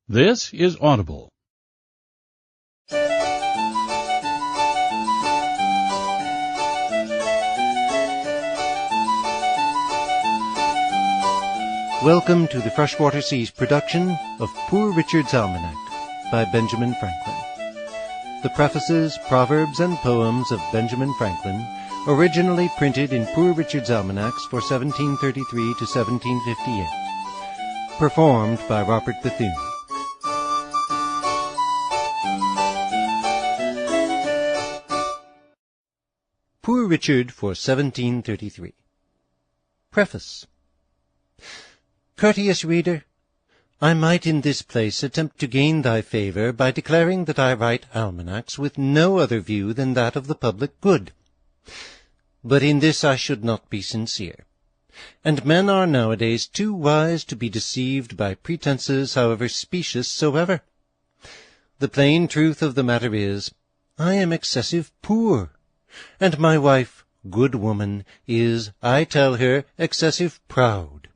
This is Audible. Welcome to the Freshwater Seas production of Poor Richard's Almanac by Benjamin Franklin. The prefaces, proverbs, and poems of Benjamin Franklin, originally printed in Poor Richard's Almanacs for 1733 to 1758. Performed by Robert Bethune. Poor Richard for 1733. Preface. Courteous reader, I might in this place attempt to gain thy favour by declaring that I write almanacs with no other view than that of the public good. But in this I should not be sincere, and men are nowadays too wise to be deceived by pretences however specious soever. The plain truth of the matter is, I am excessive poor, and my wife, good woman, is, I tell her, excessive proud.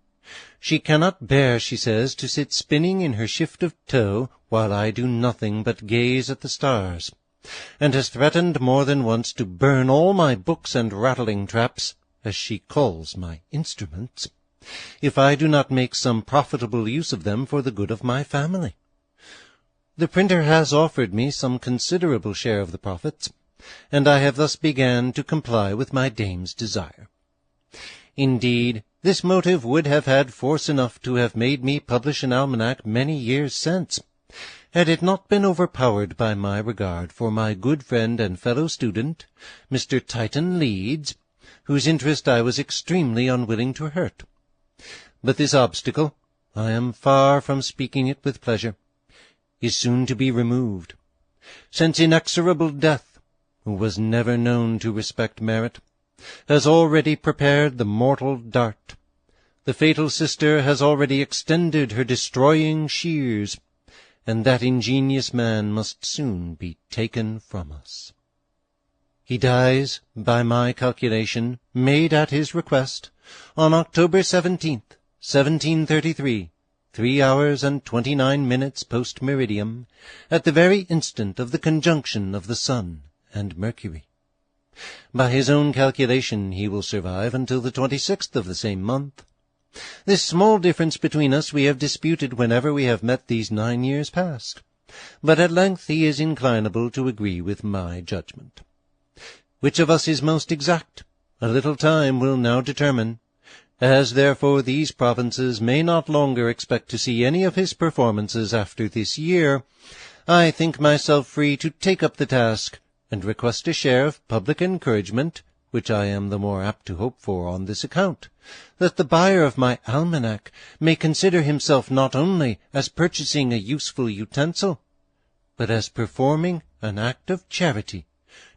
She cannot bear, she says, to sit spinning in her shift of tow, while I do nothing but gaze at the stars, and has threatened more than once to burn all my books and rattling traps, as she calls my instruments, if I do not make some profitable use of them for the good of my family. The printer has offered me some considerable share of the profits, and I have thus began to comply with my dame's desire. Indeed, this motive would have had force enough to have made me publish an almanac many years since, had it not been overpowered by my regard for my good friend and fellow-student, Mr. Titan Leeds, whose interest I was extremely unwilling to hurt. But this obstacle, I am far from speaking it with pleasure, is soon to be removed, since inexorable death, who was never known to respect merit, has already prepared the mortal dart. The fatal sister has already extended her destroying shears, and that ingenious man must soon be taken from us. He dies, by my calculation, made at his request, on October 17th, 1733, 3 hours and 29 minutes post-meridium, at the very instant of the conjunction of the Sun and Mercury. By his own calculation he will survive until the 26th of the same month. This small difference between us we have disputed whenever we have met these 9 years past, but at length he is inclinable to agree with my judgment. Which of us is most exact, a little time will now determine. As therefore these provinces may not longer expect to see any of his performances after this year, I think myself free to take up the task, and request a share of public encouragement, which I am the more apt to hope for on this account, that the buyer of my almanac may consider himself not only as purchasing a useful utensil, but as performing an act of charity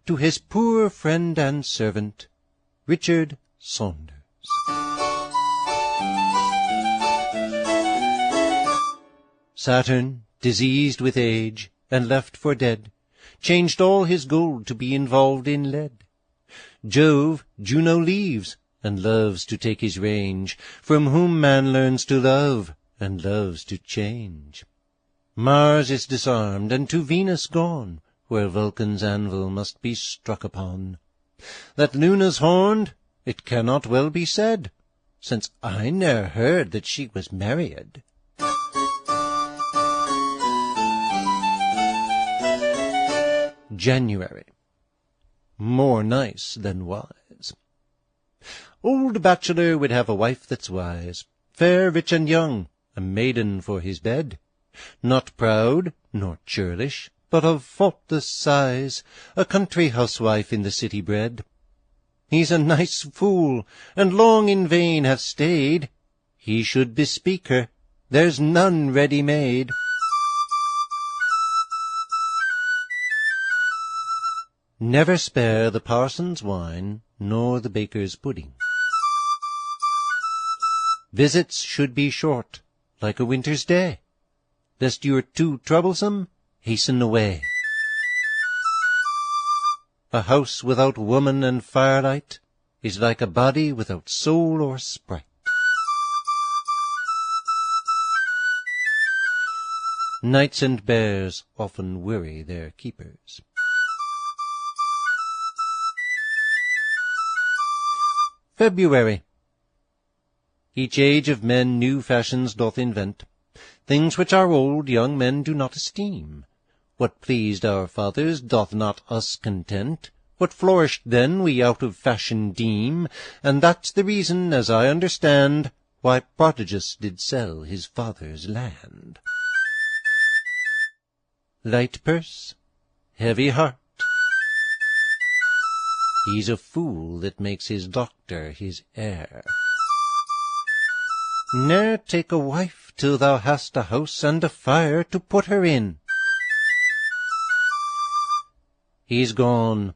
to his poor friend and servant, Richard Saunders. Saturn, diseased with age, and left for dead, changed all his gold to be involved in lead. Jove, Juno leaves, and loves to take his range, from whom man learns to love, and loves to change. Mars is disarmed, and to Venus gone, where Vulcan's anvil must be struck upon. That Luna's horned, it cannot well be said, since I ne'er heard that she was married. January. More nice than wise. Old bachelor would have a wife that's wise, fair, rich, and young, a maiden for his bed, not proud, nor churlish, but of faultless size, a country housewife in the city bred. He's a nice fool, and long in vain hath stayed. He should bespeak her, there's none ready-made. Never spare the parson's wine, nor the baker's pudding. Visits should be short, like a winter's day. Lest you're too troublesome, hasten away. A house without woman and firelight is like a body without soul or sprite. Knights and bears often worry their keepers. February. Each age of men new fashions doth invent, things which our old young men do not esteem. What pleased our fathers doth not us content, what flourished then we out of fashion deem, and that's the reason, as I understand, why Prodigus did sell his father's land. Light purse, heavy heart, he's a fool that makes his doctor his heir. Ne'er take a wife till thou hast a house and a fire to put her in. He's gone,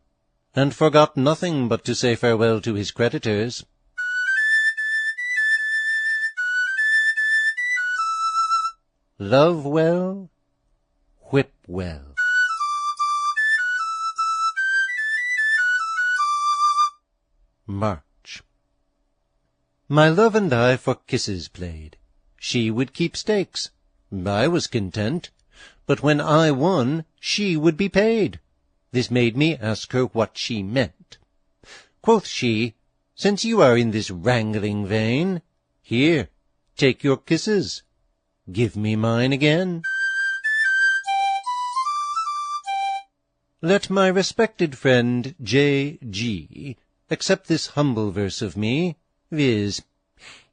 and forgot nothing but to say farewell to his creditors. Love well, whip well. March. My love and I for kisses played. She would keep stakes. I was content. But when I won, she would be paid. This made me ask her what she meant. Quoth she, since you are in this wrangling vein, here, take your kisses. Give me mine again. Let my respected friend J.G. accept this humble verse of me, viz.,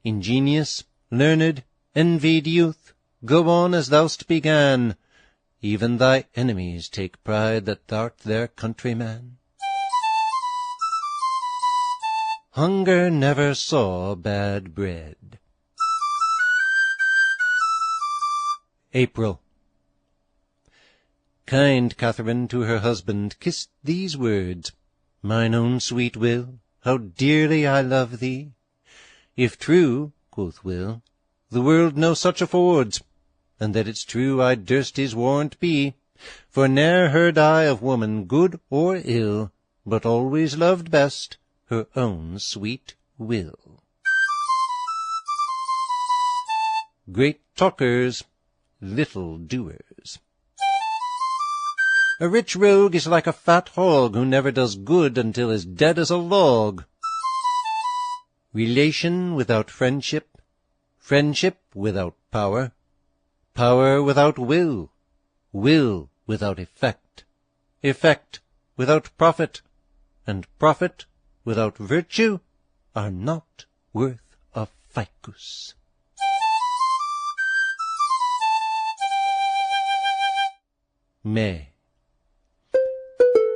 ingenious, learned, envied youth, go on as thou'st began. Even thy enemies take pride that thou'rt their countryman. Hunger never saw bad bread. April. Kind Catherine to her husband kissed these words, Mine own sweet Will, how dearly I love thee. If true, quoth Will, the world no such affords, and that it's true I durst his warrant be, for ne'er heard I of woman good or ill, but always loved best her own sweet Will. Great talkers, little doers. A rich rogue is like a fat hog who never does good until as dead as a log. Relation without friendship, friendship without power, power without will, will without effect, effect without profit, and profit without virtue are not worth a ficus. May.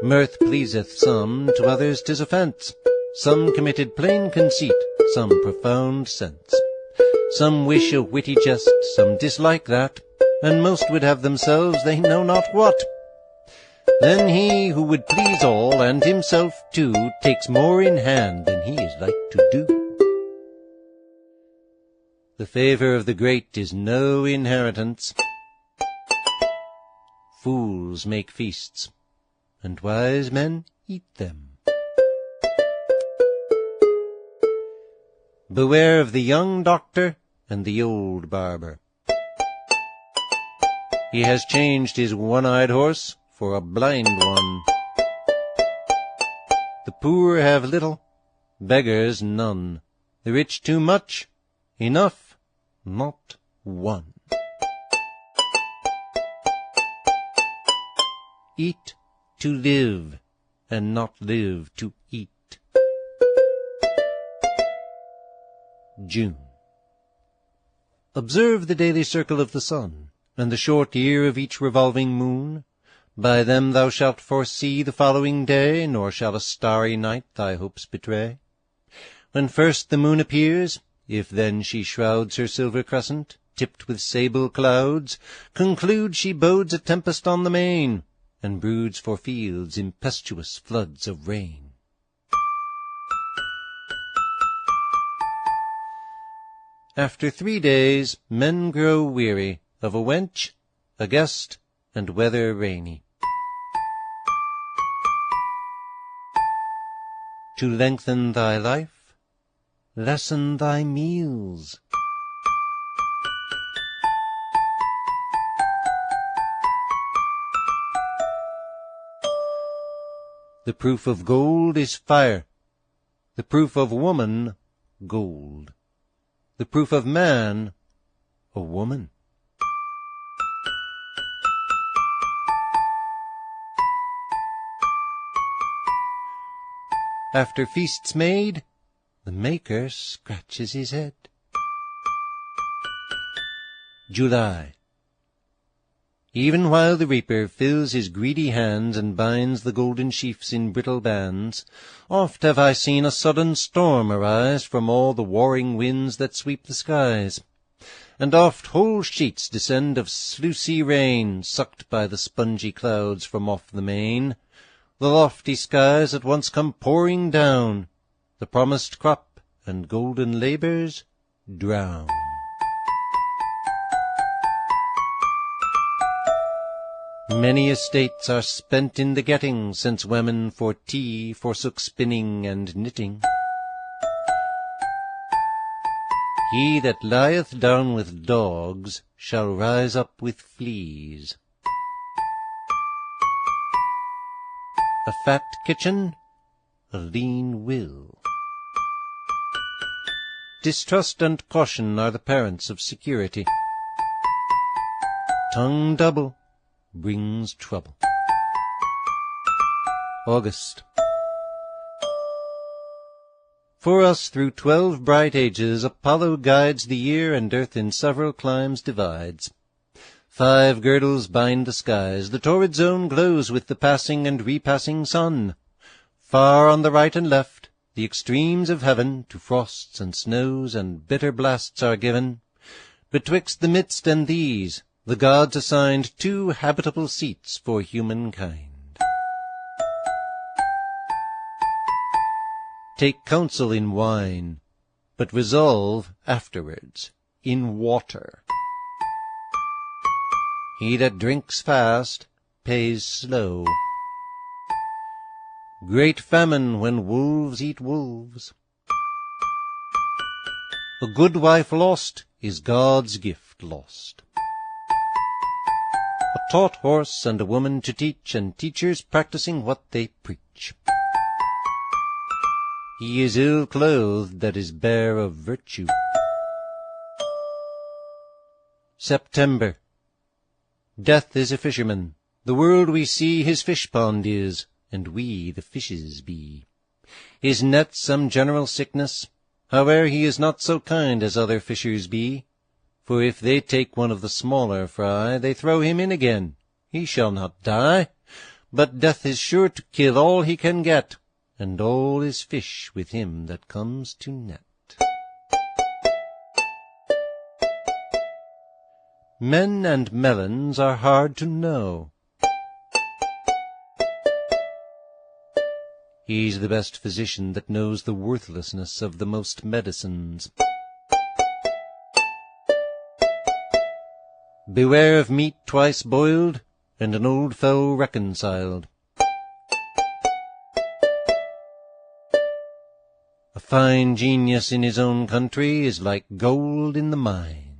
Mirth pleaseth some, to others 'tis offence. Some committed plain conceit, some profound sense. Some wish a witty jest, some dislike that, and most would have themselves they know not what. Then he who would please all, and himself too, takes more in hand than he is like to do. The favour of the great is no inheritance. Fools make feasts, and wise men eat them. Beware of the young doctor and the old barber. He has changed his one-eyed horse for a blind one. The poor have little, beggars none. The rich too much, enough, not one. Eat to live, and not live to eat. June. Observe the daily circle of the sun, and the short year of each revolving moon. By them thou shalt foresee the following day, nor shall a starry night thy hopes betray. When first the moon appears, if then she shrouds her silver crescent, tipped with sable clouds, conclude she bodes a tempest on the main, and broods for fields impetuous floods of rain. After 3 days men grow weary of a wench, a guest, and weather rainy. To lengthen thy life, lessen thy meals. The proof of gold is fire. The proof of woman, gold. The proof of man, a woman. After feasts made, the maker scratches his head. July. Even while the reaper fills his greedy hands and binds the golden sheaves in brittle bands, oft have I seen a sudden storm arise from all the warring winds that sweep the skies, and oft whole sheets descend of sluicy rain, sucked by the spongy clouds from off the main. The lofty skies at once come pouring down, the promised crop and golden labours drown. Many estates are spent in the getting, since women for tea forsook spinning and knitting. He that lieth down with dogs shall rise up with fleas. A fat kitchen, a lean will. Distrust and caution are the parents of security. Tongue double brings trouble. August. For us through 12 bright ages Apollo guides the year, and earth in several climes divides. 5 girdles bind the skies, the torrid zone glows with the passing and repassing sun. Far on the right and left, the extremes of heaven to frosts and snows and bitter blasts are given. Betwixt the midst and these, the gods assigned 2 habitable seats for humankind. Take counsel in wine, but resolve afterwards in water. He that drinks fast pays slow. Great famine when wolves eat wolves. A good wife lost is God's gift lost. A taught horse and a woman to teach, and teachers practising what they preach. He is ill-clothed that is bare of virtue. September. Death is a fisherman. The world we see his fish-pond is, and we the fishes be. His net some general sickness, howe'er he is not so kind as other fishers be. For if they take one of the smaller fry, they throw him in again. He shall not die, but death is sure to kill all he can get, and all is fish with him that comes to net. Men and melons are hard to know. He's the best physician that knows the worthlessness of the most medicines. Beware of meat twice boiled, and an old foe reconciled. A fine genius in his own country is like gold in the mine.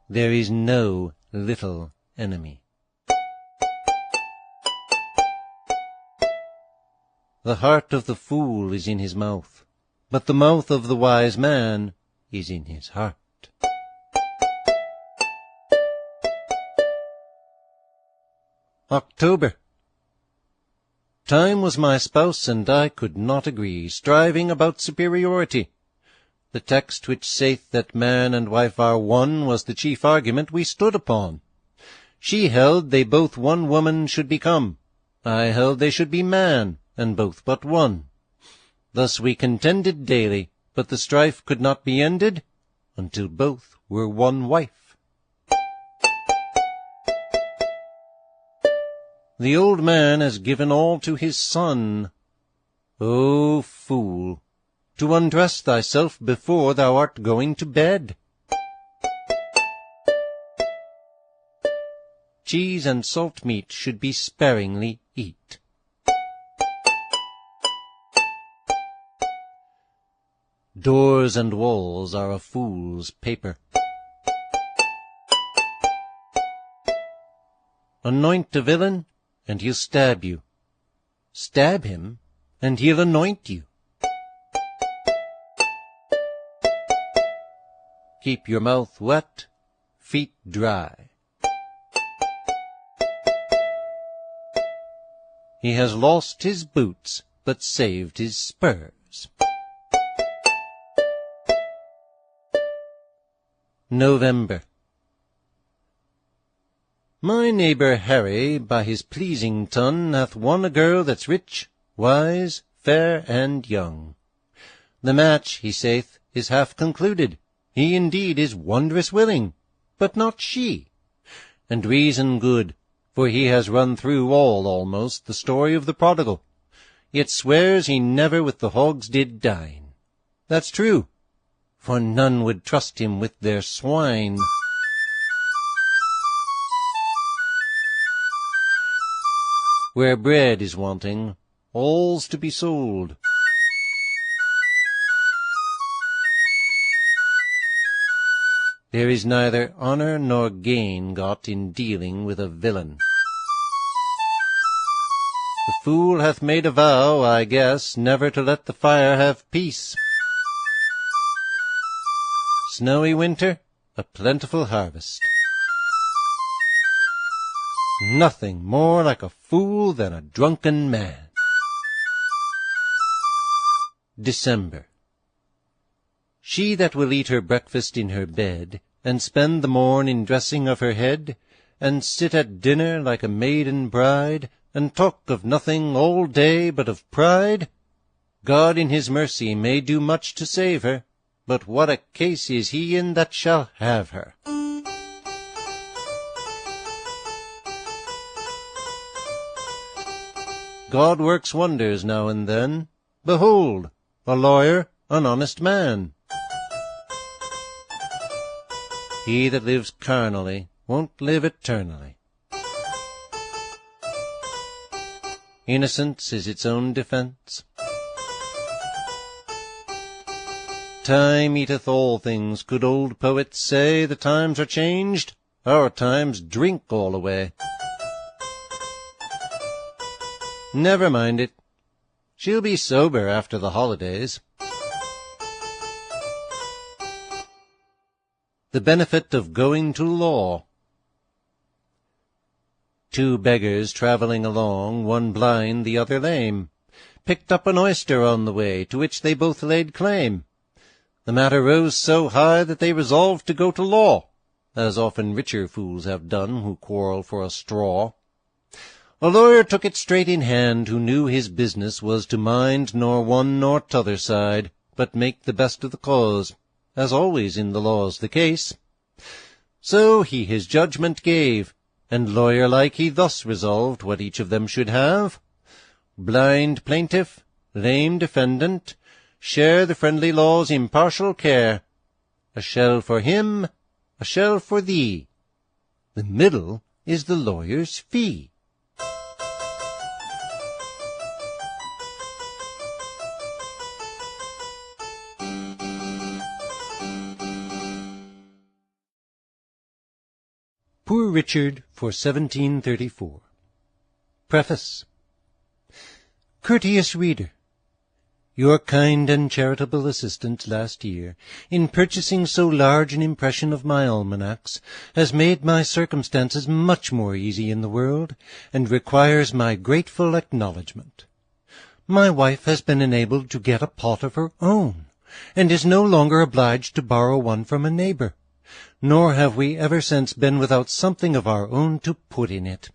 There is no little enemy. The heart of the fool is in his mouth, but the mouth of the wise man is in his heart. October. Time was my spouse, and I could not agree, striving about superiority. The text which saith that man and wife are one was the chief argument we stood upon. She held they both one woman should become. I held they should be man, and both but one. Thus we contended daily, but the strife could not be ended until both were one wife. The old man has given all to his son. O fool, to undress thyself before thou art going to bed. Cheese and salt meat should be sparingly eat. Doors and walls are a fool's paper. Anoint a villain, and he'll stab you. Stab him, and he'll anoint you. Keep your mouth wet, feet dry. He has lost his boots, but saved his spurs. November. My neighbour Harry, by his pleasing tongue, hath won a girl that's rich, wise, fair, and young. The match, he saith, is half concluded. He indeed is wondrous willing, but not she. And reason good, for he has run through all, almost, the story of the prodigal, yet swears he never with the hogs did dine. That's true, for none would trust him with their swine. Where bread is wanting, all's to be sold. There is neither honour nor gain got in dealing with a villain. The fool hath made a vow, I guess, never to let the fire have peace. Snowy winter, a plentiful harvest. Nothing more like a fool than a drunken man. December. She that will eat her breakfast in her bed, and spend the morn in dressing of her head, and sit at dinner like a maiden bride, and talk of nothing all day but of pride, God in his mercy may do much to save her, but what a case is he in that shall have her. God works wonders now and then. Behold, a lawyer, an honest man. He that lives carnally won't live eternally. Innocence is its own defence. Time eateth all things, could old poets say. The times are changed, our times drink all away. Never mind it. She'll be sober after the holidays. The benefit of going to law. 2 beggars travelling along, one blind, the other lame, picked up an oyster on the way, to which they both laid claim. The matter rose so high that they resolved to go to law, as often richer fools have done who quarrel for a straw. A lawyer took it straight in hand, who knew his business was to mind nor one nor t'other side, but make the best of the cause, as always in the law's the case. So he his judgment gave, and lawyer-like he thus resolved what each of them should have. Blind plaintiff, lame defendant, share the friendly law's impartial care. A shell for him, a shell for thee. The middle is the lawyer's fee. Poor Richard for 1734. Preface. Courteous Reader, your kind and charitable assistance last year, in purchasing so large an impression of my almanacs, has made my circumstances much more easy in the world, and requires my grateful acknowledgment. My wife has been enabled to get a pot of her own, and is no longer obliged to borrow one from a neighbour, nor have we ever since been without something of our own to put in it.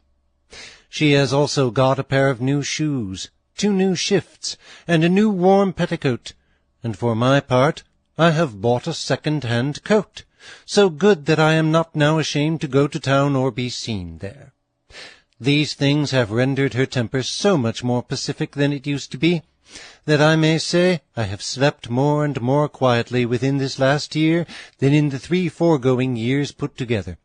She has also got a pair of new shoes, 2 new shifts, and a new warm petticoat, and for my part I have bought a second-hand coat, so good that I am not now ashamed to go to town or be seen there. These things have rendered her temper so much more pacific than it used to be, that I may say I have slept more and more quietly within this last year than in the 3 foregoing years put together.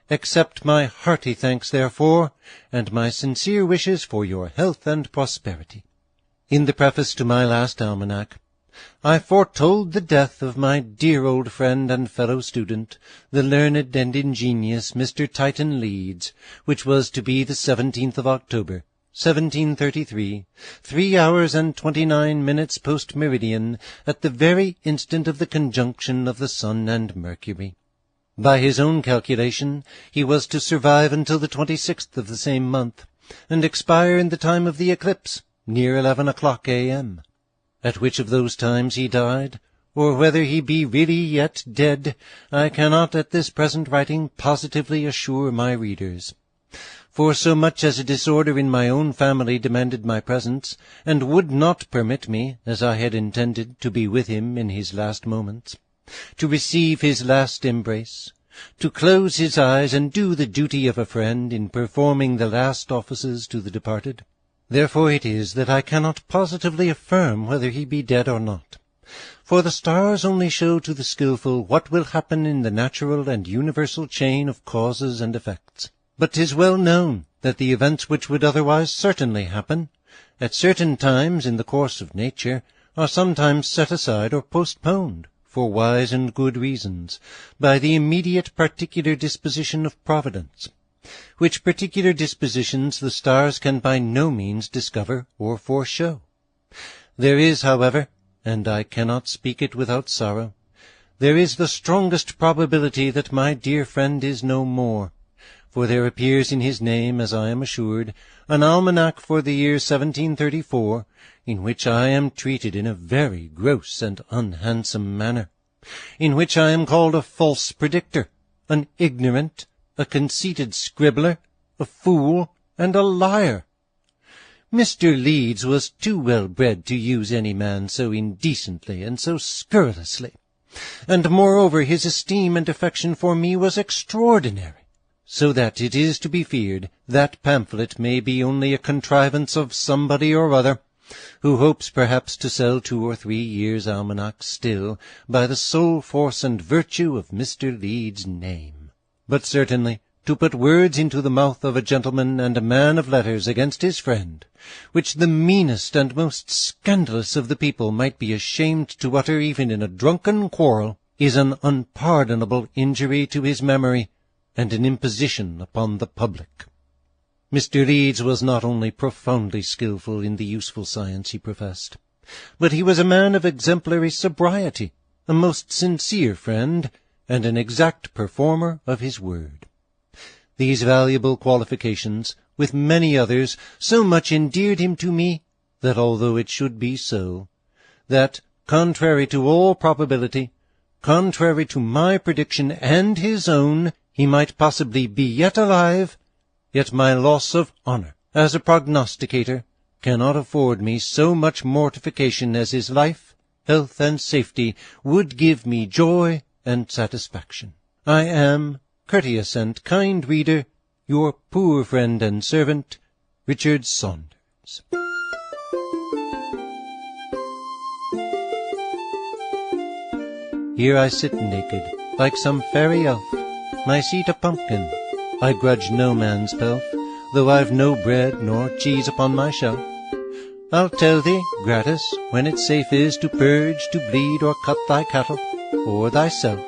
Accept my hearty thanks therefore, and my sincere wishes for your health and prosperity. In the preface to my last almanac, I foretold the death of my dear old friend and fellow student, the learned and ingenious Mr. Titan Leeds, which was to be the 17th of October, 1733, 3 hours and 29 minutes post-meridian, at the very instant of the conjunction of the Sun and Mercury. By his own calculation, he was to survive until the 26th of the same month, and expire in the time of the eclipse, near 11 o'clock a.m. At which of those times he died, or whether he be really yet dead, I cannot at this present writing positively assure my readers. For so much as a disorder in my own family demanded my presence, and would not permit me, as I had intended, to be with him in his last moments, to receive his last embrace, to close his eyes and do the duty of a friend in performing the last offices to the departed. Therefore it is that I cannot positively affirm whether he be dead or not. For the stars only show to the skilful what will happen in the natural and universal chain of causes and effects. But 'tis well known that the events which would otherwise certainly happen, at certain times in the course of nature, are sometimes set aside or postponed, for wise and good reasons, by the immediate particular disposition of Providence, which particular dispositions the stars can by no means discover or foreshow. There is, however, and I cannot speak it without sorrow, there is the strongest probability that my dear friend is no more, for there appears in his name, as I am assured, an almanac for the year 1734, in which I am treated in a very gross and unhandsome manner, in which I am called a false predictor, an ignorant, a conceited scribbler, a fool, and a liar. Mr. Leeds was too well bred to use any man so indecently and so scurrilously, and moreover his esteem and affection for me was extraordinary, so that it is to be feared that pamphlet may be only a contrivance of somebody or other, who hopes perhaps to sell 2 or 3 years' almanacs still by the sole force and virtue of Mr. Leeds' name. But certainly, to put words into the mouth of a gentleman and a man of letters against his friend, which the meanest and most scandalous of the people might be ashamed to utter even in a drunken quarrel, is an unpardonable injury to his memory, and an imposition upon the public. Mr. Leeds was not only profoundly skilful in the useful science he professed, but he was a man of exemplary sobriety, a most sincere friend, and an exact performer of his word. These valuable qualifications, with many others, so much endeared him to me, that although it should be so, that, contrary to all probability, contrary to my prediction and his own, he might possibly be yet alive, yet my loss of honour as a prognosticator cannot afford me so much mortification as his life, health, and safety would give me joy and satisfaction. I am, courteous and kind reader, your poor friend and servant, Richard Saunders. Here I sit naked, like some fairy elf, my seat a pumpkin. I grudge no man's pelf, though I've no bread nor cheese upon my shelf. I'll tell thee, gratis, when it safe is to purge, to bleed, or cut thy cattle, or thyself.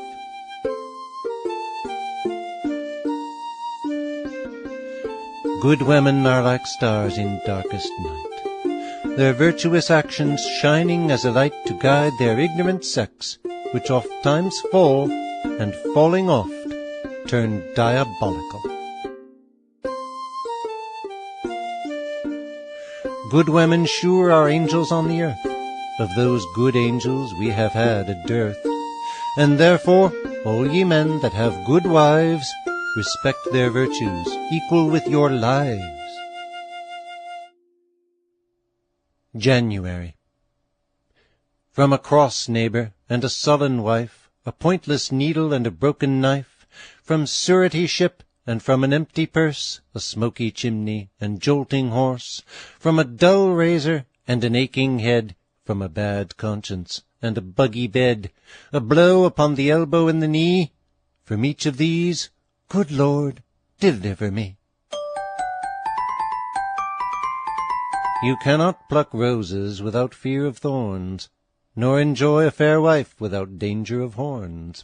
Good women are like stars in darkest night, their virtuous actions shining as a light to guide their ignorant sex, which oft times fall, and falling oft, turn diabolical. Good women sure are angels on the earth, of those good angels we have had a dearth, and therefore all ye men that have good wives, respect their virtues, equal with your lives. January. From a cross neighbour and a sullen wife, a pointless needle and a broken knife, from suretyship and from an empty purse, a smoky chimney and jolting horse, from a dull razor and an aching head, from a bad conscience and a buggy bed, a blow upon the elbow and the knee, from each of these, good Lord, deliver me. You cannot pluck roses without fear of thorns, nor enjoy a fair wife without danger of horns.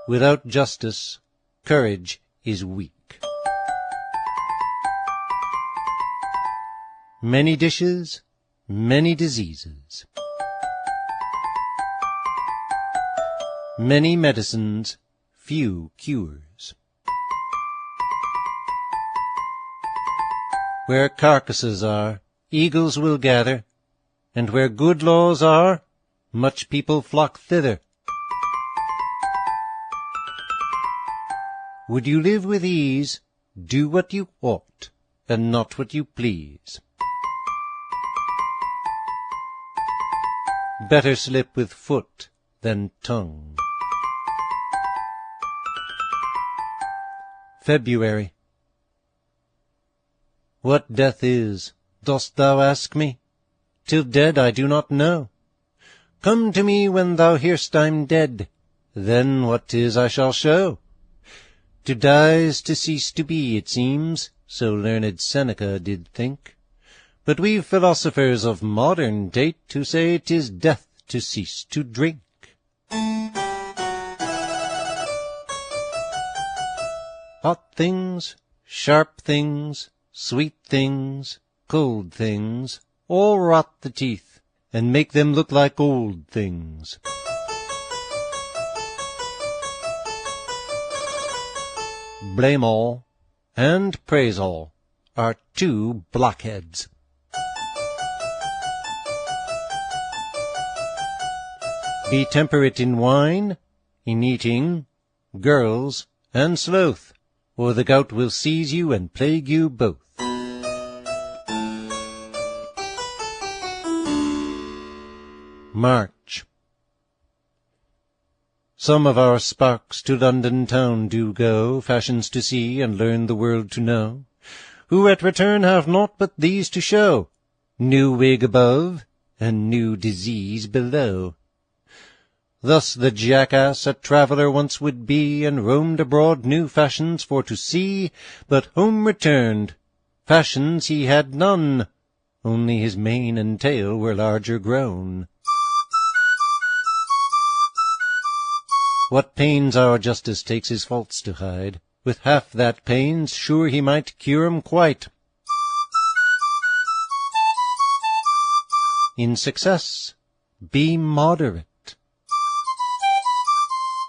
Without justice, courage is weak. Many dishes, many diseases. Many medicines, few cures. Where carcasses are, eagles will gather, and where good laws are, much people flock thither. Would you live with ease, do what you ought, and not what you please. Better slip with foot than tongue. February. What death is, dost thou ask me? Till dead I do not know. Come to me when thou hear'st I'm dead, then what 'tis I shall show. To die's to cease to be, it seems, so learned Seneca did think. But we philosophers of modern date who say 'tis death to cease to drink. Hot things, sharp things, sweet things, cold things, all rot the teeth, and make them look like old things. Blame all and praise all are two blockheads. Be temperate in wine, in eating, girls, and sloth, or the gout will seize you and plague you both. March. Some of our sparks to London town do go, fashions to see, and learn the world to know, who at return have naught but these to show, new wig above, and new disease below. Thus the jackass a traveller once would be, and roamed abroad new fashions for to see, but home returned, fashions he had none, only his mane and tail were larger grown. What pains our justice takes his faults to hide, with half that pains sure he might cure 'em quite. In success, be moderate.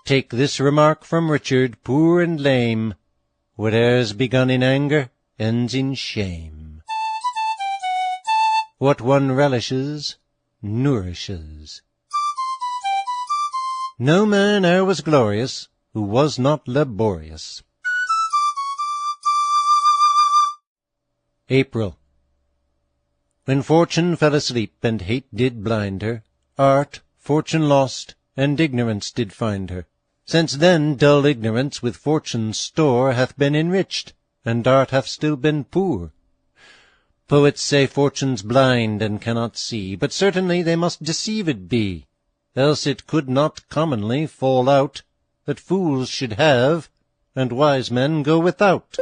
Take this remark from Richard, poor and lame, whate'er's begun in anger ends in shame. What one relishes, nourishes. No man e'er was glorious who was not laborious. April. When fortune fell asleep and hate did blind her, art, fortune lost, and ignorance did find her. Since then dull ignorance with fortune's store hath been enriched, and art hath still been poor. Poets say fortune's blind and cannot see, but certainly they must deceived be, else it could not commonly fall out that fools should have, and wise men go without.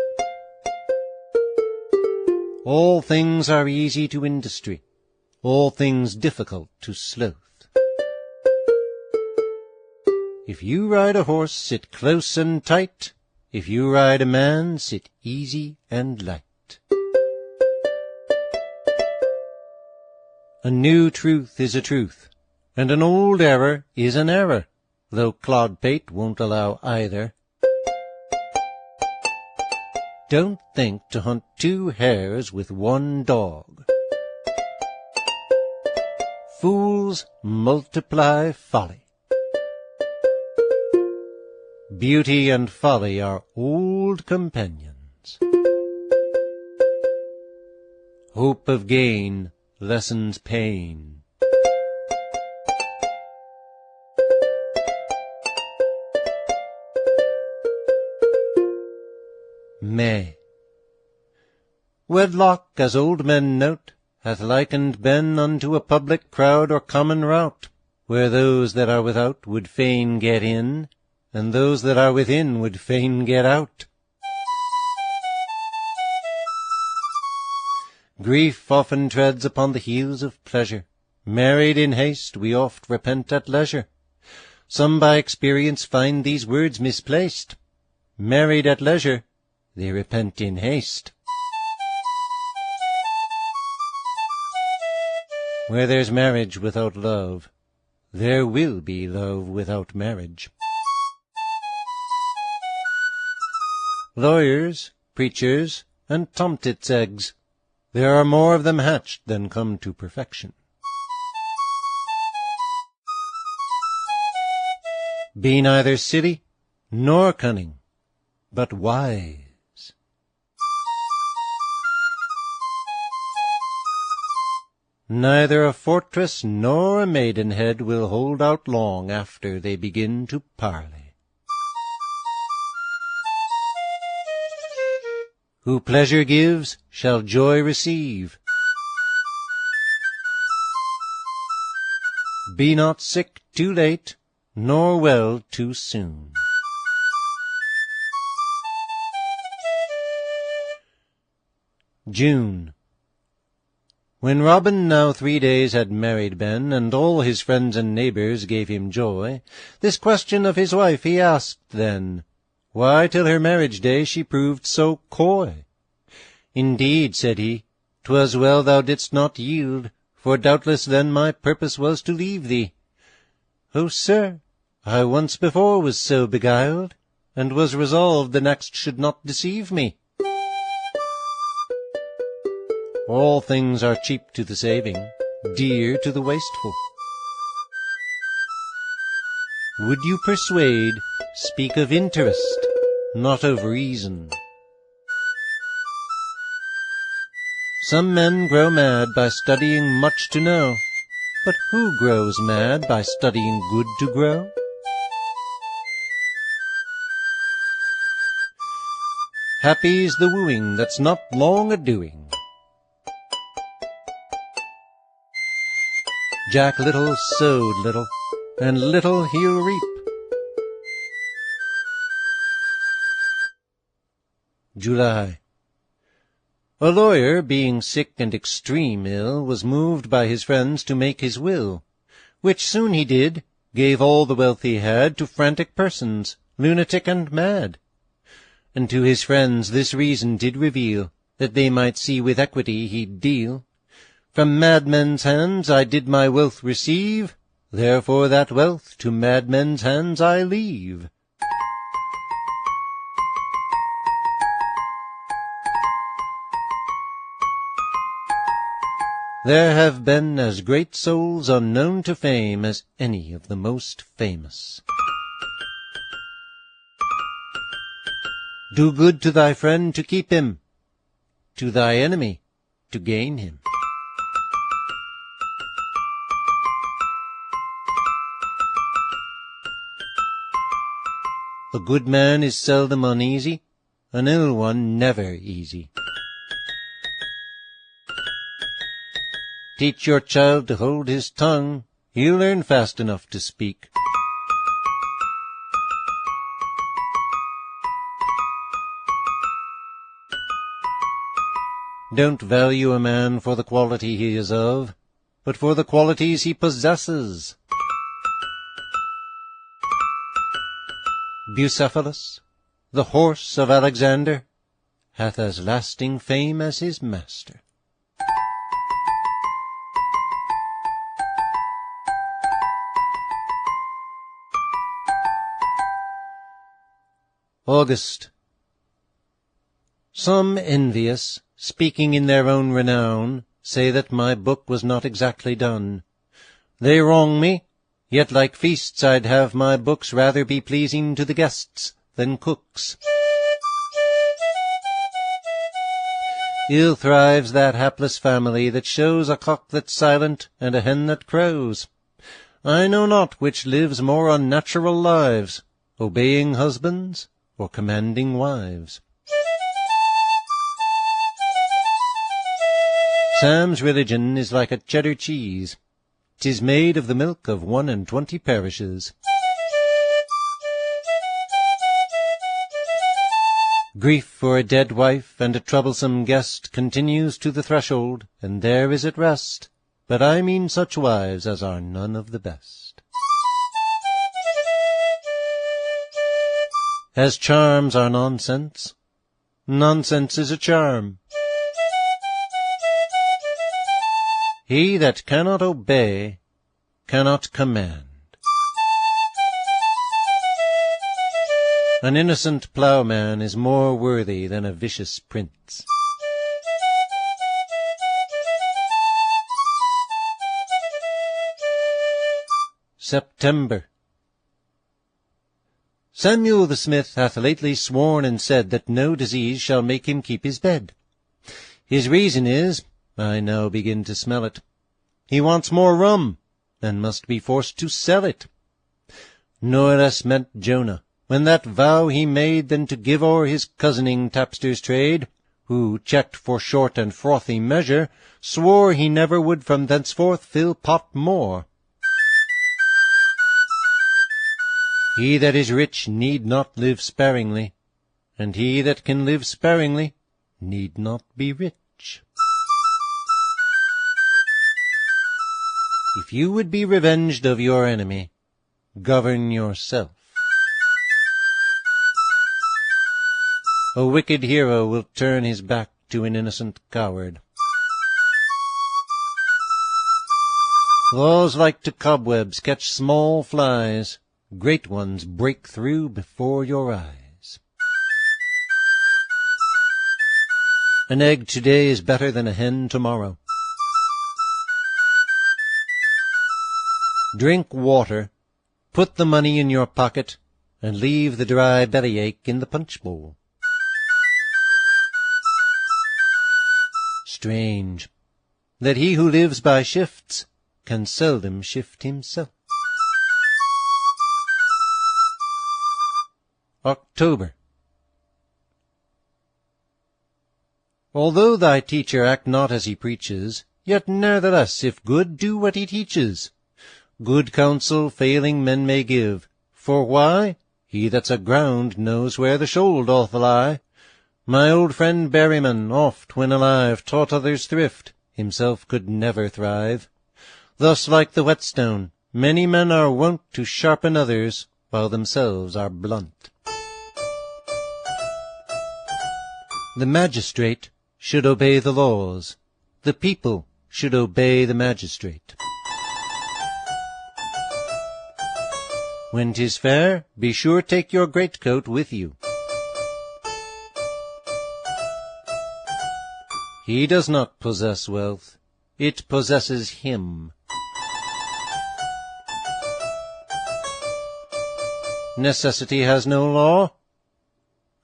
All things are easy to industry, all things difficult to sloth. If you ride a horse, sit close and tight. If you ride a man, sit easy and light. A new truth is a truth, and an old error is an error, though Clodpate won't allow either. Don't think to hunt 2 hares with 1 dog. Fools multiply folly. Beauty and folly are old companions. Hope of gain lessens pain. May. Wedlock, as old men note, hath likened been unto a public crowd or common rout, where those that are without would fain get in, and those that are within would fain get out. Grief often treads upon the heels of pleasure. Married in haste, we oft repent at leisure. Some by experience find these words misplaced. Married at leisure, they repent in haste. Where there's marriage without love, there will be love without marriage. Lawyers, preachers, and tomtits' eggs, there are more of them hatched than come to perfection. Be neither silly nor cunning, but wise. Neither a fortress nor a maidenhead will hold out long after they begin to parley. Who pleasure gives shall joy receive. Be not sick too late, nor well too soon. June. When Robin now 3 days had married been, and all his friends and neighbours gave him joy, this question of his wife he asked then, why till her marriage day she proved so coy? Indeed, said he, 'twas well thou didst not yield, for doubtless then my purpose was to leave thee. O sir, I once before was so beguiled, and was resolved the next should not deceive me. All things are cheap to the saving, dear to the wasteful. Would you persuade, speak of interest, not of reason. Some men grow mad by studying much to know, but who grows mad by studying good to grow? Happy's the wooing that's not long a-doing. Jack Little sowed little, and little he'll reap. July. A lawyer, being sick and extreme ill, was moved by his friends to make his will, which soon he did, gave all the wealth he had to frantic persons, lunatic and mad. And to his friends this reason did reveal, that they might see with equity he'd deal. From madmen's hands I did my wealth receive, therefore that wealth to madmen's hands I leave. There have been as great souls unknown to fame as any of the most famous. Do good to thy friend to keep him, to thy enemy to gain him. A good man is seldom uneasy, an ill one never easy. Teach your child to hold his tongue, he'll learn fast enough to speak. Don't value a man for the quality he is of, but for the qualities he possesses. Bucephalus, the horse of Alexander, hath as lasting fame as his master. August. Some envious, speaking in their own renown, say that my book was not exactly done. They wrong me, yet like feasts I'd have my books rather be pleasing to the guests than cooks. Ill thrives that hapless family that shows a cock that's silent and a hen that crows. I know not which lives more unnatural lives, obeying husbands or commanding wives. Sam's religion is like a cheddar cheese. 'Tis made of the milk of 21 parishes. Grief for a dead wife and a troublesome guest continues to the threshold, and there is at rest. But I mean such wives as are none of the best. As charms are nonsense, nonsense is a charm. He that cannot obey cannot command. An innocent ploughman is more worthy than a vicious prince. September. Samuel the smith hath lately sworn and said that no disease shall make him keep his bed. His reason is, I now begin to smell it, he wants more rum, and must be forced to sell it. No less meant Jonah, when that vow he made than to give o'er his cozening tapster's trade, who, checked for short and frothy measure, swore he never would from thenceforth fill pot more. He that is rich need not live sparingly, and he that can live sparingly need not be rich. If you would be revenged of your enemy, govern yourself. A wicked hero will turn his back to an innocent coward. Laws like to cobwebs catch small flies, great ones break through before your eyes. An egg today is better than a hen tomorrow. Drink water, put the money in your pocket, and leave the dry bellyache in the punch bowl. Strange, that he who lives by shifts can seldom shift himself. October. Although thy teacher act not as he preaches, yet ne'ertheless, if good, do what he teaches. Good counsel failing men may give, for why? He that's aground knows where the shoal doth lie. My old friend Berryman oft, when alive, taught others thrift, himself could never thrive. Thus, like the whetstone, many men are wont to sharpen others, while themselves are blunt. The magistrate should obey the laws. The people should obey the magistrate. When 'tis fair, be sure take your greatcoat with you. He does not possess wealth, it possesses him. Necessity has no law.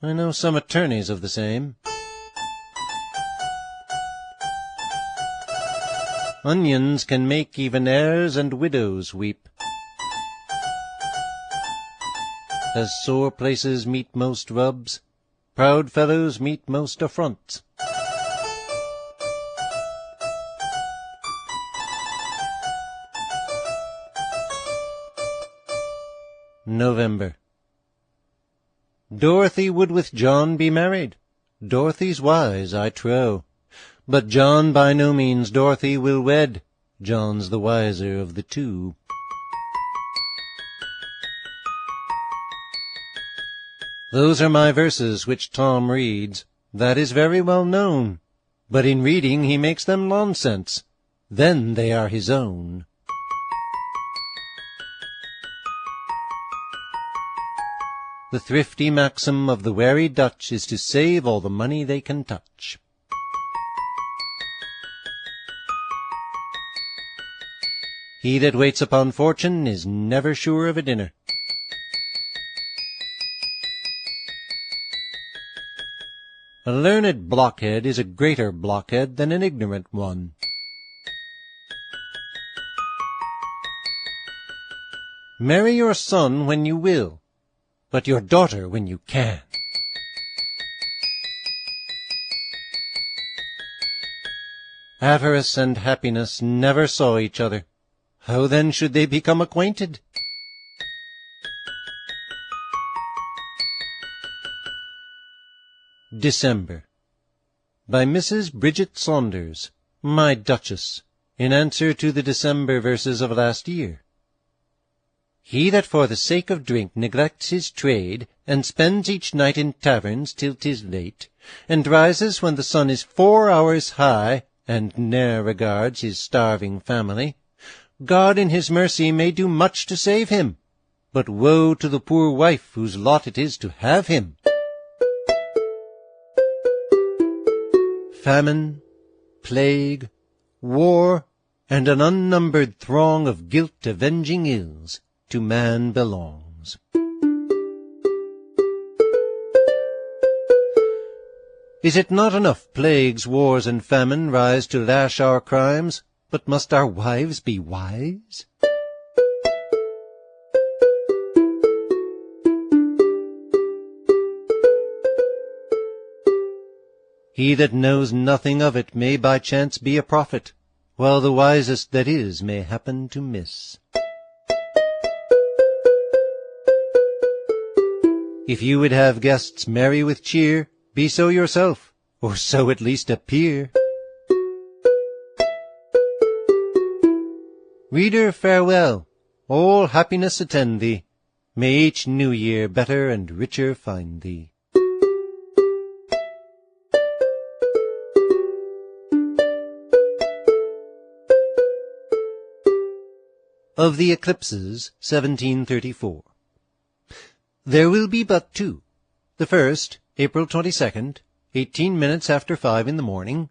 I know some attorneys of the same. Onions can make even heirs and widows weep. As sore places meet most rubs, proud fellows meet most affronts. November. Dorothy would with John be married. Dorothy's wise, I trow. But John by no means Dorothy will wed. John's the wiser of the two. Those are my verses which Tom reads. That is very well known. But in reading he makes them nonsense. Then they are his own. The thrifty maxim of the wary Dutch is to save all the money they can touch. He that waits upon fortune is never sure of a dinner. A learned blockhead is a greater blockhead than an ignorant one. Marry your son when you will, but your daughter when you can. Avarice and happiness never saw each other. How then should they become acquainted? December. By Mrs. Bridget Saunders, my Duchess, in answer to the December verses of last year. He that for the sake of drink neglects his trade, and spends each night in taverns till 'tis late, and rises when the sun is 4 hours high, and ne'er regards his starving family, God in his mercy may do much to save him, but woe to the poor wife whose lot it is to have him. Famine, plague, war, and an unnumbered throng of guilt-avenging ills to man belongs. Is it not enough plagues, wars, and famine rise to lash our crimes, but must our wives be wise? He that knows nothing of it may by chance be a prophet, while the wisest that is may happen to miss. If you would have guests merry with cheer, be so yourself, or so at least appear. Reader, farewell. All happiness attend thee. May each new year better and richer find thee. Of the Eclipses, 1734. There will be but two. The first, April 22nd, 18 minutes after 5 in the morning.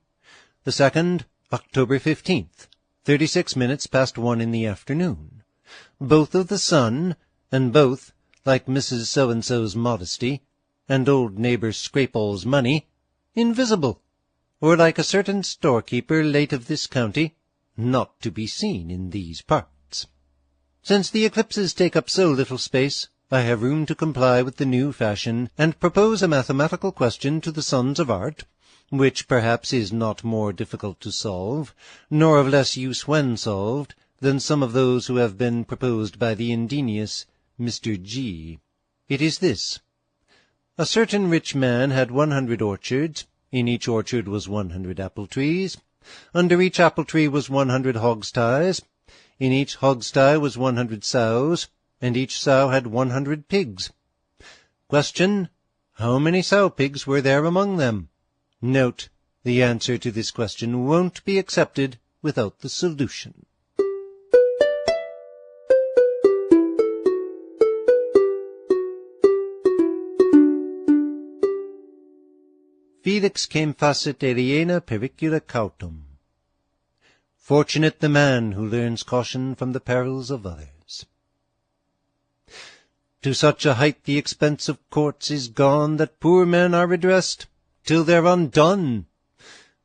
The second, October 15th, 36 minutes past 1 in the afternoon. Both of the sun, and both, like Mrs. So-and-so's modesty, and old neighbor Scrapall's money, invisible, or like a certain storekeeper late of this county, not to be seen in these parts. Since the eclipses take up so little space, I have room to comply with the new fashion, and propose a mathematical question to the sons of art, which perhaps is not more difficult to solve, nor of less use when solved, than some of those who have been proposed by the ingenious Mr. G. It is this. A certain rich man had 100 orchards. In each orchard was 100 apple trees. Under each apple tree was 100 hogsties. In each hogsty was 100 sows, and each sow had 100 pigs. Question, how many sow pigs were there among them? Note, the answer to this question won't be accepted without the solution. Felix came facit aliena pericula cautum. Fortunate the man who learns caution from the perils of others. To such a height the expense of courts is gone, that poor men are redressed till they're undone.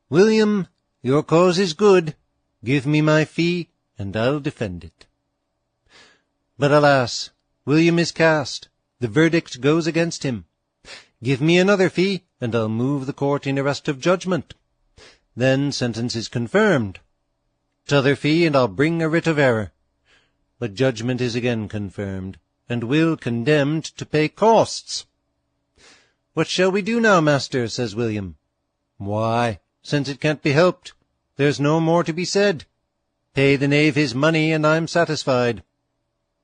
William, your cause is good. Give me my fee, and I'll defend it. But alas, William is cast. The verdict goes against him. Give me another fee, and I'll move the court in arrest of judgment. Then sentence is confirmed. T'other fee, and I'll bring a writ of error. But judgment is again confirmed, and Will condemned to pay costs. What shall we do now, master? Says William. Why, since it can't be helped, there's no more to be said. Pay the knave his money, and I'm satisfied.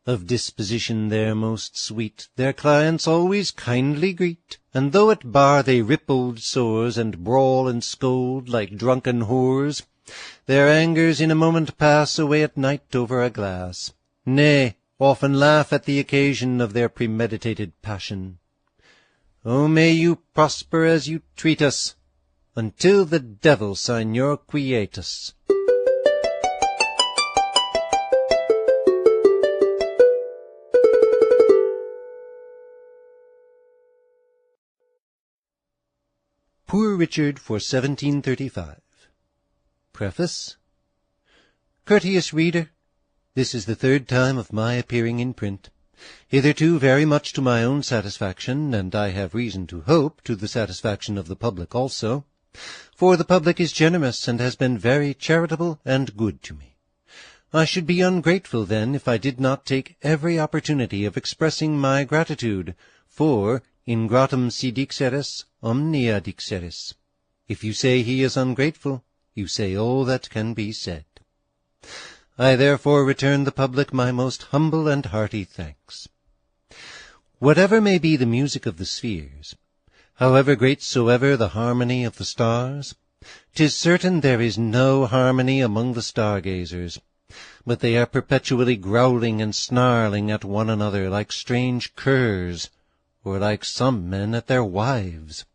Of disposition they're most sweet, their clients always kindly greet, and though at bar they rip old sores, and brawl and scold like drunken whores, their angers in a moment pass away at night over a glass. Nay, often laugh at the occasion of their premeditated passion. Oh, may you prosper as you treat us, until the devil sign your quietus. Poor Richard for 1735. Preface. Courteous reader, this is the third time of my appearing in print, hitherto very much to my own satisfaction, and I have reason to hope to the satisfaction of the public also, for the public is generous and has been very charitable and good to me. I should be ungrateful then if I did not take every opportunity of expressing my gratitude, for Ingratum si dixeris, omnia dixeris. If you say he is ungrateful, you say all that can be said. I therefore return the public my most humble and hearty thanks. Whatever may be the music of the spheres, however great soever the harmony of the stars, 'tis certain there is no harmony among the stargazers, but they are perpetually growling and snarling at one another like strange curs, or like some men at their wives.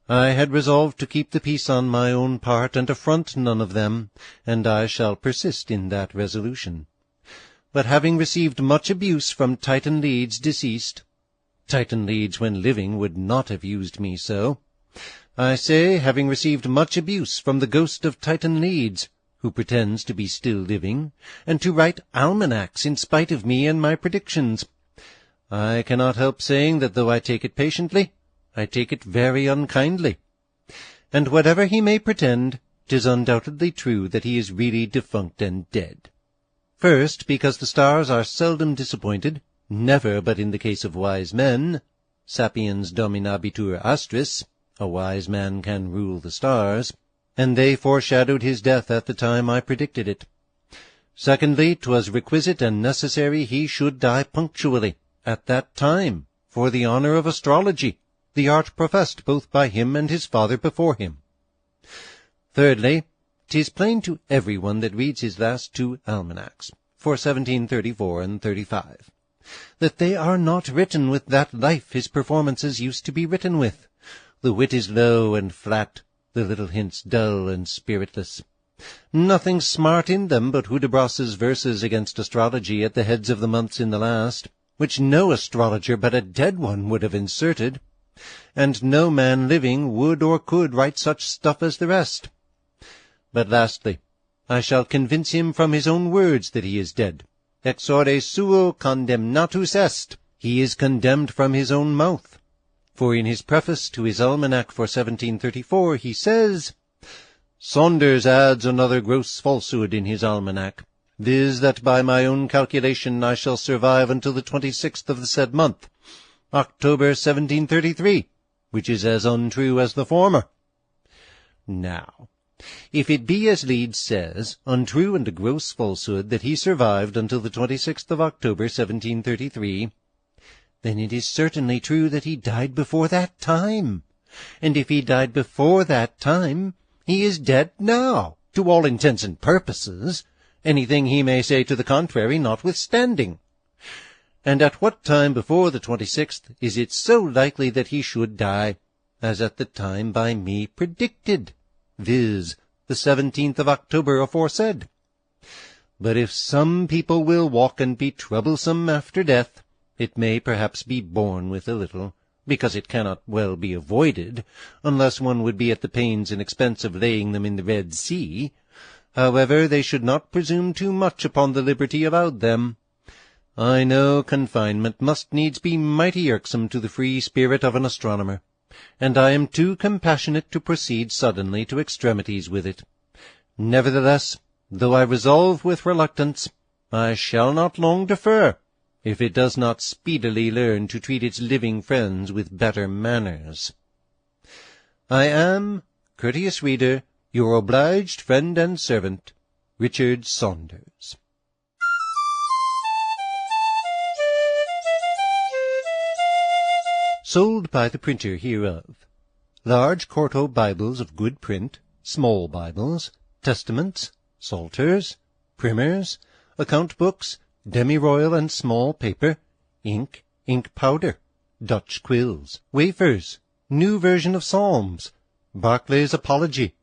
I had resolved to keep the peace on my own part, and affront none of them, and I shall persist in that resolution. But having received much abuse from Titan Leeds deceased, Titan Leeds when living would not have used me so, I say, having received much abuse from the ghost of Titan Leeds, who pretends to be still living, and to write almanacs in spite of me and my predictions, I cannot help saying that though I take it patiently, I take it very unkindly. And whatever he may pretend, 'tis undoubtedly true that he is really defunct and dead. First, because the stars are seldom disappointed, never but in the case of wise men, sapiens dominabitur astris, a wise man can rule the stars, and they foreshadowed his death at the time I predicted it. Secondly, 'twas requisite and necessary he should die punctually, at that time, for the honour of astrology, the art professed both by him and his father before him. Thirdly, 'tis plain to every one that reads his last two almanacs, for 1734 and 35, that they are not written with that life his performances used to be written with. The wit is low and flat, the little hints dull and spiritless. Nothing smart in them but Hudibras's verses against astrology at the heads of the months in the last, which no astrologer but a dead one would have inserted, and no man living would or could write such stuff as the rest. But lastly, I shall convince him from his own words that he is dead. Exore suo condemnatus est. He is condemned from his own mouth. For in his preface to his almanac for 1734 he says, Saunders adds another gross falsehood in his almanac, viz. That by my own calculation I shall survive until the 26th of the said month, October 1733, which is as untrue as the former. Now, if it be as Leeds says, untrue and a gross falsehood that he survived until the 26th of October 1733, then it is certainly true that he died before that time. And if he died before that time, he is dead now, to all intents and purposes, anything he may say to the contrary notwithstanding. And at what time before the 26th is it so likely that he should die, as at the time by me predicted, viz., the 17th of October aforesaid? But if some people will walk and be troublesome after death, it may perhaps be borne with a little, because it cannot well be avoided, unless one would be at the pains and expense of laying them in the Red Sea. However, they should not presume too much upon the liberty allowed them. I know confinement must needs be mighty irksome to the free spirit of an astronomer, and I am too compassionate to proceed suddenly to extremities with it. Nevertheless, though I resolve with reluctance, I shall not long defer, if it does not speedily learn to treat its living friends with better manners. I am, courteous reader, your obliged friend and servant, Richard Saunders. Sold by the printer hereof. Large quarto Bibles of good print, small Bibles, Testaments, Psalters, Primers, account books, demi-royal and small paper, ink, ink powder, Dutch quills, wafers, new version of Psalms, Barclay's Apology,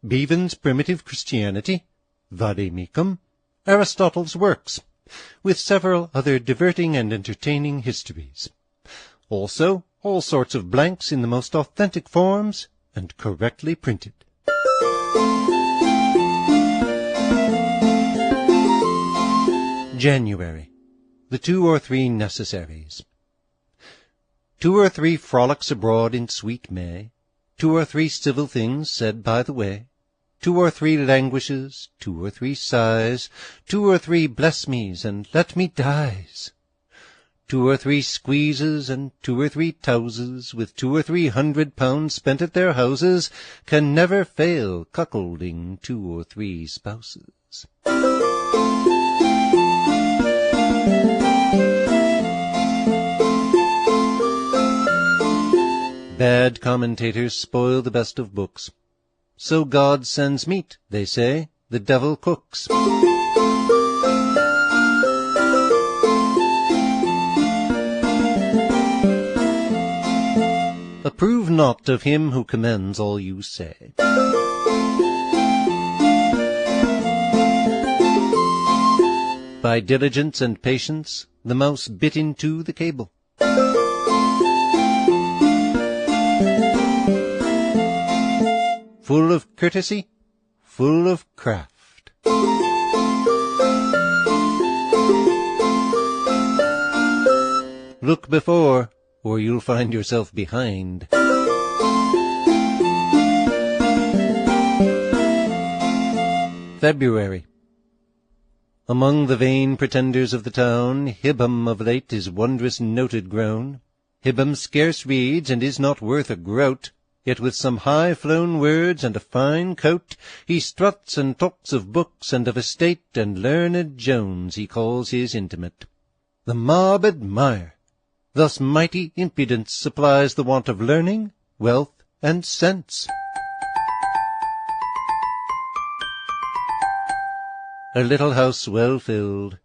Bevan's Primitive Christianity, Vade Mecum, Aristotle's Works, with several other diverting and entertaining histories. Also, all sorts of blanks in the most authentic forms and correctly printed. January. The 2 or 3 necessaries. 2 or 3 frolics abroad in sweet May, 2 or 3 civil things said by the way, 2 or 3 languishes, 2 or 3 sighs, 2 or 3 bless me's and let me dies, 2 or 3 squeezes and 2 or 3 towses, with 2 or 300 pounds spent at their houses, can never fail cuckolding 2 or 3 spouses. Bad commentators spoil the best of books. So God sends meat, they say, the devil cooks. Approve not of him who commends all you say. By diligence and patience the mouse bit into the cable. Full of courtesy, full of craft. Look before, or you'll find yourself behind. February. Among the vain pretenders of the town, Hibbam of late is wondrous noted grown. Hibbam scarce reads, and is not worth a groat, yet with some high-flown words and a fine coat, he struts and talks of books and of estate, and learned Jones he calls his intimate. The mob admire. Thus mighty impudence supplies the want of learning, wealth, and sense. A little house well filled,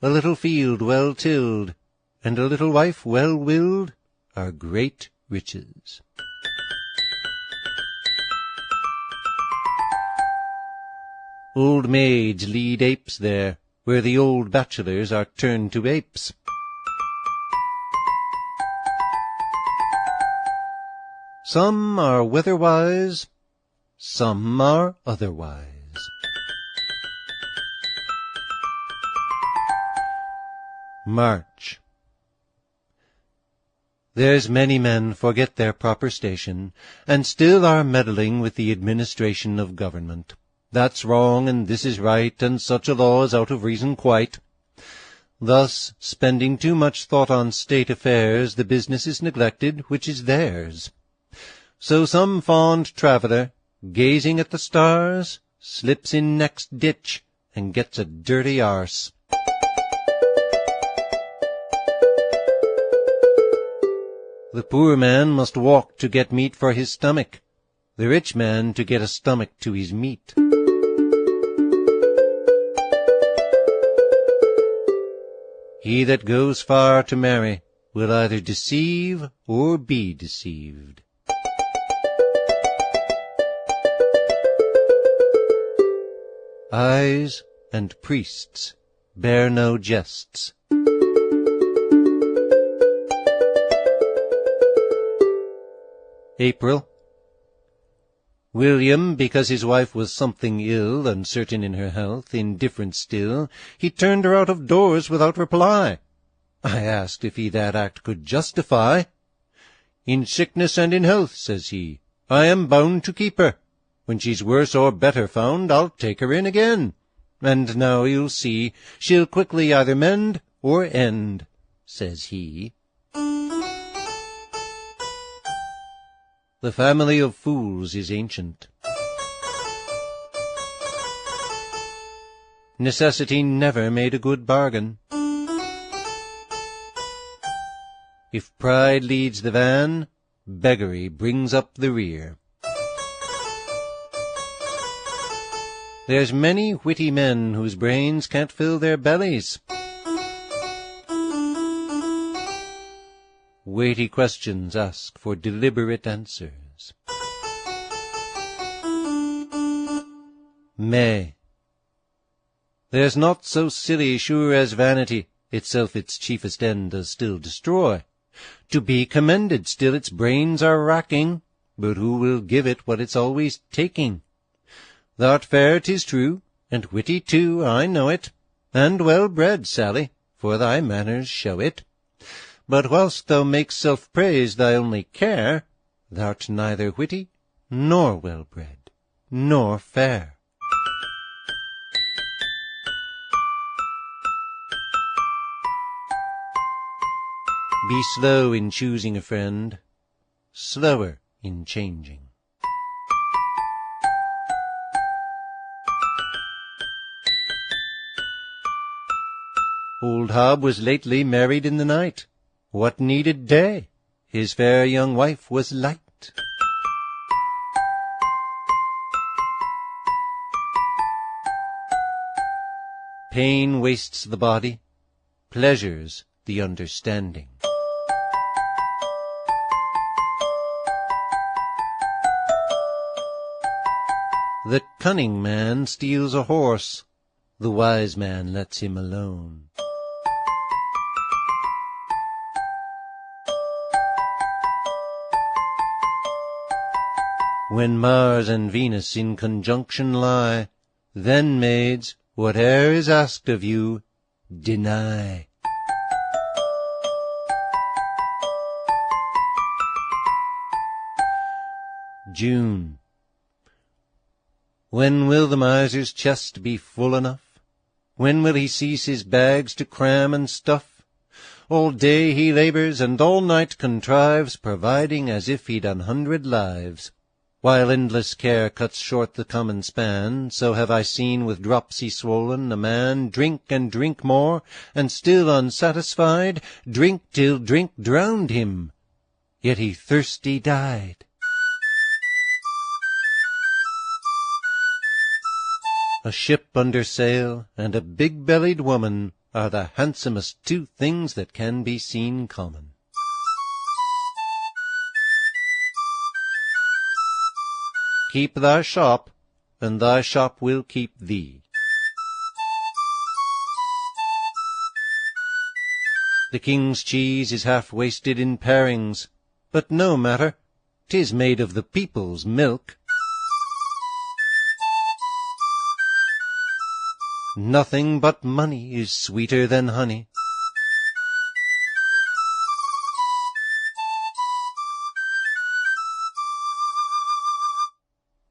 a little field well tilled, and a little wife well willed are great riches. Old maids lead apes there, where the old bachelors are turned to apes. Some are weatherwise, some are otherwise. March. There's many men forget their proper station, and still are meddling with the administration of government. That's wrong, and this is right, and such a law is out of reason quite. Thus, spending too much thought on state affairs, the business is neglected which is theirs. So some fond traveller, gazing at the stars, slips in next ditch, and gets a dirty arse. The poor man must walk to get meat for his stomach, the rich man to get a stomach to his meat. He that goes far to marry will either deceive or be deceived. Eyes and priests bear no jests. April. William, because his wife was something ill, uncertain in her health, indifferent still, he turned her out of doors without reply. I asked if he that act could justify. In sickness and in health, says he, I am bound to keep her. When she's worse or better found, I'll take her in again. And now you'll see, she'll quickly either mend or end, says he. The family of fools is ancient. Necessity never made a good bargain. If pride leads the van, beggary brings up the rear. There's many witty men whose brains can't fill their bellies. Weighty questions ask for deliberate answers. May. There's naught so silly sure as vanity, itself its chiefest end does still destroy. To be commended still its brains are racking, but who will give it what it's always taking? Thou'rt fair, 'tis true, and witty too, I know it, and well bred, Sally, for thy manners show it. But whilst thou makes self-praise thy only care, thou'rt neither witty, nor well-bred, nor fair. Be slow in choosing a friend, slower in changing. Old Hob was lately married in the night. What needed day? His fair young wife was light. Pain wastes the body, pleasures the understanding. The cunning man steals a horse, the wise man lets him alone. When Mars and Venus in conjunction lie, then, maids, whate'er is asked of you, deny. June. When will the miser's chest be full enough? When will he cease his bags to cram and stuff? All day he labours, and all night contrives, providing as if he'd 100 lives. While endless care cuts short the common span, so have I seen with dropsy swollen a man drink and drink more, and still unsatisfied, drink till drink drowned him, yet he thirsty died. A ship under sail and a big-bellied woman are the handsomest two things that can be seen common. Keep thy shop, and thy shop will keep thee. The king's cheese is half wasted in parings, but no matter, 'tis made of the people's milk. Nothing but money is sweeter than honey.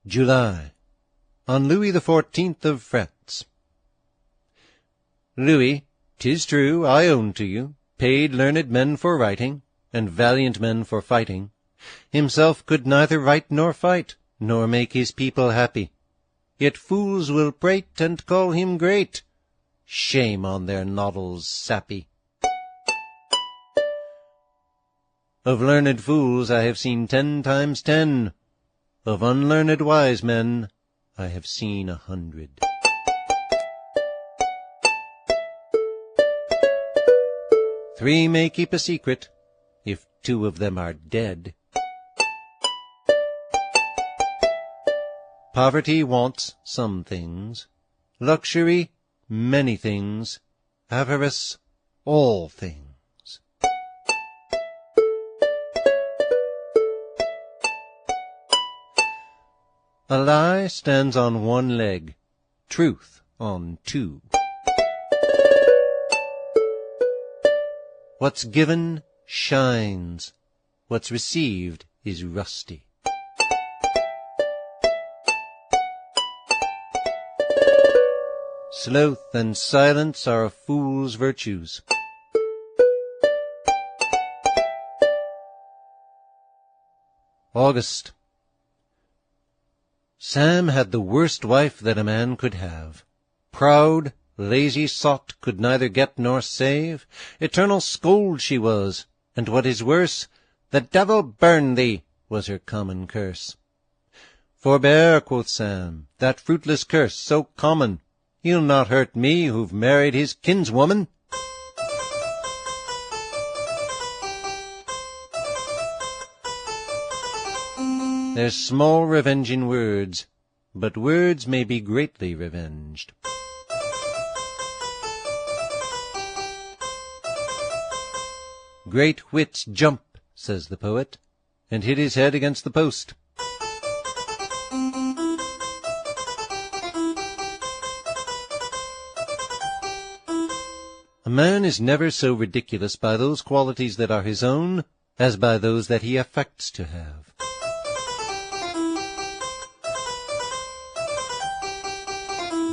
July. On Louis the 14th of France. Louis, 'tis true, I own to you, paid learned men for writing, and valiant men for fighting. Himself could neither write nor fight, nor make his people happy. Yet fools will prate and call him great. Shame on their noddles sappy. Of learned fools I have seen 10 times 10. Of unlearned wise men I have seen 100. Three may keep a secret, if 2 of them are dead. Poverty wants some things, luxury many things, avarice all things. A lie stands on 1 leg, truth on 2. What's given shines, what's received is rusty. Sloth and silence are a fool's virtues. August. Sam had the worst wife that a man could have. Proud, lazy sot, could neither get nor save. Eternal scold she was, and what is worse, the devil burn thee, was her common curse. Forbear, quoth Sam, that fruitless curse so common. He'll not hurt me who've married his kinswoman. There's small revenge in words, but words may be greatly revenged. Great wits jump, says the poet, and hit his head against the post. A man is never so ridiculous by those qualities that are his own as by those that he affects to have.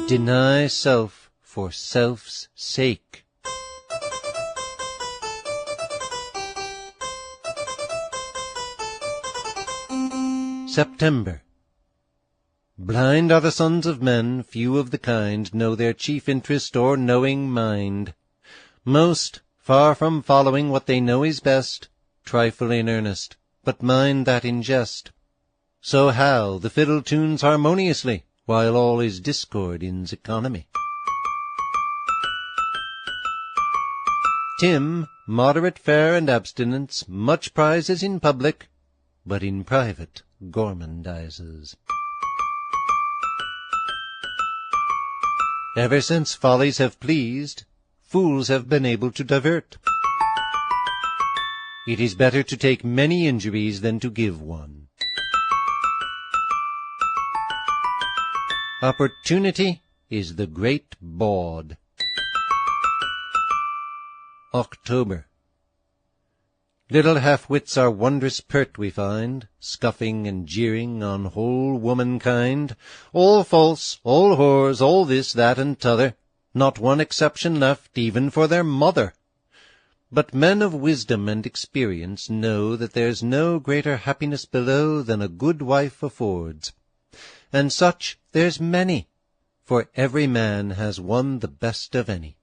Deny self for self's sake. September. Blind are the sons of men, few of the kind know their chief interest or knowing mind. Most, far from following what they know is best, trifle in earnest, but mind that in jest. So Hal the fiddle tunes harmoniously, while all is discord in's economy. Tim, moderate fare and abstinence, much prizes in public, but in private gormandizes. Ever since follies have pleased, fools have been able to divert. It is better to take many injuries than to give one. Opportunity is the great bawd. October. Little half-wits are wondrous pert, we find, scuffing and jeering on whole womankind. All false, all whores, all this, that, and t'other, not one exception left, even for their mother. But men of wisdom and experience know that there's no greater happiness below than a good wife affords. And such there's many, for every man has won the best of any.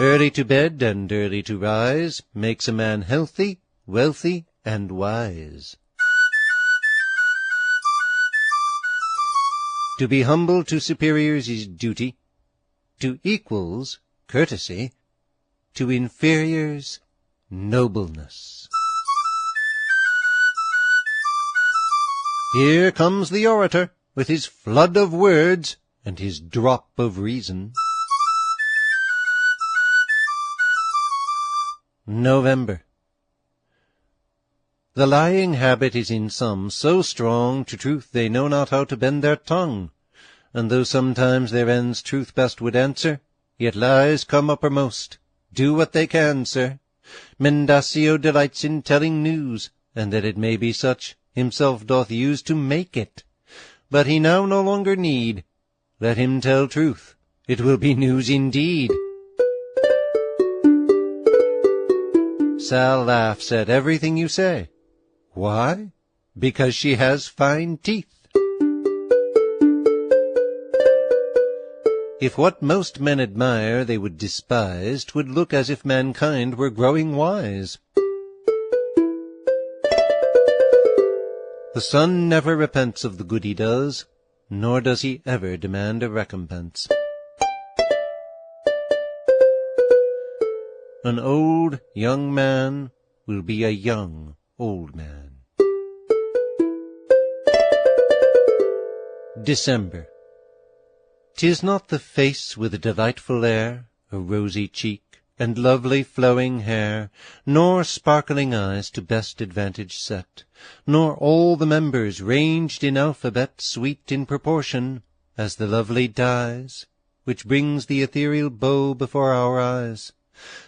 Early to bed and early to rise makes a man healthy, wealthy, and wise. To be humble to superiors is duty, to equals courtesy, to inferiors nobleness. Here comes the orator with his flood of words and his drop of reason. November. The lying habit is in some so strong, to truth they know not how to bend their tongue, and though sometimes their ends truth best would answer, yet lies come uppermost. Do what they can, sir. Mendacio delights in telling news, and that it may be such, himself doth use to make it. But he now no longer need. Let him tell truth, it will be news indeed. Sal laughs at everything you say. Why? Because she has fine teeth. If what most men admire they would despise, 'twould look as if mankind were growing wise. The son never repents of the good he does, nor does he ever demand a recompense. An old young man will be a young old man. December. 'Tis not the face with a delightful air, a rosy cheek, and lovely flowing hair, nor sparkling eyes to best advantage set, nor all the members ranged in alphabet sweet in proportion, as the lovely dies, which brings the ethereal bow before our eyes,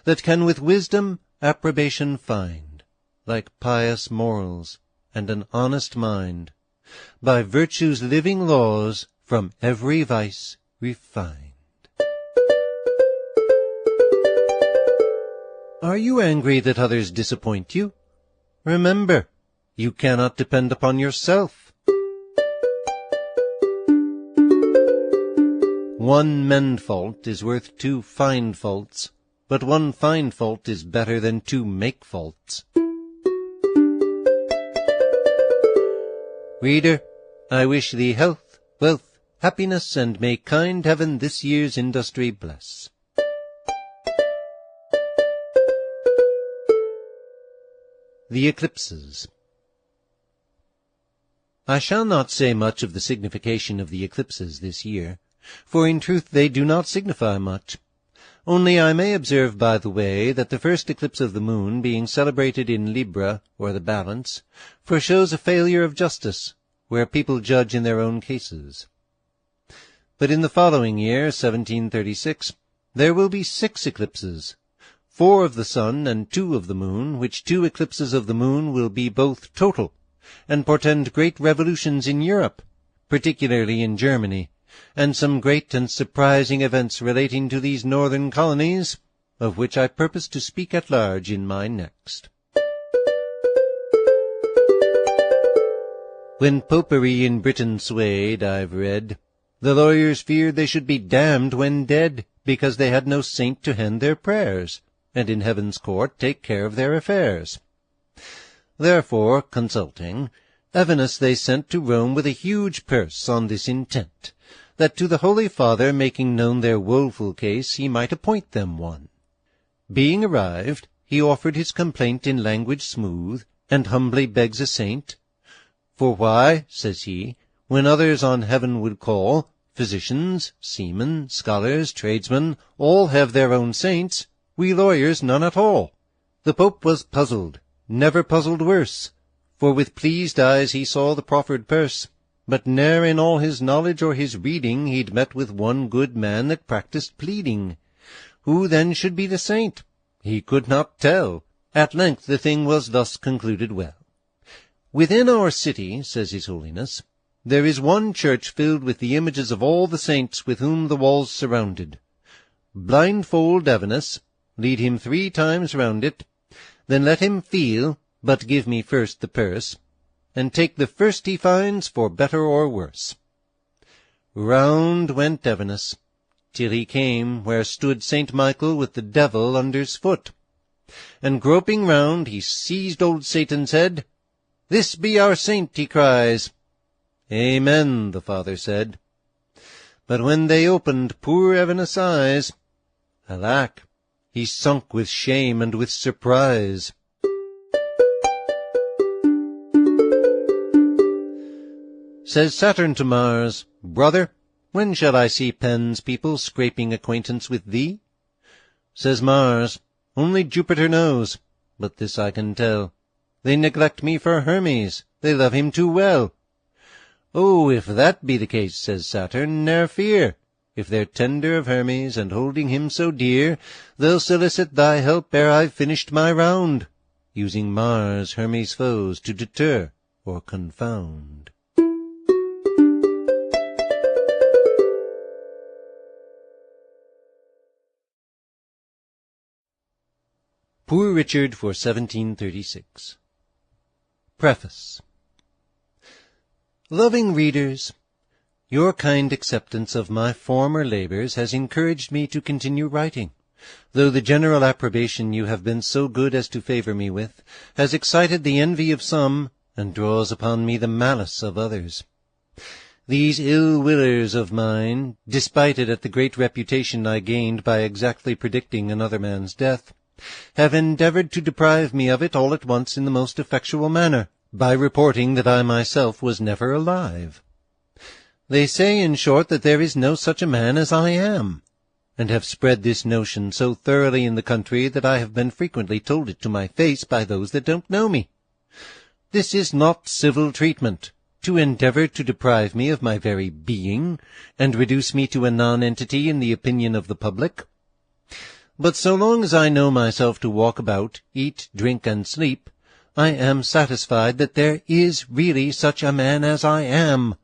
that can with wisdom approbation find, like pious morals and an honest mind, by virtue's living laws from every vice refined. Are you angry that others disappoint you? Remember, you cannot depend upon yourself. One mend fault is worth 2 find faults, but 1 fine fault is better than 2 make faults. Reader, I wish thee health, wealth, happiness, and may kind heaven this year's industry bless. The Eclipses. I shall not say much of the signification of the eclipses this year, for in truth they do not signify much. Only I may observe by the way that the first eclipse of the moon, being celebrated in Libra, or the balance, foreshows a failure of justice, where people judge in their own cases. But in the following year, 1736, there will be 6 eclipses, 4 of the sun and 2 of the moon, which 2 eclipses of the moon will be both total, and portend great revolutions in Europe, particularly in Germany, and some great and surprising events relating to these northern colonies, of which I purpose to speak at large in my next. When Popery in Britain swayed, I've read, the lawyers feared they should be damned when dead, because they had no saint to hand their prayers, and in heaven's court take care of their affairs. Therefore, consulting, Evenus they sent to Rome with a huge purse on this intent, that to the Holy Father, making known their woeful case, he might appoint them one. Being arrived, he offered his complaint in language smooth, and humbly begs a saint. For why, says he, when others on heaven would call, physicians, seamen, scholars, tradesmen, all have their own saints, we lawyers none at all. The Pope was puzzled, never puzzled worse, for with pleased eyes he saw the proffered purse, but ne'er in all his knowledge or his reading he'd met with one good man that practised pleading. Who then should be the saint? He could not tell. At length the thing was thus concluded well. Within our city, says his holiness, there is one church filled with the images of all the saints with whom the walls surrounded. Blindfold Evenus, lead him 3 times round it, then let him feel, but give me first the purse, and take the first he finds for better or worse. Round went Evenus, till he came where stood Saint Michael with the devil under's foot. And groping round, he seized old Satan's head. "This be our saint," he cries. "Amen," the father said. But when they opened poor Evenus' eyes, alack, he sunk with shame and with surprise. Says Saturn to Mars, "Brother, when shall I see Pen's people scraping acquaintance with thee?" Says Mars, "Only Jupiter knows, but this I can tell. They neglect me for Hermes, they love him too well." "Oh, if that be the case," says Saturn, "ne'er fear. If they're tender of Hermes, and holding him so dear, they'll solicit thy help ere I've finished my round, using Mars, Hermes' foes, to deter or confound." Poor Richard for 1736. Preface. Loving readers, your kind acceptance of my former labors has encouraged me to continue writing, though the general approbation you have been so good as to favor me with has excited the envy of some and draws upon me the malice of others. These ill-willers of mine, despited at the great reputation I gained by exactly predicting another man's death, have endeavored to deprive me of it all at once in the most effectual manner, by reporting that I myself was never alive. They say, in short, that there is no such a man as I am, and have spread this notion so thoroughly in the country that I have been frequently told it to my face by those that don't know me. This is not civil treatment, to endeavor to deprive me of my very being, and reduce me to a nonentity in the opinion of the public. But so long as I know myself to walk about, eat, drink, and sleep, I am satisfied that there is really such a man as I am,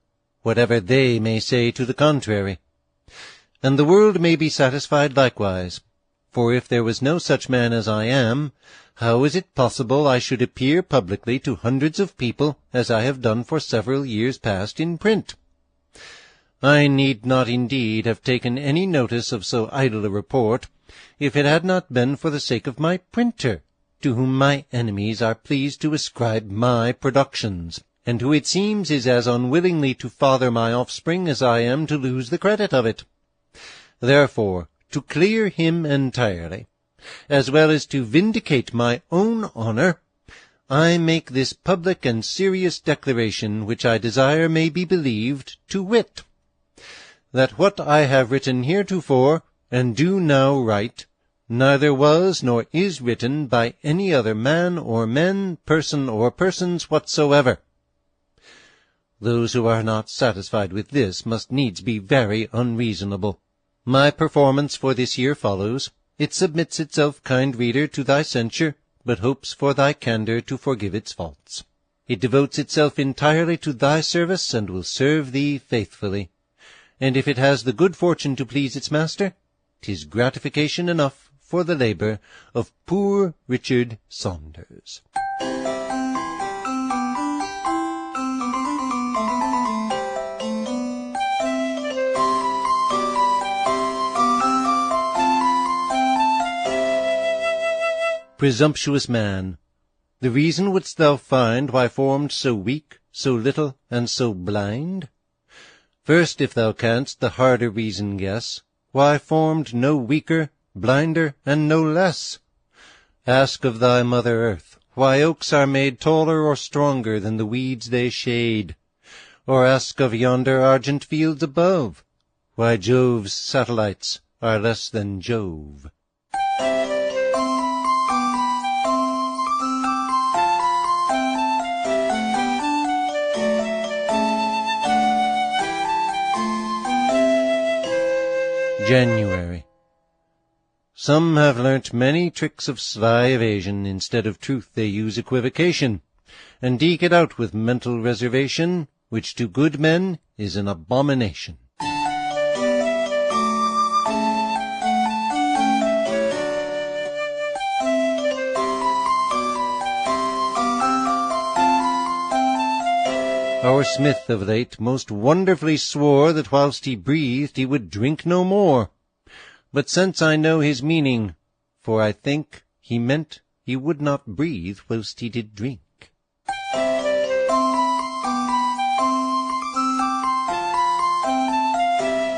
whatever they may say to the contrary. And the world may be satisfied likewise, for if there was no such man as I am, how is it possible I should appear publicly to hundreds of people, as I have done for several years past in print? I need not indeed have taken any notice of so idle a report, if it had not been for the sake of my printer, to whom my enemies are pleased to ascribe my productions, and who it seems is as unwillingly to father my offspring as I am to lose the credit of it. Therefore, to clear him entirely, as well as to vindicate my own honor, I make this public and serious declaration, which I desire may be believed, to wit, that what I have written heretofore, and do now write, neither was nor is written by any other man or men, person or persons whatsoever. Those who are not satisfied with this must needs be very unreasonable. My performance for this year follows. It submits itself, kind reader, to thy censure, but hopes for thy candor to forgive its faults. It devotes itself entirely to thy service, and will serve thee faithfully. And if it has the good fortune to please its master, 'tis gratification enough for the labor of poor Richard Saunders. Presumptuous man, the reason wouldst thou find why formed so weak, so little, and so blind? First, if thou canst, the harder reason guess, why formed no weaker, blinder, and no less? Ask of thy mother earth, why oaks are made taller or stronger than the weeds they shade? Or ask of yonder argent fields above, why Jove's satellites are less than Jove. January. Some have learnt many tricks of sly evasion. Instead of truth they use equivocation, and eke it out with mental reservation, which to good men is an abomination. Our smith of late most wonderfully swore that whilst he breathed he would drink no more. But since I know his meaning, for I think he meant he would not breathe whilst he did drink.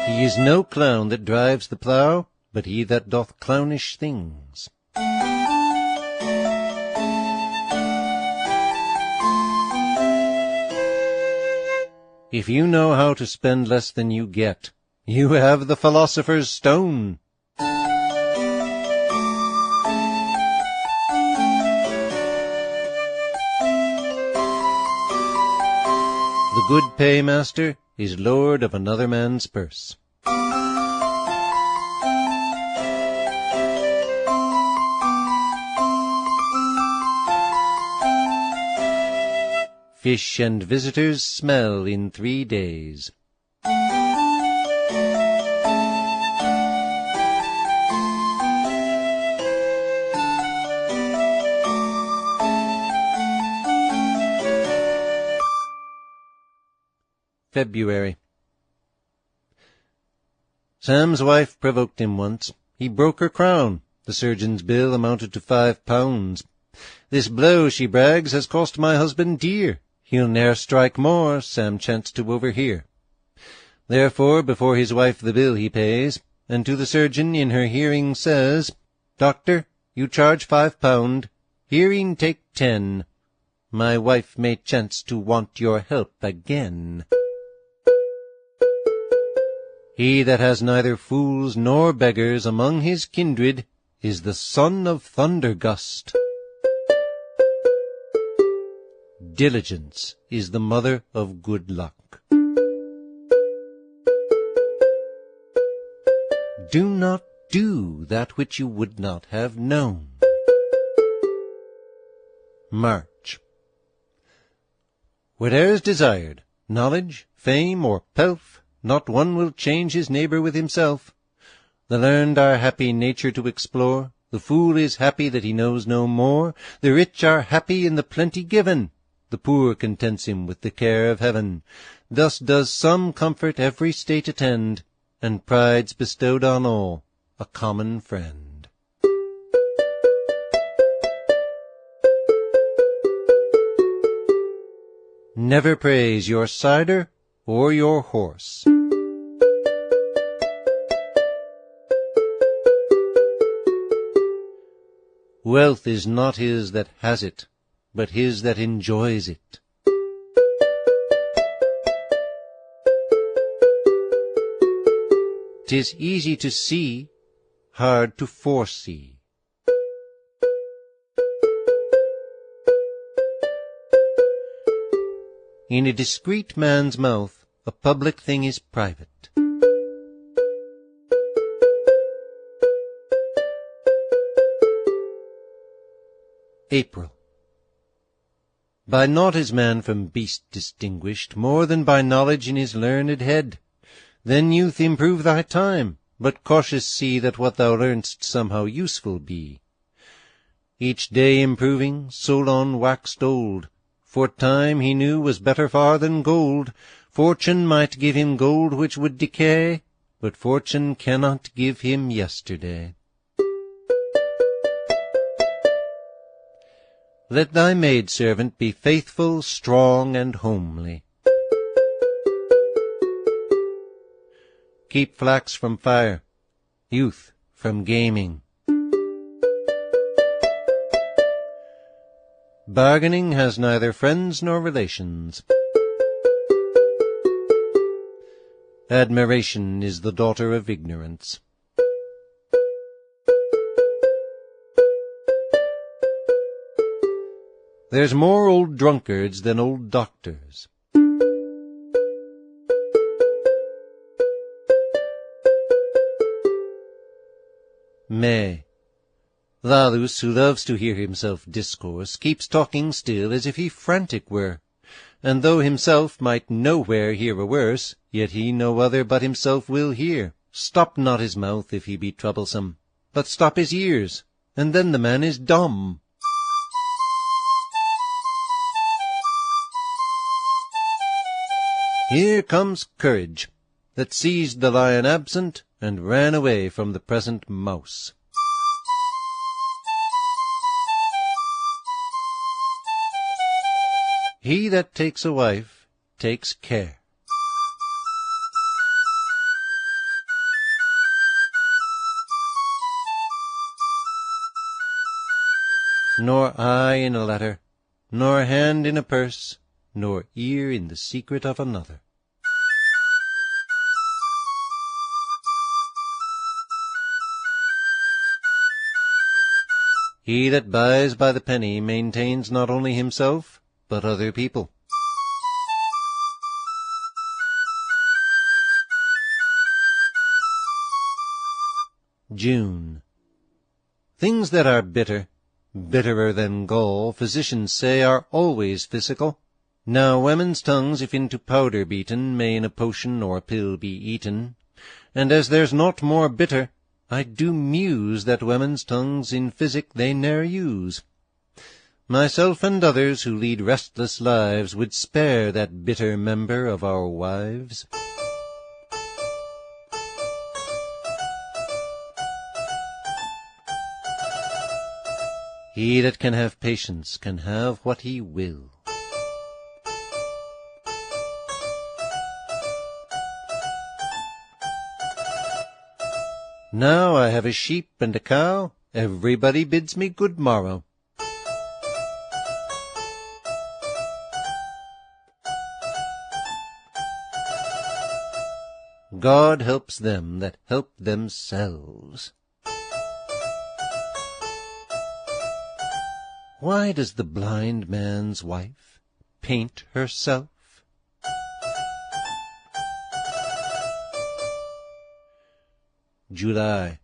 He is no clown that drives the plough, but he that doth clownish things. If you know how to spend less than you get, you have the philosopher's stone. The good paymaster is lord of another man's purse. Fish and visitors smell in 3 days. February. Sam's wife provoked him once. He broke her crown. The surgeon's bill amounted to £5. This blow, she brags, has cost my husband dear. He'll ne'er strike more, Sam chanced to overhear. Therefore before his wife the bill he pays, and to the surgeon in her hearing says, Doctor, you charge £5, herein take 10. My wife may chance to want your help again. He that has neither fools nor beggars among his kindred is the son of Thundergust. Diligence is the mother of good luck. Do not do that which you would not have known. March. Whate'er is desired, knowledge, fame, or pelf, not one will change his neighbour with himself. The learned are happy nature to explore, the fool is happy that he knows no more, the rich are happy in the plenty given, the poor contents him with the care of heaven. Thus does some comfort every state attend, and pride's bestowed on all a common friend. Never praise your cider or your horse. Wealth is not his that has it, but his that enjoys it. 'Tis easy to see, hard to foresee. In a discreet man's mouth, a public thing is private. April. By naught is man from beast distinguished, more than by knowledge in his learned head. Then, youth, improve thy time, but cautious see that what thou learn'st somehow useful be. Each day improving, Solon waxed old, for time he knew was better far than gold. Fortune might give him gold which would decay, but fortune cannot give him yesterday. Let thy maidservant be faithful, strong, and homely. Keep flax from fire, youth from gaming. Bargaining has neither friends nor relations. Admiration is the daughter of ignorance. There's more old drunkards than old doctors. May. Lalus, who loves to hear himself discourse, keeps talking still as if he frantic were, and though himself might nowhere hear a worse, yet he no other but himself will hear. Stop not his mouth if he be troublesome, but stop his ears, and then the man is dumb. Here comes courage, that seized the lion absent, and ran away from the present mouse. He that takes a wife takes care. Nor eye in a letter, nor hand in a purse, nor ear in the secret of another. He that buys by the penny maintains not only himself, but other people. June. Things that are bitter, bitterer than gall, physicians say are always physical. Now women's tongues, if into powder beaten, may in a potion or a pill be eaten. And as there's naught more bitter, I do muse that women's tongues in physic they ne'er use. Myself and others who lead restless lives would spare that bitter member of our wives. He that can have patience can have what he will. Now I have a sheep and a cow, everybody bids me good morrow. God helps them that help themselves. Why does the blind man's wife paint herself? July.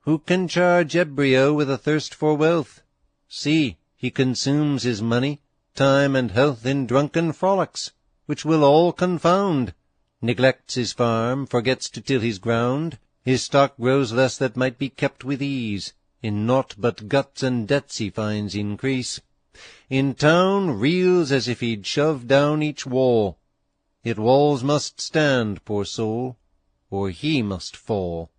Who can charge Ebrio with a thirst for wealth? See, he consumes his money, time, and health in drunken frolics, which will all confound. Neglects his farm, forgets to till his ground, his stock grows less that might be kept with ease. In naught but guts and debts he finds increase. In town reels as if he'd shoved down each wall. Yet walls must stand, poor soul, or he must fall.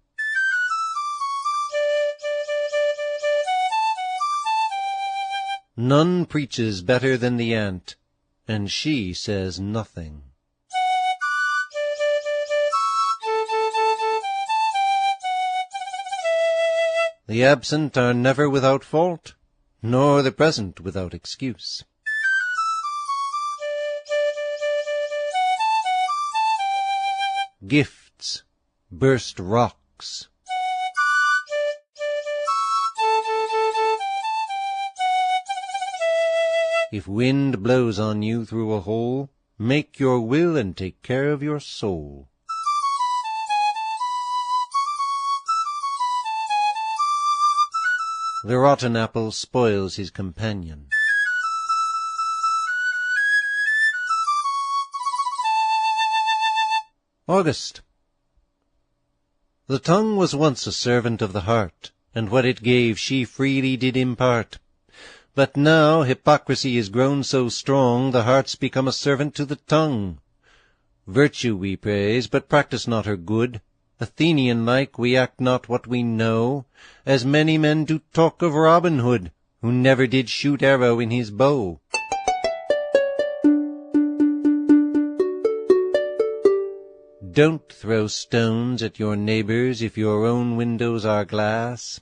None preaches better than the ant, and she says nothing. The absent are never without fault, nor the present without excuse. Gifts burst rocks. If wind blows on you through a hole, make your will and take care of your soul. The rotten apple spoils his companion. August. The tongue was once a servant of the heart, and what it gave she freely did impart. But now hypocrisy is grown so strong, the heart's become a servant to the tongue. Virtue we praise, but practice not her good. Athenian-like, we act not what we know, as many men do talk of Robin Hood, who never did shoot arrow in his bow. Don't throw stones at your neighbors if your own windows are glass.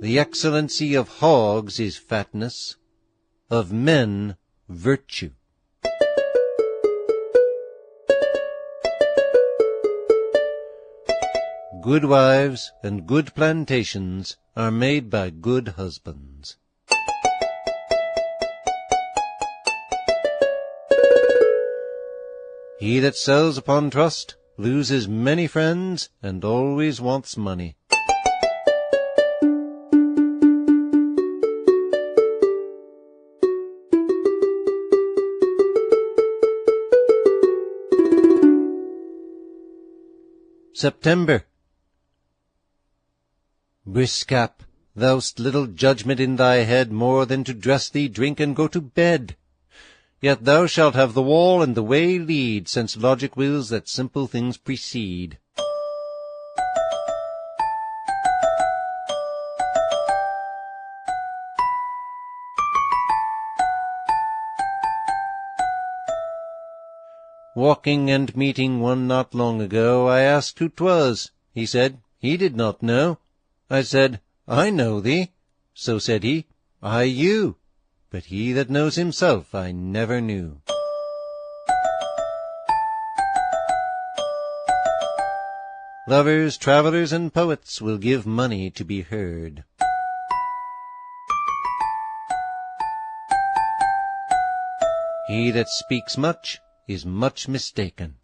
The excellency of hogs is fatness, of men virtue. Good wives and good plantations are made by good husbands. He that sells upon trust loses many friends and always wants money. September. Briscap, thou'st little judgment in thy head more than to dress thee, drink, and go to bed. Yet thou shalt have the wall and the way lead, since logic wills that simple things precede. Walking and meeting one not long ago, I asked who 'twas. He said, he did not know. I said, I know thee. So said he, I you. But he that knows himself I never knew. Lovers, travellers, and poets will give money to be heard. He that speaks much is much mistaken.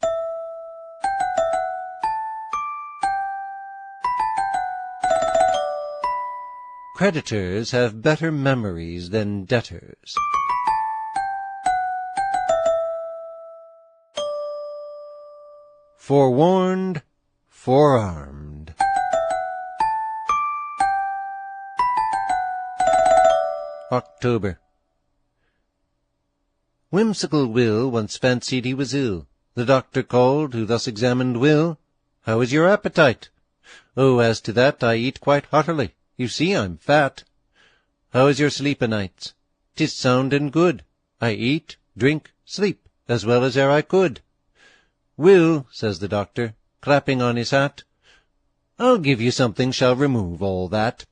Creditors have better memories than debtors. Forewarned, forearmed. October. Whimsical Will once fancied he was ill. The doctor called, who thus examined Will. How is your appetite? Oh, as to that, I eat quite heartily. You see I'm fat. How is your sleep o' nights? 'Tis sound and good. I eat, drink, sleep, as well as e'er I could. Will, says the doctor, clapping on his hat, I'll give you something shall remove all that.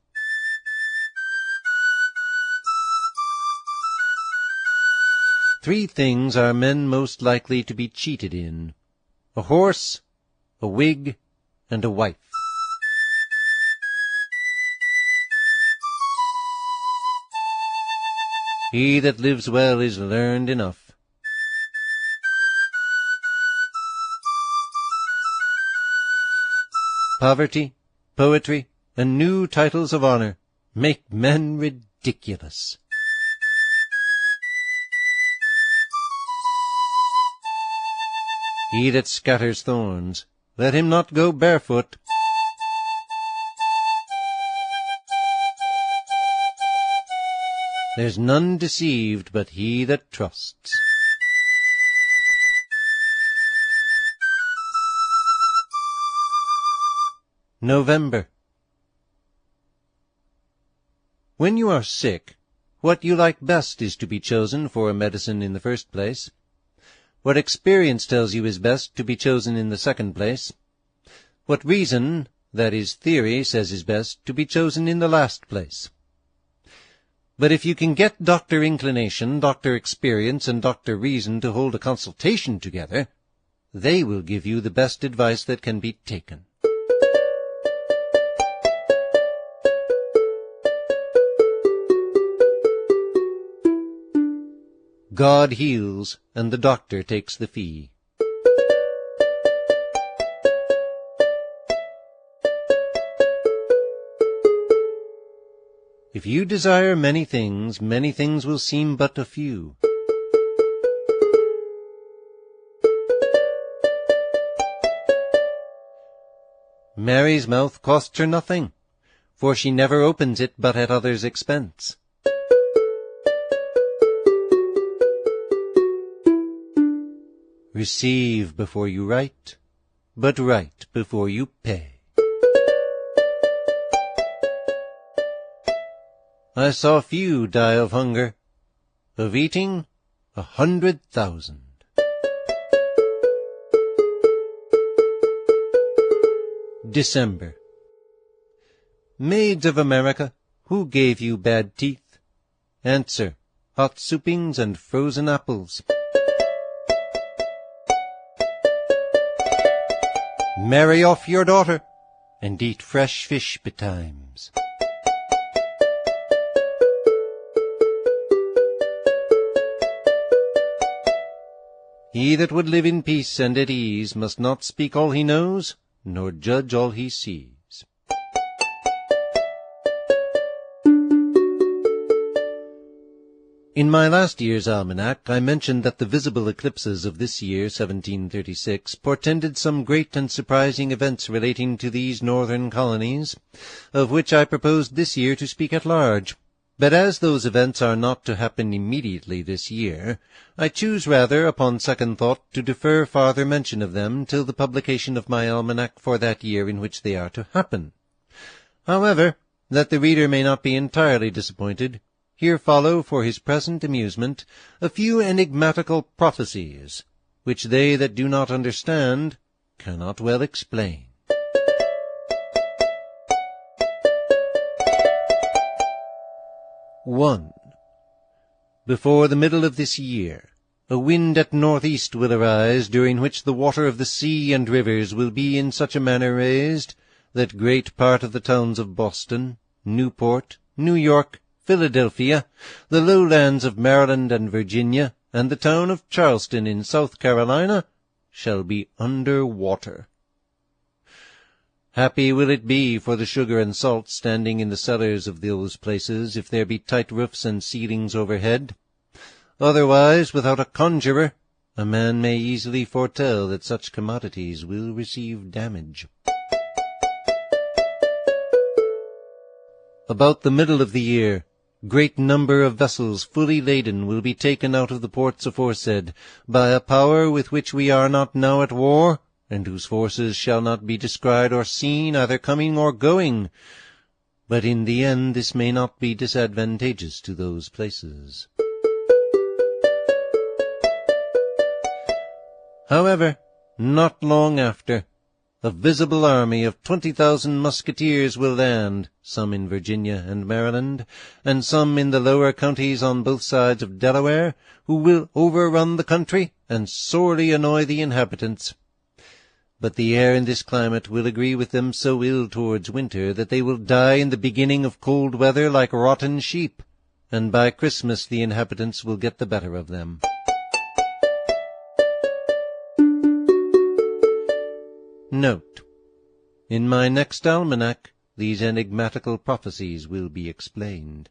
Three things are men most likely to be cheated in: a horse, a wig, and a wife. He that lives well is learned enough. Poverty, poetry, and new titles of honor make men ridiculous. He that scatters thorns, let him not go barefoot. There's none deceived but he that trusts. November. When you are sick, what you like best is to be chosen for a medicine in the first place. What experience tells you is best to be chosen in the second place. What reason, that is theory, says is best to be chosen in the last place. But if you can get Dr. Inclination, Dr. Experience, and Dr. Reason to hold a consultation together, they will give you the best advice that can be taken. God heals, and the doctor takes the fee. If you desire many things will seem but a few. Mary's mouth costs her nothing, for she never opens it but at others' expense. Receive before you write, but write before you pay. I saw few die of hunger, of eating 100,000. December. Maids of America, who gave you bad teeth? Answer, hot soupings and frozen apples. Marry off your daughter, and eat fresh fish betimes. He that would live in peace and at ease must not speak all he knows, nor judge all he sees. In my last year's almanac I mentioned that the visible eclipses of this year, 1736, portended some great and surprising events relating to these northern colonies, of which I proposed this year to speak at large. But as those events are not to happen immediately this year, I choose rather, upon second thought, to defer farther mention of them till the publication of my almanac for that year in which they are to happen. However, that the reader may not be entirely disappointed, here follow, for his present amusement, a few enigmatical prophecies, which they that do not understand cannot well explain. (1) Before the middle of this year, a wind at northeast will arise, during which the water of the sea and rivers will be in such a manner raised, that great part of the towns of Boston, Newport, New York, Philadelphia, the lowlands of Maryland and Virginia, and the town of Charleston in South Carolina, shall be under water. Happy will it be for the sugar and salt standing in the cellars of those places, if there be tight roofs and ceilings overhead. Otherwise, without a conjurer, a man may easily foretell that such commodities will receive damage. About the middle of the year, great number of vessels fully laden will be taken out of the ports aforesaid, by a power with which we are not now at war, and whose forces shall not be descried or seen, either coming or going. But in the end this may not be disadvantageous to those places. However, not long after, a visible army of 20,000 musketeers will land, some in Virginia and Maryland, and some in the lower counties on both sides of Delaware, who will overrun the country and sorely annoy the inhabitants. But the air in this climate will agree with them so ill towards winter that they will die in the beginning of cold weather like rotten sheep, and by Christmas the inhabitants will get the better of them. Note: in my next almanac, these enigmatical prophecies will be explained.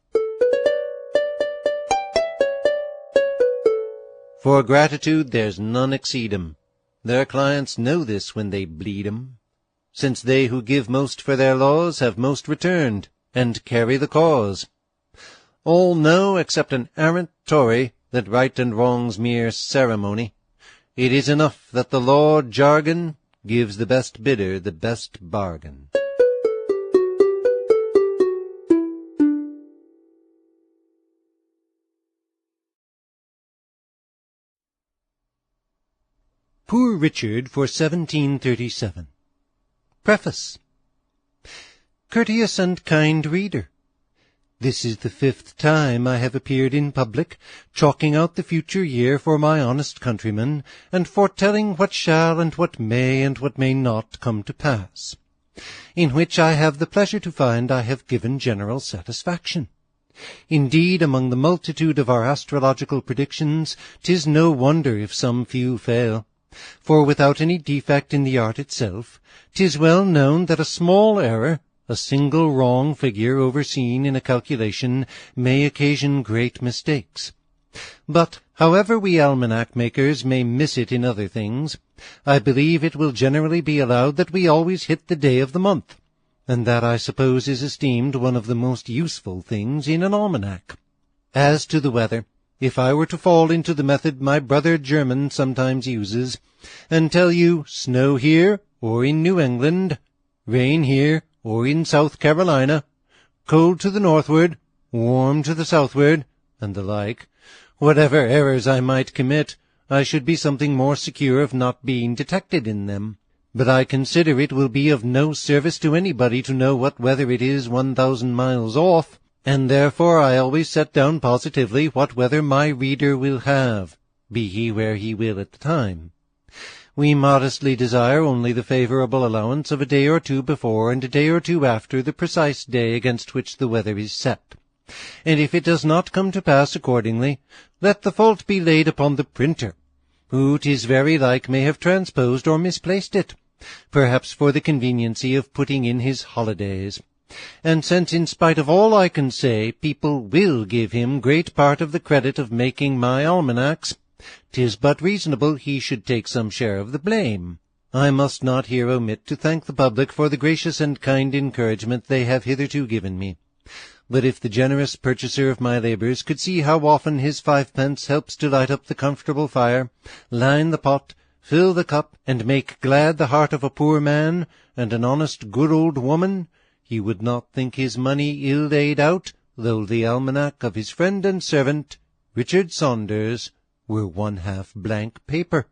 For gratitude there's none exceed 'em. Their clients know this when they bleed 'em, since they who give most for their laws have most returned, and carry the cause. All know, except an arrant Tory, that right and wrong's mere ceremony. It is enough that the law jargon gives the best bidder the best bargain. Poor Richard for 1737. Preface. Courteous and kind reader, this is the 5th time I have appeared in public, chalking out the future year for my honest countrymen, and foretelling what shall and what may not come to pass, in which I have the pleasure to find I have given general satisfaction. Indeed, among the multitude of our astrological predictions, 'tis no wonder if some few fail. For without any defect in the art itself, 'tis well known that a small error, a single wrong figure overseen in a calculation, may occasion great mistakes. But, however we almanac makers may miss it in other things, I believe it will generally be allowed that we always hit the day of the month, and that I suppose is esteemed one of the most useful things in an almanac. As to the weather, if I were to fall into the method my brother German sometimes uses, and tell you snow here or in New England, rain here or in South Carolina, cold to the northward, warm to the southward, and the like, whatever errors I might commit, I should be something more secure of not being detected in them. But I consider it will be of no service to anybody to know what weather it is 1,000 miles off, and therefore I always set down positively what weather my reader will have, be he where he will at the time. We modestly desire only the favourable allowance of a day or two before and a day or two after the precise day against which the weather is set. And if it does not come to pass accordingly, let the fault be laid upon the printer, who 'tis very like may have transposed or misplaced it, perhaps for the conveniency of putting in his holidays. And since in spite of all I can say, people will give him great part of the credit of making my almanacs, 'tis but reasonable he should take some share of the blame. I must not here omit to thank the public for the gracious and kind encouragement they have hitherto given me. But if the generous purchaser of my labours could see how often his 5 pence helps to light up the comfortable fire, line the pot, fill the cup, and make glad the heart of a poor man and an honest good old woman, he would not think his money ill laid out, though the almanac of his friend and servant, Richard Saunders, were 1/2 blank paper.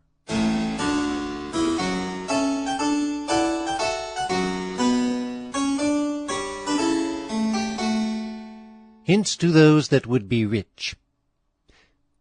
Hints to those that would be rich.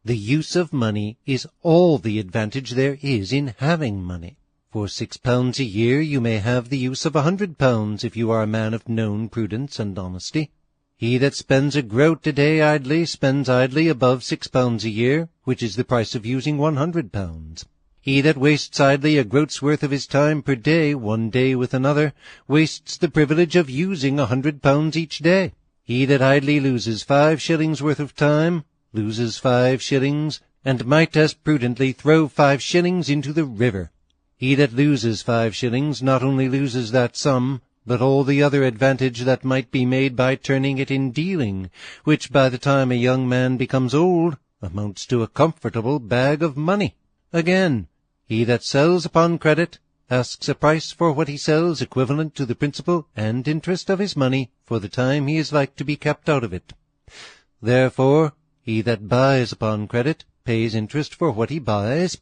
The use of money is all the advantage there is in having money. For 6 pounds a year you may have the use of 100 pounds if you are a man of known prudence and honesty. He that spends a groat a day idly spends idly above 6 pounds a year, which is the price of using 100 pounds. He that wastes idly a groat's worth of his time per day, one day with another, wastes the privilege of using 100 pounds each day. He that idly loses 5 shillings worth of time, loses 5 shillings, and might as prudently throw 5 shillings into the river. He that loses 5 shillings not only loses that sum, but all the other advantage that might be made by turning it in dealing, which by the time a young man becomes old, amounts to a comfortable bag of money. Again, he that sells upon credit asks a price for what he sells equivalent to the principal and interest of his money for the time he is like to be kept out of it. Therefore, he that buys upon credit pays interest for what he buys,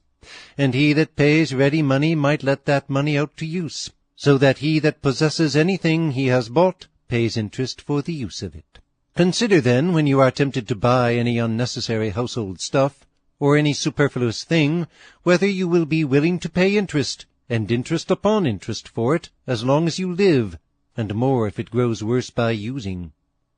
and he that pays ready money might let that money out to use, so that he that possesses anything he has bought pays interest for the use of it. Consider then, when you are tempted to buy any unnecessary household stuff, or any superfluous thing, whether you will be willing to pay interest, and interest upon interest for it, as long as you live, and more if it grows worse by using.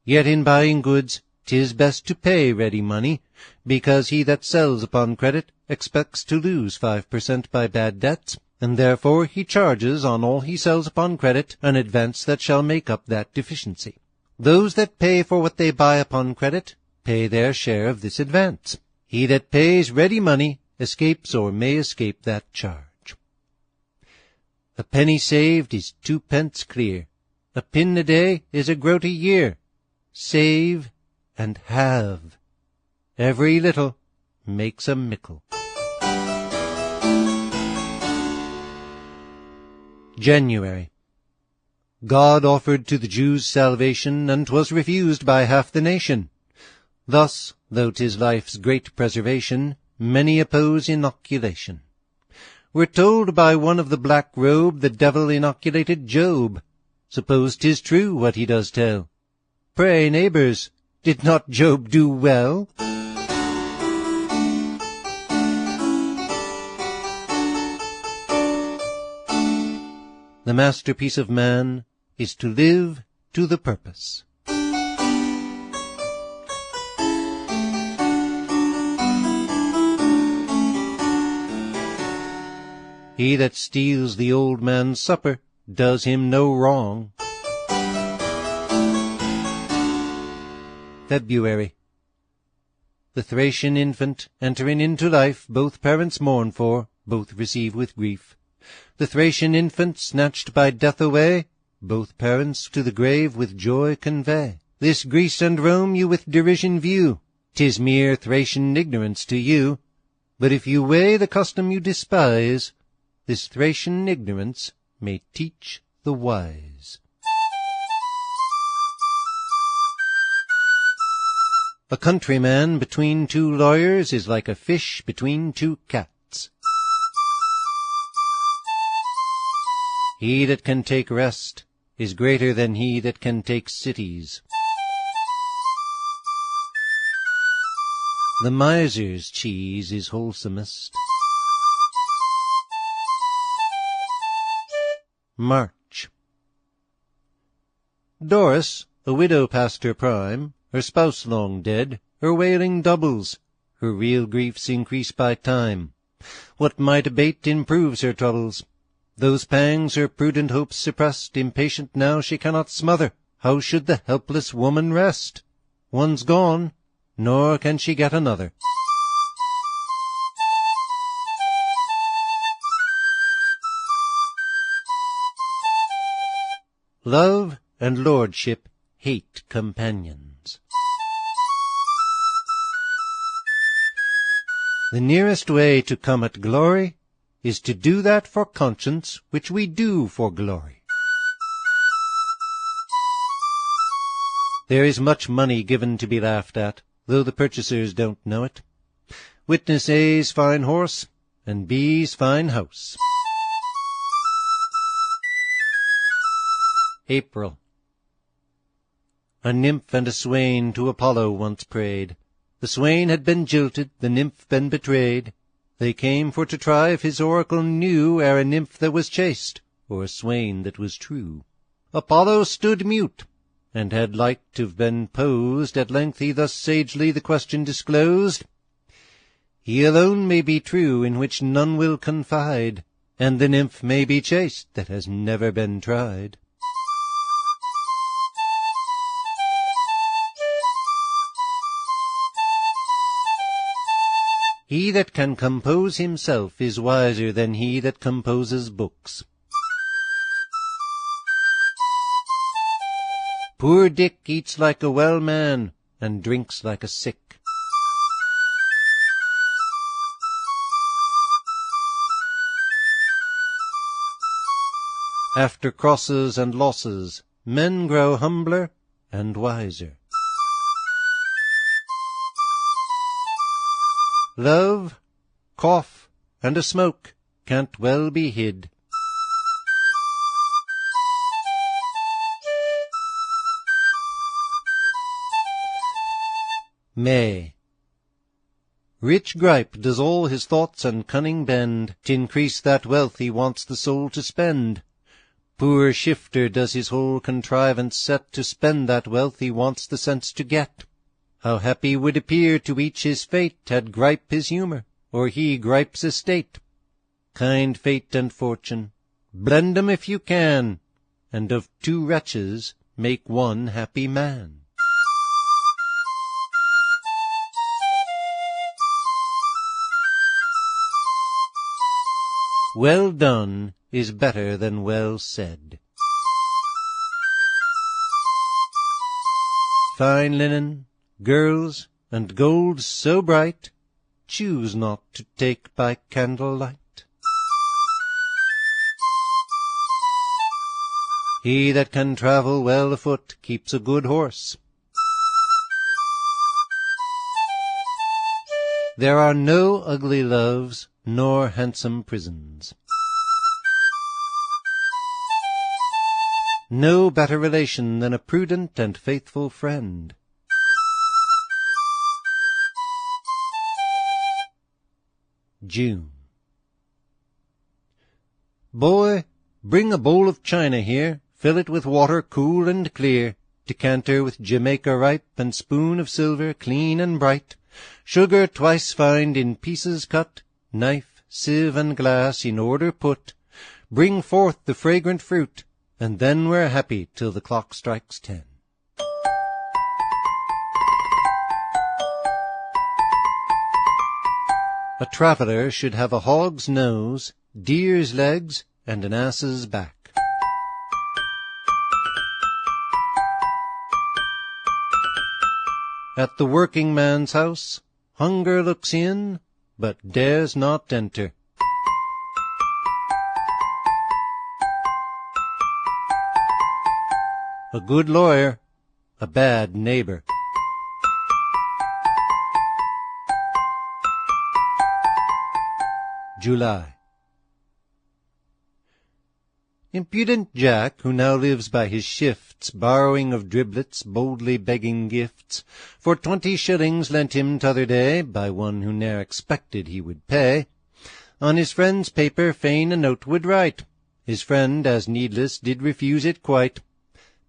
Yet in buying goods, 'tis best to pay ready money, because he that sells upon credit expects to lose 5% by bad debts, and therefore he charges on all he sells upon credit an advance that shall make up that deficiency. Those that pay for what they buy upon credit pay their share of this advance. He that pays ready money escapes or may escape that charge. A penny saved is 2 pence clear. A pin a day is a groat a year. Save and have. Every little makes a mickle. January. God offered to the Jews salvation, and 'twas refused by half the nation. Thus, though 'tis life's great preservation, many oppose inoculation. We're told by one of the black robe the devil inoculated Job. Suppose 'tis true what he does tell. Pray, neighbours, did not Job do well? The masterpiece of man is to live to the purpose. He that steals the old man's supper does him no wrong. February. The Thracian infant, entering into life, both parents mourn for, both receive with grief. The Thracian infant, snatched by death away, both parents to the grave with joy convey. This Greece and Rome you with derision view. 'Tis mere Thracian ignorance to you. But if you weigh the custom you despise, this Thracian ignorance may teach the wise. A countryman between two lawyers is like a fish between two cats. He that can take rest is greater than he that can take cities. The miser's cheese is wholesomest. March. Doris, a widow past her prime, her spouse long dead, her wailing doubles, her real griefs increase by time. What might abate improves her troubles. Those pangs her prudent hopes suppressed, impatient now she cannot smother. How should the helpless woman rest? One's gone, nor can she get another. Love and lordship hate companions. The nearest way to come at glory is to do that for conscience which we do for glory. There is much money given to be laughed at, though the purchasers don't know it. Witness A's fine horse and B's fine house. April. A nymph and a swain to Apollo once prayed. The swain had been jilted, the nymph been betrayed. They came for to try if his oracle knew e'er a nymph that was chaste, or a swain that was true. Apollo stood mute, and had like to've been posed. At length he thus sagely the question disclosed. He alone may be true in which none will confide, and the nymph may be chaste that has never been tried. He that can compose himself is wiser than he that composes books. Poor Dick eats like a well man, and drinks like a sick. After crosses and losses, men grow humbler and wiser. Love, cough, and a smoke can't well be hid. May. Rich gripe does all his thoughts and cunning bend, T'increase that wealth he wants the soul to spend. Poor shifter does his whole contrivance set to spend that wealth he wants the sense to get. How happy would appear to each his fate, had gripe his humour, or he gripe's estate. Kind fate and fortune, blend 'em if you can, and of two wretches make one happy man. Well done is better than well said. Fine linen, girls, and gold so bright, choose not to take by candlelight. He that can travel well afoot keeps a good horse. There are no ugly loves, nor handsome prisons. No better relation than a prudent and faithful friend. June. Boy, bring a bowl of china here, fill it with water cool and clear, decanter with Jamaica ripe, and spoon of silver clean and bright, sugar twice fined in pieces cut, knife, sieve, and glass in order put. Bring forth the fragrant fruit, and then we're happy till the clock strikes 10. A traveller should have a hog's nose, deer's legs, and an ass's back. At the working man's house, hunger looks in, but dares not enter. A good lawyer, a bad neighbor. July. Impudent Jack, who now lives by his shifts, borrowing of driblets, boldly begging gifts, for 20 shillings lent him t'other day, by one who ne'er expected he would pay, on his friend's paper fain a note would write. His friend, as needless, did refuse it quite.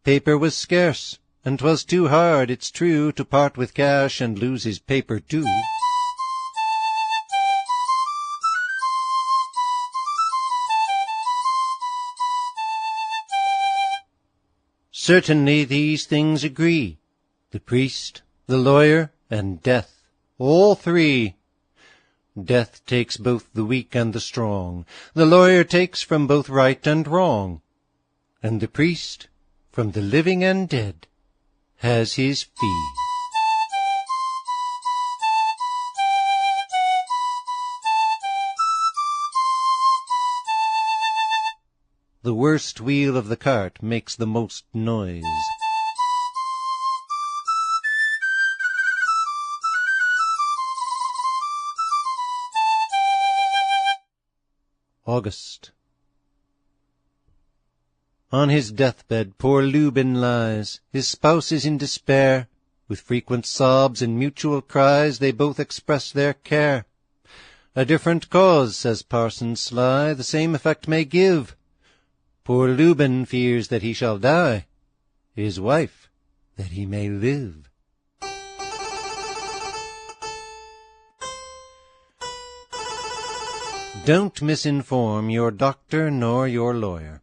Paper was scarce, and 'twas too hard, it's true, to part with cash and lose his paper too. Certainly these things agree, the priest, the lawyer, and death, all three. Death takes both the weak and the strong, the lawyer takes from both right and wrong, and the priest, from the living and dead, has his fee. The worst wheel of the cart makes the most noise. August. On his deathbed poor Lubin lies. His spouse is in despair. With frequent sobs and mutual cries they both express their care. A different cause, says Parson Sly, the same effect may give. Poor Lubin fears that he shall die, his wife that he may live. Don't misinform your doctor nor your lawyer.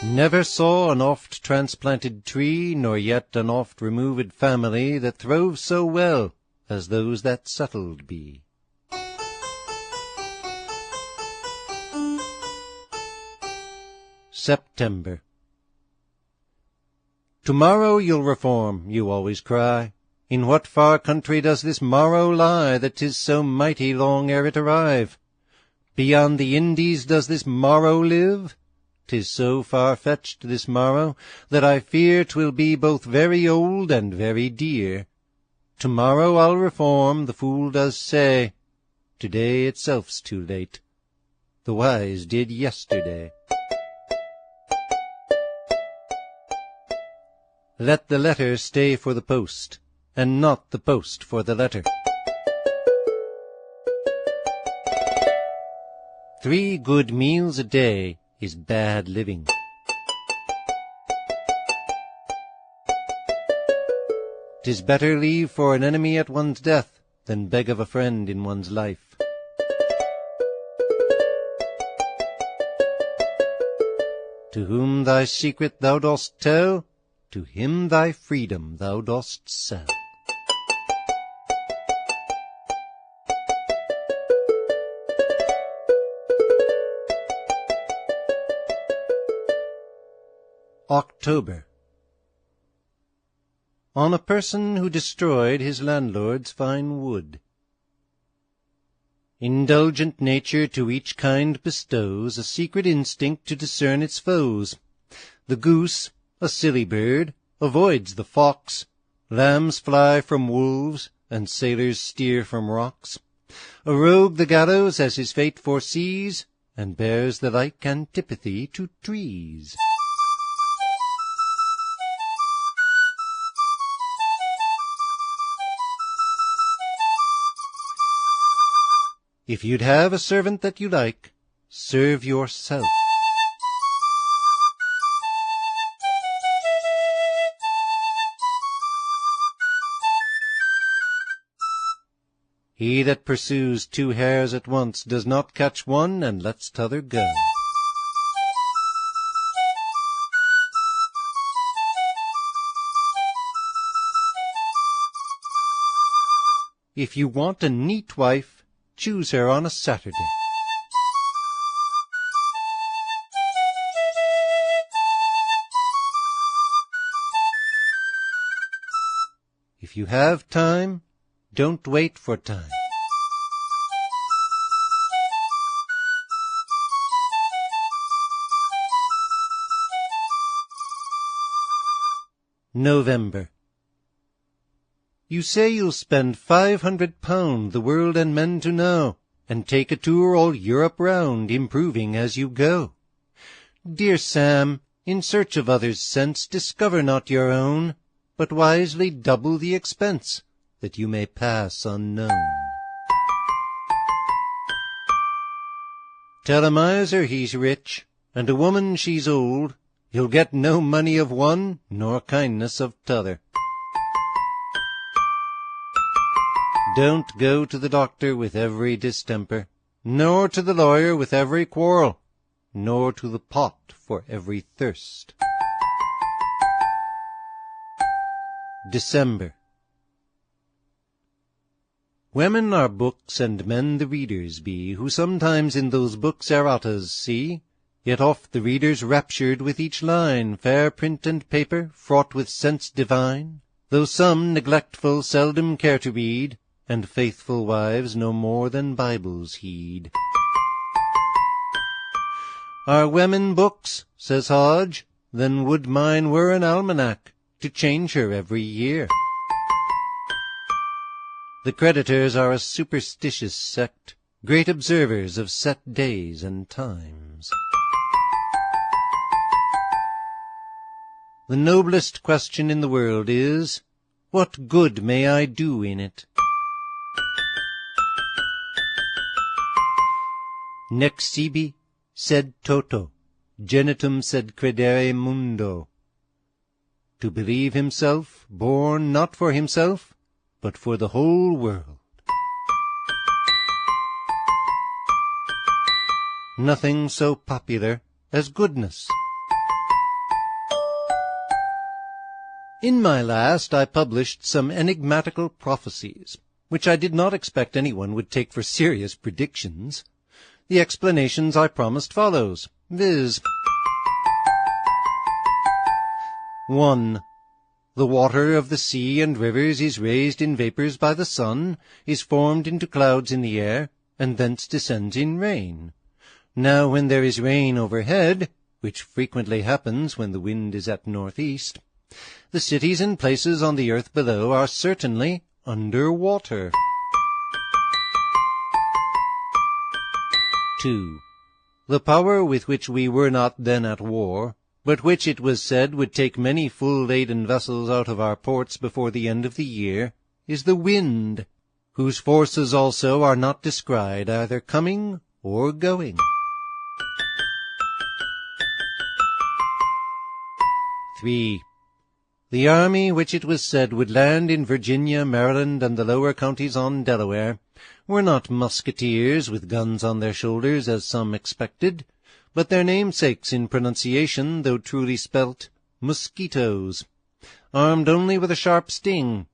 Never saw an oft-transplanted tree, nor yet an oft-removed family, that throve so well as those that settled be. September. Tomorrow you'll reform, you always cry. In what far country does this morrow lie, that 'tis so mighty long ere it arrive? Beyond the Indies does this morrow live? 'Tis so far-fetched, this morrow, that I fear 'twill be both very old and very dear. Tomorrow I'll reform, the fool does say. Today itself's too late. The wise did yesterday. Let the letter stay for the post, and not the post for the letter. 3 good meals a day is bad living. "'Tis better leave for an enemy at one's death than beg of a friend in one's life. To whom thy secret thou dost tell, to him thy freedom thou dost sell. October. On a person who destroyed his landlord's fine wood. Indulgent nature to each kind bestows a secret instinct to discern its foes. The goose, a silly bird, avoids the fox. Lambs fly from wolves, and sailors steer from rocks. A rogue the gallows as his fate foresees, and bears the like antipathy to trees. If you'd have a servant that you like, serve yourself. He that pursues 2 hares at once does not catch one and lets t'other go. If you want a neat wife, choose her on a Saturday. If you have time, don't wait for time. November. You say you'll spend £500 the world and men to know, and take a tour all Europe round, improving as you go. Dear Sam, in search of others' sense, discover not your own, but wisely double the expense, that you may pass unknown. Tell a miser he's rich, and a woman she's old, you'll get no money of one, nor kindness of t'other. Don't go to the doctor with every distemper, nor to the lawyer with every quarrel, nor to the pot for every thirst. December. Women are books, and men the readers be, who sometimes in those books erratas see, yet oft the readers raptured with each line, fair print and paper, fraught with sense divine, though some, neglectful, seldom care to read, and faithful wives no more than Bibles heed. Are women books, says Hodge, then would mine were an almanac, to change her every year. The creditors are a superstitious sect, great observers of set days and times. The noblest question in the world is, what good may I do in it? Nec sibi sed toto, genitum sed credere mundo. To believe himself, born not for himself, but for the whole world. Nothing so popular as goodness. In my last I published some enigmatical prophecies, which I did not expect anyone would take for serious predictions. The explanations I promised follows, viz. 1. The water of the sea and rivers is raised in vapours by the sun, is formed into clouds in the air, and thence descends in rain. Now when there is rain overhead, which frequently happens when the wind is at northeast, the cities and places on the earth below are certainly under water. 2. The power with which we were not then at war, but which it was said would take many full-laden vessels out of our ports before the end of the year, is the wind, whose forces also are not descried either coming or going. 3. The army which it was said would land in Virginia, Maryland, and the lower counties on Delaware, were not musketeers with guns on their shoulders, as some expected, but their namesakes in pronunciation, though truly spelt, mosquitoes, armed only with a sharp sting.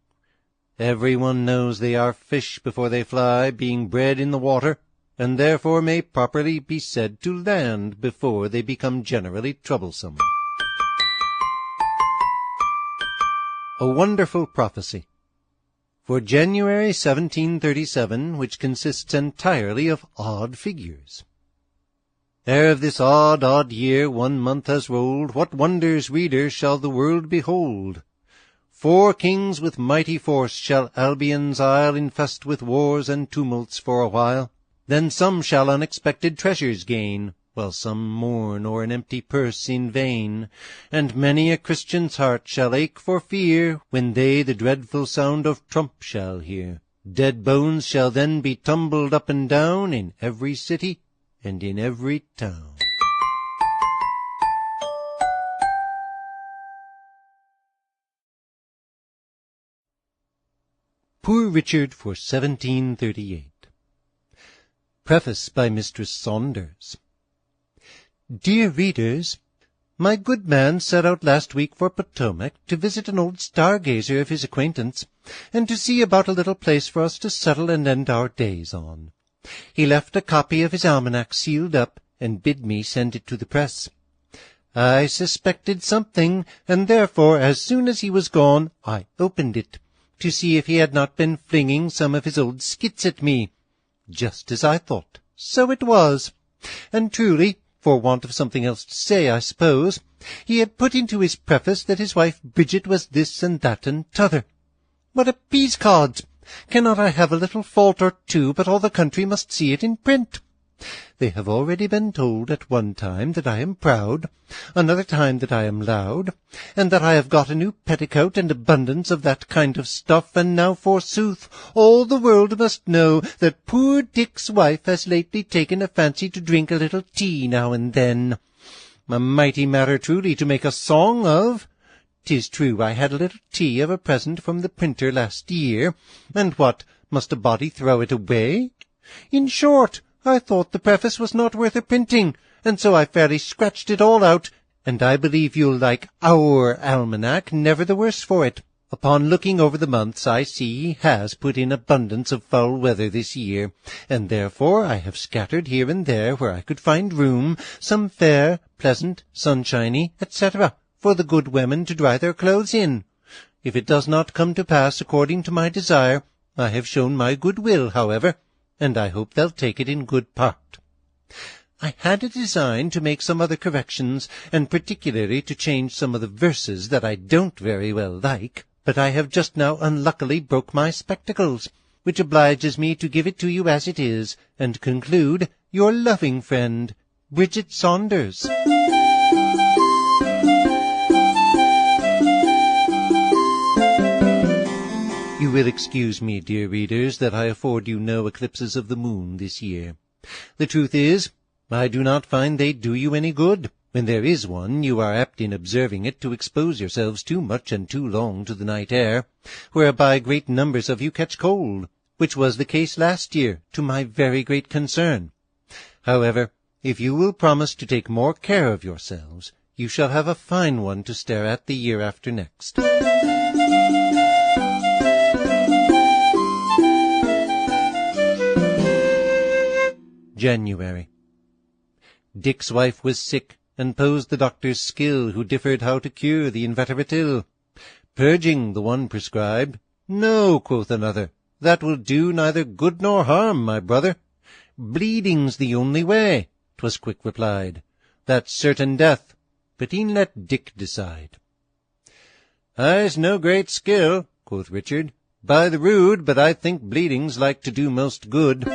Every one knows they are fish before they fly, being bred in the water, and therefore may properly be said to land before they become generally troublesome. A wonderful prophecy. For January 1737, which consists entirely of odd figures. Ere of this odd year 1 month has rolled, what wonders, reader, shall the world behold? 4 kings with mighty force shall Albion's isle infest with wars and tumults for a while. Then some shall unexpected treasures gain, while some mourn o'er an empty purse in vain. And many a Christian's heart shall ache for fear, when they the dreadful sound of trump shall hear. Dead bones shall then be tumbled up and down in every city and in every town. Poor Richard for 1738. Preface by Mistress Saunders. Dear readers, my good man set out last week for Potomac to visit an old stargazer of his acquaintance, and to see about a little place for us to settle and end our days on. He left a copy of his almanac sealed up, and bid me send it to the press. I suspected something, and therefore, as soon as he was gone, I opened it, to see if he had not been flinging some of his old skits at me. Just as I thought, so it was. And truly, for want of something else to say, I suppose. He had put into his preface that his wife Bridget was this and that and t'other. What a peascod! Cannot I have a little fault or two, but all the country must see it in print? They have already been told at one time that I am proud, another time that I am loud, and that I have got a new petticoat and abundance of that kind of stuff, and now, forsooth, all the world must know that poor Dick's wife has lately taken a fancy to drink a little tea now and then. A mighty matter truly to make a song of. 'Tis true I had a little tea of a present from the printer last year, and what, must a body throw it away? In short, I thought the preface was not worth a printing, and so I fairly scratched it all out, and I believe you'll like our almanac never the worse for it. Upon looking over the months, I see he has put in abundance of foul weather this year, and therefore I have scattered here and there, where I could find room, some fair, pleasant, sunshiny, etc., for the good women to dry their clothes in. If it does not come to pass according to my desire, I have shown my good will, however, and I hope they'll take it in good part. I had a design to make some other corrections, and particularly to change some of the verses that I don't very well like, but I have just now unluckily broke my spectacles, which obliges me to give it to you as it is, and conclude, your loving friend, Bridget Saunders. You will excuse me, dear readers, that I afford you no eclipses of the moon this year. The truth is, I do not find they do you any good. When there is one, you are apt in observing it to expose yourselves too much and too long to the night air, whereby great numbers of you catch cold, which was the case last year, to my very great concern. However, if you will promise to take more care of yourselves, you shall have a fine one to stare at the year after next. January. Dick's wife was sick, and posed the doctor's skill, who differed how to cure the inveterate ill. Purging, the one prescribed. No, quoth another, that will do neither good nor harm, my brother. Bleeding's the only way, 'twas quick replied. That's certain death, but e'en let Dick decide. I's no great skill, quoth Richard, by the rood, but I think bleeding's like to do most good.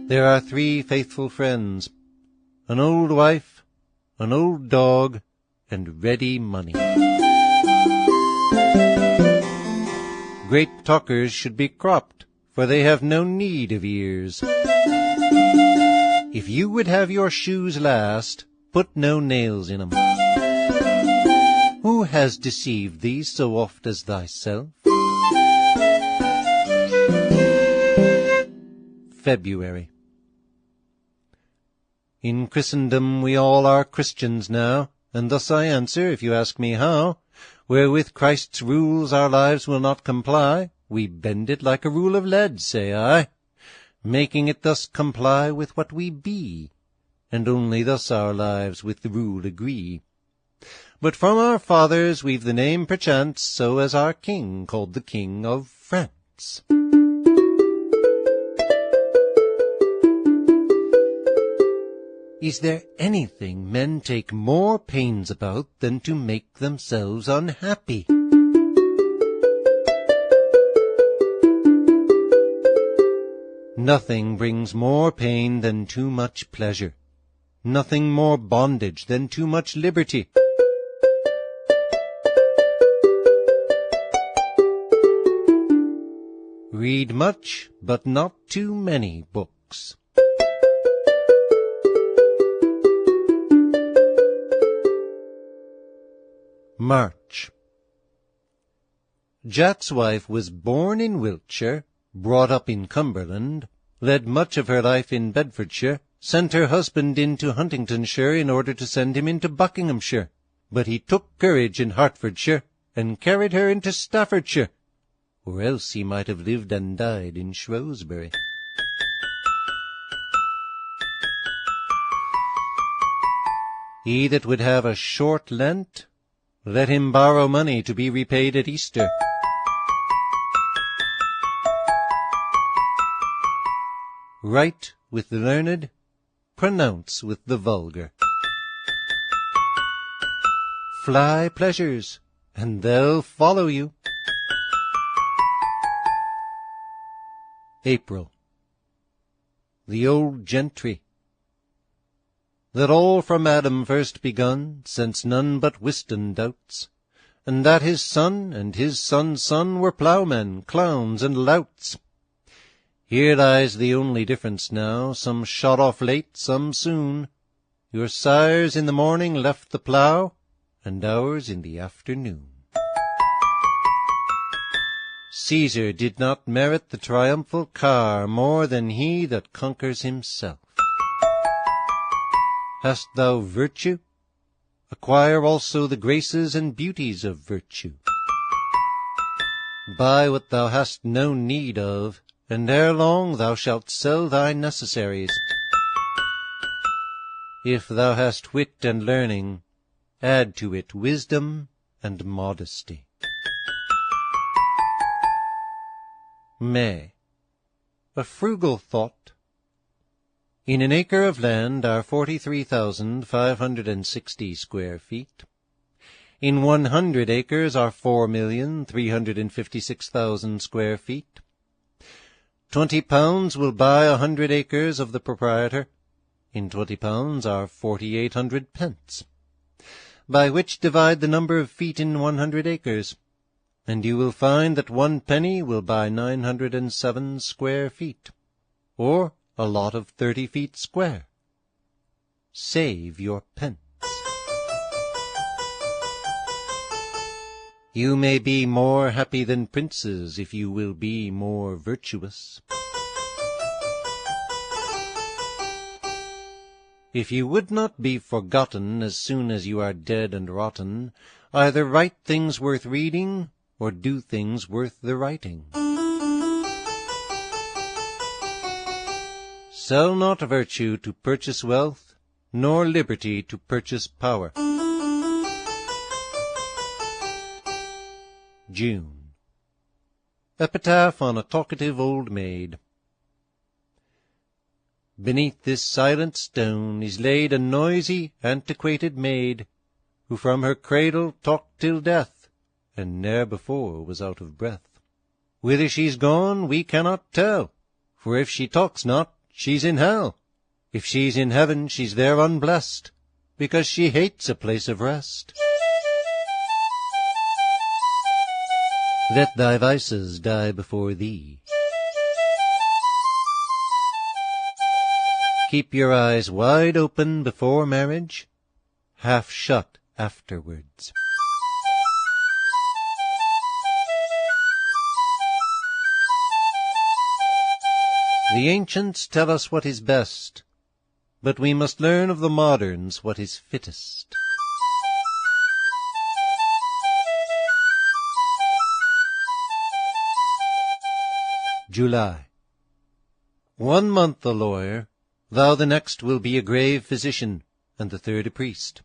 There are 3 faithful friends, an old wife, an old dog, and ready money. Great talkers should be cropped, for they have no need of ears. If you would have your shoes last, put no nails in 'em. Who has deceived thee so oft as thyself? February. In Christendom we all are Christians now, and thus I answer, if you ask me how. Wherewith Christ's rules our lives will not comply, we bend it like a rule of lead, say I, making it thus comply with what we be, and only thus our lives with the rule agree. But from our fathers we've the name perchance, so as our king called the King of France. Is there anything men take more pains about than to make themselves unhappy? Nothing brings more pain than too much pleasure, nothing more bondage than too much liberty. Read much, but not too many books. March. Jack's wife was born in Wiltshire, brought up in Cumberland, led much of her life in Bedfordshire, sent her husband into Huntingdonshire in order to send him into Buckinghamshire, but he took courage in Hertfordshire, and carried her into Staffordshire, or else he might have lived and died in Shrewsbury. He that would have a short Lent, let him borrow money to be repaid at Easter. Write with the learned, pronounce with the vulgar. Fly pleasures, and they'll follow you. April. The old gentry. That all from Adam first begun, since none but Whiston doubts, and that his son and his son's son were ploughmen, clowns, and louts. Here lies the only difference now, some shot off late, some soon. Your sires in the morning left the plough, and ours in the afternoon. Caesar did not merit the triumphal car more than he that conquers himself. Hast thou virtue? Acquire also the graces and beauties of virtue. Buy what thou hast no need of, and ere long thou shalt sell thy necessaries. If thou hast wit and learning, add to it wisdom and modesty. May. A frugal thought. In an acre of land are 43,560 square feet. In 100 acres are 4,356,000 square feet. 20 pounds will buy 100 acres of the proprietor. In 20 pounds are 4,800 pence. By which divide the number of feet in 100 acres, and you will find that 1 penny will buy 907 square feet, or a lot of 30 feet square. Save your pence. You may be more happy than princes if you will be more virtuous. If you would not be forgotten as soon as you are dead and rotten, either write things worth reading, or do things worth the writing. Sell not virtue to purchase wealth, nor liberty to purchase power. June. Epitaph on a talkative old maid. Beneath this silent stone is laid a noisy, antiquated maid, who from her cradle talked till death, and ne'er before was out of breath. Whither she's gone we cannot tell, for if she talks not, she's in hell. If she's in heaven, she's there unblessed, because she hates a place of rest. Let thy vices die before thee. Keep your eyes wide open before marriage, half shut afterwards. The ancients tell us what is best, but we must learn of the moderns what is fittest. July. 1 month a lawyer, thou the next will be a grave physician, and the third a priest.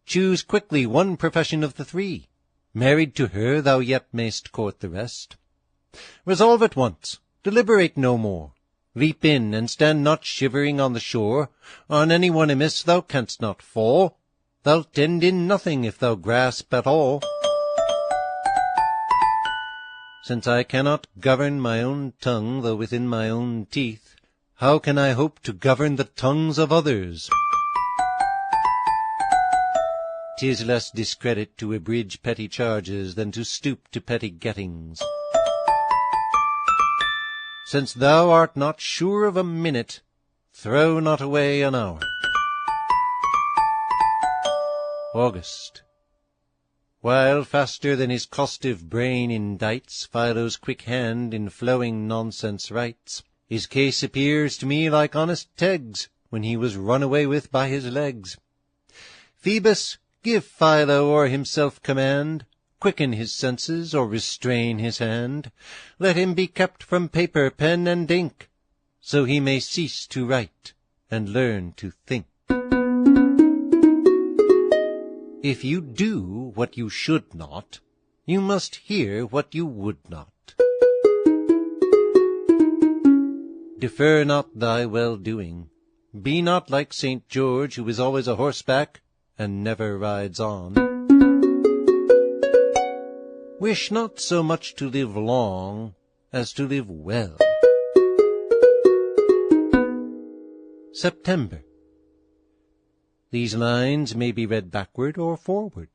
Choose quickly one profession of the 3. Married to her thou yet mayst court the rest. Resolve at once, deliberate no more. Leap in, and stand not shivering on the shore. On any one amiss thou canst not fall. Thou'lt end in nothing if thou grasp at all. Since I cannot govern my own tongue, though within my own teeth, how can I hope to govern the tongues of others? 'Tis less discredit to abridge petty charges than to stoop to petty gettings. Since thou art not sure of a minute, throw not away an hour. August. While faster than his costive brain indites, Philo's quick hand in flowing nonsense writes, his case appears to me like honest Teg's, when he was run away with by his legs. Phoebus, give Philo o'er himself command, quicken his senses, or restrain his hand. Let him be kept from paper, pen, and ink, so he may cease to write, and learn to think. If you do what you should not, you must hear what you would not. Defer not thy well-doing. Be not like St. George, who is always a horseback, and never rides on. Wish not so much to live long as to live well. September. These lines may be read backward or forward.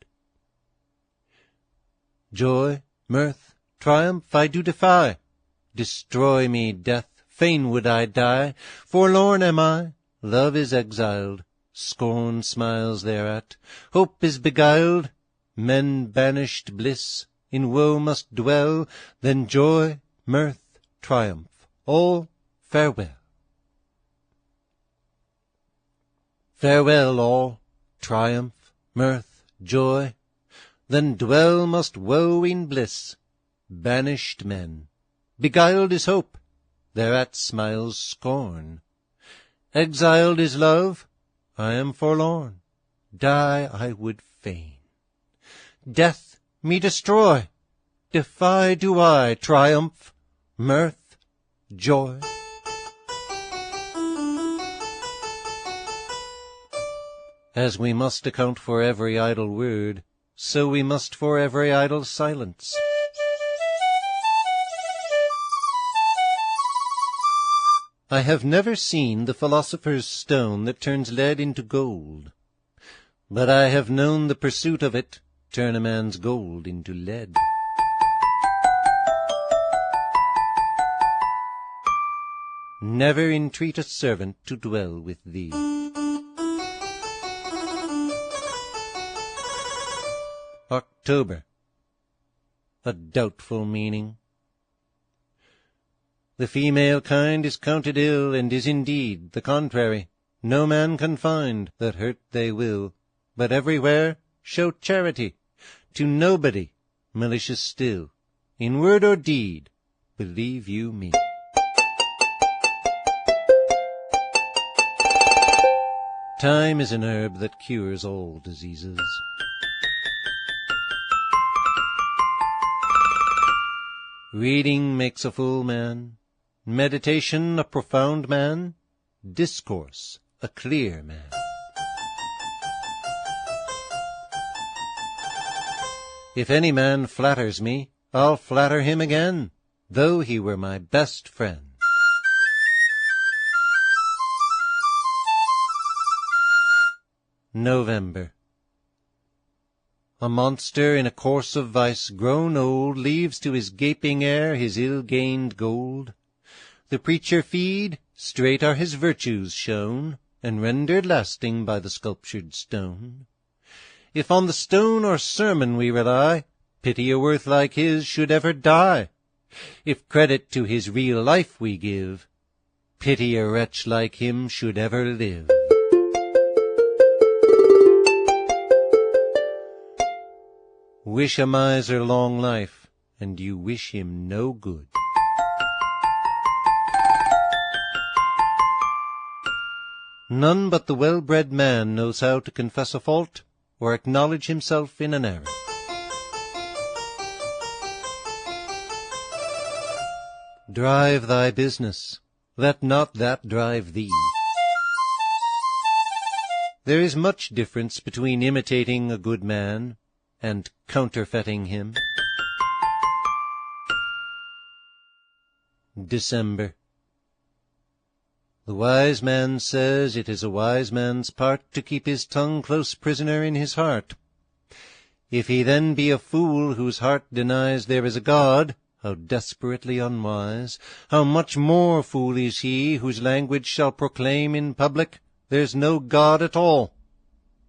Joy, mirth, triumph I do defy. Destroy me, death, fain would I die. Forlorn am I, love is exiled, scorn smiles thereat, hope is beguiled, men banished bliss, in woe must dwell, then joy, mirth, triumph, all farewell. Farewell all, triumph, mirth, joy, then dwell must woe in bliss. Banished men, beguiled is hope, thereat smiles scorn. Exiled is love, I am forlorn, die I would fain. Death me destroy, defy do I triumph, mirth, joy. As we must account for every idle word, so we must for every idle silence. I have never seen the philosopher's stone that turns lead into gold, but I have known the pursuit of it turn a man's gold into lead. Never entreat a servant to dwell with thee. October. A doubtful meaning. The female kind is counted ill, and is indeed the contrary. No man can find that hurt they will, but everywhere show charity. To nobody malicious still, in word or deed, believe you me. Time is an herb that cures all diseases. Reading makes a full man, meditation a profound man, discourse a clear man. If any man flatters me, I'll flatter him again, though he were my best friend. November. A monster in a course of vice grown old leaves to his gaping heir his ill-gained gold. The preacher feed, straight are his virtues shown, and rendered lasting by the sculptured stone. If on the stone or sermon we rely, pity a worth like his should ever die. If credit to his real life we give, pity a wretch like him should ever live. Wish a miser long life, and you wish him no good. None but the well-bred man knows how to confess a fault, or acknowledge himself in an error. Drive thy business, let not that drive thee. There is much difference between imitating a good man and counterfeiting him. December. The wise man says it is a wise man's part to keep his tongue close prisoner in his heart. If he then be a fool whose heart denies there is a God, how desperately unwise! How much more fool is he whose language shall proclaim in public, there's no God at all.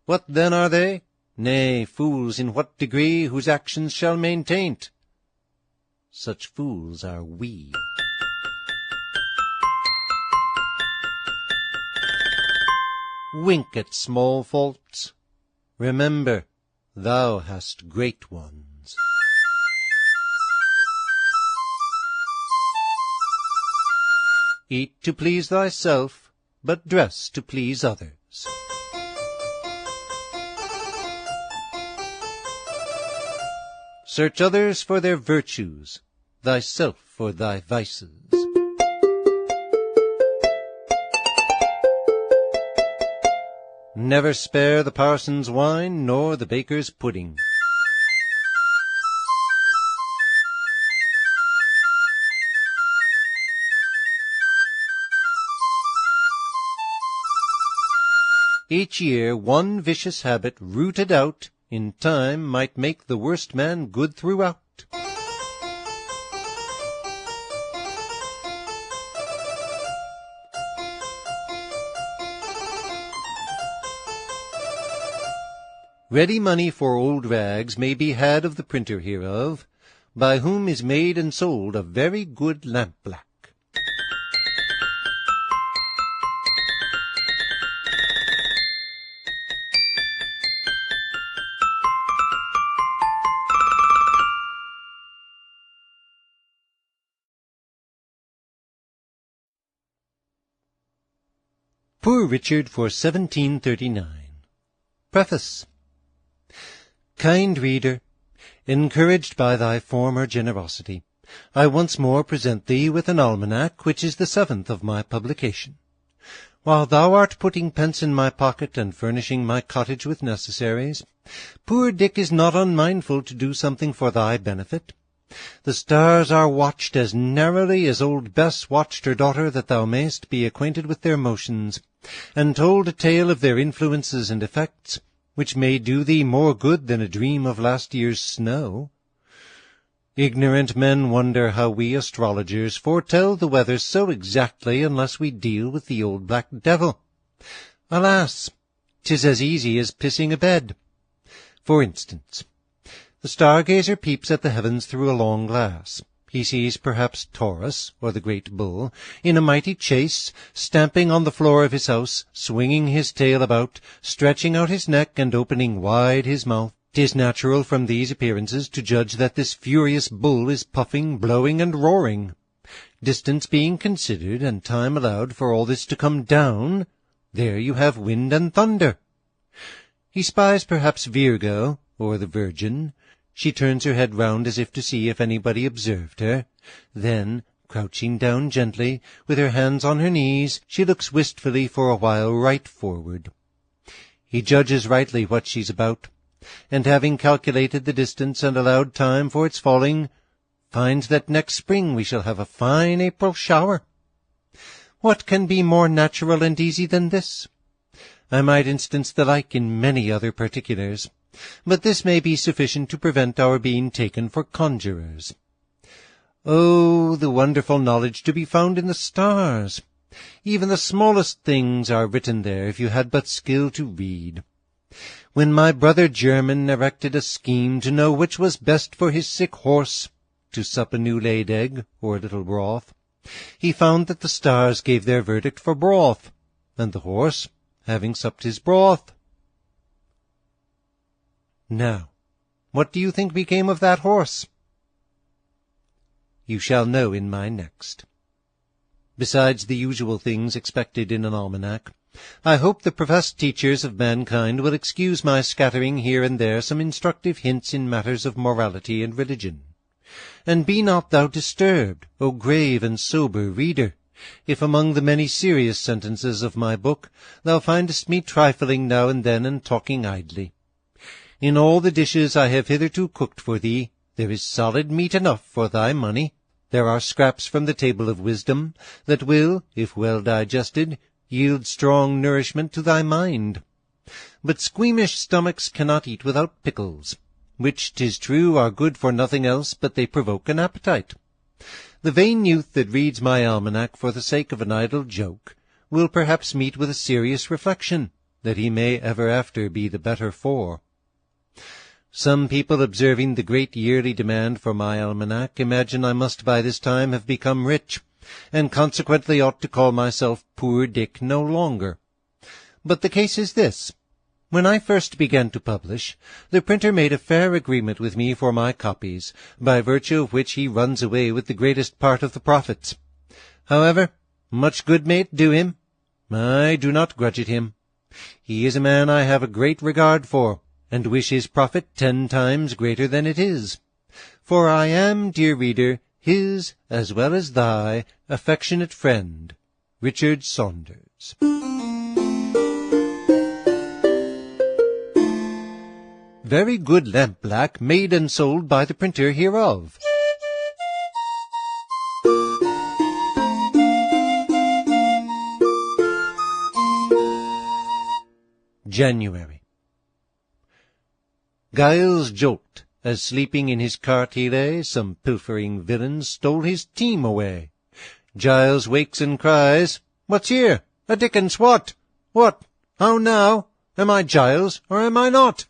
What then are they? Nay, fools in what degree, whose actions shall maintain't? Such fools are we. Wink at small faults. Remember, thou hast great ones. Eat to please thyself, but dress to please others. Search others for their virtues, thyself for thy vices. Never spare the parson's wine, nor the baker's pudding. Each year one vicious habit rooted out in time might make the worst man good throughout. Ready money for old rags may be had of the printer hereof, by whom is made and sold a very good lampblack. Poor Richard for 1739. Preface. Kind reader, encouraged by thy former generosity, I once more present thee with an almanac, which is the 7th of my publication. While thou art putting pence in my pocket and furnishing my cottage with necessaries, poor Dick is not unmindful to do something for thy benefit. The stars are watched as narrowly as old Bess watched her daughter, that thou mayst be acquainted with their motions, and told a tale of their influences and effects, which may do thee more good than a dream of last year's snow. Ignorant men wonder how we astrologers foretell the weather so exactly unless we deal with the old black devil. Alas, 'tis as easy as pissing a bed. For instance, the stargazer peeps at the heavens through a long glass. He sees perhaps Taurus, or the great bull, in a mighty chase, stamping on the floor of his house, swinging his tail about, stretching out his neck, and opening wide his mouth. 'Tis natural from these appearances to judge that this furious bull is puffing, blowing, and roaring. Distance being considered, and time allowed for all this to come down, there you have wind and thunder. He spies perhaps Virgo, or the Virgin. She turns her head round as if to see if anybody observed her. Then, crouching down gently, with her hands on her knees, she looks wistfully for a while right forward. He judges rightly what she's about, and having calculated the distance and allowed time for its falling, finds that next spring we shall have a fine April shower. What can be more natural and easy than this? I might instance the like in many other particulars, but this may be sufficient to prevent our being taken for conjurers. Oh, the wonderful knowledge to be found in the stars! Even the smallest things are written there, if you had but skill to read. When my brother German erected a scheme to know which was best for his sick horse, to sup a new-laid egg or a little broth, he found that the stars gave their verdict for broth, and the horse, having supped his broth. Now, what do you think became of that horse? You shall know in my next. Besides the usual things expected in an almanac, I hope the professed teachers of mankind will excuse my scattering here and there some instructive hints in matters of morality and religion. And be not thou disturbed, O grave and sober reader, if among the many serious sentences of my book thou findest me trifling now and then and talking idly. In all the dishes I have hitherto cooked for thee, there is solid meat enough for thy money. There are scraps from the table of wisdom, that will, if well digested, yield strong nourishment to thy mind. But squeamish stomachs cannot eat without pickles, which, 'tis true, are good for nothing else but they provoke an appetite. The vain youth that reads my almanac for the sake of an idle joke will perhaps meet with a serious reflection, that he may ever after be the better for. Some people, observing the great yearly demand for my almanac, imagine I must by this time have become rich, and consequently ought to call myself Poor Dick no longer. But the case is this. When I first began to publish, the printer made a fair agreement with me for my copies, by virtue of which he runs away with the greatest part of the profits. However, much good may it do him. I do not grudge it him. He is a man I have a great regard for, and wish his profit 10 times greater than it is. For I am, dear reader, his, as well as thy, affectionate friend, Richard Saunders. very good lampblack, made and sold by the printer hereof. January. Giles joked, as sleeping in his cart he lay, some pilfering villains stole his team away. Giles wakes and cries, "What's here? A dickens what? What? How now? Am I Giles, or am I not?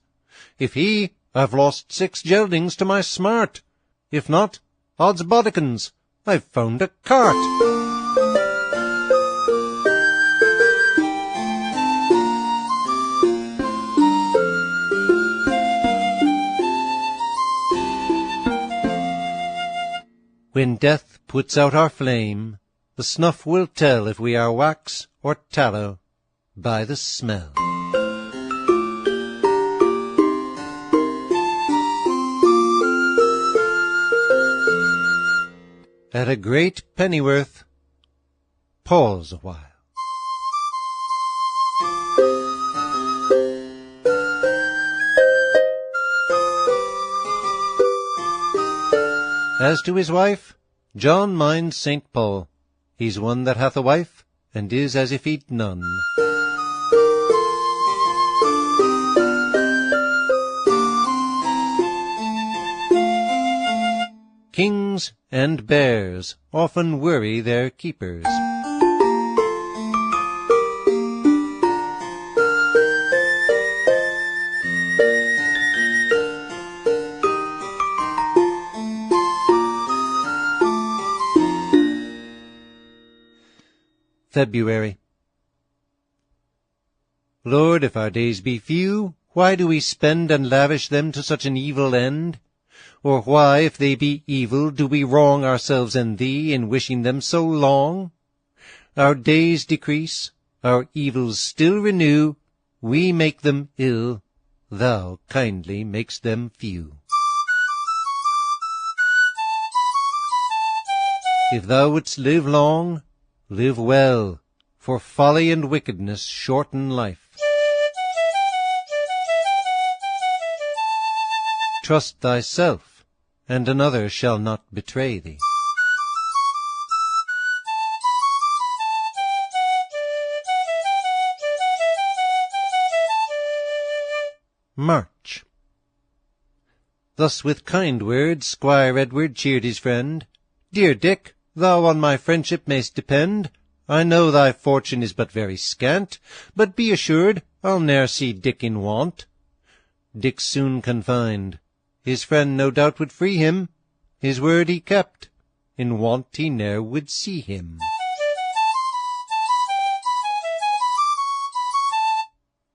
If he, I've lost 6 geldings to my smart. If not, odds bodikins, I've found a cart." When death puts out our flame, the snuff will tell if we are wax or tallow by the smell. At a great pennyworth, pause a while. As to his wife, John minds St. Paul. He's one that hath a wife, and is as if he'd none. Kings and bears often worry their keepers. February. Lord, if our days be few, why do we spend and lavish them to such an evil end? Or why, if they be evil, do we wrong ourselves and thee in wishing them so long? Our days decrease, our evils still renew, we make them ill, thou kindly makest them few. If thou wouldst live long, live well, for folly and wickedness shorten life. Trust thyself, and another shall not betray thee. March. Thus with kind words Squire Edward cheered his friend. "Dear Dick, thou on my friendship mayst depend. I know thy fortune is but very scant, but be assured I'll ne'er see Dick in want." Dick soon confined. His friend no doubt would free him. His word he kept. In want he ne'er would see him.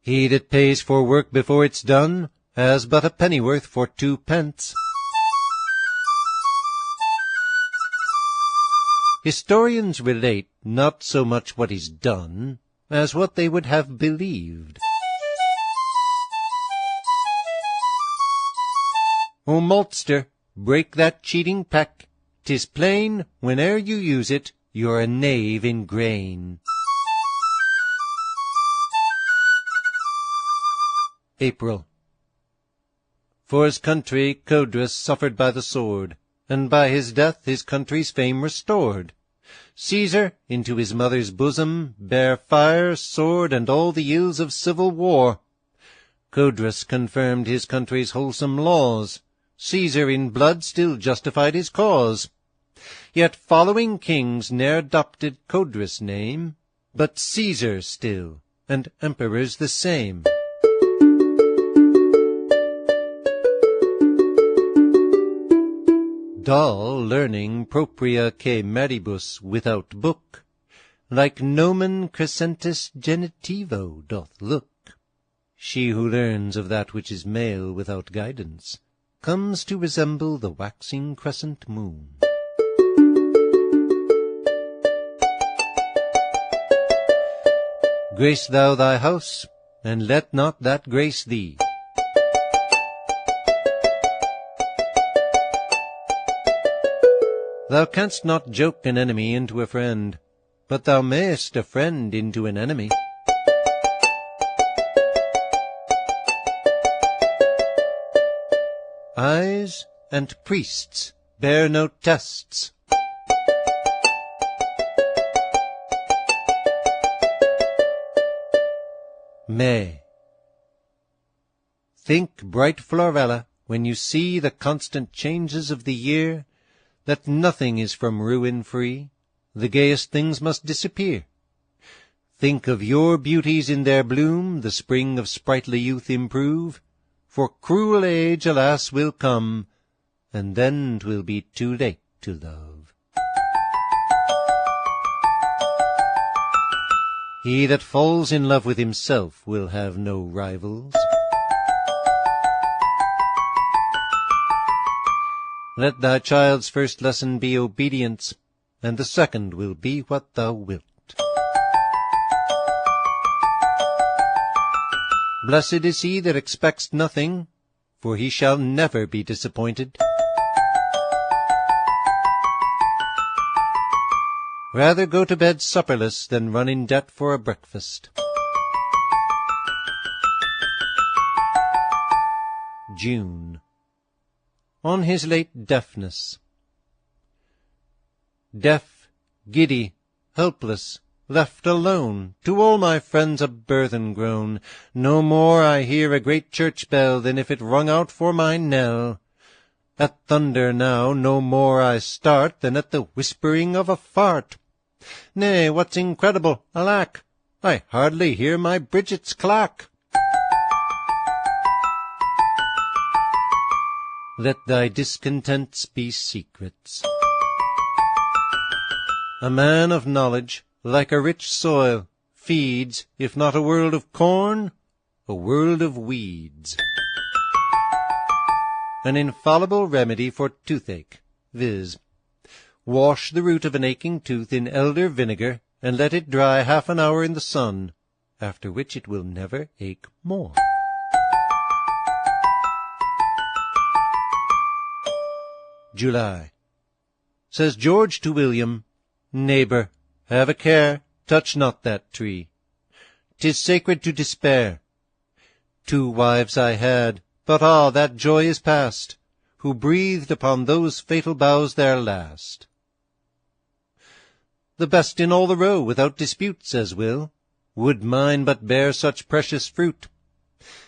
He that pays for work before it's done has but a pennyworth for 2 pence. Historians relate not so much what is done as what they would have believed. O maltster, break that cheating peck. 'Tis plain, whene'er you use it, you're a knave in grain. April. For his country Codrus suffered by the sword, and by his death his country's fame restored. Caesar into his mother's bosom bare fire, sword, and all the ills of civil war. Codrus confirmed his country's wholesome laws. Caesar in blood still justified his cause. Yet following kings ne'er adopted Codrus' name, but Caesar still, and emperors the same. Dull learning propria que meribus without book, like nomen crescentis genitivo doth look. She who learns of that which is male without guidance comes to resemble the waxing crescent moon. Grace thou thy house, and let not that grace thee. Thou canst not joke an enemy into a friend, but thou mayst a friend into an enemy. eyes and priests bear no tests. May. Think, bright Florella, when you see the constant changes of the year, that nothing is from ruin free, the gayest things must disappear. Think of your beauties in their bloom, the spring of sprightly youth improve, for cruel age, alas, will come, and then 'twill be too late to love. He that falls in love with himself will have no rivals. Let thy child's first lesson be obedience, and the second will be what thou wilt. Blessed is he that expects nothing, for he shall never be disappointed. Rather go to bed supperless than run in debt for a breakfast. June. On his late deafness. Deaf, giddy, helpless, left alone, to all my friends a burthen grown. No more I hear a great church bell than if it rung out for my knell. At thunder now no more I start than at the whispering of a fart. Nay, what's incredible, alack, I hardly hear my Bridget's clack. Let thy discontents be secrets. A man of knowledge, like a rich soil, feeds, if not a world of corn, a world of weeds. An infallible remedy for toothache, viz., wash the root of an aching tooth in elder vinegar, and let it dry half an hour in the sun, after which it will never ache more. July. Says George to William, Neighbour, have a care, touch not that tree. 'Tis sacred to despair. 2 wives I had, but that joy is past, who breathed upon those fatal boughs their last. The best in all the row, without dispute, says Will, would mine but bear such precious fruit.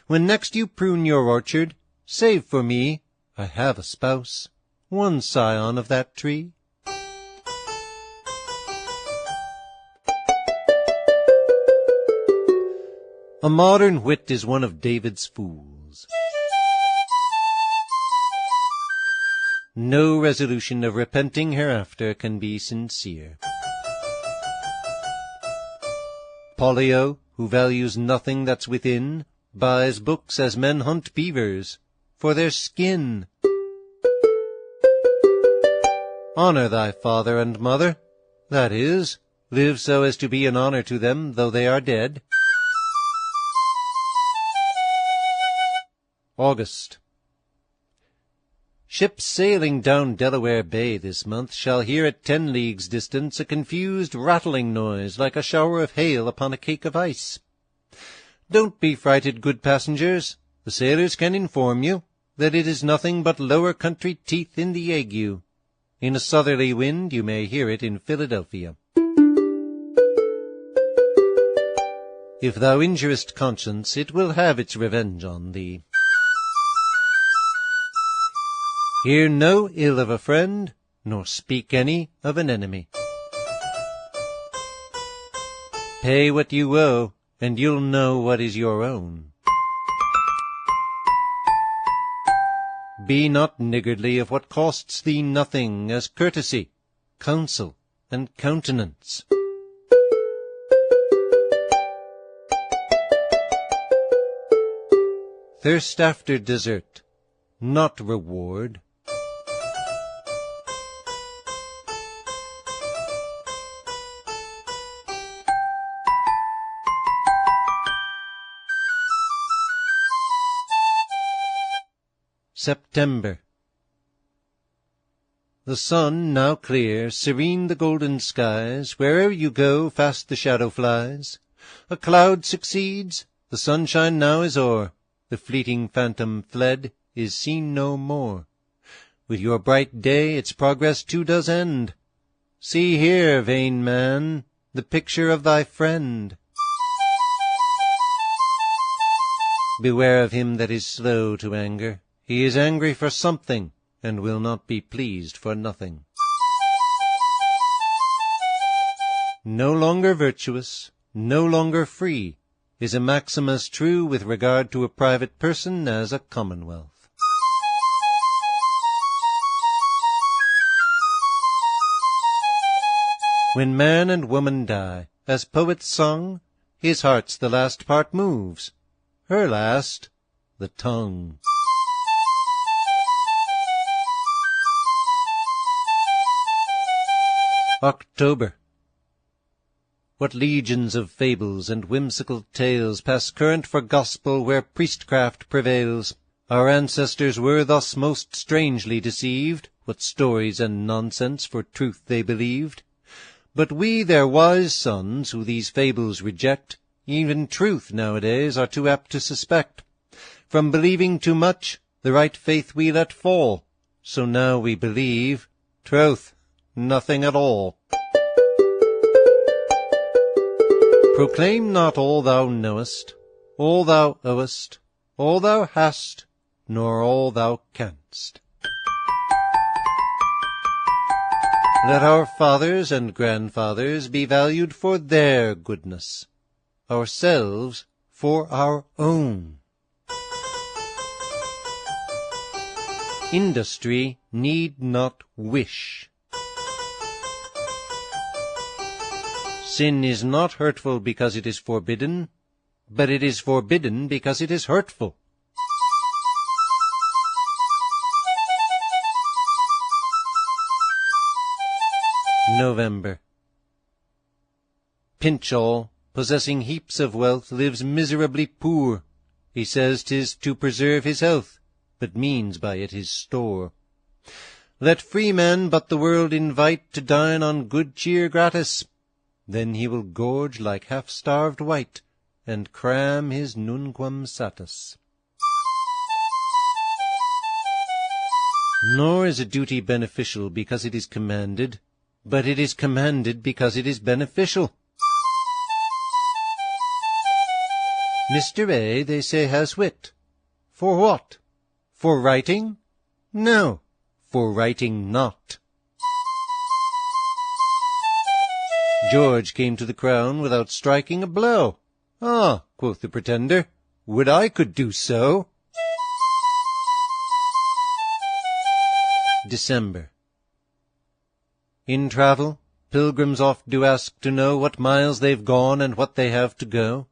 When next you prune your orchard, save for me, I have a spouse, one scion of that tree. A modern wit is one of David's fools. No resolution of repenting hereafter can be sincere. Pollio, who values nothing that's within, buys books as men hunt beavers, for their skin. Honor thy father and mother, that is, live so as to be an honor to them, though they are dead. August. Ships sailing down Delaware Bay this month shall hear at 10 leagues distance a confused rattling noise like a shower of hail upon a cake of ice. Don't be frighted, good passengers. The sailors can inform you that it is nothing but lower country teeth in the ague. In a southerly wind you may hear it in Philadelphia. If thou injurest conscience, it will have its revenge on thee. Hear no ill of a friend, nor speak any of an enemy. Pay what you owe, and you'll know what is your own. Be not niggardly of what costs thee nothing, as courtesy, counsel, and countenance. Thirst after desert, not reward. September. The sun now clear, serene the golden skies, where'er you go, fast the shadow flies. A cloud succeeds, the sunshine now is o'er, the fleeting phantom fled, is seen no more. With your bright day its progress too does end. See here, vain man, the picture of thy friend. Beware of him that is slow to anger. He is angry for something, and will not be pleased for nothing. No longer virtuous, no longer free, is a maxim as true with regard to a private person as a commonwealth. When man and woman die, as poets sung, his heart's the last part moves, her last, the tongue. October. What legions of fables and whimsical tales pass current for gospel where priestcraft prevails! Our ancestors were thus most strangely deceived. What stories and nonsense for truth they believed! But we, their wise sons, who these fables reject, even truth nowadays are too apt to suspect. From believing too much, the right faith we let fall. So now we believe, troth, nothing at all. Proclaim not all thou knowest, all thou owest, all thou hast, nor all thou canst. Let our fathers and grandfathers be valued for their goodness, ourselves for our own. Industry need not wish. Sin is not hurtful because it is forbidden, but it is forbidden because it is hurtful. November. Pinchall, possessing heaps of wealth, lives miserably poor. He says 'tis to preserve his health, but means by it his store. Let free man but the world invite to dine on good cheer gratis, then he will gorge like half-starved wight, and cram his nunquam satis. Nor is a duty beneficial because it is commanded, but it is commanded because it is beneficial. Mr. A, they say, has wit. For what? For writing? No, for writing not. George came to the crown without striking a blow. Ah, quoth the pretender, would I could do so. December. In travel, pilgrims oft do ask to know what miles they've gone and what they have to go.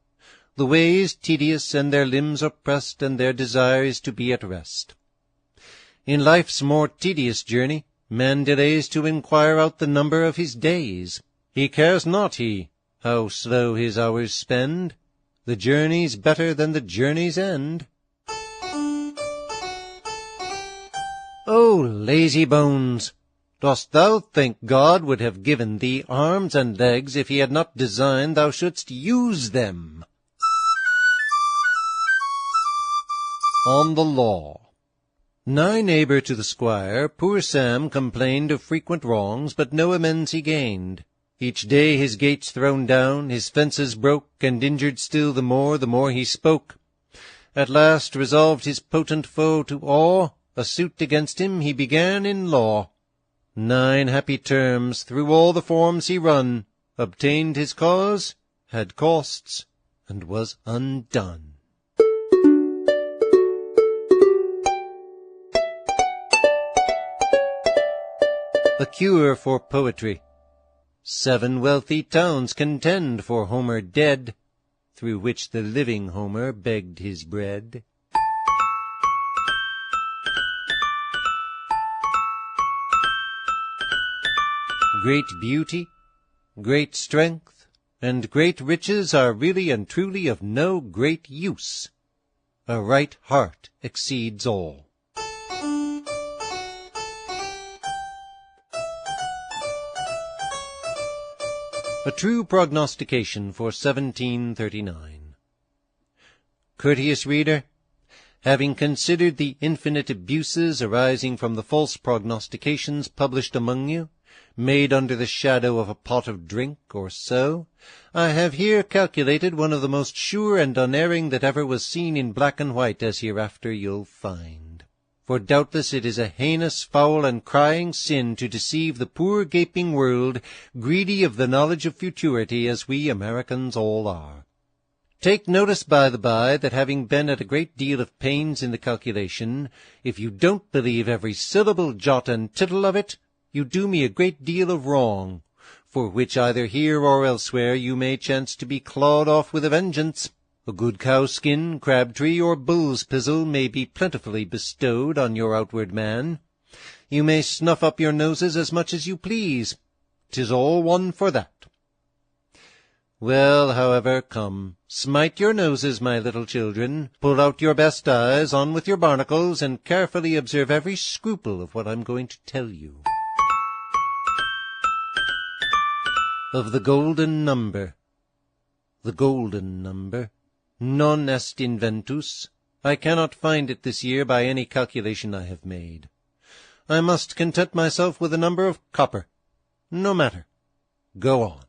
The way is tedious, and their limbs are pressed, and their desire is to be at rest. In life's more tedious journey, man delays to inquire out the number of his days. He cares not, he, how slow his hours spend. The journey's better than the journey's end. O lazy bones! Dost thou think God would have given thee arms and legs if he had not designed thou shouldst use them? On the law. Nigh neighbour to the squire, poor Sam complained of frequent wrongs, but no amends he gained. Each day his gates thrown down, his fences broke, and injured still the more he spoke. At last resolved his potent foe to awe, a suit against him he began in law. 9 happy terms, through all the forms he run, obtained his cause, had costs, and was undone. A cure for poetry. 7 wealthy towns contend for Homer dead, through which the living Homer begged his bread. Great beauty, great strength, and great riches are really and truly of no great use. A right heart exceeds all. A true prognostication for 1739. Courteous reader, Having considered the infinite abuses arising from the false prognostications published among you, made under the shadow of a pot of drink or so, I have here calculated one of the most sure and unerring that ever was seen in black and white, as hereafter you'll find. For doubtless it is a heinous, foul, and crying sin to deceive the poor gaping world, greedy of the knowledge of futurity, as we Americans all are. Take notice, by the by, that having been at a great deal of pains in the calculation, if you don't believe every syllable, jot, and tittle of it, you do me a great deal of wrong, for which either here or elsewhere you may chance to be clawed off with a vengeance. A good cow-skin, crab-tree, or bull's pizzle may be plentifully bestowed on your outward man. You may snuff up your noses as much as you please. 'Tis all one for that. Well, however, come, smite your noses, my little children, pull out your best eyes, on with your barnacles, and carefully observe every scruple of what I'm going to tell you. Of the golden number. The golden number. Non est inventus. I cannot find it this year by any calculation I have made. I must content myself with a number of copper. No matter. Go on.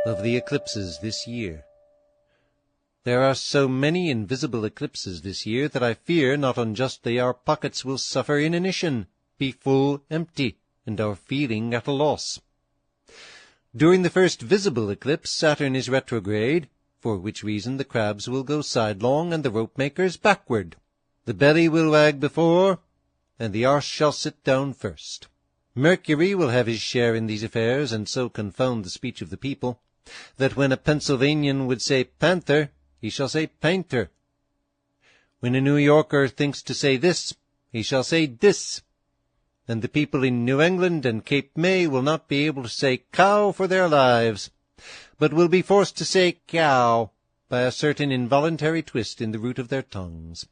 Of the eclipses this year. There are so many invisible eclipses this year that I fear not unjustly our pockets will suffer inanition, be full empty, and our feeling at a loss. During the first visible eclipse Saturn is retrograde, for which reason the crabs will go sidelong and the rope-makers backward. The belly will wag before, and the arse shall sit down first. Mercury will have his share in these affairs, and so confound the speech of the people, that when a Pennsylvanian would say panther, he shall say painter. When a New Yorker thinks to say this, he shall say this. And the people in New England and Cape May will not be able to say cow for their lives, but will be forced to say cow by a certain involuntary twist in the root of their tongues.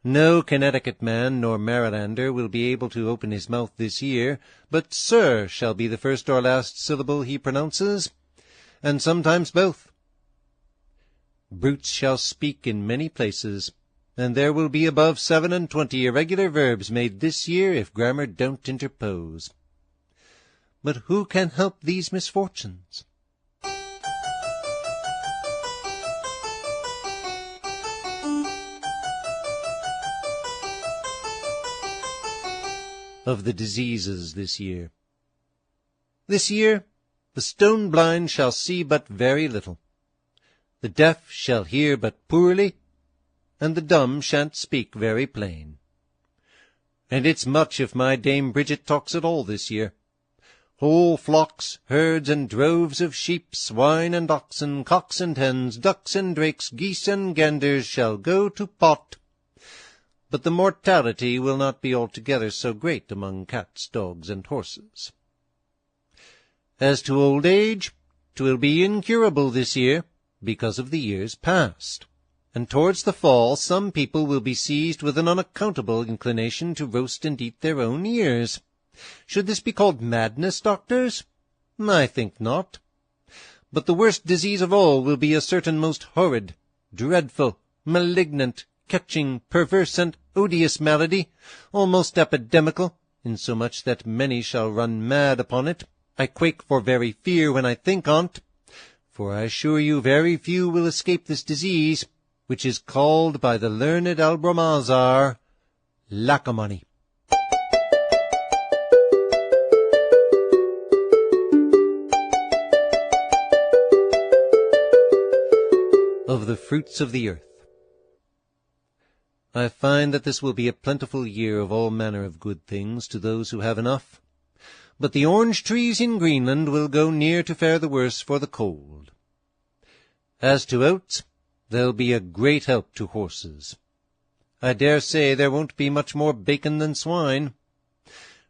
No Connecticut man nor Marylander will be able to open his mouth this year, but sir shall be the first or last syllable he pronounces, and sometimes both. Brutes shall speak in many places, and there will be above 27 irregular verbs made this year if grammar don't interpose. But who can help these misfortunes? Of the diseases this year. This year the stone blind shall see but very little, the deaf shall hear but poorly, and the dumb shan't speak very plain. And it's much if my Dame Bridget talks at all this year. Whole flocks, herds, and droves of sheep, swine, and oxen, cocks and hens, ducks and drakes, geese and ganders shall go to pot. But the mortality will not be altogether so great among cats, dogs, and horses. As to old age, 'twill be incurable this year, because of the years past. And towards the fall some people will be seized with an unaccountable inclination to roast and eat their own ears. Should this be called madness, doctors? I think not. But the worst disease of all will be a certain most horrid, dreadful, malignant, catching, perverse, and odious malady, almost epidemical, insomuch that many shall run mad upon it. I quake for very fear when I think on't, for I assure you very few will escape this disease, which is called by the learned Albromazar lacomony. Of the fruits of the earth. I find that this will be a plentiful year of all manner of good things to those who have enough, but the orange trees in Greenland will go near to fare the worse for the cold. As to oats, they'll be a great help to horses. I dare say there won't be much more bacon than swine.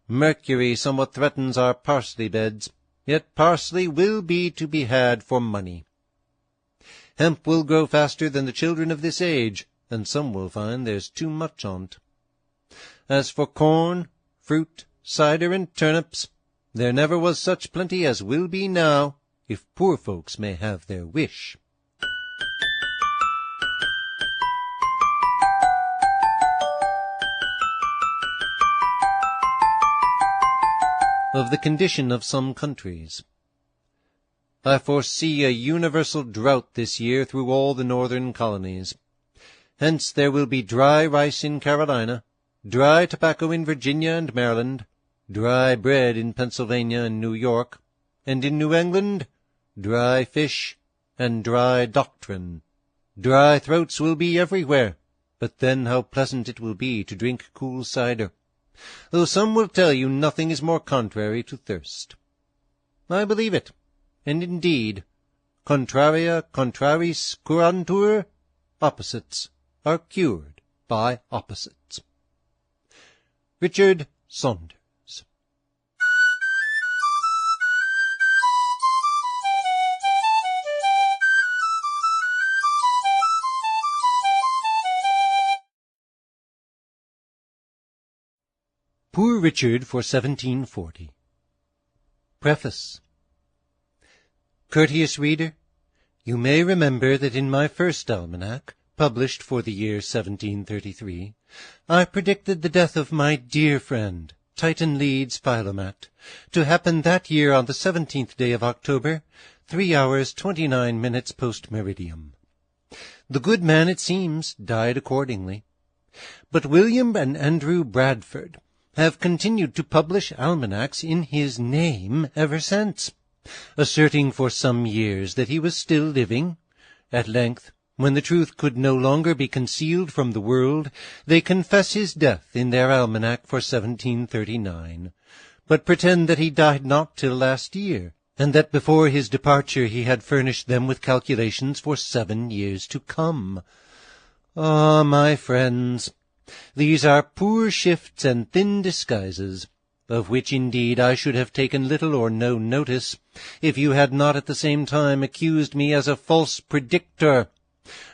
Mercury somewhat threatens our parsley beds, yet parsley will be to be had for money. Hemp will grow faster than the children of this age, and some will find there's too much on't. As for corn, fruit, cider, and turnips, there never was such plenty as will be now, if poor folks may have their wish. Of the condition of some countries. I foresee a universal drought this year through all the northern colonies. Hence there will be dry rice in Carolina, dry tobacco in Virginia and Maryland, dry bread in Pennsylvania and New York, and in New England, dry fish and dry doctrine. Dry throats will be everywhere, but then how pleasant it will be to drink cool cider, though some will tell you nothing is more contrary to thirst. I believe it, and indeed, contraria contraris curantur, opposites are cured by opposites. Richard Saunders. Poor Richard for 1740. Preface. Courteous reader, you may remember that in my first almanac, published for the year 1733, I predicted the death of my dear friend, Titan Leeds Philomat, to happen that year on the 17th day of October, 3 hours 29 minutes post-meridium. The good man, it seems, died accordingly. But William and Andrew Bradford have continued to publish almanacs in his name ever since, asserting for some years that he was still living. At length, when the truth could no longer be concealed from the world, they confess his death in their almanac for 1739, but pretend that he died not till last year, and that before his departure he had furnished them with calculations for 7 years to come. Ah, my friends, these are poor shifts and thin disguises, of which indeed I should have taken little or no notice, if you had not at the same time accused me as a false predictor,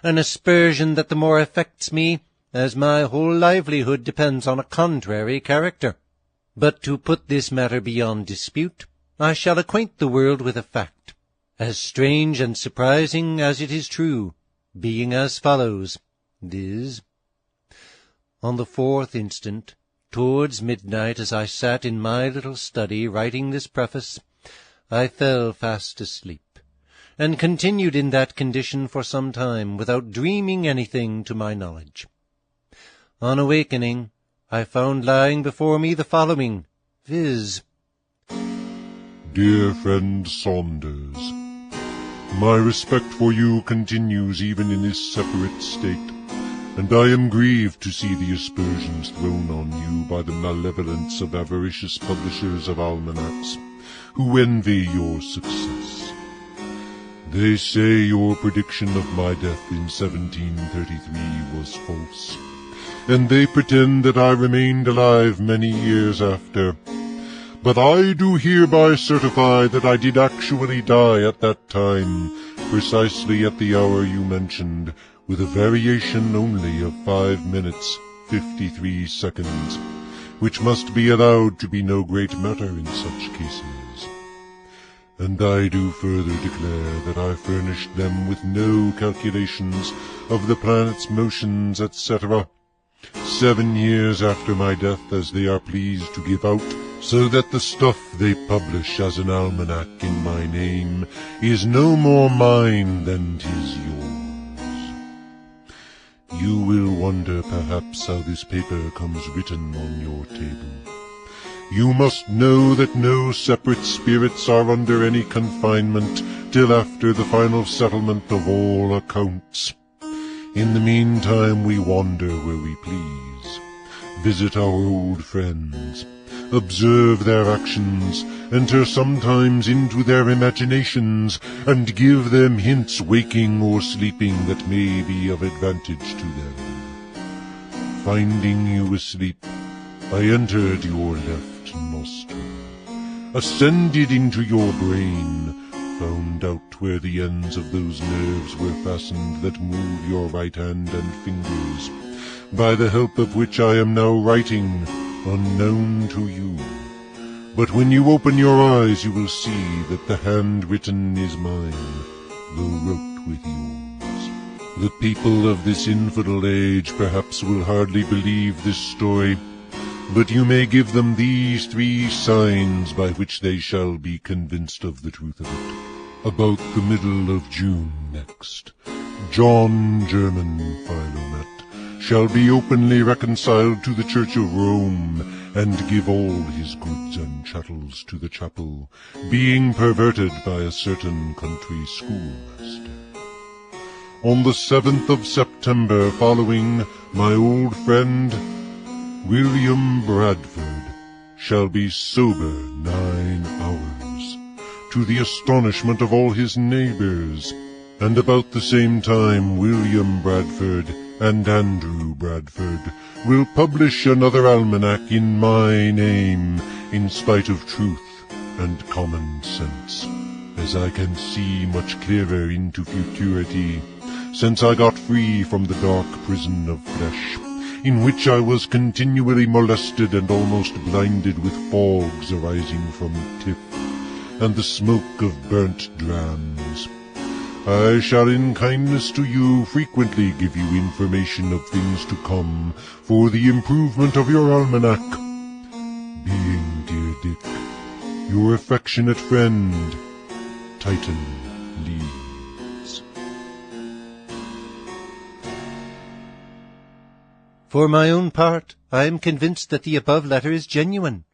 an aspersion that the more affects me, as my whole livelihood depends on a contrary character. But to put this matter beyond dispute, I shall acquaint the world with a fact, as strange and surprising as it is true, being as follows, viz. On the 4th instant, towards midnight, as I sat in my little study writing this preface, I fell fast asleep, and continued in that condition for some time, without dreaming anything to my knowledge. On awakening, I found lying before me the following, viz. Dear friend Saunders, my respect for you continues even in this separate state, and I am grieved to see the aspersions thrown on you by the malevolence of avaricious publishers of almanacs, who envy your success. They say your prediction of my death in 1733 was false, and they pretend that I remained alive many years after. But I do hereby certify that I did actually die at that time, precisely at the hour you mentioned, with a variation only of 5 minutes, 53 seconds, which must be allowed to be no great matter in such cases. And I do further declare that I furnished them with no calculations of the planet's motions, etc., 7 years after my death, as they are pleased to give out, so that the stuff they publish as an almanac in my name is no more mine than 'tis yours. You will wonder perhaps how this paper comes written on your table. You must know that no separate spirits are under any confinement till after the final settlement of all accounts. In the meantime we wander where we please, visit our old friends, observe their actions, enter sometimes into their imaginations, and give them hints waking or sleeping that may be of advantage to them. Finding you asleep, I entered your left nostril, ascended into your brain, found out where the ends of those nerves were fastened that move your right hand and fingers, by the help of which I am now writing, unknown to you, But when you open your eyes you will see that the handwritten is mine, though wrote with yours. The people of this infidel age perhaps will hardly believe this story, but you may give them these 3 signs by which they shall be convinced of the truth of it. About the middle of June next, John German Philomet shall be openly reconciled to the Church of Rome, and give all his goods and chattels to the chapel, being perverted by a certain country schoolmaster. On the 7th of September following, my old friend William Bradford shall be sober 9 hours, to the astonishment of all his neighbors, and about the same time William Bradford and Andrew Bradford will publish another almanac in my name, in spite of truth and common sense, as I can see much clearer into futurity, since I got free from the dark prison of flesh, in which I was continually molested and almost blinded with fogs arising from tiff, and the smoke of burnt drams. I shall in kindness to you frequently give you information of things to come, for the improvement of your almanac. Being, dear Dick, your affectionate friend, Titan Leeds. For my own part, I am convinced that the above letter is genuine.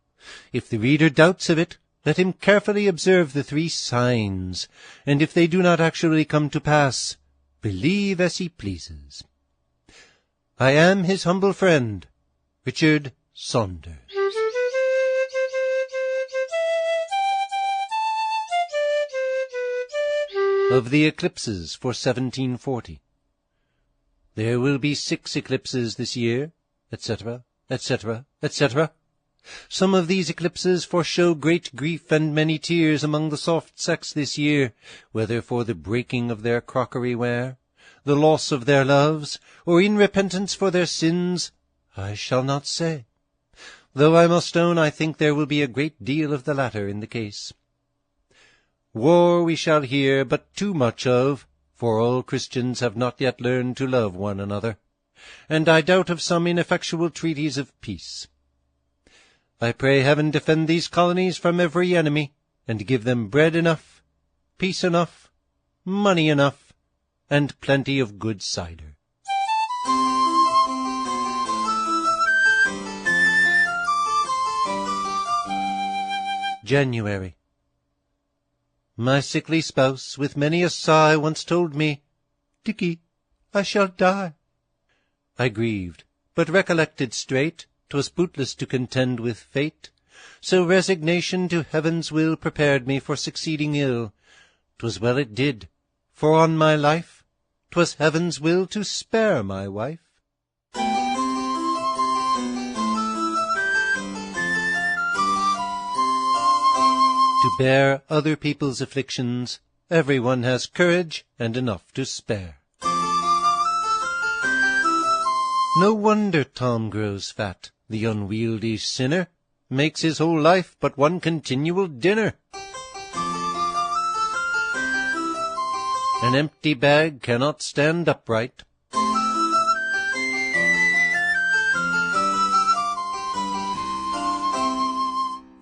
If the reader doubts of it, let him carefully observe the 3 signs, and if they do not actually come to pass, believe as he pleases. I am his humble friend, Richard Saunders. Of the eclipses for 1740. There will be 6 eclipses this year, etc., etc., etc. Some of these eclipses foreshow great grief and many tears among the soft sex this year, whether for the breaking of their crockery ware, the loss of their loves, or in repentance for their sins, I shall not say, though I must own I think there will be a great deal of the latter in the case. War we shall hear but too much of, for all Christians have not yet learned to love one another, and I doubt of some ineffectual treaties of peace. I pray heaven defend these colonies from every enemy, and give them bread enough, peace enough, money enough, and plenty of good cider. January. My sickly spouse with many a sigh once told me, "Dicky, I shall die." I grieved, but recollected straight 'twas bootless to contend with fate, so resignation to heaven's will prepared me for succeeding ill. 'Twas well it did, for on my life 'twas heaven's will to spare my wife. To bear other people's afflictions, everyone has courage and enough to spare. No wonder Tom grows fat, the unwieldy sinner, makes his whole life but one continual dinner. An empty bag cannot stand upright.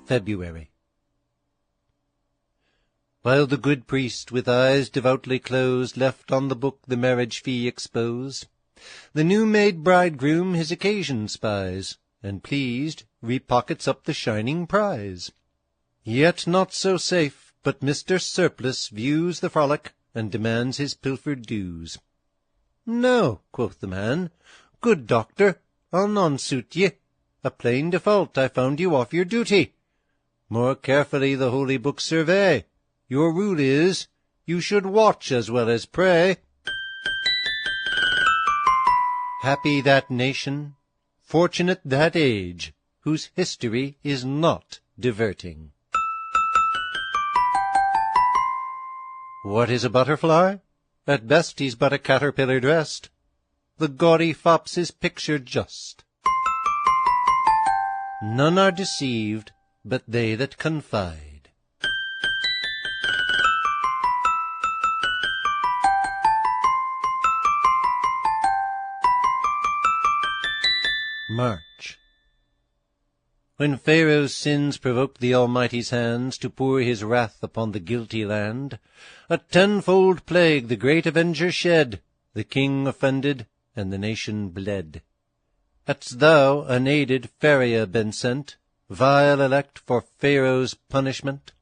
February. While the good priest, with eyes devoutly closed, left on the book the marriage fee expose, the new-made bridegroom his occasion spies, and pleased, repockets up the shining prize. Yet not so safe, but Mr. Surplice views the frolic, and demands his pilfered dues. "No," quoth the man, "good doctor, I'll none suit ye. A plain default I found you off your duty. More carefully the holy book survey. Your rule is, you should watch as well as pray." Happy that nation, fortunate that age, whose history is not diverting. What is a butterfly? At best he's but a caterpillar dressed. The gaudy fop's his picture just. None are deceived, but they that confide. March. When Pharaoh's sins provoked the Almighty's hands to pour his wrath upon the guilty land, a tenfold plague the great avenger shed, the king offended, and the nation bled. Hadst thou, unaided, Pharaoh been sent, vile elect for Pharaoh's punishment?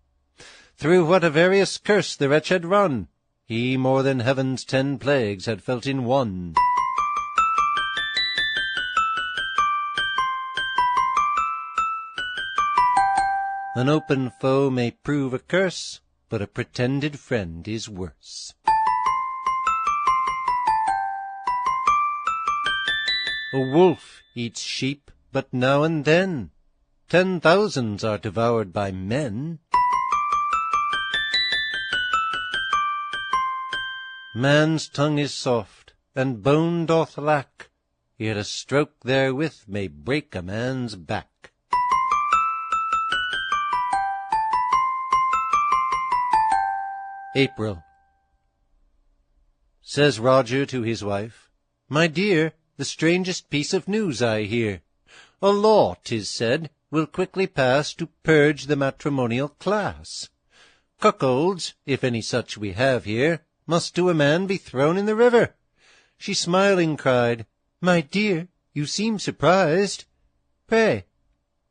Through what a various curse the wretch had run! He more than heaven's 10 plagues had felt in one. An open foe may prove a curse, but a pretended friend is worse. A wolf eats sheep but now and then. 10,000s are devoured by men. Man's tongue is soft, and bone doth lack, yet a stroke therewith may break a man's back. April. Says Roger to his wife, "My dear, the strangest piece of news I hear. A law, 'tis said, will quickly pass to purge the matrimonial class. Cuckolds, if any such we have here, must to a man be thrown in the river." She smiling cried, "My dear, you seem surprised. Pray,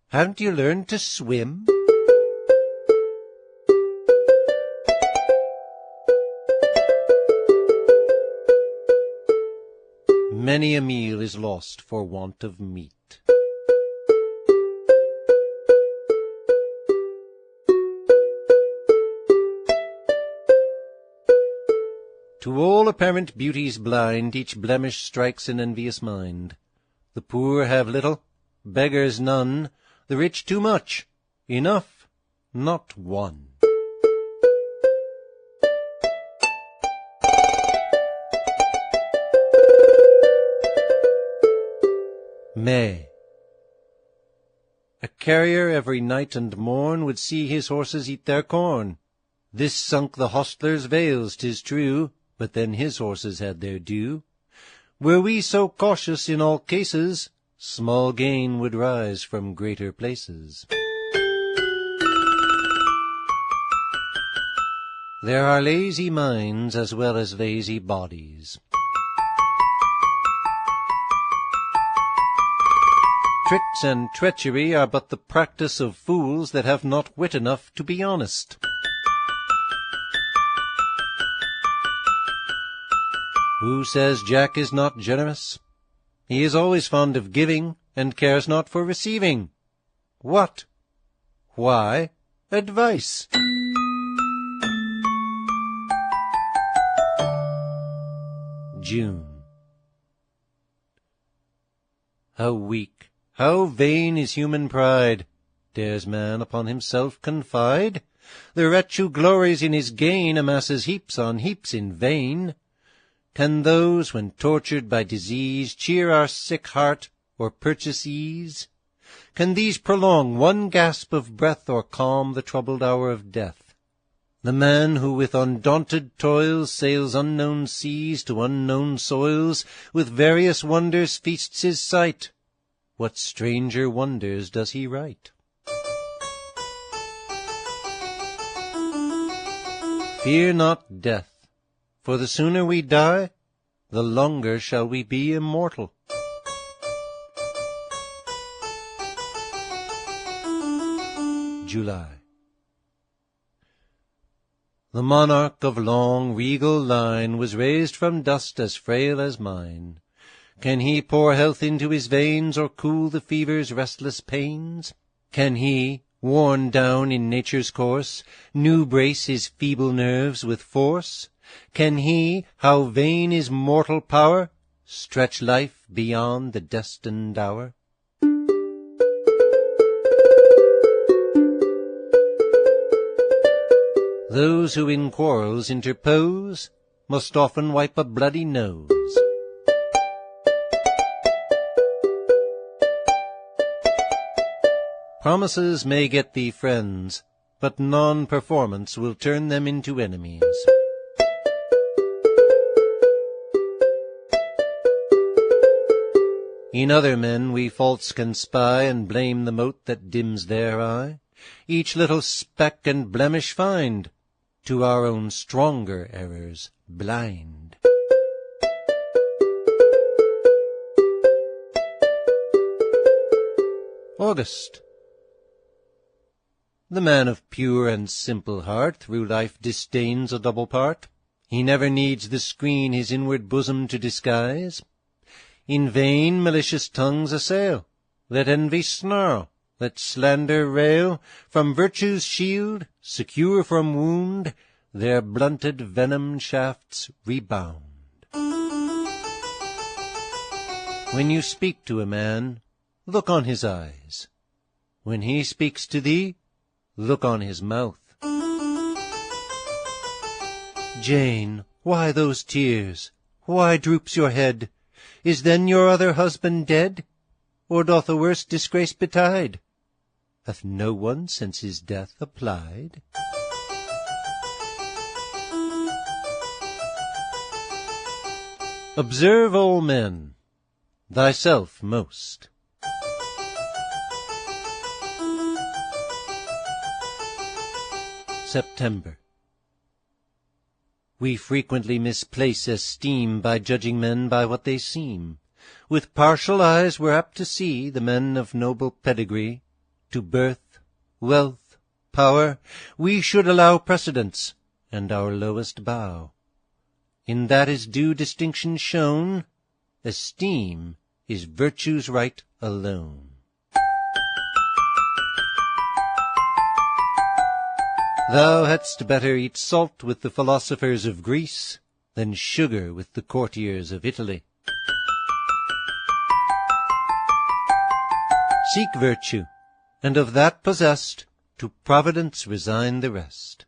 haven't you learned to swim?" Many a meal is lost for want of meat. To all apparent beauties blind, each blemish strikes an envious mind. The poor have little, beggars none, the rich too much, enough, not one. May. A carrier every night and morn would see his horses eat their corn. This sunk the hostler's veils, 'tis true, but then his horses had their due. Were we so cautious in all cases, small gain would rise from greater places. There are lazy minds as well as lazy bodies. Tricks and treachery are but the practice of fools that have not wit enough to be honest. Who says Jack is not generous? He is always fond of giving, and cares not for receiving. What? Why, advice. June. How weak, how vain is human pride! Dares man upon himself confide? The wretch who glories in his gain amasses heaps on heaps in vain. Can those, when tortured by disease, cheer our sick heart or purchase ease? Can these prolong one gasp of breath or calm the troubled hour of death? The man who with undaunted toils sails unknown seas to unknown soils, with various wonders feasts his sight, what stranger wonders does he write? Fear not death, for the sooner we die, the longer shall we be immortal. July. The monarch of long regal line was raised from dust as frail as mine. Can he pour health into his veins, or cool the fever's restless pains? Can he, worn down in nature's course, new brace his feeble nerves with force? Can he, how vain is mortal power, stretch life beyond the destined hour? Those who in quarrels interpose must often wipe a bloody nose. Promises may get thee friends, but non-performance will turn them into enemies. In other men we faults can spy, and blame the mote that dims their eye. Each little speck and blemish find, to our own stronger errors blind. August. The man of pure and simple heart through life disdains a double part. He never needs the screen his inward bosom to disguise. In vain malicious tongues assail, let envy snarl, let slander rail. From virtue's shield, secure from wound, their blunted venom shafts rebound. When you speak to a man, look on his eyes. When he speaks to thee, look on his mouth. Jane, why those tears? Why droops your head? Is then your other husband dead? Or doth a worse disgrace betide? Hath no one since his death applied? Observe all men, thyself most. September. We frequently misplace esteem by judging men by what they seem. With partial eyes we're apt to see the men of noble pedigree. To birth, wealth, power, we should allow precedence, and our lowest bow. In that is due distinction shown, esteem is virtue's right alone. Thou hadst better eat salt with the philosophers of Greece than sugar with the courtiers of Italy. Seek virtue, and of that possessed, to Providence resign the rest.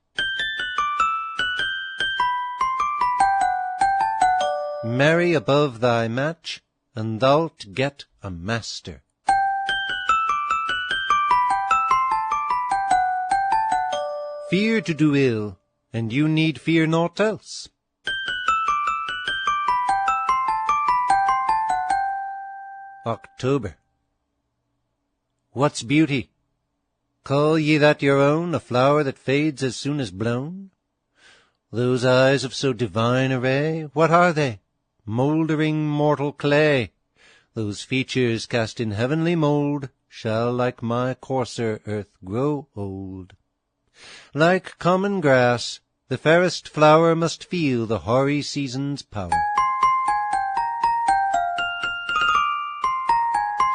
Marry above thy match, and thou'lt get a master. Fear to do ill, and you need fear naught else. October. What's beauty? Call ye that your own, a flower that fades as soon as blown? Those eyes of so divine array, what are they? Mouldering mortal clay. Those features cast in heavenly mould shall like my coarser earth grow old. Like common grass, the fairest flower must feel the hoary season's power.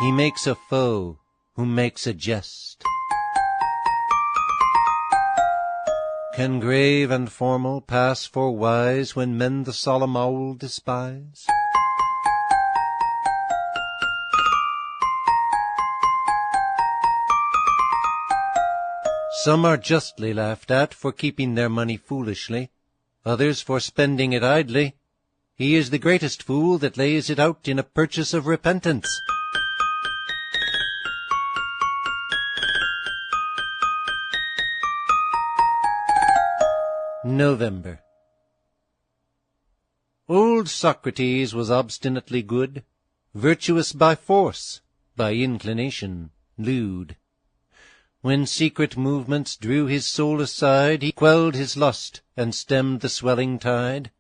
He makes a foe who makes a jest. Can grave and formal pass for wise when men the solemn owl despise? Some are justly laughed at for keeping their money foolishly, others for spending it idly. He is the greatest fool that lays it out in a purchase of repentance. November. Old Socrates was obstinately good, virtuous by force, by inclination lewd. When secret movements drew his soul aside, he quelled his lust and stemmed the swelling tide.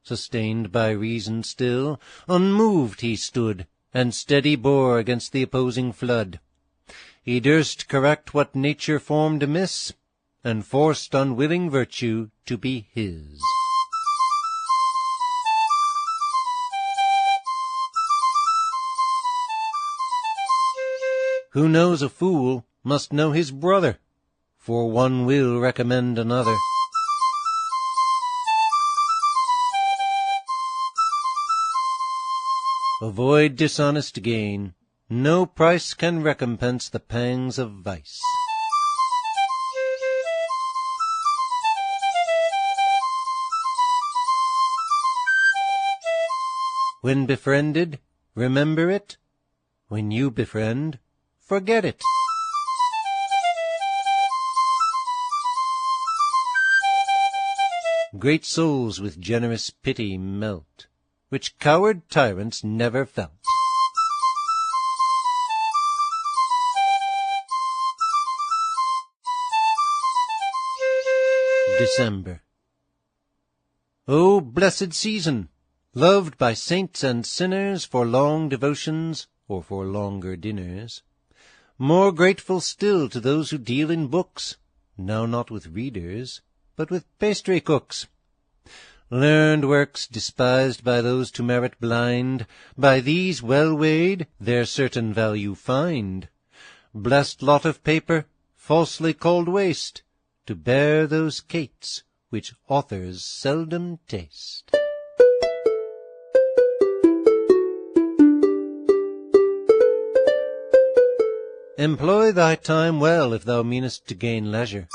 Sustained by reason still, unmoved he stood, and steady bore against the opposing flood. He durst correct what nature formed amiss, and forced unwilling virtue to be his. Who knows a fool must know his brother, for one will recommend another. Avoid dishonest gain. No price can recompense the pangs of vice. When befriended, remember it. When you befriend, forget it. great souls with generous pity melt, which coward tyrants never felt. December. O blessed season, loved by saints and sinners for long devotions or for longer dinners, more grateful still to those who deal in books, now not with readers, but with pastry cooks. Learned works despised by those to merit blind, by these well weighed their certain value find. Blessed lot of paper, falsely called waste, to bear those cates which authors seldom taste. Employ thy time well if thou meanest to gain leisure.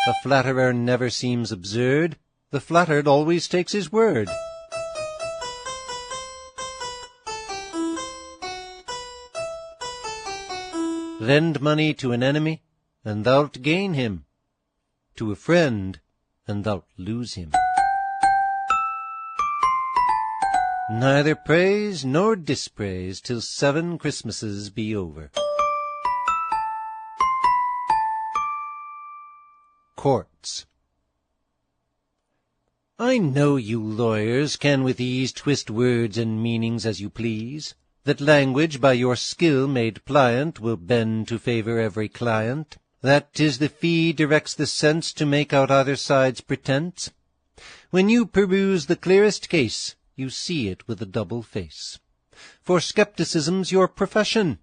A flatterer never seems absurd, the flattered always takes his word. Lend money to an enemy, and thou'lt gain him. To a friend, and thou'lt lose him. Neither praise nor dispraise till 7 Christmases be over. Courts. I know you lawyers can with ease twist words and meanings as you please, that language by your skill made pliant will bend to favor every client, that 'tis the fee directs the sense to make out either side's pretense. When you peruse the clearest case, you see it with a double face. For skepticism's your profession,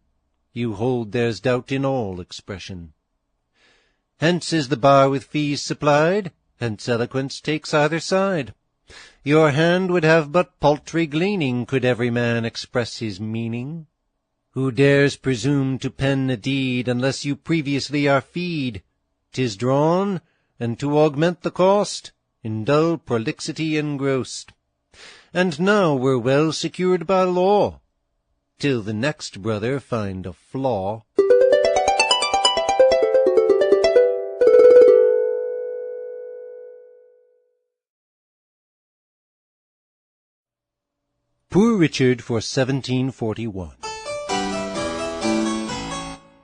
you hold there's doubt in all expression. Hence is the bar with fees supplied, hence eloquence takes either side. Your hand would have but paltry gleaning, could every man express his meaning. Who dares presume to pen a deed, unless you previously are feed? 'Tis drawn, and to augment the cost, in dull prolixity engrossed. And now we're well secured by law, till the next brother find a flaw. Poor Richard for 1741.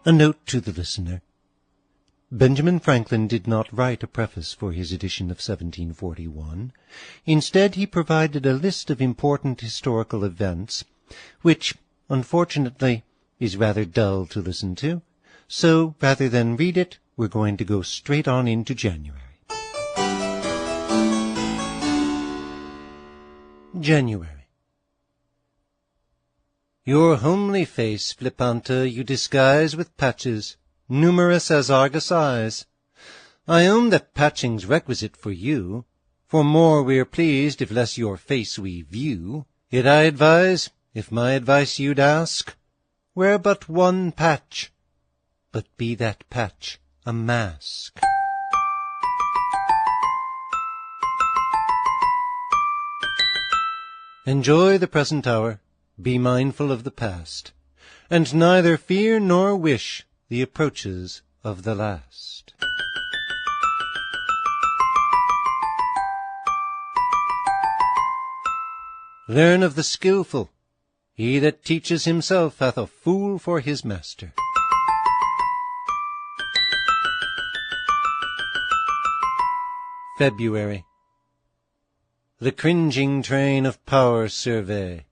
A note to the listener. Benjamin Franklin did not write a preface for his edition of 1741. Instead, he provided a list of important historical events, which, unfortunately, is rather dull to listen to. So, rather than read it, we're going to go straight on into January. January. Your homely face, Flippanta, you disguise with patches, numerous as Argus eyes. I own that patching's requisite for you, for more we're pleased if less your face we view. Yet I advise, if my advice you'd ask, wear but one patch, but be that patch a mask. Enjoy the present hour, be mindful of the past, and neither fear nor wish the approaches of the last. Learn of the skilful. He that teaches himself hath a fool for his master. February. The cringing train of power survey.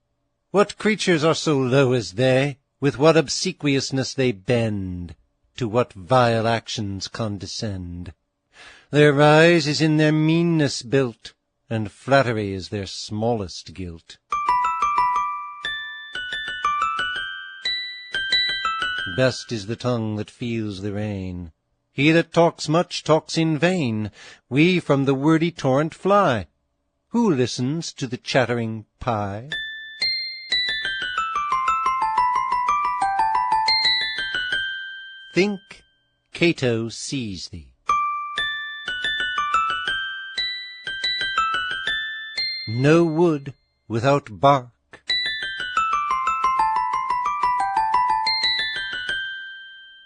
What creatures are so low as they? With what obsequiousness they bend, to what vile actions condescend. Their rise is in their meanness built, and flattery is their smallest guilt. Best is the tongue that feels the rein. He that talks much talks in vain. We from the wordy torrent fly. Who listens to the chattering pie? Think Cato sees thee. No wood without bark.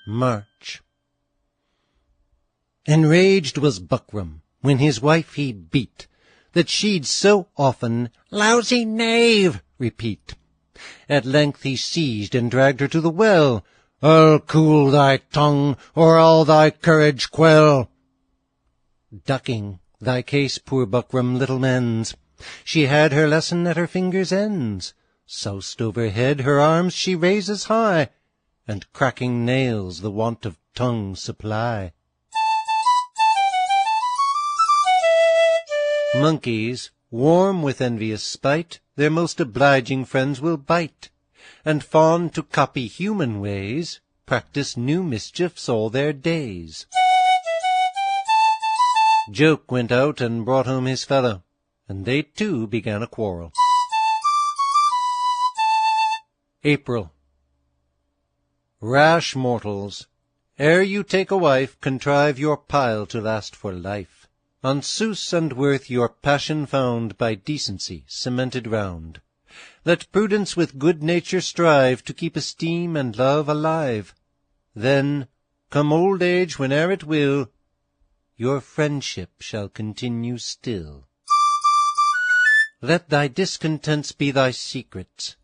March. Enraged was Buckram when his wife he beat, that she'd so often "Lousy knave!" repeat. At length he seized and dragged her to the well. "I'll cool thy tongue, or I'll thy courage quell." Ducking, thy case, poor Buckram, little mends. She had her lesson at her fingers' ends. Soused overhead, her arms she raises high, and cracking nails the want of tongue supply. Monkeys, warm with envious spite, their most obliging friends will bite, and fond to copy human ways, practice new mischiefs all their days. Joke went out and brought home his fellow, and they too began a quarrel. April. Rash mortals, ere you take a wife, contrive your pile to last for life. On souse and worth your passion found, by decency cemented round. Let prudence with good nature strive, to keep esteem and love alive. Then, come old age whene'er it will, your friendship shall continue still. Let thy discontents be thy secrets.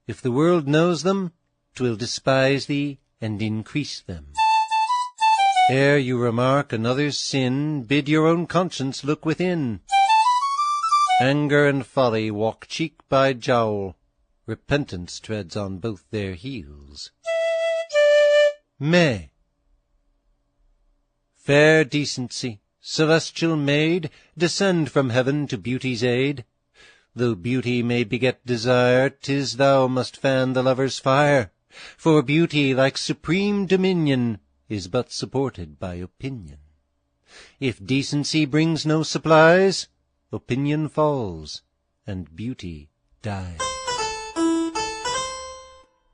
If the world knows them, 'twill despise thee and increase them. Ere you remark another's sin, bid your own conscience look within. Anger and folly walk cheek by jowl, repentance treads on both their heels. May. Fair decency, celestial maid, descend from heaven to beauty's aid. Though beauty may beget desire, 'tis thou must fan the lover's fire. For beauty, like supreme dominion, is but supported by opinion. If decency brings no supplies, opinion falls, and beauty dies.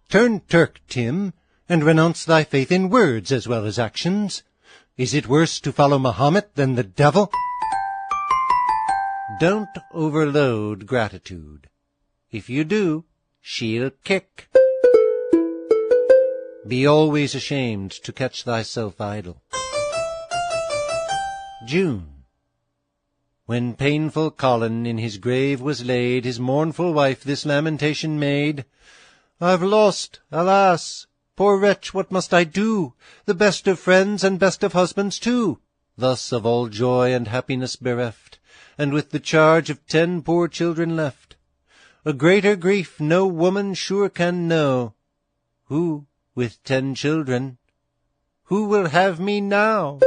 Turn Turk, Tim, and renounce thy faith in words as well as actions. Is it worse to follow Mahomet than the devil? Don't overload gratitude. If you do, she'll kick. Be always ashamed to catch thyself idle. June. When painful Colin in his grave was laid, his mournful wife this lamentation made: "I've lost, alas! Poor wretch, what must I do? The best of friends and best of husbands too. Thus of all joy and happiness bereft, and with the charge of 10 poor children left. A greater grief no woman sure can know. Who, with 10 children, who will have me now?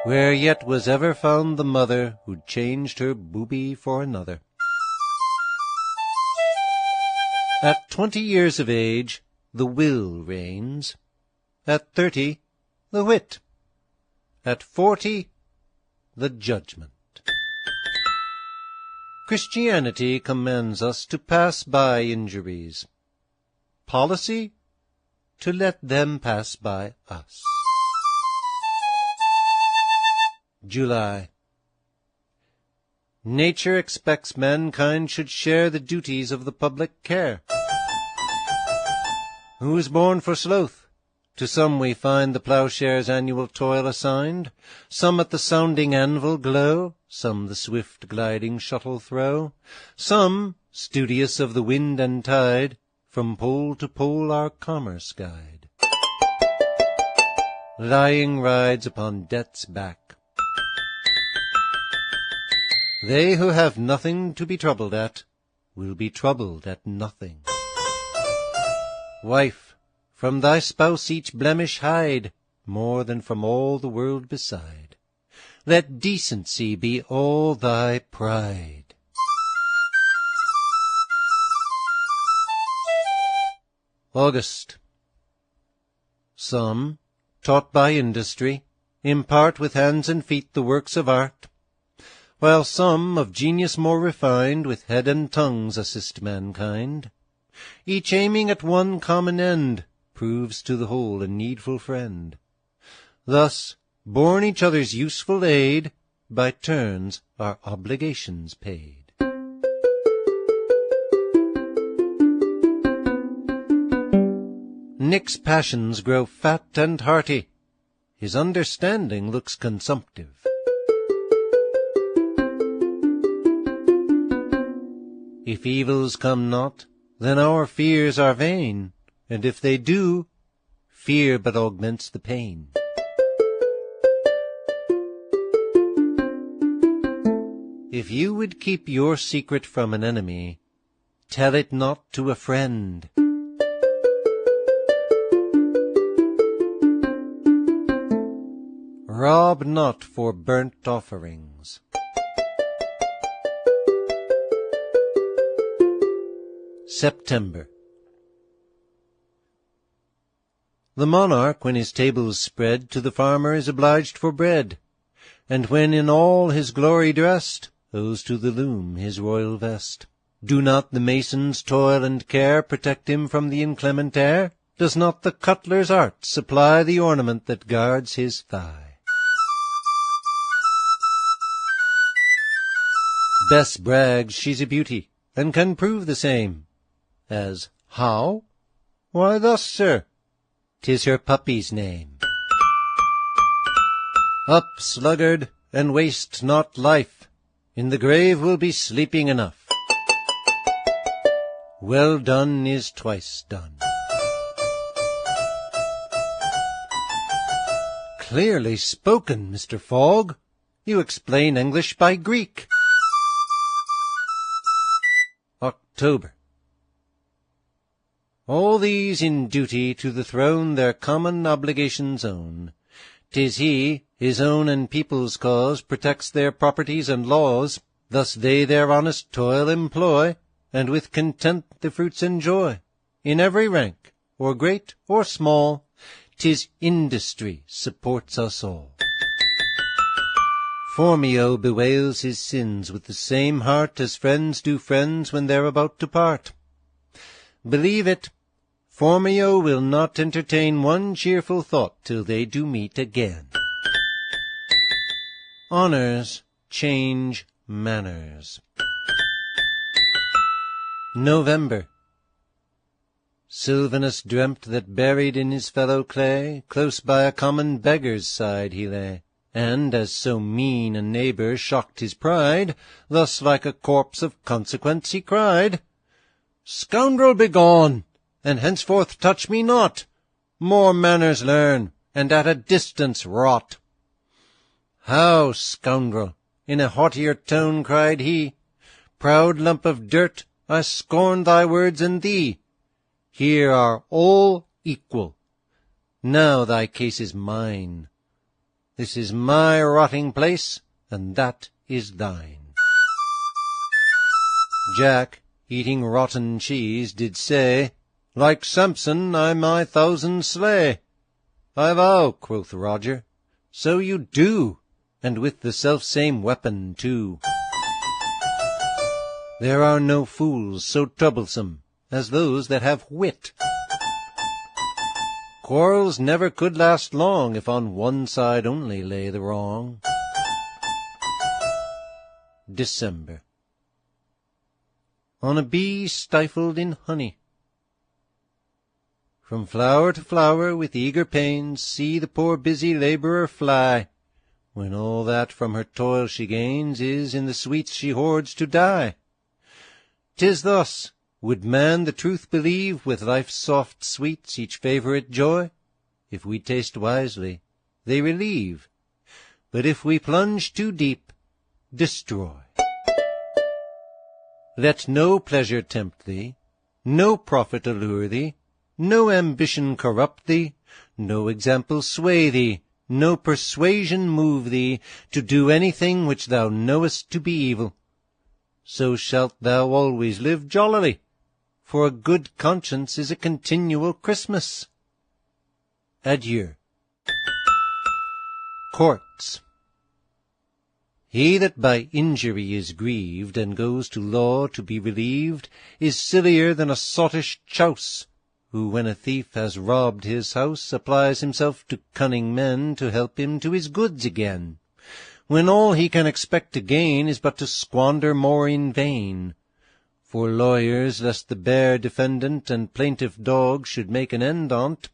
Where yet was ever found the mother who'd changed her booby for another?" At 20 years of age, the will reigns. At 30, the wit. At 40, the judgment. Christianity commands us to pass by injuries. Policy, to let them pass by us. July. Nature expects mankind should share the duties of the public care. Who is born for sloth? To some we find the ploughshare's annual toil assigned. Some at the sounding anvil glow, some the swift gliding shuttle throw. Some, studious of the wind and tide, from pole to pole our commerce guide. Lying rides upon debt's back. They who have nothing to be troubled at will be troubled at nothing. Wife, from thy spouse each blemish hide, more than from all the world beside. Let decency be all thy pride. August. Some, taught by industry, impart with hands and feet the works of art, while some, of genius more refined, with head and tongues assist mankind. Each aiming at one common end, proves to the whole a needful friend. Thus, born each other's useful aid, by turns are obligations paid. Nick's passions grow fat and hearty, his understanding looks consumptive. If evils come not, then our fears are vain, and if they do, fear but augments the pain. If you would keep your secret from an enemy, tell it not to a friend. Rob not for burnt offerings. September. The monarch, when his table's spread, to the farmer is obliged for bread, and when in all his glory dressed, owes to the loom his royal vest. Do not the mason's toil and care protect him from the inclement air? Does not the cutler's art supply the ornament that guards his thigh? Bess brags she's a beauty, and can prove the same. As how? Why thus, sir, 'tis her puppy's name. Up, sluggard, and waste not life, in the grave will be sleeping enough. Well done is twice done. Clearly spoken, Mr. Fogg. You explain English by Greek. October. All these in duty to the throne their common obligations own. 'Tis he, his own and people's cause, protects their properties and laws. Thus they their honest toil employ, and with content the fruits enjoy. In every rank, or great or small, 'tis industry supports us all. Phormio bewails his sins with the same heart as friends do friends when they're about to part. Believe it, Phormio will not entertain one cheerful thought till they do meet again. Honors change manners. November. Sylvanus dreamt that buried in his fellow clay, close by a common beggar's side he lay. And, as so mean a neighbour shocked his pride, thus like a corpse of consequence he cried, "Scoundrel, begone, and henceforth touch me not! More manners learn, and at a distance rot." "How, scoundrel!" in a haughtier tone cried he, "Proud lump of dirt, I scorn thy words and thee. Here are all equal. Now thy case is mine. This is my rotting place, and that is thine." Jack, eating rotten cheese, did say, "Like Samson, I my thousand slay." "I vow," quoth Roger, "so you do, and with the self-same weapon too." There are no fools so troublesome as those that have wit. Quarrels never could last long if on one side only lay the wrong. December. On a bee stifled in honey. From flower to flower with eager pains see the poor busy labourer fly, when all that from her toil she gains is in the sweets she hoards to die. 'Tis thus. Would man the truth believe, with life's soft sweets each favourite joy? If we taste wisely, they relieve, but if we plunge too deep, destroy. Let no pleasure tempt thee, no profit allure thee, no ambition corrupt thee, no example sway thee, no persuasion move thee to do anything which thou knowest to be evil. So shalt thou always live jollily, for a good conscience is a continual Christmas. Adieu. Courts. He that by injury is grieved, and goes to law to be relieved, is sillier than a sottish chouse, who, when a thief has robbed his house, applies himself to cunning men to help him to his goods again, when all he can expect to gain is but to squander more in vain. For lawyers, lest the bare defendant and plaintiff dog should make an end on't,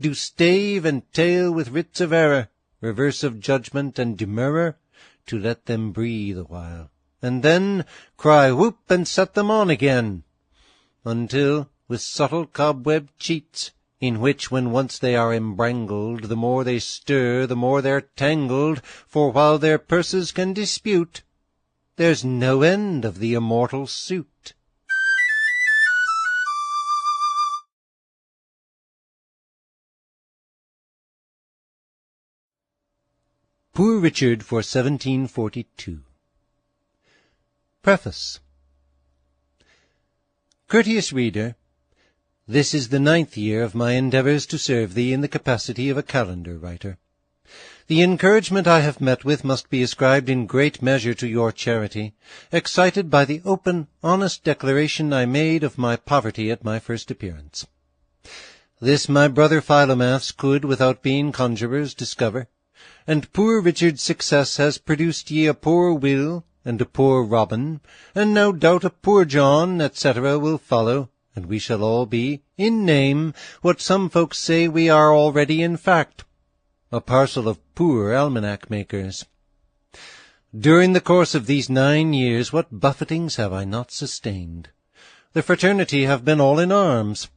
do stave and tail with writs of error, reverse of judgment and demurrer, to let them breathe awhile, and then cry whoop and set them on again, until, with subtle cobweb cheats, in which when once they are embrangled, the more they stir, the more they're tangled, for while their purses can dispute, there's no end of the immortal suit. Poor Richard for 1742. Preface. Courteous reader, this is the 9th year of my endeavours to serve thee in the capacity of a calendar writer. The encouragement I have met with must be ascribed in great measure to your charity, excited by the open, honest declaration I made of my poverty at my first appearance. This my brother Philomaths could, without being conjurers, discover, and poor Richard's success has produced ye a poor Will, and a poor Robin, and no doubt a poor John, etc., will follow, and we shall all be, in name, what some folks say we are already in fact, a parcel of poor almanac makers. During the course of these 9 years, what buffetings have I not sustained! The fraternity have been all in arms.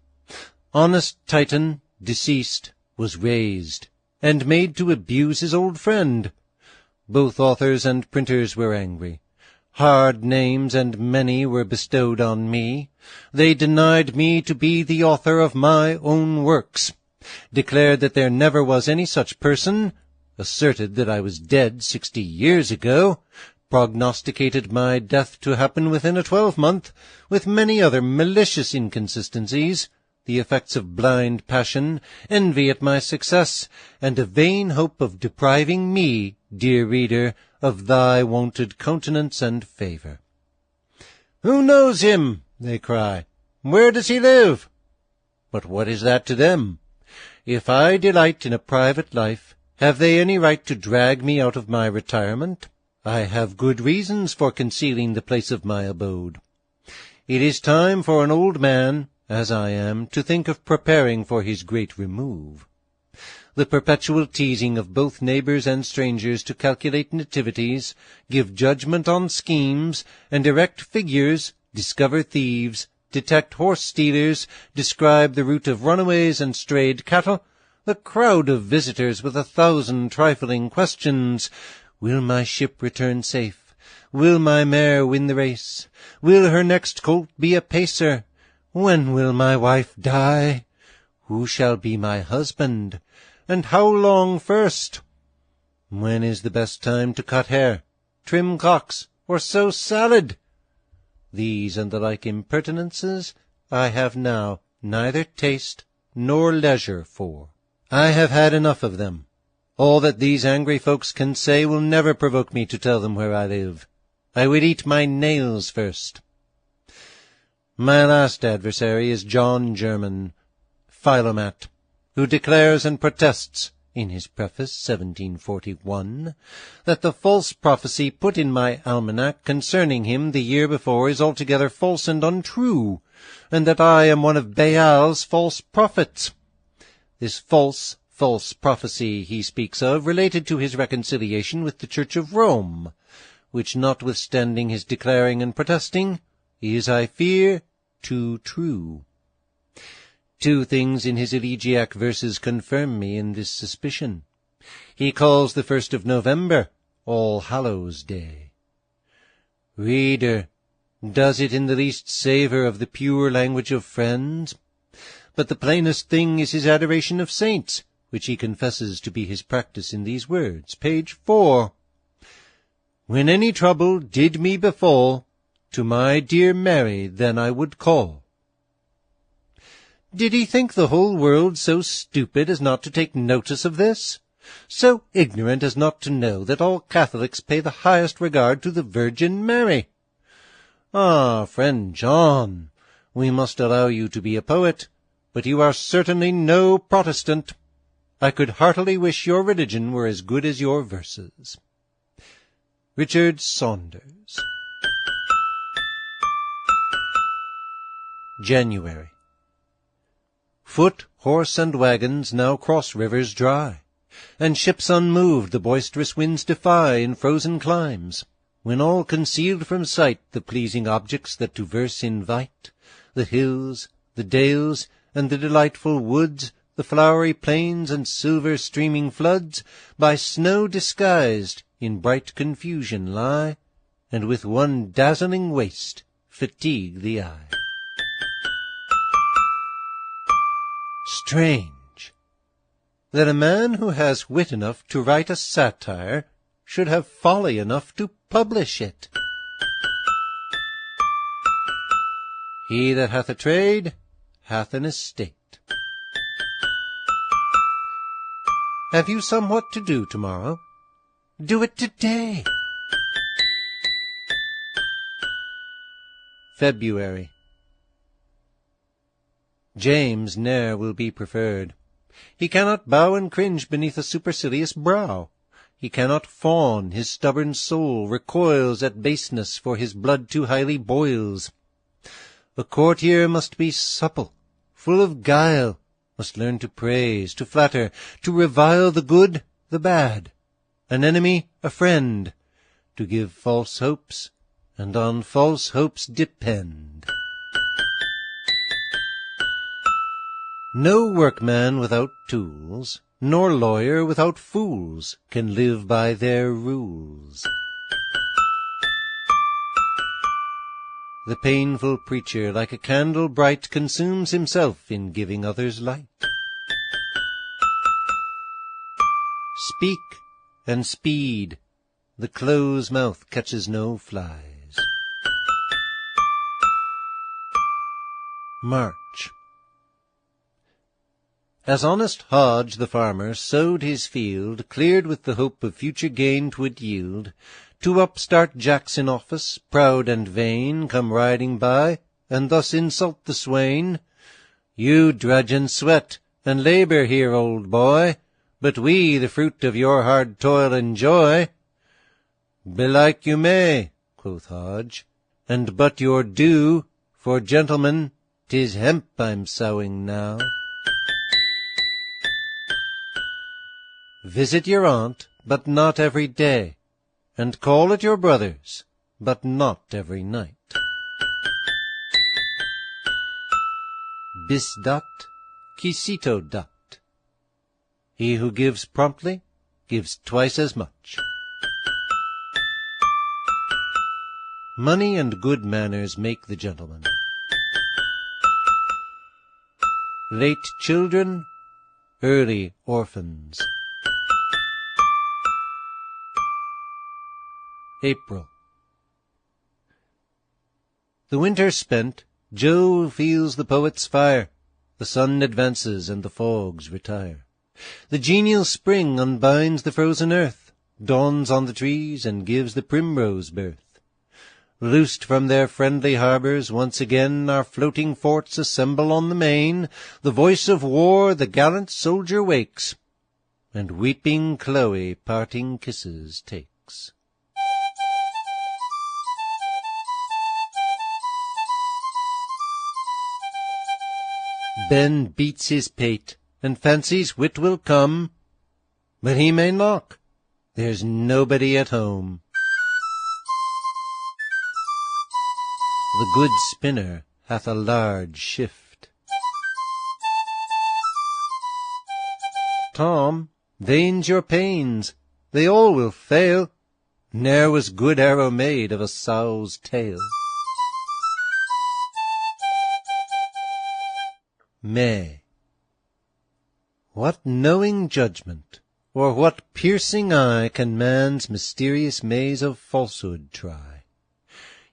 Honest Titan, deceased, was raised, and made to abuse his old friend. Both authors and printers were angry. Hard names and many were bestowed on me. They denied me to be the author of my own works, declared that there never was any such person, asserted that I was dead 60 years ago, prognosticated my death to happen within a 12-month, with many other malicious inconsistencies, the effects of blind passion, envy at my success, and a vain hope of depriving me, dear reader, of thy wonted countenance and favour. "Who knows him?" they cry. "Where does he live?" But what is that to them? If I delight in a private life, have they any right to drag me out of my retirement? I have good reasons for concealing the place of my abode. It is time for an old man, as I am, to think of preparing for his great remove. The perpetual teasing of both neighbours and strangers to calculate nativities, give judgment on schemes, and erect figures, discover thieves, detect horse-stealers, describe the route of runaways and strayed cattle, the crowd of visitors with 1,000 trifling questions. Will my ship return safe? Will my mare win the race? Will her next colt be a pacer? When will my wife die? Who shall be my husband? And how long first? When is the best time to cut hair, trim cocks, or sow salad? These and the like impertinences I have now neither taste nor leisure for. I have had enough of them. All that these angry folks can say will never provoke me to tell them where I live. I would eat my nails first. My last adversary is John German, Philomat, who declares and protests, in his preface 1741, that the false prophecy put in my almanac concerning him the year before is altogether false and untrue, and that I am one of Baal's false prophets. This false prophecy he speaks of related to his reconciliation with the Church of Rome, which, notwithstanding his declaring and protesting, is, I fear, too true. 2 things in his elegiac verses confirm me in this suspicion. He calls the 1st of November All Hallows' Day. Reader, does it in the least savour of the pure language of friends? But the plainest thing is his adoration of saints, which he confesses to be his practice in these words, page 4. When any trouble did me befall, to my dear Mary then I would call. Did he think the whole world so stupid as not to take notice of this? So ignorant as not to know that all Catholics pay the highest regard to the Virgin Mary? Ah, friend John, we must allow you to be a poet, but you are certainly no Protestant. I could heartily wish your religion were as good as your verses. Richard Saunders. January. Foot, horse, and wagons now cross rivers dry, and ships unmoved the boisterous winds defy in frozen climes, when all concealed from sight the pleasing objects that to verse invite, the hills, the dales, and the delightful woods, the flowery plains and silver streaming floods, by snow disguised, in bright confusion lie, and with one dazzling waste fatigue the eye. Strange that a man who has wit enough to write a satire should have folly enough to publish it. He that hath a trade hath an estate. Have you somewhat to do tomorrow? Do it today. February. James ne'er will be preferred. He cannot bow and cringe beneath a supercilious brow. He cannot fawn, his stubborn soul recoils at baseness, for his blood too highly boils. A courtier must be supple, full of guile, must learn to praise, to flatter, to revile the good, the bad, an enemy, a friend, to give false hopes, and on false hopes depend. No workman without tools, nor lawyer without fools, can live by their rules. The painful preacher, like a candle bright, consumes himself in giving others light. Speak and speed, the close mouth catches no flies. March. As honest Hodge the farmer sowed his field, cleared with the hope of future gain 'twould yield, two upstart jacks in office, proud and vain, come riding by, and thus insult the swain. You drudge and sweat, and labour here, old boy, but we the fruit of your hard toil enjoy. Belike you may, quoth Hodge, and but your due, for gentlemen, 'tis hemp I'm sowing now. Visit your aunt, but not every day, and call at your brother's, but not every night. Bis dat, qui cito dat. He who gives promptly, gives twice as much. Money and good manners make the gentleman. Late children, early orphans. April. The winter spent, Joe feels the poet's fire. The sun advances and the fogs retire. The genial spring unbinds the frozen earth, dawns on the trees and gives the primrose birth. Loosed from their friendly harbors, once again our floating forts assemble on the main. The voice of war the gallant soldier wakes, and weeping Chloe parting kisses takes. Ben beats his pate, and fancies wit will come, but he may knock, there's nobody at home. The good spinner hath a large shift. Tom, vain's your pains, they all will fail, ne'er was good arrow made of a sow's tail. May. What knowing judgment, or what piercing eye can man's mysterious maze of falsehood try?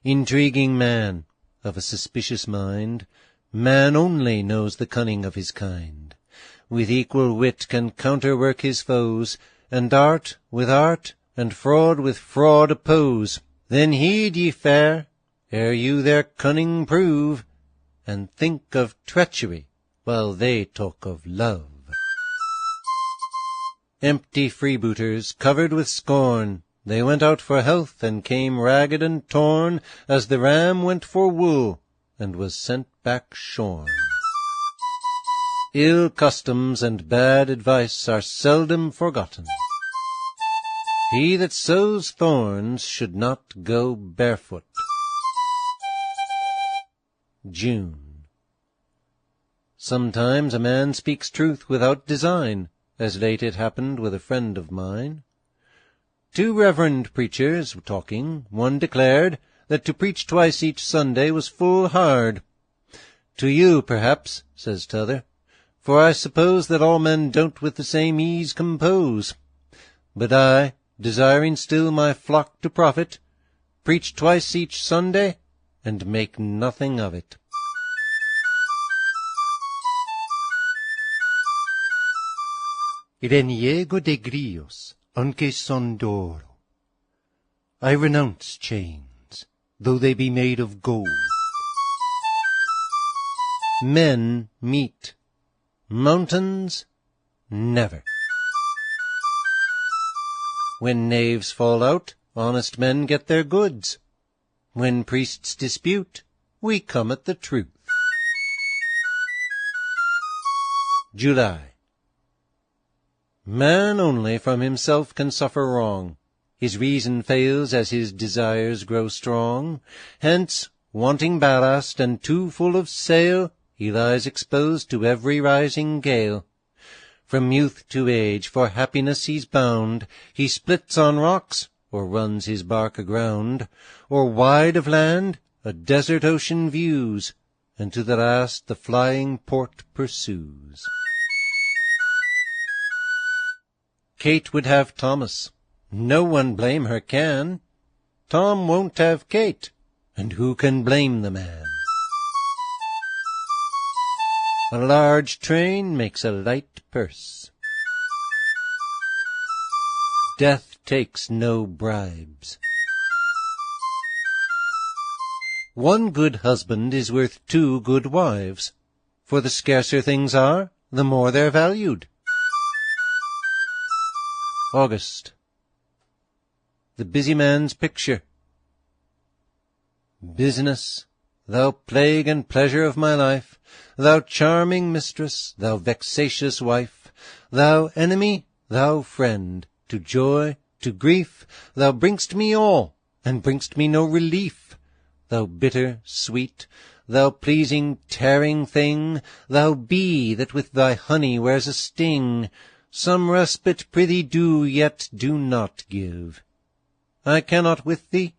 Intriguing man, of a suspicious mind, man only knows the cunning of his kind. With equal wit can counterwork his foes, and art with art, and fraud with fraud oppose. Then heed, ye fair, ere you their cunning prove, and think of treachery while they talk of love. Empty freebooters, covered with scorn, they went out for health and came ragged and torn, as the ram went for wool, and was sent back shorn. Ill customs and bad advice are seldom forgotten. He that sows thorns should not go barefoot. June. Sometimes a man speaks truth without design, as late it happened with a friend of mine. Two reverend preachers talking, one declared that to preach twice each Sunday was full hard. To you, perhaps, says t'other, for I suppose that all men don't with the same ease compose. But I, desiring still my flock to profit, preach twice each Sunday, and make nothing of it. Reniego de grillos, aunque son d'oro. I renounce chains, though they be made of gold. Men meet, mountains never. When knaves fall out, honest men get their goods. When priests dispute, we come at the truth. July. Man only from himself can suffer wrong. His reason fails as his desires grow strong. Hence, wanting ballast and too full of sail, he lies exposed to every rising gale. From youth to age for happiness he's bound. He splits on rocks, or runs his bark aground, or wide of land a desert ocean views, and to the last the flying port pursues. Kate would have Thomas. No one blame her can. Tom won't have Kate, and who can blame the man? A large train makes a light purse. Death takes no bribes. One good husband is worth 2 good wives, for the scarcer things are, the more they're valued. August. The busy man's picture. Business, thou plague and pleasure of my life, thou charming mistress, thou vexatious wife, thou enemy, thou friend, to joy, to grief, thou bring'st me all, and bring'st me no relief. Thou bitter, sweet, thou pleasing, tearing thing, thou bee that with thy honey wears a sting, some respite prithee do, yet do not give. I cannot with thee,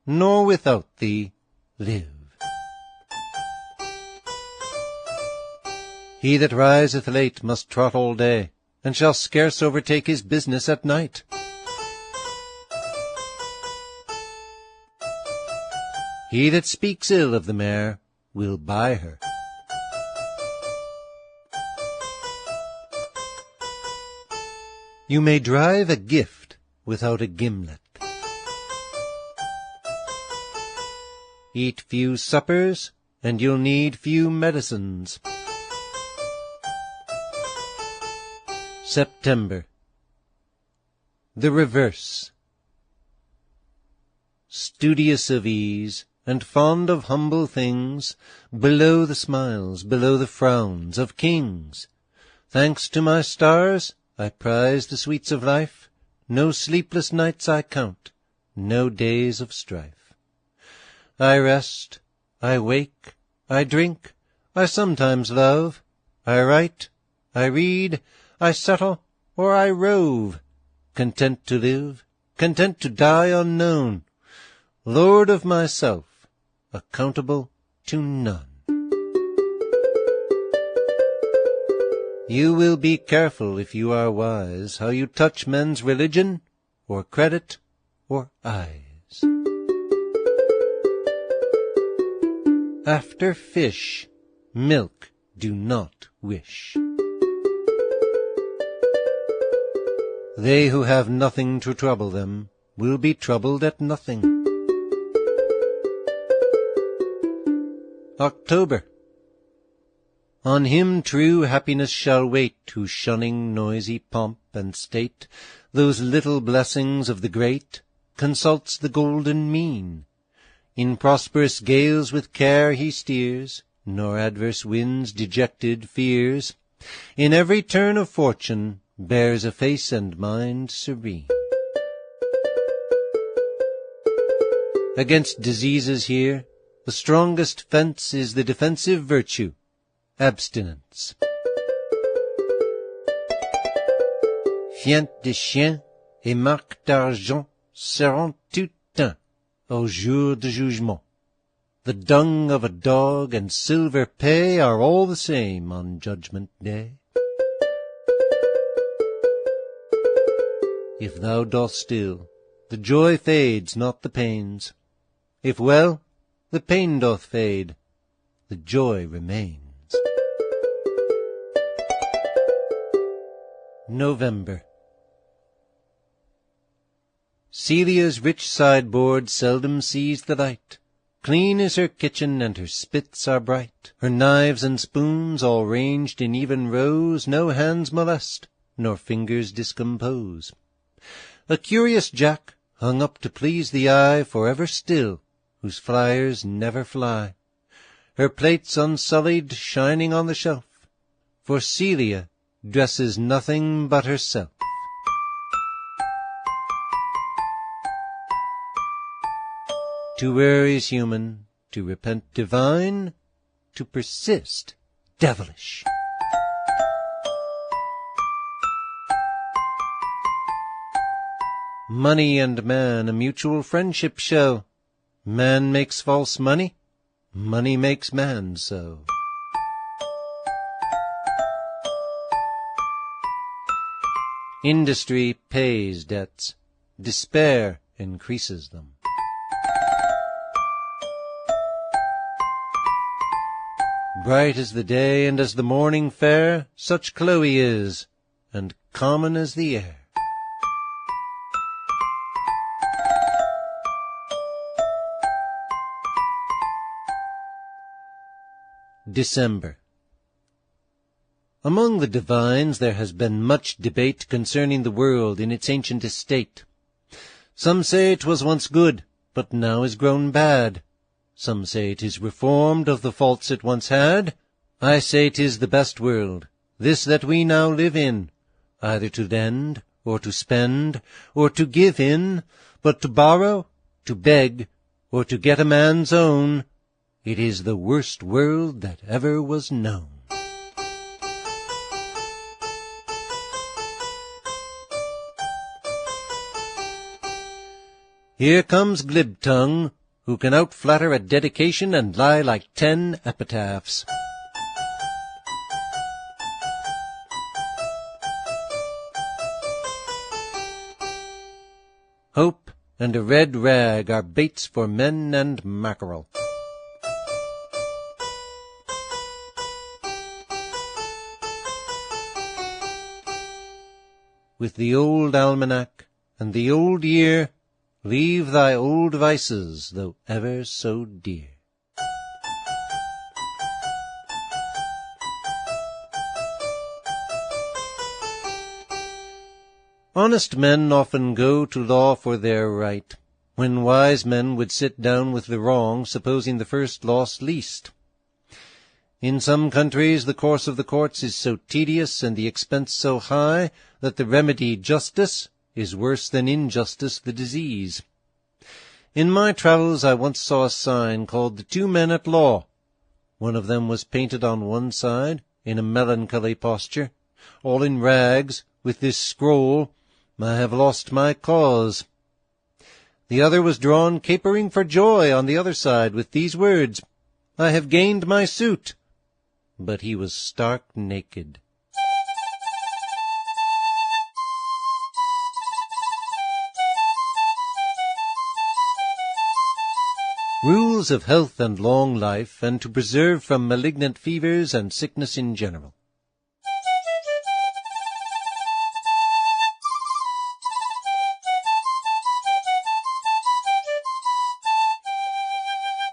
nor without thee, live. He that riseth late must trot all day, and shall scarce overtake his business at night. He that speaks ill of the mare will buy her. You may drive a gift without a gimlet. Eat few suppers, and you'll need few medicines. September. The reverse. Studious of ease, and fond of humble things, below the smiles, below the frowns of kings. Thanks to my stars, I prize the sweets of life. No sleepless nights I count, no days of strife. I rest, I wake, I drink, I sometimes love, I write, I read, I settle, or I rove, content to live, content to die unknown, lord of myself, accountable to none. You will be careful, if you are wise, how you touch men's religion, or credit, or eyes. After fish, milk do not wish. They who have nothing to trouble them will be troubled at nothing. October. On him true happiness shall wait, who shunning noisy pomp and state, those little blessings of the great, consults the golden mean. In prosperous gales with care he steers, nor adverse winds dejected fears. In every turn of fortune bears a face and mind serene. Against diseases here, the strongest fence is the defensive virtue, abstinence. Fiente de chien et marque d'argent seront tout un au jour de jugement. The dung of a dog and silver pay are all the same on Judgment Day. If thou dost still, the joy fades, not the pains. If well, the pain doth fade, the joy remains. November. Celia's rich sideboard seldom sees the light. Clean is her kitchen, and her spits are bright. Her knives and spoons, all ranged in even rows, no hands molest, nor fingers discompose. A curious jack, hung up to please the eye, forever still, whose flyers never fly. Her plates unsullied, shining on the shelf, for Celia dresses nothing but herself. To err is human, to repent divine, to persist devilish. Money and man a mutual friendship show. Man makes false money, money makes man so. Industry pays debts, despair increases them. Bright as the day and as the morning fair, such Chloe is, and common as the air. December. Among the divines there has been much debate concerning the world in its ancient estate. Some say 'twas once good, but now is grown bad. Some say 'tis reformed of the faults it once had. I say 'tis the best world, this that we now live in, either to lend, or to spend, or to give in, but to borrow, to beg, or to get a man's own. It is the worst world that ever was known. Here comes Glib-tongue, who can outflatter a dedication and lie like 10 epitaphs. Hope and a red rag are baits for men and mackerel. With the old almanac and the old year, leave thy old vices, though ever so dear. Honest men often go to law for their right, when wise men would sit down with the wrong, supposing the first loss least. In some countries the course of the courts is so tedious and the expense so high that the remedy justice is worse than injustice the disease. In my travels I once saw a sign called the 2 Men at Law. One of them was painted on one side, in a melancholy posture, all in rags, with this scroll, I have lost my cause. The other was drawn capering for joy on the other side, with these words, I have gained my suit. But he was stark naked. Rules of health and long life, and to preserve from malignant fevers and sickness in general.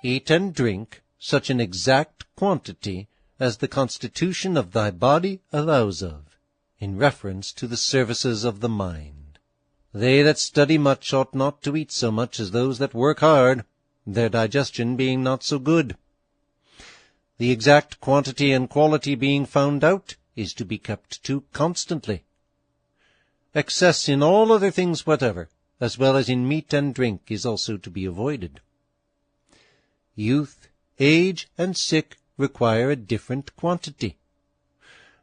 Eat and drink such an exact quantity as the constitution of thy body allows of, in reference to the services of the mind. They that study much ought not to eat so much as those that work hard, their digestion being not so good. The exact quantity and quality being found out is to be kept to constantly. Excess in all other things whatever, as well as in meat and drink, is also to be avoided. Youth, age, and sick require a different quantity,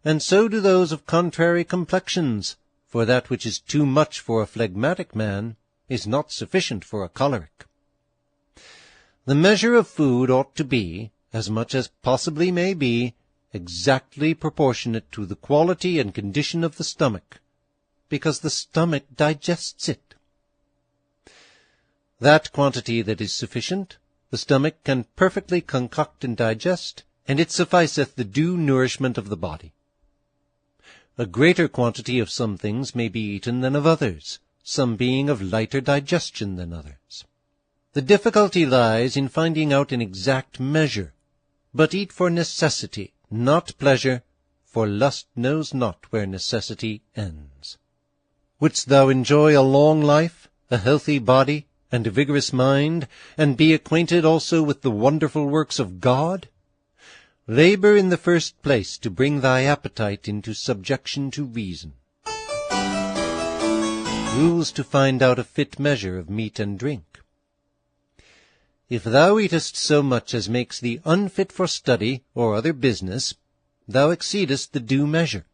and so do those of contrary complexions, for that which is too much for a phlegmatic man is not sufficient for a choleric. The measure of food ought to be, as much as possibly may be, exactly proportionate to the quality and condition of the stomach, because the stomach digests it. That quantity that is sufficient, the stomach can perfectly concoct and digest, and it sufficeth the due nourishment of the body. A greater quantity of some things may be eaten than of others, some being of lighter digestion than others. The difficulty lies in finding out an exact measure, but eat for necessity, not pleasure, for lust knows not where necessity ends. Wouldst thou enjoy a long life, a healthy body, and a vigorous mind, and be acquainted also with the wonderful works of God? Labor in the first place to bring thy appetite into subjection to reason. Rules to find out a fit measure of meat and drink. If thou eatest so much as makes thee unfit for study or other business, thou exceedest the due measure.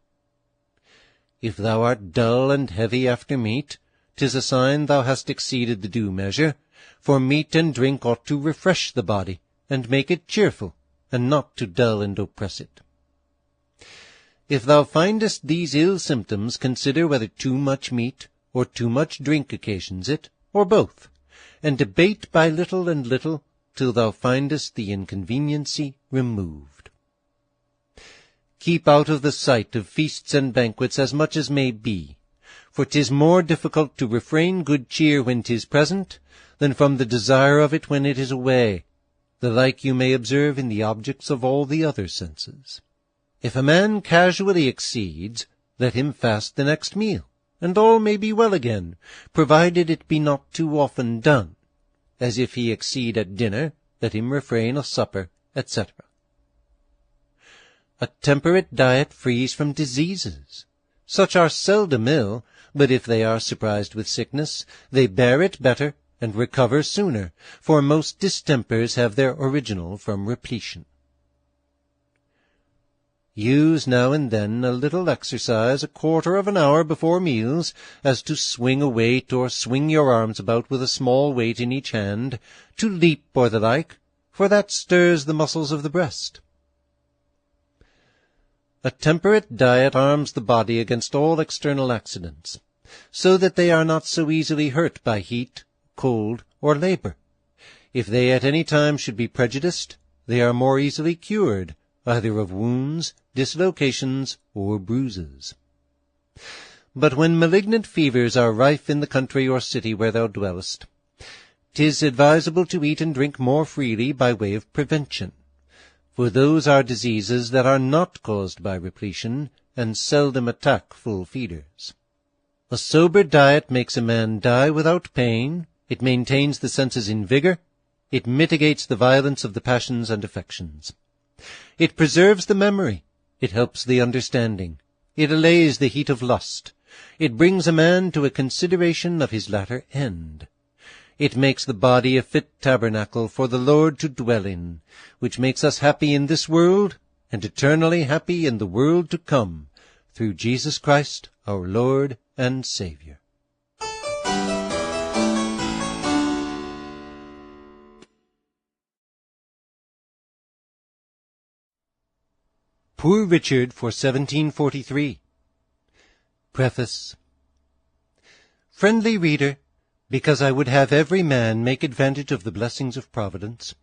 If thou art dull and heavy after meat, 'tis a sign thou hast exceeded the due measure, for meat and drink ought to refresh the body, and make it cheerful, and not to dull and oppress it. If thou findest these ill symptoms, consider whether too much meat or too much drink occasions it, or both, and debate by little and little, till thou findest the inconveniency removed. Keep out of the sight of feasts and banquets as much as may be, for 'tis more difficult to refrain good cheer when 'tis present, than from the desire of it when it is away. The like you may observe in the objects of all the other senses. If a man casually exceeds, let him fast the next meal, and all may be well again, provided it be not too often done, as if he exceed at dinner, let him refrain at supper, etc. A temperate diet frees from diseases. Such are seldom ill, but if they are surprised with sickness, they bear it better, and recover sooner, for most distempers have their original from repletion. Use now and then a little exercise, a quarter of an hour before meals, as to swing a weight, or swing your arms about with a small weight in each hand, to leap or the like, for that stirs the muscles of the breast. A temperate diet arms the body against all external accidents, so that they are not so easily hurt by heat, cold, or labor. If they at any time should be prejudiced, they are more easily cured, either of wounds, dislocations, or bruises. But when malignant fevers are rife in the country or city where thou dwellest, 'tis advisable to eat and drink more freely by way of prevention, for those are diseases that are not caused by repletion, and seldom attack full feeders. A sober diet makes a man die without pain, it maintains the senses in vigor, it mitigates the violence of the passions and affections. It preserves the memory, it helps the understanding, it allays the heat of lust, it brings a man to a consideration of his latter end. It makes the body a fit tabernacle for the Lord to dwell in, which makes us happy in this world, and eternally happy in the world to come, through Jesus Christ our Lord and Saviour. Poor Richard for 1743. Preface. Friendly reader, because I would have every man make advantage of the blessings of Providence,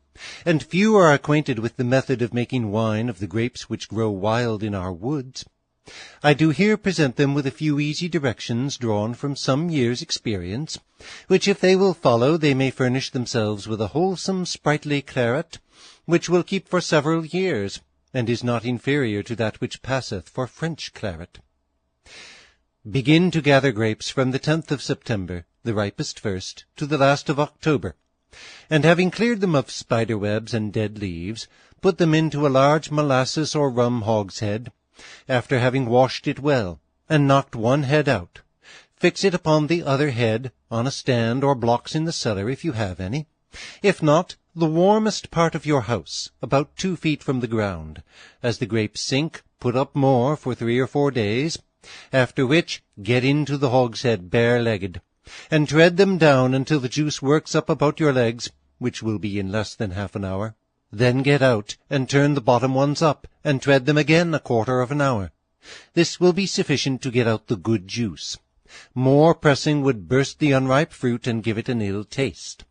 and few are acquainted with the method of making wine of the grapes which grow wild in our woods, I do here present them with a few easy directions drawn from some years' experience, which if they will follow, they may furnish themselves with a wholesome sprightly claret, which will keep for several years, and is not inferior to that which passeth for French claret. Begin to gather grapes from the 10th of September, the ripest first, to the last of October, And having cleared them of spider-webs and dead leaves, put them into a large molasses or rum hogshead, after having washed it well, and knocked one head out. Fix it upon the other head, on a stand or blocks in the cellar, if you have any. If not, the warmest part of your house, about 2 feet from the ground. As the grapes sink, put up more for 3 or 4 days, after which get into the hogshead bare-legged, and tread them down until the juice works up about your legs, which will be in less than half an hour. Then get out, and turn the bottom ones up, and tread them again a quarter of an hour. This will be sufficient to get out the good juice. More pressing would burst the unripe fruit and give it an ill taste.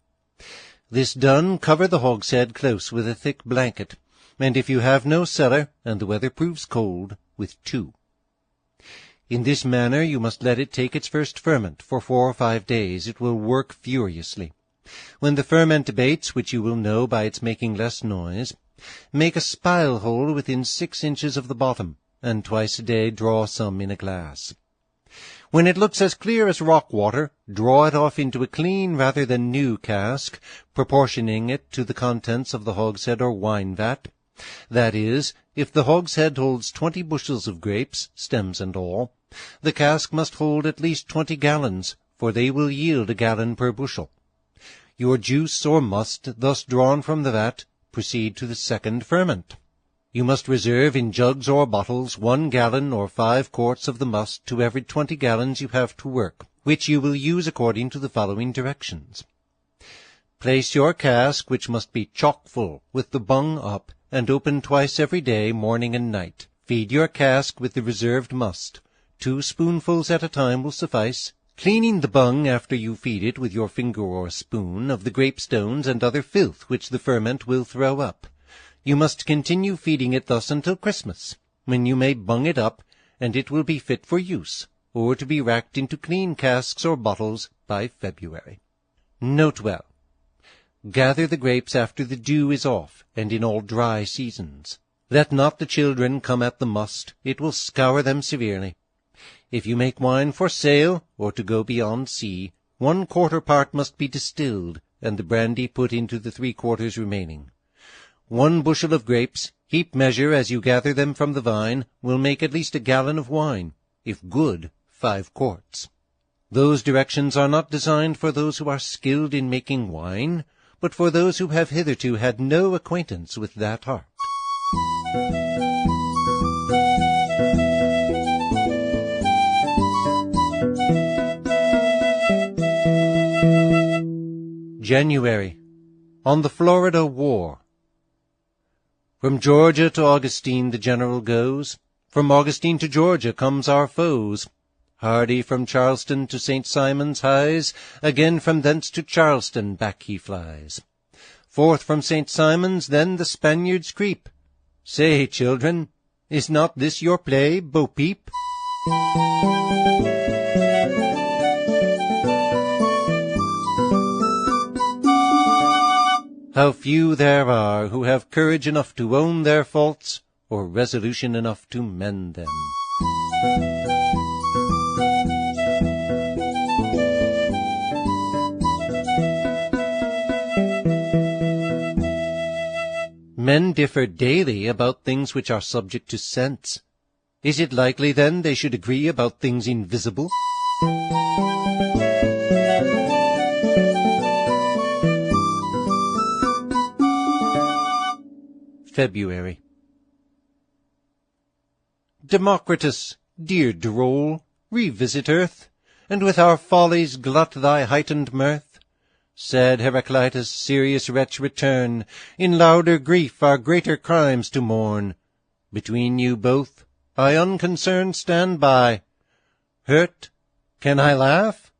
This done, cover the hogshead close with a thick blanket, and if you have no cellar, and the weather proves cold, with 2. In this manner you must let it take its first ferment for 4 or 5 days. It will work furiously. When the ferment abates, which you will know by its making less noise, make a spile hole within 6 inches of the bottom, and twice a day draw some in a glass. When it looks as clear as rock water, draw it off into a clean rather than new cask, proportioning it to the contents of the hogshead or wine vat. That is, if the hogshead holds 20 bushels of grapes, stems and all, the cask must hold at least 20 gallons, for they will yield a gallon per bushel. Your juice or must, thus drawn from the vat, proceed to the second ferment. You must reserve in jugs or bottles 1 gallon or 5 quarts of the must to every 20 gallons you have to work, which you will use according to the following directions. Place your cask, which must be chock-full, with the bung up, and open twice every day, morning and night. Feed your cask with the reserved must. 2 spoonfuls at a time will suffice, cleaning the bung after you feed it with your finger or spoon of the grape stones and other filth which the ferment will throw up. You must continue feeding it thus until Christmas, when you may bung it up, and it will be fit for use, or to be racked into clean casks or bottles by February. Note well. Gather the grapes after the dew is off, and in all dry seasons. Let not the children come at the must, it will scour them severely. If you make wine for sale, or to go beyond sea, 1/4 part must be distilled, and the brandy put into the 3/4 remaining. 1 bushel of grapes, heap measure as you gather them from the vine, will make at least a gallon of wine, if good, 5 quarts. Those directions are not designed for those who are skilled in making wine, but for those who have hitherto had no acquaintance with that art. January. On the Florida War. From Georgia to Augustine the general goes, from Augustine to Georgia comes our foes. Hardy from Charleston to St. Simon's hies, again from thence to Charleston back he flies. Forth from St. Simon's then the Spaniards creep. Say, children, is not this your play, Bo Peep? How few there are who have courage enough to own their faults, or resolution enough to mend them. Men differ daily about things which are subject to sense. Is it likely, then, they should agree about things invisible? February. Democritus, dear droll, revisit earth, and with our follies glut thy heightened mirth. Sad Heraclitus, serious wretch, return, in louder grief our greater crimes to mourn. Between you both, I unconcerned stand by. Hurt, can I laugh?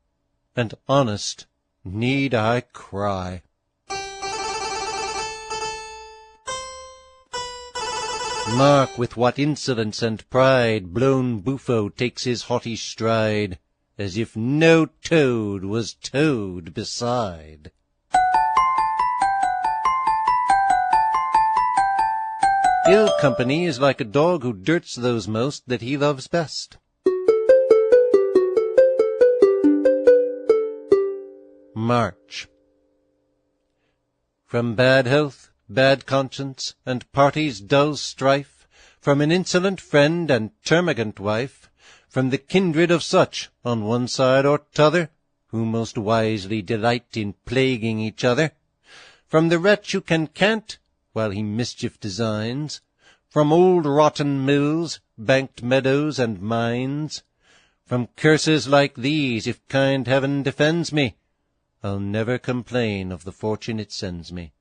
And honest, need I cry? Mark with what insolence and pride blown Buffo takes his haughty stride, as if no toad was toad beside. Ill company is like a dog who dirts those most that he loves best. March. From bad health, bad conscience, and party's dull strife, from an insolent friend and termagant wife, from the kindred of such, on one side or t'other, who most wisely delight in plaguing each other, from the wretch who can cant, while he mischief designs, from old rotten mills, banked meadows, and mines, from curses like these, if kind heaven defends me, I'll never complain of the fortune it sends me.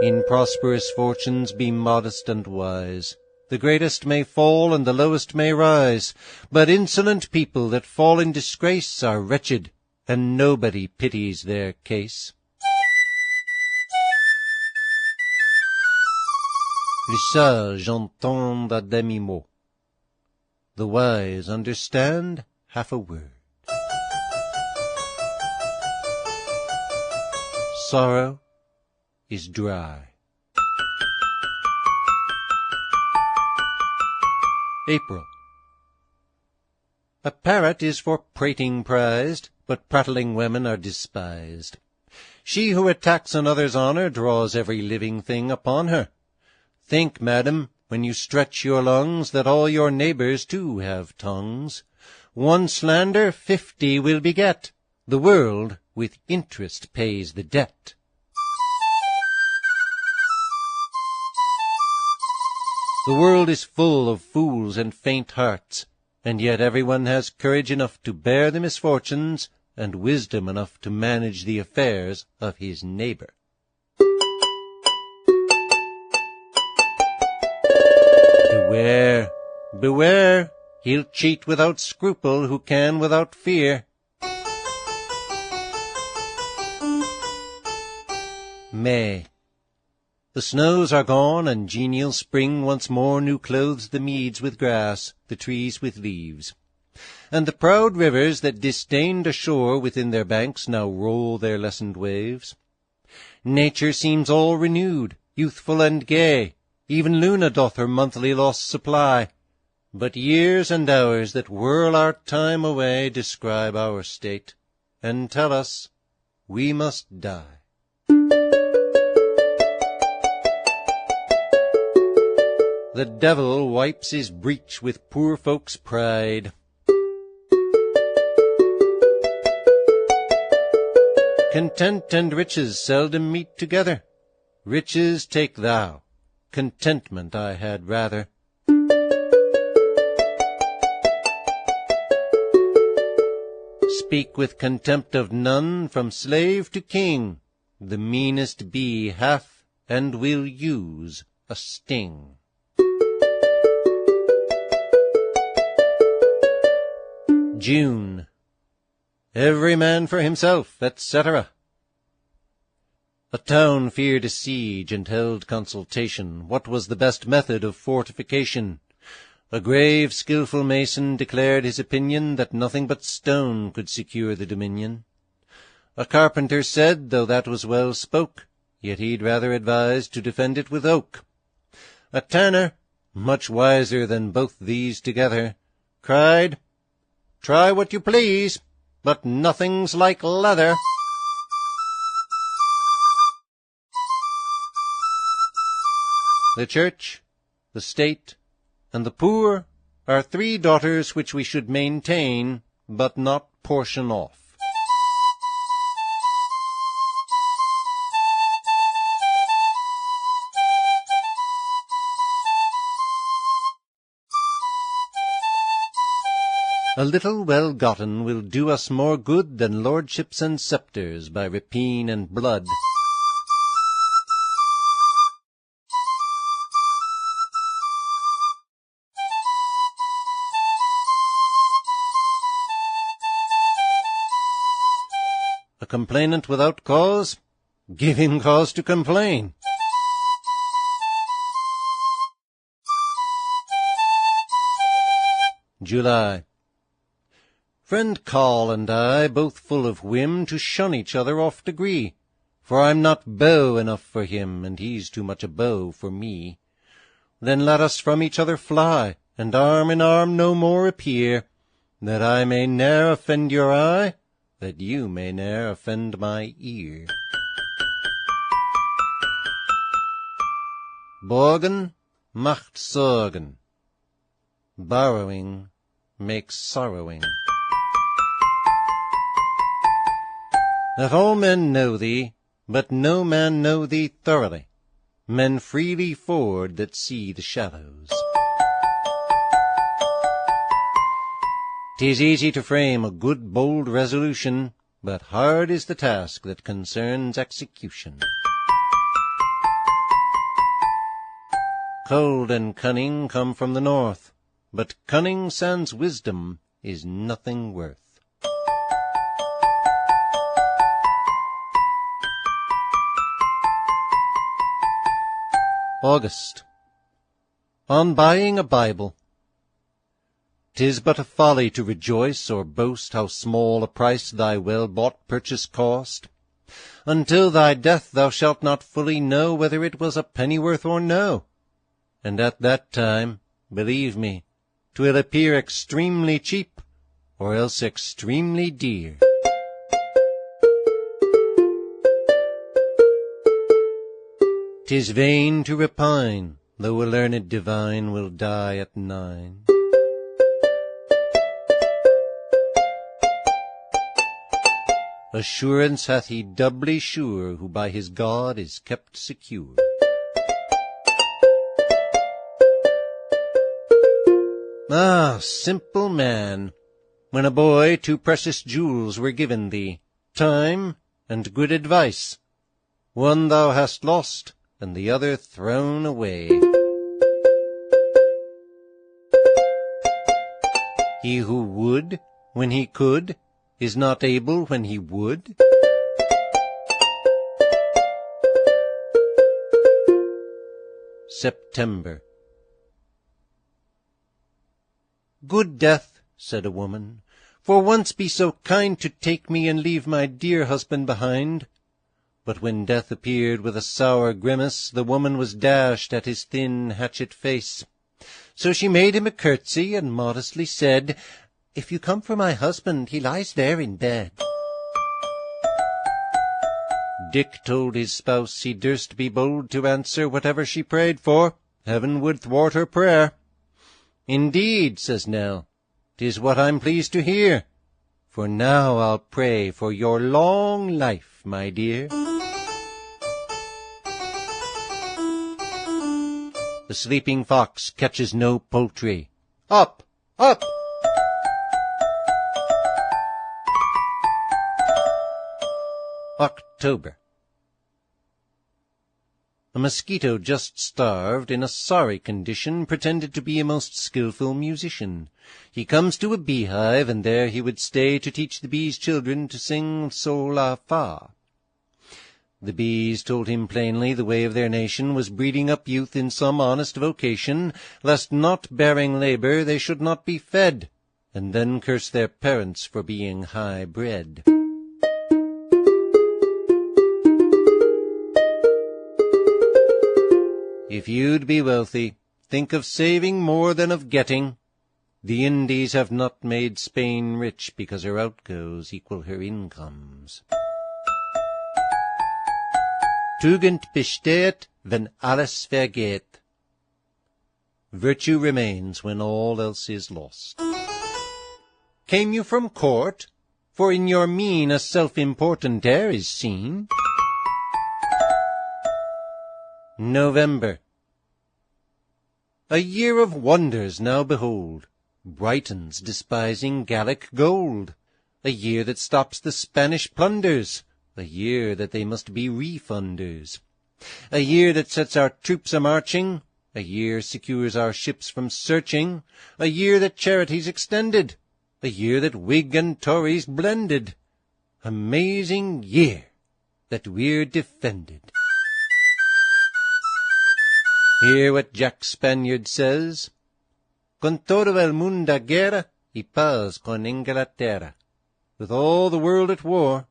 In prosperous fortunes be modest and wise. The greatest may fall, and the lowest may rise. But insolent people that fall in disgrace are wretched, and nobody pities their case. Les sages entendent à demi-mot. The wise understand half a word. Sorrow is dry. April. A parrot is for prating prized, but prattling women are despised. She who attacks another's honour draws every living thing upon her. Think, madam, when you stretch your lungs, that all your neighbours too have tongues. One slander 50 will beget. The world with interest pays the debt. The world is full of fools and faint hearts, and yet everyone has courage enough to bear the misfortunes, and wisdom enough to manage the affairs of his neighbour. Beware, beware, he'll cheat without scruple who can without fear. May. The snows are gone, and genial spring once more new clothes the meads with grass, the trees with leaves. And the proud rivers that disdained a shore within their banks now roll their lessened waves. Nature seems all renewed, youthful and gay, even Luna doth her monthly loss supply. But years and hours that whirl our time away describe our state, and tell us we must die. The devil wipes his breech with poor folks' pride. Content and riches seldom meet together. Riches take thou, contentment I had rather. Speak with contempt of none, from slave to king. The meanest bee hath and will use a sting. June. Every man for himself, etc. A town feared a siege and held consultation. What was the best method of fortification? A grave, skilful mason declared his opinion that nothing but stone could secure the dominion. A carpenter said, though that was well spoke, yet he'd rather advise to defend it with oak. A tanner, much wiser than both these together, cried, "Try what you please, but nothing's like leather." The church, the state, and the poor are 3 daughters which we should maintain, but not portion off. A little well-gotten will do us more good than lordships and sceptres by rapine and blood. A complainant without cause, give him cause to complain. July. Friend Coll and I, both full of whim, to shun each other oft agree, for I'm not beau enough for him, and he's too much a beau for me. Then let us from each other fly, and arm in arm no more appear, that I may ne'er offend your eye, that you may ne'er offend my ear. Borgen macht Sorgen. Borrowing makes sorrowing. Let all men know thee, but no man know thee thoroughly. Men freely ford that see the shallows. 'Tis easy to frame a good bold resolution, but hard is the task that concerns execution. Cold and cunning come from the north, but cunning sans wisdom is nothing worth. August. On buying a Bible. 'Tis but a folly to rejoice or boast how small a price thy well-bought purchase cost. Until thy death thou shalt not fully know whether it was a pennyworth or no. And at that time, believe me, 'twill appear extremely cheap, or else extremely dear. "'Tis vain to repine, though a learned divine will die at 9. Assurance hath he doubly sure, who by his God is kept secure. Ah, simple man! When a boy, 2 precious jewels were given thee, time and good advice. One thou hast lost, and the other thrown away. He who would, when he could, is not able when he would. September. "Good Death," said a woman, "for once be so kind to take me and leave my dear husband behind." But when Death appeared with a sour grimace, the woman was dashed at his thin hatchet face. So she made him a curtsy, and modestly said, "If you come for my husband, he lies there in bed." Dick told his spouse he durst be bold to answer whatever she prayed for. Heaven would thwart her prayer. "Indeed," says Nell, "'tis what I'm pleased to hear. For now I'll pray for your long life, my dear." The sleeping fox catches no poultry. Up, up! October. A mosquito just starved, in a sorry condition, pretended to be a most skilful musician. He comes to a beehive, and there he would stay to teach the bees' children to sing sol la fa. The bees told him plainly the way of their nation was breeding up youth in some honest vocation, lest not bearing labor they should not be fed, and then curse their parents for being high-bred. If you'd be wealthy, think of saving more than of getting. The Indies have not made Spain rich because her outgoes equal her incomes. Tugend besteht, wenn alles vergeht. Virtue remains when all else is lost. Came you from court? For in your mien a self-important air is seen. November. A year of wonders now behold, Britons despising Gallic gold, a year that stops the Spanish plunders, a year that they must be refunders, a year that sets our troops a-marching, a year secures our ships from searching, a year that charity's extended, a year that Whig and Tory's blended, amazing year that we're defended. Hear what Jack Spaniard says: "Con todo el mundo a guerra, y paz con Inglaterra." With all the world at war,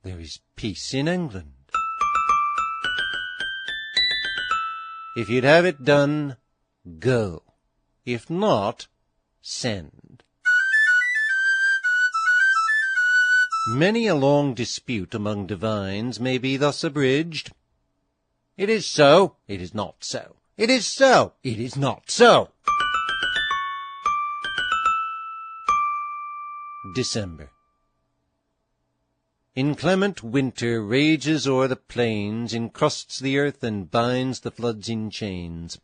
there is peace in England. If you'd have it done, go. If not, send. Many a long dispute among divines may be thus abridged. It is so, it is not so. It is so, it is not so. December. Inclement winter rages o'er the plains, encrusts the earth, and binds the floods in chains.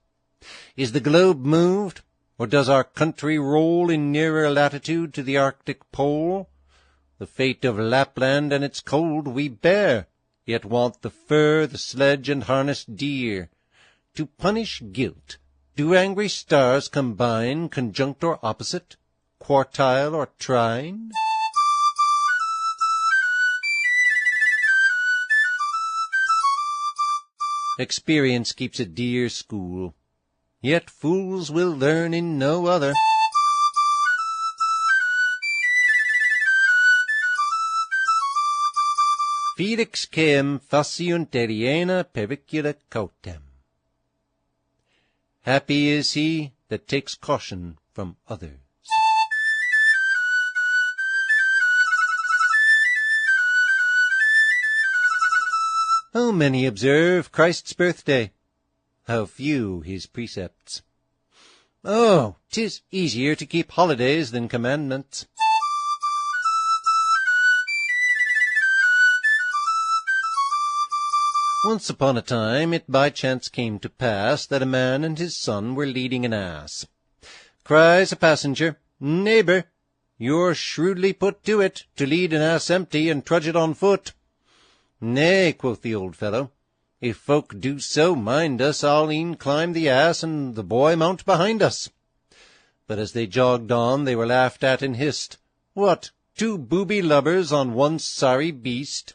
Is the globe moved, or does our country roll in nearer latitude to the Arctic pole? The fate of Lapland and its cold we bear, yet want the fur, the sledge, and harnessed deer. To punish guilt, do angry stars combine, conjunct or opposite, quartile or trine? Experience keeps a dear school, yet fools will learn in no other. Felix quem faciunt aliena pericula cautem. Happy is he that takes caution from others. How many observe Christ's birthday? How few his precepts. Oh, 'tis easier to keep holidays than commandments. Once upon a time it by chance came to pass that a man and his son were leading an ass. Cries a passenger, "Neighbour, you're shrewdly put to it, to lead an ass empty and trudge it on foot." "Nay," quoth the old fellow, "if folk do so mind us, I'll e'en climb the ass, and the boy mount behind us." But as they jogged on, they were laughed at and hissed. "What, two booby lubbers on one sorry beast?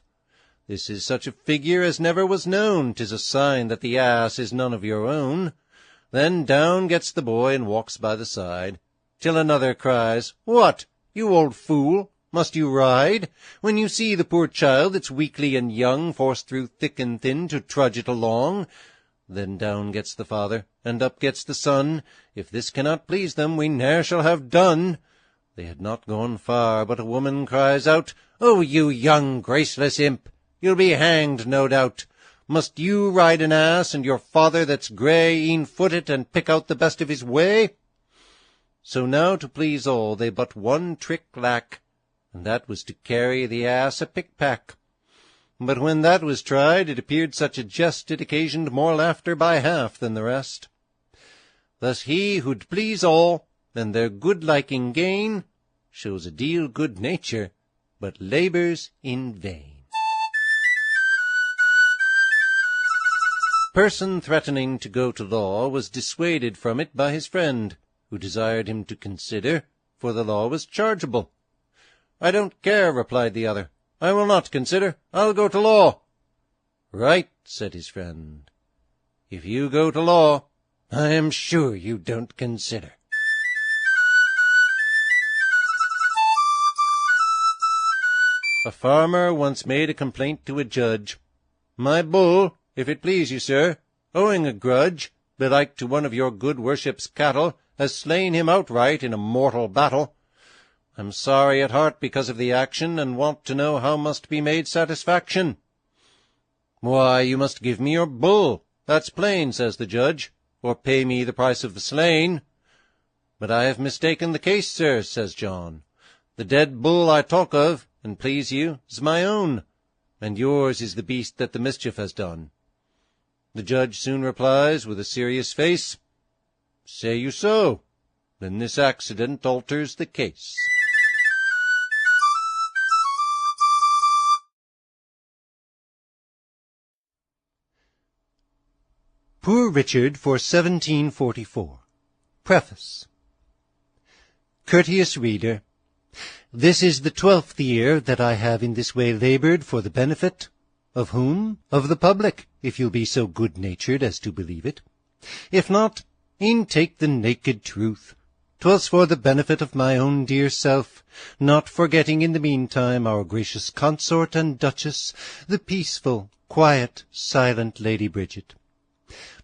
This is such a figure as never was known. 'Tis a sign that the ass is none of your own." Then down gets the boy and walks by the side, till another cries, "What, you old fool, must you ride, when you see the poor child that's weakly and young, forced through thick and thin to trudge it along?" Then down gets the father, and up gets the son. "If this cannot please them, we ne'er shall have done." They had not gone far, but a woman cries out, "Oh, you young graceless imp, you'll be hanged, no doubt. Must you ride an ass, and your father that's grey e'en foot it and pick out the best of his way?" So now to please all they but one trick lack, and that was to carry the ass a pick-pack. But when that was tried, it appeared such a jest it occasioned more laughter by half than the rest. Thus he who'd please all, and their good liking gain, shows a deal good nature, but labours in vain. Person threatening to go to law was dissuaded from it by his friend, who desired him to consider, for the law was chargeable. "I don't care," replied the other. "I will not consider. I'll go to law." "Right," said his friend. "If you go to law, I am sure you don't consider." A farmer once made a complaint to a judge. "My bull, if it please you, sir, owing a grudge, belike to one of your good worship's cattle, has slain him outright in a mortal battle. I'm sorry at heart because of the action, and want to know how must be made satisfaction." "Why, you must give me your bull, that's plain," says the judge, "or pay me the price of the slain." "But I have mistaken the case, sir," says John. "The dead bull I talk of, and please you, is my own, and yours is the beast that the mischief has done." The judge soon replies, with a serious face, "Say you so? Then this accident alters the case." Poor Richard for 1744. Preface. Courteous Reader, this is the 12th year that I have in this way laboured for the benefit of whom? Of the public, if you'll be so good-natured as to believe it. If not, e'en take the naked truth. 'Twas for the benefit of my own dear self, not forgetting in the meantime our gracious consort and duchess, the peaceful, quiet, silent Lady Bridget.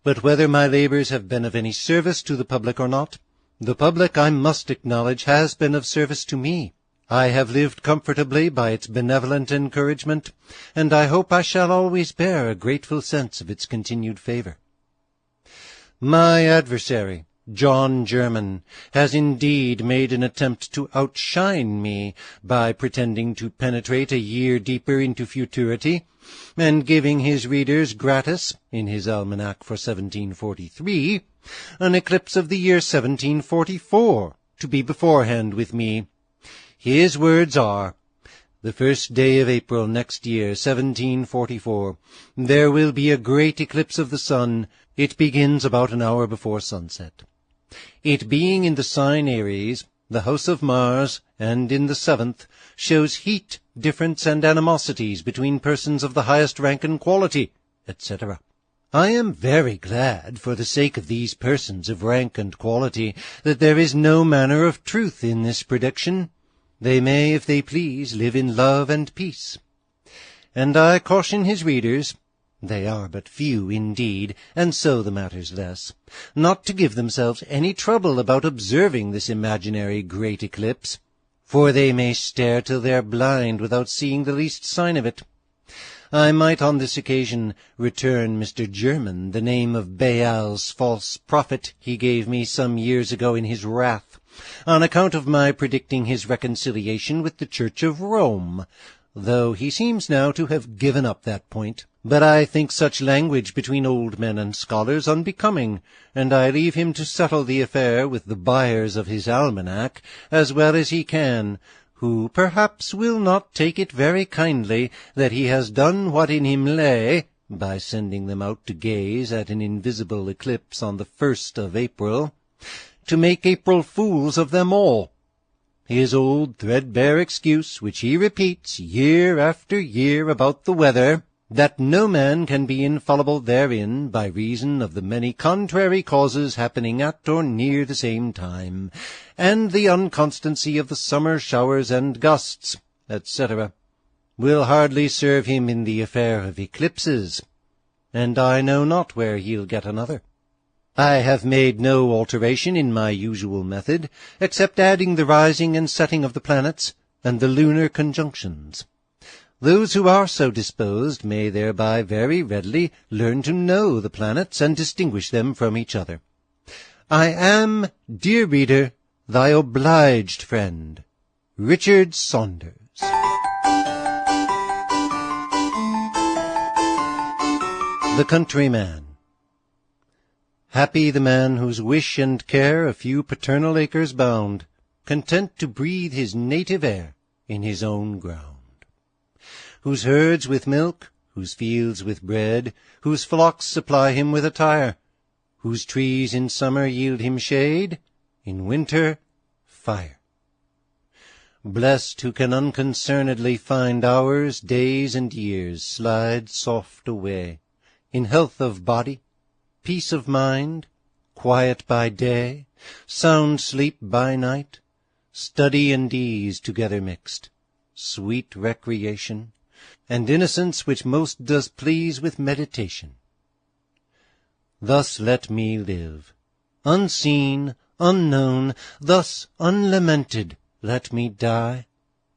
But whether my labours have been of any service to the public or not, the public, I must acknowledge, has been of service to me. I have lived comfortably by its benevolent encouragement, and I hope I shall always bear a grateful sense of its continued favor. My adversary, John German, has indeed made an attempt to outshine me by pretending to penetrate a year deeper into futurity, and giving his readers gratis, in his almanac for 1743, an eclipse of the year 1744, to be beforehand with me. His words are, "The first day of April next year, 1744, there will be a great eclipse of the sun. It begins about an hour before sunset. It being in the sign Aries, the house of Mars, and in the 7th, shows heat, difference, and animosities between persons of the highest rank and quality," etc. I am very glad, for the sake of these persons of rank and quality, that there is no manner of truth in this prediction. They may, if they please, live in love and peace. And I caution his readers, they are but few indeed, and so the matter's less, not to give themselves any trouble about observing this imaginary great eclipse, for they may stare till they are blind without seeing the least sign of it. I might on this occasion return Mr. German the name of Baal's false prophet he gave me some years ago in his wrath, on account of my predicting his reconciliation with the Church of Rome, though he seems now to have given up that point. But I think such language between old men and scholars unbecoming, and I leave him to settle the affair with the buyers of his almanac as well as he can, who perhaps will not take it very kindly that he has done what in him lay, by sending them out to gaze at an invisible eclipse on the 1st of April, to make April fools of them all. His old threadbare excuse, which he repeats year after year about the weather, that no man can be infallible therein by reason of the many contrary causes happening at or near the same time, and the unconstancy of the summer showers and gusts, etc., will hardly serve him in the affair of eclipses, and I know not where he'll get another. I have made no alteration in my usual method, except adding the rising and setting of the planets, and the lunar conjunctions. Those who are so disposed may thereby very readily learn to know the planets and distinguish them from each other. I am, dear reader, thy obliged friend, Richard Saunders. The Countryman. Happy the man whose wish and care a few paternal acres bound, content to breathe his native air in his own ground. Whose herds with milk, whose fields with bread, whose flocks supply him with attire, whose trees in summer yield him shade, in winter fire. Blessed who can unconcernedly find hours, days, and years slide soft away, in health of body, peace of mind, quiet by day, sound sleep by night, study and ease together mixed, sweet recreation, and innocence which most does please with meditation. Thus let me live, unseen, unknown, thus unlamented let me die,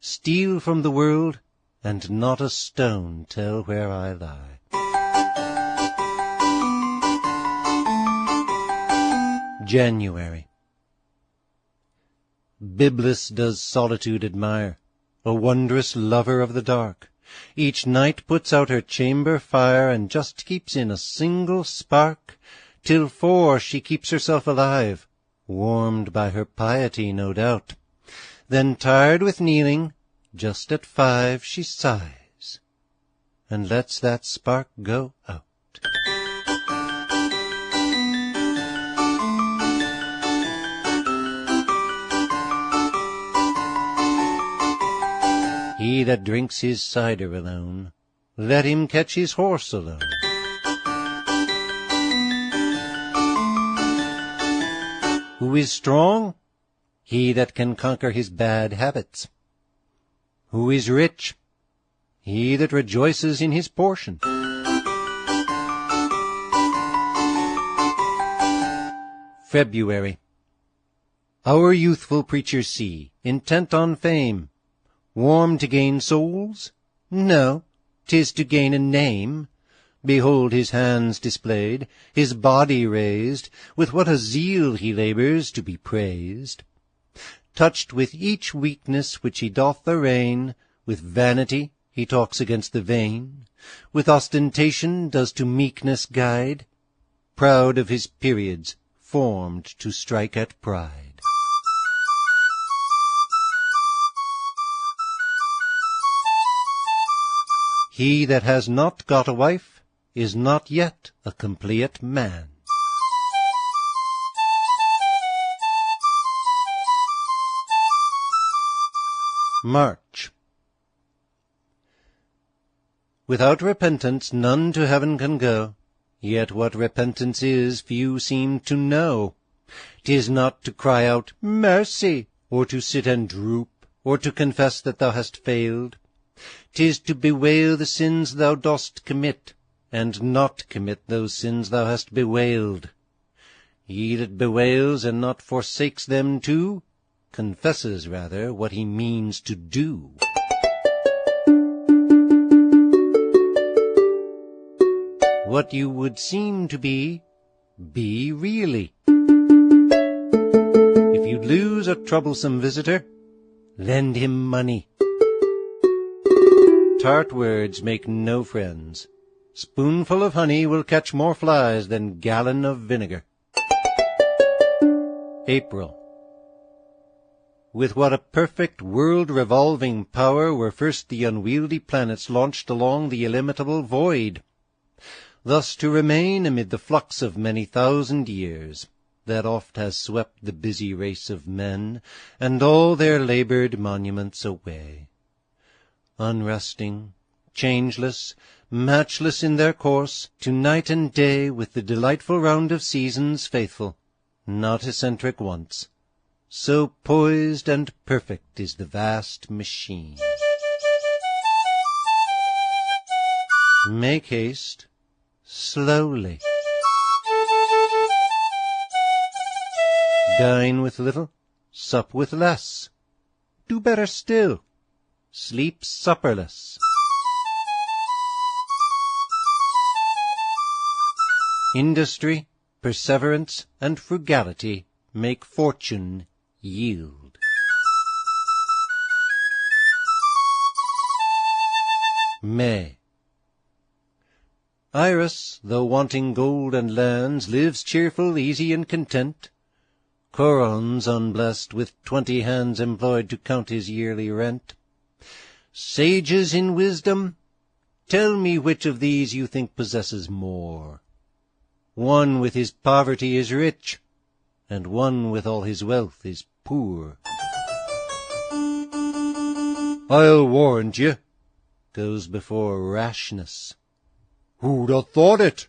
steal from the world, and not a stone tell where I lie. January. Biblis does solitude admire, a wondrous lover of the dark. Each night puts out her chamber fire, and just keeps in a single spark, till 4 she keeps herself alive, warmed by her piety, no doubt. Then, tired with kneeling, just at 5 she sighs, and lets that spark go out. He that drinks his cider alone, let him catch his horse alone. Who is strong? He that can conquer his bad habits. Who is rich? He that rejoices in his portion. February. Our youthful preacher C, intent on fame, Warm to gain souls? No, 'tis to gain a name. Behold his hands displayed, his body raised, with what a zeal he labours to be praised. Touched with each weakness which he doth arraign, with vanity he talks against the vain, with ostentation does to meekness guide, proud of his periods, formed to strike at pride. He that has not got a wife is not yet a complete man. March. Without repentance none to heaven can go, yet what repentance is few seem to know. 'Tis not to cry out, mercy, or to sit and droop, or to confess that thou hast failed. 'Tis to bewail the sins thou dost commit, and not commit those sins thou hast bewailed. He that bewails and not forsakes them too, confesses rather what he means to do. What you would seem to be really. If you lose a troublesome visitor, lend him money. Tart words make no friends. Spoonful of honey will catch more flies than gallon of vinegar. April. With what a perfect world-revolving power were first the unwieldy planets launched along the illimitable void, thus to remain amid the flux of many thousand years, that oft has swept the busy race of men, and all their laboured monuments away. Unresting, changeless, matchless in their course, to night and day with the delightful round of seasons faithful, not eccentric once, so poised and perfect is the vast machine. Make haste, slowly. Dine with little, sup with less. Do better still, sleep supperless. Industry, perseverance, and frugality make fortune yield. May. Iris, though wanting gold and lands, lives cheerful, easy, and content. Coron's unblessed, with 20 hands employed to count his yearly rent. Sages in wisdom, tell me which of these you think possesses more. One with his poverty is rich, and one with all his wealth is poor. I'll warrant you, goes before rashness. Who'd have thought it?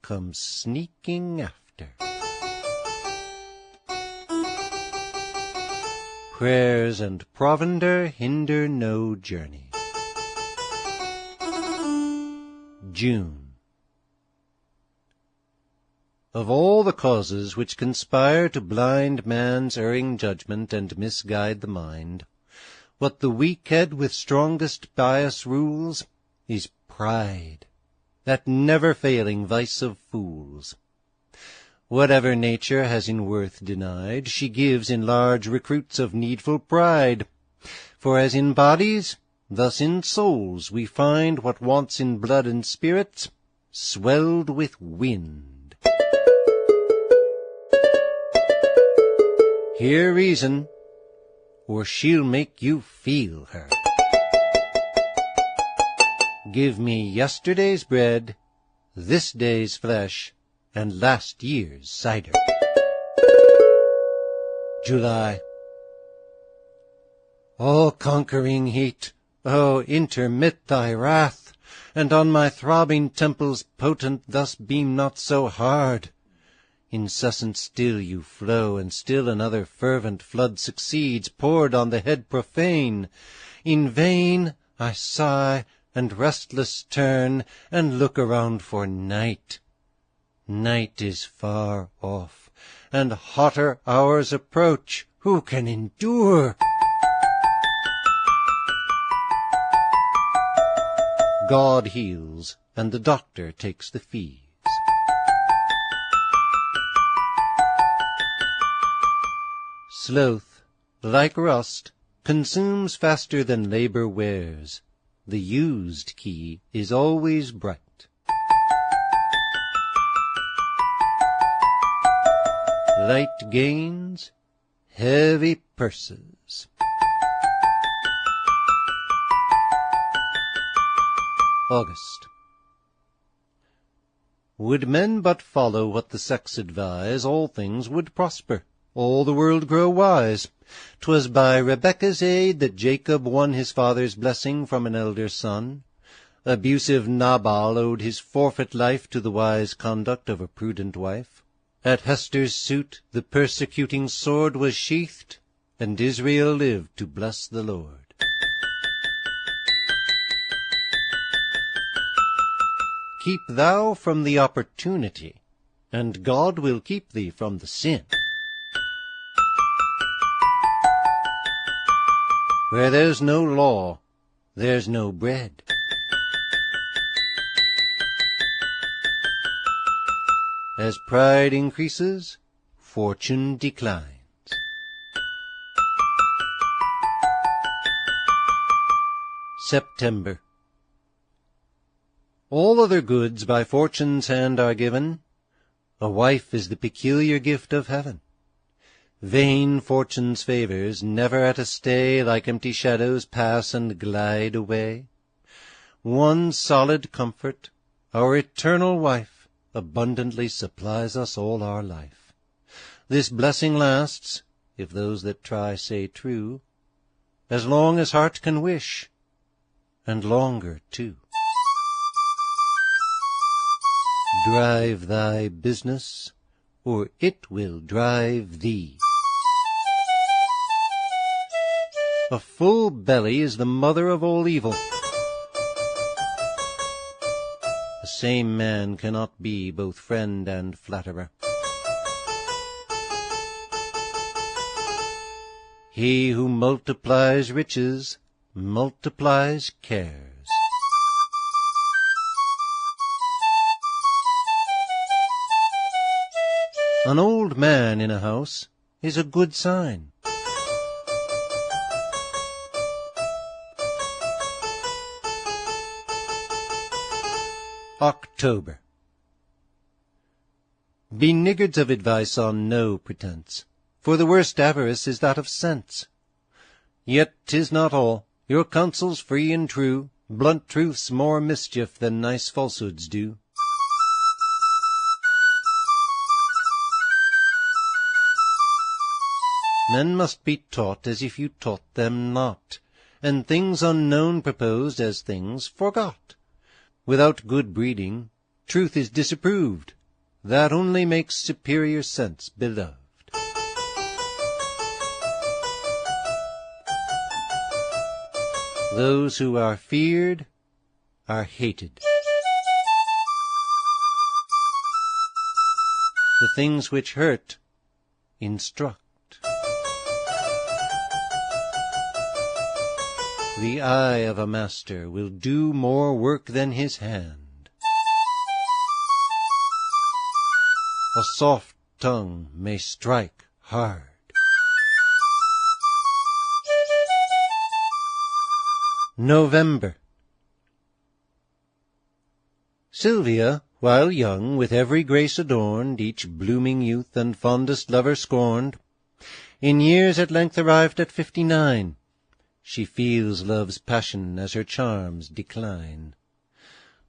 Comes sneaking after. Prayers and provender hinder no journey. June. Of all the causes which conspire to blind man's erring judgment and misguide the mind, what the weak head with strongest bias rules is pride, that never-failing vice of fools. Whatever nature has in worth denied, she gives in large recruits of needful pride. For as in bodies, thus in souls we find what wants in blood and spirits, swelled with wind. Hear reason, or she'll make you feel her. Give me yesterday's bread, this day's flesh, and last year's cider. July. O conquering heat, O intermit thy wrath, and on my throbbing temples potent thus beam not so hard. Incessant still you flow, and still another fervent flood succeeds, poured on the head profane. In vain I sigh, and restless turn, and look around for night. Night is far off, and hotter hours approach. Who can endure? God heals, and the doctor takes the fees. Sloth, like rust, consumes faster than labor wears. The used key is always bright. Light gains, heavy purses. August. Would men but follow what the sex advise, all things would prosper, all the world grow wise. 'Twas by Rebekah's aid that Jacob won his father's blessing from an elder son. Abusive Nabal owed his forfeit life to the wise conduct of a prudent wife. At Hester's suit the persecuting sword was sheathed, and Israel lived to bless the Lord. Keep thou from the opportunity, and God will keep thee from the sin. Where there's no law, there's no bread. As pride increases, fortune declines. September. All other goods by fortune's hand are given. A wife is the peculiar gift of heaven. Vain fortune's favors, never at a stay, like empty shadows pass and glide away. One solid comfort, our eternal wife, abundantly supplies us all our life. This blessing lasts, if those that try say true, as long as heart can wish, and longer too. Drive thy business, or it will drive thee. A full belly is the mother of all evil. The same man cannot be both friend and flatterer. He who multiplies riches multiplies cares. An old man in a house is a good sign. October. Be niggards of advice on no pretence, for the worst avarice is that of sense. Yet 'tis not all, your counsels free and true, blunt truths more mischief than nice falsehoods do. Men must be taught as if you taught them not, and things unknown proposed as things forgot. Without good breeding, truth is disapproved. That only makes superior sense beloved. Those who are feared are hated. The things which hurt instruct. The eye of a master will do more work than his hand. A soft tongue may strike hard. November. Sylvia, while young, with every grace adorned, each blooming youth and fondest lover scorned, in years at length arrived at 59. She feels love's passion as her charms decline.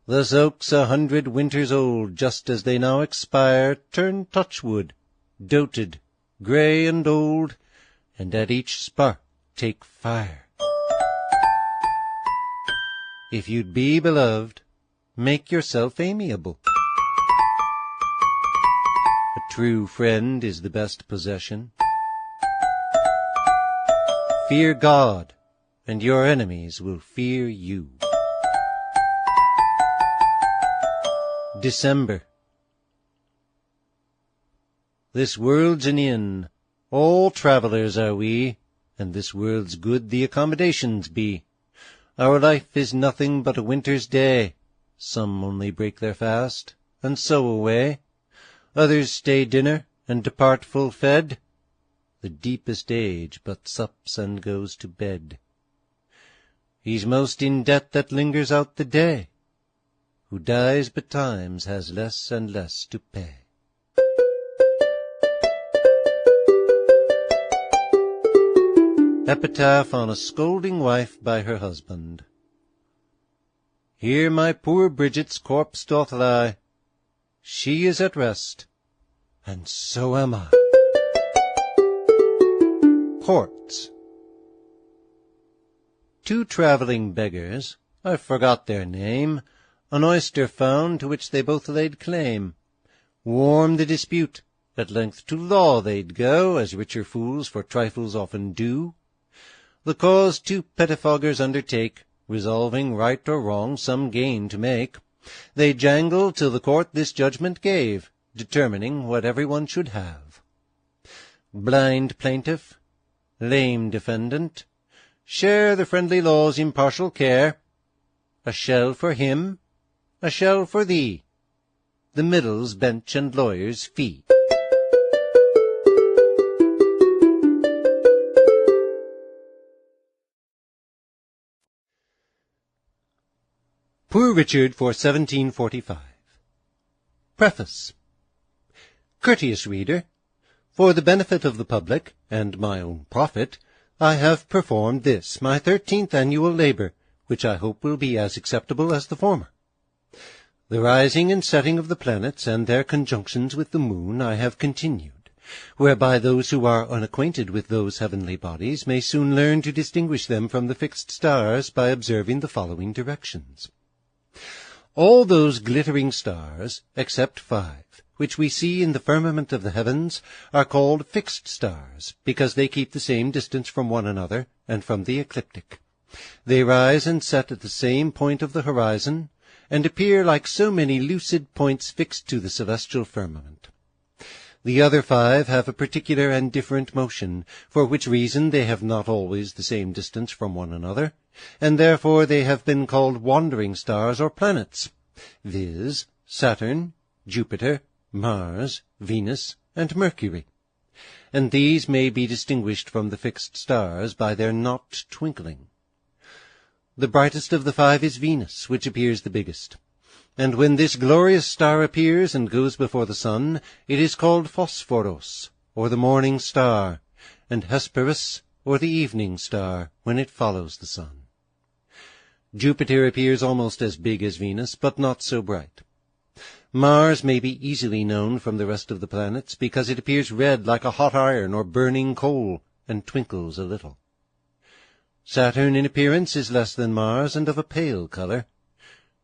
Thus oaks 100 winters old, just as they now expire, turn touchwood, doted, grey and old, and at each spark take fire. If you'd be beloved, make yourself amiable. A true friend is the best possession. Fear God, and your enemies will fear you. December. This world's an inn, all travellers are we, and this world's good the accommodations be. Our life is nothing but a winter's day. Some only break their fast, and so away. Others stay dinner, and depart full fed. The deepest age but sups and goes to bed. He's most in debt that lingers out the day, who dies betimes has less and less to pay. Epitaph on a scolding wife by her husband. Here my poor Bridget's corpse doth lie. She is at rest, and so am I. Ports. Two travelling beggars, I forgot their name, an oyster found to which they both laid claim. Warm the dispute, at length to law they'd go, as richer fools for trifles often do. The cause two pettifoggers undertake, resolving right or wrong some gain to make. They jangled till the court this judgment gave, determining what every one should have. Blind plaintiff, lame defendant, share the friendly law's impartial care. A shell for him, a shell for thee, the middle's bench and lawyer's fee. Poor Richard for 1745. Preface. Courteous reader, for the benefit of the public, and my own profit, I have performed this, my 13th annual labour, which I hope will be as acceptable as the former. The rising and setting of the planets, and their conjunctions with the moon, I have continued, whereby those who are unacquainted with those heavenly bodies may soon learn to distinguish them from the fixed stars by observing the following directions. All those glittering stars, except 5, which we see in the firmament of the heavens, are called fixed stars, because they keep the same distance from one another and from the ecliptic. They rise and set at the same point of the horizon, and appear like so many lucid points fixed to the celestial firmament. The other 5 have a particular and different motion, for which reason they have not always the same distance from one another, and therefore they have been called wandering stars or planets, viz., Saturn, Jupiter, Mars, Venus, and Mercury. And these may be distinguished from the fixed stars by their not twinkling. The brightest of the 5 is Venus, which appears the biggest. And when this glorious star appears and goes before the sun, it is called Phosphoros, or the morning star, and Hesperus, or the evening star, when it follows the sun. Jupiter appears almost as big as Venus, but not so bright. Mars may be easily known from the rest of the planets, because it appears red like a hot iron or burning coal, and twinkles a little. Saturn in appearance is less than Mars, and of a pale colour.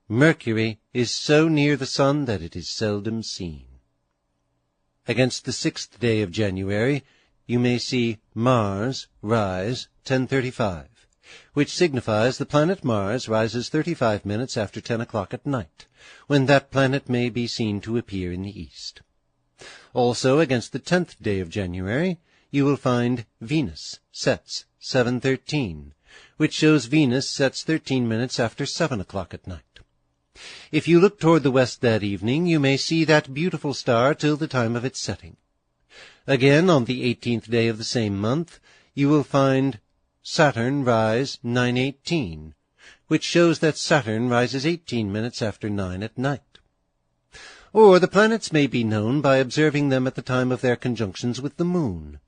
Mercury is so near the sun that it is seldom seen. Against the 6th day of January you may see Mars rise 10:35, which signifies the planet Mars rises 35 minutes after 10 o'clock at night, when that planet may be seen to appear in the east. Also, against the 10th day of January, you will find Venus sets 7:13, which shows Venus sets 13 minutes after 7 o'clock at night. If you look toward the west that evening, you may see that beautiful star till the time of its setting. Again, on the 18th day of the same month, you will find Saturn rise 9:18, which shows that Saturn rises 18 minutes after 9 at night. Or the planets may be known by observing them at the time of their conjunctions with the moon,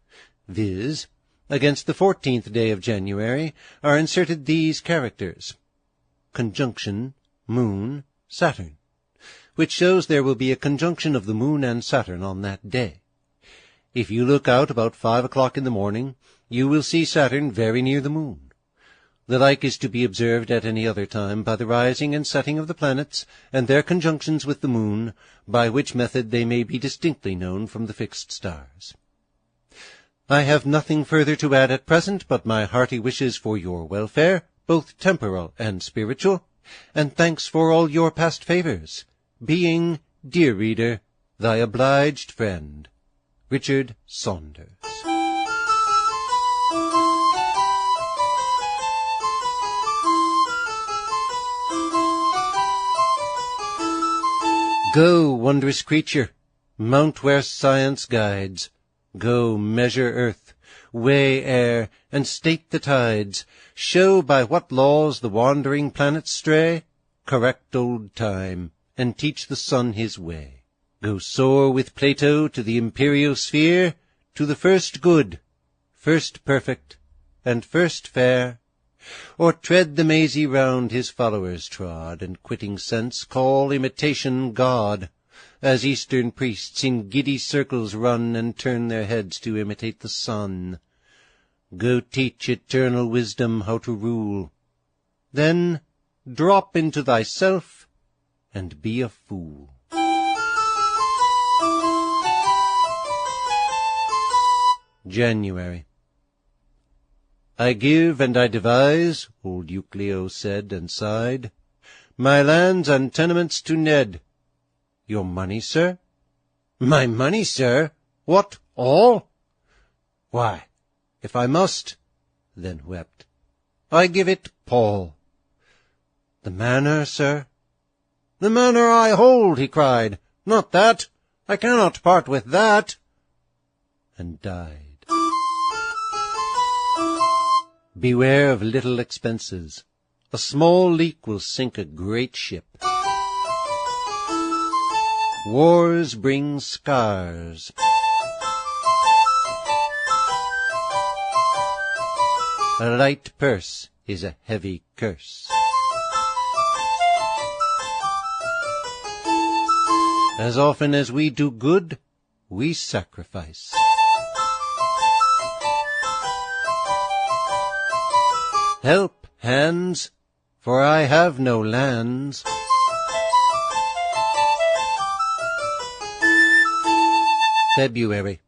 viz., against the 14th day of January are inserted these characters: conjunction Moon, Saturn, which shows there will be a conjunction of the moon and Saturn on that day. If you look out about 5 o'clock in the morning, you will see Saturn very near the moon. The like is to be observed at any other time by the rising and setting of the planets and their conjunctions with the moon, by which method they may be distinctly known from the fixed stars. I have nothing further to add at present but my hearty wishes for your welfare, both temporal and spiritual, and thanks for all your past favours, being, dear reader, thy obliged friend, Richard Saunders. Go, wondrous creature, mount where science guides. Go, measure earth, weigh air, and state the tides. Show by what laws the wandering planets stray. Correct old time, and teach the sun his way. Go soar with Plato to the imperial sphere, to the first good, first perfect, and first fair. Or tread the mazy round his followers trod, and quitting sense call imitation God, as Eastern priests in giddy circles run, and turn their heads to imitate the sun. Go teach eternal wisdom how to rule. Then drop into thyself, and be a fool. January. I give and I devise, old Euclio said and sighed, my lands and tenements to Ned. Your money, sir? My money, sir? What, all? Why, if I must, then wept, I give it Paul. The manor, sir? The manor I hold, he cried, not that, I cannot part with that, and died. Beware of little expenses. A small leak will sink a great ship. Wars bring scars. A light purse is a heavy curse. As often as we do good, we sacrifice. Help, hands, for I have no lands. February.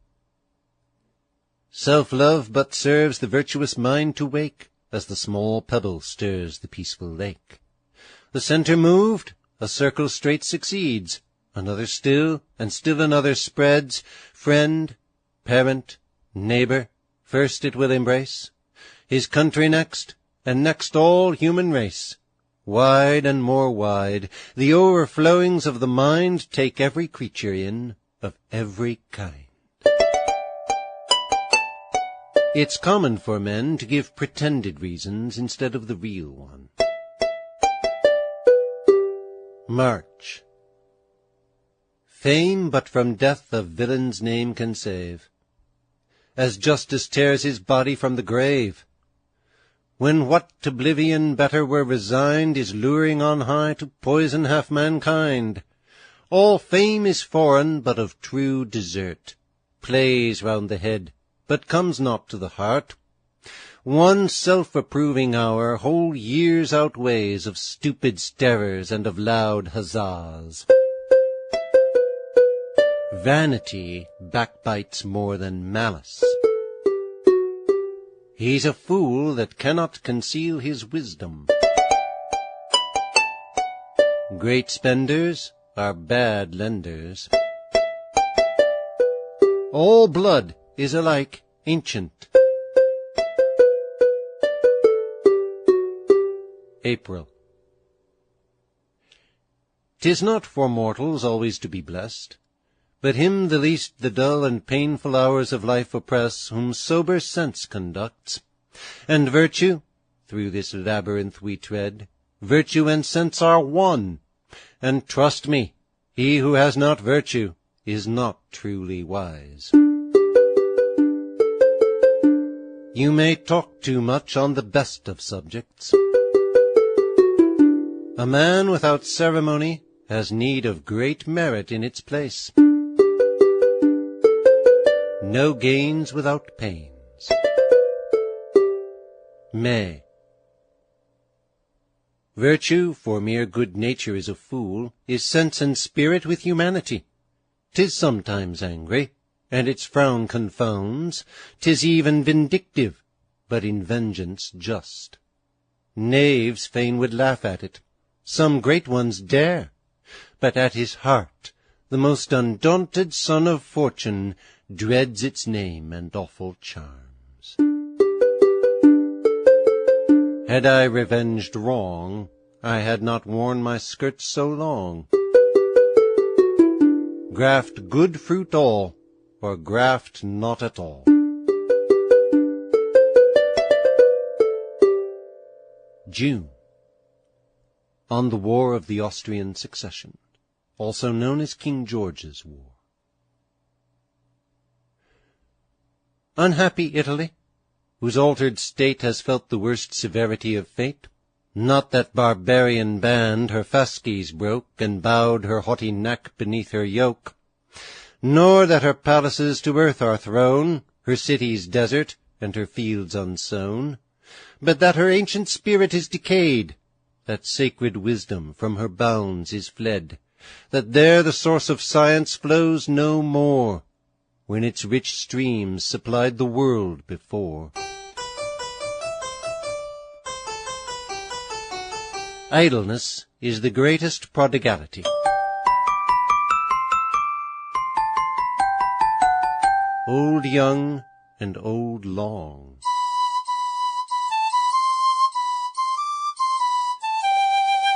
Self-love but serves the virtuous mind to wake, as the small pebble stirs the peaceful lake. The centre moved, a circle straight succeeds, another still, and still another spreads. Friend, parent, neighbor, first it will embrace, his country next, and next all human race. Wide and more wide, the overflowings of the mind take every creature in, of every kind. It's common for men to give pretended reasons instead of the real one. March. Fame but from death a villain's name can save, as justice tears his body from the grave. When what to oblivion better were resigned is luring on high to poison half mankind. All fame is foreign, but of true desert, plays round the head, but comes not to the heart. One self-approving hour whole years outweighs of stupid starers and of loud huzzas. Vanity backbites more than malice. He's a fool that cannot conceal his wisdom. Great spenders are bad lenders. All blood is alike ancient. April. 'Tis not for mortals always to be blessed, but him the least the dull and painful hours of life oppress, whom sober sense conducts. And virtue, through this labyrinth we tread, virtue and sense are one, and trust me, he who has not virtue is not truly wise. You may talk too much on the best of subjects. A man without ceremony has need of great merit in its place. No gains without pains. May. Virtue, for mere good nature is a fool, is sense and spirit with humanity. 'Tis sometimes angry, and its frown confounds. 'Tis even vindictive, but in vengeance just. Knaves fain would laugh at it. Some great ones dare, but at his heart the most undaunted son of fortune dreads its name and awful charms. Had I revenged wrong, I had not worn my skirts so long. Graft good fruit all, or graft not at all. June. On the War of the Austrian Succession, also known as King George's War. Unhappy Italy, whose altered state has felt the worst severity of fate, not that barbarian band her fasces broke, and bowed her haughty neck beneath her yoke, nor that her palaces to earth are thrown, her cities desert, and her fields unsown, but that her ancient spirit is decayed, that sacred wisdom from her bounds is fled, that there the source of science flows no more, when its rich streams supplied the world before. Idleness is the greatest prodigality. Old young and old long.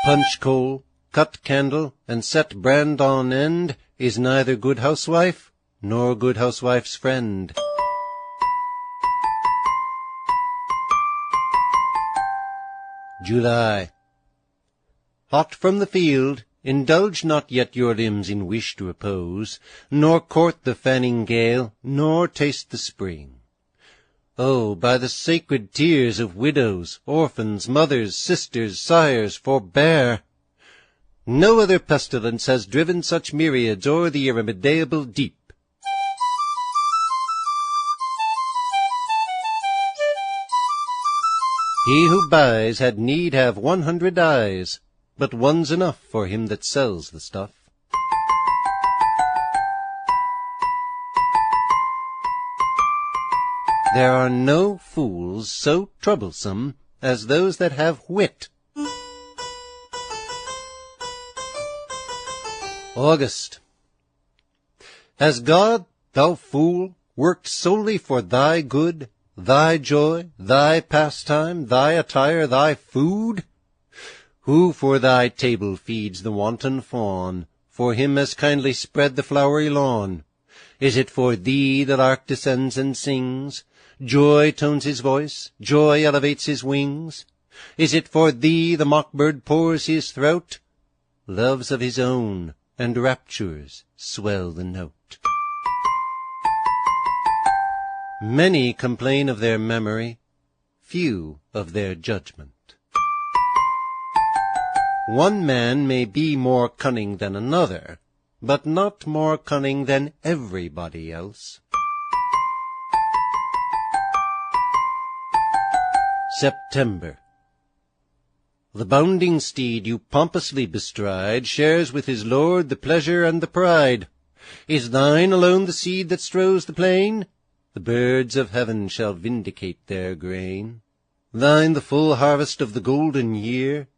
Punch coal, cut candle, and set brand on end is neither good housewife nor good housewife's friend. July. Hot from the field, indulge not yet your limbs in wished repose, nor court the fanning gale, nor taste the spring. Oh, by the sacred tears of widows, orphans, mothers, sisters, sires, forbear! No other pestilence has driven such myriads o'er the irremediable deep. He who buys had need have 100 eyes, but one's enough for him that sells the stuff. There are no fools so troublesome as those that have wit. August. Has God, thou fool, worked solely for thy good, thy joy, thy pastime, thy attire, thy food? Who for thy table feeds the wanton fawn, for him has kindly spread the flowery lawn? Is it for thee the lark descends and sings? Joy tones his voice, joy elevates his wings. Is it for thee the mock-bird pours his throat? Loves of his own and raptures swell the note. Many complain of their memory, few of their judgment. One man may be more cunning than another, but not more cunning than everybody else. September. The bounding steed you pompously bestride shares with his lord the pleasure and the pride. Is thine alone the seed that strews the plain? The birds of heaven shall vindicate their grain. Thine the full harvest of the golden year,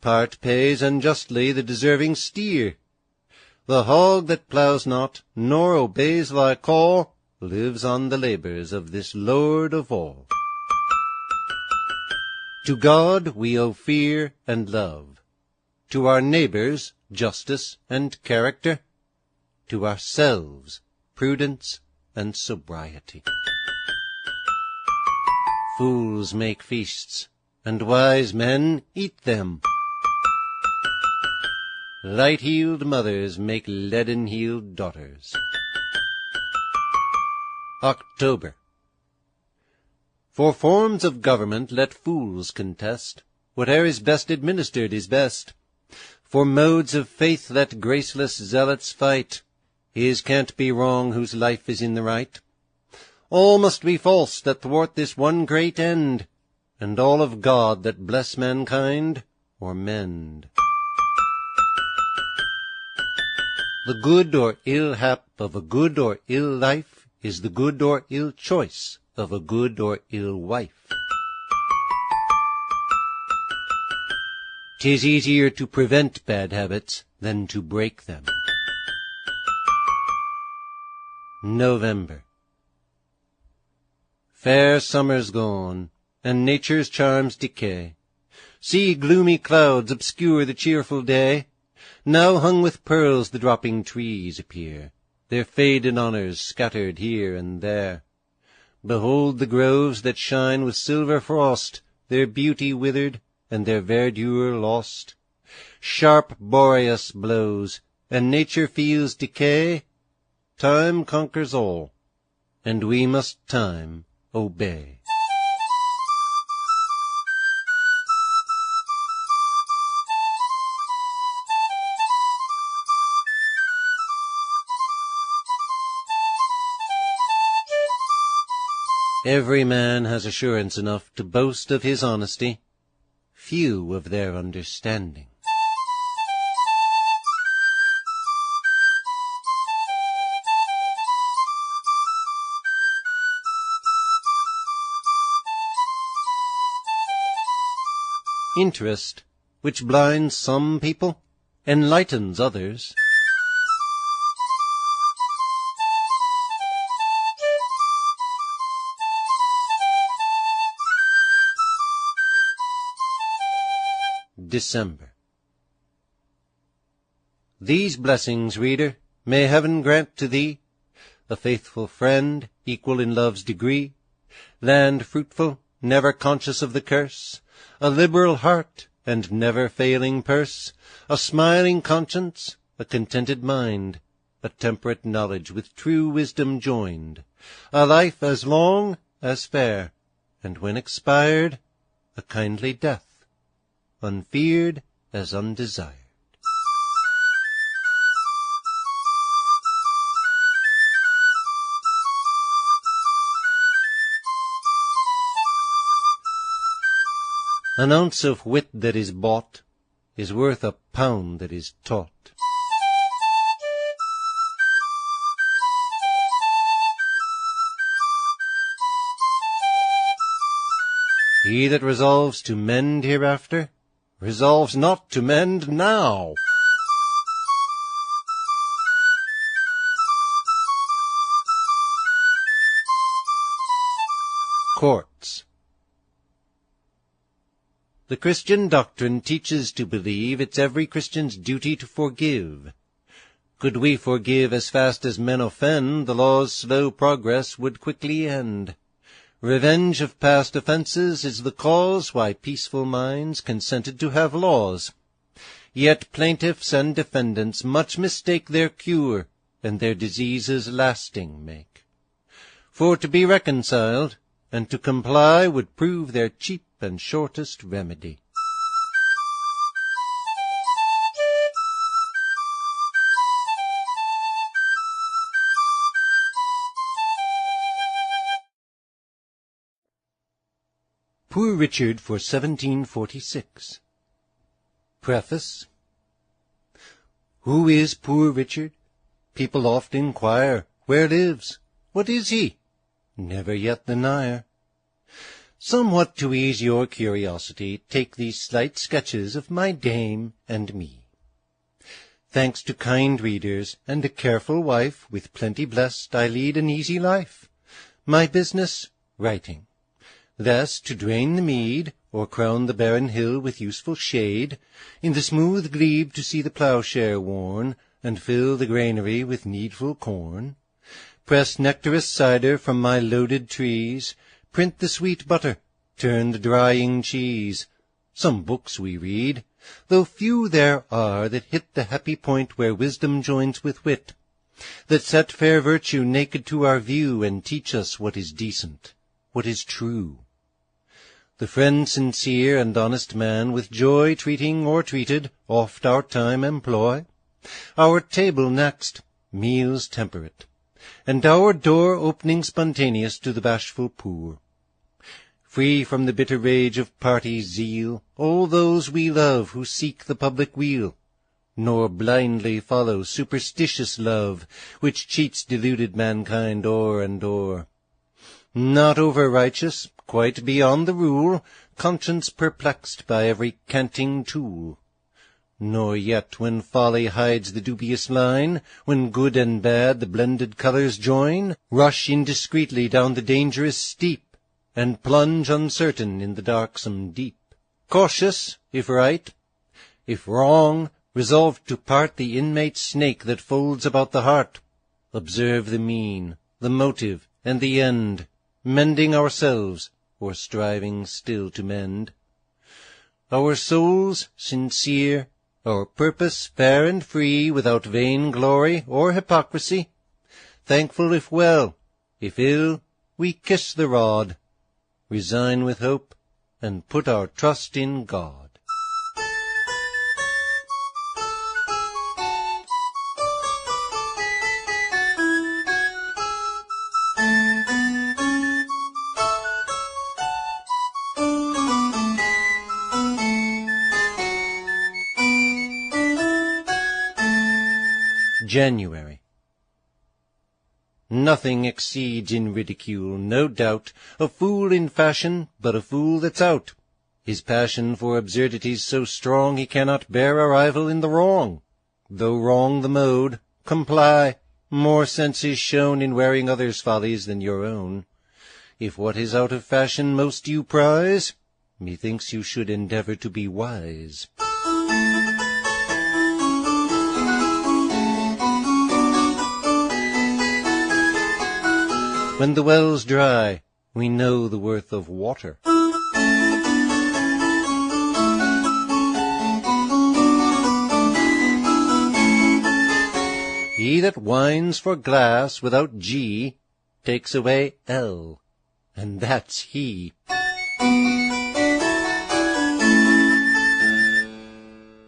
part pays unjustly the deserving steer. The hog that ploughs not, nor obeys thy call, lives on the labors of this Lord of all. To God we owe fear and love, to our neighbors justice and character, to ourselves prudence and sobriety. Fools make feasts, and wise men eat them. Light-heeled mothers make leaden-heeled daughters. October. For forms of government let fools contest, whate'er is best administered is best. For modes of faith let graceless zealots fight, his can't be wrong whose life is in the right. All must be false that thwart this one great end, and all of God that bless mankind or mend. The good or ill hap of a good or ill life is the good or ill choice of a good or ill wife. 'Tis easier to prevent bad habits than to break them. November. Fair summer's gone, and nature's charms decay. See gloomy clouds obscure the cheerful day. Now hung with pearls the dropping trees appear, their faded honours scattered here and there. Behold the groves that shine with silver frost, their beauty withered, and their verdure lost. Sharp Boreas blows, and nature feels decay. Time conquers all, and we must time obey. Every man has assurance enough to boast of his honesty, few of their understanding. Interest, which blinds some people, enlightens others. December. These blessings, reader, may heaven grant to thee, a faithful friend, equal in love's degree, land fruitful, never conscious of the curse, a liberal heart, and never failing purse, a smiling conscience, a contented mind, a temperate knowledge with true wisdom joined, a life as long as fair, and when expired, a kindly death, unfeared as undesired. An ounce of wit that is bought is worth a pound that is taught. He that resolves to mend hereafter resolves not to mend now. Courts. The Christian doctrine teaches to believe it's every Christian's duty to forgive. Could we forgive as fast as men offend, the law's slow progress would quickly end. Revenge of past offences is the cause why peaceful minds consented to have laws. Yet plaintiffs and defendants much mistake their cure, and their diseases lasting make. For to be reconciled, and to comply would prove their cheap and shortest remedy. Poor Richard for 1746. Preface. Who is Poor Richard? People oft inquire, where lives? What is he? Never yet the nigher. Somewhat to ease your curiosity, take these slight sketches of my dame and me. Thanks to kind readers and a careful wife, with plenty blessed, I lead an easy life. My business, writing. Thus, to drain the mead, or crown the barren hill with useful shade, in the smooth glebe to see the ploughshare worn, and fill the granary with needful corn, press nectarous cider from my loaded trees, print the sweet butter, turn the drying cheese. Some books we read, though few there are that hit the happy point where wisdom joins with wit, that set fair virtue naked to our view, and teach us what is decent, what is true. The friend sincere and honest man, with joy treating or treated, oft our time employ. Our table next, meals temperate, and our door opening spontaneous to the bashful poor. Free from the bitter rage of party zeal, all those we love who seek the public weal, nor blindly follow superstitious love, which cheats deluded mankind o'er and o'er. Not over-righteous, quite beyond the rule, conscience perplexed by every canting tool. Nor yet when folly hides the dubious line, when good and bad the blended colours join, rush indiscreetly down the dangerous steep, and plunge uncertain in the darksome deep. Cautious, if right, if wrong, resolved to part the inmate snake that folds about the heart. Observe the mean, the motive, and the end, mending ourselves, or striving still to mend. Our souls sincere, our purpose fair and free, without vain glory or hypocrisy. Thankful if well, if ill, we kiss the rod, resign with hope, and put our trust in God. January. Nothing exceeds in ridicule, no doubt, a fool in fashion, but a fool that's out. His passion for absurdity's so strong, he cannot bear a rival in the wrong. Though wrong the mode, comply. More sense is shown in wearing others' follies than your own. If what is out of fashion most you prize, methinks you should endeavour to be wise. When the well's dry, we know the worth of water. He that whines for glass without G takes away L, and that's he.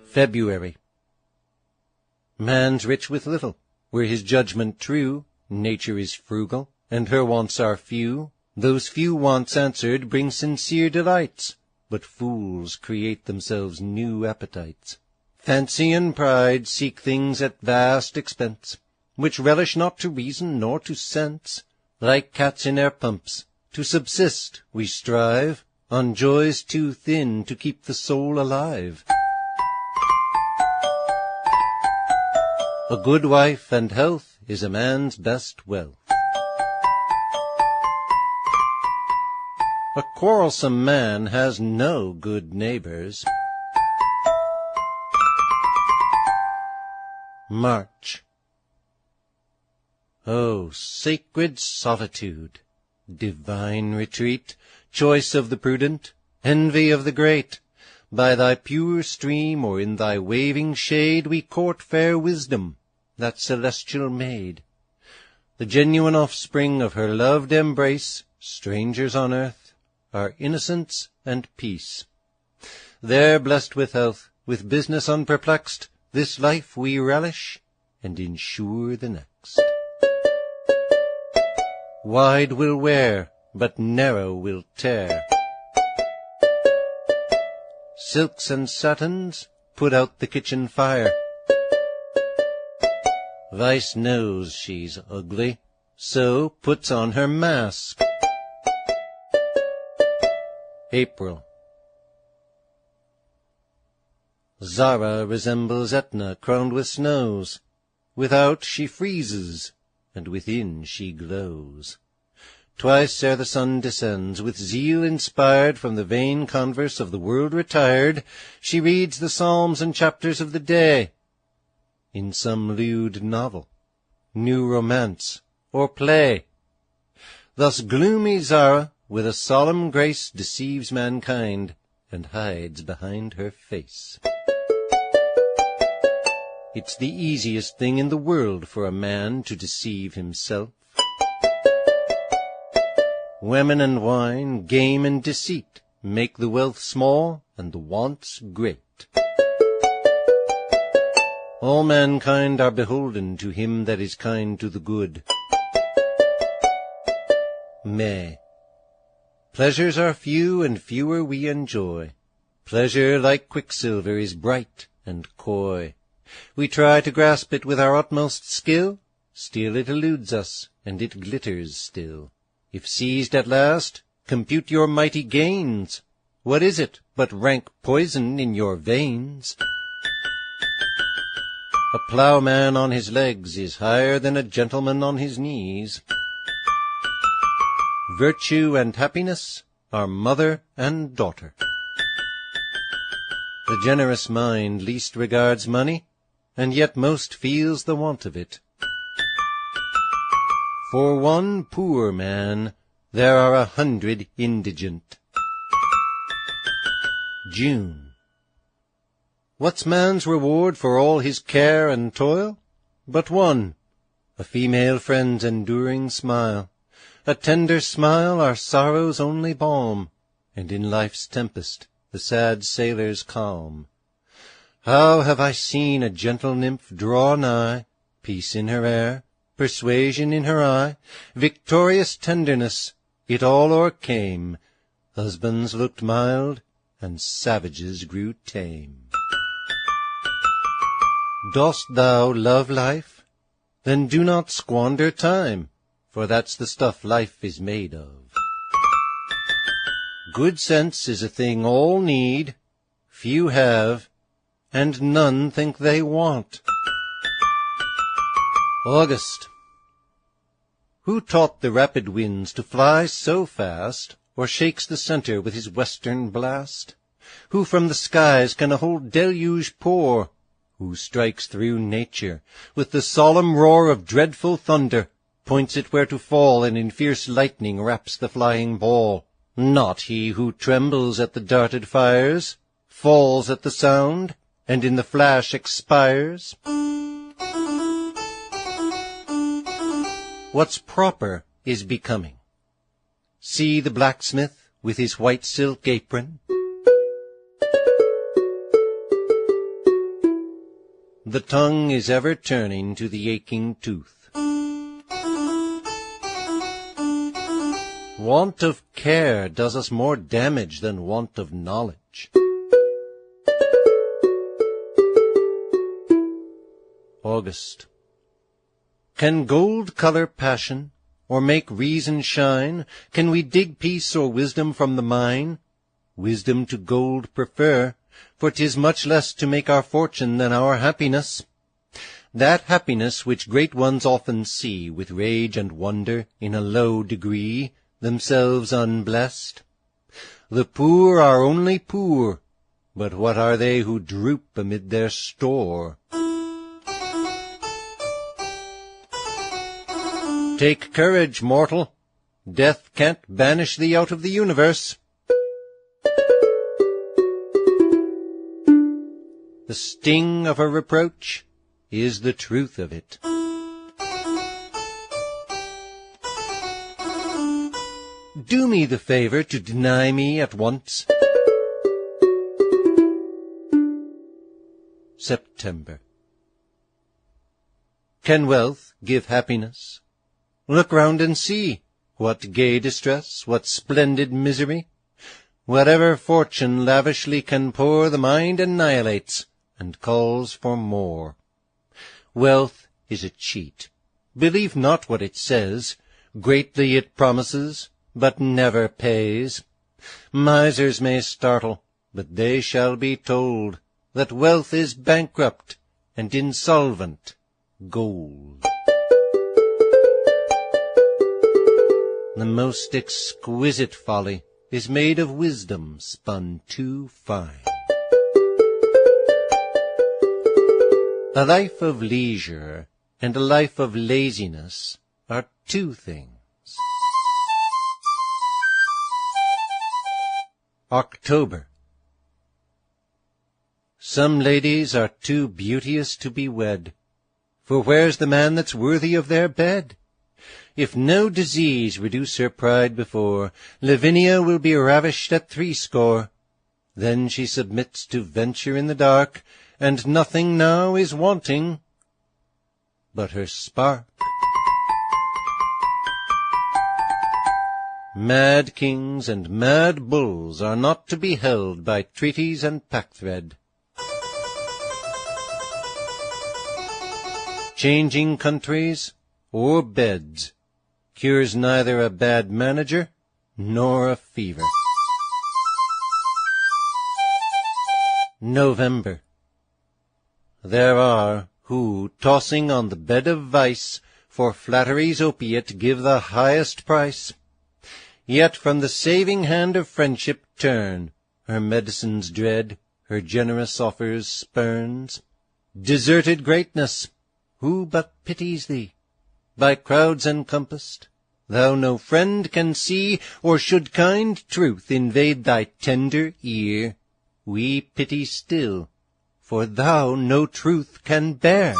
February. Man's rich with little. Were his judgment true, nature is frugal, and her wants are few. Those few wants answered bring sincere delights, but fools create themselves new appetites. Fancy and pride seek things at vast expense, which relish not to reason nor to sense. Like cats in air pumps, to subsist we strive, on joys too thin to keep the soul alive. A good wife and health is a man's best wealth. A quarrelsome man has no good neighbors. March. O sacred solitude, divine retreat, choice of the prudent, envy of the great! By thy pure stream or in thy waving shade we court fair wisdom, that celestial maid. The genuine offspring of her loved embrace, strangers on earth, are innocence and peace. There, blessed with health, with business unperplexed, this life we relish, and insure the next. Wide will wear, but narrow will tear. Silks and satins put out the kitchen fire. Vice knows she's ugly, so puts on her mask. April. Zara resembles Etna crowned with snows. Without she freezes, and within she glows. Twice ere the sun descends, with zeal inspired from the vain converse of the world retired, she reads the psalms and chapters of the day, in some lewd novel, new romance, or play. Thus gloomy Zara, with a solemn grace, deceives mankind, and hides behind her face. It's the easiest thing in the world for a man to deceive himself. Women and wine, game and deceit, make the wealth small and the wants great. All mankind are beholden to him that is kind to the good. May. Pleasures are few, and fewer we enjoy. Pleasure, like quicksilver, is bright and coy. We try to grasp it with our utmost skill, still it eludes us, and it glitters still. If seized at last, compute your mighty gains. What is it but rank poison in your veins? A ploughman on his legs is higher than a gentleman on his knees. Virtue and happiness are mother and daughter. The generous mind least regards money, and yet most feels the want of it. For one poor man, there are 100 indigent. June. What's man's reward for all his care and toil? But one, a female friend's enduring smile. A tender smile our sorrow's only balm, and in life's tempest the sad sailor's calm. How have I seen a gentle nymph draw nigh, peace in her air, persuasion in her eye, victorious tenderness, it all o'ercame. Husbands looked mild, and savages grew tame. Dost thou love life? Then do not squander time, for that's the stuff life is made of. Good sense is a thing all need, few have, and none think they want. August. Who taught the rapid winds to fly so fast, or shakes the centre with his western blast? Who from the skies can a whole deluge pour? Who strikes through nature with the solemn roar of dreadful thunder, points it where to fall, and in fierce lightning wraps the flying ball? Not he who trembles at the darted fires, falls at the sound, and in the flash expires. What's proper is becoming. See the blacksmith with his white silk apron. The tongue is ever turning to the aching tooth. Want of care does us more damage than want of knowledge. August. Can gold colour passion, or make reason shine? Can we dig peace or wisdom from the mine? Wisdom to gold prefer, for 'tis much less to make our fortune than our happiness. That happiness which great ones often see, with rage and wonder, in a low degree, themselves unblessed. The poor are only poor, but what are they who droop amid their store? Take courage, mortal. Death can't banish thee out of the universe. The sting of a reproach is the truth of it. Do me the favor to deny me at once. September. Can wealth give happiness? Look round and see. What gay distress, what splendid misery. Whatever fortune lavishly can pour, the mind annihilates, and calls for more. Wealth is a cheat. Believe not what it says. Greatly it promises, but never pays. Misers may startle, but they shall be told that wealth is bankrupt and insolvent gold. The most exquisite folly is made of wisdom spun too fine. A life of leisure and a life of laziness are two things. October. Some ladies are too beauteous to be wed, for where's the man that's worthy of their bed? If no disease reduce her pride before, Lavinia will be ravished at 80. Then she submits to venture in the dark, and nothing now is wanting but her spark. Mad kings and mad bulls are not to be held by treaties and packthread. Changing countries or beds cures neither a bad manager nor a fever. November. There are who, tossing on the bed of vice, for flattery's opiate give the highest price. Yet from the saving hand of friendship turn, her medicines dread, her generous offers spurns. Deserted greatness, who but pities thee? By crowds encompassed, thou no friend can see, or should kind truth invade thy tender ear, we pity still, for thou no truth can bear.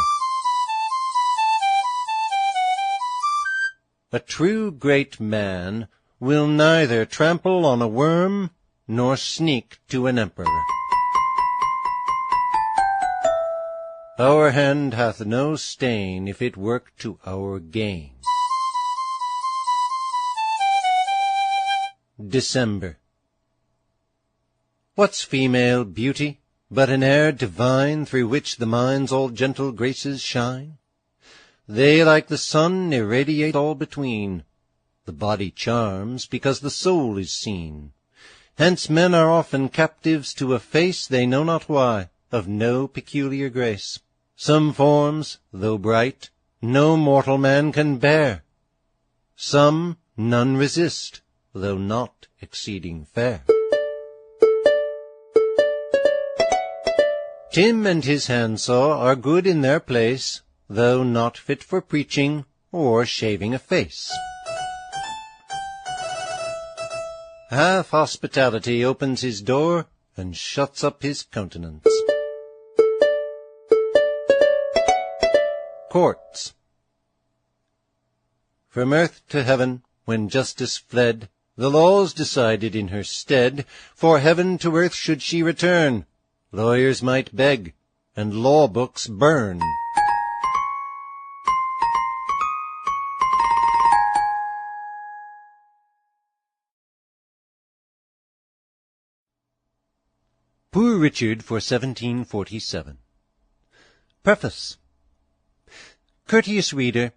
A true great man will neither trample on a worm, nor sneak to an emperor. Our hand hath no stain if it work to our gain. December. What's female beauty but an air divine through which the mind's all gentle graces shine? They, like the sun, irradiate all between. The body charms because the soul is seen. Hence men are often captives to a face, they know not why, of no peculiar grace. Some forms, though bright, no mortal man can bear. Some none resist, though not exceeding fair. Tim and his handsaw are good in their place, though not fit for preaching or shaving a face. Half hospitality opens his door and shuts up his countenance. Courts. From earth to heaven, when justice fled, the laws decided in her stead, for heaven to earth should she return. Lawyers might beg, and law books burn. Poor Richard for 1747. Preface. Courteous reader,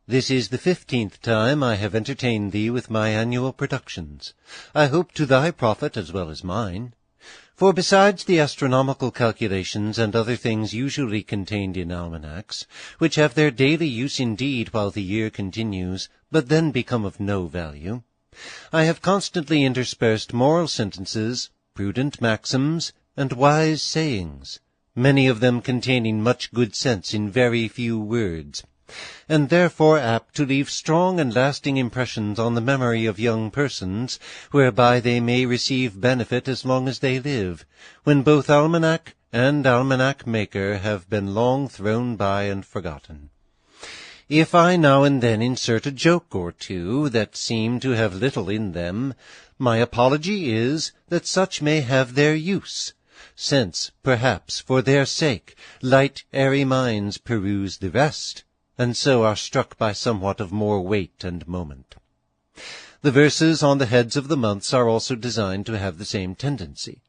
this is the 15th time I have entertained thee with my annual productions. I hope to thy profit as well as mine. For besides the astronomical calculations and other things usually contained in almanacs, which have their daily use indeed while the year continues, but then become of no value, I have constantly interspersed moral sentences, prudent maxims, and wise sayings, many of them containing much good sense in very few words, and therefore apt to leave strong and lasting impressions on the memory of young persons, whereby they may receive benefit as long as they live, when both almanac and almanac maker have been long thrown by and forgotten. If I now and then insert a joke or two that seem to have little in them, my apology is that such may have their use, since, perhaps, for their sake, light, airy minds peruse the rest, and so are struck by somewhat of more weight and moment. The verses on the heads of the months are also designed to have the same tendency.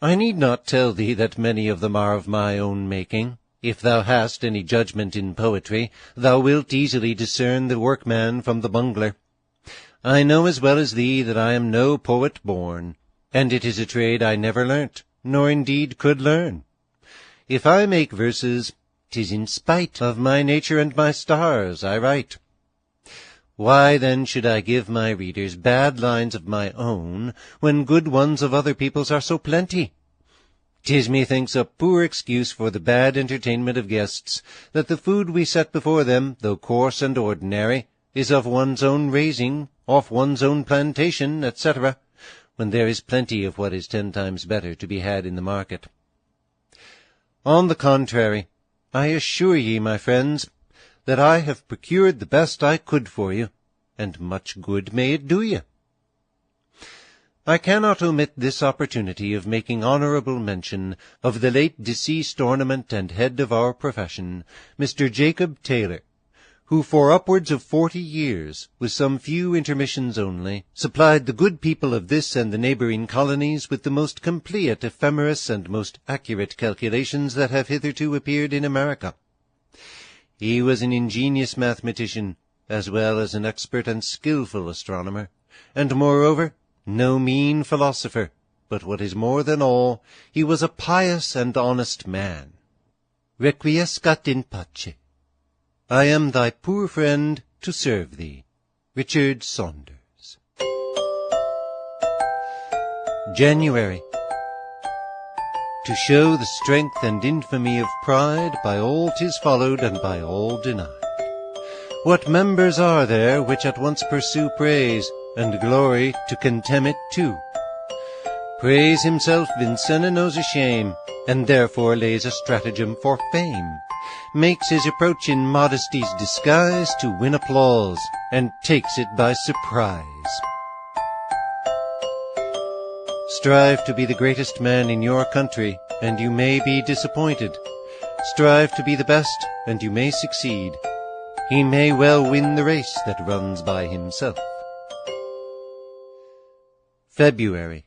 I need not tell thee that many of them are of my own making. If thou hast any judgment in poetry, thou wilt easily discern the workman from the bungler. I know as well as thee that I am no poet born, and it is a trade I never learnt, nor indeed could learn. If I make verses, 'tis in spite of my nature and my stars I write. Why then should I give my readers bad lines of my own, when good ones of other people's are so plenty? 'Tis methinks a poor excuse for the bad entertainment of guests, that the food we set before them, though coarse and ordinary, is of one's own raising, off one's own plantation, etc., when there is plenty of what is 10 times better to be had in the market. On the contrary, I assure ye, my friends, that I have procured the best I could for you, and much good may it do you. I cannot omit this opportunity of making honourable mention of the late deceased ornament and head of our profession, Mr. Jacob Taylor, who for upwards of 40 years, with some few intermissions only, supplied the good people of this and the neighbouring colonies with the most complete ephemeris and most accurate calculations that have hitherto appeared in America. He was an ingenious mathematician, as well as an expert and skilful astronomer, and moreover, no mean philosopher, but what is more than all, he was a pious and honest man. Requiescat in pace. I am thy poor friend to serve thee, Richard Saunders. January. To show the strength and infamy of pride, by all 'tis followed, and by all denied. What members are there which at once pursue praise, and glory to contemn it too? Praise himself Vincenna knows a shame, and therefore lays a stratagem for fame, makes his approach in modesty's disguise to win applause, and takes it by surprise. Strive to be the greatest man in your country, and you may be disappointed. Strive to be the best, and you may succeed. He may well win the race that runs by himself. February.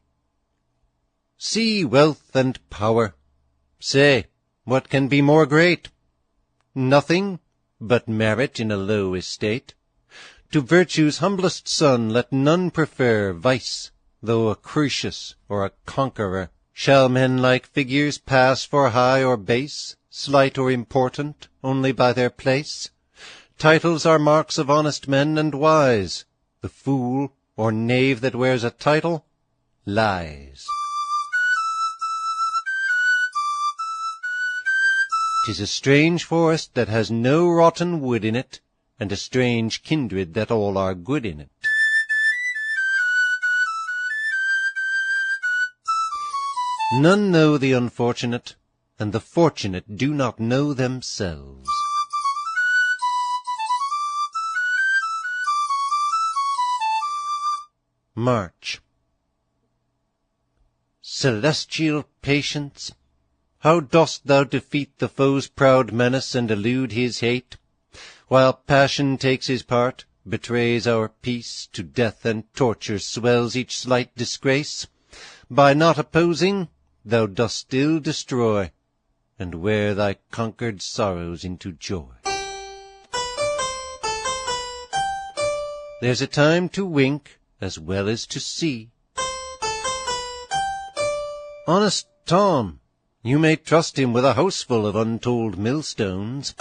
See wealth and power. Say, what can be more great? Nothing but merit in a low estate. To virtue's humblest son let none prefer vice, though a Crucius or a conqueror. Shall men like figures pass for high or base, slight or important, only by their place? Titles are marks of honest men and wise. The fool or knave that wears a title lies. 'Tis a strange forest that has no rotten wood in it, and a strange kindred that all are good in it. None know the unfortunate, and the fortunate do not know themselves. March. Celestial patience, how dost thou defeat the foe's proud menace and elude his hate, while passion takes his part, betrays our peace, to death and torture swells each slight disgrace? By not opposing, thou dost still destroy, and wear thy conquered sorrows into joy. There's a time to wink as well as to see. Honest Tom, you may trust him with a houseful of untold millstones.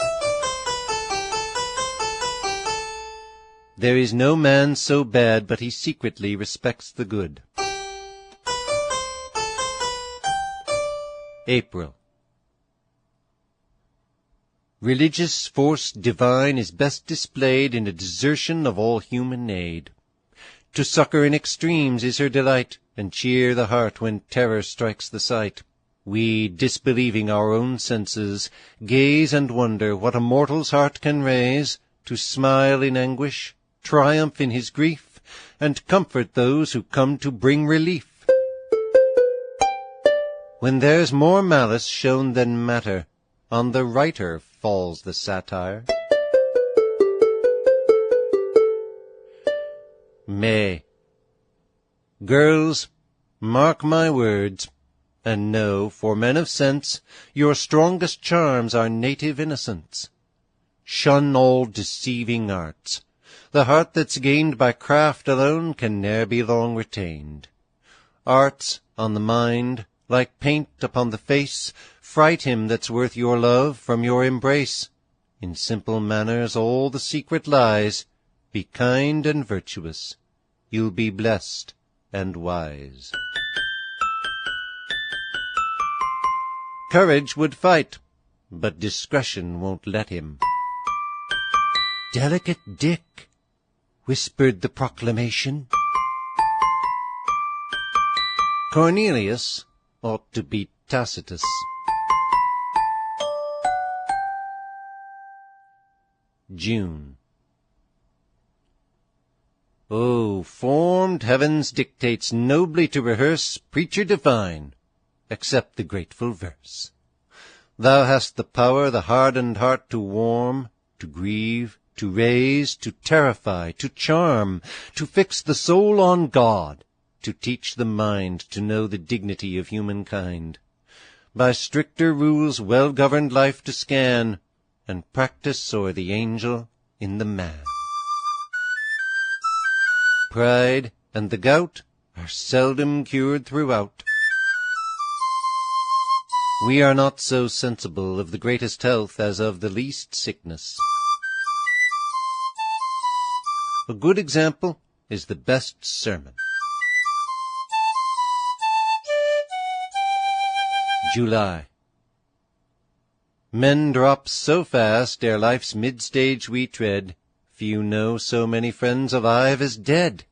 There is no man so bad but he secretly respects the good. April. Religious force divine is best displayed in a desertion of all human aid. To succor in extremes is her delight, and cheer the heart when terror strikes the sight. We, disbelieving our own senses, gaze and wonder what a mortal's heart can raise, to smile in anguish, triumph in his grief, and comfort those who come to bring relief. When there's more malice shown than matter, on the writer falls the satire. May. Girls, mark my words, and know, for men of sense, your strongest charms are native innocence. Shun all deceiving arts. The heart that's gained by craft alone can ne'er be long retained. Arts on the mind, like paint upon the face, fright him that's worth your love from your embrace. In simple manners all the secret lies. Be kind and virtuous. You'll be blessed and wise. Courage would fight, but discretion won't let him. Delicate Dick, whispered the proclamation. Cornelius ought to be Tacitus. June. O formed heaven's dictates nobly to rehearse, preacher divine, accept the grateful verse. Thou hast the power the hardened heart to warm, to grieve, to raise, to terrify, to charm, to fix the soul on God, to teach the mind to know the dignity of humankind, by stricter rules well-governed life to scan, and practice o'er the angel in the man. Pride and the gout are seldom cured throughout. We are not so sensible of the greatest health as of the least sickness. A good example is the best sermon. July. Men drop so fast ere life's mid-stage we tread, few know so many friends alive as dead.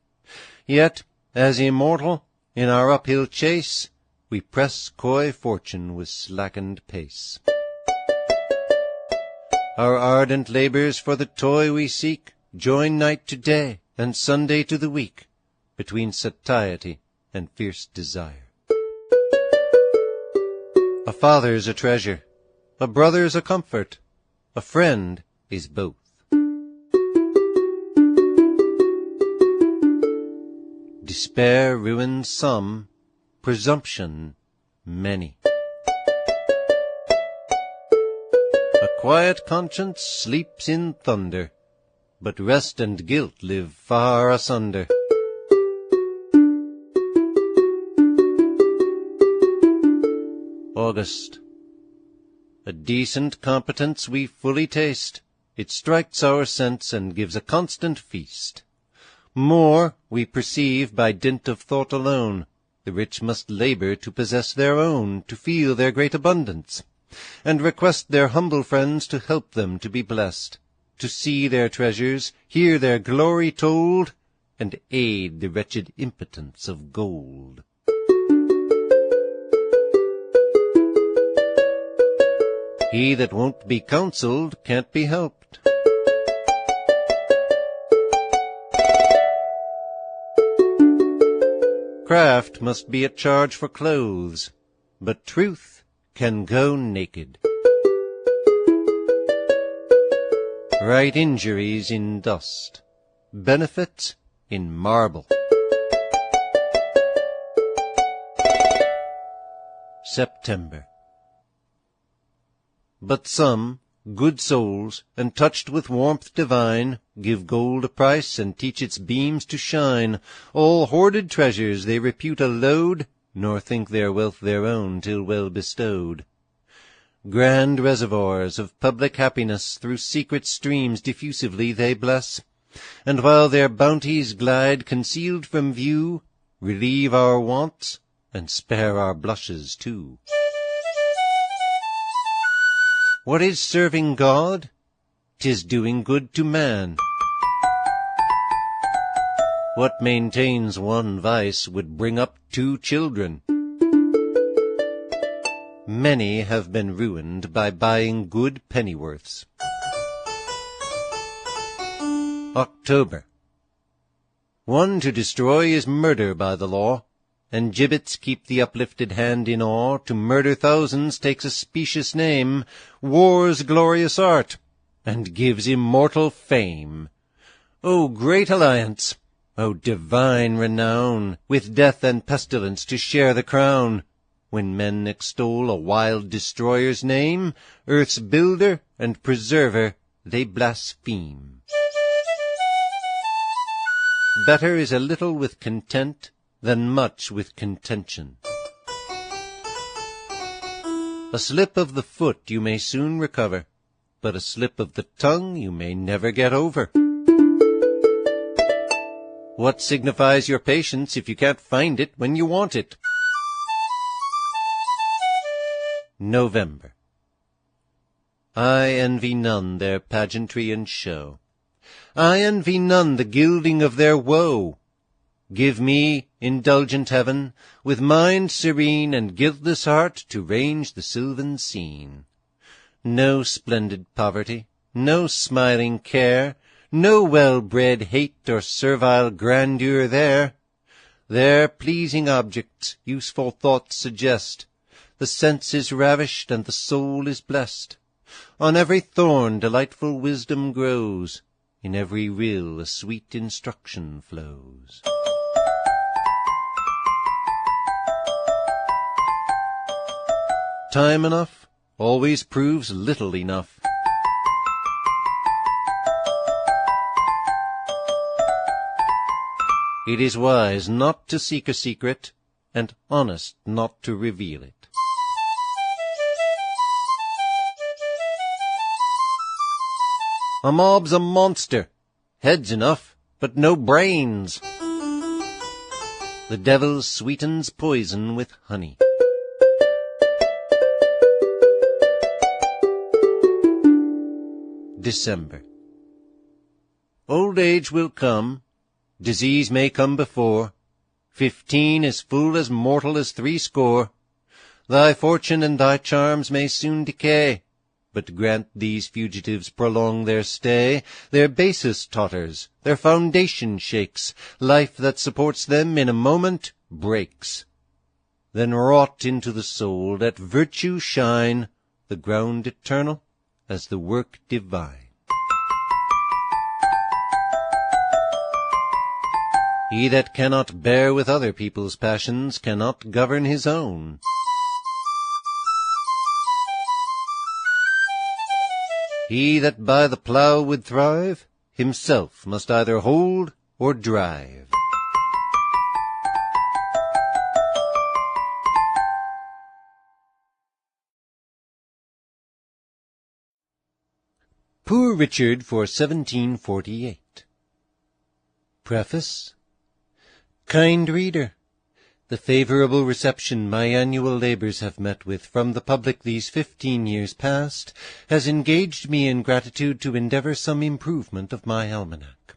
Yet, as immortal, in our uphill chase, we press coy fortune with slackened pace. Our ardent labors for the toy we seek join night to day and Sunday to the week, between satiety and fierce desire. A father's a treasure, a brother's a comfort, a friend is both. Despair ruins some, presumption many. A quiet conscience sleeps in thunder, but rest and guilt live far asunder. August. A decent competence we fully taste. It strikes our sense and gives a constant feast. More we perceive by dint of thought alone. The rich must labor to possess their own, to feel their great abundance, and request their humble friends to help them to be blessed, to see their treasures, hear their glory told, and aid the wretched impotence of gold. He that won't be counseled can't be helped. Craft must be at charge for clothes, but truth can go naked. Right injuries in dust, benefits in marble. September. But some, good souls, and touched with warmth divine, give gold a price and teach its beams to shine. All hoarded treasures they repute a load, nor think their wealth their own till well bestowed. Grand reservoirs of public happiness through secret streams diffusively they bless, and while their bounties glide concealed from view, relieve our wants and spare our blushes too. What is serving God? 'Tis doing good to man. What maintains one vice would bring up 2 children. Many have been ruined by buying good pennyworths. October. One to destroy is murder by the law, and gibbets keep the uplifted hand in awe. To murder thousands takes a specious name, war's glorious art, and gives immortal fame. O great alliance! O divine renown! With death and pestilence to share the crown. When men extol a wild destroyer's name, earth's builder and preserver they blaspheme. Better is a little with content than much with contention. A slip of the foot you may soon recover, but a slip of the tongue you may never get over. What signifies your patience if you can't find it when you want it? November. I envy none their pageantry and show. I envy none the gilding of their woe. Give me, indulgent heaven, with mind serene and guiltless heart to range the sylvan scene. No splendid poverty, no smiling care, no well-bred hate or servile grandeur there. There pleasing objects, useful thoughts suggest. The sense is ravished and the soul is blessed. On every thorn delightful wisdom grows. In every rill a sweet instruction flows. Time enough always proves little enough. It is wise not to seek a secret, and honest not to reveal it. A mob's a monster, heads enough, but no brains. The devil sweetens poison with honey. December. Old age will come, disease may come before, 15 as full as mortal as 80. Thy fortune and thy charms may soon decay, but grant these fugitives prolong their stay, their basis totters, their foundation shakes, life that supports them in a moment breaks. Then wrought into the soul, let virtue shine, the ground eternal as the work divine. He that cannot bear with other people's passions cannot govern his own. He that by the plough would thrive, himself must either hold or drive. Poor Richard for 1748. Preface. Kind reader, the favorable reception my annual labors have met with from the public these 15 years past has engaged me in gratitude to endeavor some improvement of my almanac.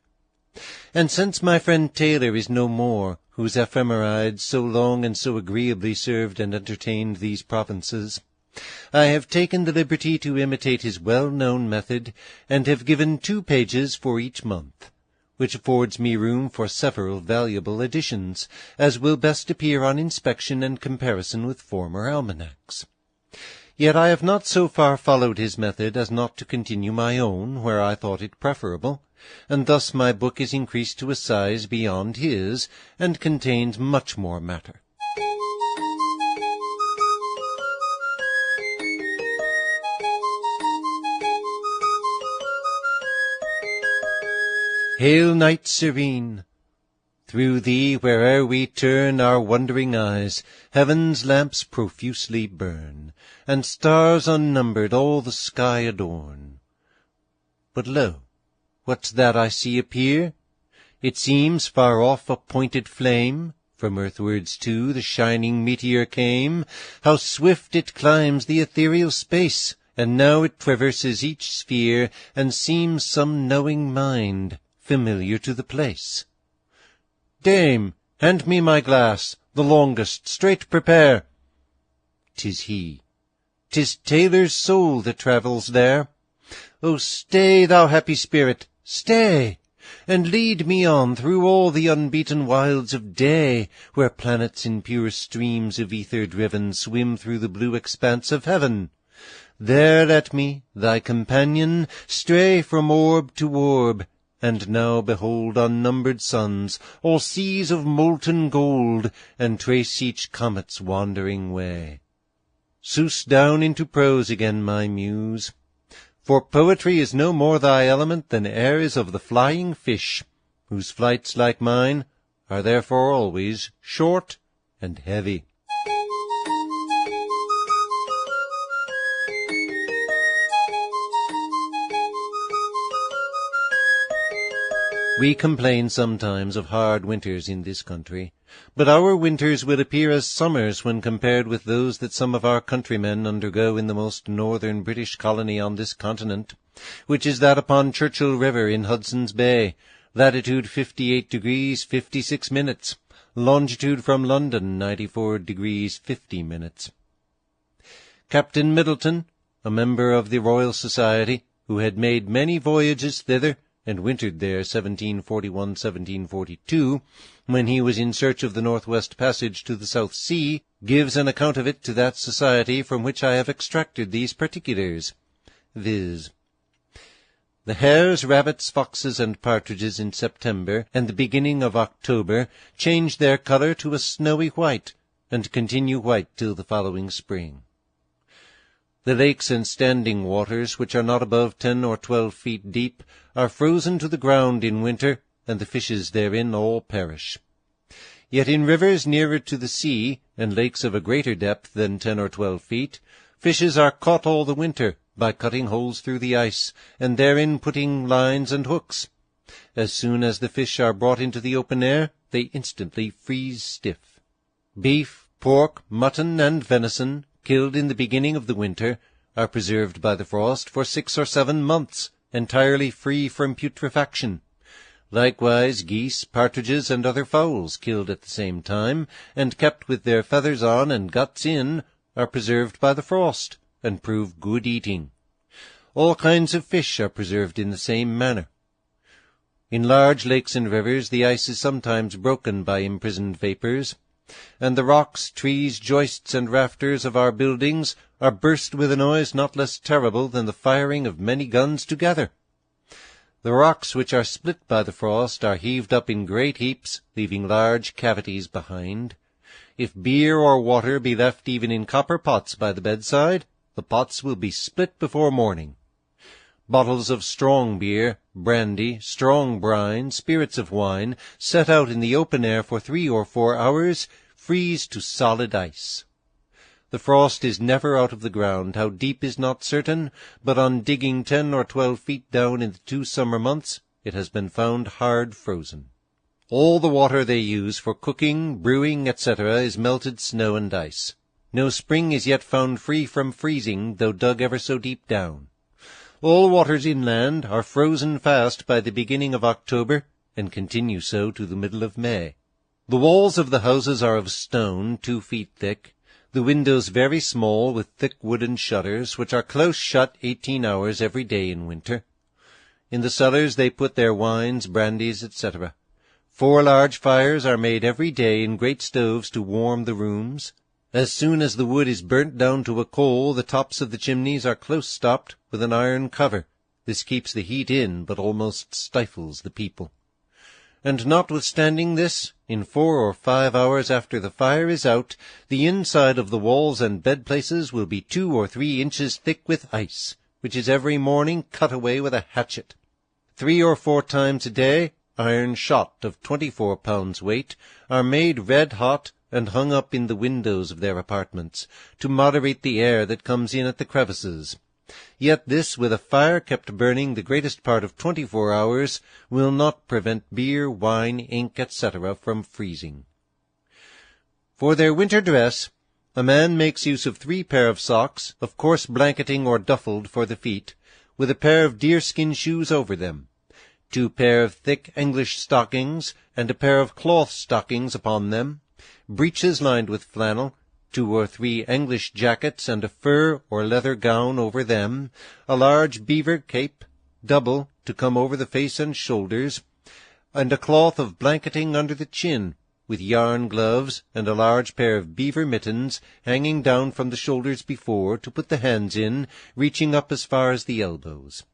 And since my friend Taylor is no more, whose ephemerides so long and so agreeably served and entertained these provinces, I have taken the liberty to imitate his well-known method, and have given 2 pages for each month, which affords me room for several valuable additions, as will best appear on inspection and comparison with former almanacs. Yet I have not so far followed his method as not to continue my own where I thought it preferable, and thus my book is increased to a size beyond his, and contains much more matter. Hail, night serene! Through thee, where'er we turn our wondering eyes, heaven's lamps profusely burn, and stars unnumbered all the sky adorn. But lo, what's that I see appear? It seems far off a pointed flame. From earthwards too the shining meteor came. How swift it climbs the ethereal space! And now it traverses each sphere, and seems some knowing mind, familiar to the place. Dame, hand me my glass, the longest, straight prepare. 'Tis he, 'tis Taylor's soul that travels there. O stay, thou happy spirit, stay, and lead me on through all the unbeaten wilds of day, where planets in pure streams of ether driven swim through the blue expanse of heaven. There let me, thy companion, stray from orb to orb, and now behold unnumbered suns, all seas of molten gold, and trace each comet's wandering way. Souse down into prose again, my muse, for poetry is no more thy element than air is of the flying fish, whose flights, like mine, are therefore always short and heavy. We complain sometimes of hard winters in this country, but our winters will appear as summers when compared with those that some of our countrymen undergo in the most northern British colony on this continent, which is that upon Churchill River in Hudson's Bay, latitude 58 degrees 56 minutes, longitude from London 94 degrees 50 minutes. Captain Middleton, a member of the Royal Society, who had made many voyages thither, and wintered there 1741-1742, when he was in search of the Northwest Passage to the South Sea, gives an account of it to that society from which I have extracted these particulars, viz. The hares, rabbits, foxes, and partridges in September and the beginning of October change their colour to a snowy white, and continue white till the following spring. The lakes and standing waters, which are not above 10 or 12 feet deep, are frozen to the ground in winter, and the fishes therein all perish. Yet in rivers nearer to the sea, and lakes of a greater depth than 10 or 12 feet, fishes are caught all the winter by cutting holes through the ice, and therein putting lines and hooks. As soon as the fish are brought into the open air, they instantly freeze stiff. Beef, pork, mutton, and venison, killed in the beginning of the winter, are preserved by the frost for 6 or 7 months, entirely free from putrefaction. Likewise geese, partridges, and other fowls killed at the same time, and kept with their feathers on and guts in, are preserved by the frost, and prove good eating. All kinds of fish are preserved in the same manner. In large lakes and rivers the ice is sometimes broken by imprisoned vapours, and the rocks, trees, joists, and rafters of our buildings are burst with a noise not less terrible than the firing of many guns together. The rocks which are split by the frost are heaved up in great heaps, leaving large cavities behind. If beer or water be left even in copper pots by the bedside, the pots will be split before morning. Bottles of strong beer, brandy, strong brine, spirits of wine, set out in the open air for 3 or 4 hours, freeze to solid ice. The frost is never out of the ground, how deep is not certain, but on digging 10 or 12 feet down in the 2 summer months, it has been found hard frozen. All the water they use for cooking, brewing, etc., is melted snow and ice. No spring is yet found free from freezing, though dug ever so deep down. All waters inland are frozen fast by the beginning of October, and continue so to the middle of May. The walls of the houses are of stone, 2 feet thick, the windows very small, with thick wooden shutters, which are close shut 18 hours every day in winter. In the cellars they put their wines, brandies, etc. 4 large fires are made every day in great stoves to warm the rooms. As soon as the wood is burnt down to a coal, the tops of the chimneys are close stopped with an iron cover. This keeps the heat in, but almost stifles the people. And notwithstanding this, in 4 or 5 hours after the fire is out, the inside of the walls and bed-places will be 2 or 3 inches thick with ice, which is every morning cut away with a hatchet. 3 or 4 times a day, iron shot of 24 pounds weight are made red-hot and hung up in the windows of their apartments, to moderate the air that comes in at the crevices. Yet this, with a fire kept burning the greatest part of 24 hours, will not prevent beer, wine, ink, etc., from freezing. For their winter dress, a man makes use of 3 pair of socks, of coarse blanketing or duffled for the feet, with a pair of deerskin shoes over them, 2 pair of thick English stockings, and a pair of cloth stockings upon them, breeches lined with flannel, 2 or 3 English jackets, and a fur or leather gown over them, a large beaver cape, double, to come over the face and shoulders, and a cloth of blanketing under the chin, with yarn gloves, and a large pair of beaver mittens hanging down from the shoulders before, to put the hands in, reaching up as far as the elbows.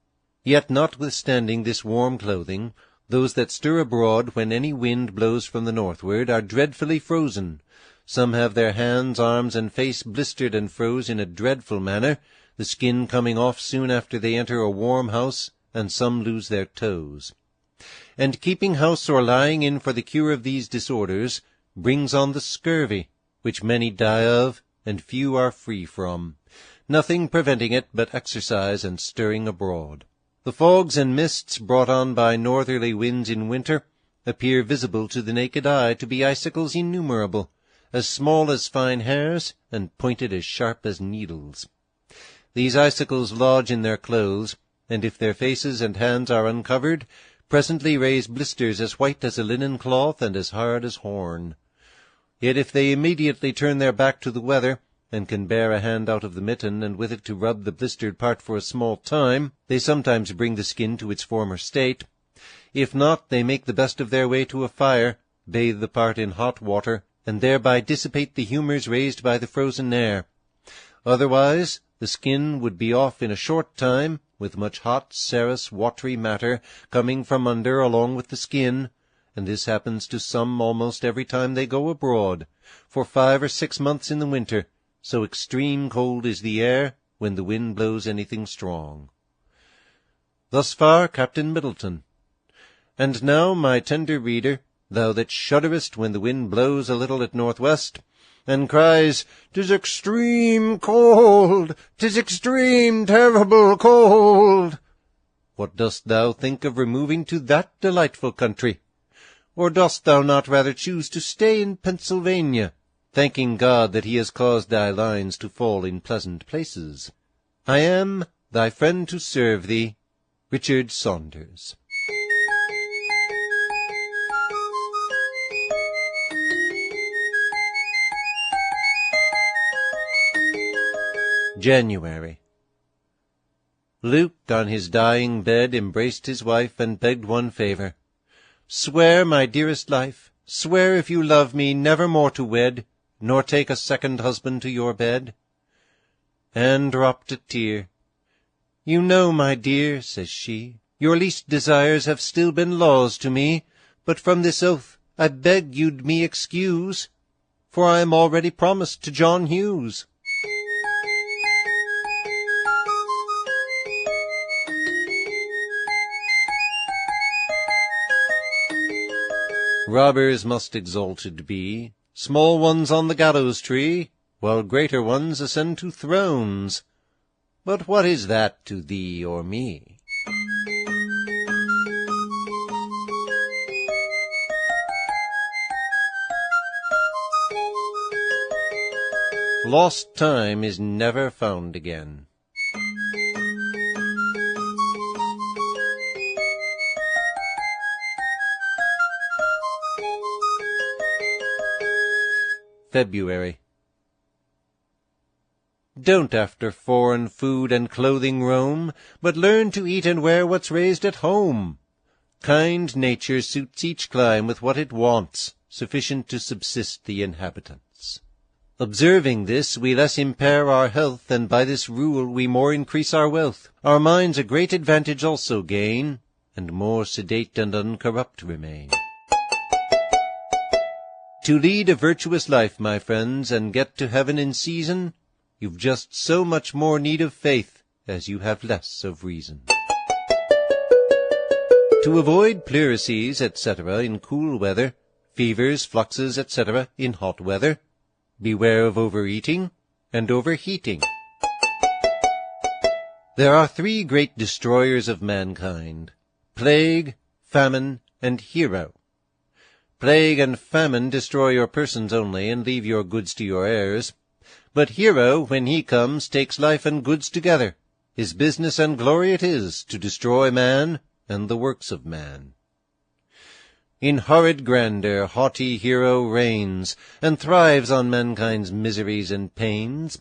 Yet notwithstanding this warm clothing, those that stir abroad when any wind blows from the northward are dreadfully frozen. Some have their hands, arms, and face blistered and froze in a dreadful manner, the skin coming off soon after they enter a warm house, and some lose their toes. And keeping house or lying in for the cure of these disorders brings on the scurvy, which many die of, and few are free from, nothing preventing it but exercise and stirring abroad. The fogs and mists brought on by northerly winds in winter appear visible to the naked eye to be icicles innumerable, as small as fine hairs, and pointed as sharp as needles. These icicles lodge in their clothes, and if their faces and hands are uncovered, presently raise blisters as white as a linen cloth and as hard as horn. Yet if they immediately turn their back to the weather, and can bear a hand out of the mitten, and with it to rub the blistered part for a small time, they sometimes bring the skin to its former state. If not, they make the best of their way to a fire, bathe the part in hot water, and thereby dissipate the humours raised by the frozen air. Otherwise, the skin would be off in a short time, with much hot, serous, watery matter coming from under along with the skin, and this happens to some almost every time they go abroad, for 5 or 6 months in the winter, so extreme cold is the air when the wind blows anything strong. Thus far Captain Middleton. And now, my tender reader, thou that shudderest when the wind blows a little at northwest, and cries, "'Tis extreme cold! 'Tis extreme terrible cold!" What dost thou think of removing to that delightful country? Or dost thou not rather choose to stay in Pennsylvania, thanking God that he has caused thy lines to fall in pleasant places? I am, thy friend to serve thee, Richard Saunders. January. Luke, on his dying bed, embraced his wife, and begged one favour. "Swear, my dearest life, swear if you love me, never more to wed, nor take a second husband to your bed." Anne dropped a tear. "You know, my dear," says she, "your least desires have still been laws to me, but from this oath I beg you'd me excuse, for I am already promised to John Hughes." Robbers must exalted be, small ones on the gallows tree, while greater ones ascend to thrones. But what is that to thee or me? Lost time is never found again. February. Don't after foreign food and clothing roam, but learn to eat and wear what's raised at home. Kind nature suits each clime with what it wants, sufficient to subsist the inhabitants. Observing this, we less impair our health, and by this rule we more increase our wealth. Our minds a great advantage also gain, and more sedate and uncorrupt remain. To lead a virtuous life, my friends, and get to heaven in season, you've just so much more need of faith as you have less of reason. To avoid pleurisy, etc., in cool weather, fevers, fluxes, etc., in hot weather, beware of overeating and overheating. There are 3 great destroyers of mankind: plague, famine, and hero. Plague and famine destroy your persons only, and leave your goods to your heirs. But hero, when he comes, takes life and goods together. His business and glory it is to destroy man and the works of man. In horrid grandeur haughty hero reigns, and thrives on mankind's miseries and pains.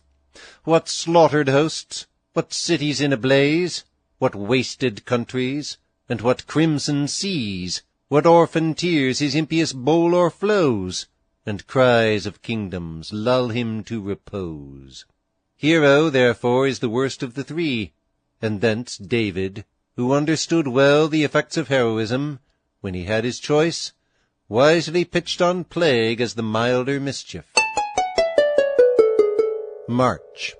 What slaughtered hosts, what cities in a blaze, what wasted countries, and what crimson seas, what orphan tears his impious bowl o'erflows, and cries of kingdoms lull him to repose. Hero, therefore, is the worst of the 3, and thence David, who understood well the effects of heroism, when he had his choice, wisely pitched on plague as the milder mischief. March.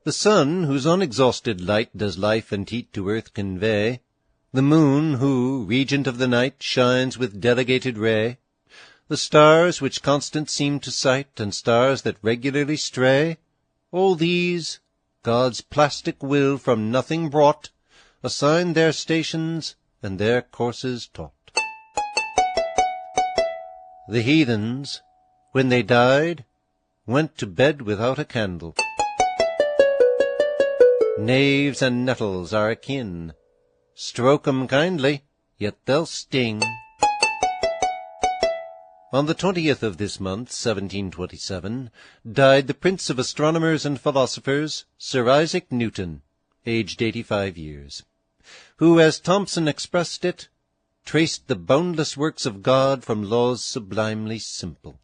The sun, whose unexhausted light does life and heat to earth convey, the moon, who, regent of the night, shines with delegated ray, the stars, which constant seem to sight, and stars that regularly stray, all these, God's plastic will from nothing brought, assign their stations and their courses taught. The heathens, when they died, went to bed without a candle. Knaves and nettles are akin. Stroke 'em kindly, yet they'll sting. On the 20th of this month, 1727, died the prince of astronomers and philosophers, Sir Isaac Newton, aged 85 years, who, as Thomson expressed it, traced the boundless works of God from laws sublimely simple.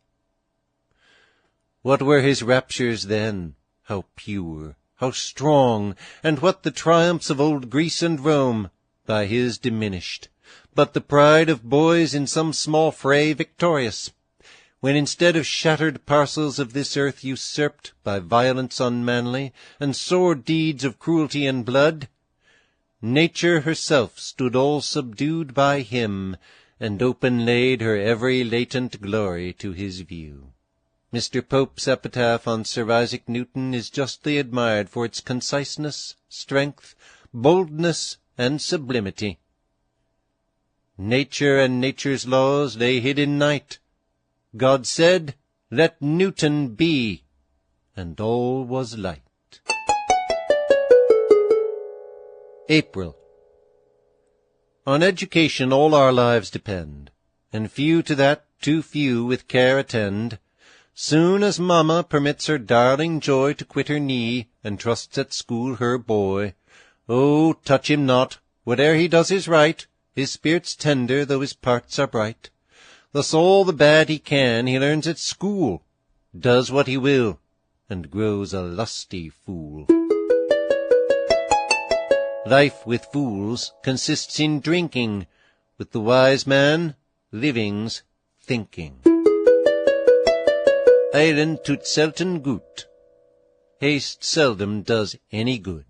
What were his raptures then? How pure, how strong, and what the triumphs of old Greece and Rome, by his diminished, but the pride of boys in some small fray victorious, when instead of shattered parcels of this earth usurped by violence unmanly, and sore deeds of cruelty and blood, Nature herself stood all subdued by him, and open laid her every latent glory to his view. Mr. Pope's epitaph on Sir Isaac Newton is justly admired for its conciseness, strength, boldness, and sublimity. Nature and nature's laws lay hid in night. God said, "Let Newton be," and all was light. April. On education all our lives depend, and few to that too few with care attend. Soon as mamma permits her darling Joy to quit her knee, and trusts at school her boy, oh, touch him not, whate'er he does is right, his spirit's tender, though his parts are bright. Thus all the bad he can he learns at school, does what he will, and grows a lusty fool. Life with fools consists in drinking, with the wise man, living's thinking. Eilen tut selten gut. Haste seldom does any good.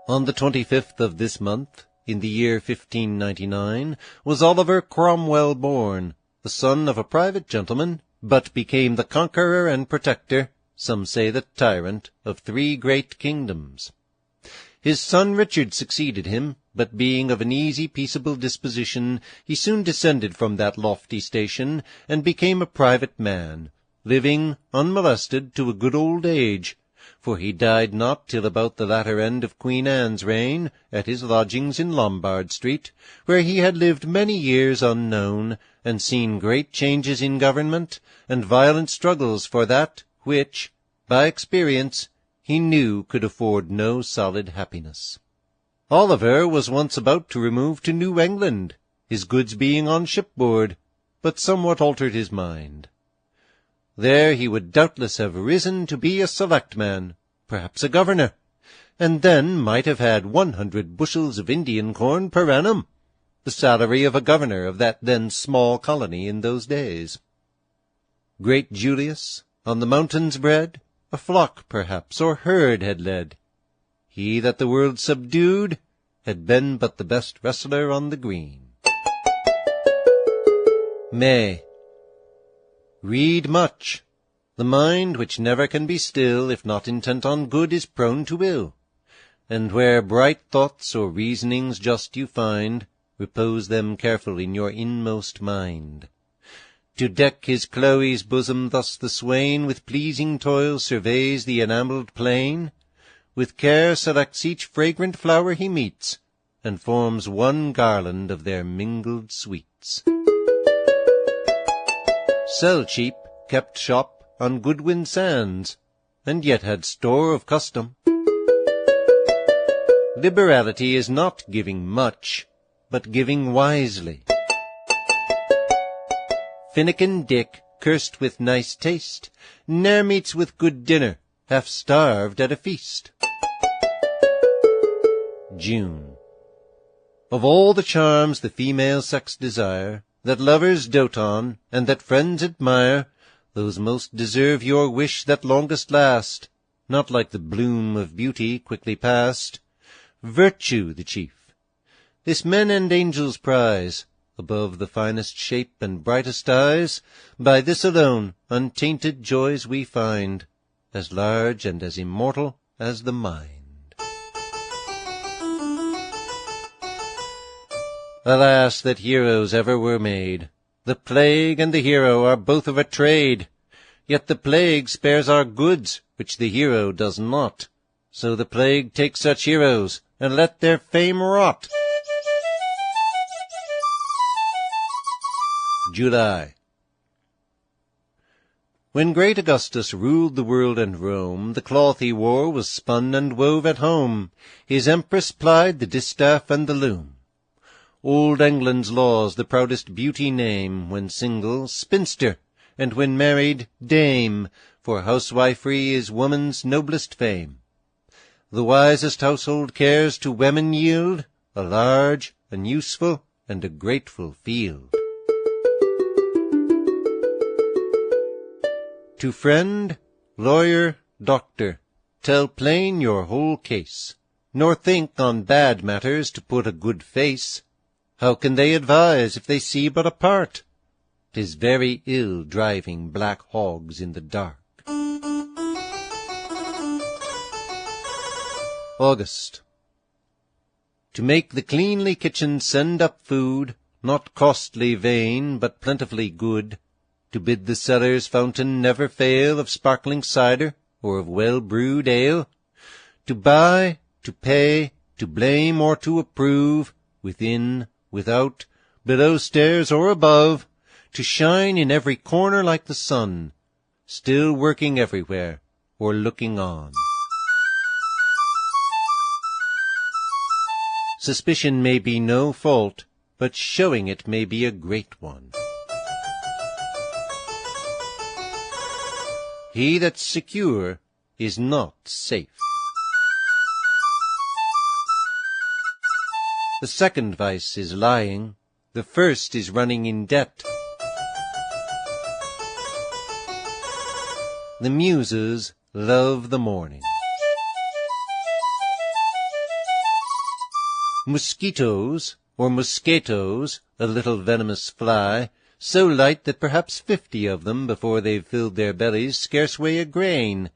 On the 25th of this month, in the year 1599, was Oliver Cromwell born, the son of a private gentleman, but became the conqueror and protector, some say the tyrant, of 3 great kingdoms. His son Richard succeeded him, but being of an easy, peaceable disposition, he soon descended from that lofty station, and became a private man, living unmolested to a good old age, for he died not till about the latter end of Queen Anne's reign, at his lodgings in Lombard Street, where he had lived many years unknown, and seen great changes in government, and violent struggles for that which, by experience, he knew could afford no solid happiness. Oliver was once about to remove to New England, his goods being on shipboard, but somewhat altered his mind. There he would doubtless have risen to be a select man, perhaps a governor, and then might have had 100 bushels of Indian corn per annum, the salary of a governor of that then small colony in those days. Great Julius, on the mountains bred, a flock perhaps or herd had led. He that the world subdued had been but the best wrestler on the green. May. Read much. The mind which never can be still, if not intent on good, is prone to ill. And where bright thoughts or reasonings just you find, repose them careful in your inmost mind. To deck his Chloe's bosom thus the swain with pleasing toil surveys the enamelled plain, with care selects each fragrant flower he meets, and forms one garland of their mingled sweets. Sell cheap, kept shop on Goodwin sands, and yet had store of custom. Liberality is not giving much, but giving wisely. Finnegan Dick, cursed with nice taste, ne'er meets with good dinner, half starved at a feast. June. Of all the charms the female sex desire, that lovers dote on, and that friends admire, those most deserve your wish that longest last, not like the bloom of beauty quickly past. Virtue the chief. This men and angels prize, above the finest shape and brightest eyes. By this alone untainted joys we find, as large and as immortal as the mind. Alas, that heroes ever were made! The plague and the hero are both of a trade. Yet the plague spares our goods, which the hero does not. So the plague take such heroes, and let their fame rot. July. When great Augustus ruled the world and Rome, the cloth he wore was spun and wove at home. His empress plied the distaff and the loom. Old England's laws the proudest beauty name, when single, spinster, and when married, dame, for housewifery is woman's noblest fame. The wisest household cares to women yield a large, an useful, and a grateful field. To friend, lawyer, doctor, tell plain your whole case, nor think on bad matters to put a good face. How can they advise if they see but a part? 'Tis very ill driving black hogs in the dark. August. To make the cleanly kitchen send up food, not costly vain, but plentifully good. To bid the cellar's fountain never fail of sparkling cider, or of well-brewed ale. to buy, to pay, to blame or to approve, within, without, below stairs or above, to shine in every corner like the sun, still working everywhere, or looking on. Suspicion may be no fault, but showing it may be a great one. He that's secure is not safe. The second vice is lying, the first is running in debt. The muses love the morning. Mosquitoes, or mosquitoes, a little venomous fly, so light that perhaps 50 of them, before they've filled their bellies, scarce weigh a grain,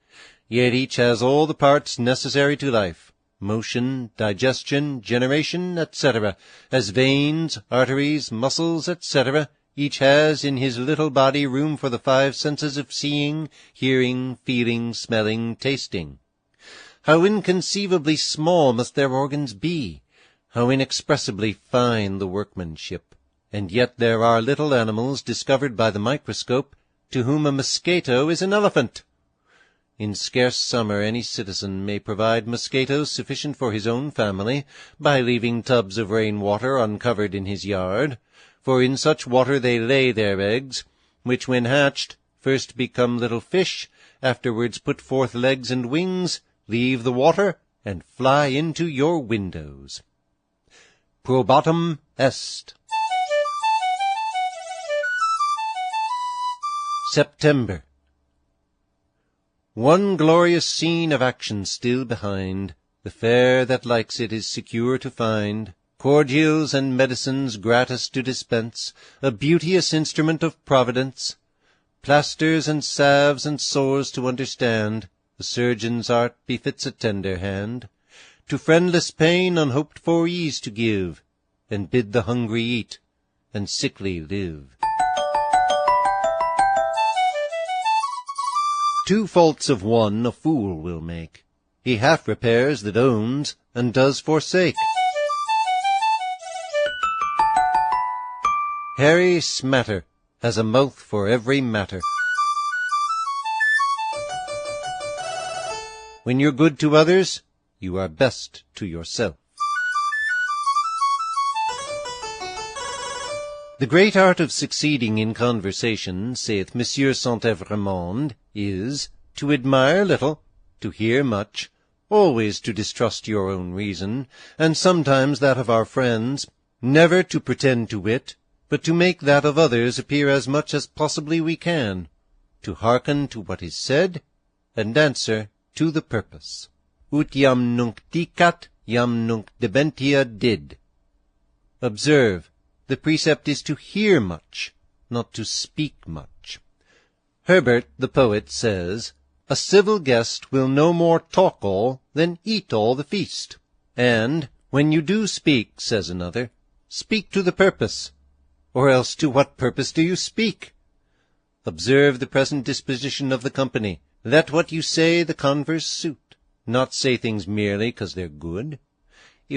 yet each has all the parts necessary to life, motion, digestion, generation, etc., as veins, arteries, muscles, etc., each has in his little body room for the 5 senses of seeing, hearing, feeling, smelling, tasting. How inconceivably small must their organs be! How inexpressibly fine the workmanship! And yet there are little animals discovered by the microscope to whom a mosquito is an elephant. In scarce summer any citizen may provide mosquitoes sufficient for his own family by leaving tubs of rain-water uncovered in his yard, for in such water they lay their eggs, which when hatched first become little fish, afterwards put forth legs and wings, leave the water, and fly into your windows. Probatum est. September. One glorious scene of action still behind, the fair that likes it is secure to find, cordials and medicines gratis to dispense, a beauteous instrument of Providence, plasters and salves and sores to understand, the surgeon's art befits a tender hand, to friendless pain unhoped for ease to give, and bid the hungry eat, and sickly live. 2 faults of one a fool will make. He half repairs that owns, and does forsake. Harry Smatter has a mouth for every matter. When you're good to others, you are best to yourself. The great art of succeeding in conversation, saith Monsieur Saint-Evremond, is to admire little, to hear much, always to distrust your own reason, and sometimes that of our friends, never to pretend to wit, but to make that of others appear as much as possibly we can, to hearken to what is said, and answer to the purpose. Ut iam nunc dicat, iam nunc debentia did. Observe, the precept is to hear much, not to speak much. Herbert, the poet, says, a civil guest will no more talk all than eat all the feast. And, when you do speak, says another, speak to the purpose, or else to what purpose do you speak? Observe the present disposition of the company. Let what you say the converse suit, not say things merely 'cause they're good.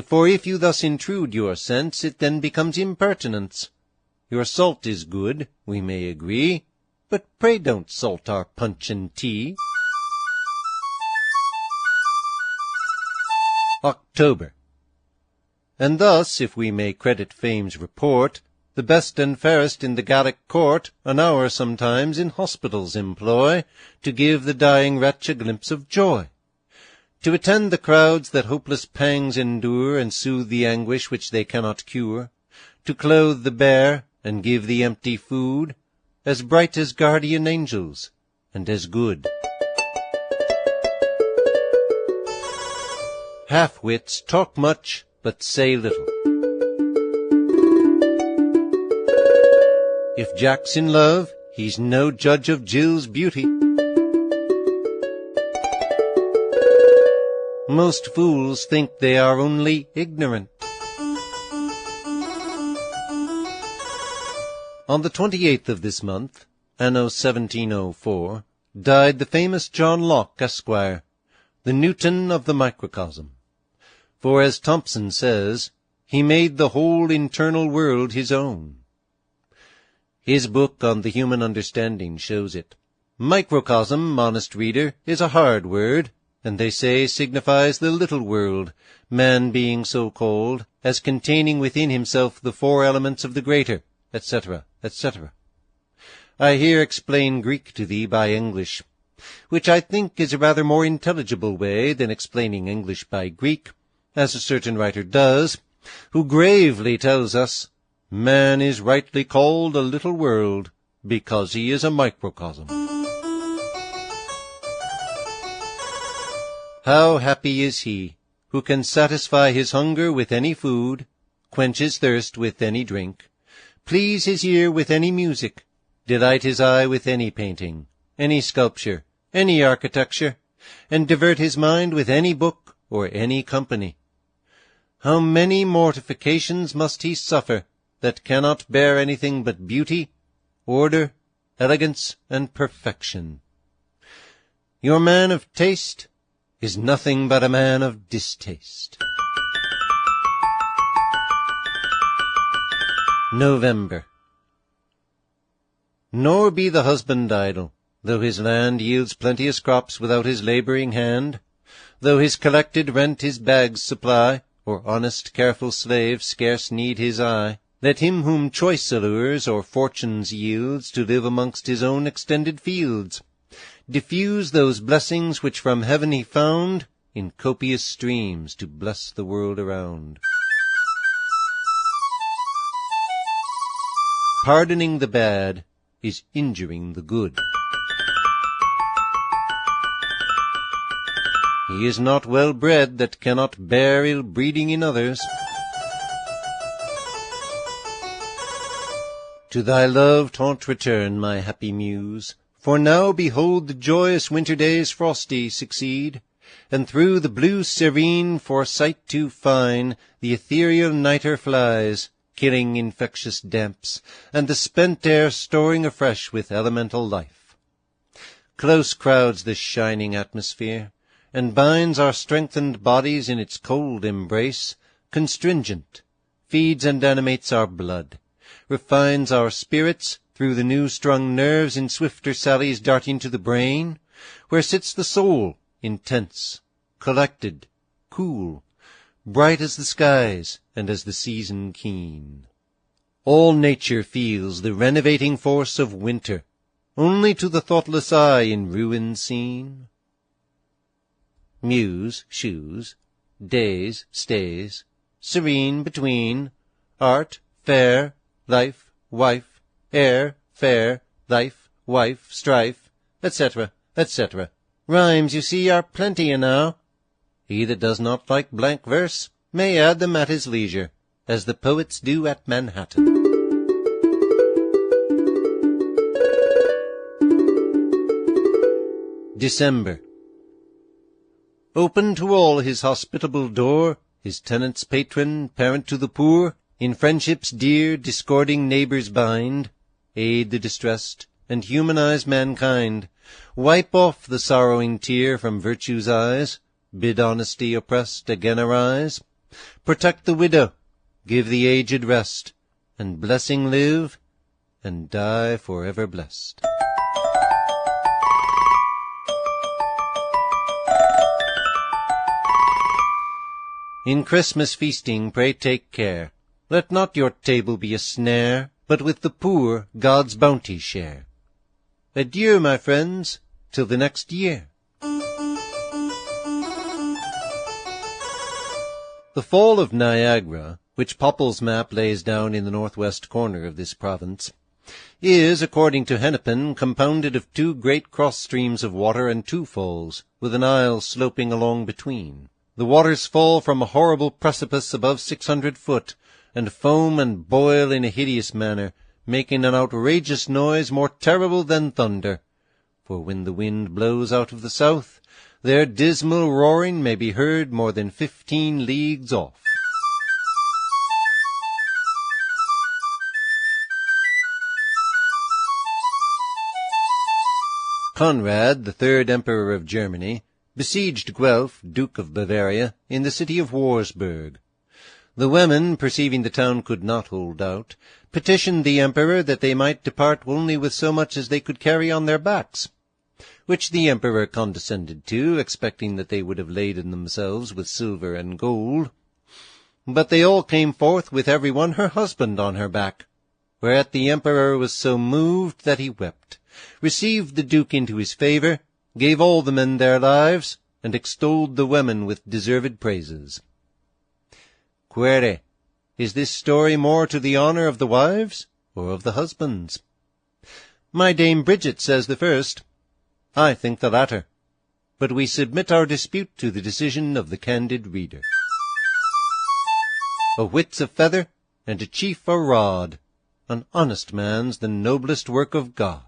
For if you thus intrude your sense, it then becomes impertinence. Your salt is good, we may agree, but pray don't salt our punch and tea. October. And thus, if we may credit fame's report, the best and fairest in the Gallic court an hour sometimes in hospitals employ, to give the dying wretch a glimpse of joy. To attend the crowds that hopeless pangs endure, and soothe the anguish which they cannot cure, to clothe the bare, and give the empty food, as bright as guardian angels, and as good. Half-wits talk much, but say little. If Jack's in love, he's no judge of Jill's beauty. Most fools think they are only ignorant. On the 28th of this month, anno 1704, died the famous John Locke, Esquire, the Newton of the microcosm. For, as Thomson says, he made the whole internal world his own. His book on the human understanding shows it. Microcosm, honest reader, is a hard word, and they say signifies the little world, man being so called, as containing within himself the four elements of the greater, etc., etc. I here explain Greek to thee by English, which I think is a rather more intelligible way than explaining English by Greek, as a certain writer does, who gravely tells us, man is rightly called a little world, because he is a microcosm. How happy is he who can satisfy his hunger with any food, quench his thirst with any drink, please his ear with any music, delight his eye with any painting, any sculpture, any architecture, and divert his mind with any book or any company. How many mortifications must he suffer that cannot bear anything but beauty, order, elegance, and perfection. Your man of taste is nothing but a man of distaste. November. Nor be the husband idle, though his land yields plenteous crops without his labouring hand, though his collected rent his bags supply, or honest careful slave scarce need his eye. Let him whom choice allures or fortunes yields to live amongst his own extended fields, diffuse those blessings which from heaven he found in copious streams to bless the world around. Pardoning the bad is injuring the good. He is not well bred that cannot bear ill breeding in others. To thy loved haunt return, my happy muse, for now behold the joyous winter days frosty succeed, and through the blue serene, for sight too fine, the ethereal nitre flies, killing infectious damps, and the spent air storing afresh with elemental life. Close crowds this shining atmosphere, and binds our strengthened bodies in its cold embrace, constringent, feeds and animates our blood, refines our spirits through the new-strung nerves in swifter sallies darting to the brain, where sits the soul, intense, collected, cool, bright as the skies and as the season keen. All nature feels the renovating force of winter, only to the thoughtless eye in ruin seen. Muse, shoes, days, stays, serene between, art, fair, life, wife, air, fair, life, wife, strife, etc., etc. Rhymes, you see, are plenty enow. He that does not like blank verse may add them at his leisure, as the poets do at Manhattan. December. Open to all his hospitable door, his tenant's patron, parent to the poor, in friendships dear, discording neighbours bind, aid the distressed, and humanize mankind, wipe off the sorrowing tear from virtue's eyes, bid honesty oppressed again arise, protect the widow, give the aged rest, and blessing live, and die forever blessed. In Christmas feasting pray take care, let not your table be a snare, but with the poor God's bounty share. Adieu, my friends, till the next year. The Fall of Niagara, which Popple's map lays down in the northwest corner of this province, is, according to Hennepin, compounded of two great cross-streams of water and two falls, with an isle sloping along between. The waters fall from a horrible precipice above 600 foot, and foam and boil in a hideous manner, making an outrageous noise more terrible than thunder. For when the wind blows out of the south, their dismal roaring may be heard more than 15 leagues off. Conrad, the third emperor of Germany, besieged Guelph, Duke of Bavaria, in the city of Wurzburg. The women, perceiving the town could not hold out, petitioned the emperor that they might depart only with so much as they could carry on their backs, which the emperor condescended to, expecting that they would have laden themselves with silver and gold. But they all came forth with every one her husband on her back, whereat the emperor was so moved that he wept, received the duke into his favour, gave all the men their lives, and extolled the women with deserved praises. Quere, is this story more to the honour of the wives, or of the husbands? My Dame Bridget says the first. I think the latter. But we submit our dispute to the decision of the candid reader. A wit's a feather, and a chief a rod. An honest man's the noblest work of God.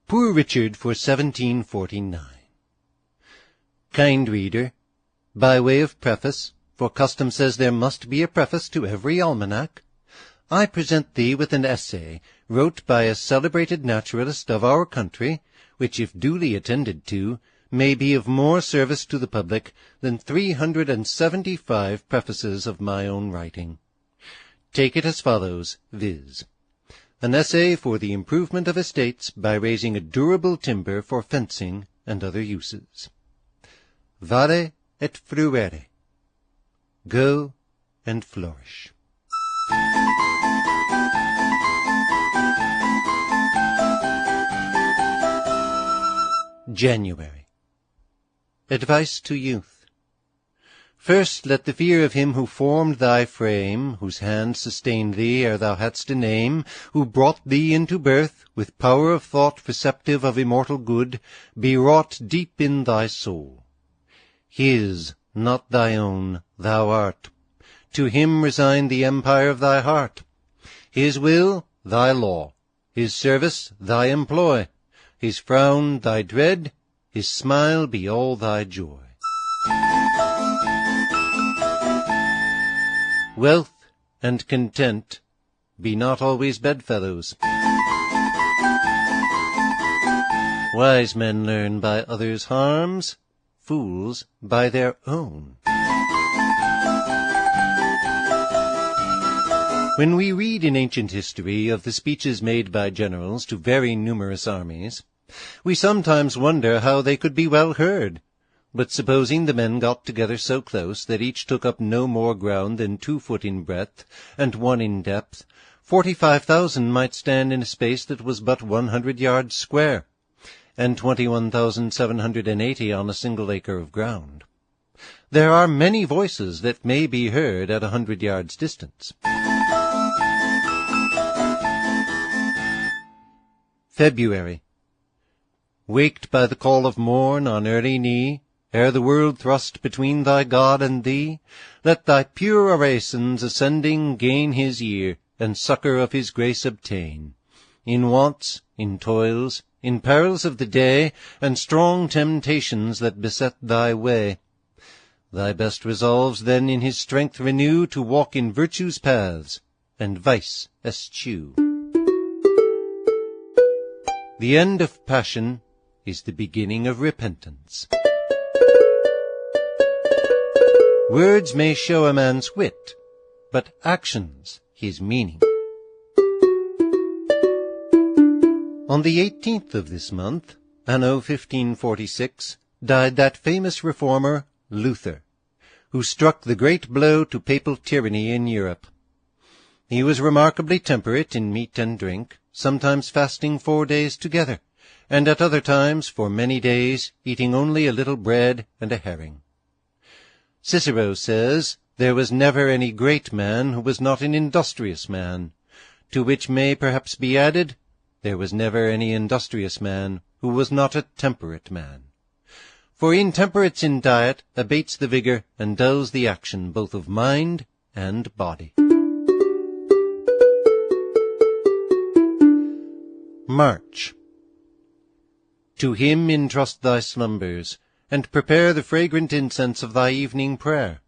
Poor Richard for 1749. Kind reader, by way of preface, for custom says there must be a preface to every almanac, I present thee with an essay wrote by a celebrated naturalist of our country, which, if duly attended to, may be of more service to the public than 375 prefaces of my own writing. Take it as follows, viz. An essay for the improvement of estates by raising a durable timber for fencing and other uses. Vale et fruere. Go and flourish. January. Advice to youth. First let the fear of him who formed thy frame, whose hand sustained thee ere thou hadst a name, who brought thee into birth, with power of thought receptive of immortal good, be wrought deep in thy soul. His, not thy own, thou art. To him resign the empire of thy heart. His will, thy law. His service, thy employ. His frown, thy dread. His smile be all thy joy. Wealth and content be not always bedfellows. Wise men learn by others' harms, fools by their own. When we read in ancient history of the speeches made by generals to very numerous armies, we sometimes wonder how they could be well heard. But supposing the men got together so close that each took up no more ground than 2 foot in breadth and 1 in depth, 45,000 might stand in a space that was but 100 yards square, and 21,780 on a single acre of ground. There are many voices that may be heard at 100 yards distance. February. Waked by the call of morn on early knee, ere the world thrust between thy God and thee, let thy pure orisons ascending gain his ear, and succour of his grace obtain. In wants, in toils, in perils of the day, and strong temptations that beset thy way, thy best resolves then in his strength renew to walk in virtue's paths, and vice eschew. The end of passion is the beginning of repentance. Words may show a man's wit, but actions his meaning. On the 18th of this month, anno 1546, died that famous reformer, Luther, who struck the great blow to papal tyranny in Europe. He was remarkably temperate in meat and drink, sometimes fasting 4 days together, and at other times for many days eating only a little bread and a herring. Cicero says, there was never any great man who was not an industrious man, to which may perhaps be added, there was never any industrious man who was not a temperate man. For intemperance in diet abates the vigor and dulls the action both of mind and body. March. To him entrust thy slumbers, and prepare the fragrant incense of thy evening prayer.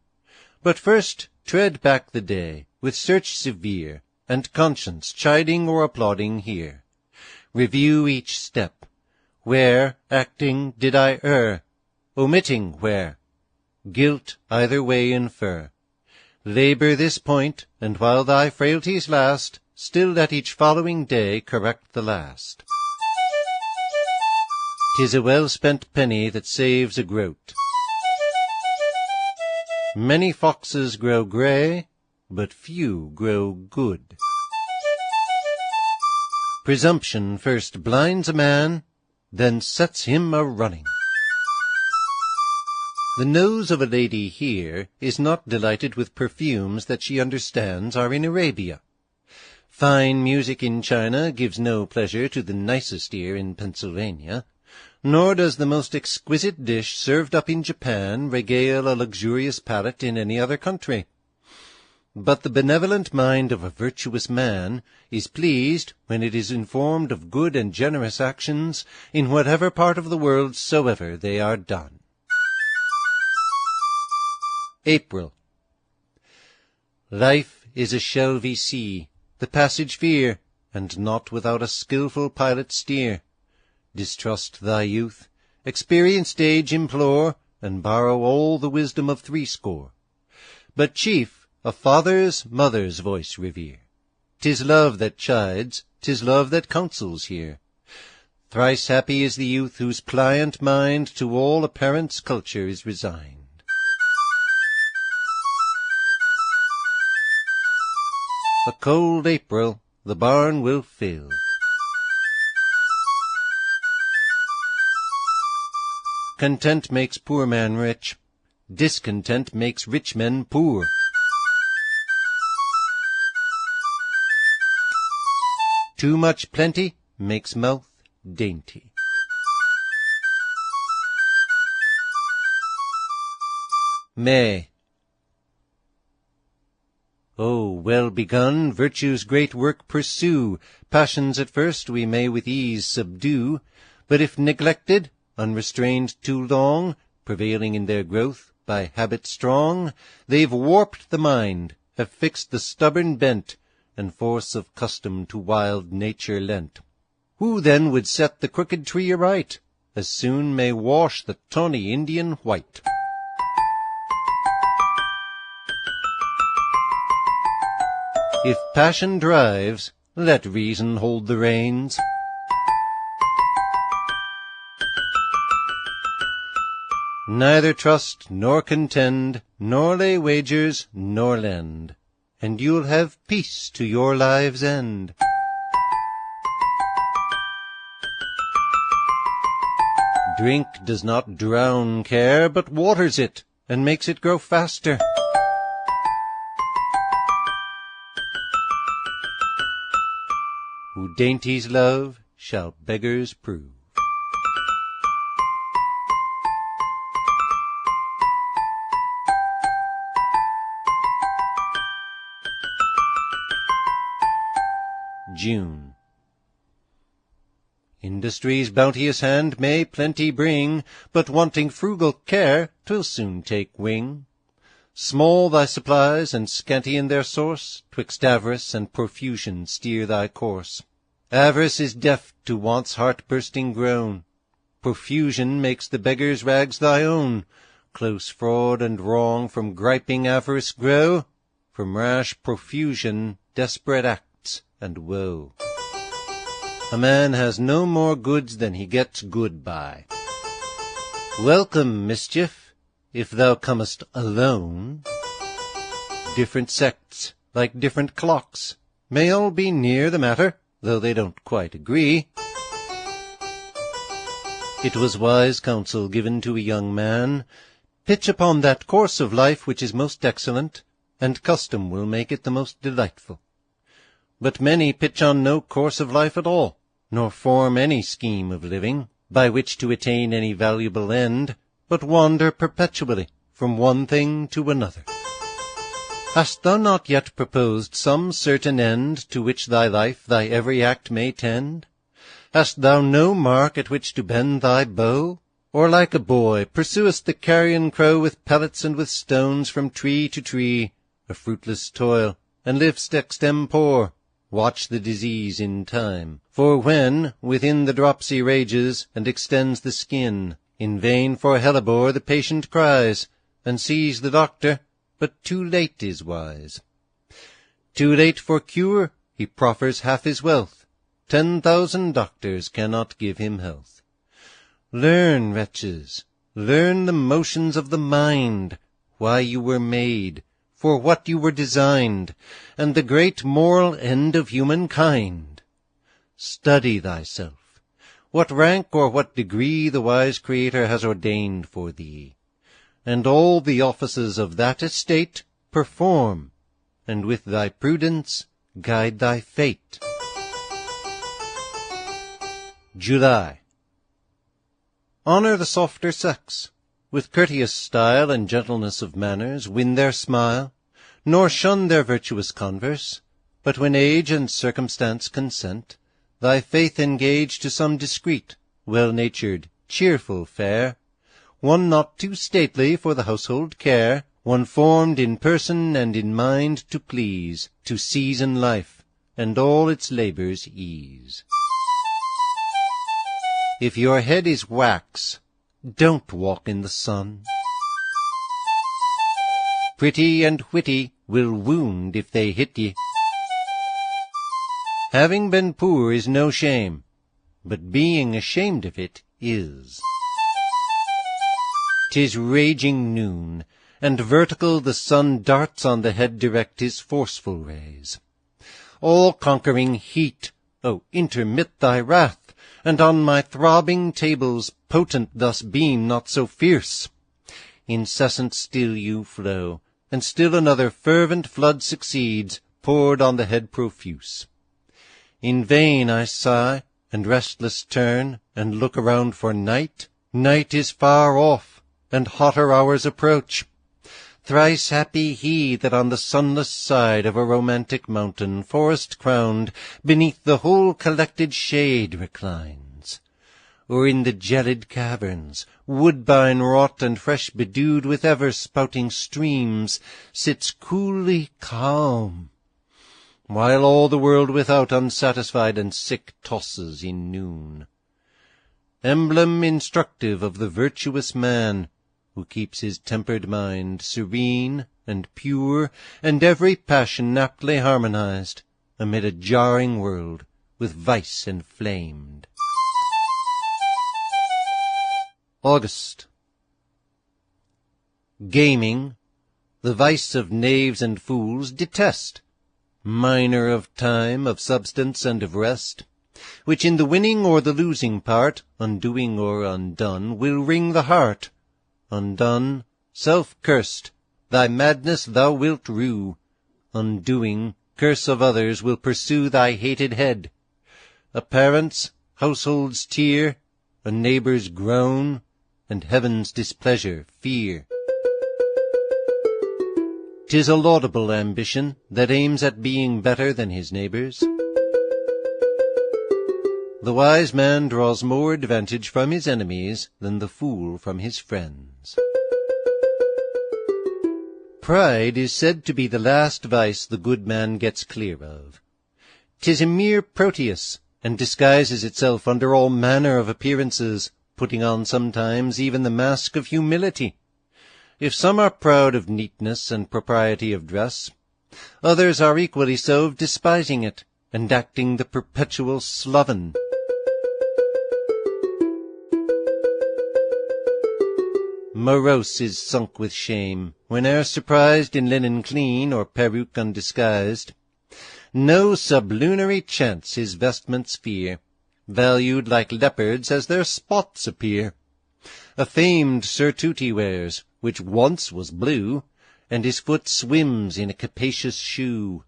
But first tread back the day, with search severe, and conscience chiding or applauding here. Review each step. Where, acting, did I err? Omitting where? Guilt either way infer. Labour this point, and while thy frailties last, still let each following day correct the last. 'Tis a well-spent penny that saves a groat. Many foxes grow grey, but few grow good. Presumption first blinds a man, then sets him a-running. The nose of a lady here is not delighted with perfumes that she understands are in Arabia. Fine music in China gives no pleasure to the nicest ear in Pennsylvania, nor does the most exquisite dish served up in Japan regale a luxurious palate in any other country. But the benevolent mind of a virtuous man is pleased when it is informed of good and generous actions in whatever part of the world soever they are done. April. Life is a shelvy sea, the passage fear, and not without a skilful pilot steer. Distrust thy youth, experienced age implore, and borrow all the wisdom of threescore. But chief, a father's, mother's voice revere. 'Tis love that chides, 'tis love that counsels here. Thrice happy is the youth whose pliant mind to all a parent's culture is resigned. A cold April the barn will fill. Content makes poor man rich, discontent makes rich men poor. Too much plenty makes mouth dainty. May. Oh, well begun, virtue's great work pursue. Passions at first we may with ease subdue, but if neglected, unrestrained too long, prevailing in their growth by habit strong, they've warped the mind, have fixed the stubborn bent, and force of custom to wild nature lent. Who then would set the crooked tree aright, as soon may wash the tawny Indian white? If passion drives, let reason hold the reins. Neither trust nor contend, nor lay wagers, nor lend, and you'll have peace to your lives' end. Drink does not drown care, but waters it, and makes it grow faster. Who dainties love shall beggars prove. June. Industry's bounteous hand may plenty bring, but wanting frugal care, 'twill soon take wing. Small thy supplies, and scanty in their source, 'twixt avarice and profusion steer thy course. Avarice is deaf to want's heart-bursting groan. Profusion makes the beggar's rags thy own. Close fraud and wrong from griping avarice grow, from rash profusion desperate acts and woe. A man has no more goods than he gets good by. Welcome, mischief, if thou comest alone. Different sects, like different clocks, may all be near the matter, though they don't quite agree. It was wise counsel given to a young man, pitch upon that course of life which is most excellent, and custom will make it the most delightful. But many pitch on no course of life at all, nor form any scheme of living, by which to attain any valuable end, but wander perpetually from one thing to another. Hast thou not yet proposed some certain end to which thy life, thy every act may tend? Hast thou no mark at which to bend thy bow? Or like a boy pursuest the carrion crow with pellets and with stones from tree to tree, a fruitless toil, and liv'st extempore. Watch the disease in time. For when within the dropsy rages, and extends the skin, in vain for hellebore the patient cries, and sees the doctor, but too late is wise. Too late for cure, he proffers half his wealth. 10,000 doctors cannot give him health. Learn, wretches, learn the motions of the mind, why you were made, for what you were designed, and the great moral end of humankind. Study thyself, what rank or what degree the wise Creator has ordained for thee, and all the offices of that estate perform, and with thy prudence guide thy fate. July. Honor the softer sex. With courteous style and gentleness of manners win their smile, nor shun their virtuous converse, but when age and circumstance consent, thy faith engage to some discreet, well-natured, cheerful fare, one not too stately for the household care, one formed in person and in mind to please, to season life, and all its labours ease. If your head is wax, don't walk in the sun. Pretty and witty will wound if they hit ye. Having been poor is no shame, but being ashamed of it is. 'Tis raging noon, and vertical the sun darts on the head direct his forceful rays. All-conquering heat, O intermit thy wrath, and on my throbbing tables potent thus beam not so fierce. Incessant still you flow, and still another fervent flood succeeds, poured on the head profuse. In vain I sigh, and restless turn, and look around for night. Night is far off, and hotter hours approach. Thrice happy he that on the sunless side of a romantic mountain, forest-crowned, beneath the whole collected shade reclines, or in the gelid caverns, woodbine-wrought and fresh bedewed with ever-spouting streams, sits coolly calm, while all the world without unsatisfied and sick tosses in noon. Emblem instructive of the virtuous man, who keeps his tempered mind serene and pure, and every passion aptly harmonized, amid a jarring world with vice enflamed. August. Gaming, the vice of knaves and fools, detest, minor of time, of substance, and of rest, which in the winning or the losing part, undoing or undone, will wring the heart. Undone, self-cursed, thy madness thou wilt rue. Undoing, curse of others will pursue thy hated head. A parent's, household's tear, a neighbour's groan, and heaven's displeasure fear. 'Tis a laudable ambition that aims at being better than his neighbours. The wise man draws more advantage from his enemies than the fool from his friends. Pride is said to be the last vice the good man gets clear of. 'Tis a mere Proteus, and disguises itself under all manner of appearances, putting on sometimes even the mask of humility. If some are proud of neatness and propriety of dress, others are equally so of despising it, and acting the perpetual sloven. Morose is sunk with shame, whene'er surprised in linen clean or peruke undisguised. No sublunary chance his vestments fear, valued like leopards as their spots appear. A famed surtout he wears, which once was blue, and his foot swims in a capacious shoe.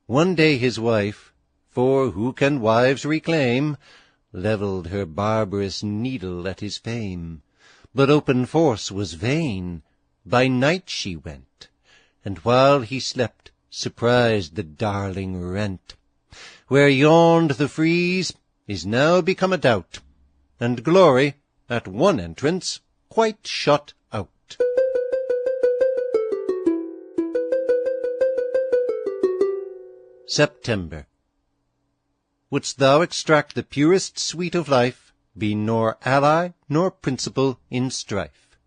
One day his wife, for who can wives reclaim, levelled her barbarous needle at his fame. But open force was vain. By night she went, and while he slept, surprised the darling rent. Where yawned the frieze is now become a doubt, and glory, at one entrance, quite shut out. September. Wouldst thou extract the purest sweet of life, be nor ally nor principal in strife.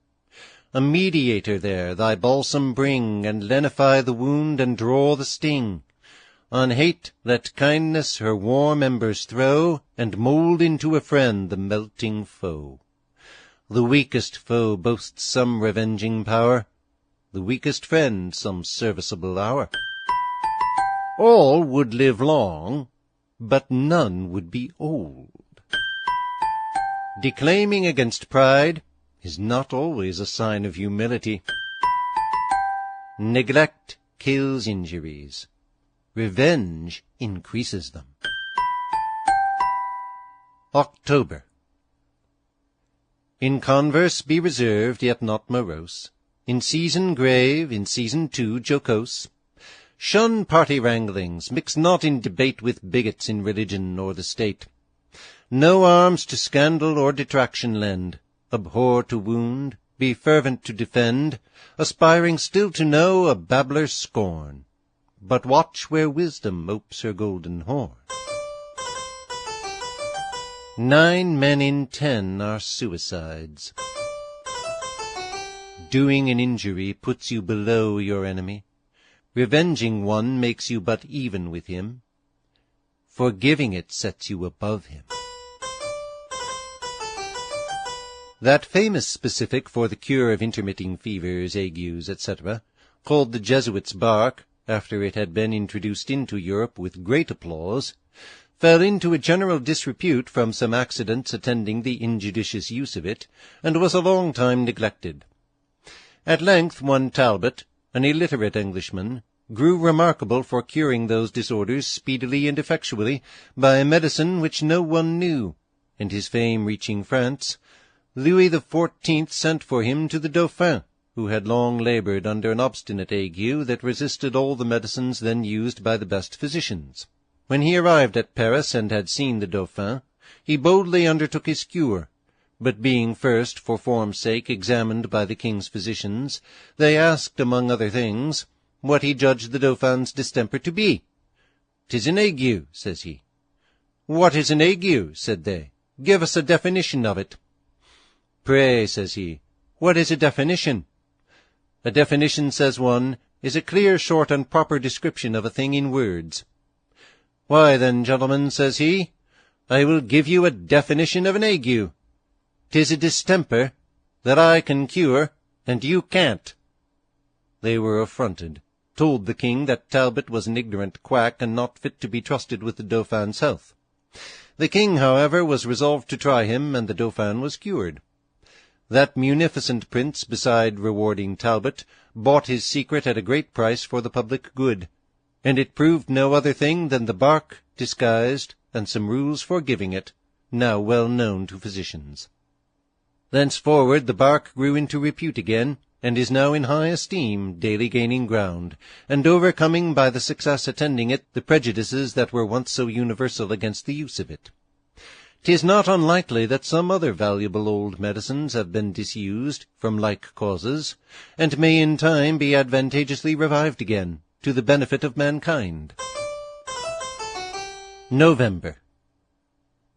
A mediator there thy balsam bring, and lenify the wound and draw the sting. On hate let kindness her warm embers throw, and mould into a friend the melting foe. The weakest foe boasts some revenging power, the weakest friend some serviceable hour. All would live long, but none would be old. Declaiming against pride is not always a sign of humility. Neglect kills injuries. Revenge increases them. October. In converse be reserved, yet not morose. In season grave, in season too jocose. Shun party wranglings, mix not in debate with bigots in religion or the state. No arms to scandal or detraction lend. Abhor to wound, be fervent to defend, aspiring still to know a babbler's scorn. But watch where wisdom opes her golden horn. 9 men in 10 are suicides. Doing an injury puts you below your enemy. Revenging one makes you but even with him. Forgiving it sets you above him. That famous specific for the cure of intermitting fevers, agues, etc., called the Jesuits' bark, after it had been introduced into Europe with great applause, fell into a general disrepute from some accidents attending the injudicious use of it, and was a long time neglected. At length one Talbot, an illiterate Englishman, grew remarkable for curing those disorders speedily and effectually by a medicine which no one knew, and his fame reaching France, Louis XIV sent for him to the Dauphin, who had long laboured under an obstinate ague that resisted all the medicines then used by the best physicians. When he arrived at Paris and had seen the Dauphin, he boldly undertook his cure, but being first, for form's sake, examined by the king's physicians, they asked, among other things, what he judged the Dauphin's distemper to be. "'Tis an ague," says he. "What is an ague?" said they. "Give us a definition of it." "Pray," says he, "what is a definition?" "A definition," says one, "is a clear, short, and proper description of a thing in words." "Why then, gentlemen," says he, "I will give you a definition of an ague. 'Tis a distemper that I can cure, and you can't." They were affronted, told the king that Talbot was an ignorant quack, and not fit to be trusted with the Dauphin's health. The king, however, was resolved to try him, and the Dauphin was cured. That munificent prince, beside rewarding Talbot, bought his secret at a great price for the public good, and it proved no other thing than the bark disguised, and some rules for giving it, now well known to physicians. Thenceforward the bark grew into repute again, and is now in high esteem, daily gaining ground, and overcoming by the success attending it the prejudices that were once so universal against the use of it. 'Tis not unlikely that some other valuable old medicines have been disused from like causes, and may in time be advantageously revived again, to the benefit of mankind. November.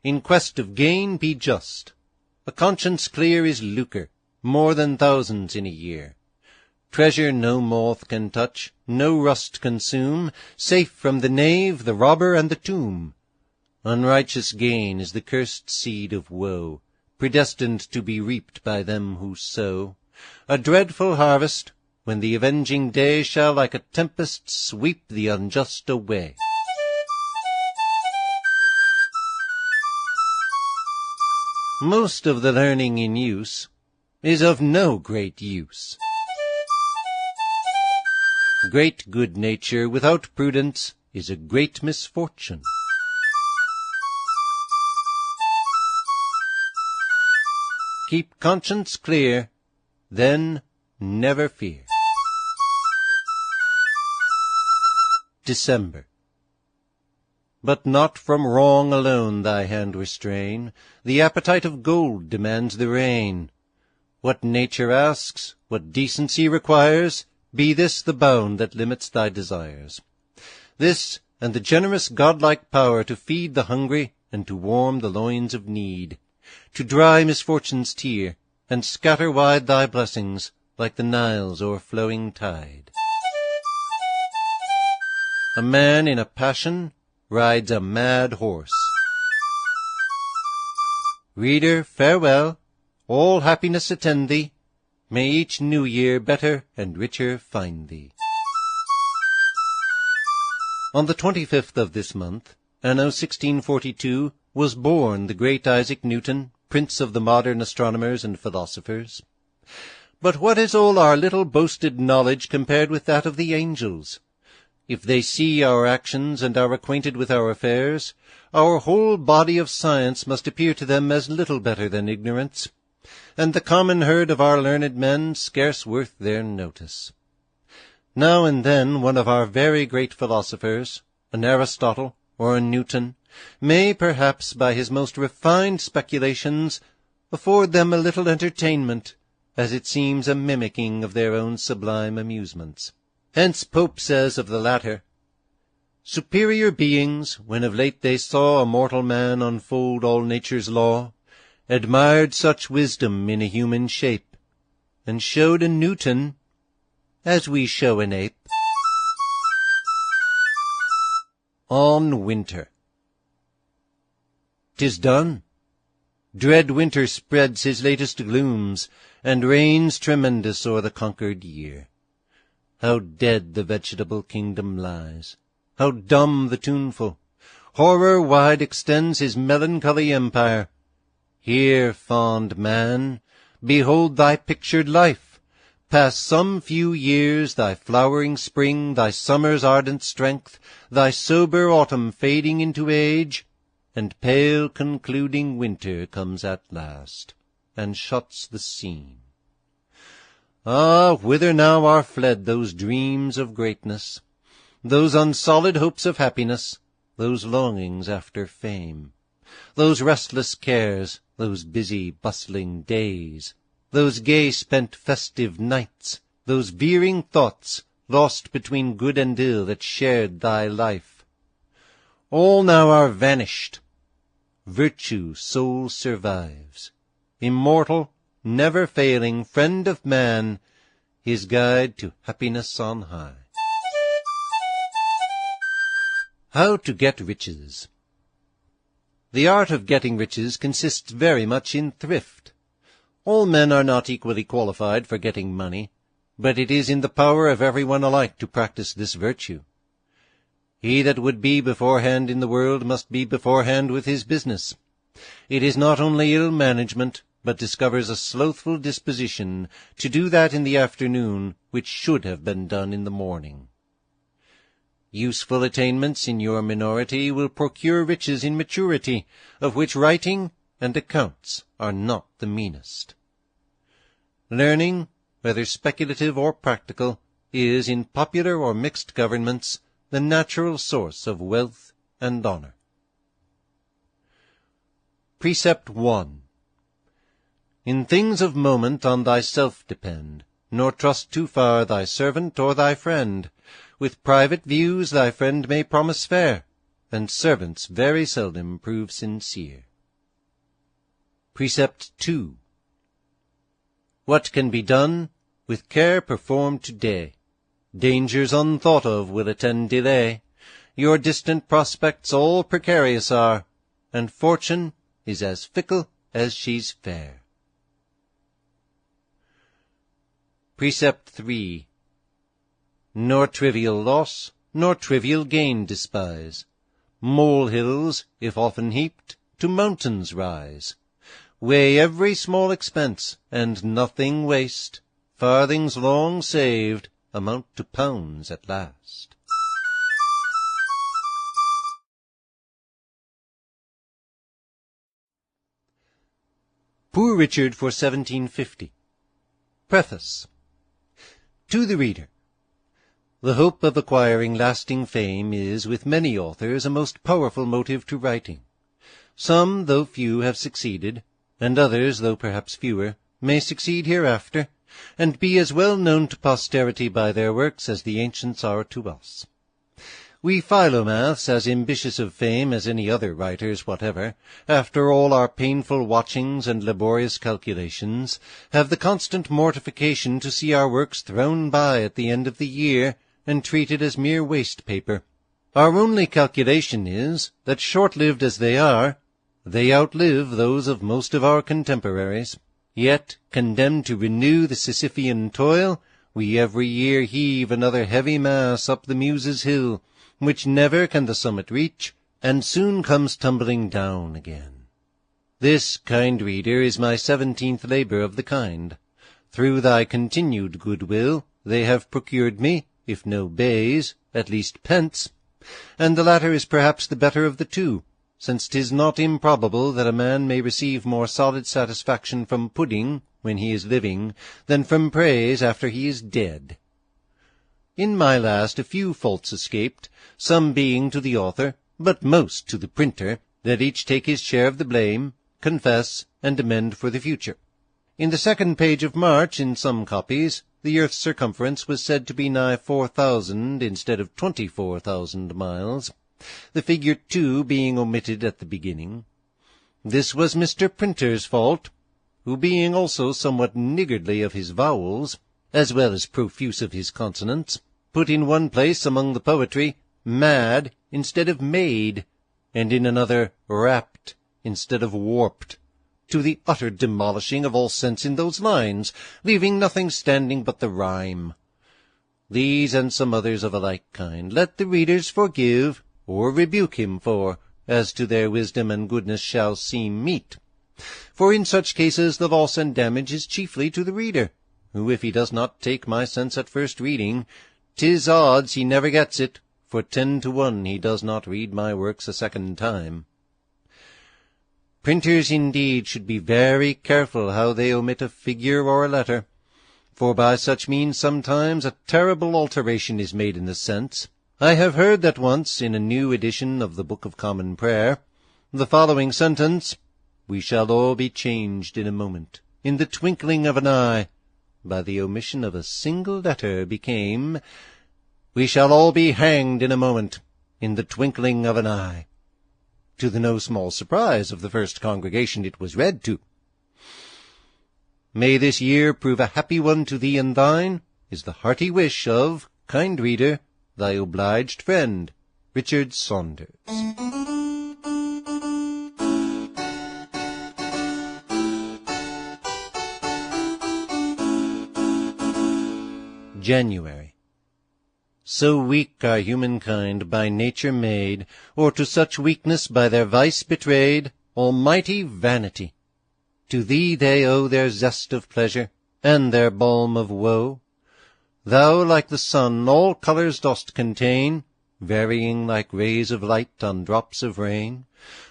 In quest of gain be just. A conscience clear is lucre, more than thousands in a year. Treasure no moth can touch, no rust consume, safe from the knave, the robber, and the tomb. Unrighteous gain is the cursed seed of woe, predestined to be reaped by them who sow. A dreadful harvest, when the avenging day shall like a tempest sweep the unjust away. Most of the learning in use is of no great use. Great good nature without prudence is a great misfortune. Keep conscience clear, then never fear. December. But not from wrong alone thy hand restrain, the appetite of gold demands the rein. What nature asks, what decency requires, be this the bound that limits thy desires. This, and the generous godlike power to feed the hungry and to warm the loins of need, to dry misfortune's tear, and scatter wide thy blessings like the Nile's o'erflowing tide. A man in a passion rides a mad horse. Reader, farewell, all happiness attend thee, may each new year better and richer find thee. On the 25th of this month, anno 1642, was born the great Isaac Newton, prince of the modern astronomers and philosophers. But what is all our little boasted knowledge compared with that of the angels? If they see our actions and are acquainted with our affairs, our whole body of science must appear to them as little better than ignorance, and the common herd of our learned men scarce worth their notice. Now and then one of our very great philosophers, an Aristotle or a Newton, may perhaps by his most refined speculations afford them a little entertainment, as it seems a mimicking of their own sublime amusements. Hence Pope says of the latter, "Superior beings, when of late they saw a mortal man unfold all nature's law, admired such wisdom in a human shape, and showed a Newton as we show an ape." On winter. 'Tis done. Dread winter spreads his latest glooms, and reigns tremendous o'er the conquered year. How dead the vegetable kingdom lies, how dumb the tuneful! Horror wide extends his melancholy empire. Here, fond man, behold thy pictured life, pass some few years, thy flowering spring, thy summer's ardent strength, thy sober autumn fading into age, and pale concluding winter comes at last, and shuts the scene. Ah, whither now are fled those dreams of greatness, those unsolid hopes of happiness, those longings after fame, those restless cares, those busy bustling days, those gay spent festive nights, those veering thoughts lost between good and ill that shared thy life? All now are vanished. Virtue sole survives, immortal, never failing, friend of man, his guide to happiness on high. How to get riches. The art of getting riches consists very much in thrift. All men are not equally qualified for getting money, but it is in the power of every one alike to practice this virtue. He that would be beforehand in the world must be beforehand with his business. It is not only ill management, but discovers a slothful disposition to do that in the afternoon which should have been done in the morning. Useful attainments in your minority will procure riches in maturity, of which writing and accounts are not the meanest. Learning, whether speculative or practical, is, in popular or mixed governments, the natural source of wealth and honor. Precept 1. In things of moment on thyself depend, nor trust too far thy servant or thy friend. With private views thy friend may promise fair, and servants very seldom prove sincere. Precept 2. What can be done, with care perform today. Dangers unthought of will attend delay. Your distant prospects all precarious are, and fortune is as fickle as she's fair. Precept 3. Nor trivial loss, nor trivial gain despise. Molehills, if often heaped, to mountains rise. Weigh every small expense, and nothing waste. Farthings long saved amount to pounds at last. Poor Richard for 1750. Preface. To the Reader. The hope of acquiring lasting fame is, with many authors, a most powerful motive to writing. Some, though few, have succeeded, and others, though perhaps fewer, may succeed hereafter, and be as well known to posterity by their works as the ancients are to us. We Philomaths, as ambitious of fame as any other writers whatever, after all our painful watchings and laborious calculations, have the constant mortification to see our works thrown by at the end of the year, and treated as mere waste paper. Our only calculation is, that short-lived as they are, they outlive those of most of our contemporaries. Yet, condemned to renew the Sisyphean toil, we every year heave another heavy mass up the Muses' hill, which never can the summit reach, and soon comes tumbling down again. This, kind reader, is my 17th labour of the kind. Through thy continued goodwill they have procured me, if no bays, at least pence, and the latter is perhaps the better of the two, since 'tis not improbable that a man may receive more solid satisfaction from pudding when he is living than from praise after he is dead. In my last a few faults escaped, some being to the author, but most to the printer. Let each take his share of the blame, confess, and amend for the future. In the second page of March, in some copies, the earth's circumference was said to be nigh 4,000 instead of 24,000 miles, the figure 2 being omitted at the beginning. This was Mr. Printer's fault, who being also somewhat niggardly of his vowels, as well as profuse of his consonants, put in one place among the poetry mad instead of made, and in another wrapped instead of warped, to the utter demolishing of all sense in those lines, leaving nothing standing but the rhyme. These and some others of a like kind let the readers forgive or rebuke him for, as to their wisdom and goodness shall seem meet. For in such cases the loss and damage is chiefly to the reader, who, if he does not take my sense at first reading, 'tis odds he never gets it, for 10 to 1 he does not read my works a second time. Printers indeed should be very careful how they omit a figure or a letter, for by such means sometimes a terrible alteration is made in the sense. I have heard that once, in a new edition of the Book of Common Prayer, the following sentence, "We shall all be changed in a moment, in the twinkling of an eye," by the omission of a single letter became, "We shall all be hanged in a moment, in the twinkling of an eye," to the no small surprise of the first congregation it was read to. May this year prove a happy one to thee and thine, is the hearty wish of, kind reader, thy obliged friend, Richard Saunders. January. So weak are humankind by nature made, or to such weakness by their vice betrayed, almighty vanity! To thee they owe their zest of pleasure, and their balm of woe. Thou, like the sun, all colours dost contain, varying like rays of light on drops of rain.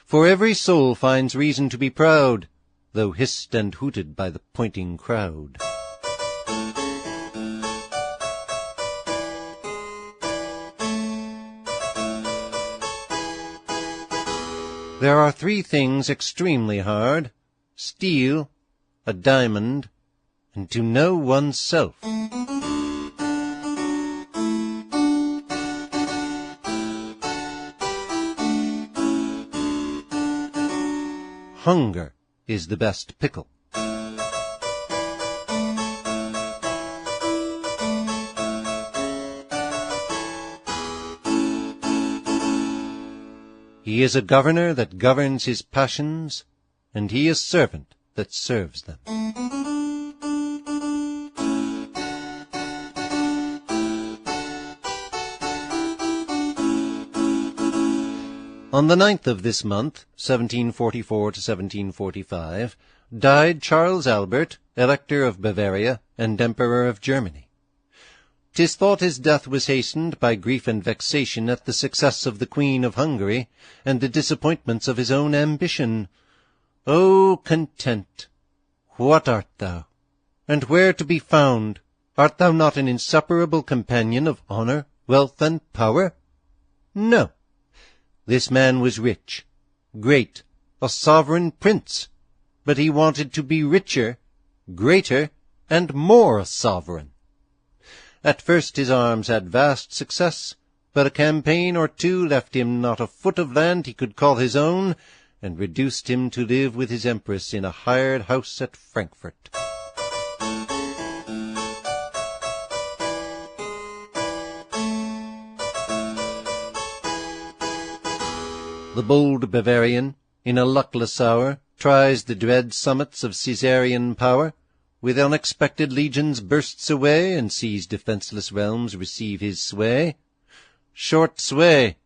For every soul finds reason to be proud, though hissed and hooted by the pointing crowd. There are 3 things extremely hard: steel, a diamond, and to know oneself. Hunger is the best pickle. He is a governor that governs his passions, and he is servant that serves them. On the 9th of this month, 1744 to 1745, died Charles Albert, Elector of Bavaria and Emperor of Germany. 'Tis thought his death was hastened by grief and vexation at the success of the Queen of Hungary, and the disappointments of his own ambition. O content, what art thou, and where to be found, Art thou not an inseparable companion of honour, wealth, and power? No. This man was rich, great, a sovereign prince, but he wanted to be richer, greater, and more sovereign. At first his arms had vast success, but a campaign or two left him not a foot of land he could call his own, and reduced him to live with his empress in a hired house at Frankfurt. The bold Bavarian, in a luckless hour, tries the dread summits of Caesarian power, with unexpected legions bursts away, and sees defenceless realms receive his sway. Short sway!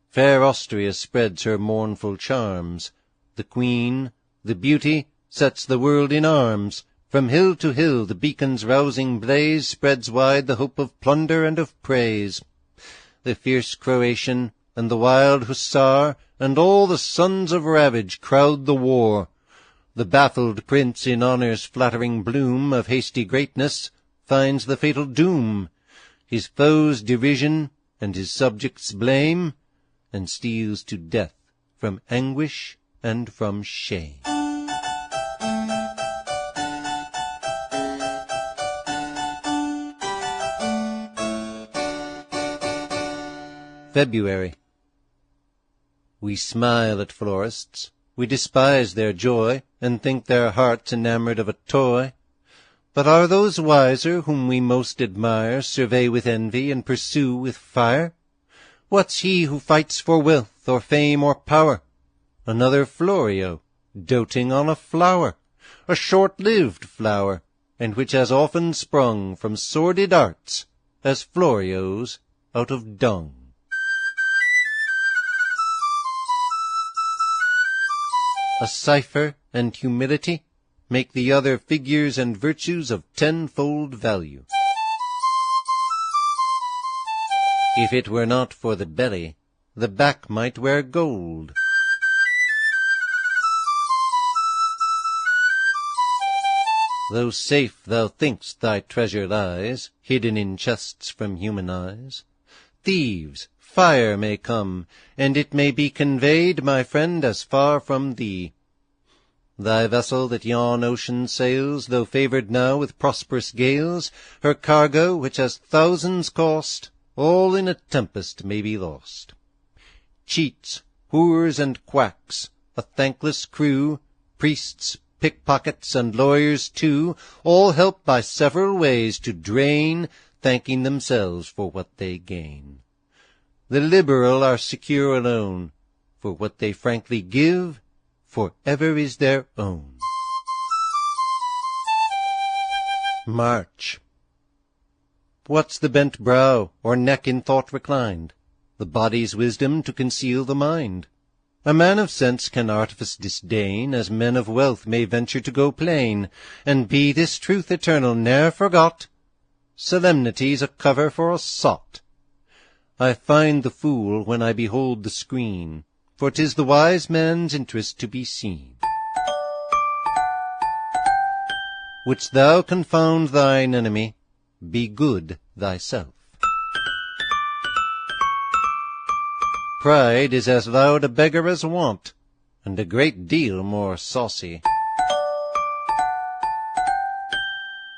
Fair Austria spreads her mournful charms. The Queen, the beauty, sets the world in arms. From hill to hill the beacon's rousing blaze spreads wide the hope of plunder and of praise. The fierce Croatian and the wild Hussar and all the sons of ravage crowd the war. The baffled prince in honour's flattering bloom of hasty greatness finds the fatal doom, his foes' derision and his subjects' blame, and steals to death from anguish and from shame. February. We smile at florists, we despise their joy, and think their hearts enamoured of a toy. But are those wiser whom we most admire, survey with envy, and pursue with fire? What's he who fights for wealth, or fame, or power? Another Florio, doting on a flower, a short-lived flower, and which has often sprung from sordid arts, as Florios out of dung. A cipher and humility make the other figures and virtues of tenfold value. If it were not for the belly, the back might wear gold. Though safe thou think'st thy treasure lies, hidden in chests from human eyes, thieves, fire may come, and it may be conveyed, my friend, as far from thee. Thy vessel that yon ocean sails, though favoured now with prosperous gales, her cargo, which has thousands cost, all in a tempest may be lost. Cheats, whores, and quacks, a thankless crew, priests, pickpockets, and lawyers too, all help by several ways to drain, thanking themselves for what they gain. The liberal are secure alone, for what they frankly give, for ever is their own. March. What's the bent brow, or neck in thought reclined? The body's wisdom to conceal the mind. A man of sense can artifice disdain, as men of wealth may venture to go plain, and be this truth eternal ne'er forgot, solemnity's a cover for a sot. I find the fool when I behold the screen, for 'tis the wise man's interest to be seen. Wouldst thou confound thine enemy, be good thyself. Pride is as loud a beggar as want, and a great deal more saucy.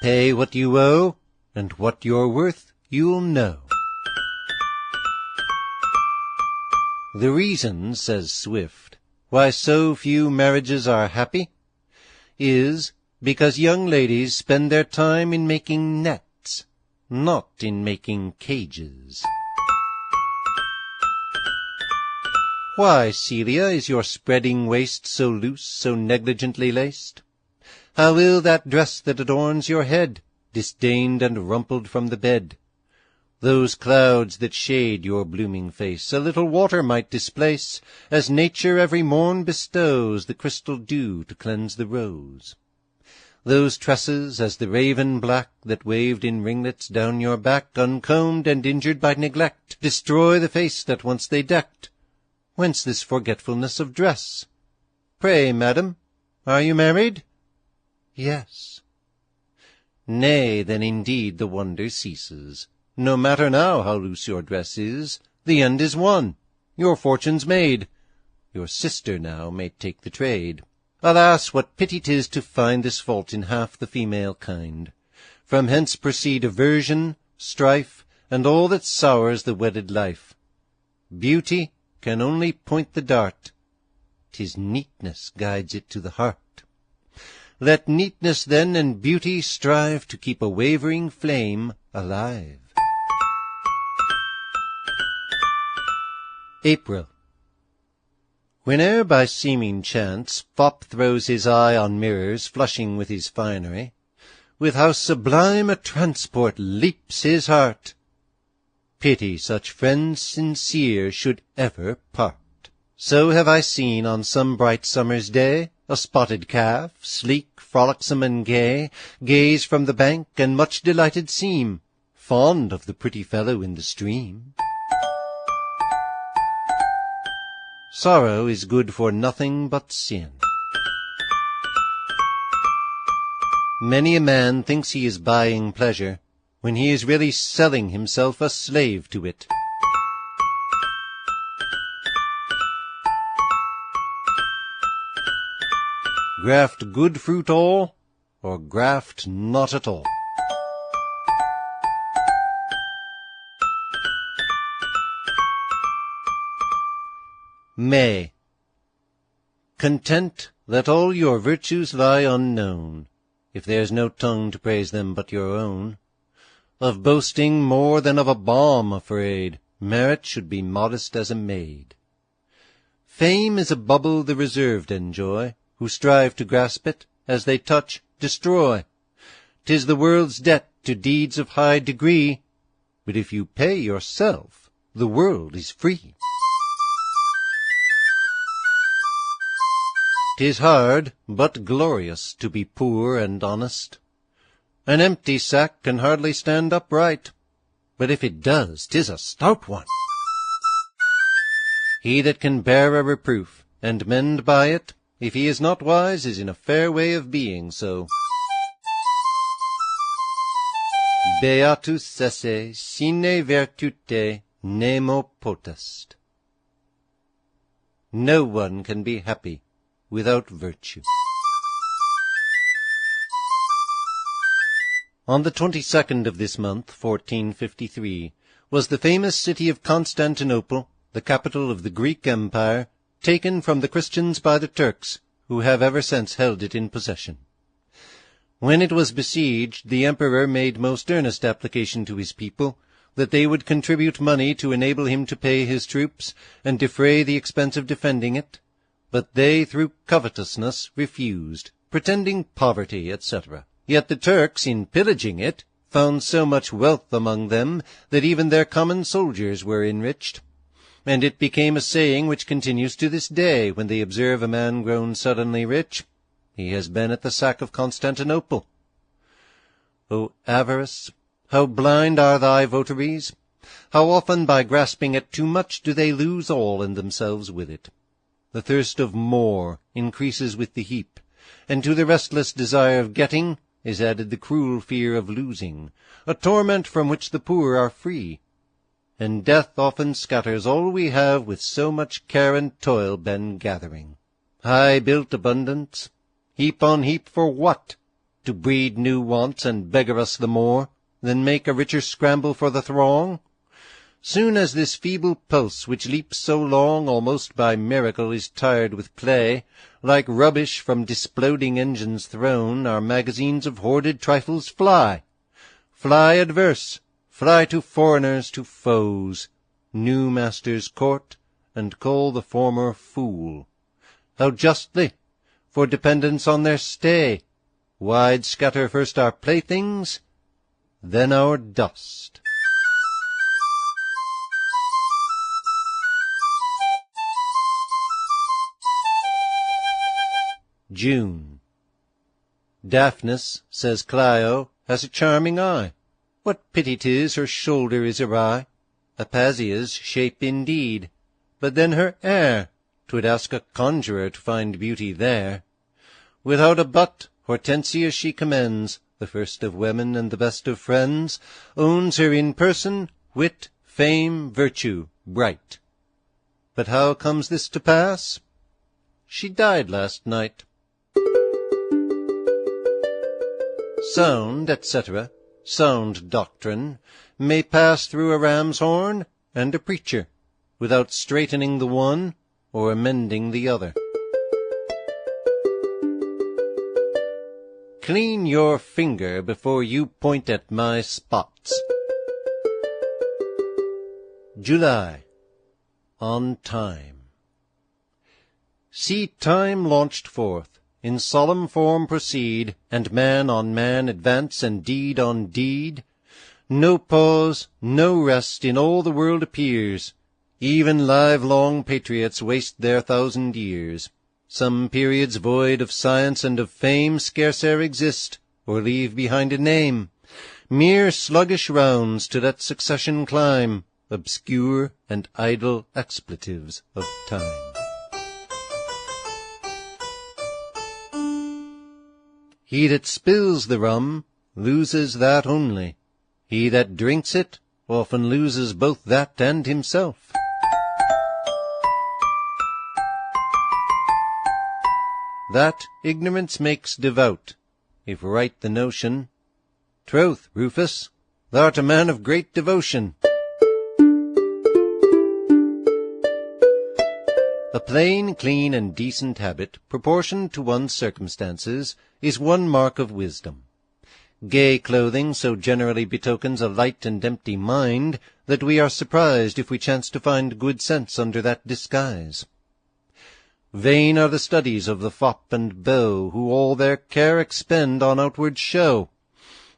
Pay what you owe, and what you're worth you'll know. The reason, says Swift, why so few marriages are happy, is because young ladies spend their time in making nets, not in making cages. Why, Celia, is your spreading waist so loose, so negligently laced? How ill that dress that adorns your head, disdained and rumpled from the bed! Those clouds that shade your blooming face a little water might displace, as nature every morn bestows the crystal dew to cleanse the rose. Those tresses, as the raven black, that waved in ringlets down your back, uncombed and injured by neglect, destroy the face that once they decked. Whence this forgetfulness of dress? Pray, madam, are you married? Yes. Nay, then indeed the wonder ceases. No matter now how loose your dress is, the end is won, your fortune's made. Your sister now may take the trade. Alas, what pity 'tis to find this fault in half the female kind. From hence proceed aversion, strife, and all that sours the wedded life. Beauty can only point the dart, 'tis neatness guides it to the heart. Let neatness then and beauty strive to keep a wavering flame alive. April. Whene'er by seeming chance fop throws his eye on mirrors flushing with his finery, with how sublime a transport leaps his heart! Pity such friends sincere should ever part. So have I seen on some bright summer's day a spotted calf, sleek, frolicsome, and gay, gaze from the bank and much delighted seem, fond of the pretty fellow in the stream. Sorrow is good for nothing but sin. Many a man thinks he is buying pleasure, when he is really selling himself a slave to it. Graft good fruit all, or graft not at all. May. Content that all your virtues lie unknown, if there's no tongue to praise them but your own. Of boasting more than of a balm afraid, merit should be modest as a maid. Fame is a bubble the reserved enjoy, who strive to grasp it, as they touch, destroy. 'Tis the world's debt to deeds of high degree, but if you pay yourself, the world is free. 'Tis hard, but glorious, to be poor and honest. An empty sack can hardly stand upright, but if it does, 'tis a stout one. He that can bear a reproof, and mend by it, if he is not wise, is in a fair way of being so. Beatus esse sine virtute nemo potest. No one can be happy without virtue. On the 22nd of this month, 1453, was the famous city of Constantinople, the capital of the Greek Empire, taken from the Christians by the Turks, who have ever since held it in possession. When it was besieged, the emperor made most earnest application to his people, that they would contribute money to enable him to pay his troops, and defray the expense of defending it. But they, through covetousness, refused, pretending poverty, etc. Yet the Turks, in pillaging it, found so much wealth among them that even their common soldiers were enriched. And it became a saying which continues to this day, when they observe a man grown suddenly rich, he has been at the sack of Constantinople. O avarice, how blind are thy votaries! How often by grasping at too much do they lose all and themselves with it. The thirst of more increases with the heap, and to the restless desire of getting is added the cruel fear of losing, a torment from which the poor are free. And death often scatters all we have with so much care and toil been gathering. High-built abundance, heap on heap for what? To breed new wants and beggar us the more, than make a richer scramble for the throng? Soon as this feeble pulse, which leaps so long, almost by miracle is tired with play, like rubbish from disploding engines thrown, our magazines of hoarded trifles fly. Fly adverse, fly to foreigners, to foes, new masters court, and call the former fool. How justly, for dependence on their stay, wide scatter first our playthings, then our dust. June. Daphnis, says Clio, has a charming eye. What pity 'tis her shoulder is awry. Aspasia's shape indeed, but then her air, 'twould ask a conjurer to find beauty there. Without a but, Hortensia she commends, the first of women and the best of friends, owns her in person, wit, fame, virtue, bright. But how comes this to pass? She died last night. Sound, etc., sound doctrine, may pass through a ram's horn and a preacher, without straightening the one or amending the other. Clean your finger before you point at my spots. July. On time. See time launched forth, in solemn form proceed, and man on man advance, and deed on deed. No pause, no rest in all the world appears. Even livelong patriots waste their 1,000 years. Some periods void of science and of fame scarce e'er exist, or leave behind a name. Mere sluggish rounds to that succession climb, obscure and idle expletives of time. He that spills the rum loses that only. He that drinks it often loses both that and himself. That ignorance makes devout, if right the notion. Troth, Rufus, thou'rt a man of great devotion. A plain, clean, and decent habit, proportioned to one's circumstances, is one mark of wisdom. Gay clothing so generally betokens a light and empty mind, that we are surprised if we chance to find good sense under that disguise. Vain are the studies of the fop and beau, who all their care expend on outward show.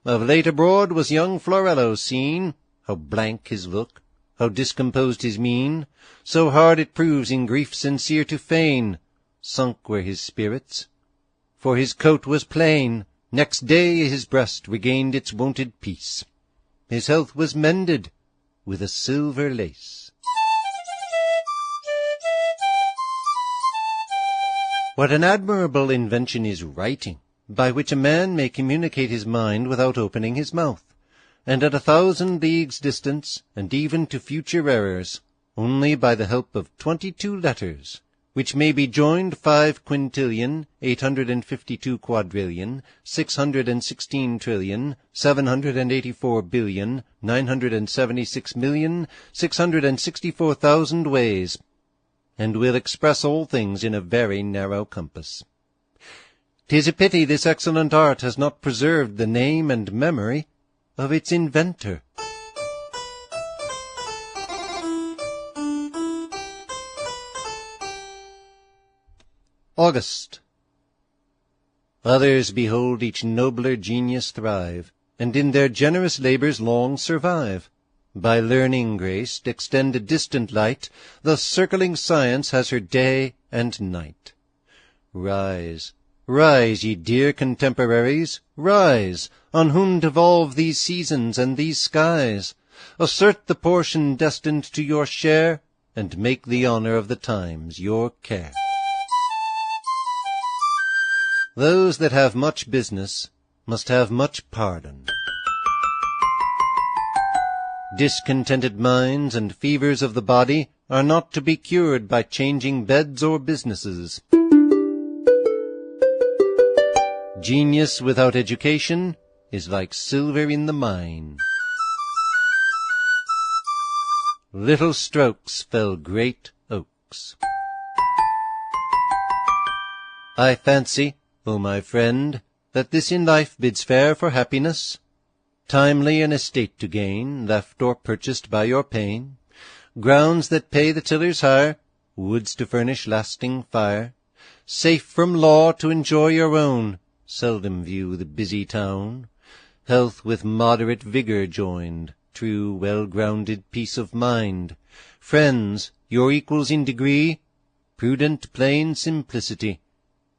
Of late abroad was young Florello seen, how blank his look, how discomposed his mien, so hard it proves in grief sincere to feign. Sunk were his spirits, for his coat was plain. Next day his breast regained its wonted peace. His health was mended with a silver lace. What an admirable invention is writing, by which a man may communicate his mind without opening his mouth, and at 1,000 leagues distance, and even to future errors, only by the help of 22 letters, which may be joined 5 quintillion, 852 quadrillion, 616 trillion, 784 billion, 976 million, 664,000 ways, and will express all things in a very narrow compass. 'Tis a pity this excellent art has not preserved the name and memory of its inventor. August. Others behold each nobler genius thrive, and in their generous labours long survive. By learning graced, extend a distant light, thus circling science has her day and night. Rise, rise, ye dear contemporaries, rise, on whom devolve these seasons and these skies. Assert the portion destined to your share, and make the honour of the times your care. Those that have much business must have much pardon. Discontented minds and fevers of the body are not to be cured by changing beds or businesses. Genius without education is like silver in the mine. Little strokes fell great oaks. I fancy, O my friend, that this in life bids fair for happiness. Timely an estate to gain, left or purchased by your pain, grounds that pay the tiller's hire, woods to furnish lasting fire, safe from law to enjoy your own, seldom view the busy town, health with moderate vigour joined, true well-grounded peace of mind, friends, your equals in degree, prudent plain simplicity,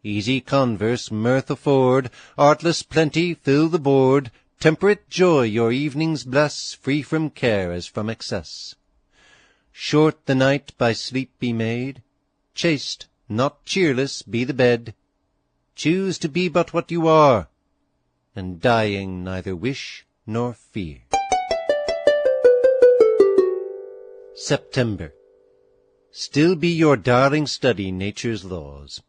easy converse mirth afford, artless plenty fill the board, temperate joy your evenings bless, free from care as from excess. Short the night by sleep be made, chaste, not cheerless, be the bed. Choose to be but what you are, and dying neither wish nor fear. September. Still be your darling study nature's laws,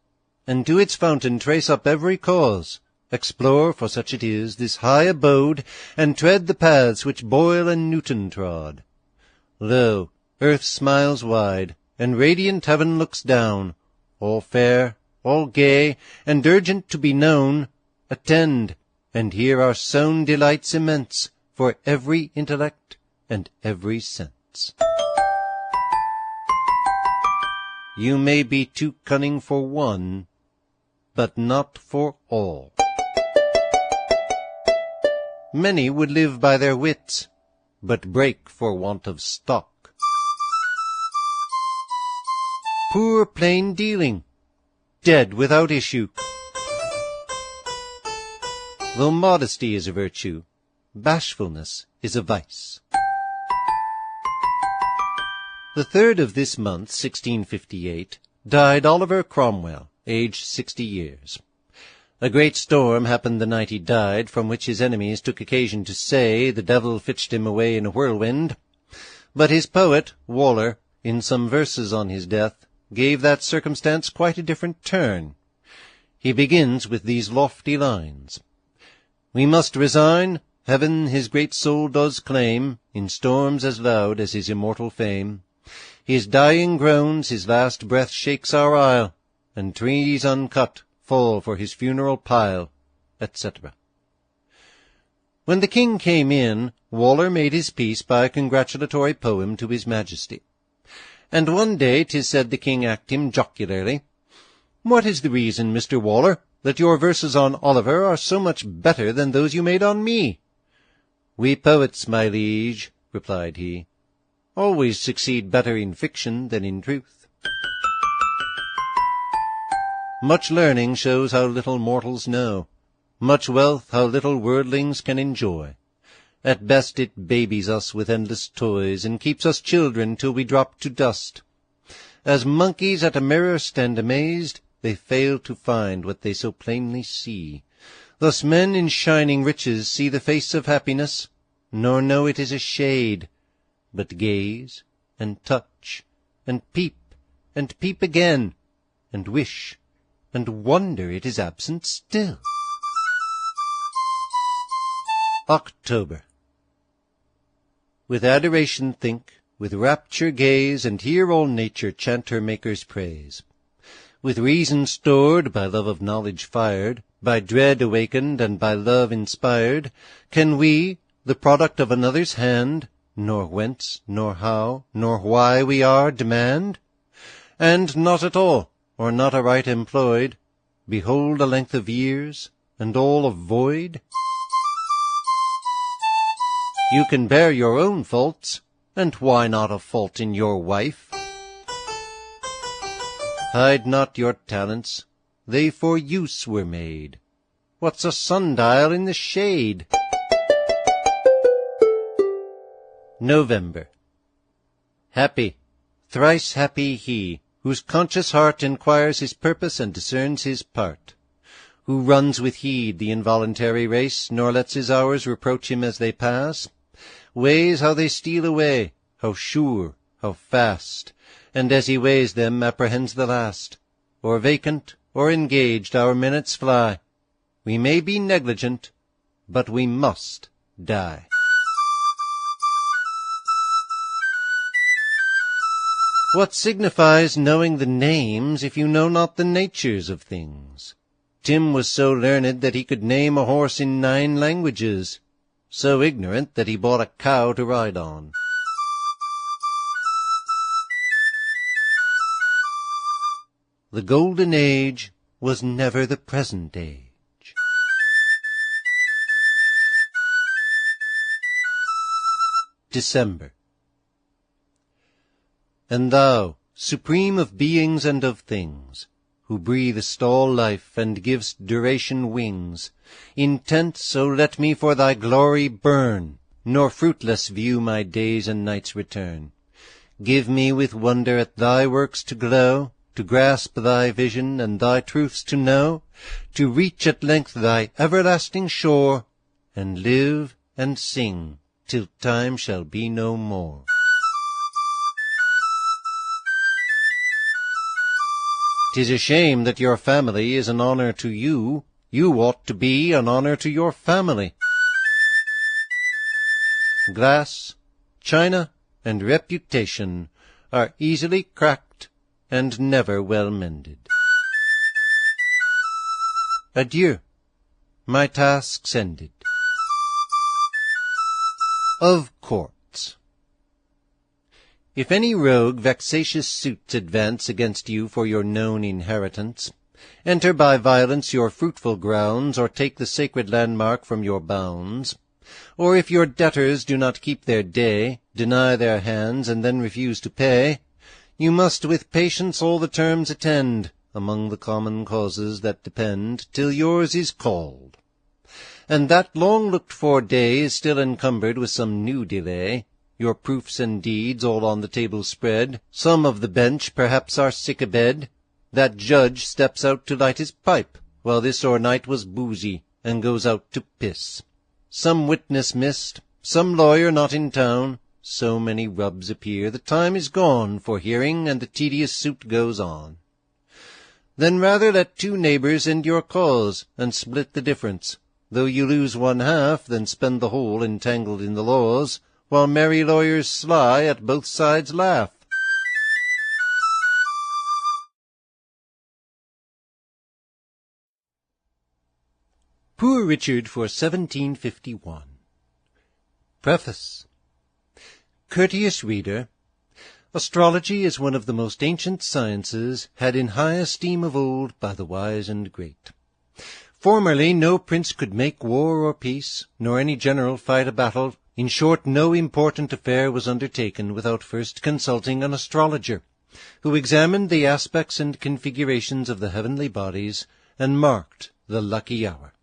and to its fountain trace up every cause. Explore, for such it is, this high abode, and tread the paths which Boyle and Newton trod. Lo, earth smiles wide, and radiant heaven looks down, all fair, all gay, and urgent to be known. Attend, and here are sown delights immense for every intellect and every sense. You may be too cunning for one, but not for all. Many would live by their wits, but break for want of stock. Poor plain dealing, dead without issue. Though modesty is a virtue, bashfulness is a vice. The 3rd of this month, 1658, died Oliver Cromwell, aged 60 years. A great storm happened the night he died, from which his enemies took occasion to say the devil fetched him away in a whirlwind. But his poet, Waller, in some verses on his death, gave that circumstance quite a different turn. He begins with these lofty lines: We must resign, heaven his great soul does claim, in storms as loud as his immortal fame. His dying groans, his last breath shakes our isle, and trees uncut fall for his funeral pile, etc. When the king came in, Waller made his peace by a congratulatory poem to his majesty. And one day 'tis said the king asked him jocularly, What is the reason, Mr. Waller, that your verses on Oliver are so much better than those you made on me? We poets, my liege, replied he, always succeed better in fiction than in truth. Much learning shows how little mortals know, much wealth how little worldlings can enjoy. At best it babies us with endless toys, and keeps us children till we drop to dust. As monkeys at a mirror stand amazed, they fail to find what they so plainly see. Thus men in shining riches see the face of happiness, nor know it is a shade, but gaze, and touch, and peep again, and wish, and wonder it is absent still. October. With adoration think, with rapture gaze, and hear all nature chant her Maker's praise. With reason stored, by love of knowledge fired, by dread awakened, and by love inspired, can we, the product of another's hand, nor whence, nor how, nor why we are, demand? And not at all, or not aright employed, behold a length of years, and all of void? You can bear your own faults, and why not a fault in your wife? Hide not your talents, they for use were made. What's a sundial in the shade? November. Happy, thrice happy he, whose conscious heart inquires his purpose and discerns his part, who runs with heed the involuntary race, nor lets his hours reproach him as they pass, weighs how they steal away, how sure, how fast, and as he weighs them apprehends the last. Or vacant, or engaged, our minutes fly. We may be negligent, but we must die. What signifies knowing the names if you know not the natures of things? Tim was so learned that he could name a horse in 9 languages, so ignorant that he bought a cow to ride on. The golden age was never the present age. December. And thou, supreme of beings and of things, who breathest all life and givest duration wings, intent so let me for thy glory burn, nor fruitless view my days and nights return. Give me with wonder at thy works to glow, to grasp thy vision and thy truths to know, to reach at length thy everlasting shore, and live and sing till time shall be no more. 'Tis a shame that your family is an honor to you. You ought to be an honor to your family. Glass, china, and reputation are easily cracked and never well mended. Adieu, my task's ended. Of courts. If any rogue vexatious suits advance against you for your known inheritance, enter by violence your fruitful grounds, or take the sacred landmark from your bounds, or if your debtors do not keep their day, deny their hands, and then refuse to pay, you must with patience all the terms attend, among the common causes that depend, till yours is called. And that long-looked-for day is still encumbered with some new delay, your proofs and deeds all on the table spread, some of the bench perhaps are sick abed, that judge steps out to light his pipe, while this o'ernight was boozy, and goes out to piss. Some witness missed, some lawyer not in town, so many rubs appear, the time is gone for hearing, and the tedious suit goes on. Then rather let two neighbours end your cause, and split the difference, though you lose one half, than spend the whole entangled in the laws, while merry lawyers sly at both sides laugh. Poor Richard for 1751. Preface. Courteous reader, astrology is one of the most ancient sciences, had in high esteem of old by the wise and great. Formerly no prince could make war or peace, nor any general fight a battle. In short, no important affair was undertaken without first consulting an astrologer, who examined the aspects and configurations of the heavenly bodies, and marked the lucky hour.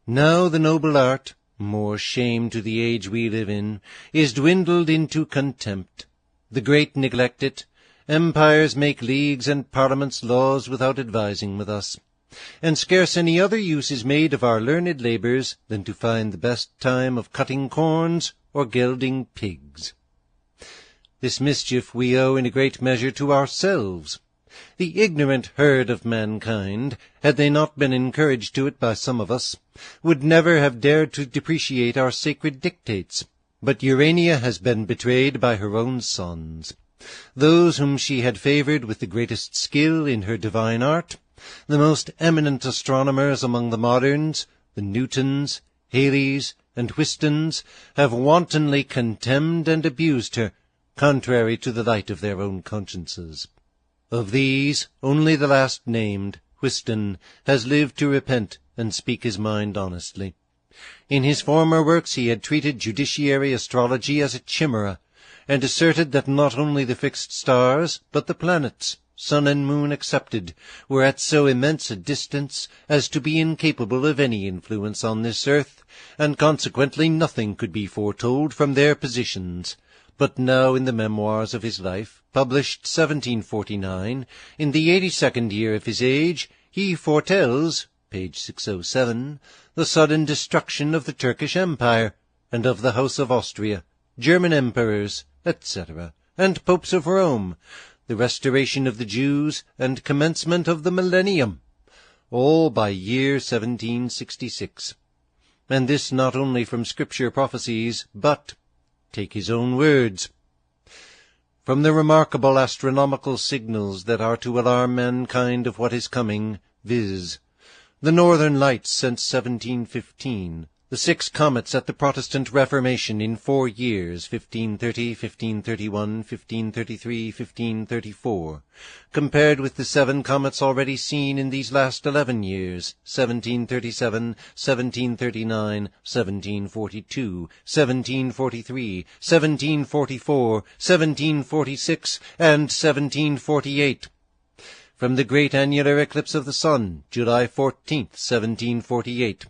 Now the noble art, more shame to the age we live in, is dwindled into contempt. The great neglect it. Empires make leagues and parliaments laws without advising with us, and scarce any other use is made of our learned labours than to find the best time of cutting corns or gelding pigs. This mischief we owe in a great measure to ourselves. The ignorant herd of mankind, had they not been encouraged to it by some of us, would never have dared to depreciate our sacred dictates. But Urania has been betrayed by her own sons, those whom she had favoured with the greatest skill in her divine art, the most eminent astronomers among the moderns, the Newtons, Haleys, and Whistons, have wantonly contemned and abused her, contrary to the light of their own consciences. Of these, only the last named, Whiston, has lived to repent and speak his mind honestly. In his former works he had treated judiciary astrology as a chimera, and asserted that not only the fixed stars, but the planets, sun and moon excepted, were at so immense a distance as to be incapable of any influence on this earth, and consequently nothing could be foretold from their positions. But now in the memoirs of his life, published 1749, in the 82nd year of his age, he foretells, page 607, the sudden destruction of the Turkish Empire, and of the House of Austria, German emperors, etc., and popes of Rome, the restoration of the Jews, and commencement of the millennium, all by year 1766. And this not only from Scripture prophecies, but, take his own words, from the remarkable astronomical signals that are to alarm mankind of what is coming, viz., the Northern Lights since 1715, the 6 comets at the Protestant Reformation in 4 years, 1530, 1531, 1533, 1534, compared with the 7 comets already seen in these last 11 years, 1737, 1739, 1742, 1743, 1744, 1746, and 1748. From the great annular eclipse of the sun, July 14th, 1748,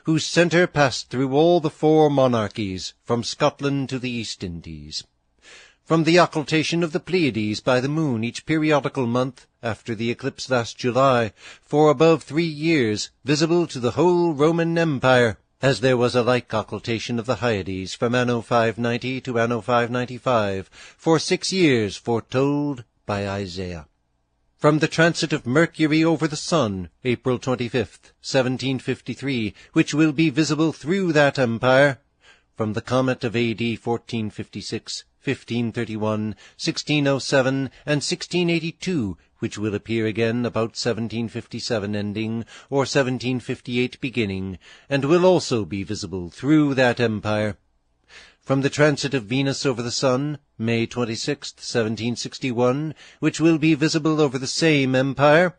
whose centre passed through all the 4 monarchies, from Scotland to the East Indies. From the occultation of the Pleiades by the moon each periodical month after the eclipse last July, for above 3 years, visible to the whole Roman Empire, as there was a like occultation of the Hyades from anno 590 to anno 595, for 6 years foretold by Isaiah. From the transit of Mercury over the Sun, April 25th, 1753, which will be visible through that empire. From the comet of A.D. 1456, 1531, 1607, and 1682, which will appear again about 1757 ending, or 1758 beginning, and will also be visible through that empire. From the transit of Venus over the Sun, May 26th, 1761, which will be visible over the same empire.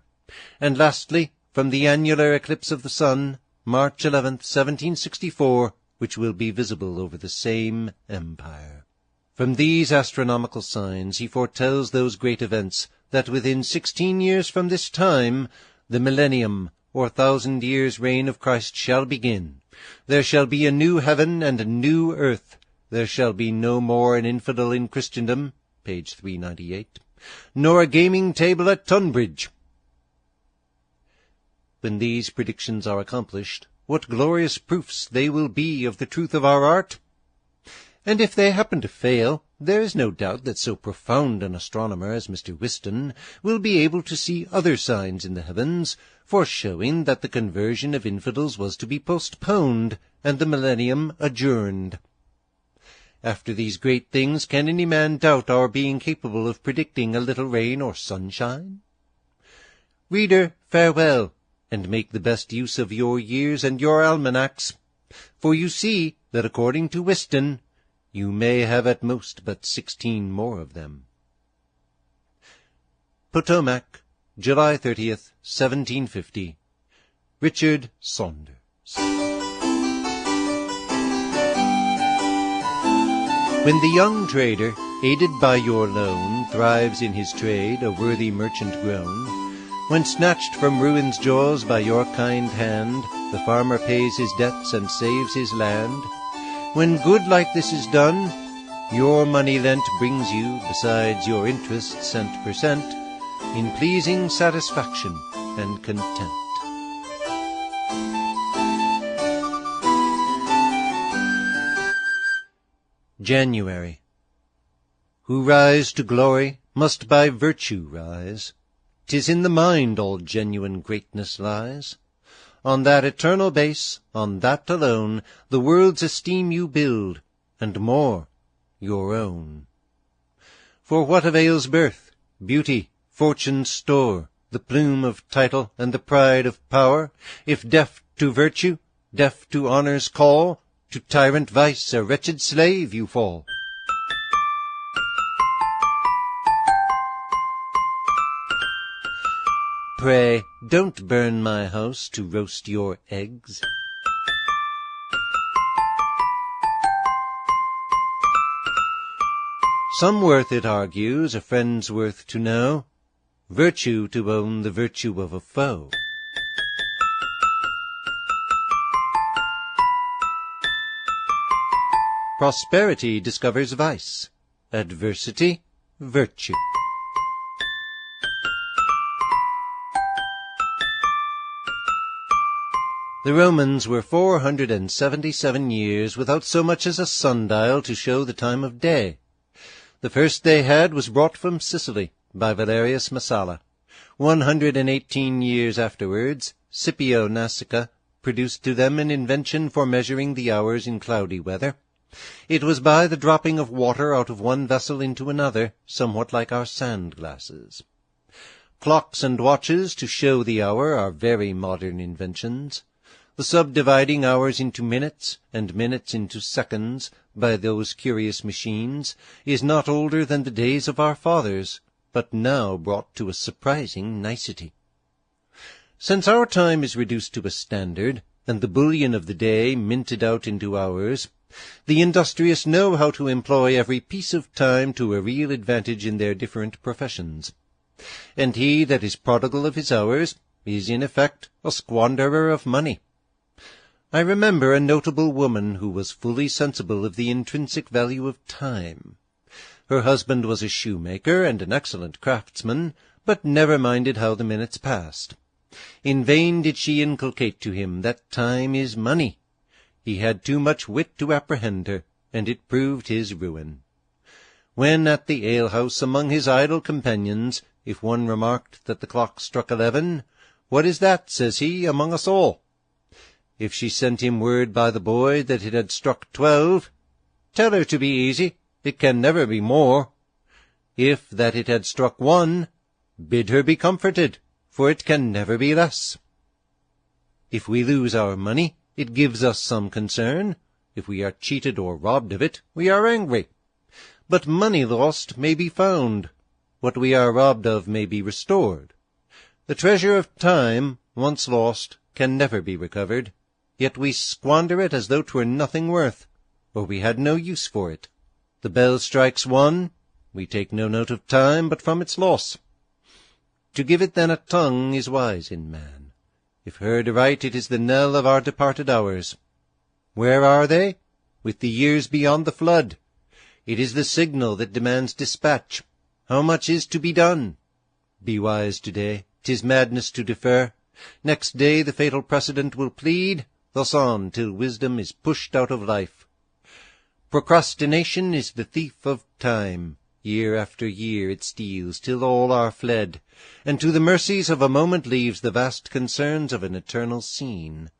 And lastly, from the annular eclipse of the Sun, March 11th, 1764, which will be visible over the same empire. From these astronomical signs he foretells those great events that within 16 years from this time the millennium, or 1,000 years' reign of Christ, shall begin. There shall be a new heaven and a new earth. There shall be no more an infidel in Christendom, page 398, nor a gaming table at Tunbridge. When these predictions are accomplished, what glorious proofs they will be of the truth of our art! And if they happen to fail, there is no doubt that so profound an astronomer as Mr. Whiston will be able to see other signs in the heavens, foreshowing that the conversion of infidels was to be postponed, and the millennium adjourned. After these great things, can any man doubt our being capable of predicting a little rain or sunshine? Reader, farewell, and make the best use of your years and your almanacs, for you see that according to Whiston, you may have at most but 16 more of them. Potomac, July 30th, 1750. Richard Saunders. When the young trader, aided by your loan, thrives in his trade, a worthy merchant grown, when snatched from ruin's jaws by your kind hand, the farmer pays his debts and saves his land, when good like this is done, your money lent brings you, besides your interests and per cent, in pleasing satisfaction and content. January. Who rise to glory must by virtue rise. 'Tis in the mind all genuine greatness lies. On that eternal base, on that alone, the world's esteem you build, and more, your own. For what avails birth, beauty, fortune's store, the plume of title and the pride of power, if deaf to virtue, deaf to honor's call, to tyrant vice a wretched slave you fall? Pray, don't burn my house to roast your eggs. Some worth it argues a friend's worth to know, virtue to own the virtue of a foe. Prosperity discovers vice, adversity virtue. The Romans were 477 years without so much as a sundial to show the time of day. The first they had was brought from Sicily by Valerius Messala. 118 years afterwards, Scipio Nasica produced to them an invention for measuring the hours in cloudy weather. It was by the dropping of water out of one vessel into another, somewhat like our sand-glasses. Clocks and watches to show the hour are very modern inventions. The subdividing hours into minutes, and minutes into seconds, by those curious machines, is not older than the days of our fathers, but now brought to a surprising nicety. Since our time is reduced to a standard, and the bullion of the day minted out into hours, the industrious know how to employ every piece of time to a real advantage in their different professions. And he that is prodigal of his hours is, in effect, a squanderer of money. I remember a notable woman who was fully sensible of the intrinsic value of time. Her husband was a shoemaker and an excellent craftsman, but never minded how the minutes passed. In vain did she inculcate to him that time is money. He had too much wit to apprehend her, and it proved his ruin. When at the alehouse among his idle companions, if one remarked that the clock struck 11, "What is that," says he, "among us all?" If she sent him word by the boy that it had struck 12, "Tell her to be easy, it can never be more." If that it had struck 1, "Bid her be comforted, for it can never be less." If we lose our money, it gives us some concern. If we are cheated or robbed of it, we are angry. But money lost may be found. What we are robbed of may be restored. The treasure of time, once lost, can never be recovered. Yet we squander it as though 'twere nothing worth, or we had no use for it. The bell strikes 1, we take no note of time but from its loss. To give it then a tongue is wise in man. If heard aright, it is the knell of our departed hours. Where are they? With the years beyond the flood. It is the signal that demands dispatch. How much is to be done? Be wise today, 'tis madness to defer. Next day the fatal precedent will plead, thus on till wisdom is pushed out of life. Procrastination is the thief of time. Year after year it steals, till all are fled, and to the mercies of a moment leaves the vast concerns of an eternal scene.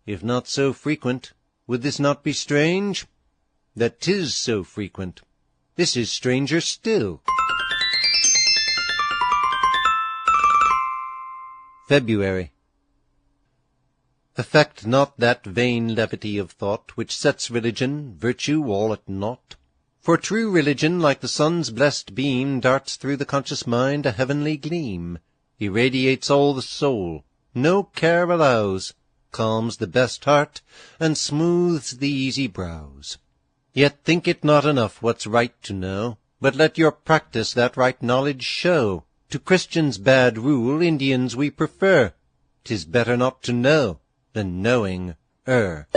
If not so frequent, would this not be strange? That 'tis so frequent, this is stranger still. February. Affect not that vain levity of thought which sets religion, virtue, all at naught. For true religion, like the sun's blessed beam, darts through the conscious mind a heavenly gleam, irradiates all the soul, no care allows, calms the best heart, and smooths the easy brows. Yet think it not enough what's right to know, but let your practice that right knowledge show. To Christians' bad rule Indians we prefer. 'Tis better not to know than knowing err.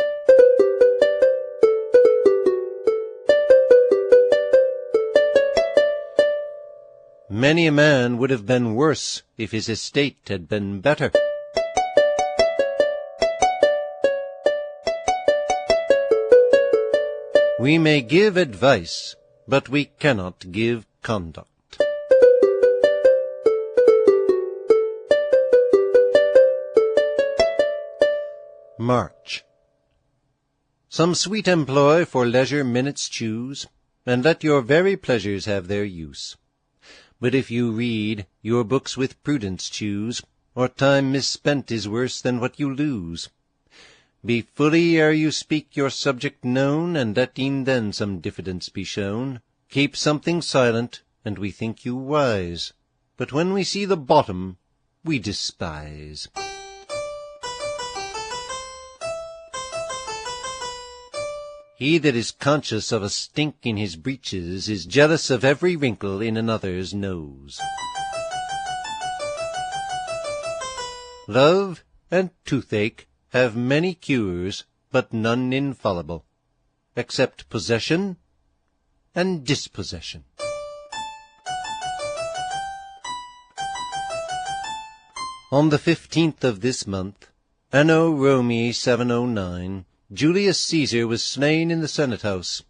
Many a man would have been worse if his estate had been better. We may give advice, but we cannot give conduct. March. Some sweet employ for leisure minutes choose, and let your very pleasures have their use. But if you read, your books with prudence choose, or time misspent is worse than what you lose. Be fully ere you speak your subject known, and let e'en then some diffidence be shown. Keep something silent, and we think you wise, but when we see the bottom, we despise. He that is conscious of a stink in his breeches is jealous of every wrinkle in another's nose. Love and toothache have many cures, but none infallible, except possession and dispossession. On the 15th of this month, Anno Romi 709, Julius Caesar was slain in the Senate House.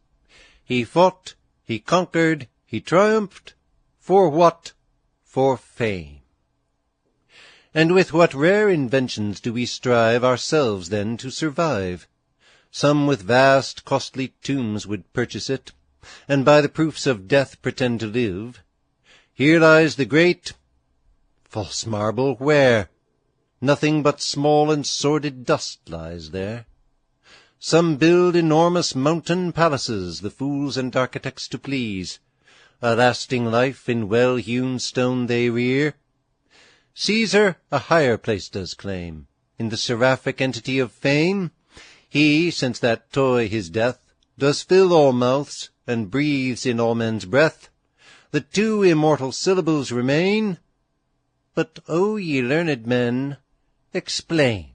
He fought, he conquered, he triumphed. For what? For fame. And with what rare inventions do we strive ourselves then to survive? Some with vast costly tombs would purchase it, and by the proofs of death pretend to live. Here lies the great false marble, where? Nothing but small and sordid dust lies there. Some build enormous mountain palaces, the fools and architects to please. A lasting life in well-hewn stone they rear. Caesar a higher place does claim, in the seraphic entity of fame. He, since that toy his death, does fill all mouths, and breathes in all men's breath. The two immortal syllables remain. But, O ye learned men, explain,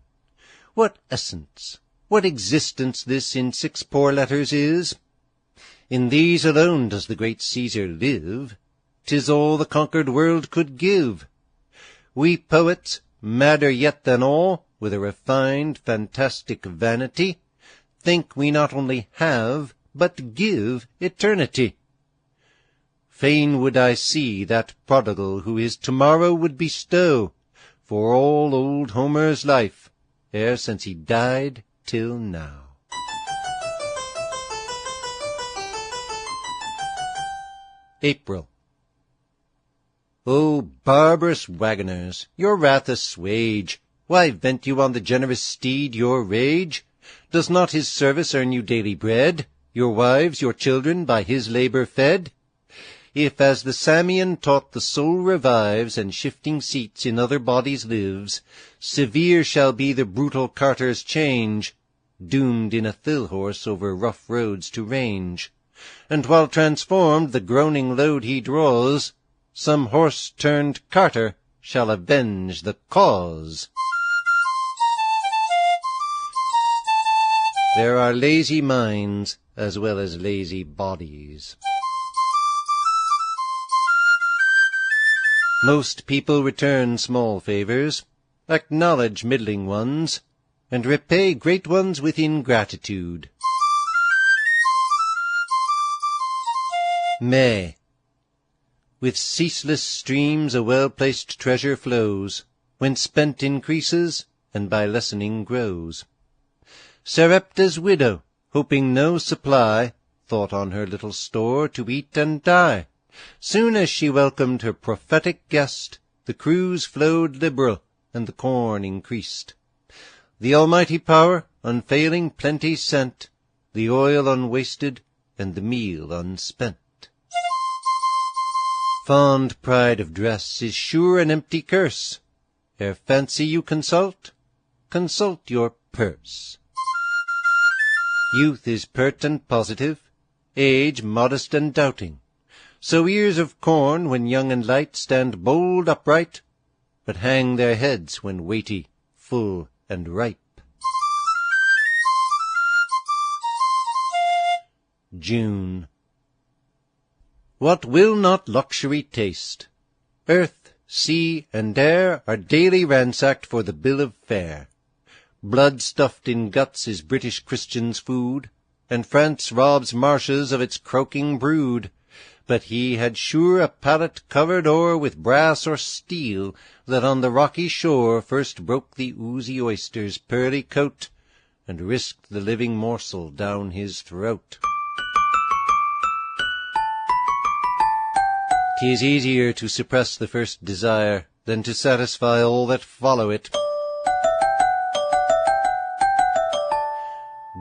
what essence, what existence this in 6 poor letters is? In these alone does the great Caesar live. 'Tis all the conquered world could give. We poets, madder yet than all, with a refined, fantastic vanity, think we not only have, but give eternity. Fain would I see that prodigal who his tomorrow would bestow for all old Homer's life, ere since he died till now. April. O barbarous waggoners, your wrath assuage. Why vent you on the generous steed your rage? Does not his service earn you daily bread, your wives, your children, by his labour fed? If, as the Samian taught, the soul revives, and shifting seats in other bodies lives, severe shall be the brutal carter's change, doomed in a thill horse over rough roads to range. And while transformed the groaning load he draws, some horse-turned carter shall avenge the cause. There are lazy minds as well as lazy bodies. Most people return small favours, acknowledge middling ones, and repay great ones with ingratitude. May. With ceaseless streams a well-placed treasure flows, when spent increases, and by lessening grows. Sarepta's widow, hoping no supply, thought on her little store to eat and die. Soon as she welcomed her prophetic guest, the cruse flowed liberal, and the corn increased. The Almighty Power unfailing plenty sent, the oil unwasted, and the meal unspent. Fond pride of dress is sure an empty curse. Ere fancy you consult, consult your purse. Youth is pert and positive, age modest and doubting. So ears of corn, when young and light, stand bold upright, but hang their heads when weighty, full, and ripe. June. What will not luxury taste? Earth, sea, and air are daily ransacked for the bill of fare. Blood stuffed in guts is British Christian's food, and France robs marshes of its croaking brood. But he had sure a palate covered o'er with brass or steel, that on the rocky shore first broke the oozy oyster's pearly coat, and risked the living morsel down his throat. 'Tis easier to suppress the first desire than to satisfy all that follow it.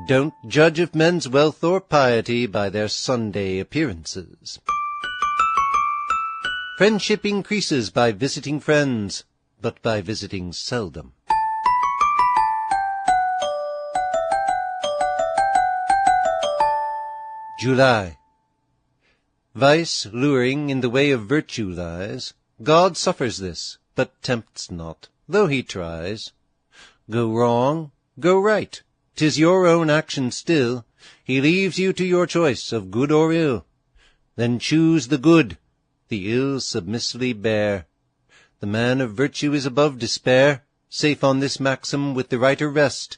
Don't judge of men's wealth or piety by their Sunday appearances. Friendship increases by visiting friends, but by visiting seldom. July. Vice luring in the way of virtue lies. God suffers this, but tempts not, though he tries. Go wrong, go right, 'tis your own action still. He leaves you to your choice of good or ill. Then choose the good, the ill submissively bear. The man of virtue is above despair, safe on this maxim with the writer rest,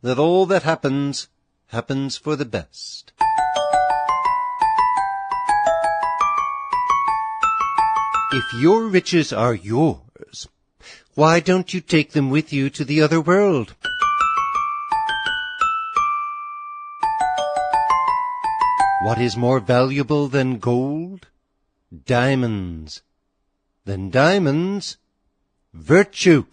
that all that happens, happens for the best. If your riches are yours, why don't you take them with you to the other world? What is more valuable than gold? Diamonds. Than diamonds, virtue.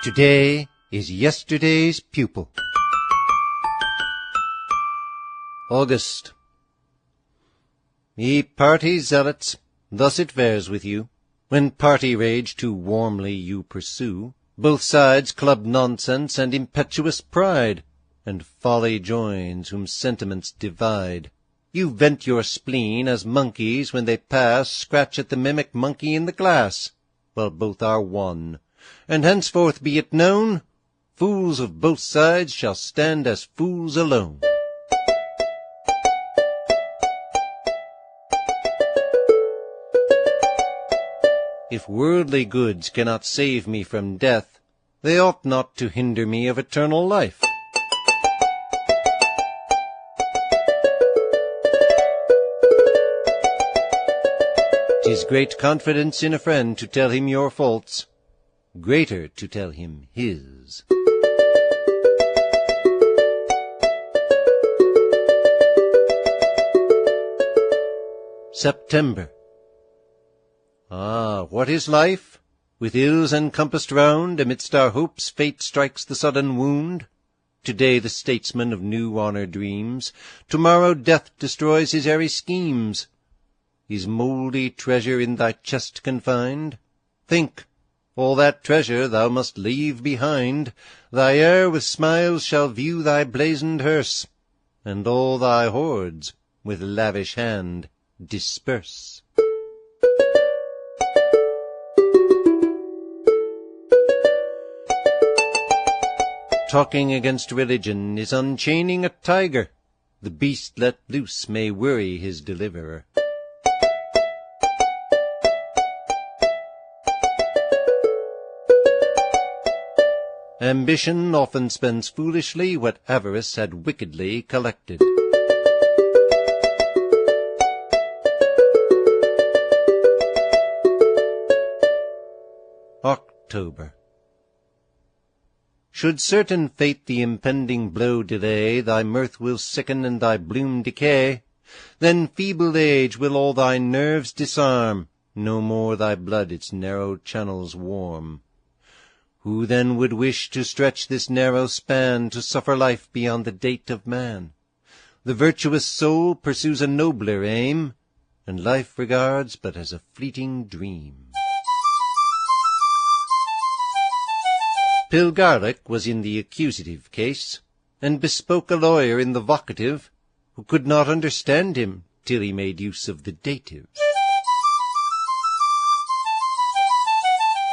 Today is yesterday's pupil. August. Ye party zealots, thus it fares with you, when party rage too warmly you pursue. Both sides club nonsense and impetuous pride, and folly joins whom sentiments divide. You vent your spleen as monkeys when they pass scratch at the mimic monkey in the glass, while both are one. And henceforth be it known, fools of both sides shall stand as fools alone. If worldly goods cannot save me from death, they ought not to hinder me of eternal life. "'Tis great confidence in a friend to tell him your faults, greater to tell him his." September. Ah, what is life? With ills encompassed round, amidst our hopes fate strikes the sudden wound. Today the statesman of new honour dreams, tomorrow death destroys his airy schemes. Is mouldy treasure in thy chest confined? Think, all that treasure thou must leave behind. Thy heir with smiles shall view thy blazoned hearse, and all thy hoards with lavish hand disperse. Talking against religion is unchaining a tiger. The beast let loose may worry his deliverer. Ambition often spends foolishly what avarice had wickedly collected. October. Should certain fate the impending blow delay, thy mirth will sicken and thy bloom decay. Then feeble age will all thy nerves disarm, no more thy blood its narrow channels warm. Who then would wish to stretch this narrow span, to suffer life beyond the date of man? The virtuous soul pursues a nobler aim, and life regards but as a fleeting dream. Pilgarlic was in the accusative case, and bespoke a lawyer in the vocative, who could not understand him till he made use of the dative.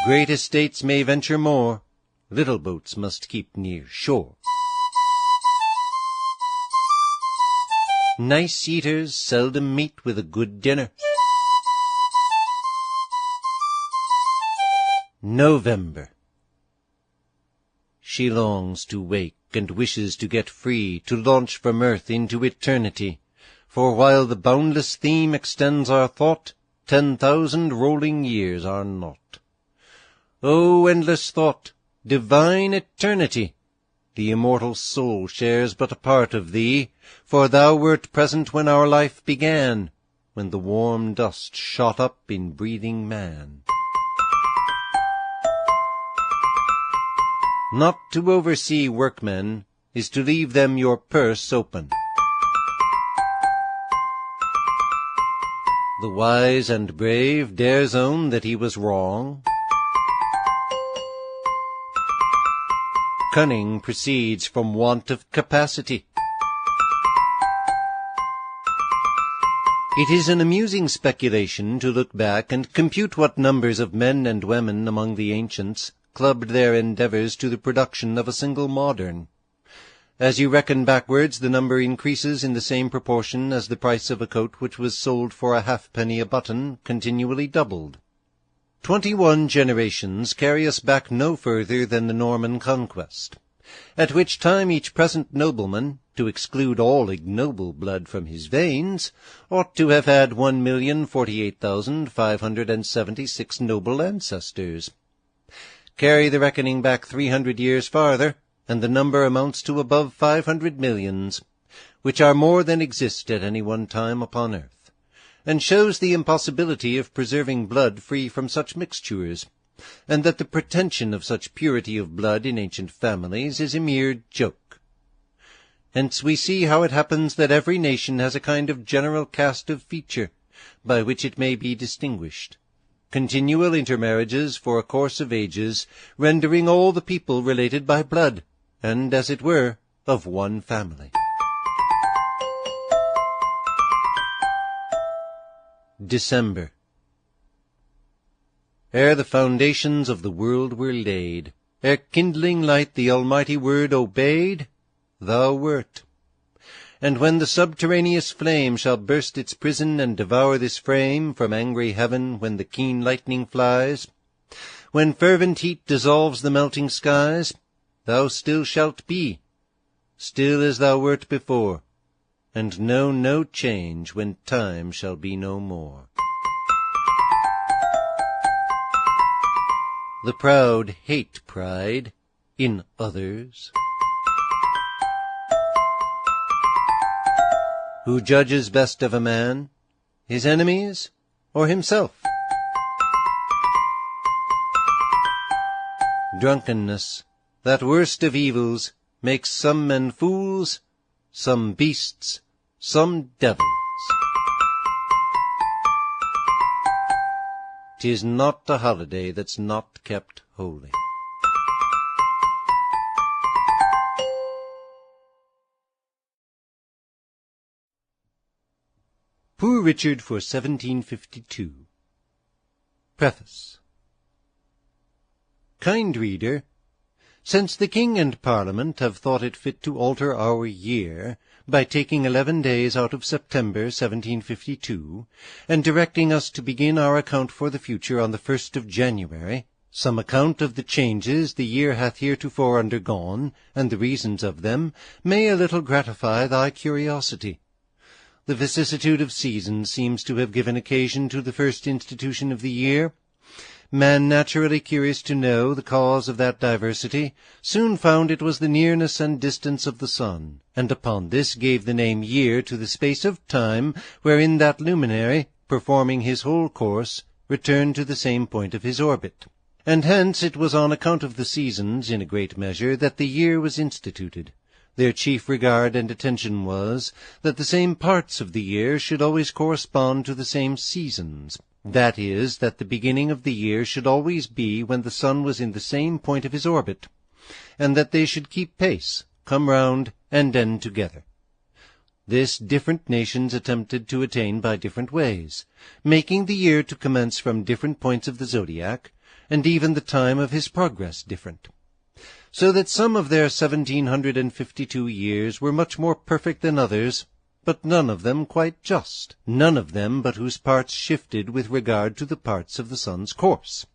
Great estates may venture more, little boats must keep near shore. Nice eaters seldom meet with a good dinner. November. She longs to wake and wishes to get free, to launch from earth into eternity. For while the boundless theme extends our thought, 10,000 rolling years are naught. O endless thought, divine eternity! The immortal soul shares but a part of thee, for thou wert present when our life began, when the warm dust shot up in breathing man. Not to oversee workmen is to leave them your purse open. The wise and brave dares own that he was wrong. Cunning proceeds from want of capacity. It is an amusing speculation to look back and compute what numbers of men and women among the ancients clubbed their endeavours to the production of a single modern. As you reckon backwards, the number increases in the same proportion as the price of a coat which was sold for a halfpenny a button continually doubled. 21 generations carry us back no further than the Norman Conquest, at which time each present nobleman, to exclude all ignoble blood from his veins, ought to have had 1,048,576 noble ancestors. Carry the reckoning back 300 years farther, and the number amounts to above 500 millions, which are more than exist at any one time upon earth, and shows the impossibility of preserving blood free from such mixtures, and that the pretension of such purity of blood in ancient families is a mere joke. Hence we see how it happens that every nation has a kind of general cast of feature, by which it may be distinguished. Continual intermarriages for a course of ages, rendering all the people related by blood, and, as it were, of one family. December. Ere the foundations of the world were laid, ere kindling light the almighty word obeyed, thou wert. And when the subterraneous flame shall burst its prison and devour this frame from angry heaven, when the keen lightning flies, when fervent heat dissolves the melting skies, thou still shalt be, still as thou wert before, and know no change when time shall be no more. The proud hate pride in others, who judges best of a man, his enemies or himself? Drunkenness, that worst of evils, makes some men fools, some beasts, some devils. 'Tis not a holiday that's not kept holy. Poor Richard for 1752. Preface. Kind reader, since the King and Parliament have thought it fit to alter our year by taking 11 days out of September 1752, and directing us to begin our account for the future on the 1st of January, some account of the changes the year hath heretofore undergone, and the reasons of them, may a little gratify thy curiosity. The vicissitude of seasons seems to have given occasion to the first institution of the year. Man, naturally curious to know the cause of that diversity, soon found it was the nearness and distance of the sun, and upon this gave the name year to the space of time wherein that luminary, performing his whole course, returned to the same point of his orbit. And hence it was on account of the seasons, in a great measure, that the year was instituted. Their chief regard and attention was, that the same parts of the year should always correspond to the same seasons. That is, that the beginning of the year should always be when the sun was in the same point of his orbit, and that they should keep pace, come round, and end together. This different nations attempted to attain by different ways, making the year to commence from different points of the zodiac, and even the time of his progress different. So that some of their 1752 years were much more perfect than others, but none of them quite just, none of them but whose parts shifted with regard to the parts of the sun's course.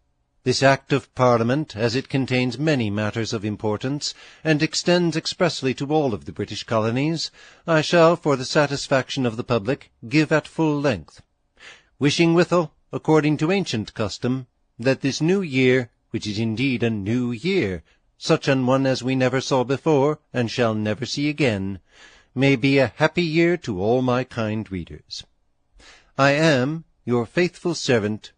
This Act of Parliament, as it contains many matters of importance, and extends expressly to all of the British colonies, I shall, for the satisfaction of the public, give at full length, wishing withal, according to ancient custom, that this new year, which is indeed a new year, such an one as we never saw before, and shall never see again, may be a happy year to all my kind readers. I am your faithful servant,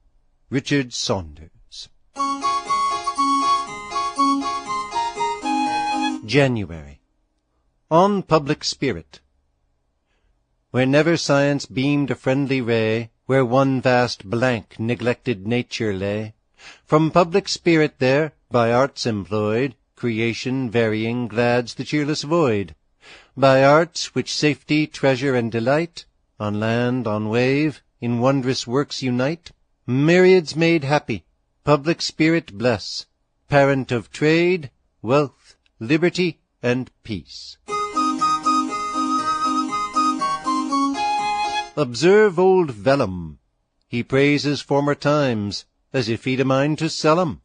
Richard Saunders. January. On Public Spirit. Where never science beamed a friendly ray, where one vast blank neglected nature lay, from public spirit there, by arts employed, creation varying glads the cheerless void. By arts which safety, treasure, and delight, on land, on wave, in wondrous works unite, myriads made happy, public spirit bless, parent of trade, wealth, liberty, and peace. Observe old Vellum, he praises former times, as if he'd a mind to sell 'em.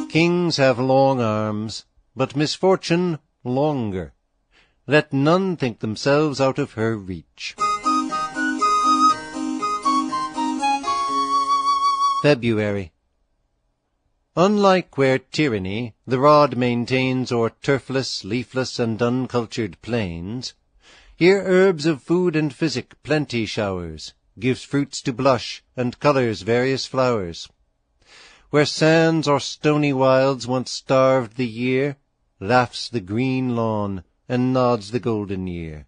Kings have long arms, but misfortune longer. Let none think themselves out of her reach. February. Unlike where tyranny the rod maintains o'er turfless, leafless, and uncultured plains, here herbs of food and physic plenty showers, gives fruits to blush, and colours various flowers. Where sands or stony wilds once starved the year, laughs the green lawn, and nods the golden year.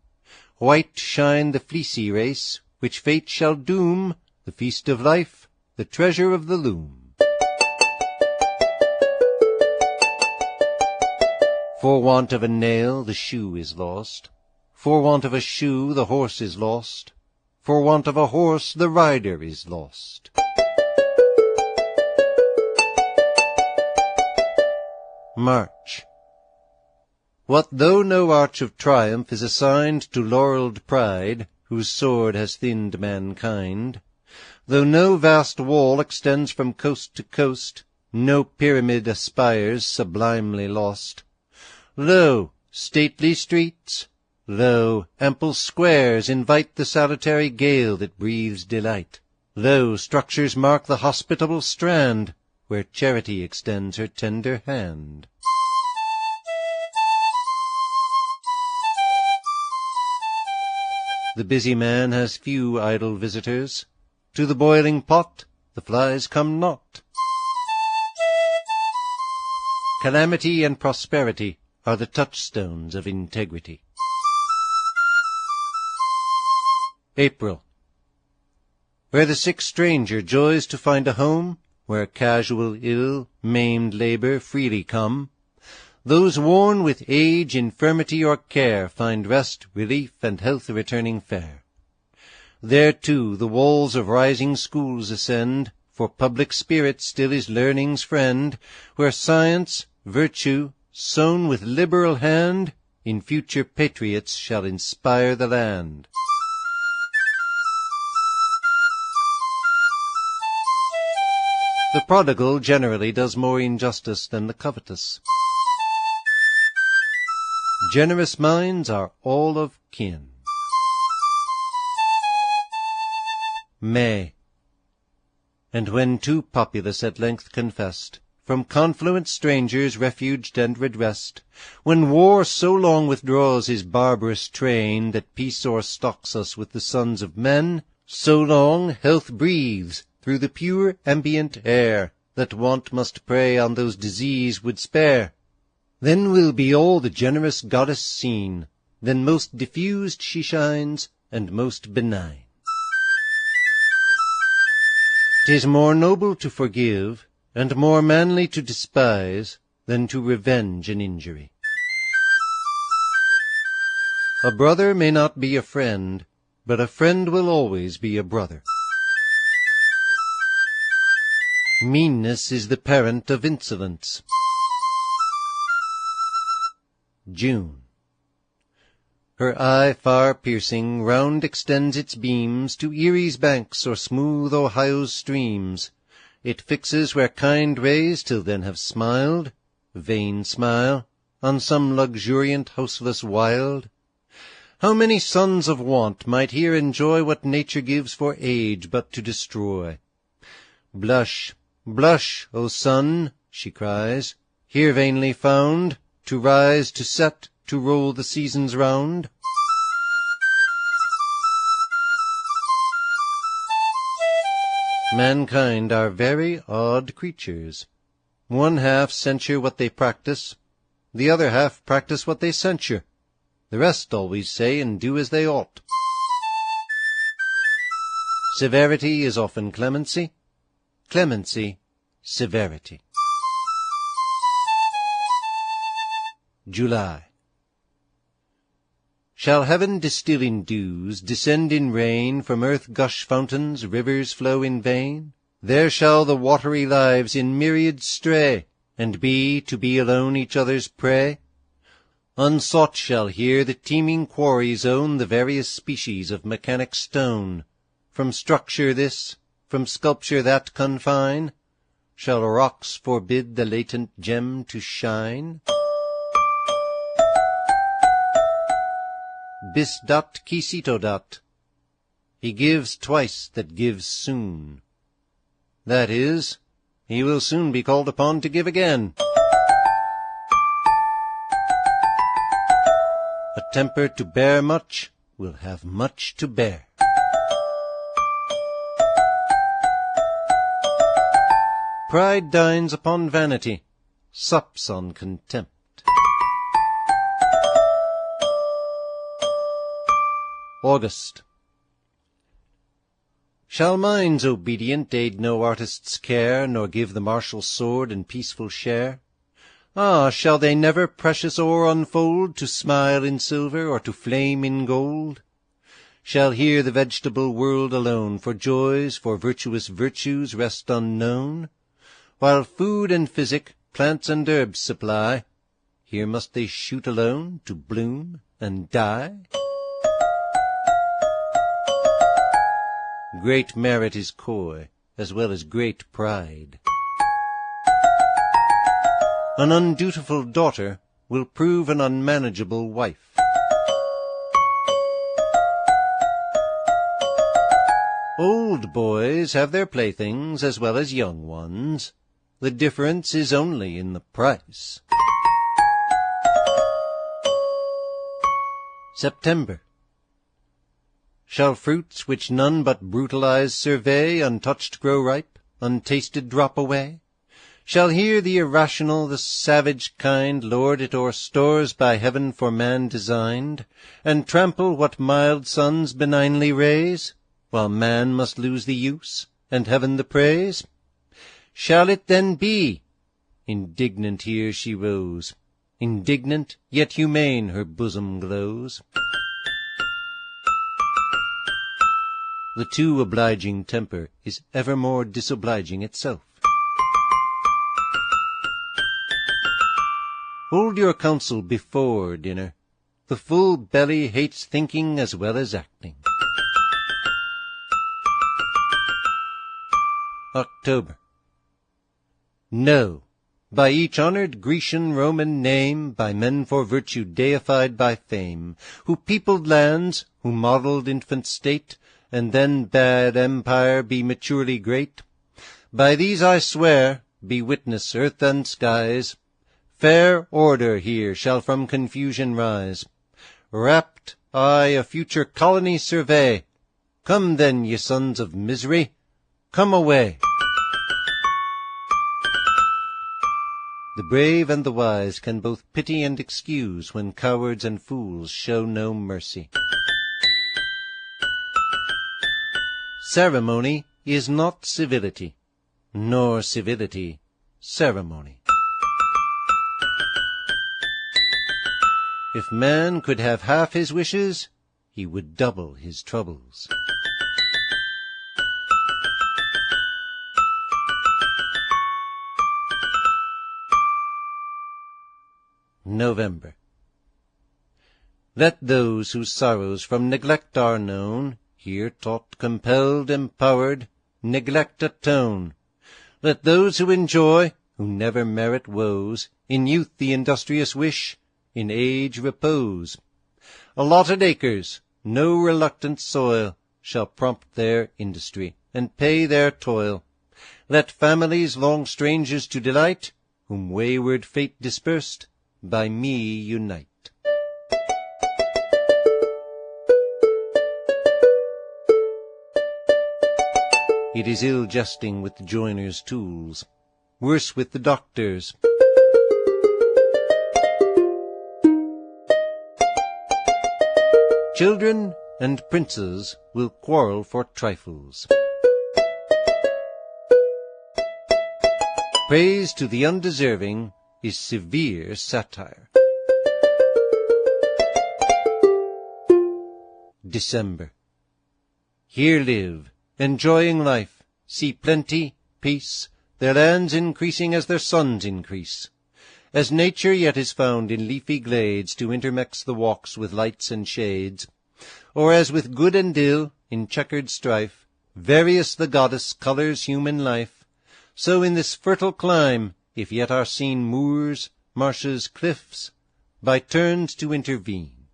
White shine the fleecy race, which fate shall doom, the feast of life, the treasure of the loom. For want of a nail the shoe is lost, for want of a shoe the horse is lost, for want of a horse the rider is lost. March. What though no arch of triumph is assigned to laurelled pride, whose sword has thinned mankind, though no vast wall extends from coast to coast, no pyramid aspires sublimely lost, lo, stately streets, lo, ample squares invite the salutary gale that breathes delight, lo, structures mark the hospitable strand, where charity extends her tender hand. The busy man has few idle visitors. To the boiling pot the flies come not. Calamity and prosperity are the touchstones of integrity. April. Where the sick stranger joys to find a home, where casual ill, maimed labor freely come, those worn with age, infirmity, or care find rest, relief, and health returning fair. There, too, the walls of rising schools ascend, for public spirit still is learning's friend, where science, virtue, sown with liberal hand, in future patriots shall inspire the land. The prodigal generally does more injustice than the covetous. Generous minds are all of kin. May. And when too populous at length confessed, from confluent strangers refuged and redressed, when war so long withdraws his barbarous train that peace o'erstalks us with the sons of men, so long health breathes through the pure ambient air that want must prey on those disease would spare. Then will be all the generous goddess seen, then most diffused she shines, and most benign. 'Tis more noble to forgive, and more manly to despise, than to revenge an injury. A brother may not be a friend, but a friend will always be a brother. Meanness is the parent of insolence. June. Her eye far-piercing round extends its beams to Erie's banks or smooth Ohio's streams. It fixes where kind rays till then have smiled, vain smile, on some luxuriant houseless wild. How many sons of want might here enjoy what nature gives for age but to destroy? Blush, blush, O sun, she cries, here vainly found, to rise, to set, to roll the seasons round. Mankind are very odd creatures. One half censure what they practice, the other half practice what they censure. The rest always say and do as they ought. Severity is often clemency, clemency, severity. July. Shall heaven distill in dews, descend in rain, from earth gush fountains, rivers flow in vain? There shall the watery lives in myriads stray, and be to be alone each other's prey. Unsought shall here the teeming quarries own the various species of mechanic stone. From structure this, from sculpture that confine, shall rocks forbid the latent gem to shine? Bis dat qui cito dat. He gives twice that gives soon. That is, he will soon be called upon to give again. A temper to bear much will have much to bear. Pride dines upon vanity, sups on contempt. August. Shall minds obedient aid no artist's care, nor give the martial sword and peaceful share? Ah, shall they never precious ore unfold, to smile in silver, or to flame in gold? Shall here the vegetable world alone for joys, for virtuous virtues rest unknown? While food and physic, plants and herbs supply, Here must they shoot alone to bloom and die? Great merit is coy, as well as great pride. An undutiful daughter will prove an unmanageable wife. Old boys have their playthings as well as young ones. The difference is only in the price. September. Shall fruits which none but brutal eyes survey untouched grow ripe, untasted drop away? Shall here the irrational, the savage kind lord it o'er stores by heaven for man designed, and trample what mild suns benignly raise, while man must lose the use, and heaven the praise? Shall it then be? Indignant here she rose. Indignant, yet humane her bosom glows. The too obliging temper is evermore disobliging itself. Hold your counsel before dinner. The full belly hates thinking as well as acting. October. No, by each honored Grecian Roman name, by men for virtue deified by fame, who peopled lands, who modelled infant state, and then bade empire be maturely great, by these I swear, be witness earth and skies, fair order here shall from confusion rise. Rapt I a future colony survey. Come then, ye sons of misery, come away. The brave and the wise can both pity and excuse when cowards and fools show no mercy. Ceremony is not civility, nor civility ceremony. If man could have half his wishes, he would double his troubles. November. Let those whose sorrows from neglect are known, here taught, compelled, empowered, neglect atone. Let those who enjoy, who never merit woes, in youth the industrious wish, in age repose. Allotted acres, no reluctant soil, shall prompt their industry, and pay their toil. Let families long strangers to delight, whom wayward fate dispersed, by me unite. It is ill jesting with the joiner's tools, worse with the doctor's. Children and princes will quarrel for trifles. Praise to the undeserving is severe satire. December. Here live, enjoying life, see plenty, peace, their lands increasing as their sons increase. As nature yet is found in leafy glades to intermix the walks with lights and shades, or as with good and ill, in checkered strife, various the goddess colours human life, so in this fertile clime, if yet are seen moors, marshes, cliffs, by turns to intervene.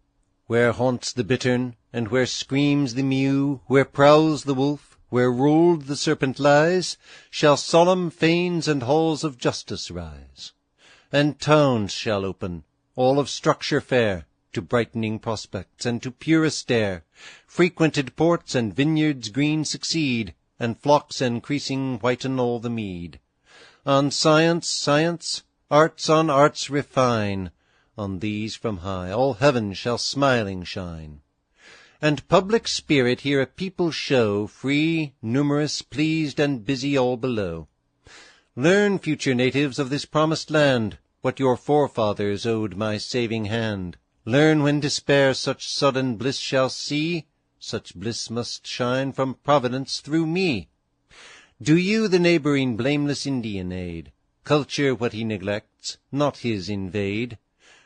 Where haunts the bittern, and where screams the mew, where prowls the wolf, where ruled the serpent lies, shall solemn fanes and halls of justice rise. And towns shall open, all of structure fair, to brightening prospects and to purest air. Frequented ports and vineyards green succeed, and flocks increasing whiten all the mead. On science, science, arts on arts refine, on these from high all heaven shall smiling shine. And public spirit here a people show, free, numerous, pleased, and busy all below. Learn, future natives of this promised land, what your forefathers owed my saving hand. Learn when despair such sudden bliss shall see, such bliss must shine from Providence through me. Do you the neighbouring blameless Indian aid, culture what he neglects, not his invade.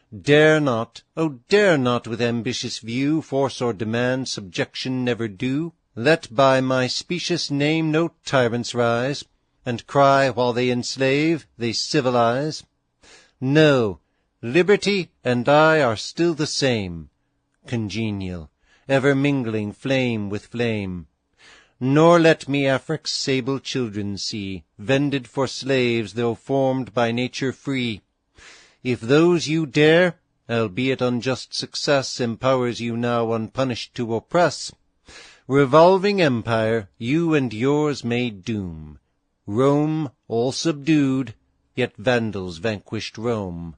Dare not, oh, dare not with ambitious view force or demand subjection never due. Let by my specious name no tyrants rise, and cry while they enslave, they civilize. No, liberty and I are still the same, congenial, ever mingling flame with flame. Nor let me Afric's sable children see, vended for slaves, though formed by nature free. If those you dare, albeit unjust success empowers you now unpunished to oppress, revolving empire you and yours may doom. Rome all subdued, yet Vandals vanquished Rome.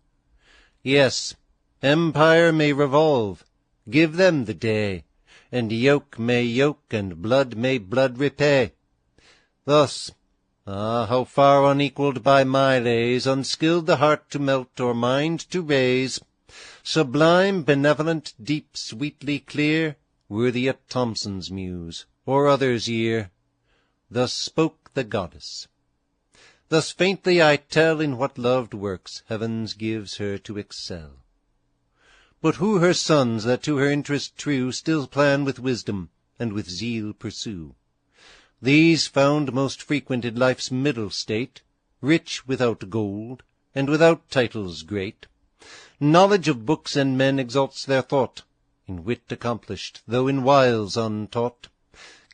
Yes, empire may revolve, give them the day, and yoke may yoke, and blood may blood repay. Thus, how far unequalled by my lays, unskilled the heart to melt or mind to raise, sublime, benevolent, deep, sweetly clear, worthy a Thomson's muse, or other's ear. Thus spoke the goddess. Thus faintly I tell in what loved works heavens gives her to excel. But who her sons that to her interest true still plan with wisdom, and with zeal pursue? These found most frequented life's middle state, rich without gold, and without titles great. Knowledge of books and men exalts their thought, in wit accomplished, though in wiles untaught.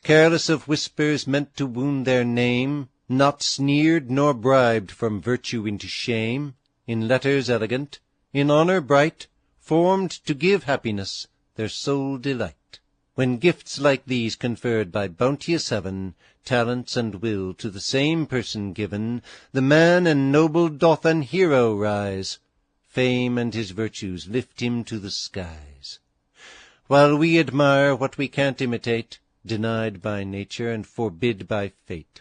Careless of whispers meant to wound their name, not sneered nor bribed from virtue into shame, in letters elegant, in honour bright, formed to give happiness their sole delight. When gifts like these conferred by bounteous heaven, talents and will to the same person given, the man ennobled doth an hero rise. Fame and his virtues lift him to the skies. While we admire what we can't imitate, denied by nature and forbid by fate.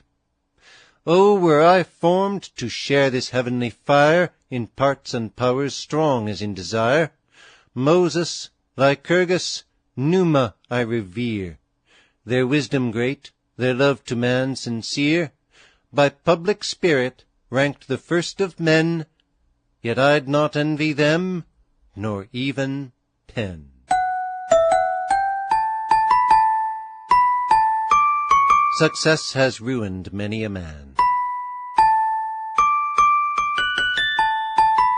Oh, were I formed to share this heavenly fire, in parts and powers strong as in desire, Moses, Lycurgus, Numa I revere, their wisdom great, their love to man sincere, by public spirit ranked the first of men, yet I'd not envy them, nor even pen. Success has ruined many a man.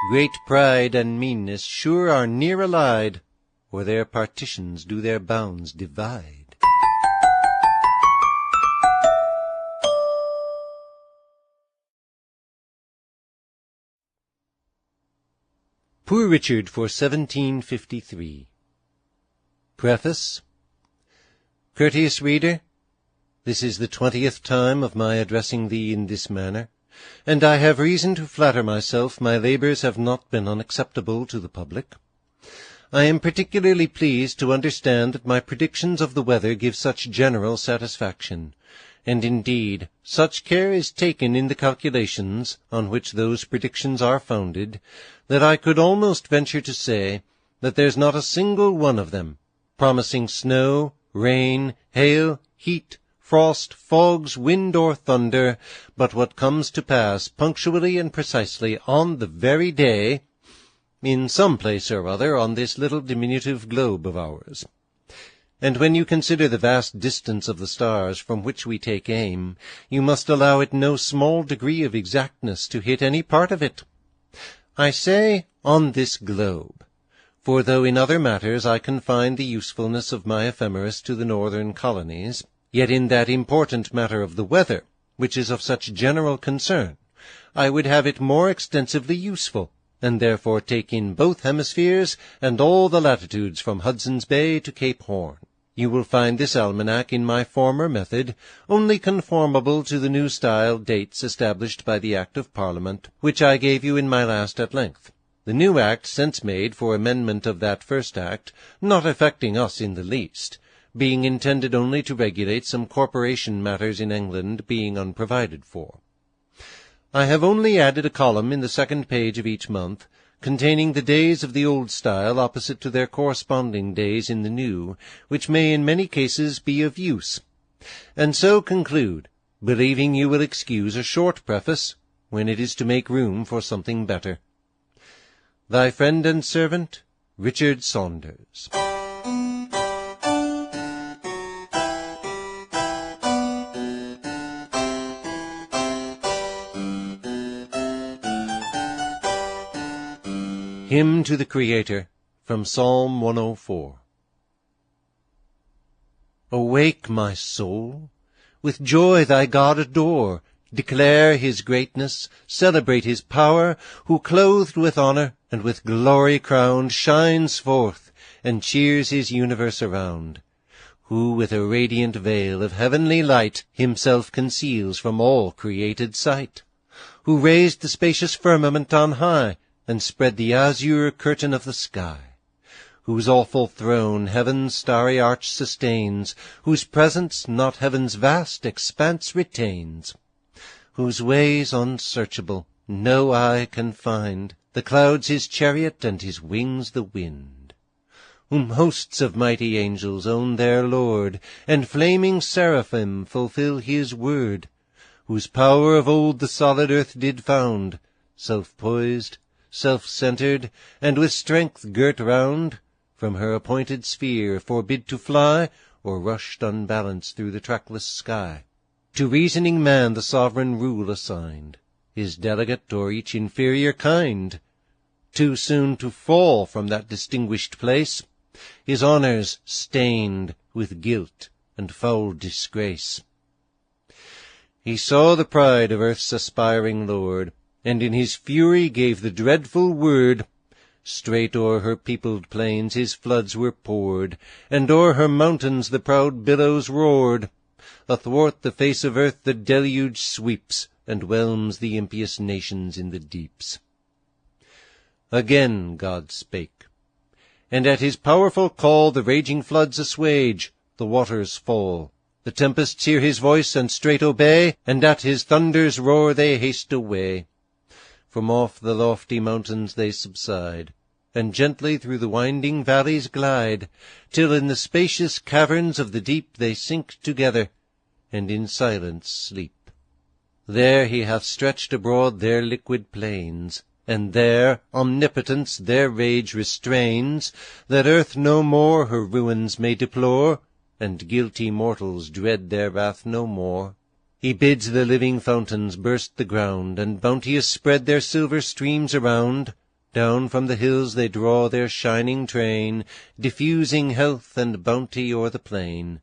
Great pride and meanness sure are near allied, or their partitions do their bounds divide. Poor Richard for 1753. Preface. Courteous reader, this is the 20th time of my addressing thee in this manner, and I have reason to flatter myself my labours have not been unacceptable to the public. I am particularly pleased to understand that my predictions of the weather give such general satisfaction, and indeed such care is taken in the calculations on which those predictions are founded, that I could almost venture to say that there's not a single one of them, promising snow, rain, hail, heat, frost, fogs, wind, or thunder, but what comes to pass punctually and precisely on the very day, in some place or other on this little diminutive globe of ours. And when you consider the vast distance of the stars from which we take aim, you must allow it no small degree of exactness to hit any part of it. I say on this globe, for though in other matters I confine the usefulness of my ephemeris to the northern colonies, yet in that important matter of the weather, which is of such general concern, I would have it more extensively useful, and therefore take in both hemispheres and all the latitudes from Hudson's Bay to Cape Horn. You will find this almanac in my former method, only conformable to the new style dates established by the Act of Parliament, which I gave you in my last at length. The new Act since made for amendment of that first Act, not affecting us in the least, being intended only to regulate some corporation matters in England being unprovided for. I have only added a column in the second page of each month, containing the days of the old style opposite to their corresponding days in the new, which may in many cases be of use, and so conclude, believing you will excuse a short preface when it is to make room for something better. Thy friend and servant, Richard Saunders. Hymn to the Creator, from Psalm 104. Awake, my soul, with joy thy God adore, declare his greatness, celebrate his power, who clothed with honor and with glory crowned, shines forth and cheers his universe around, who with a radiant veil of heavenly light himself conceals from all created sight, who raised the spacious firmament on high, and spread the azure curtain of the sky, whose awful throne heaven's starry arch sustains, whose presence not heaven's vast expanse retains, whose ways unsearchable no eye can find, the clouds his chariot and his wings the wind, whom hosts of mighty angels own their Lord, and flaming seraphim fulfill his word, whose power of old the solid earth did found, self-poised, self-centered, and with strength girt round, from her appointed sphere forbid to fly, or rushed unbalanced through the trackless sky. To reasoning man the sovereign rule assigned, his delegate o'er each inferior kind, too soon to fall from that distinguished place, his honors stained with guilt and foul disgrace. He saw the pride of earth's aspiring lord, and in his fury gave the dreadful word. Straight o'er her peopled plains his floods were poured, and o'er her mountains the proud billows roared. Athwart the face of earth the deluge sweeps, and whelms the impious nations in the deeps. Again God spake, and at his powerful call the raging floods assuage, the waters fall. The tempests hear his voice and straight obey, and at his thunder's roar they haste away. From off the lofty mountains they subside, and gently through the winding valleys glide, till in the spacious caverns of the deep they sink together, and in silence sleep. There he hath stretched abroad their liquid plains, and there omnipotence their rage restrains, that earth no more her ruins may deplore, and guilty mortals dread their wrath no more. He bids the living fountains burst the ground, and bounteous spread their silver streams around. Down from the hills they draw their shining train, diffusing health and bounty o'er the plain.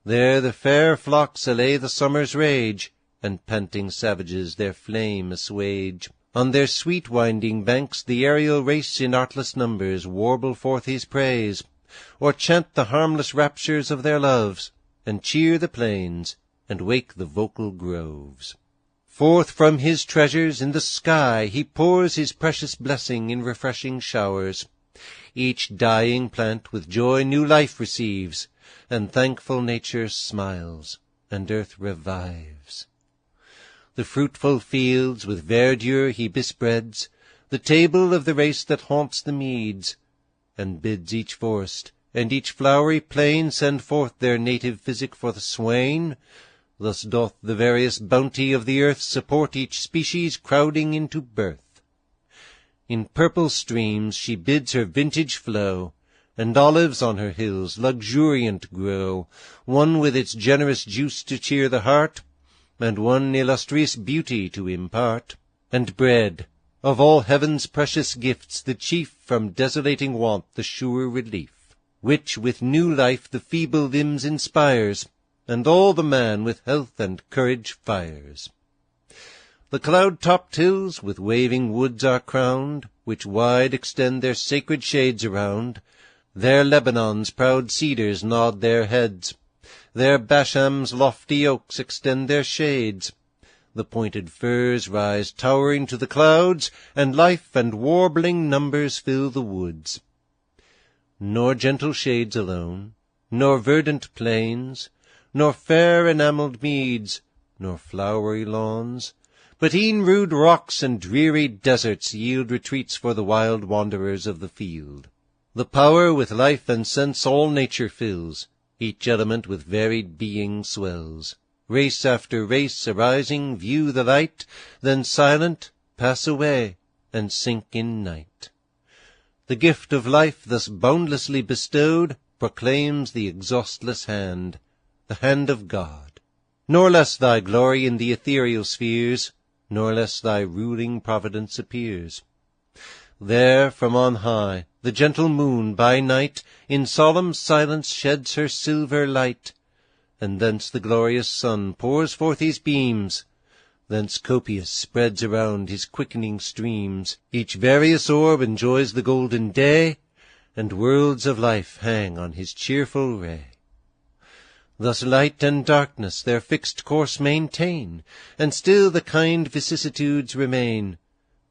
There the fair flocks allay the summer's rage, and panting savages their flame assuage. On their sweet winding banks the aerial race in artless numbers warble forth his praise, or chant the harmless raptures of their loves, and cheer the plains, and wake the vocal groves. Forth from his treasures in the sky he pours his precious blessing in refreshing showers. Each dying plant with joy new life receives, and thankful nature smiles, and earth revives. The fruitful fields with verdure he bespreads, the table of the race that haunts the meads, and bids each forest and each flowery plain send forth their native physic for the swain. Thus doth the various bounty of the earth support each species crowding into birth. In purple streams she bids her vintage flow, and olives on her hills luxuriant grow, one with its generous juice to cheer the heart, and one illustrious beauty to impart. And bread, of all heaven's precious gifts, the chief from desolating want the sure relief, which with new life the feeble limbs inspires, and all the man with health and courage fires. The cloud-topped hills with waving woods are crowned, which wide extend their sacred shades around. There Lebanon's proud cedars nod their heads, there Basham's lofty oaks extend their shades. The pointed firs rise towering to the clouds, and life and warbling numbers fill the woods. Nor gentle shades alone, nor verdant plains, nor fair enamelled meads, nor flowery lawns, but e'en rude rocks and dreary deserts yield retreats for the wild wanderers of the field. The power with life and sense all nature fills, each element with varied being swells. Race after race arising, view the light, then silent pass away, and sink in night. The gift of life thus boundlessly bestowed proclaims the exhaustless hand, the hand of God. Nor less thy glory in the ethereal spheres, nor less thy ruling providence appears. There from on high the gentle moon by night in solemn silence sheds her silver light, and thence the glorious sun pours forth his beams, thence copious spreads around his quickening streams. Each various orb enjoys the golden day, and worlds of life hang on his cheerful ray. Thus light and darkness their fixed course maintain, and still the kind vicissitudes remain.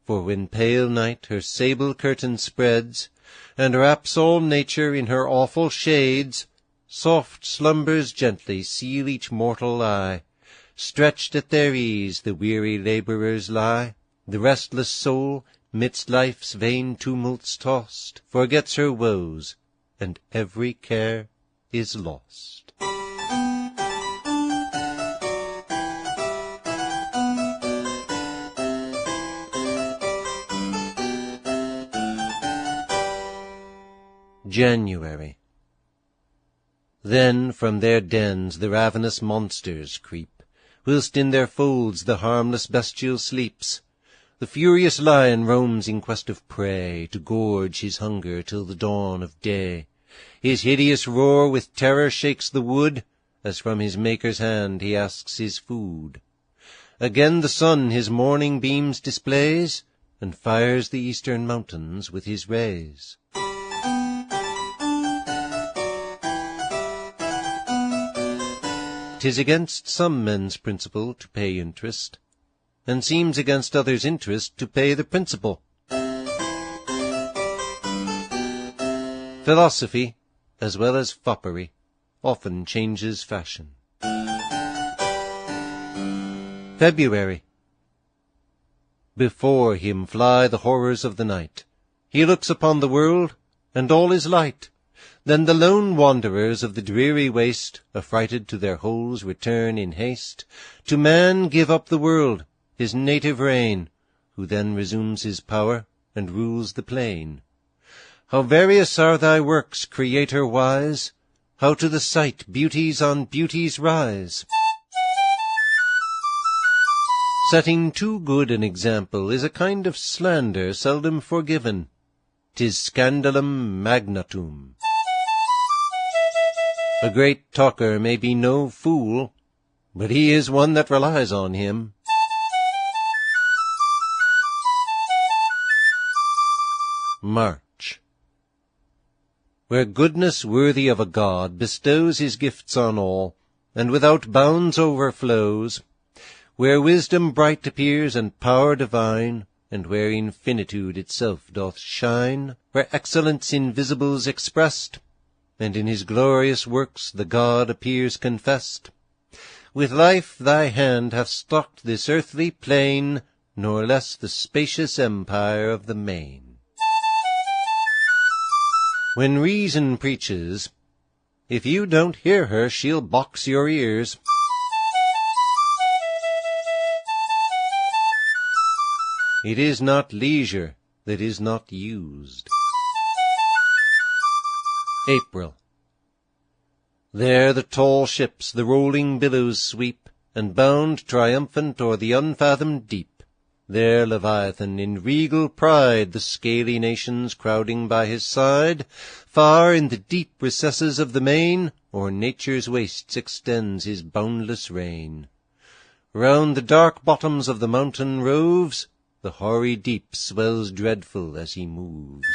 For when pale night her sable curtain spreads, and wraps all nature in her awful shades, soft slumbers gently seal each mortal eye. Stretched at their ease the weary labourers lie. The restless soul, midst life's vain tumults tossed, forgets her woes, and every care is lost. January. Then from their dens the ravenous monsters creep, whilst in their folds the harmless bestial sleeps. The furious lion roams in quest of prey, to gorge his hunger till the dawn of day. His hideous roar with terror shakes the wood, as from his Maker's hand he asks his food. Again the sun his morning beams displays, and fires the eastern mountains with his rays. 'Tis against some men's principle to pay interest, and seems against others' interest to pay the principal. Philosophy, as well as foppery, often changes fashion. February. Before him fly the horrors of the night. He looks upon the world, and all is light. Then the lone wanderers of the dreary waste, affrighted to their holes, return in haste. To man give up the world, his native reign, who then resumes his power, and rules the plain. How various are thy works, Creator wise! How to the sight beauties on beauties rise! Setting too good an example is a kind of slander seldom forgiven. 'Tis scandalum magnatum. A great talker may be no fool, but he is one that relies on him. March. Where goodness worthy of a god bestows his gifts on all, and without bounds overflows, where wisdom bright appears and power divine, and where infinitude itself doth shine, where excellence invisibles expressed, and in his glorious works the God appears confessed. With life thy hand hath stocked this earthly plain, nor less the spacious empire of the main. When reason preaches, if you don't hear her, she'll box your ears. It is not leisure that is not used. April. There the tall ships the rolling billows sweep, and bound triumphant o'er the unfathomed deep. There Leviathan in regal pride the scaly nations crowding by his side. Far in the deep recesses of the main, o'er nature's wastes extends his boundless reign. Round the dark bottoms of the mountain roves, the hoary deep swells dreadful as he moves.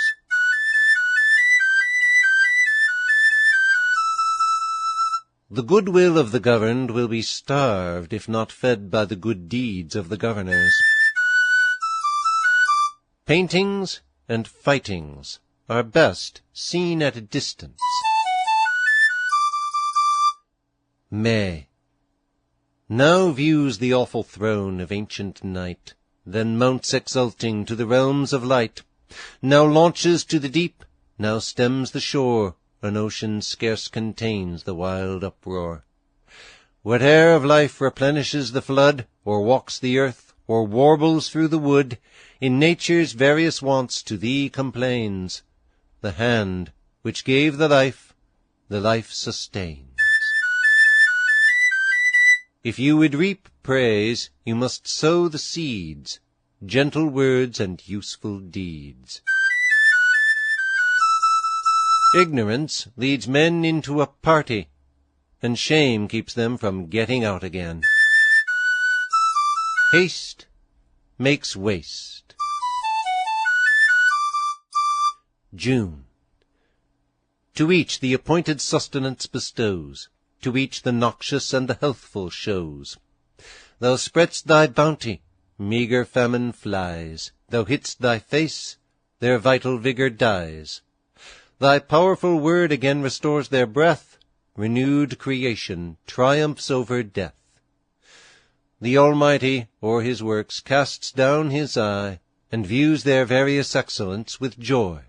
The goodwill of the governed will be starved if not fed by the good deeds of the governors. Paintings and fightings are best seen at a distance. May. Now views the awful throne of ancient night, then mounts exulting to the realms of light. Now launches to the deep, now stems the shore, an ocean scarce contains the wild uproar. Whate'er of life replenishes the flood, or walks the earth, or warbles through the wood, in nature's various wants to thee complains, the hand which gave the life sustains. If you would reap praise, you must sow the seeds, gentle words and useful deeds. Ignorance leads men into a party, and shame keeps them from getting out again. Haste makes waste. June. To each the appointed sustenance bestows, to each the noxious and the healthful shows. Thou spread'st thy bounty, meagre famine flies. Thou hidst thy face, their vital vigor dies. Thy powerful word again restores their breath. Renewed creation triumphs over death. The Almighty o'er his works casts down his eye, and views their various excellence with joy.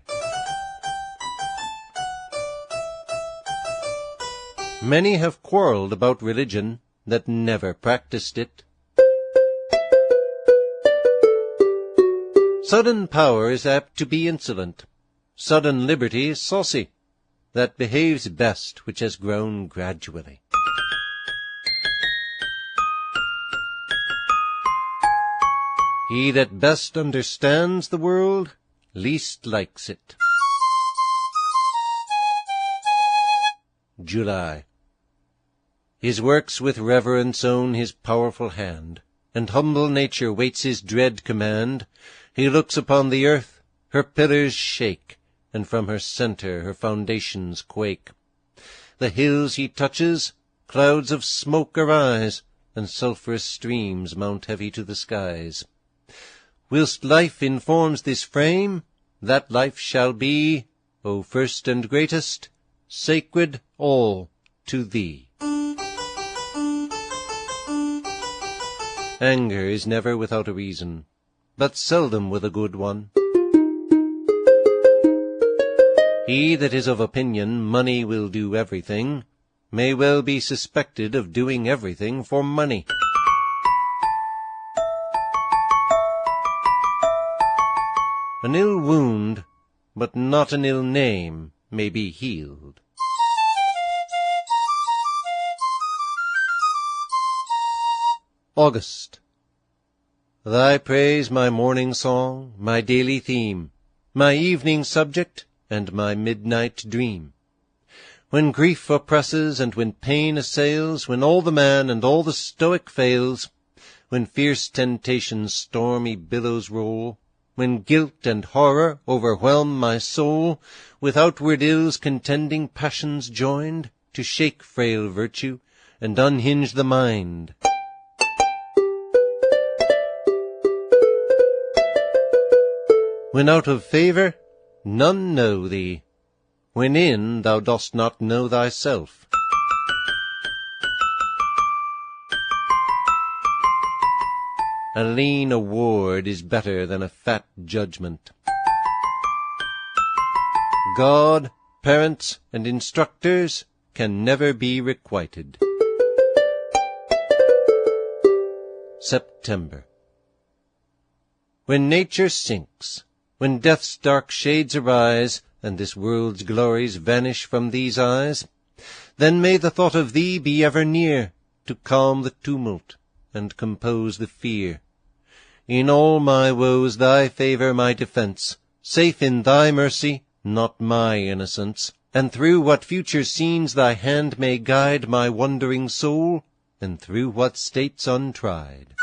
Many have quarrelled about religion that never practiced it. Sudden power is apt to be insolent. Sudden liberty is saucy. That behaves best which has grown gradually. He that best understands the world least likes it. July. His works with reverence own his powerful hand, and humble nature waits his dread command. He looks upon the earth, her pillars shake, and from her centre her foundations quake. The hills he touches, clouds of smoke arise, and sulphurous streams mount heavy to the skies. Whilst life informs this frame, that life shall be, O first and greatest, sacred all to thee. Anger is never without a reason, but seldom with a good one. He that is of opinion money will do everything, may well be suspected of doing everything for money. An ill wound, but not an ill name, may be healed. August. Thy praise my morning song, my daily theme, my evening subject, and my midnight dream. When grief oppresses and when pain assails, when all the man and all the stoic fails, when fierce temptation's stormy billows roll, when guilt and horror overwhelm my soul, with outward ills contending passions joined, to shake frail virtue and unhinge the mind. When out of favour, none know thee. When in, thou dost not know thyself. A lean award is better than a fat judgment. God, parents, and instructors can never be requited. September. When nature sinks, when death's dark shades arise, and this world's glories vanish from these eyes, then may the thought of thee be ever near, to calm the tumult and compose the fear. In all my woes thy favour my defence, safe in thy mercy, not my innocence, and through what future scenes thy hand may guide my wandering soul, and through what states untried.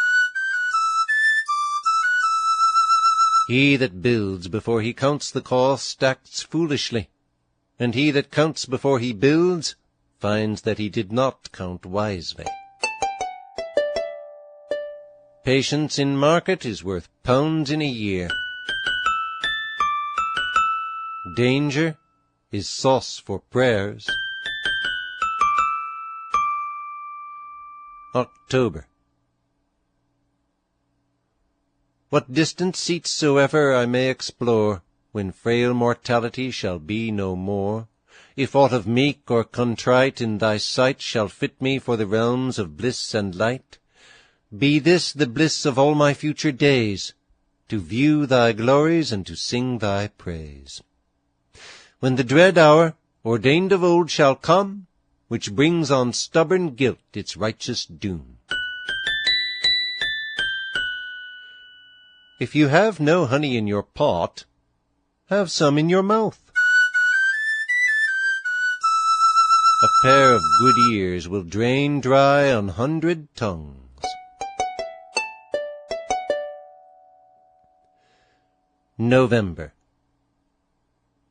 He that builds before he counts the cost acts foolishly, and he that counts before he builds finds that he did not count wisely. Patience in market is worth pounds in a year. Danger is sauce for prayers. October. What distant seats soever I may explore, when frail mortality shall be no more, if aught of meek or contrite in thy sight shall fit me for the realms of bliss and light, be this the bliss of all my future days, to view thy glories and to sing thy praise. when the dread hour, ordained of old, shall come, which brings on stubborn guilt its righteous doom. If you have no honey in your pot, have some in your mouth. A pair of good ears will drain dry 100 tongues. November.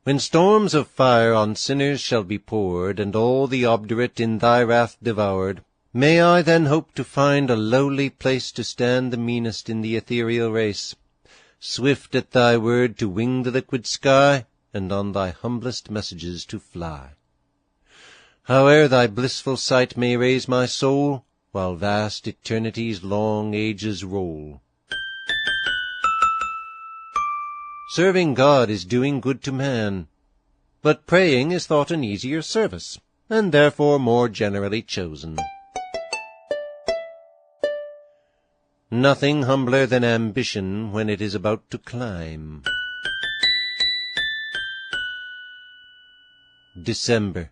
When storms of fire on sinners shall be poured, and all the obdurate in thy wrath devoured, may I then hope to find a lowly place to stand the meanest in the ethereal race, swift at thy word to wing the liquid sky, and on thy humblest messages to fly. Howe'er thy blissful sight may raise my soul, while vast eternity's long ages roll. Serving God is doing good to man, but praying is thought an easier service, and therefore more generally chosen. Nothing humbler than ambition when it is about to climb. December.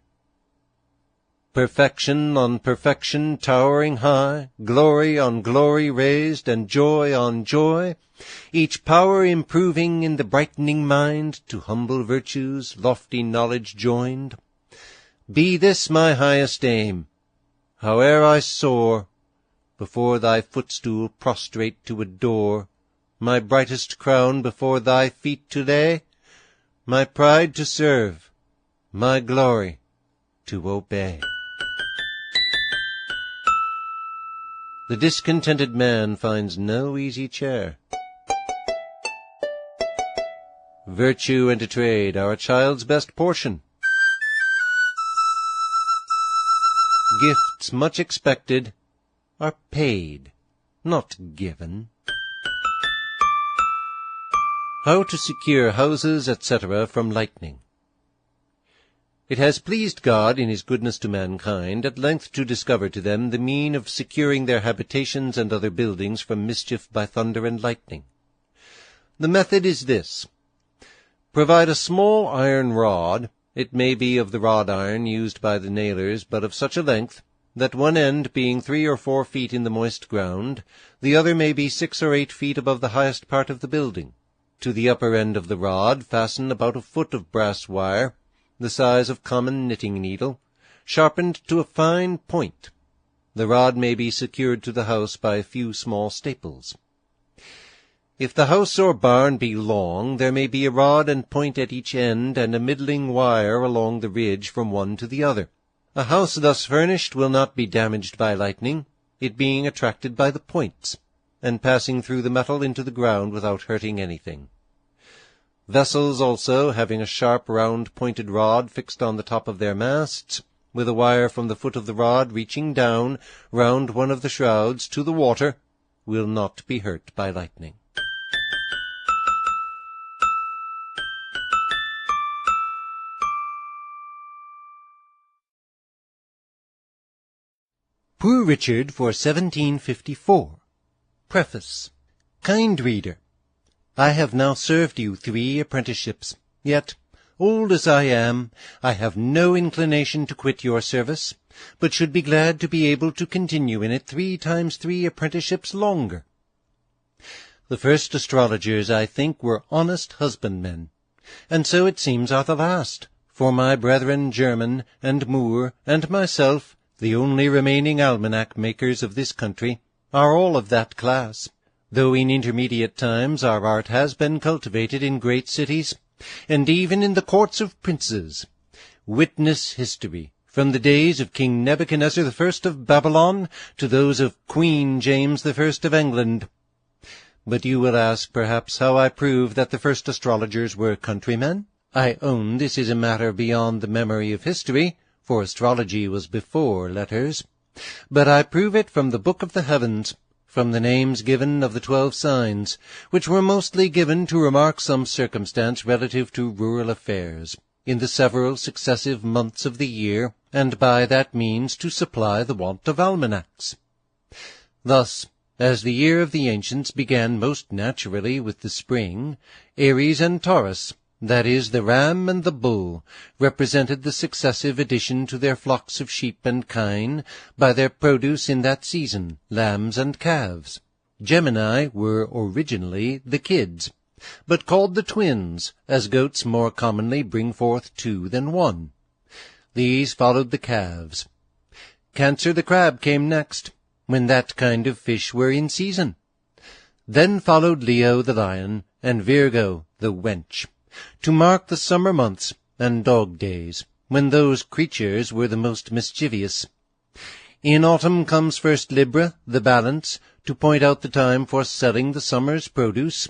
Perfection on perfection towering high, glory on glory raised, and joy on joy, each power improving in the brightening mind, to humble virtues lofty knowledge joined. Be this my highest aim, howe'er I soar, before thy footstool prostrate to adore, my brightest crown before thy feet to lay, my pride to serve, my glory to obey. The discontented man finds no easy chair. Virtue and trade are a child's best portion. Gifts much expected are paid, not given. How to secure houses, etc., from lightning. It has pleased God, in his goodness to mankind, at length to discover to them the mean of securing their habitations and other buildings from mischief by thunder and lightning. The method is this. Provide a small iron rod, it may be of the rod iron used by the nailers, but of such a length, that one end being 3 or 4 feet in the moist ground, the other may be 6 or 8 feet above the highest part of the building. To the upper end of the rod fasten about a foot of brass wire, the size of common knitting needle, sharpened to a fine point. The rod may be secured to the house by a few small staples. If the house or barn be long, there may be a rod and point at each end, and a middling wire along the ridge from one to the other. A house thus furnished will not be damaged by lightning, it being attracted by the points, and passing through the metal into the ground without hurting anything. Vessels also, having a sharp round pointed rod fixed on the top of their masts, with a wire from the foot of the rod reaching down round one of the shrouds to the water, will not be hurt by lightning. Poor Richard for 1754. Preface. Kind reader, I have now served you 3 apprenticeships, yet, old as I am, I have no inclination to quit your service, but should be glad to be able to continue in it 3 times 3 apprenticeships longer. The first astrologers, I think, were honest husbandmen, and so it seems are the last, for my brethren German and Moore and myself, the only remaining almanac makers of this country, are all of that class. Though in intermediate times our art has been cultivated in great cities, and even in the courts of princes. Witness history, from the days of King Nebuchadnezzar I of Babylon to those of Queen James I of England. But you will ask, perhaps, how I prove that the first astrologers were countrymen? I own this is a matter beyond the memory of history, for astrology was before letters. But I prove it from the book of the heavens, from the names given of the 12 signs, which were mostly given to remark some circumstance relative to rural affairs, in the several successive months of the year, and by that means to supply the want of almanacs. Thus, as the year of the ancients began most naturally with the spring, Aries and Taurus, that is, the ram and the bull, represented the successive addition to their flocks of sheep and kine by their produce in that season, lambs and calves. Gemini were originally the kids, but called the twins, as goats more commonly bring forth two than one. These followed the calves. Cancer the crab came next, when that kind of fish were in season. Then followed Leo the lion, and Virgo the wench, to mark the summer months and dog days, when those creatures were the most mischievous. In autumn comes first Libra, the balance, to point out the time for selling the summer's produce,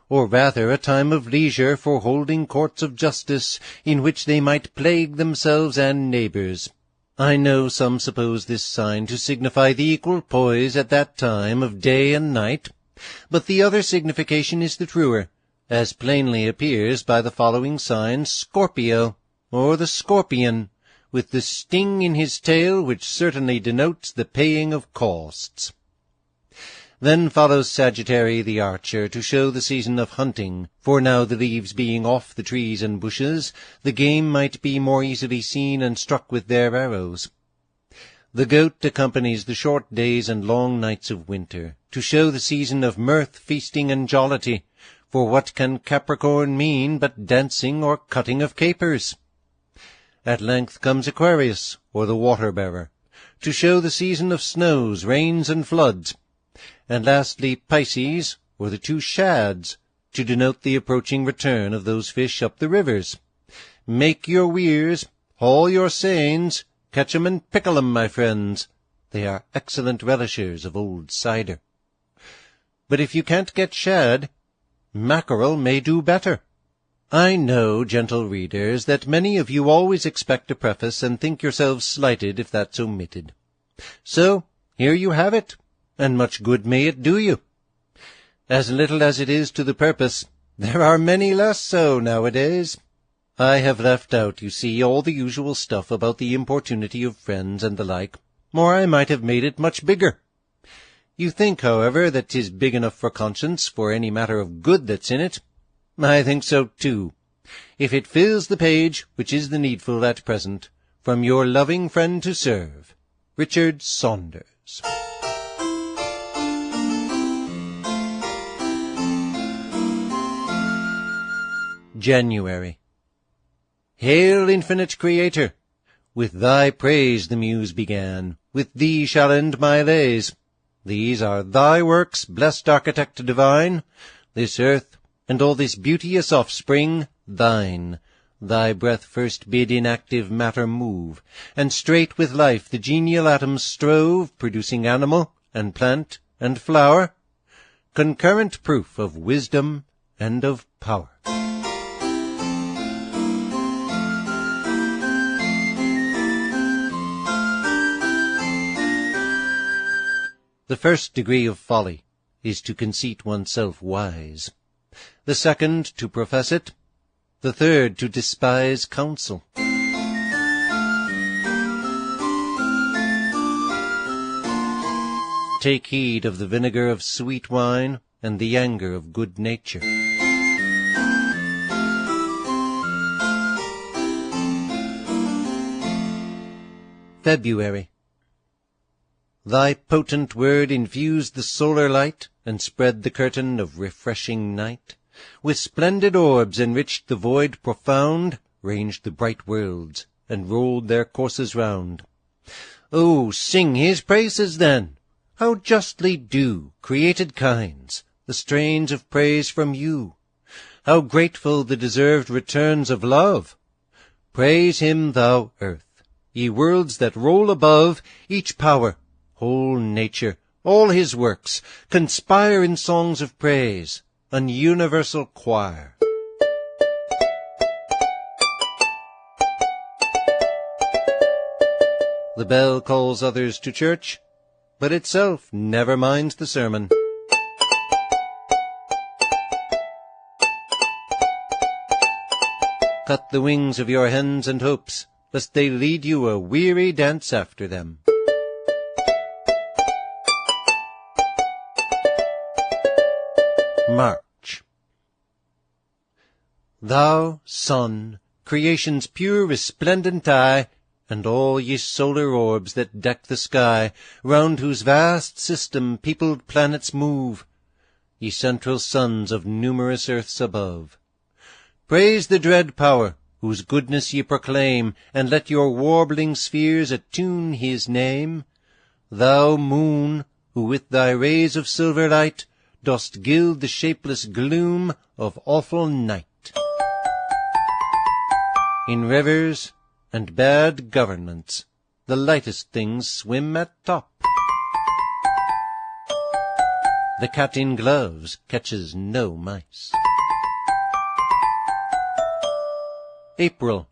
or rather a time of leisure for holding courts of justice, in which they might plague themselves and neighbours. I know some suppose this sign to signify the equal poise at that time of day and night, but the other signification is the truer, as plainly appears by the following sign: Scorpio, or the scorpion, with the sting in his tail, which certainly denotes the paying of costs. Then follows Sagittary the archer, to show the season of hunting, for now the leaves being off the trees and bushes, the game might be more easily seen and struck with their arrows. The goat accompanies the short days and long nights of winter, to show the season of mirth, feasting, and jollity, for what can Capricorn mean but dancing or cutting of capers? At length comes Aquarius, or the water-bearer, to show the season of snows, rains, and floods, and lastly Pisces, or the two shads, to denote the approaching return of those fish up the rivers. Make your weirs, haul your seines, catch 'em and pickle 'em, my friends. They are excellent relishers of old cider. But if you can't get shad, mackerel may do better. I know, gentle readers, that many of you always expect a preface and think yourselves slighted if that's omitted. So here you have it, and much good may it do you. As little as it is to the purpose, there are many less so nowadays. I have left out, you see, all the usual stuff about the importunity of friends and the like, or I might have made it much bigger. You think, however, that 'tis big enough for conscience, for any matter of good that's in it. I think so too, if it fills the page, which is the needful at present. From your loving friend to serve, Richard Saunders. January. Hail, infinite Creator! With thy praise the muse began, with thee shall end my lays. These are thy works, blessed architect divine, this earth, and all this beauteous offspring, thine. Thy breath first bid inactive matter move, and straight with life the genial atoms strove, producing animal, and plant, and flower, concurrent proof of wisdom and of power. The first degree of folly is to conceit oneself wise, the second to profess it, the third to despise counsel. Take heed of the vinegar of sweet wine and the anger of good nature. February. Thy potent word infused the solar light, and spread the curtain of refreshing night. With splendid orbs enriched the void profound, ranged the bright worlds, and rolled their courses round. Oh, sing his praises then! How justly do created kinds the strains of praise from you! How grateful the deserved returns of love! Praise him, thou earth, ye worlds that roll above, each power, whole nature, all his works, conspire in songs of praise, an universal choir. The bell calls others to church, but itself never minds the sermon. Cut the wings of your hens and hopes, lest they lead you a weary dance after them. March. Thou, sun, creation's pure resplendent eye, and all ye solar orbs that deck the sky, round whose vast system peopled planets move, ye central suns of numerous earths above. Praise the dread power, whose goodness ye proclaim, and let your warbling spheres attune his name. Thou moon, who with thy rays of silver light dost gild the shapeless gloom of awful night. In rivers and bad governments the lightest things swim at top. The cat in gloves catches no mice. April.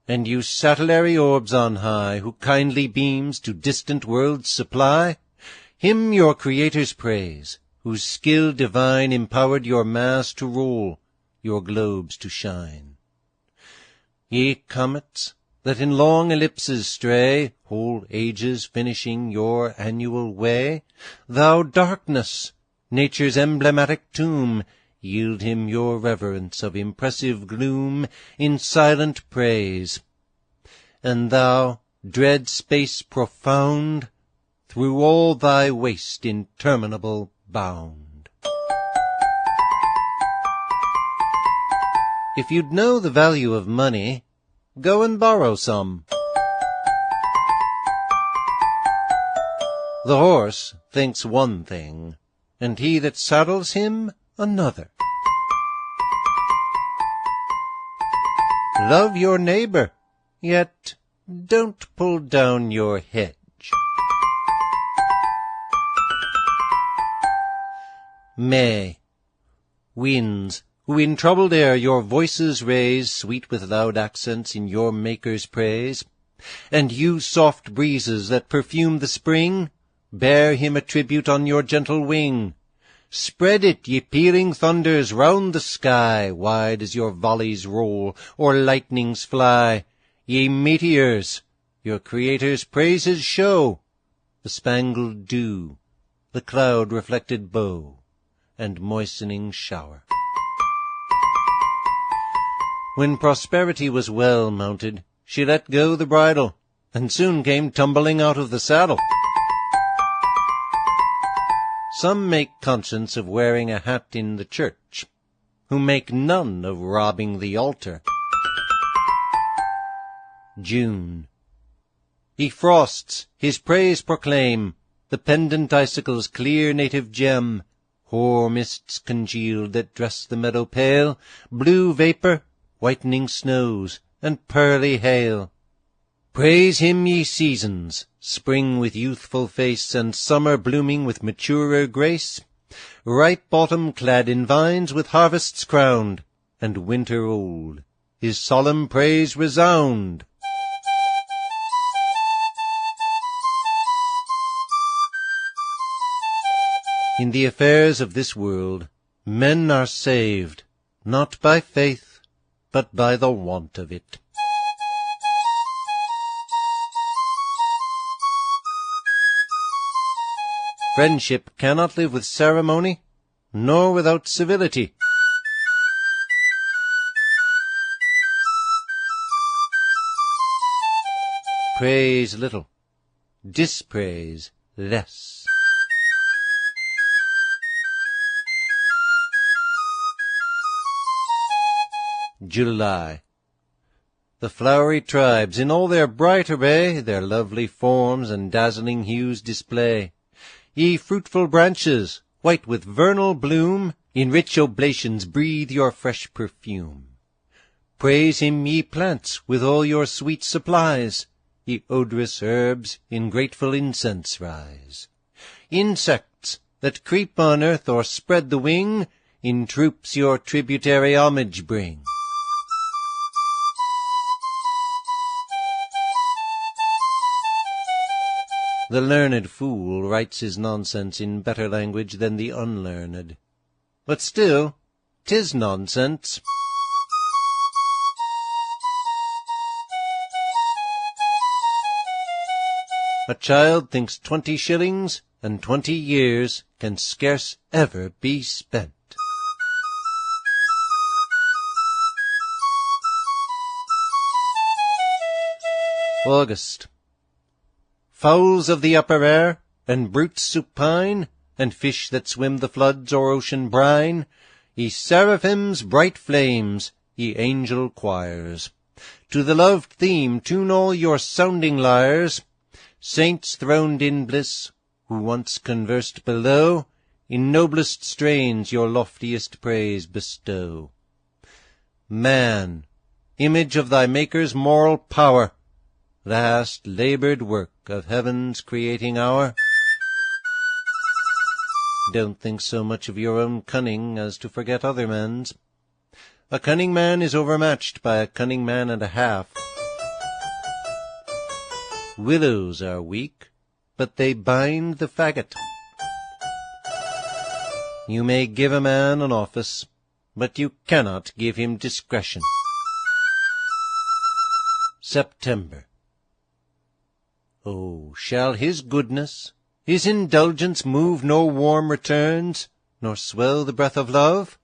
And you satellary orbs on high, who kindly beams to distant worlds supply, him your creators praise, whose skill divine empowered your mass to roll, your globes to shine. Ye comets, that in long ellipses stray, whole ages finishing your annual way, thou darkness, nature's emblematic tomb, yield him your reverence of impressive gloom in silent praise. And thou, dread space profound, through all thy waste interminable bound. If you'd know the value of money, go and borrow some. The horse thinks one thing, and he that saddles him another. Love your neighbor, yet don't pull down your hedge. May. Winds, who in troubled air your voices raise, sweet with loud accents in your Maker's praise, and you soft breezes that perfume the spring, bear him a tribute on your gentle wing. Spread it, ye pealing thunders, round the sky, wide as your volleys roll, or lightnings fly. Ye meteors, your Creator's praises show, the spangled dew, the cloud-reflected bow, and moistening shower. When prosperity was well mounted, she let go the bridle, and soon came tumbling out of the saddle. Some make conscience of wearing a hat in the church, who make none of robbing the altar. June. Ye frosts, his praise proclaim, the pendant icicle's clear native gem, hoar mists congealed that dress the meadow pale, blue vapour, whitening snows, and pearly hail. Praise him, ye seasons, spring with youthful face, and summer blooming with maturer grace, ripe autumn clad in vines with harvests crowned, and winter old, his solemn praise resound. In the affairs of this world, men are saved, not by faith, but by the want of it. Friendship cannot live with ceremony, nor without civility. Praise little, dispraise less. July. The flowery tribes in all their bright array their lovely forms and dazzling hues display. Ye fruitful branches, white with vernal bloom, in rich oblations breathe your fresh perfume. Praise him, ye plants, with all your sweet supplies, ye odorous herbs in grateful incense rise. Insects, that creep on earth or spread the wing, in troops your tributary homage bring. The learned fool writes his nonsense in better language than the unlearned. But still, 'tis nonsense. A child thinks 20 shillings and 20 years can scarce ever be spent. August. Fowls of the upper air, and brutes supine, and fish that swim the floods or ocean brine, ye seraphims bright flames, ye angel choirs, to the loved theme tune all your sounding lyres. Saints throned in bliss, who once conversed below, in noblest strains your loftiest praise bestow. Man, image of thy Maker's moral power, vast laboured work of heaven's creating hour, don't think so much of your own cunning as to forget other men's. A cunning man is overmatched by a cunning man and a half. Willows are weak, but they bind the faggot. You may give a man an office, but you cannot give him discretion. September. Oh, shall his goodness, his indulgence move no warm returns, nor swell the breath of love?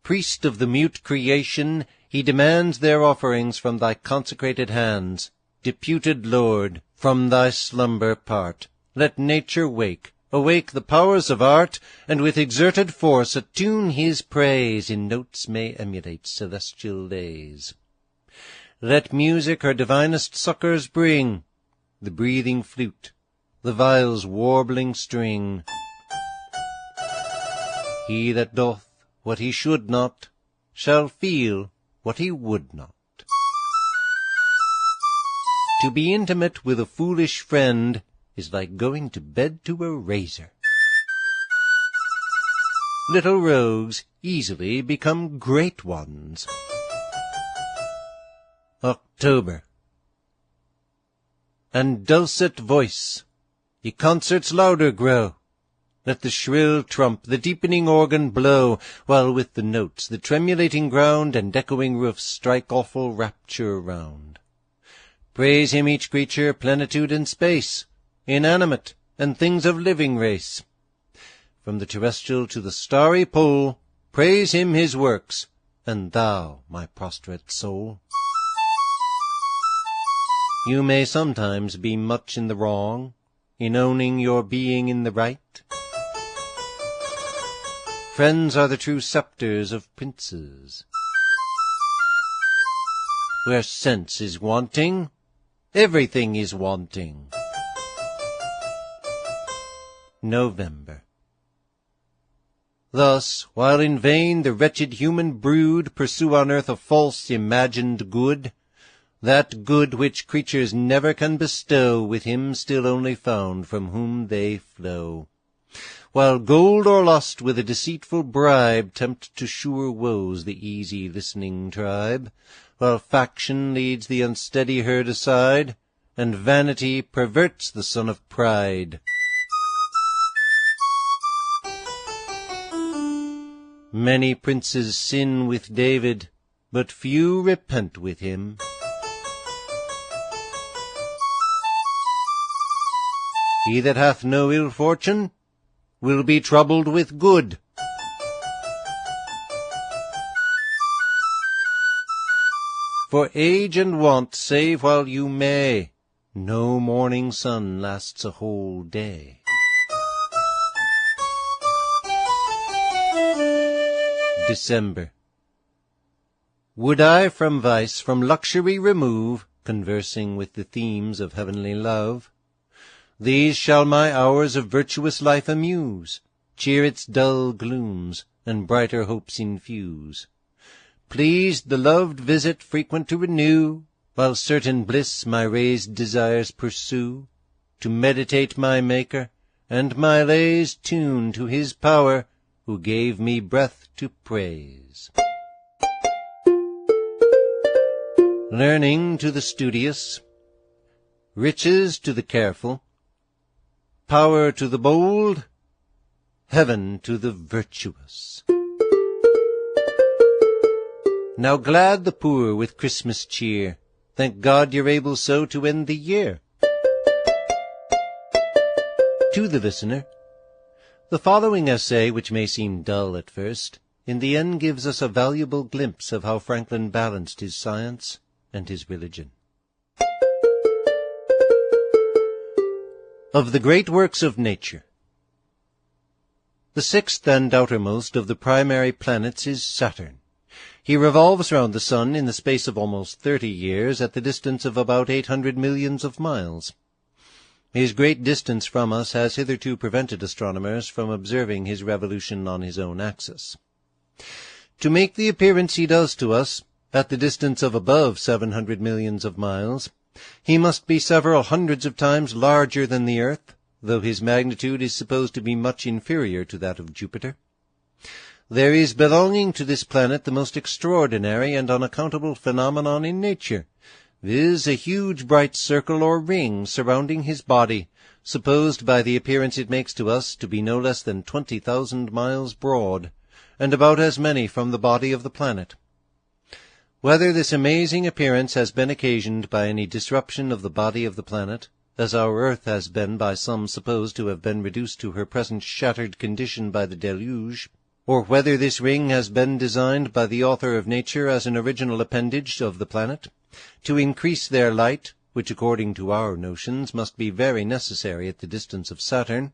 Priest of the mute creation, he demands their offerings from thy consecrated hands. Deputed Lord, from thy slumber part, let nature wake, awake the powers of art, and with exerted force attune his praise in notes may emulate celestial lays. Let music her divinest succours bring, the breathing flute, the viol's warbling string. He that doth what he should not, shall feel what he would not. To be intimate with a foolish friend is like going to bed to a razor. Little rogues easily become great ones. October. And dulcet voice, ye concerts louder grow. Let the shrill trump, the deepening organ blow, while with the notes the tremulating ground and echoing roofs strike awful rapture round. Praise him each creature, plenitude and space, inanimate and things of living race. From the terrestrial to the starry pole, praise him his works, and thou, my prostrate soul. You may sometimes be much in the wrong, in owning your being in the right. Friends are the true sceptres of princes. Where sense is wanting, everything is wanting. November. Thus, while in vain the wretched human brood pursue on earth a false imagined good, that good which creatures never can bestow, with him still only found from whom they flow. While gold or lust with a deceitful bribe tempt to sure woes the easy listening tribe, while faction leads the unsteady herd aside, and vanity perverts the son of pride. Many princes sin with David, but few repent with him. He that hath no ill fortune will be troubled with good. For age and want save while you may, no morning sun lasts a whole day. December. Would I from vice, from luxury remove, conversing with the themes of heavenly love, these shall my hours of virtuous life amuse, cheer its dull glooms, and brighter hopes infuse. Pleased the loved visit frequent to renew, while certain bliss my raised desires pursue, to meditate my Maker, and my lays tune to his power, who gave me breath to praise. Learning to the studious, riches to the careful, power to the bold, heaven to the virtuous. Now glad the poor with Christmas cheer, thank God you're able so to end the year. To the listener, the following essay, which may seem dull at first, in the end gives us a valuable glimpse of how Franklin balanced his science and his religion. Of the great works of nature. The sixth and outermost of the primary planets is Saturn. He revolves round the sun in the space of almost 30 years at the distance of about 800 millions of miles. His great distance from us has hitherto prevented astronomers from observing his revolution on his own axis. To make the appearance he does to us, at the distance of above 700 millions of miles, he must be several hundreds of times larger than the earth, though his magnitude is supposed to be much inferior to that of Jupiter. There is belonging to this planet the most extraordinary and unaccountable phenomenon in nature, viz., a huge bright circle or ring surrounding his body, supposed by the appearance it makes to us to be no less than 20,000 miles broad, and about as many from the body of the planet. Whether this amazing appearance has been occasioned by any disruption of the body of the planet, as our earth has been by some supposed to have been reduced to her present shattered condition by the deluge, or whether this ring has been designed by the author of nature as an original appendage of the planet, to increase their light, which according to our notions must be very necessary at the distance of Saturn,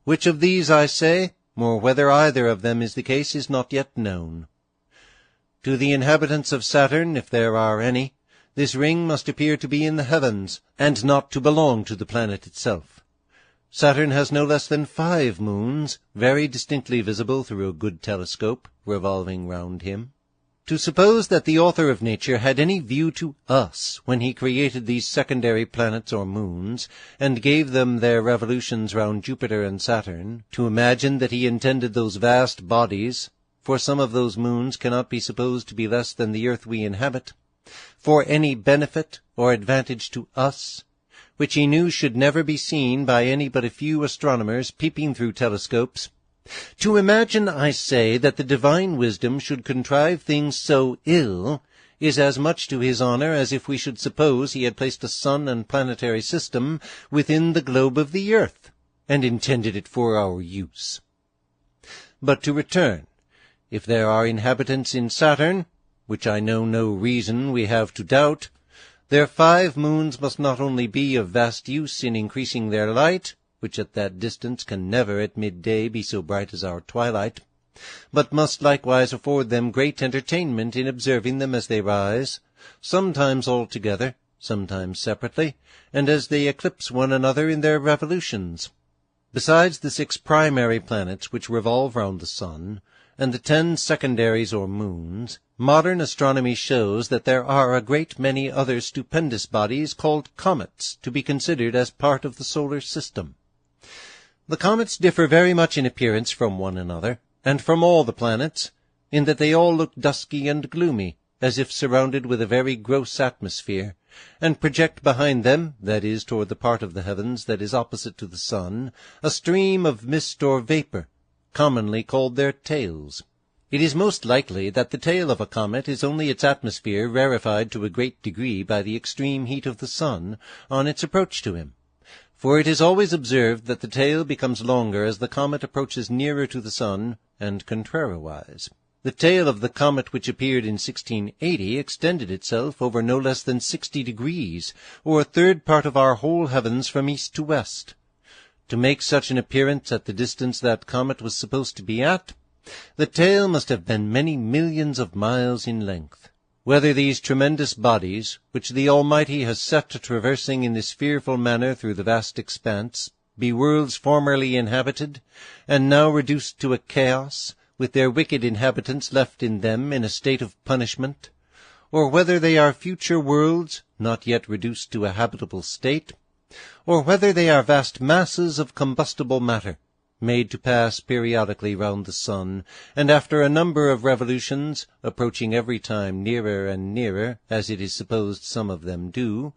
which of these I say, or whether either of them is the case, is not yet known. To the inhabitants of Saturn, if there are any, this ring must appear to be in the heavens, and not to belong to the planet itself. Saturn has no less than 5 moons, very distinctly visible through a good telescope, revolving round him. To suppose that the author of nature had any view to us when he created these secondary planets or moons, and gave them their revolutions round Jupiter and Saturn, to imagine that he intended those vast bodies, for some of those moons cannot be supposed to be less than the earth we inhabit, for any benefit or advantage to us, which he knew should never be seen by any but a few astronomers peeping through telescopes. To imagine, I say, that the divine wisdom should contrive things so ill is as much to his honor as if we should suppose he had placed a sun and planetary system within the globe of the earth, and intended it for our use. But to return. If there are inhabitants in Saturn, which I know no reason we have to doubt, their 5 moons must not only be of vast use in increasing their light, which at that distance can never at midday be so bright as our twilight, but must likewise afford them great entertainment in observing them as they rise, sometimes all together, sometimes separately, and as they eclipse one another in their revolutions. Besides the 6 primary planets which revolve round the sun, and the 10 secondaries or moons, modern astronomy shows that there are a great many other stupendous bodies called comets to be considered as part of the solar system. The comets differ very much in appearance from one another, and from all the planets, in that they all look dusky and gloomy, as if surrounded with a very gross atmosphere, and project behind them, that is, toward the part of the heavens that is opposite to the sun, a stream of mist or vapor, commonly called their tails. It is most likely that the tail of a comet is only its atmosphere rarefied to a great degree by the extreme heat of the sun on its approach to him, for it is always observed that the tail becomes longer as the comet approaches nearer to the sun, and contrariwise. The tail of the comet which appeared in 1680 extended itself over no less than 60 degrees, or a third part of our whole heavens from east to west. To make such an appearance at the distance that comet was supposed to be at, the tail must have been many millions of miles in length. Whether these tremendous bodies, which the Almighty has set traversing in this fearful manner through the vast expanse, be worlds formerly inhabited, and now reduced to a chaos, with their wicked inhabitants left in them in a state of punishment, or whether they are future worlds, not yet reduced to a habitable state, or whether they are vast masses of combustible matter, made to pass periodically round the sun, and after a number of revolutions, approaching every time nearer and nearer, as it is supposed some of them do,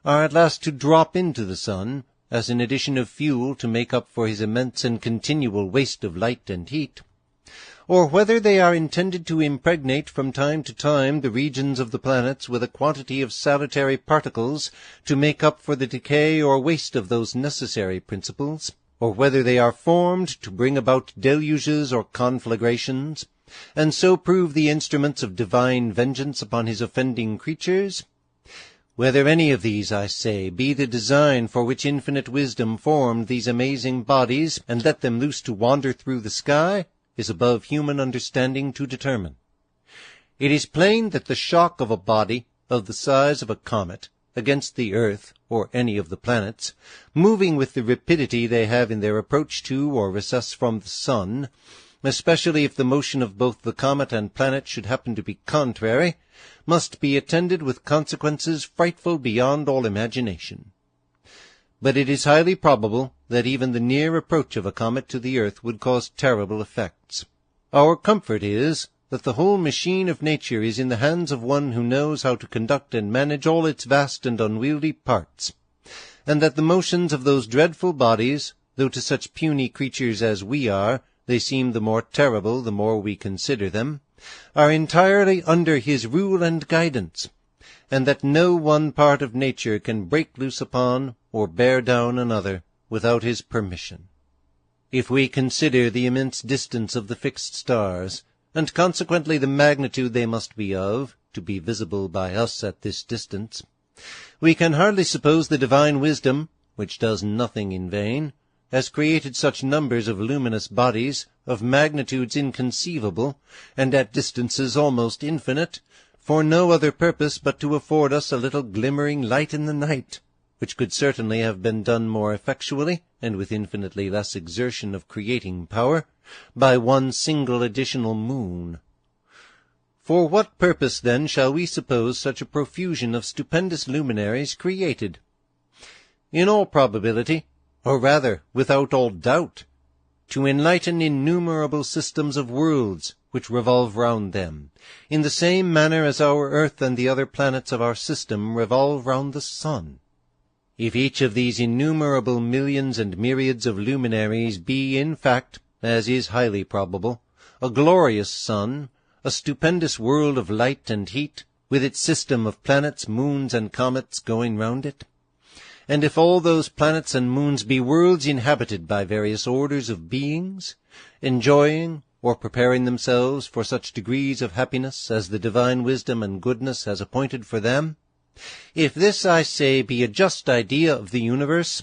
are at last to drop into the sun, as an addition of fuel to make up for his immense and continual waste of light and heat, or whether they are intended to impregnate from time to time the regions of the planets with a quantity of salutary particles to make up for the decay or waste of those necessary principles, or whether they are formed to bring about deluges or conflagrations, and so prove the instruments of divine vengeance upon his offending creatures, Whether any of these, I say, be the design for which infinite wisdom formed these amazing bodies, and let them loose to wander through the sky, is above human understanding to determine. It is plain that the shock of a body of the size of a comet against the earth or any of the planets, moving with the rapidity they have in their approach to or recess from the sun, especially if the motion of both the comet and planet should happen to be contrary, must be attended with consequences frightful beyond all imagination. But it is highly probable that even the near approach of a comet to the earth would cause terrible effects. Our comfort is that the whole machine of nature is in the hands of one who knows how to conduct and manage all its vast and unwieldy parts, and that the motions of those dreadful bodies, though to such puny creatures as we are they seem the more terrible the more we consider them, are entirely under his rule and guidance, and that no one part of nature can break loose upon or bear down another without his permission. If we consider the immense distance of the fixed stars, and consequently the magnitude they must be of, to be visible by us at this distance, we can hardly suppose the divine wisdom, which does nothing in vain, has created such numbers of luminous bodies, of magnitudes inconceivable, and at distances almost infinite, for no other purpose but to afford us a little glimmering light in the night, which could certainly have been done more effectually, and with infinitely less exertion of creating power, by one single additional moon. For what purpose, then, shall we suppose such a profusion of stupendous luminaries created? In all probability, or rather, without all doubt, to enlighten innumerable systems of worlds which revolve round them, in the same manner as our earth and the other planets of our system revolve round the sun. If each of these innumerable millions and myriads of luminaries be, in fact, as is highly probable, a glorious sun, a stupendous world of light and heat, with its system of planets, moons, and comets going round it, and if all those planets and moons be worlds inhabited by various orders of beings, enjoying or preparing themselves for such degrees of happiness as the divine wisdom and goodness has appointed for them, if this, I say, be a just idea of the universe,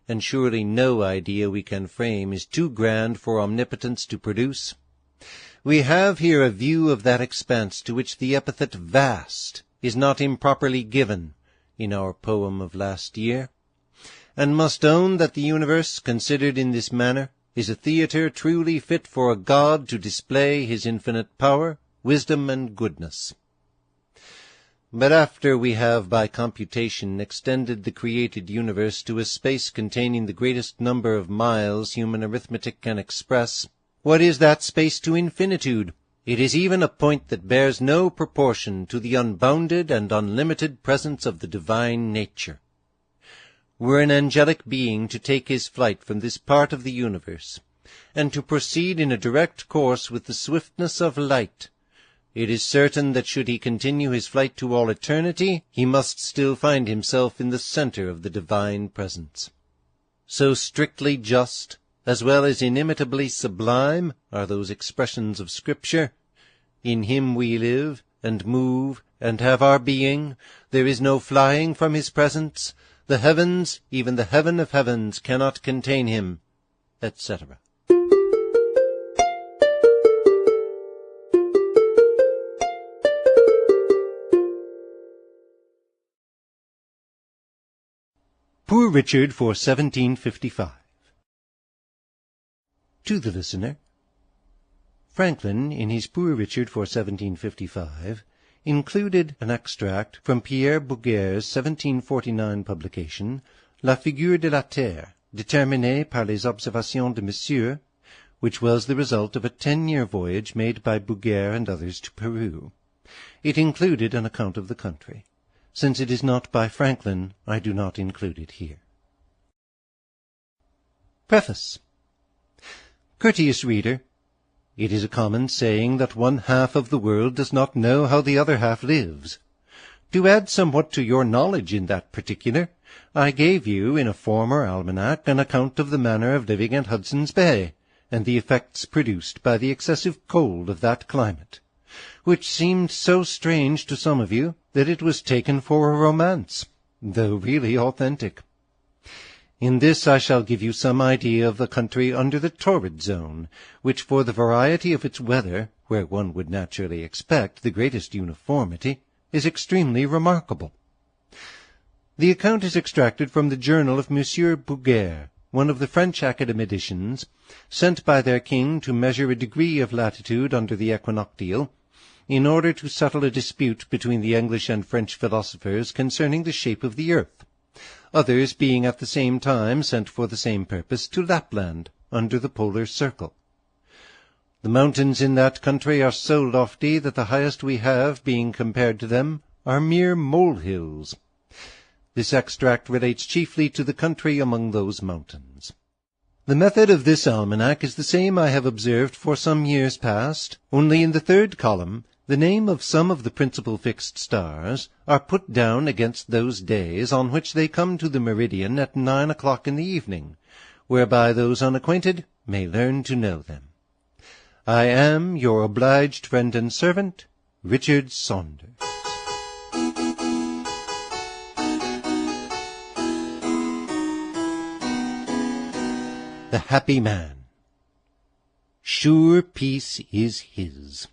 and surely no idea we can frame is too grand for omnipotence to produce, we have here a view of that expanse to which the epithet vast is not improperly given in our poem of last year, and must own that the universe, considered in this manner, is a theatre truly fit for a god to display his infinite power, wisdom, and goodness. But after we have by computation extended the created universe to a space containing the greatest number of miles human arithmetic can express, what is that space to infinitude? It is even a point that bears no proportion to the unbounded and unlimited presence of the divine nature. Were an angelic being to take his flight from this part of the universe, and to proceed in a direct course with the swiftness of light, it is certain that should he continue his flight to all eternity, he must still find himself in the center of the divine presence. So strictly just, as well as inimitably sublime, are those expressions of Scripture, "In him we live, and move, and have our being. There is no flying from his presence. The heavens, even the heaven of heavens, cannot contain him," etc. Poor Richard for 1755. To the listener, Franklin, in his Poor Richard for 1755, included an extract from Pierre Bouguer's 1749 publication, La figure de la Terre, déterminée par les observations de Monsieur, which was the result of a 10-year voyage made by Bouguer and others to Peru. It included an account of the country. Since it is not by Franklin, I do not include it here. Preface. Courteous reader, it is a common saying that one half of the world does not know how the other half lives. To add somewhat to your knowledge in that particular, I gave you, in a former almanac, an account of the manner of living at Hudson's Bay, and the effects produced by the excessive cold of that climate, which seemed so strange to some of you that it was taken for a romance, though really authentic. In this I shall give you some idea of the country under the torrid zone, which for the variety of its weather, where one would naturally expect the greatest uniformity, is extremely remarkable. The account is extracted from the journal of Monsieur Bouguer, one of the French academicians, sent by their king to measure a degree of latitude under the equinoctial, in order to settle a dispute between the English and French philosophers concerning the shape of the earth, others being at the same time sent for the same purpose to Lapland, under the polar circle. The mountains in that country are so lofty that the highest we have, being compared to them, are mere molehills. This extract relates chiefly to the country among those mountains. The method of this almanac is the same I have observed for some years past, only in the third column the name of some of the principal fixed stars are put down against those days on which they come to the meridian at 9 o'clock in the evening, whereby those unacquainted may learn to know them. I am your obliged friend and servant, Richard Saunders. The happy man. Sure peace is his.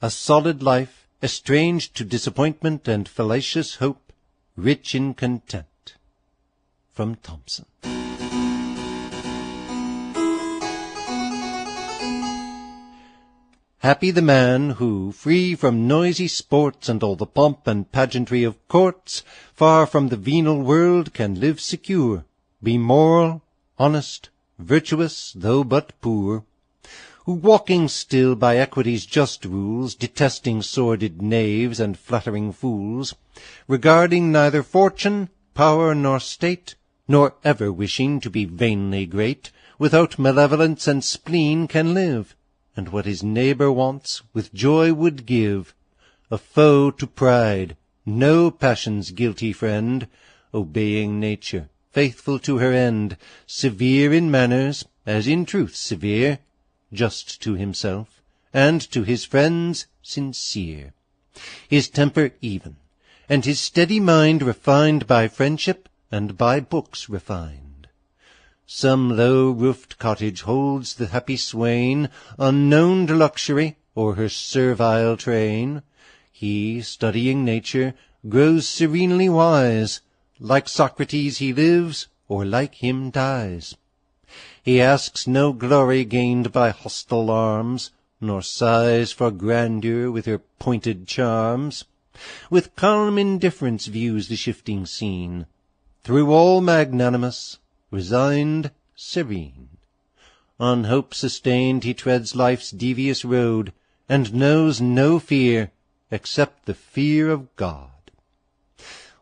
A solid life, estranged to disappointment and fallacious hope, rich in content. From Thomson. Happy the man who, free from noisy sports and all the pomp and pageantry of courts, far from the venal world, can live secure, be moral, honest, virtuous, though but poor, who, walking still by equity's just rules, detesting sordid knaves and flattering fools, regarding neither fortune, power, nor state, nor ever wishing to be vainly great, without malevolence and spleen can live, and what his neighbour wants with joy would give, a foe to pride, no passion's guilty friend, obeying nature, faithful to her end, severe in manners, as in truth severe, just to himself, and to his friends sincere, his temper even, and his steady mind refined by friendship, and by books refined. Some low-roofed cottage holds the happy swain, unknown to luxury, or her servile train. He, studying nature, grows serenely wise, like Socrates he lives, or like him dies. He asks no glory gained by hostile arms, nor sighs for grandeur with her pointed charms. With calm indifference views the shifting scene, through all magnanimous, resigned, serene. On hope sustained he treads life's devious road, and knows no fear, except the fear of God.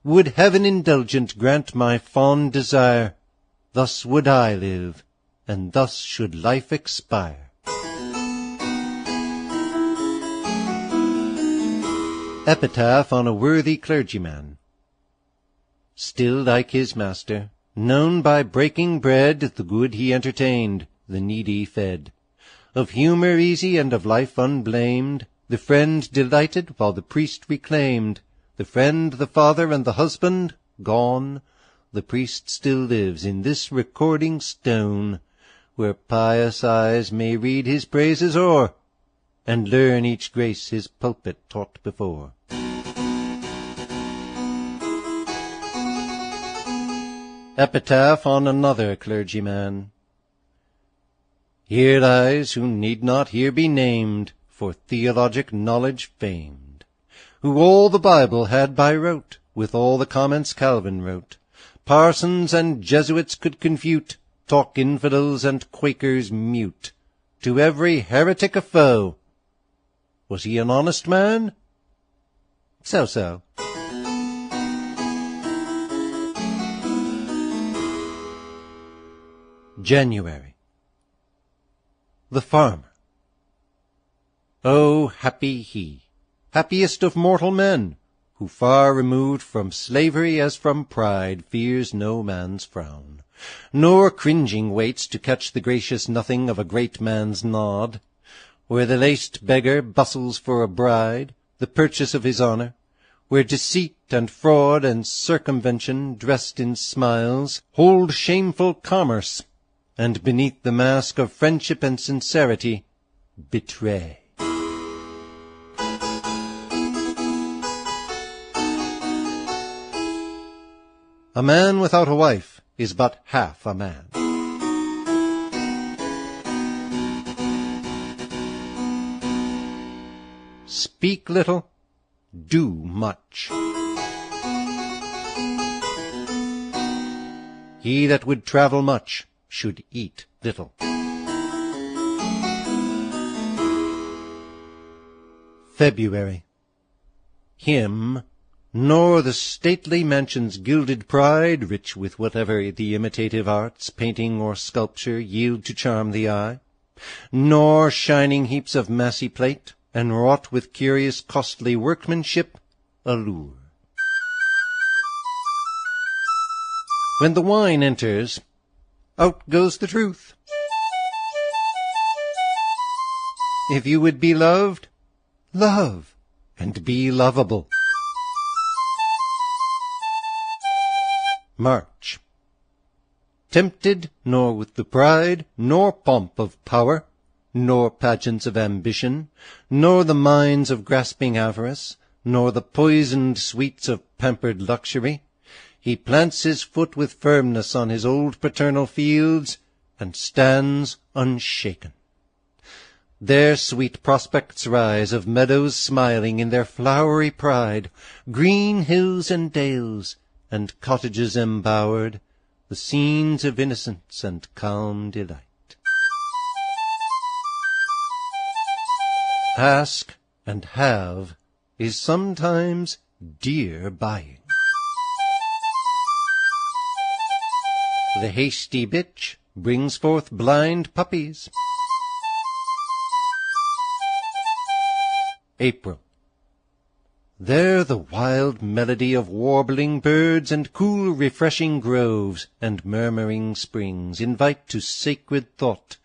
Would heaven indulgent grant my fond desire, thus would I live, and thus should life expire. Epitaph on a worthy clergyman. Still like his master, known by breaking bread, the good he entertained, the needy fed. Of humour easy and of life unblamed, the friend delighted while the priest reclaimed. The friend, the father, and the husband gone, the priest still lives in this recording stone, where pious eyes may read his praises o'er, and learn each grace his pulpit taught before. Epitaph on another clergyman. Here lies, who need not here be named, for theologic knowledge famed, who all the Bible had by rote, with all the comments Calvin wrote. Parsons and Jesuits could confute, talk infidels and Quakers mute, to every heretic a foe. Was he an honest man? So-so. January. The Farmer. Oh, happy he, happiest of mortal men, who far removed from slavery as from pride fears no man's frown, nor cringing waits to catch the gracious nothing of a great man's nod, where the laced beggar bustles for a bride, the purchase of his honour, where deceit and fraud and circumvention, dressed in smiles, hold shameful commerce, and beneath the mask of friendship and sincerity betray. A man without a wife is but half a man. Speak little, do much. He that would travel much should eat little. February. Him, nor the stately mansion's gilded pride, rich with whatever the imitative arts, painting or sculpture, yield to charm the eye, nor shining heaps of massy plate, and wrought with curious costly workmanship, allure. When the wine enters, out goes the truth. If you would be loved, love, and be lovable. March. Tempted nor with the pride nor pomp of power, nor pageants of ambition, nor the mines of grasping avarice, nor the poisoned sweets of pampered luxury, he plants his foot with firmness on his old paternal fields, and stands unshaken. There sweet prospects rise of meadows smiling in their flowery pride, green hills and dales, and cottages embowered, the scenes of innocence and calm delight. Ask and have is sometimes dear buying. The hasty bitch brings forth blind puppies. April. There the wild melody of warbling birds and cool refreshing groves and murmuring springs invite to sacred thought,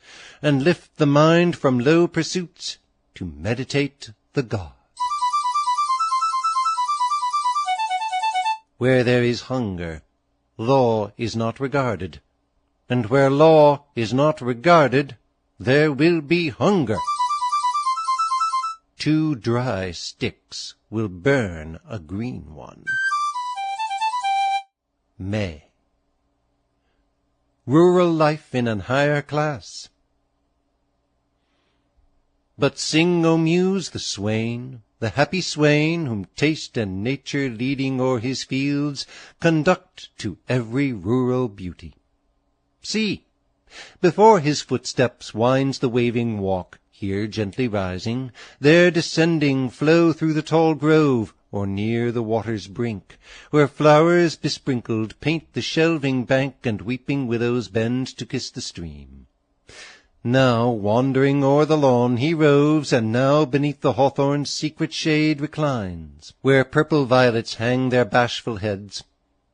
and lift the mind from low pursuits to meditate the God. Where there is hunger, law is not regarded, and where law is not regarded, there will be hunger. 2 dry sticks will burn a green one. May. Rural life in an higher class. But sing, O Muse, the swain, the happy swain, whom taste and nature leading o'er his fields conduct to every rural beauty. See, before his footsteps winds the waving walk, here gently rising, there descending, flow through the tall grove, or near the water's brink, where flowers besprinkled paint the shelving bank, and weeping willows bend to kiss the stream. Now, wandering o'er the lawn, he roves, and now beneath the hawthorn's secret shade reclines, where purple violets hang their bashful heads,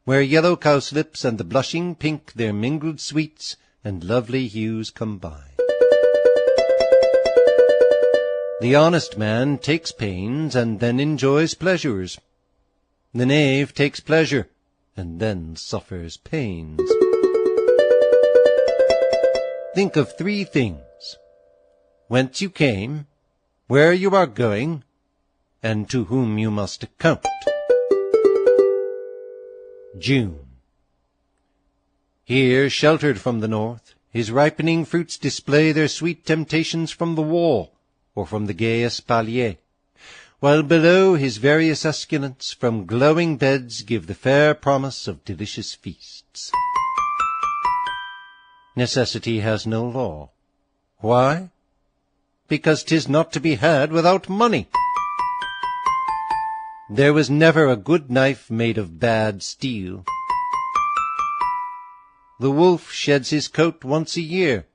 where yellow cowslips and the blushing pink their mingled sweets and lovely hues combine. The honest man takes pains, and then enjoys pleasures. The knave takes pleasure, and then suffers pains. Think of 3 things: whence you came, where you are going, and to whom you must account. June. Here, sheltered from the north, his ripening fruits display their sweet temptations from the wall, or from the gay espalier, while below his various esculents from glowing beds give the fair promise of delicious feasts. Necessity has no law. Why? Because 'tis not to be had without money. There was never a good knife made of bad steel. The wolf sheds his coat once a year.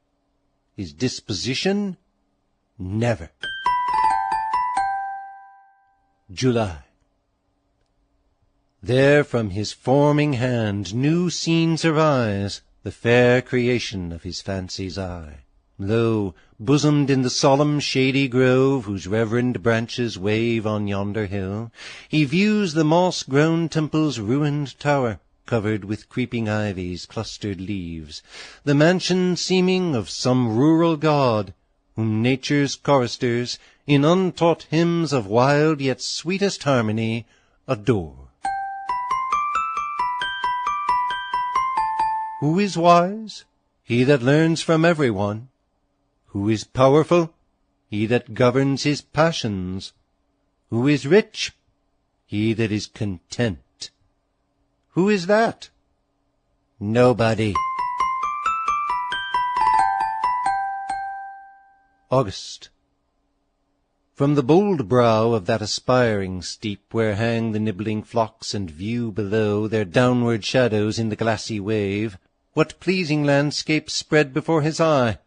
His disposition, never. July. There from his forming hand new scenes arise, the fair creation of his fancy's eye. Lo, bosomed in the solemn shady grove whose reverend branches wave on yonder hill, he views the moss-grown temple's ruined tower, covered with creeping ivy's clustered leaves, the mansion seeming of some rural god, whom nature's choristers, in untaught hymns of wild yet sweetest harmony, adore. Who is wise? He that learns from every one. Who is powerful? He that governs his passions. Who is rich? He that is content. Who is that? Nobody. August. From the bold brow of that aspiring steep, where hang the nibbling flocks and view below their downward shadows in the glassy wave, what pleasing landscapes spread before his eye,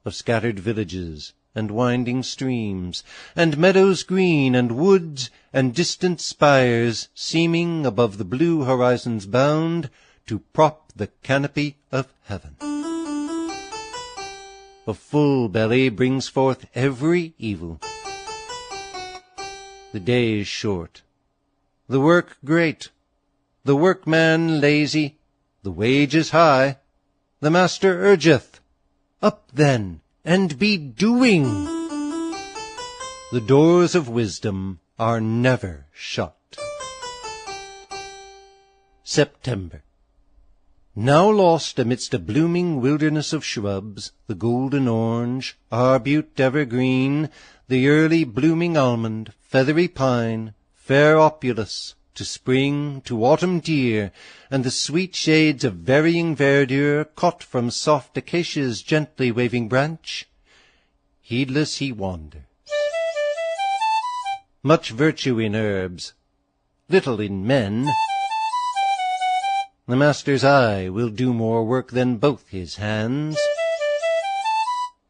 of scattered villages and winding streams, and meadows green, and woods, and distant spires, seeming above the blue horizon's bound to prop the canopy of heaven. A full belly brings forth every evil. The day is short, the work great, the workman lazy, the wages high. The master urgeth, up then, and be doing. The doors of wisdom are never shut. September. Now lost amidst a blooming wilderness of shrubs, the golden orange, arbute evergreen, the early blooming almond, feathery pine, fair opulus, to spring, to autumn dear, and the sweet shades of varying verdure caught from soft acacia's gently waving branch, heedless he wanders. Much virtue in herbs, little in men. The master's eye will do more work than both his hands.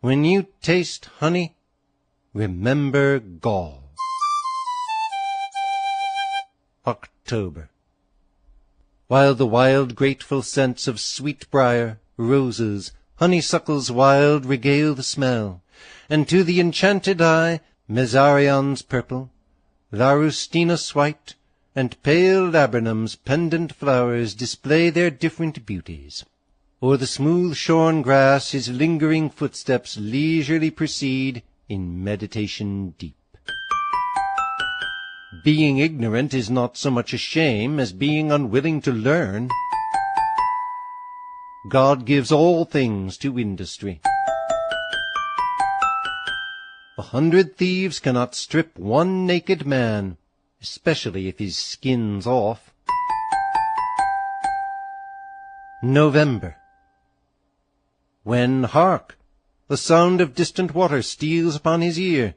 When you taste honey, remember gall. October. While the wild grateful scents of sweet-briar, roses, honeysuckles wild regale the smell, and to the enchanted eye Mesarion's purple, Larustinus white, and pale laburnum's pendant flowers display their different beauties. O'er the smooth-shorn grass his lingering footsteps leisurely proceed in meditation deep. Being ignorant is not so much a shame as being unwilling to learn. God gives all things to industry. 100 thieves cannot strip one naked man, especially if his skin's off. November. When, hark! The sound of distant water steals upon his ear,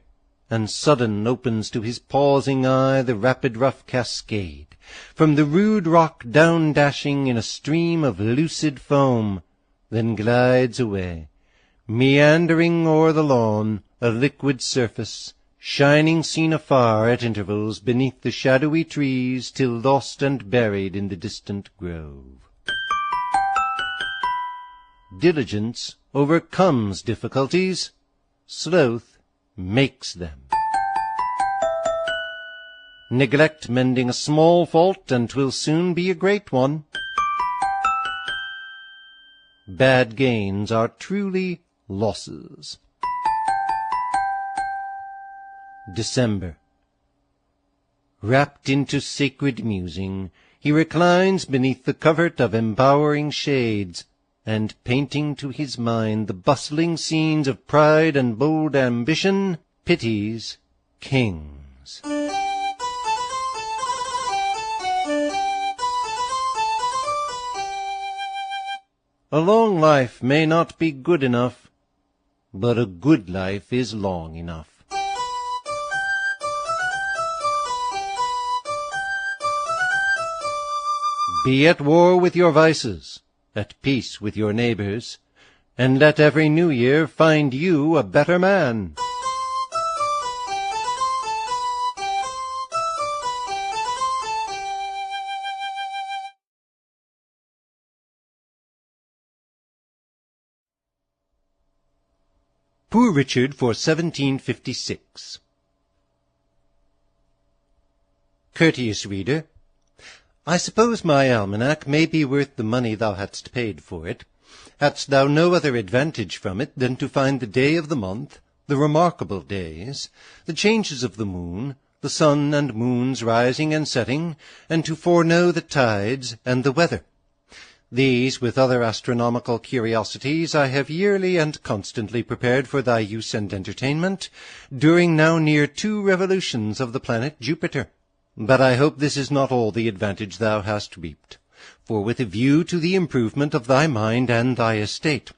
and sudden opens to his pausing eye the rapid rough cascade, from the rude rock down dashing in a stream of lucid foam, then glides away, meandering o'er the lawn, a liquid surface, shining seen afar at intervals beneath the shadowy trees, till lost and buried in the distant grove. Diligence overcomes difficulties, sloth makes them. Neglect mending a small fault, and 'twill soon be a great one. Bad gains are truly losses. December. Wrapped into sacred musing, he reclines beneath the covert of embowering shades, and painting to his mind the bustling scenes of pride and bold ambition, pities kings. A long life may not be good enough, but a good life is long enough. Be at war with your vices, at peace with your neighbors, and let every new year find you a better man. Poor Richard for 1756. Courteous reader, I suppose my almanac may be worth the money thou hadst paid for it. Hadst thou no other advantage from it than to find the day of the month, the remarkable days, the changes of the moon, the sun and moon's rising and setting, and to foreknow the tides and the weather. These, with other astronomical curiosities, I have yearly and constantly prepared for thy use and entertainment, during now near 2 revolutions of the planet Jupiter. But I hope this is not all the advantage thou hast reaped. For with a view to the improvement of thy mind and thy estate,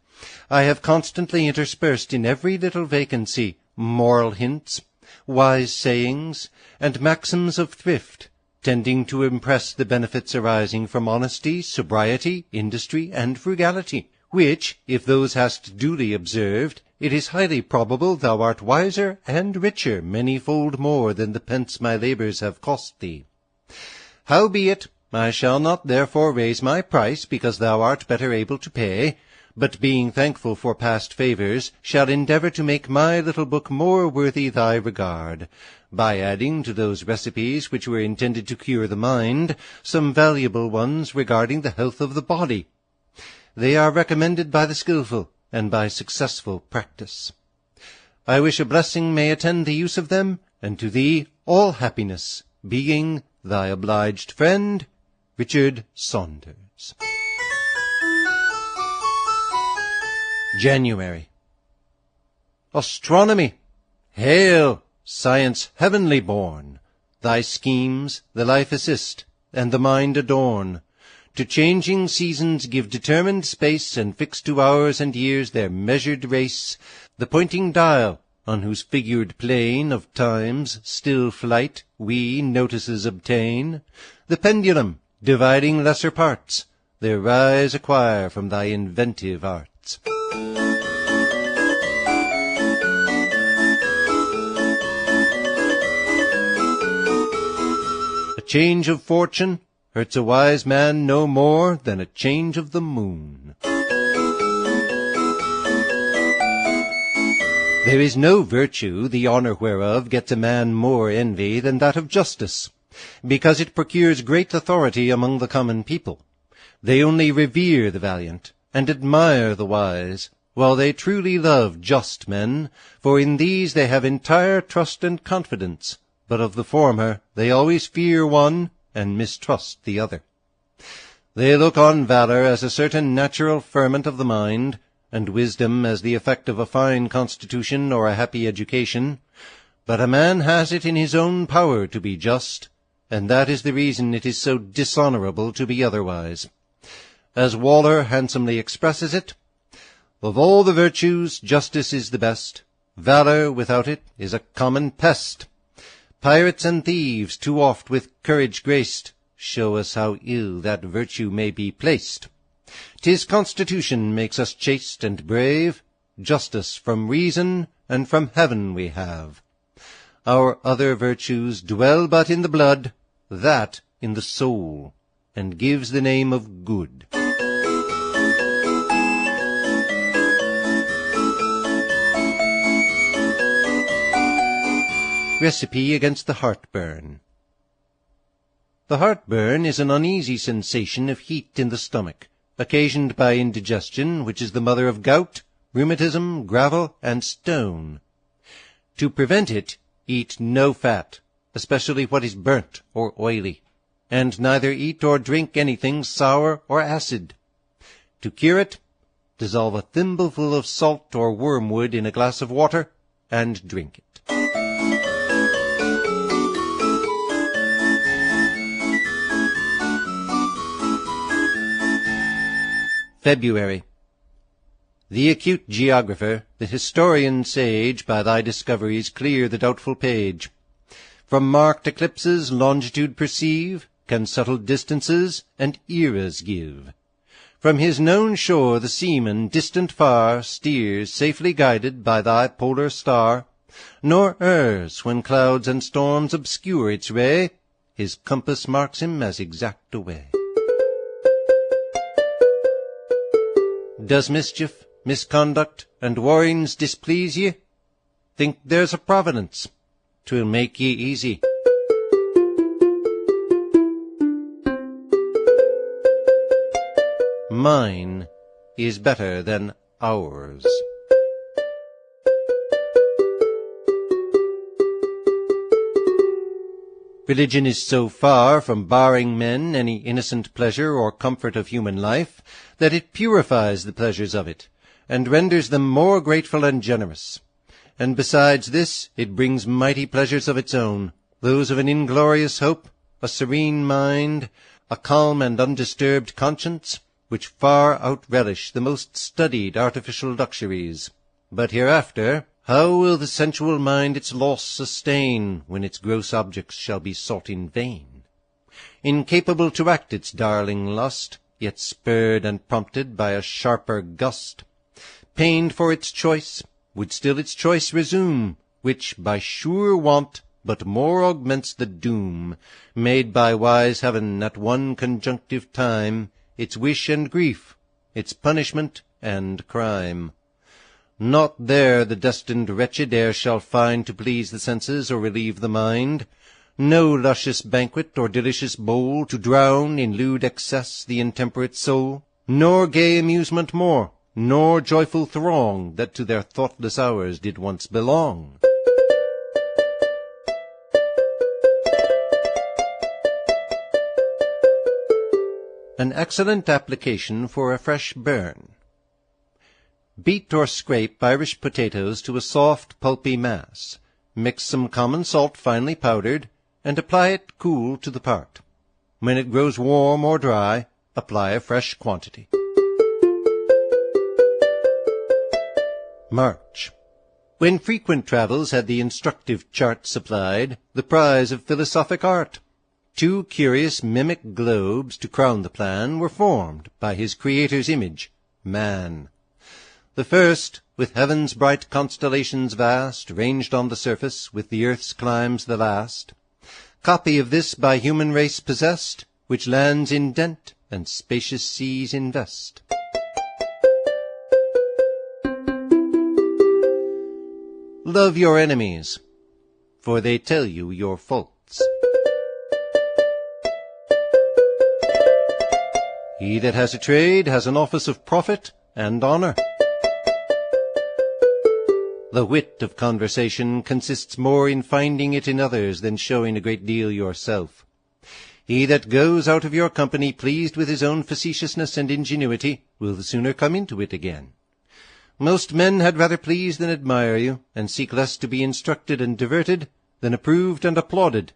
I have constantly interspersed in every little vacancy moral hints, wise sayings, and maxims of thrift, tending to impress the benefits arising from honesty, sobriety, industry, and frugality, which, if those hast duly observed, it is highly probable thou art wiser and richer many-fold more than the pence my labours have cost thee. Howbeit, I shall not therefore raise my price, because thou art better able to pay, but being thankful for past favours, shall endeavour to make my little book more worthy thy regard, by adding to those recipes which were intended to cure the mind, some valuable ones regarding the health of the body. They are recommended by the skilful, and by successful practice. I wish a blessing may attend the use of them, and to thee all happiness, being thy obliged friend, Richard Saunders. January. Astronomy! Hail, science heavenly born! Thy schemes the life assist, and the mind adorn. To changing seasons give determined space, and fix to hours and years their measured race. The pointing dial, on whose figured plane of time's still flight we notices obtain. The pendulum, dividing lesser parts, their rise acquire from thy inventive arts. A change of fortune hurts a wise man no more than a change of the moon. There is no virtue, the honour whereof gets a man more envy than that of justice, because it procures great authority among the common people. They only revere the valiant, and admire the wise, while they truly love just men, for in these they have entire trust and confidence, but of the former they always fear one, and mistrust the other. They look on valour as a certain natural ferment of the mind, and wisdom as the effect of a fine constitution or a happy education. But a man has it in his own power to be just, and that is the reason it is so dishonourable to be otherwise. As Waller handsomely expresses it, of all the virtues justice is the best, valour without it is a common pest. Pirates and thieves, too oft with courage graced, show us how ill that virtue may be placed. 'Tis constitution makes us chaste and brave, justice from reason and from heaven we have. Our other virtues dwell but in the blood, that in the soul, and gives the name of good. Recipe against the heartburn. The heartburn is an uneasy sensation of heat in the stomach, occasioned by indigestion, which is the mother of gout, rheumatism, gravel, and stone. To prevent it, eat no fat, especially what is burnt or oily, and neither eat or drink anything sour or acid. To cure it, dissolve a thimbleful of salt or wormwood in a glass of water, and drink it. February. The acute geographer, the historian sage, by thy discoveries clear the doubtful page. From marked eclipses longitude perceive, can subtle distances and eras give. From his known shore the seaman, distant far, steers, safely guided by thy polar star, nor errs when clouds and storms obscure its ray, his compass marks him as exact a way. Does mischief, misconduct and warrings displease ye? Think there's a providence, 'twill make ye easy. Mine is better than ours. Religion is so far from barring men any innocent pleasure or comfort of human life, that it purifies the pleasures of it, and renders them more grateful and generous. And besides this, it brings mighty pleasures of its own, those of an inglorious hope, a serene mind, a calm and undisturbed conscience, which far outrelish the most studied artificial luxuries. But hereafter, how will the sensual mind its loss sustain, when its gross objects shall be sought in vain? Incapable to act its darling lust, yet spurred and prompted by a sharper gust. Pained for its choice, would still its choice resume, which by sure want but more augments the doom, made by wise heaven at one conjunctive time, its wish and grief, its punishment and crime. Not there the destined wretched e'er shall find to please the senses or relieve the mind, no luscious banquet or delicious bowl to drown in lewd excess the intemperate soul, nor gay amusement more, nor joyful throng that to their thoughtless hours did once belong. An excellent application for a fresh burn. Beat or scrape Irish potatoes to a soft, pulpy mass. Mix some common salt finely powdered, and apply it cool to the part. When it grows warm or dry, apply a fresh quantity. March. When frequent travels had the instructive chart supplied, the prize of philosophic art, 2 curious mimic globes to crown the plan were formed by his Creator's image, man. The first, with heaven's bright constellations vast, ranged on the surface, with the earth's climes the last. Copy of this by human race possessed, which lands indent and spacious seas invest. Love your enemies, for they tell you your faults. He that has a trade has an office of profit and honour. The wit of conversation consists more in finding it in others than showing a great deal yourself. He that goes out of your company pleased with his own facetiousness and ingenuity will the sooner come into it again. Most men had rather please than admire you, and seek less to be instructed and diverted than approved and applauded,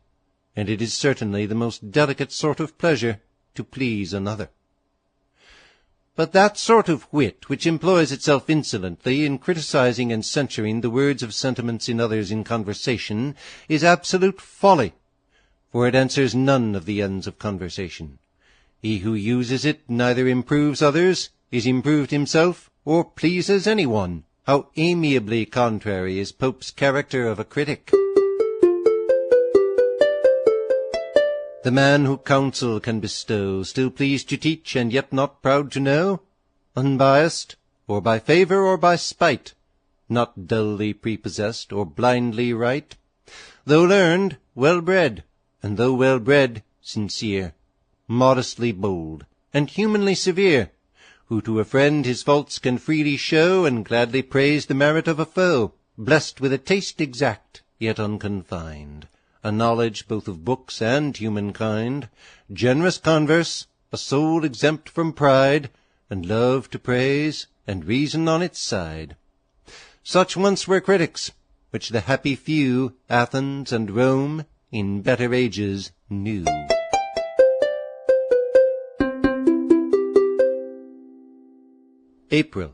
and it is certainly the most delicate sort of pleasure to please another. But that sort of wit which employs itself insolently in criticizing and censuring the words of sentiments in others in conversation is absolute folly, for it answers none of the ends of conversation. He who uses it neither improves others, is improved himself, or pleases any one. How amiably contrary is Pope's character of a critic! The man who counsel can bestow, still pleased to teach, and yet not proud to know, unbiassed, or by favour or by spite, not dully prepossessed or blindly right, though learned, well-bred, and though well-bred, sincere, modestly bold, and humanly severe, who to a friend his faults can freely show, and gladly praise the merit of a foe, blessed with a taste exact, yet unconfined, a knowledge both of books and humankind, generous converse, a soul exempt from pride, and love to praise, and reason on its side. Such once were critics, which the happy few, Athens and Rome, in better ages knew. April.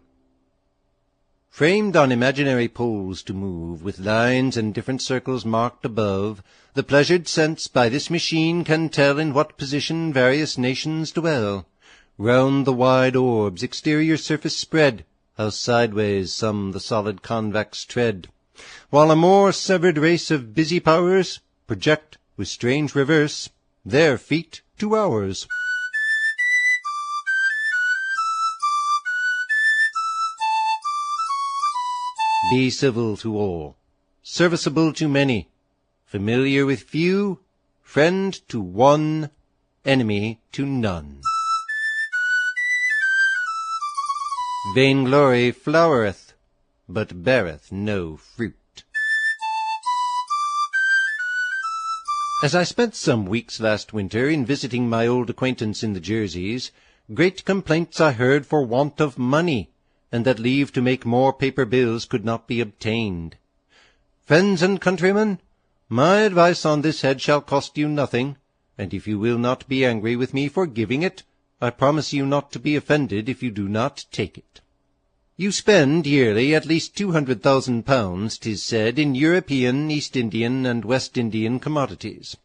Framed on imaginary poles to move, with lines and different circles marked above, the pleasured sense by this machine can tell in what position various nations dwell. Round the wide orb's exterior surface spread, how sideways some the solid convex tread, while a more severed race of busy powers project, with strange reverse, their feet to ours. Be civil to all, serviceable to many, familiar with few, friend to one, enemy to none. Vainglory flowereth, but beareth no fruit. As I spent some weeks last winter in visiting my old acquaintance in the Jerseys, great complaints I heard for want of money, and that leave to make more paper bills could not be obtained. Friends and countrymen, my advice on this head shall cost you nothing, and if you will not be angry with me for giving it, I promise you not to be offended if you do not take it. You spend yearly at least £200,000, 'tis said, in European, East Indian, and West Indian commodities.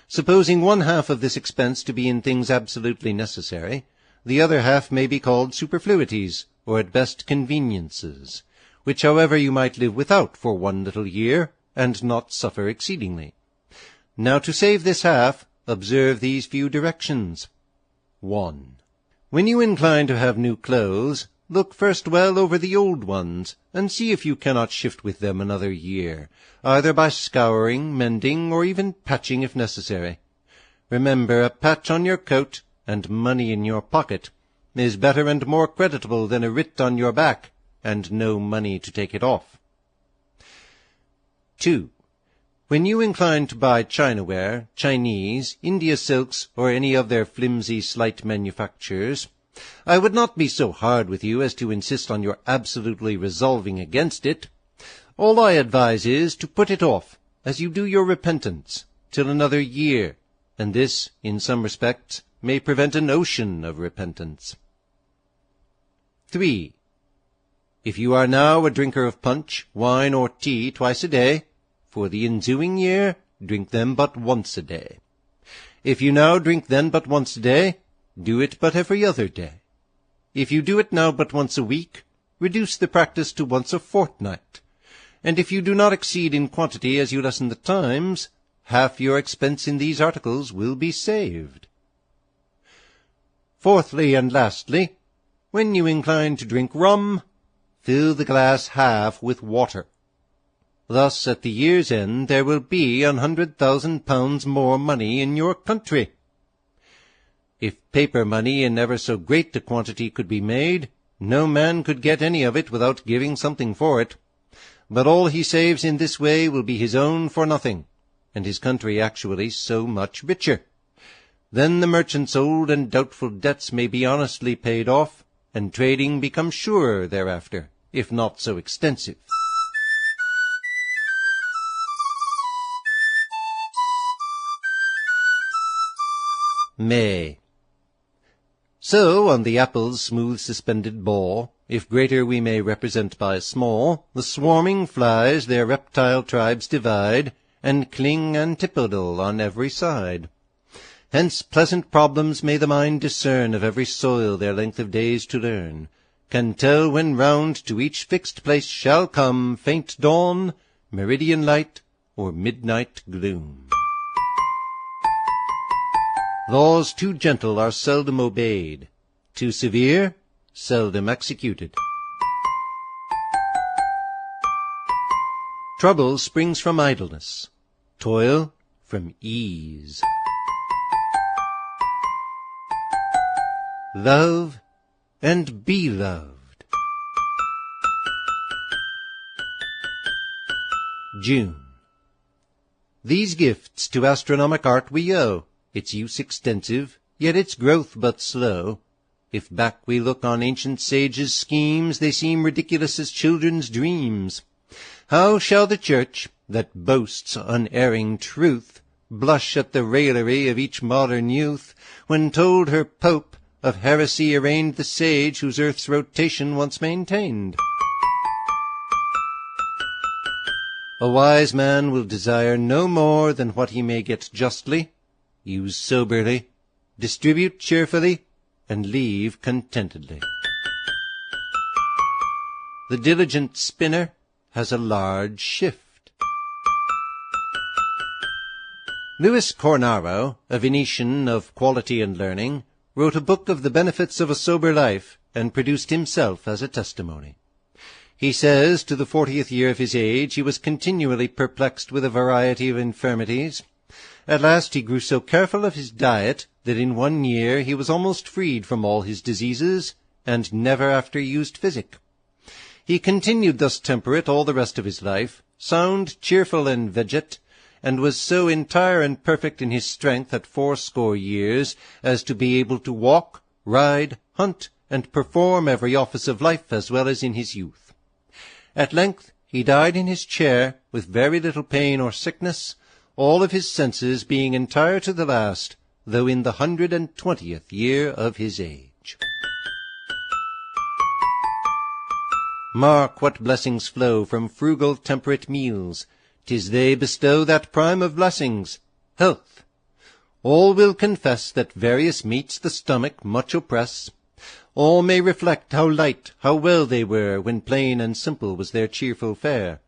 Supposing one half of this expense to be in things absolutely necessary, the other half may be called superfluities, or at best conveniences, which however you might live without for one little year, and not suffer exceedingly. Now to save this half, observe these few directions. 1. When you incline to have new clothes, look first well over the old ones, and see if you cannot shift with them another year, either by scouring, mending, or even patching if necessary. Remember, a patch on your coat, and money in your pocket, is better and more creditable than a writ on your back, and no money to take it off. 2. When you incline to buy Chinaware, Chinese, India silks, or any of their flimsy, slight manufactures, I would not be so hard with you as to insist on your absolutely resolving against it. All I advise is to put it off, as you do your repentance, till another year, and this, in some respects, may prevent an ocean of repentance. 3. If you are now a drinker of punch, wine, or tea twice a day, for the ensuing year drink them but once a day. If you now drink then but once a day, do it but every other day. If you do it now but once a week, reduce the practice to once a fortnight. And if you do not exceed in quantity as you lessen the times, half your expense in these articles will be saved. Fourthly and lastly, when you incline to drink rum, fill the glass half with water. Thus at the year's end there will be £100,000 more money in your country. If paper money in ever so great a quantity could be made, no man could get any of it without giving something for it. But all he saves in this way will be his own for nothing, and his country actually so much richer. Then the merchant's old and doubtful debts may be honestly paid off, and trading become surer thereafter, if not so extensive. May. So, on the apple's smooth suspended bough, if greater we may represent by small, the swarming flies their reptile tribes divide, and cling antipodal on every side. Hence pleasant problems may the mind discern of every soil their length of days to learn, can tell when round to each fixed place shall come faint dawn, meridian light, or midnight gloom. Laws too gentle are seldom obeyed, too severe, seldom executed. Trouble springs from idleness, toil from ease. Love and be loved. June. These gifts to astronomic art we owe, its use extensive, yet its growth but slow. If back we look on ancient sages' schemes, they seem ridiculous as children's dreams. How shall the Church, that boasts unerring truth, blush at the raillery of each modern youth, when told her Pope of heresy arraigned the sage whose earth's rotation once maintained? A wise man will desire no more than what he may get justly, use soberly, distribute cheerfully, and leave contentedly. The diligent spinner has a large shift. Louis Cornaro, a Venetian of quality and learning, wrote a book of the benefits of a sober life, and produced himself as a testimony. He says to the 40th year of his age he was continually perplexed with a variety of infirmities. At last he grew so careful of his diet that in 1 year he was almost freed from all his diseases, and never after used physic. He continued thus temperate all the rest of his life, sound, cheerful, and veget, and was so entire and perfect in his strength at 80 years as to be able to walk, ride, hunt, and perform every office of life as well as in his youth. At length he died in his chair with very little pain or sickness, all of his senses being entire to the last, though in the 120th year of his age. Mark what blessings flow from frugal temperate meals. 'Tis they bestow that prime of blessings, health. All will confess that various meats the stomach much oppress. All may reflect how light, how well they were, when plain and simple was their cheerful fare.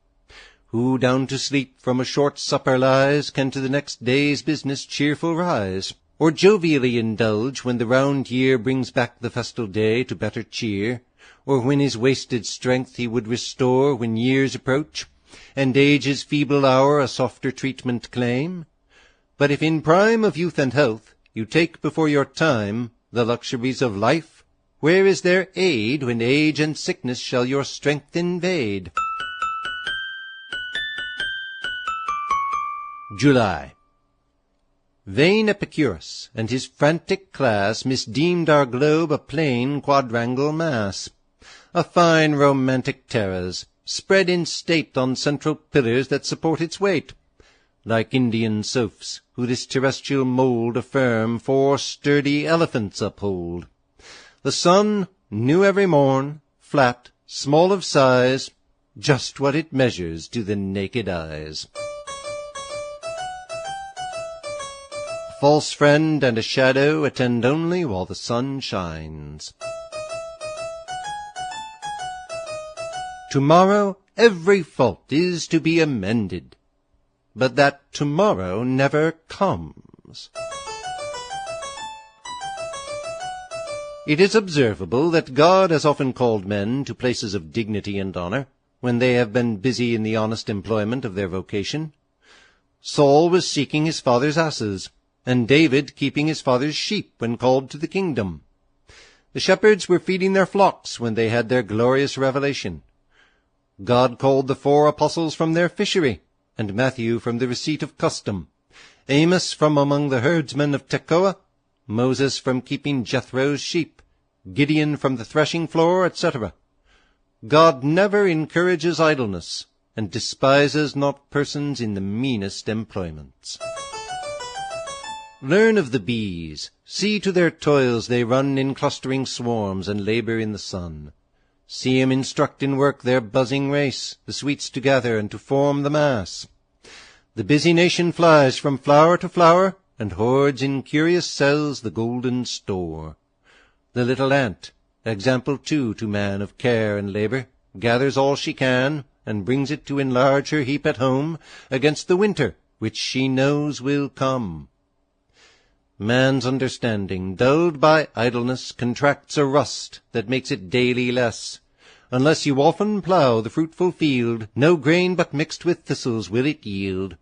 Who down to sleep from a short supper lies, can to the next day's business cheerful rise, or jovially indulge when the round year brings back the festal day to better cheer, or when his wasted strength he would restore when years approach, and age's feeble hour a softer treatment claim. But if in prime of youth and health you take before your time the luxuries of life, where is their aid when age and sickness shall your strength invade? July. Vain Epicurus and his frantic class misdeemed our globe a plain quadrangle mass, a fine romantic terrace, spread in state on central pillars that support its weight, like Indian sophes, who this terrestrial mould affirm 4 sturdy elephants uphold. The sun, new every morn, flat, small of size, just what it measures to the naked eyes. A false friend and a shadow attend only while the sun shines. Tomorrow every fault is to be amended, but that tomorrow never comes. It is observable that God has often called men to places of dignity and honor, when they have been busy in the honest employment of their vocation. Saul was seeking his father's asses, and David keeping his father's sheep when called to the kingdom. The shepherds were feeding their flocks when they had their glorious revelation. God called the 4 apostles from their fishery, and Matthew from the receipt of custom, Amos from among the herdsmen of Tekoa, Moses from keeping Jethro's sheep, Gideon from the threshing floor, etc. God never encourages idleness, and despises not persons in the meanest employments. Learn of the bees. See to their toils they run in clustering swarms, and labor in the sun. See 'em instruct in work their buzzing race, the sweets to gather and to form the mass. The busy nation flies from flower to flower, and hoards in curious cells the golden store. The little ant, example too to man of care and labor, gathers all she can, and brings it to enlarge her heap at home against the winter which she knows will come. Man's understanding, dulled by idleness, contracts a rust that makes it daily less. Unless you often plough the fruitful field, no grain but mixed with thistles will it yield.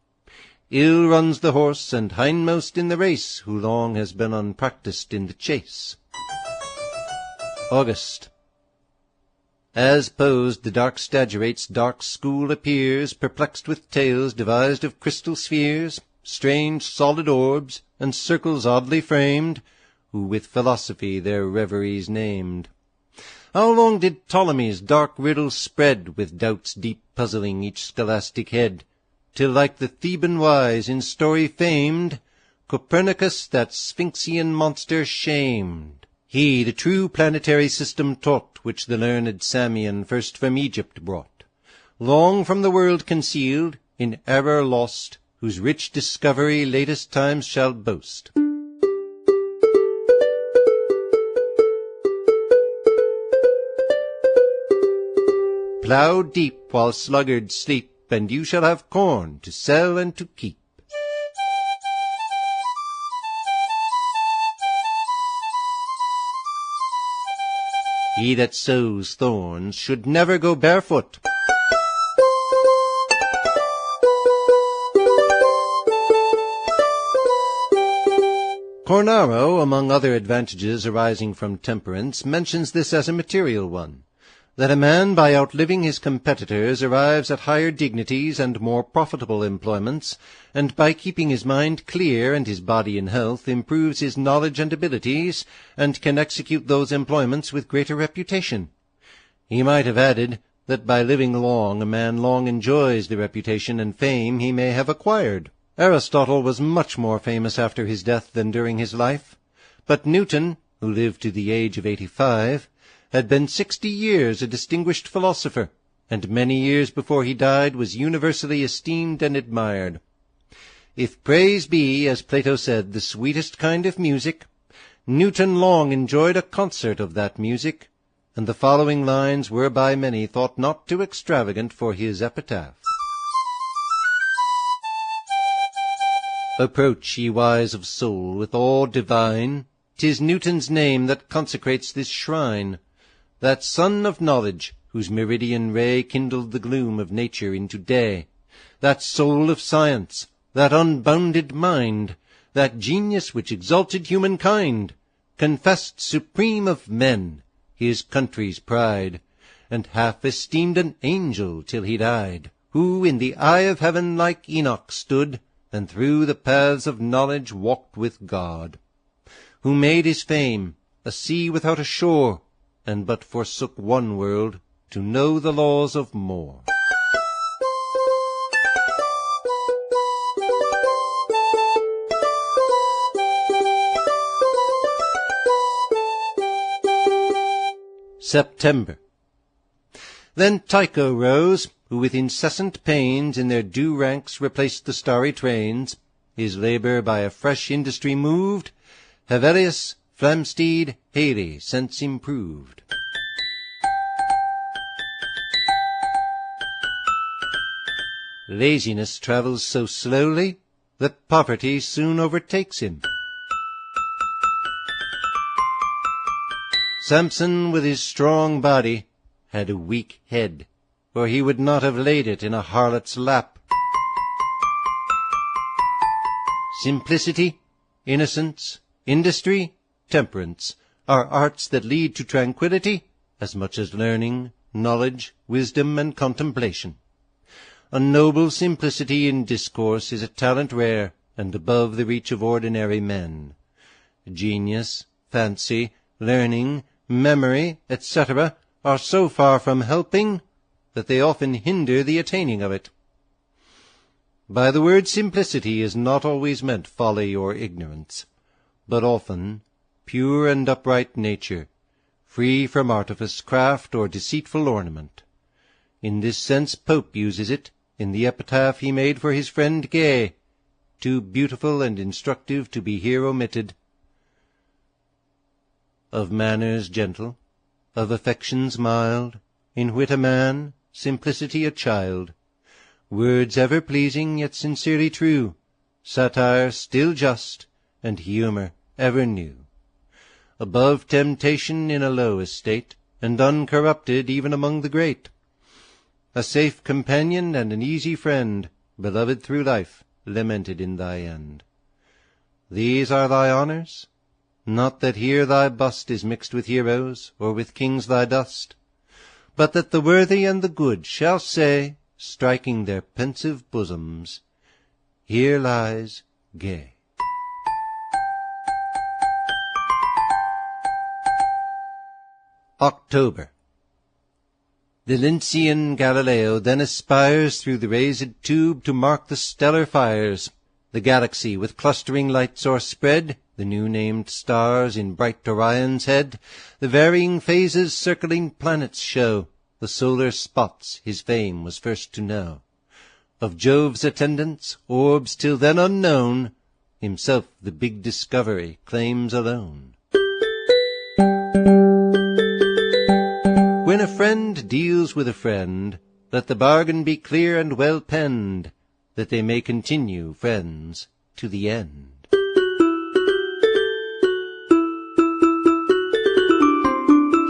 Ill runs the horse, and hindmost in the race, who long has been unpractised in the chase. August. As posed the dark stagirate's dark school appears, perplexed with tales devised of crystal spheres, strange solid orbs, and circles oddly framed, who with philosophy their reveries named. How long did Ptolemy's dark riddle spread, with doubts deep puzzling each scholastic head, till like the Theban wise in story famed, Copernicus that Sphinxian monster shamed. He the true planetary system taught, which the learned Samian first from Egypt brought, long from the world concealed, in error lost, whose rich discovery latest times shall boast. Plough deep while sluggards sleep, and you shall have corn to sell and to keep. He that sows thorns should never go barefoot. Cornaro, among other advantages arising from temperance, mentions this as a material one, that a man by outliving his competitors arrives at higher dignities and more profitable employments, and by keeping his mind clear and his body in health improves his knowledge and abilities, and can execute those employments with greater reputation. He might have added that by living long a man long enjoys the reputation and fame he may have acquired. Aristotle was much more famous after his death than during his life, but Newton, who lived to the age of 85, had been 60 years a distinguished philosopher, and many years before he died was universally esteemed and admired. If praise be, as Plato said, the sweetest kind of music, Newton long enjoyed a concert of that music, and the following lines were by many thought not too extravagant for his epitaph. Approach, ye wise of soul, with awe divine. 'Tis Newton's name that consecrates this shrine, that sun of knowledge, whose meridian ray kindled the gloom of nature into day, that soul of science, that unbounded mind, that genius which exalted humankind, confessed supreme of men, his country's pride, and half esteemed an angel till he died, who in the eye of heaven like Enoch stood, and through the paths of knowledge walked with God, who made his fame a sea without a shore, and but forsook one world to know the laws of more. September. Then Tycho rose, who with incessant pains in their due ranks replaced the starry trains, his labour by a fresh industry moved, Hevelius, Flamsteed, Halley, since improved. Laziness travels so slowly that poverty soon overtakes him. Samson with his strong body had a weak head, or he would not have laid it in a harlot's lap. Simplicity, innocence, industry, temperance are arts that lead to tranquillity as much as learning, knowledge, wisdom, and contemplation. A noble simplicity in discourse is a talent rare and above the reach of ordinary men. Genius, fancy, learning, memory, etc., are so far from helping that they often hinder the attaining of it. By the word simplicity is not always meant folly or ignorance, but often pure and upright nature, free from artifice, craft, or deceitful ornament. In this sense Pope uses it in the epitaph he made for his friend Gay, too beautiful and instructive to be here omitted. Of manners gentle, of affections mild, in wit a man, simplicity a child, words ever pleasing yet sincerely true, satire still just, and humour ever new. Above temptation in a low estate, and uncorrupted even among the great. A safe companion and an easy friend, beloved through life, lamented in thy end. These are thy honours? Not that here thy bust is mixed with heroes, or with kings thy dust, but that the worthy and the good shall say, striking their pensive bosoms, here lies Gay. October. The Lincian Galileo then aspires through the raised tube to mark the stellar fires, the galaxy with clustering lights o'erspread, the new-named stars in bright Orion's head, the varying phases circling planets show, the solar spots his fame was first to know. Of Jove's attendants, orbs till then unknown, himself the big discovery claims alone. When a friend deals with a friend, let the bargain be clear and well penned, that they may continue friends to the end.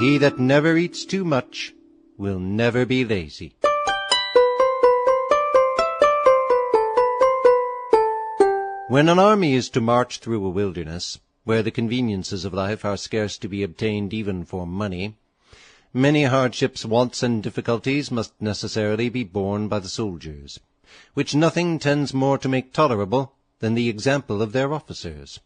He that never eats too much will never be lazy. When an army is to march through a wilderness, where the conveniences of life are scarce to be obtained even for money, many hardships, wants, and difficulties must necessarily be borne by the soldiers, which nothing tends more to make tolerable than the example of their officers.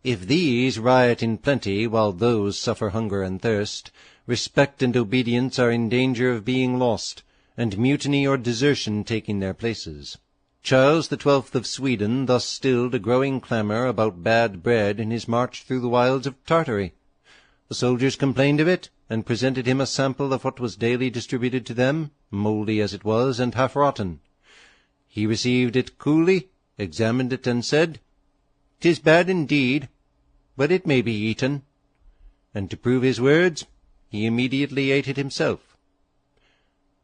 If these riot in plenty, while those suffer hunger and thirst, respect and obedience are in danger of being lost, and mutiny or desertion taking their places. Charles XII of Sweden thus stilled a growing clamour about bad bread in his march through the wilds of Tartary. The soldiers complained of it, and presented him a sample of what was daily distributed to them, mouldy as it was, and half rotten. He received it coolly, examined it, and said, "'Tis bad indeed, but it may be eaten." And to prove his words, he immediately ate it himself.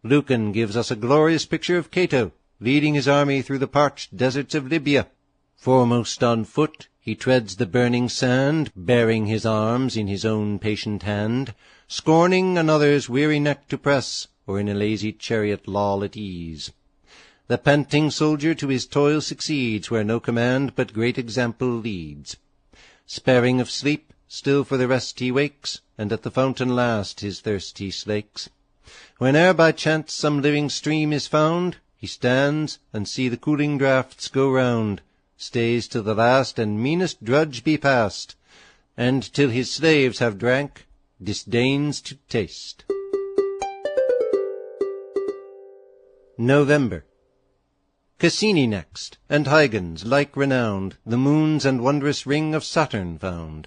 Lucan gives us a glorious picture of Cato, leading his army through the parched deserts of Libya. Foremost on foot, he treads the burning sand, bearing his arms in his own patient hand, scorning another's weary neck to press, or in a lazy chariot loll at ease. The panting soldier to his toil succeeds, where no command but great example leads. Sparing of sleep, still for the rest he wakes, and at the fountain last his thirst he slakes. Whene'er by chance some living stream is found, he stands, and see the cooling draughts go round, stays till the last and meanest drudge be past, and till his slaves have drank, disdains to taste. November. Cassini next, and Huygens, like renowned, the moons and wondrous ring of Saturn found.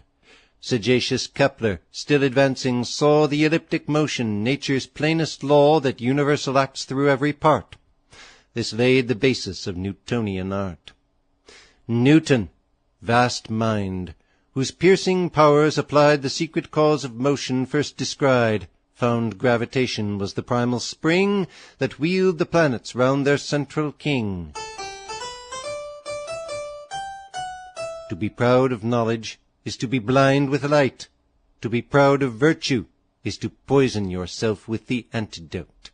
Sagacious Kepler, still advancing, saw the elliptic motion, nature's plainest law, that universal acts through every part. This laid the basis of Newtonian art. Newton, vast mind, whose piercing powers applied the secret cause of motion first descried, found gravitation was the primal spring that wheeled the planets round their central king. To be proud of knowledge is to be blind with light. To be proud of virtue is to poison yourself with the antidote.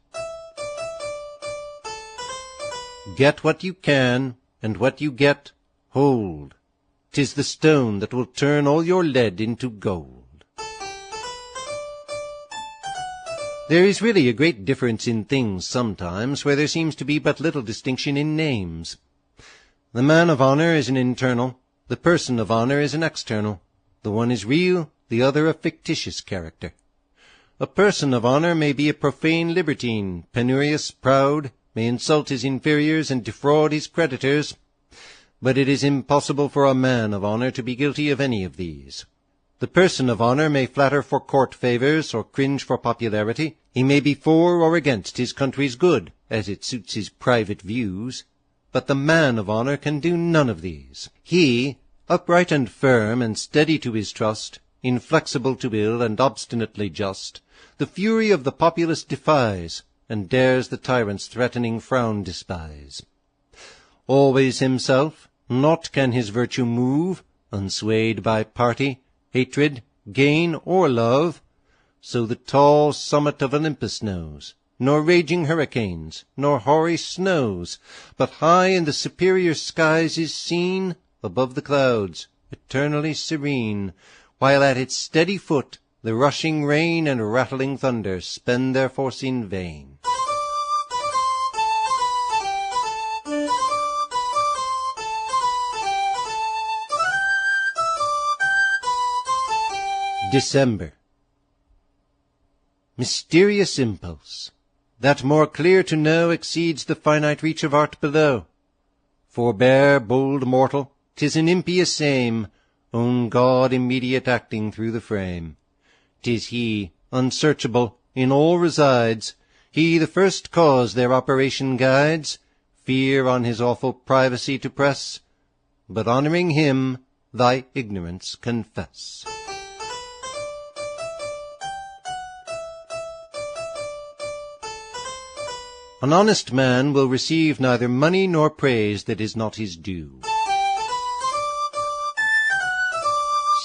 Get what you can, and what you get, hold. 'Tis the stone that will turn all your lead into gold. There is really a great difference in things sometimes, where there seems to be but little distinction in names. The man of honour is an internal, the person of honour is an external. The one is real, the other a fictitious character. A person of honour may be a profane libertine, penurious, proud, may insult his inferiors and defraud his creditors, but it is impossible for a man of honour to be guilty of any of these. The person of honour may flatter for court favours, or cringe for popularity. He may be for or against his country's good, as it suits his private views. But the man of honour can do none of these. He, upright and firm and steady to his trust, inflexible to ill and obstinately just, the fury of the populace defies, and dares the tyrant's threatening frown despise. Always himself, naught can his virtue move, unswayed by party, hatred, gain, or love. So the tall summit of Olympus knows, nor raging hurricanes, nor hoary snows, but high in the superior skies is seen, above the clouds, eternally serene, while at its steady foot the rushing rain and rattling thunder spend their force in vain. December. Mysterious impulse, that more clear to know exceeds the finite reach of art below. Forbear, bold mortal, 'tis an impious aim, own God immediate acting through the frame. 'Tis he, unsearchable, in all resides, he the first cause their operation guides, fear on his awful privacy to press, but honouring him, thy ignorance confess. An honest man will receive neither money nor praise that is not his due.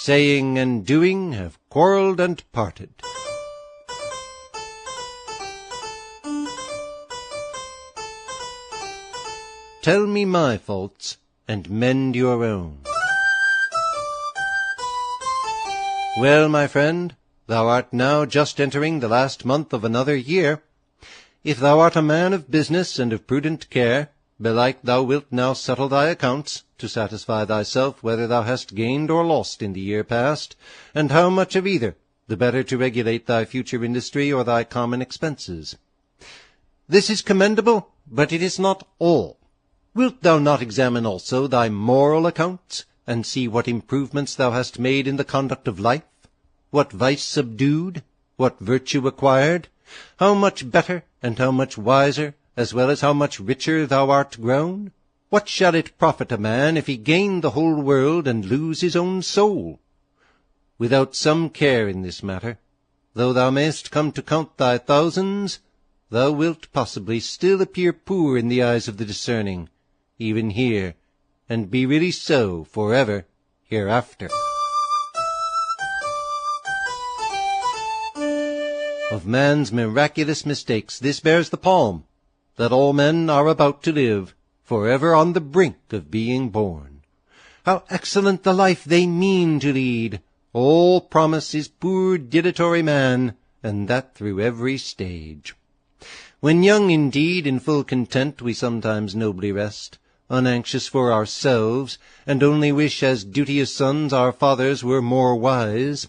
Saying and doing have quarrelled and parted. tell me my faults, and mend your own. Well, my friend, thou art now just entering the last month of another year. If thou art a man of business and of prudent care, belike thou wilt now settle thy accounts, to satisfy thyself whether thou hast gained or lost in the year past, and how much of either, the better to regulate thy future industry or thy common expenses. This is commendable, but it is not all. Wilt thou not examine also thy moral accounts, and see what improvements thou hast made in the conduct of life, what vice subdued, what virtue acquired, how much better and how much wiser, as well as how much richer thou art grown? What shall it profit a man if he gain the whole world and lose his own soul? Without some care in this matter, though thou mayst come to count thy thousands, thou wilt possibly still appear poor in the eyes of the discerning, even here, and be really so forever hereafter. Of man's miraculous mistakes this bears the palm, that all men are about to live, forever on the brink of being born. How excellent the life they mean to lead! All promise is poor dilatory man, and that through every stage. When young indeed, in full content we sometimes nobly rest, unanxious for ourselves, and only wish as duteous sons our fathers were more wise.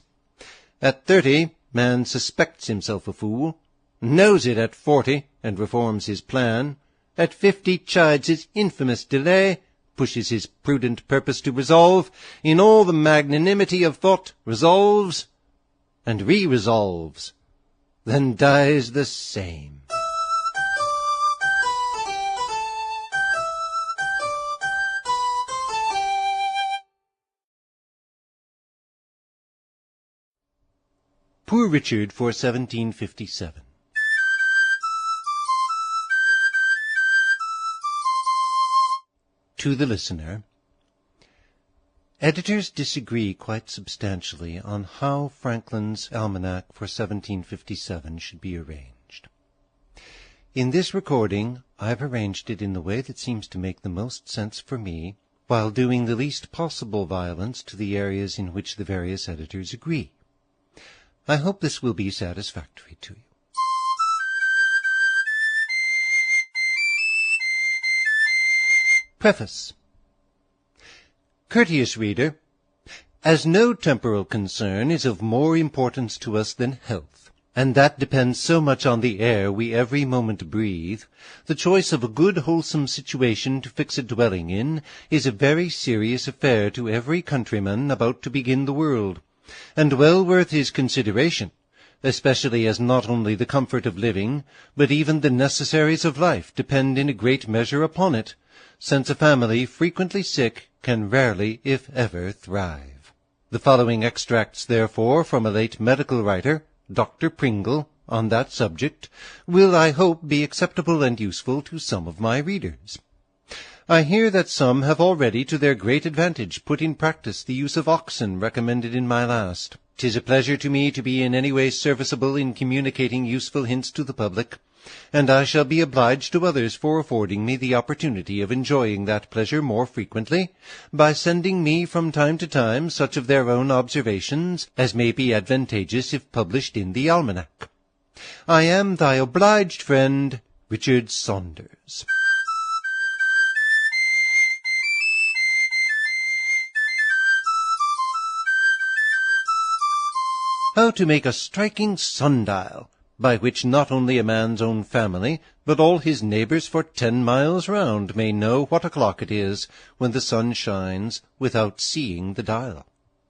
At 30, man suspects himself a fool, knows it at 40, and reforms his plan. At 50 chides his infamous delay, pushes his prudent purpose to resolve, in all the magnanimity of thought resolves, and re-resolves, then dies the same. Poor Richard for 1757. To the listener, editors disagree quite substantially on how Franklin's Almanac for 1757 should be arranged. In this recording, I've arranged it in the way that seems to make the most sense for me, while doing the least possible violence to the areas in which the various editors agree. I hope this will be satisfactory to you. Preface. Courteous reader, as no temporal concern is of more importance to us than health, and that depends so much on the air we every moment breathe, the choice of a good wholesome situation to fix a dwelling in is a very serious affair to every countryman about to begin the world, and well worth his consideration, especially as not only the comfort of living, but even the necessaries of life depend in a great measure upon it, since a family frequently sick can rarely, if ever, thrive. The following extracts, therefore, from a late medical writer, Dr. Pringle, on that subject, will, I hope, be acceptable and useful to some of my readers. I hear that some have already, to their great advantage, put in practice the use of oxen recommended in my last. 'Tis a pleasure to me to be in any way serviceable in communicating useful hints to the public, and I shall be obliged to others for affording me the opportunity of enjoying that pleasure more frequently, by sending me from time to time such of their own observations as may be advantageous if published in the Almanac. I am thy obliged friend, Richard Saunders. How to make a striking sundial, by which not only a man's own family, but all his neighbors for 10 miles round may know what o'clock it is when the sun shines without seeing the dial.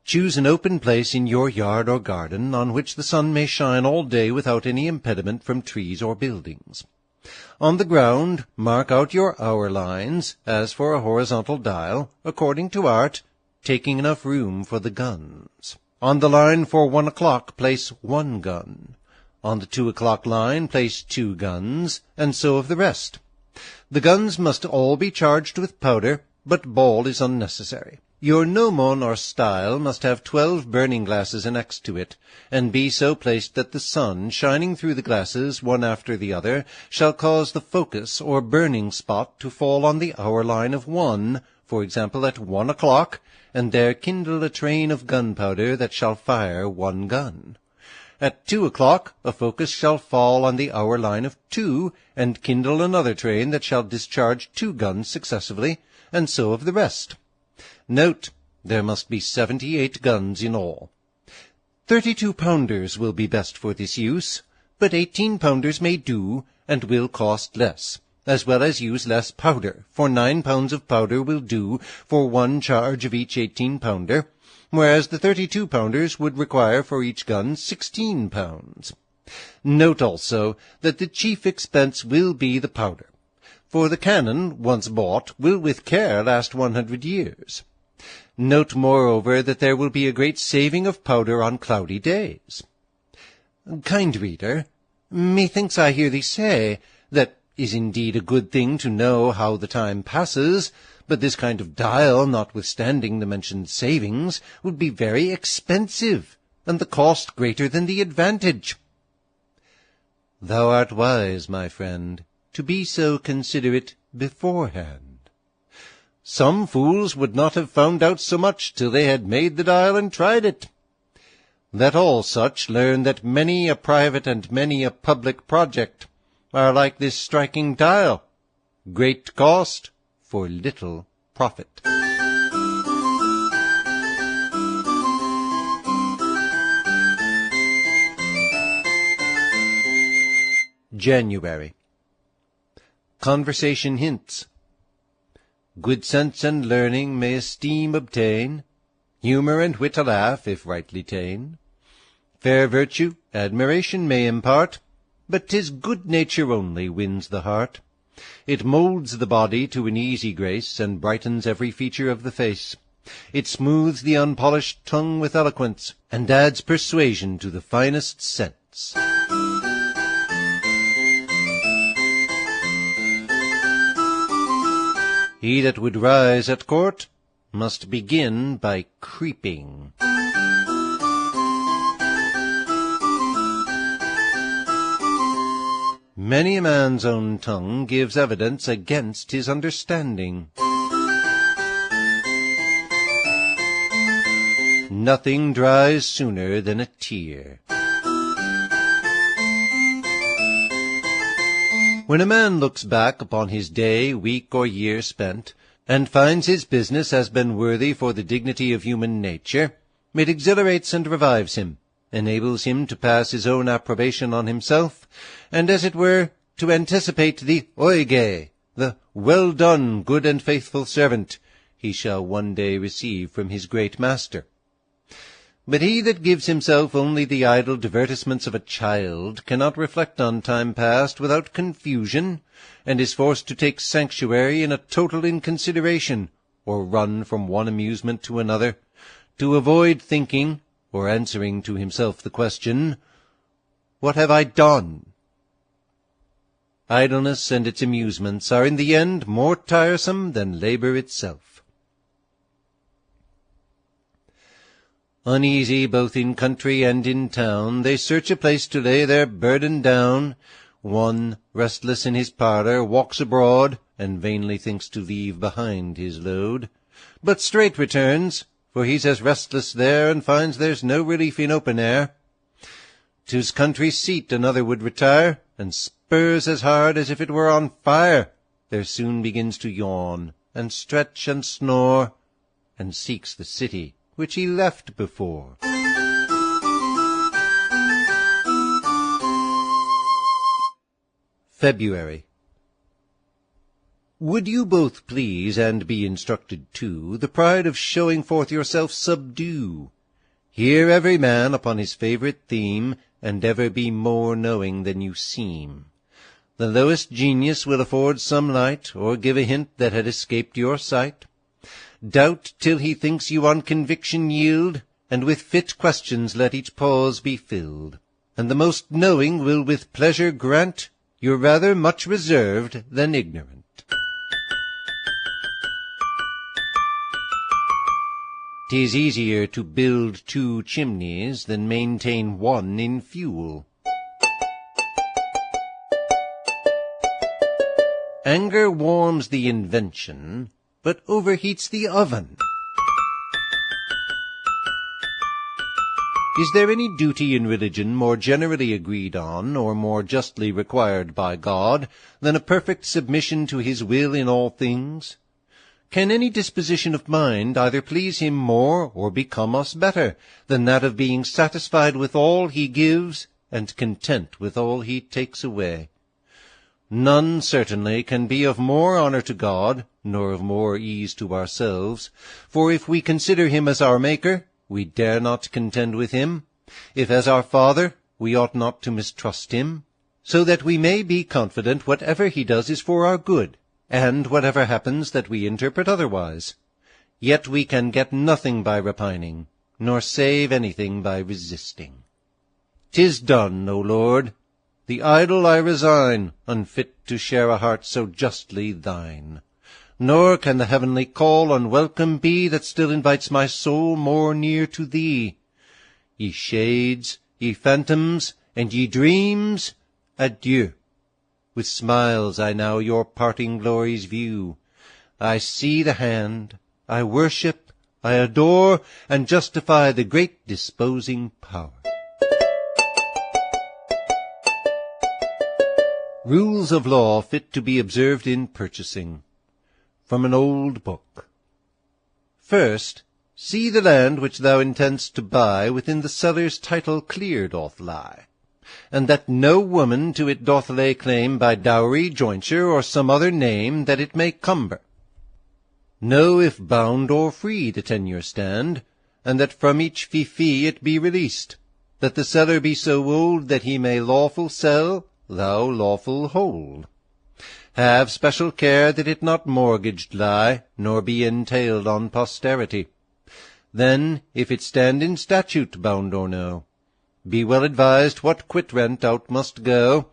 Choose an open place in your yard or garden on which the sun may shine all day without any impediment from trees or buildings. On the ground mark out your hour lines, as for a horizontal dial, according to art, taking enough room for the guns. On the line for 1 o'clock place 1 gun. On the 2 o'clock line place 2 guns, and so of the rest. The guns must all be charged with powder, but ball is unnecessary. Your gnomon or stile must have 12 burning glasses annexed to it, and be so placed that the sun, shining through the glasses one after the other, shall cause the focus or burning spot to fall on the hour line of 1, for example at 1 o'clock, and there kindle a train of gunpowder that shall fire 1 gun. At 2 o'clock a focus shall fall on the hour line of 2, and kindle another train that shall discharge 2 guns successively, and so of the rest. Note, there must be 78 guns in all. 32-pounders will be best for this use, but 18-pounders may do, and will cost less, as well as use less powder, for 9 pounds of powder will do for 1 charge of each 18-pounder, whereas the 32-pounders would require for each gun 16 pounds. Note also that the chief expense will be the powder, for the cannon, once bought, will with care last 100 years. Note, moreover, that there will be a great saving of powder on cloudy days. Kind reader, methinks I hear thee say, that is indeed a good thing to know how the time passes, but this kind of dial, notwithstanding the mentioned savings, would be very expensive, and the cost greater than the advantage. Thou art wise, my friend, to be so considerate beforehand. Some fools would not have found out so much till they had made the dial and tried it. Let all such learn that many a private and many a public project are like this striking dial, great cost for little profit. January. Conversation hints. Good sense and learning may esteem obtain, humour and wit a laugh, if rightly ta'en. Fair virtue admiration may impart, but 'tis good nature only wins the heart. It moulds the body to an easy grace, and brightens every feature of the face. It smooths the unpolished tongue with eloquence, and adds persuasion to the finest sense. He that would rise at court must begin by creeping. Many a man's own tongue gives evidence against his understanding. Nothing dries sooner than a tear. When a man looks back upon his day, week, or year spent, and finds his business has been worthy for the dignity of human nature, it exhilarates and revives him, enables him to pass his own approbation on himself, and, as it were, to anticipate the oige, the well done, good and faithful servant, he shall one day receive from his great master. But he that gives himself only the idle divertissements of a child cannot reflect on time past without confusion, and is forced to take sanctuary in a total inconsideration, or run from one amusement to another, to avoid thinking, or answering to himself the question, "What have I done?" Idleness and its amusements are in the end more tiresome than labour itself. Uneasy both in country and in town, they search a place to lay their burden down. One, restless in his parlour, walks abroad, and vainly thinks to leave behind his load, but straight returns, for he's as restless there, and finds there's no relief in open air. To's country seat another would retire, and spurs as hard as if it were on fire. There soon begins to yawn, and stretch and snore, and seeks the city which he left before. February. Would you both please, and be instructed too, the pride of showing forth yourself subdue? Hear every man upon his favourite theme, and ever be more knowing than you seem. The lowest genius will afford some light, or give a hint that had escaped your sight. Doubt till he thinks you on conviction yield, and with fit questions let each pause be filled. And the most knowing will with pleasure grant you're rather much reserved than ignorant. 'Tis easier to build 2 chimneys than maintain 1 in fuel. Anger warms the invention, but overheats the oven. Is there any duty in religion more generally agreed on, or more justly required by God, than a perfect submission to his will in all things? Can any disposition of mind either please him more, or become us better, than that of being satisfied with all he gives, and content with all he takes away? None, certainly, can be of more honor to God, nor of more ease to ourselves. For if we consider him as our Maker, we dare not contend with him. If as our Father, we ought not to mistrust him. So that we may be confident whatever he does is for our good, and whatever happens that we interpret otherwise. Yet we can get nothing by repining, nor save anything by resisting. 'Tis done, O Lord. The idle I resign, unfit to share a heart so justly thine. Nor can the heavenly call unwelcome be that still invites my soul more near to thee. Ye shades, ye phantoms, and ye dreams, adieu. With smiles I now your parting glories view. I see the hand, I worship, I adore, and justify the great disposing power. Rules of law fit to be observed in purchasing. From an old book. First, see the land which thou intend'st to buy within the seller's title clear doth lie, and that no woman to it doth lay claim by dowry, jointure, or some other name that it may cumber. Know if bound or free the tenure stand, and that from each fee it be released, that the seller be so old that he may lawful sell, thou lawful hold. Have special care that it not mortgaged lie, nor be entailed on posterity. Then, if it stand in statute bound or no, be well advised what quit rent out must go,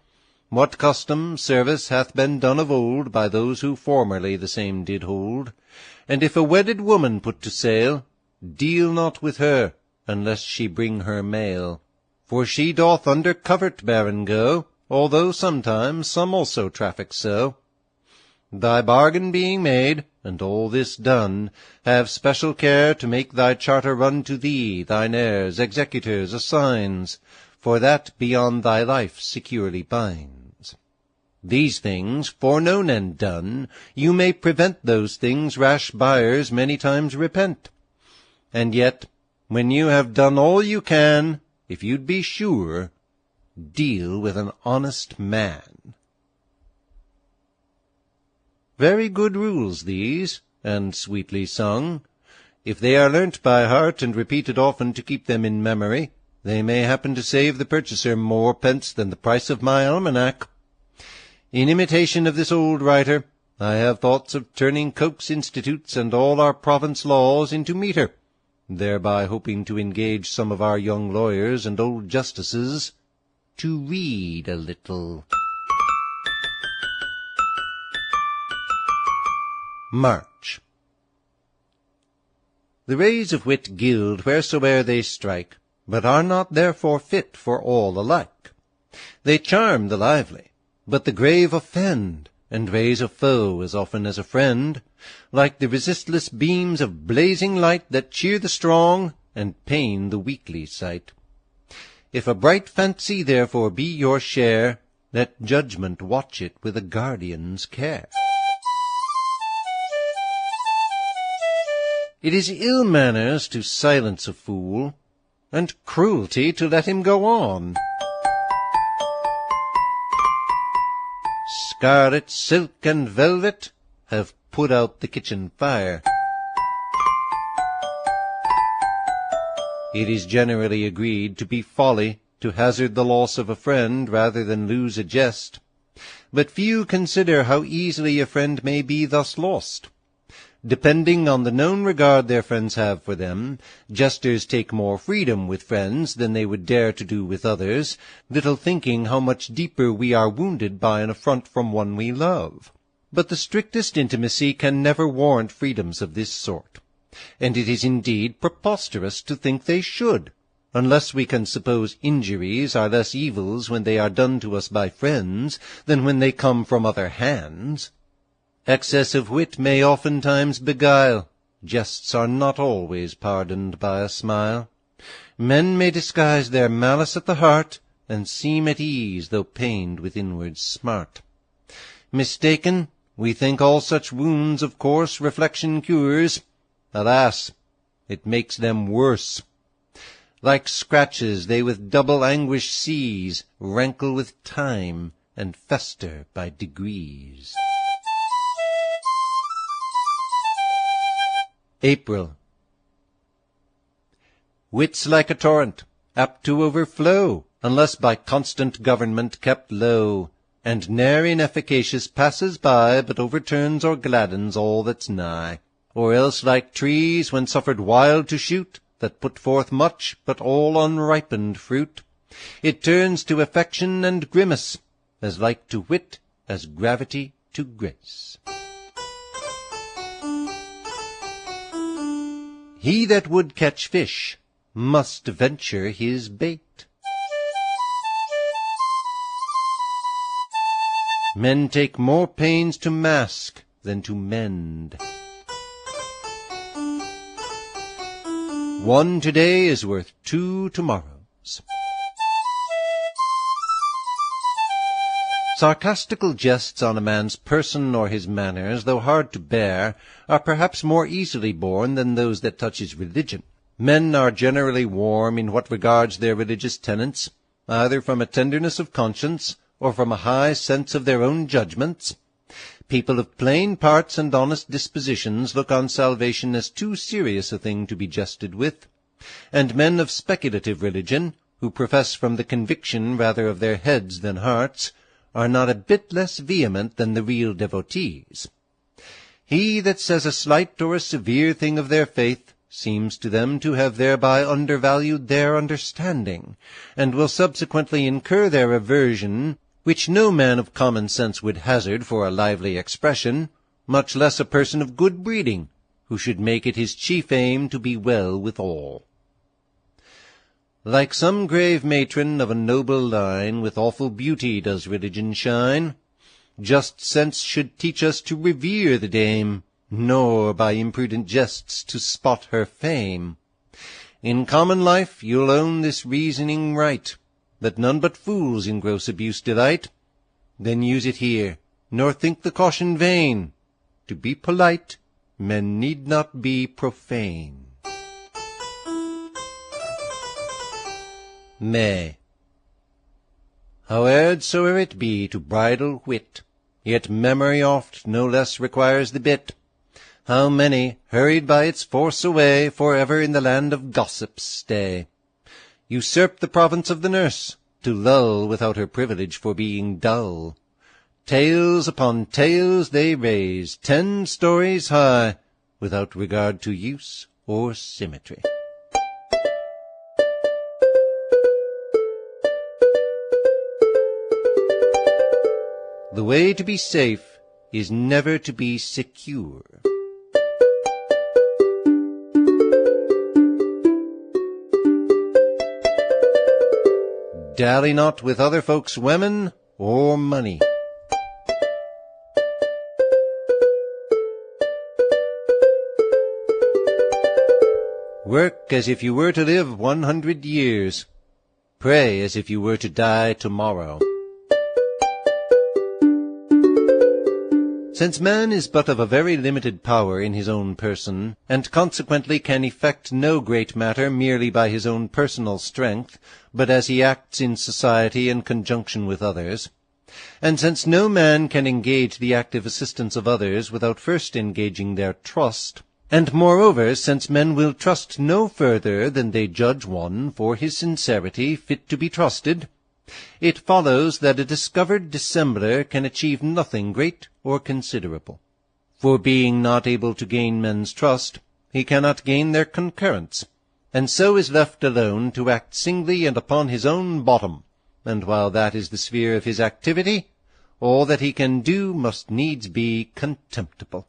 what custom, service hath been done of old by those who formerly the same did hold. And if a wedded woman put to sale, deal not with her, unless she bring her mail. For she doth under covert barren go, although sometimes some also traffic so. Thy bargain being made, and all this done, have special care to make thy charter run to thee, thine heirs, executors, assigns, for that beyond thy life securely binds. These things, foreknown and done, you may prevent those things rash buyers many times repent. And yet, when you have done all you can, if you'd be sure, deal with an honest man. Very good rules these, and sweetly sung. If they are learnt by heart and repeated often to keep them in memory, they may happen to save the purchaser more pence than the price of my almanac. In imitation of this old writer, I have thoughts of turning Coke's Institutes and all our province laws into metre, thereby hoping to engage some of our young lawyers and old justices to read a little. March. The rays of wit gild wheresoe'er they strike, but are not therefore fit for all alike. They charm the lively, but the grave offend, and raise a foe as often as a friend, like the resistless beams of blazing light that cheer the strong and pain the weakly sight. If a bright fancy therefore be your share, let judgment watch it with a guardian's care. It is ill manners to silence a fool, and cruelty to let him go on. Scarlet, silk, and velvet have put out the kitchen fire. It is generally agreed to be folly to hazard the loss of a friend rather than lose a jest. But few consider how easily a friend may be thus lost. Depending on the known regard their friends have for them, jesters take more freedom with friends than they would dare to do with others, little thinking how much deeper we are wounded by an affront from one we love. But the strictest intimacy can never warrant freedoms of this sort. And it is indeed preposterous to think they should, unless we can suppose injuries are less evils when they are done to us by friends than when they come from other hands. Excess of wit may oftentimes beguile. Jests are not always pardoned by a smile. Men may disguise their malice at the heart, and seem at ease, though pained with inward smart. Mistaken, we think all such wounds of course reflection cures. Alas, it makes them worse. Like scratches they with double anguish seize, rankle with time, and fester by degrees. April. Wit's like a torrent, apt to overflow, unless by constant government kept low, and ne'er inefficacious passes by, but overturns or gladdens all that's nigh. Or else like trees, when suffered wild to shoot, that put forth much, but all unripened fruit, it turns to affection and grimace, as like to wit as gravity to grace. He that would catch fish must venture his bait. Men take more pains to mask than to mend. One today is worth 2 tomorrows. Sarcastical jests on a man's person or his manners, though hard to bear, are perhaps more easily borne than those that touch his religion. Men are generally warm in what regards their religious tenets, either from a tenderness of conscience, or from a high sense of their own judgments. People of plain parts and honest dispositions look on salvation as too serious a thing to be jested with, and men of speculative religion, who profess from the conviction rather of their heads than hearts, are not a bit less vehement than the real devotees. He that says a slight or a severe thing of their faith seems to them to have thereby undervalued their understanding, and will subsequently incur their aversion, which no man of common sense would hazard for a lively expression, much less a person of good breeding, who should make it his chief aim to be well with all. Like some grave matron of a noble line, with awful beauty does religion shine. Just sense should teach us to revere the dame, nor by imprudent jests to spot her fame. In common life you'll own this reasoning right, that none but fools in gross abuse delight. Then use it here, nor think the caution vain. To be polite, men need not be profane. May. Howe'ersoe'er it be to bridle wit, yet memory oft no less requires the bit. How many, hurried by its force away, for ever in the land of gossip stay. Usurp the province of the nurse, to lull without her privilege for being dull. Tales upon tales they raise, 10 stories high, without regard to use or symmetry. The way to be safe is never to be secure. Dally not with other folks' women or money. Work as if you were to live 100 years. Pray as if you were to die tomorrow. Since man is but of a very limited power in his own person, and consequently can effect no great matter merely by his own personal strength, but as he acts in society in conjunction with others, and since no man can engage the active assistance of others without first engaging their trust, and moreover, since men will trust no further than they judge one for his sincerity fit to be trusted, it follows that a discovered dissembler can achieve nothing great or considerable. For being not able to gain men's trust, he cannot gain their concurrence, and so is left alone to act singly and upon his own bottom, and while that is the sphere of his activity, all that he can do must needs be contemptible.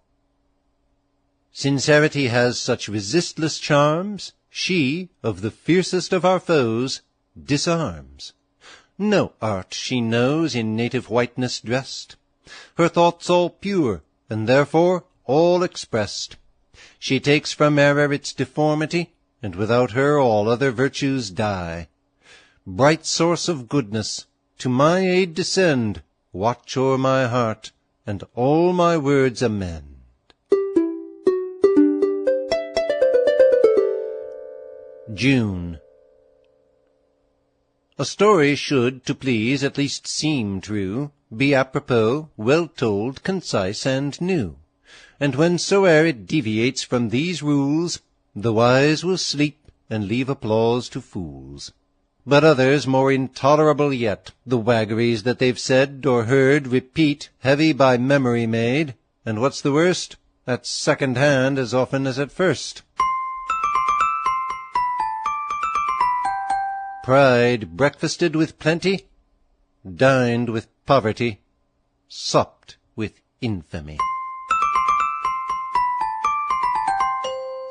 Sincerity has such resistless charms, she, of the fiercest of our foes, disarms. No art she knows in native whiteness dressed, her thoughts all pure, and therefore all expressed. She takes from error its deformity, and without her all other virtues die. Bright source of goodness, to my aid descend, watch o'er my heart, and all my words amend. June. A story should, to please, at least seem true, be apropos, well told, concise, and new. And whensoe'er it deviates from these rules, the wise will sleep and leave applause to fools. But others, more intolerable yet, the waggeries that they've said or heard repeat, heavy by memory made, and what's the worst, at second hand as often as at first. Pride breakfasted with plenty, dined with poverty, supped with infamy.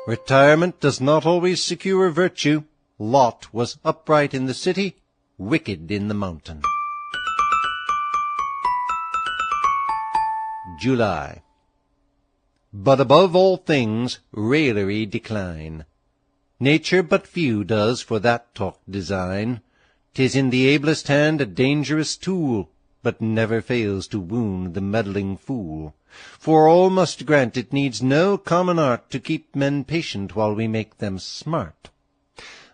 Retirement does not always secure virtue. Lot was upright in the city, wicked in the mountain. July. But above all things raillery decline. Nature but few does for that talk design. 'Tis in the ablest hand a dangerous tool, but never fails to wound the meddling fool. For all must grant it needs no common art to keep men patient while we make them smart.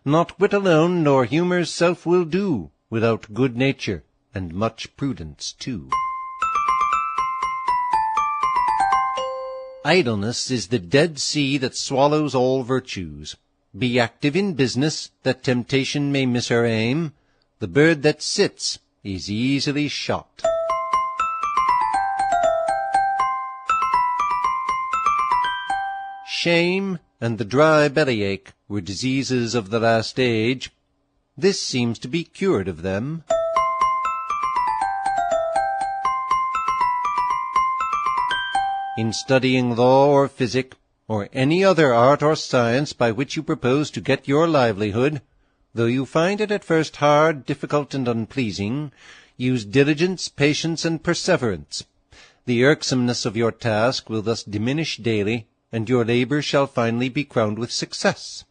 Not wit alone nor humour's self will do, without good nature and much prudence too. Idleness is the dead sea that swallows all virtues. Be active in business, that temptation may miss her aim. The bird that sits is easily shot. Shame and the dry bellyache were diseases of the last age. This seems to be cured of them. In studying law or physic, or any other art or science by which you propose to get your livelihood, though you find it at first hard, difficult, and unpleasing, use diligence, patience, and perseverance. The irksomeness of your task will thus diminish daily, and your labor shall finally be crowned with success.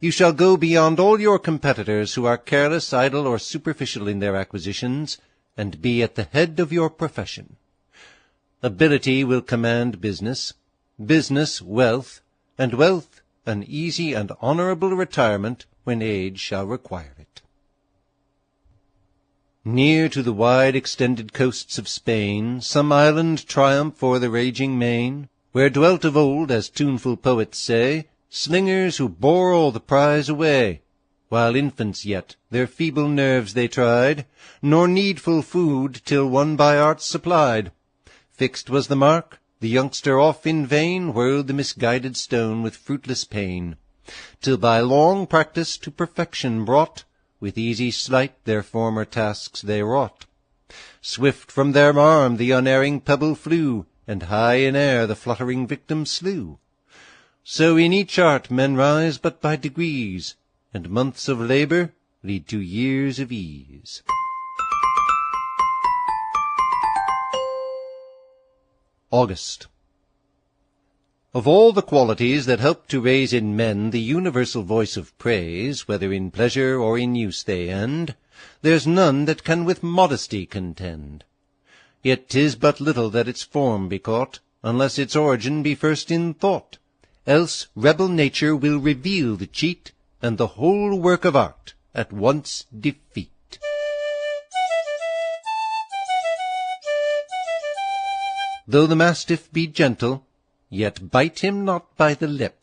You shall go beyond all your competitors who are careless, idle, or superficial in their acquisitions, and be at the head of your profession. Ability will command business, business wealth, and wealth an easy and honorable retirement when age shall require it. Near to the wide extended coasts of Spain, some island triumph o'er the raging main, where dwelt of old, as tuneful poets say, slingers who bore all the prize away. While infants yet, their feeble nerves they tried, nor needful food till won by art supplied. Fixed was the mark, the youngster off in vain whirled the misguided stone with fruitless pain, till by long practice to perfection brought, with easy sleight their former tasks they wrought. Swift from their arm the unerring pebble flew, and high in air the fluttering victim slew. So in each art men rise but by degrees, and months of labor lead to years of ease. August. Of all the qualities that help to raise in men the universal voice of praise, whether in pleasure or in use they end, there's none that can with modesty contend. Yet 'tis but little that its form be caught, unless its origin be first in thought. Else rebel nature will reveal the cheat, and the whole work of art at once defeat. Though the mastiff be gentle, yet bite him not by the lip.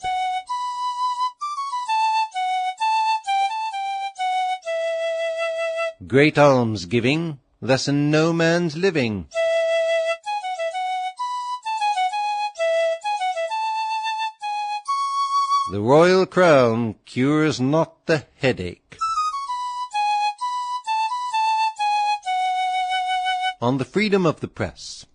Great almsgiving lessen no man's living. The royal crown cures not the headache. On the freedom of the press.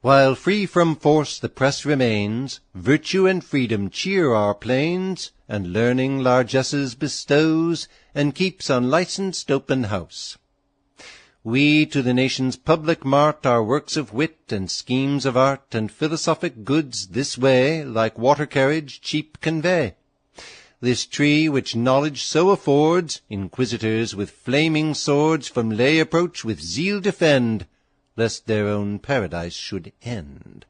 While free from force the press remains, virtue and freedom cheer our plains, and learning largesses bestows, and keeps unlicensed open house. We to the nation's public mart our works of wit, and schemes of art, and philosophic goods this way, like water carriage, cheap convey. This tree which knowledge so affords, inquisitors with flaming swords from lay approach with zeal defend, lest their own paradise should end.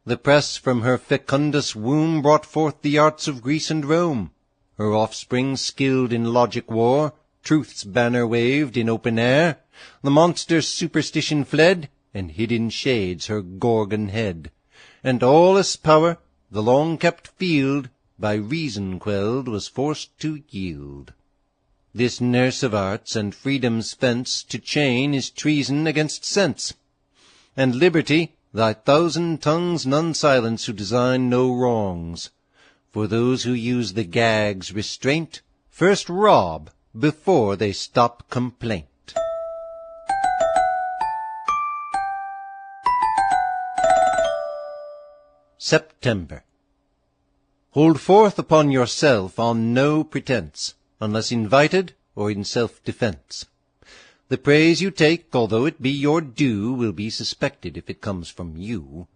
The press from her fecundous womb brought forth the arts of Greece and Rome. Her offspring skilled in logic war, truth's banner waved in open air. The monster superstition fled, and hid in shades her Gorgon head. And aweless power, the long-kept field, by reason quelled, was forced to yield. This nurse of arts and freedom's fence to chain is treason against sense. And liberty, thy thousand tongues none silence who design no wrongs. For those who use the gag's restraint first rob before they stop complaint. September. Hold forth upon yourself on no pretence, unless invited or in self-defence. The praise you take, although it be your due, will be suspected if it comes from you.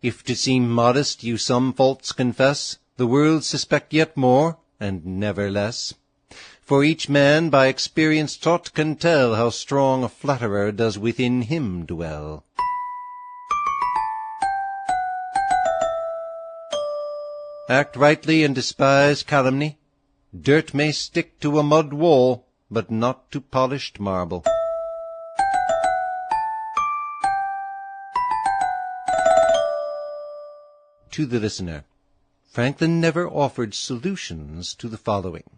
If to seem modest you some faults confess, the world suspect yet more, and never less. For each man by experience taught can tell how strong a flatterer does within him dwell. Act rightly and despise calumny. Dirt may stick to a mud wall, but not to polished marble. To the listener, Franklin never offered solutions to the following.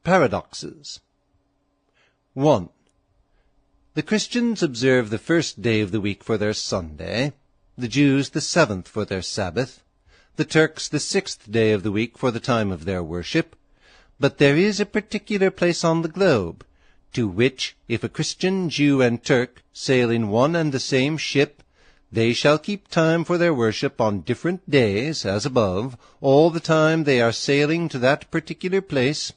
Paradoxes. 1. The Christians observe the first day of the week for their Sunday, the Jews the seventh for their Sabbath, the Turks the sixth day of the week for the time of their worship, but there is a particular place on the globe, to which, if a Christian, Jew, and Turk sail in one and the same ship, they shall keep time for their worship on different days, as above, all the time they are sailing to that particular place.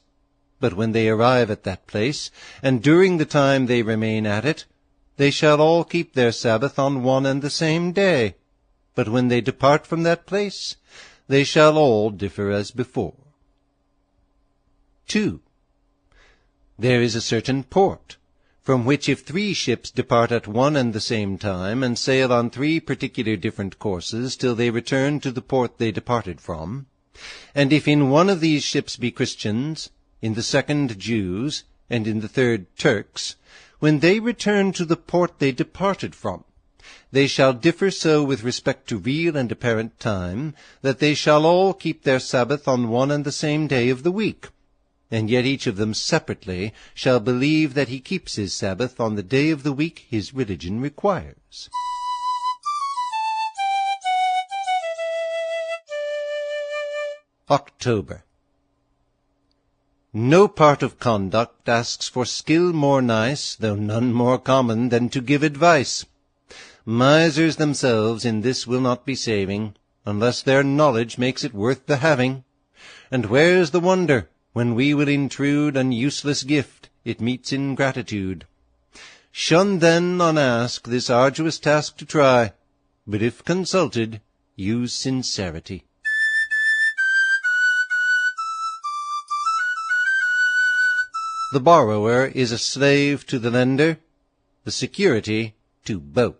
But when they arrive at that place, and during the time they remain at it, they shall all keep their Sabbath on one and the same day. But when they depart from that place, they shall all differ as before. 2. There is a certain port, from which if 3 ships depart at one and the same time, and sail on 3 particular different courses, till they return to the port they departed from, and if in one of these ships be Christians, in the second Jews, and in the third Turks, when they return to the port they departed from, they shall differ so with respect to real and apparent time, that they shall all keep their Sabbath on one and the same day of the week, and yet each of them separately shall believe that he keeps his Sabbath on the day of the week his religion requires. October. No part of conduct asks for skill more nice, though none more common, than to give advice. Misers themselves in this will not be saving, unless their knowledge makes it worth the having. And where's the wonder, when we will intrude an useless gift, it meets ingratitude? Shun then, unasked, this arduous task to try, but if consulted, use sincerity. The borrower is a slave to the lender, the security to both.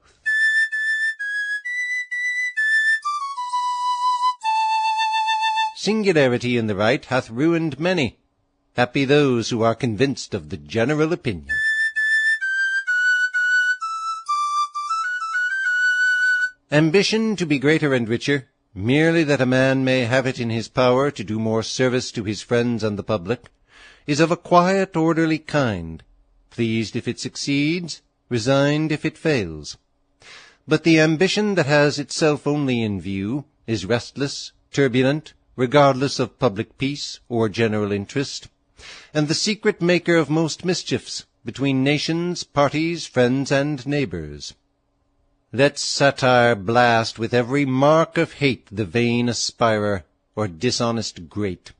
Singularity in the right hath ruined many. Happy those who are convinced of the general opinion. Ambition to be greater and richer, merely that a man may have it in his power to do more service to his friends and the public, is of a quiet, orderly kind, pleased if it succeeds, resigned if it fails. But the ambition that has itself only in view is restless, turbulent, regardless of public peace or general interest, and the secret maker of most mischiefs between nations, parties, friends, and neighbors. Let satire blast with every mark of hate the vain aspirer, or dishonest great,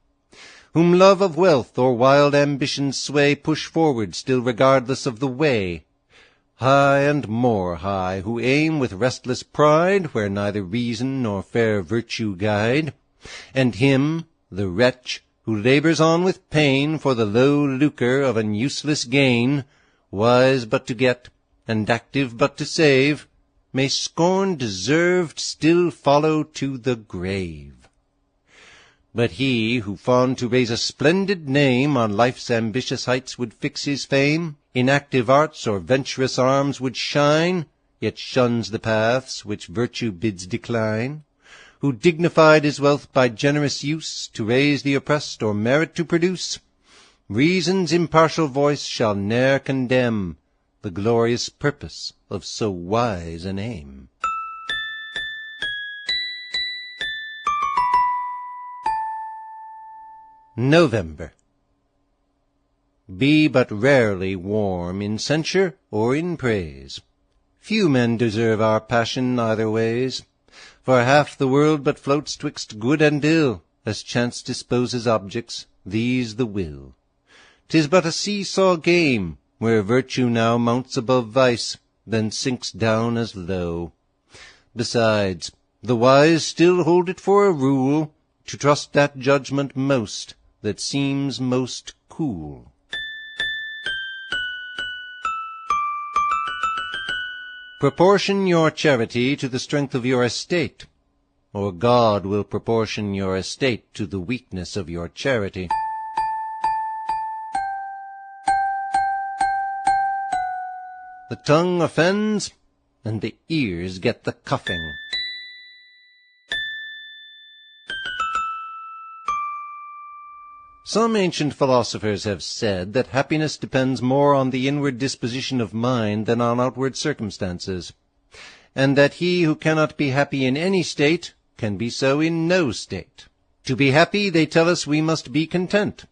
whom love of wealth or wild ambition's sway push forward still regardless of the way. High and more high, who aim with restless pride where neither reason nor fair virtue guide, and him, the wretch, who labours on with pain for the low lucre of an useless gain, wise but to get, and active but to save, may scorn deserved still follow to the grave. But he, who fond to raise a splendid name, on life's ambitious heights would fix his fame, in active arts or venturous arms would shine, yet shuns the paths which virtue bids decline, who dignified his wealth by generous use, to raise the oppressed or merit to produce, reason's impartial voice shall ne'er condemn the glorious purpose of so wise an aim. November. Be but rarely warm in censure or in praise. Few men deserve our passion either ways, for half the world but floats twixt good and ill, as chance disposes objects, these the will. 'Tis but a see-saw game, where virtue now mounts above vice, then sinks down as low. Besides, the wise still hold it for a rule to trust that judgment most that seems most cool. Proportion your charity to the strength of your estate, or God will proportion your estate to the weakness of your charity. The tongue offends, and the ears get the cuffing. Some ancient philosophers have said that happiness depends more on the inward disposition of mind than on outward circumstances, and that he who cannot be happy in any state can be so in no state. To be happy, they tell us we must be content.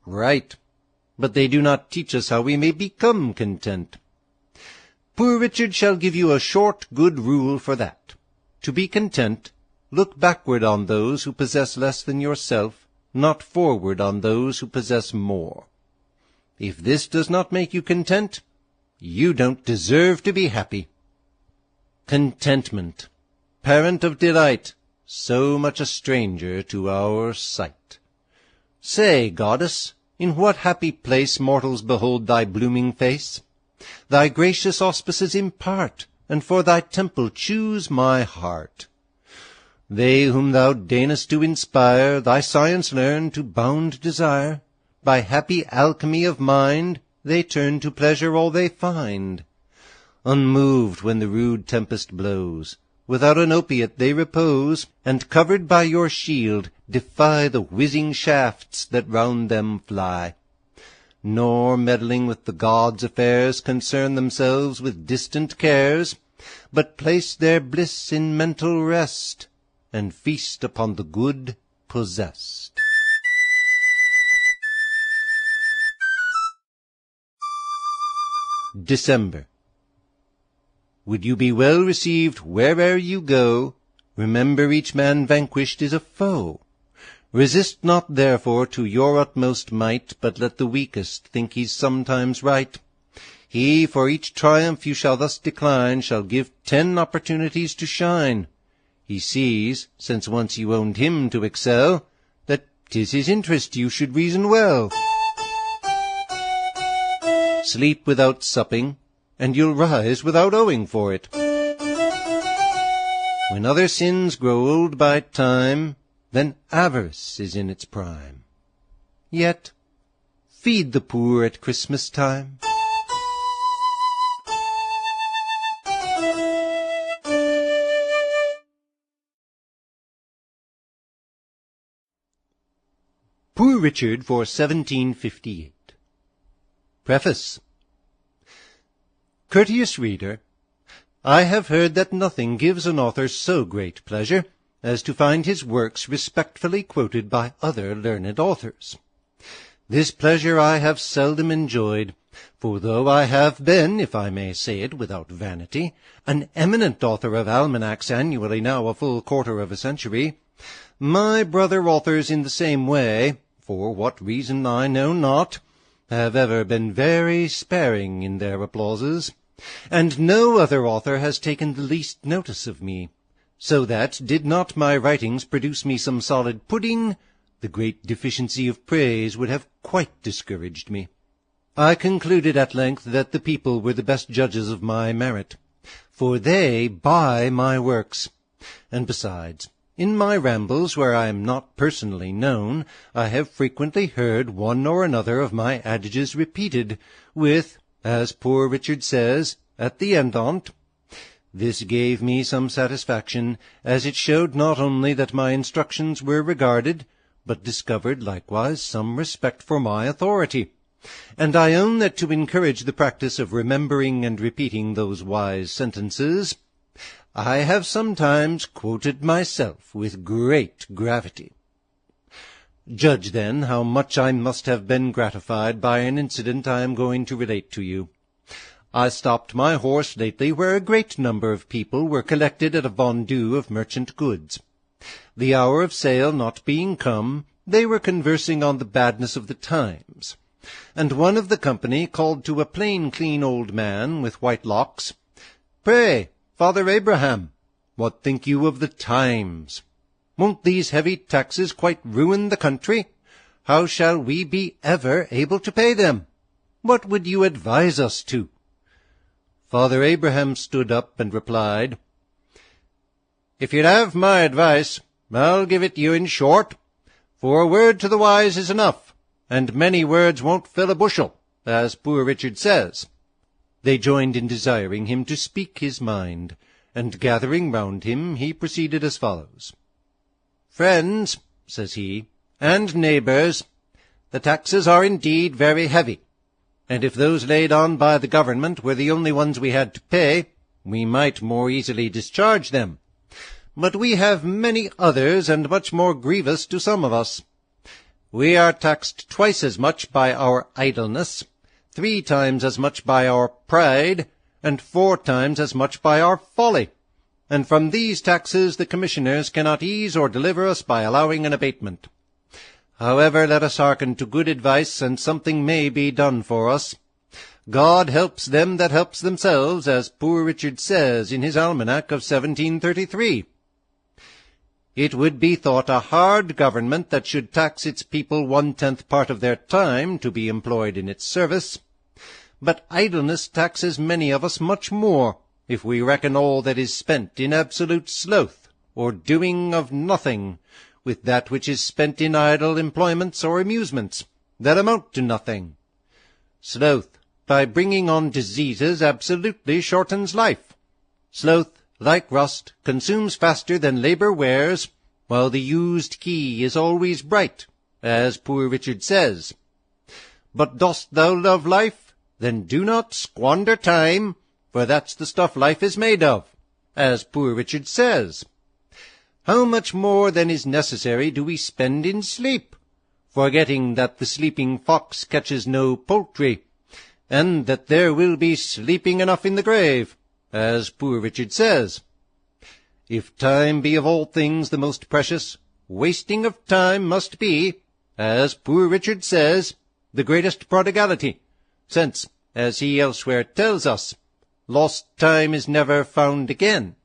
Right, but they do not teach us how we may become content. Poor Richard shall give you a short, good rule for that. To be content, look backward on those who possess less than yourself, not forward on those who possess more. If this does not make you content, you don't deserve to be happy. Contentment, parent of delight, so much a stranger to our sight. Say, goddess, in what happy place mortals behold thy blooming face? Thy gracious auspices impart, and for thy temple choose my heart. They whom thou deignest to inspire, thy science learn to bound desire. By happy alchemy of mind, they turn to pleasure all they find. Unmoved when the rude tempest blows, without an opiate they repose, and covered by your shield, defy the whizzing shafts that round them fly. Nor, meddling with the gods' affairs, concern themselves with distant cares, but place their bliss in mental rest, and feast upon the good possessed. December. Would you be well received where'er you go, remember each man vanquished is a foe. Resist not therefore to your utmost might, but let the weakest think he's sometimes right. He, for each triumph you shall thus decline, shall give 10 opportunities to shine. He sees, since once you owned him to excel, that 'tis his interest you should reason well. Sleep without supping, and you'll rise without owing for it. When other sins grow old by time, then avarice is in its prime. Yet feed the poor at Christmas time. Poor Richard for 1758. Preface. Courteous reader, I have heard that nothing gives an author so great pleasure as to find his works respectfully quoted by other learned authors. This pleasure I have seldom enjoyed, For though I have been, if I may say it without vanity, an eminent author of almanacs annually now a full quarter of a century, my brother authors in the same way, for what reason I know not, have ever been very sparing in their applauses, and no other author has taken the least notice of me, so that, did not my writings produce me some solid pudding, the great deficiency of praise would have quite discouraged me. I concluded at length that the people were the best judges of my merit, for they buy my works, and besides, in my rambles, where I am not personally known, I have frequently heard one or another of my adages repeated, with, as poor Richard says, at the end on't. This gave me some satisfaction, as it showed not only that my instructions were regarded, but discovered likewise some respect for my authority. And I own that to encourage the practice of remembering and repeating those wise sentences, I have sometimes quoted myself with great gravity. Judge, then, how much I must have been gratified by an incident I am going to relate to you. I stopped my horse lately where a great number of people were collected at a vendue of merchant goods. The hour of sale not being come, they were conversing on the badness of the times, and one of the company called to a plain, clean old man with white locks, "Pray, Father Abraham, what think you of the times? Won't these heavy taxes quite ruin the country? How shall we be ever able to pay them? What would you advise us to?" Father Abraham stood up and replied, "If you'd have my advice, I'll give it you in short, for a word to the wise is enough, and many words won't fill a bushel, as poor Richard says." They joined in desiring him to speak his mind, and gathering round him, he proceeded as follows. "Friends," says he, "and neighbours, the taxes are indeed very heavy, and if those laid on by the government were the only ones we had to pay, we might more easily discharge them. But we have many others, and much more grievous to some of us. We are taxed twice as much by our idleness, 3 times as much by our pride, and 4 times as much by our folly, and from these taxes the commissioners cannot ease or deliver us by allowing an abatement. However, let us hearken to good advice, and something may be done for us. God helps them that helps themselves, as poor Richard says in his Almanac of 1733. It would be thought a hard government that should tax its people 1/10 part of their time to be employed in its service. But idleness taxes many of us much more, if we reckon all that is spent in absolute sloth, or doing of nothing, with that which is spent in idle employments or amusements, that amount to nothing. Sloth, by bringing on diseases, absolutely shortens life. Sloth, like rust, consumes faster than labour wears, while the used key is always bright, as poor Richard says. But dost thou love life? Then do not squander time, for that's the stuff life is made of, as poor Richard says. How much more than is necessary do we spend in sleep, forgetting that the sleeping fox catches no poultry, and that there will be sleeping enough in the grave, as poor Richard says. If time be of all things the most precious, wasting of time must be, as poor Richard says, the greatest prodigality, since, as he elsewhere tells us, lost time is never found again,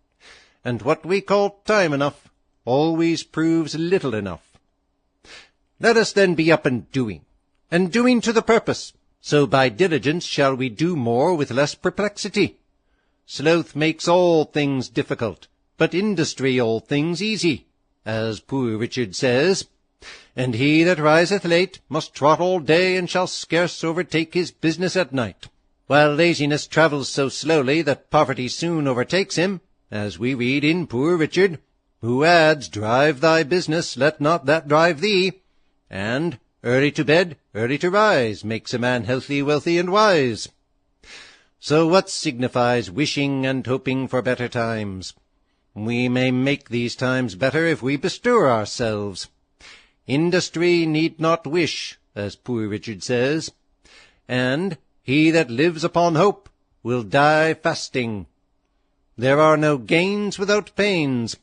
and what we call time enough always proves little enough. Let us then be up and doing to the purpose, so by diligence shall we do more with less perplexity. Sloth makes all things difficult, but industry all things easy, as poor Richard says, and he that riseth late must trot all day and shall scarce overtake his business at night, while laziness travels so slowly that poverty soon overtakes him, as we read in poor Richard, who adds, "Drive thy business, let not that drive thee," and "Early to bed, early to rise, makes a man healthy, wealthy, and wise." So what signifies wishing and hoping for better times? We may make these times better if we bestir ourselves. Industry need not wish, as poor Richard says, and He that lives upon hope will die fasting. There are no gains without pains.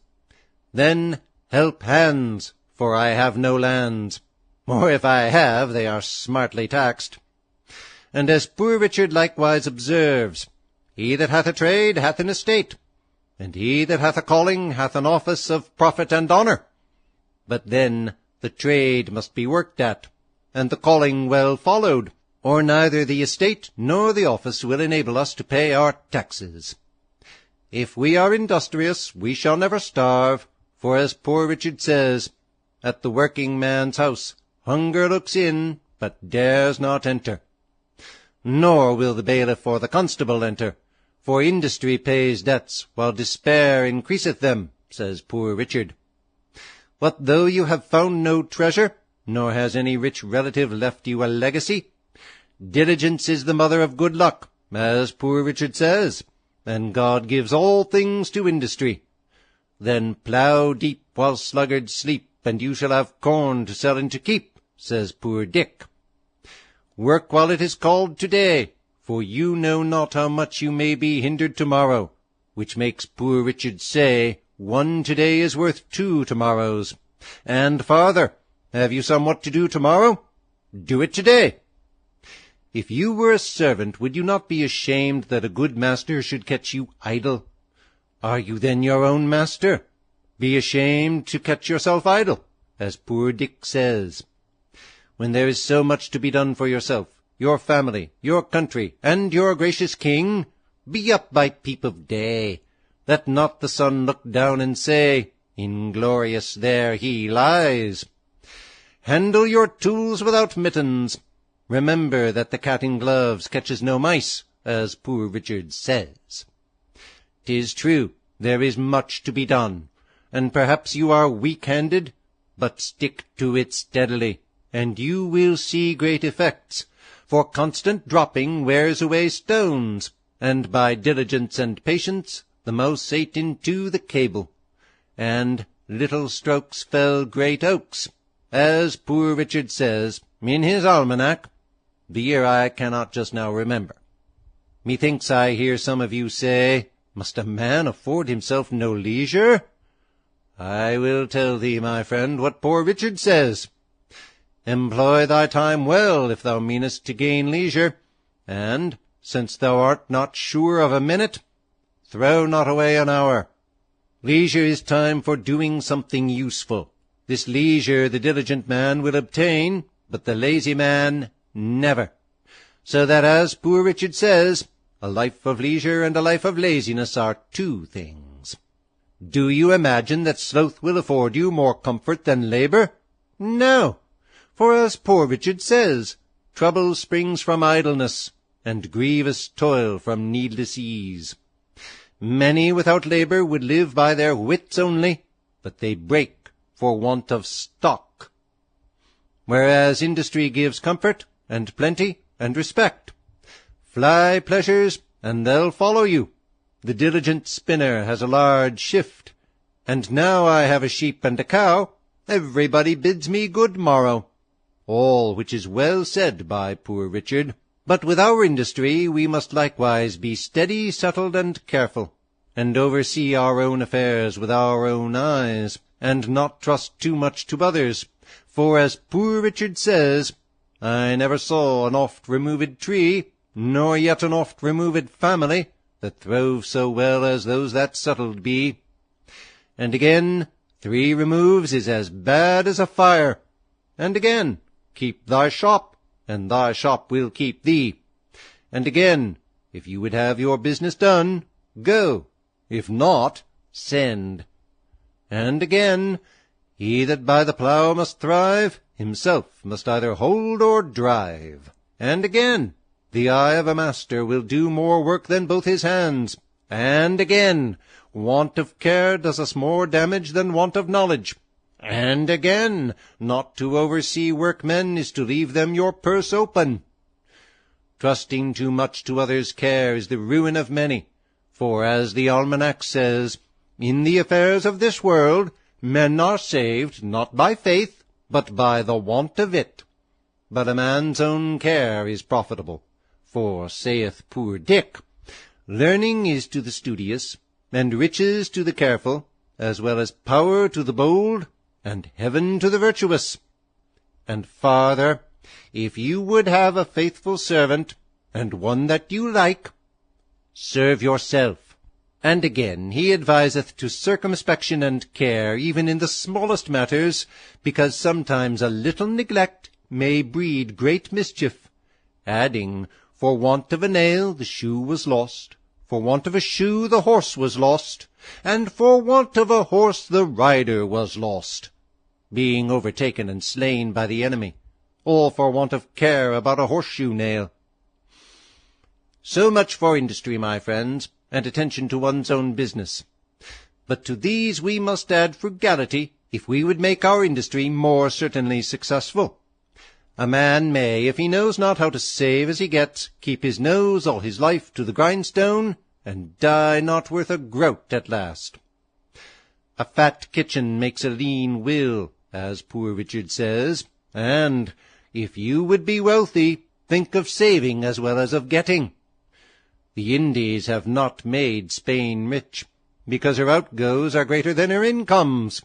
Then help hands, for I have no lands, or if I have, they are smartly taxed. And as Poor Richard likewise observes, he that hath a trade hath an estate, and he that hath a calling hath an office of profit and honour. But then the trade must be worked at, and the calling well followed, or neither the estate nor the office will enable us to pay our taxes. If we are industrious, we shall never starve, for as Poor Richard says, at the working man's house hunger looks in, but dares not enter. Nor will the bailiff or the constable enter, for industry pays debts, while despair increaseth them, says Poor Richard. What though you have found no treasure, nor has any rich relative left you a legacy? Diligence is the mother of good luck, as Poor Richard says, and God gives all things to industry. Then plough deep while sluggards sleep, and you shall have corn to sell and to keep, says Poor Dick. Work while it is called today, for you know not how much you may be hindered tomorrow, which makes Poor Richard say, 1 today is worth 2 tomorrows. And farther, have you somewhat to do tomorrow? Do it today. If you were a servant, would you not be ashamed that a good master should catch you idle? Are you then your own master? Be ashamed to catch yourself idle, as Poor Dick says. When there is so much to be done for yourself, your family, your country, and your gracious king, be up by peep of day. Let not the sun look down and say, Inglorious there he lies. Handle your tools without mittens. Remember that the cat in gloves catches no mice, as Poor Richard says. 'Tis true, there is much to be done, and perhaps you are weak-handed, but stick to it steadily, and you will see great effects, for constant dropping wears away stones, and by diligence and patience the mouse ate into the cable, and little strokes fell great oaks, as Poor Richard says in his almanac. The year I cannot just now remember. Methinks I hear some of you say, Must a man afford himself no leisure? I will tell thee, my friend, what Poor Richard says. Employ thy time well, if thou meanest to gain leisure, and, since thou art not sure of a minute, throw not away an hour. Leisure is time for doing something useful. This leisure the diligent man will obtain, but the lazy man never. So that, as Poor Richard says, a life of leisure and a life of laziness are 2 things. Do you imagine that sloth will afford you more comfort than labour? No, for as Poor Richard says, trouble springs from idleness, and grievous toil from needless ease. Many without labour would live by their wits only, but they break for want of stock. Whereas industry gives comfort, and plenty, and respect. Fly pleasures, and they'll follow you. The diligent spinner has a large shift, and now I have a sheep and a cow, everybody bids me good morrow. All which is well said by Poor Richard. But with our industry we must likewise be steady, settled, and careful, and oversee our own affairs with our own eyes, and not trust too much to others. For as Poor Richard says, I never saw an oft-removed tree, nor yet an oft-removed family, that throve so well as those that settled be. And again, 3 removes is as bad as a fire. And again, keep thy shop, and thy shop will keep thee. And again, if you would have your business done, go. If not, send. And again, he that by the plough must thrive, himself must either hold or drive. And again, the eye of a master will do more work than both his hands. And again, want of care does us more damage than want of knowledge. And again, not to oversee workmen is to leave them your purse open. Trusting too much to others' care is the ruin of many, for as the Almanac says, in the affairs of this world men are saved not by faith, but by the want of it. But a man's own care is profitable, For, saith poor Dick, learning is to the studious, and riches to the careful, as well as power to the bold, and heaven to the virtuous. And farther, if you would have a faithful servant, and one that you like, serve yourself. And again he adviseth to circumspection and care, even in the smallest matters, because sometimes a little neglect may breed great mischief, adding, for want of a nail the shoe was lost, for want of a shoe the horse was lost, and for want of a horse the rider was lost, being overtaken and slain by the enemy, all for want of care about a horseshoe nail. So much for industry, my friends, and attention to one's own business. But to these we must add frugality, if we would make our industry more certainly successful. A man may, if he knows not how to save as he gets, keep his nose all his life to the grindstone, and die not worth a groat at last. A fat kitchen makes a lean will, as poor Richard says, and, if you would be wealthy, think of saving as well as of getting. The Indies have not made Spain rich, because her outgoes are greater than her incomes.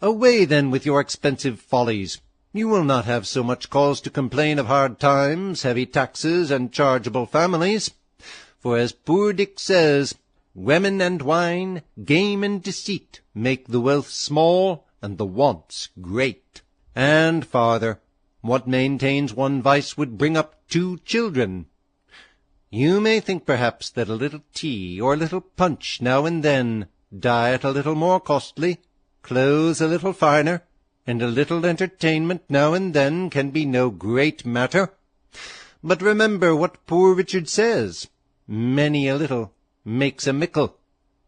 Away then with your expensive follies. You will not have so much cause to complain of hard times, heavy taxes, and chargeable families. For as poor Dick says, women and wine, game and deceit, make the wealth small, and the wants great. And farther, what maintains one vice would bring up 2 children. You may think perhaps that a little tea, or a little punch now and then, diet a little more costly, clothes a little finer, and a little entertainment now and then can be no great matter. But remember what poor Richard says, many a little makes a mickle.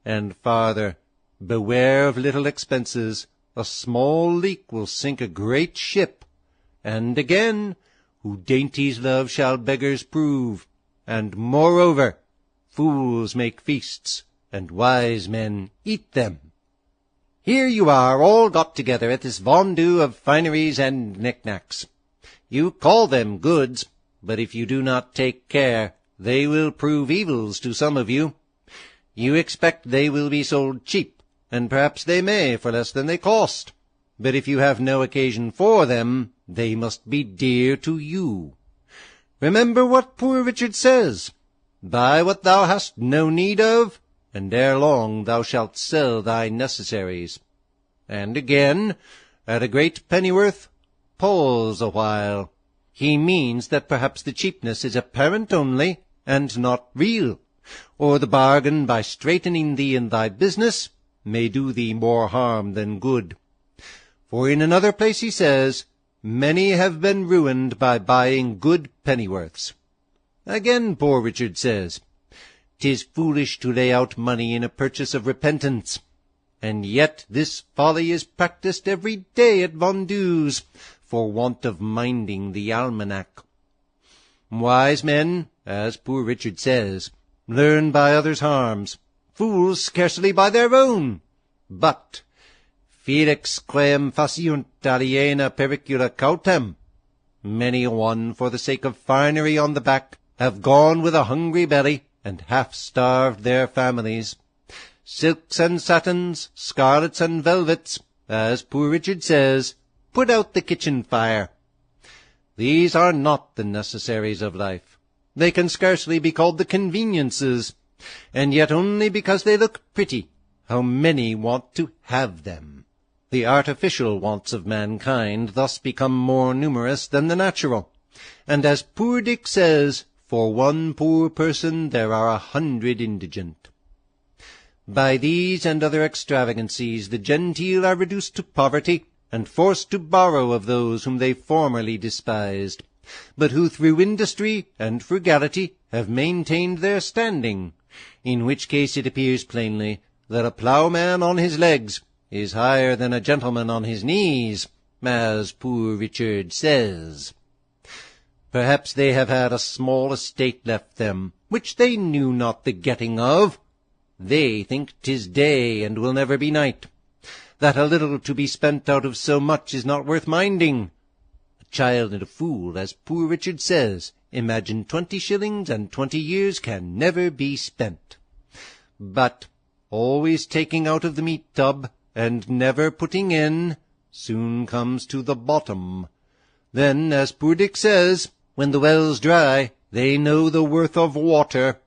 And farther, beware of little expenses, a small leak will sink a great ship. And again, who dainties love shall beggars prove. And moreover, fools make feasts, and wise men eat them. Here you are all got together at this vendue of fineries and knickknacks. You call them goods, but if you do not take care, they will prove evils to some of you. You expect they will be sold cheap, and perhaps they may for less than they cost. But if you have no occasion for them, they must be dear to you. Remember what poor Richard says, buy what thou hast no need of, and ere long thou shalt sell thy necessaries. And again, at a great pennyworth, pause a while. He means that perhaps the cheapness is apparent only, and not real, or the bargain, by straightening thee in thy business, may do thee more harm than good. For in another place he says, many have been ruined by buying good pennyworths. Again poor Richard says, 'Tis foolish to lay out money in a purchase of repentance, and yet this folly is practised every day at vendues, for want of minding the almanac. Wise men, as poor Richard says, learn by others' harms, fools scarcely by their own. But felix quem faciunt aliena pericula cautem. Many a one, for the sake of finery on the back, have gone with a hungry belly, and half-starved their families. Silks and satins, scarlets and velvets, as poor Richard says, put out the kitchen fire. These are not the necessaries of life. They can scarcely be called the conveniences, and yet only because they look pretty, how many want to have them. The artificial wants of mankind thus become more numerous than the natural, and as poor Dick says, for one poor person there are 100 indigent. By these and other extravagancies the genteel are reduced to poverty, and forced to borrow of those whom they formerly despised, but who through industry and frugality have maintained their standing, in which case it appears plainly that a ploughman on his legs is higher than a gentleman on his knees, as poor Richard says. Perhaps they have had a small estate left them, which they knew not the getting of. They think 'tis day, and will never be night, that a little to be spent out of so much is not worth minding. A child and a fool, as poor Richard says, imagine 20 shillings and 20 years can never be spent. But always taking out of the meat tub and never putting in soon comes to the bottom. Then, as poor Dick says, when the well's dry, they know the worth of water.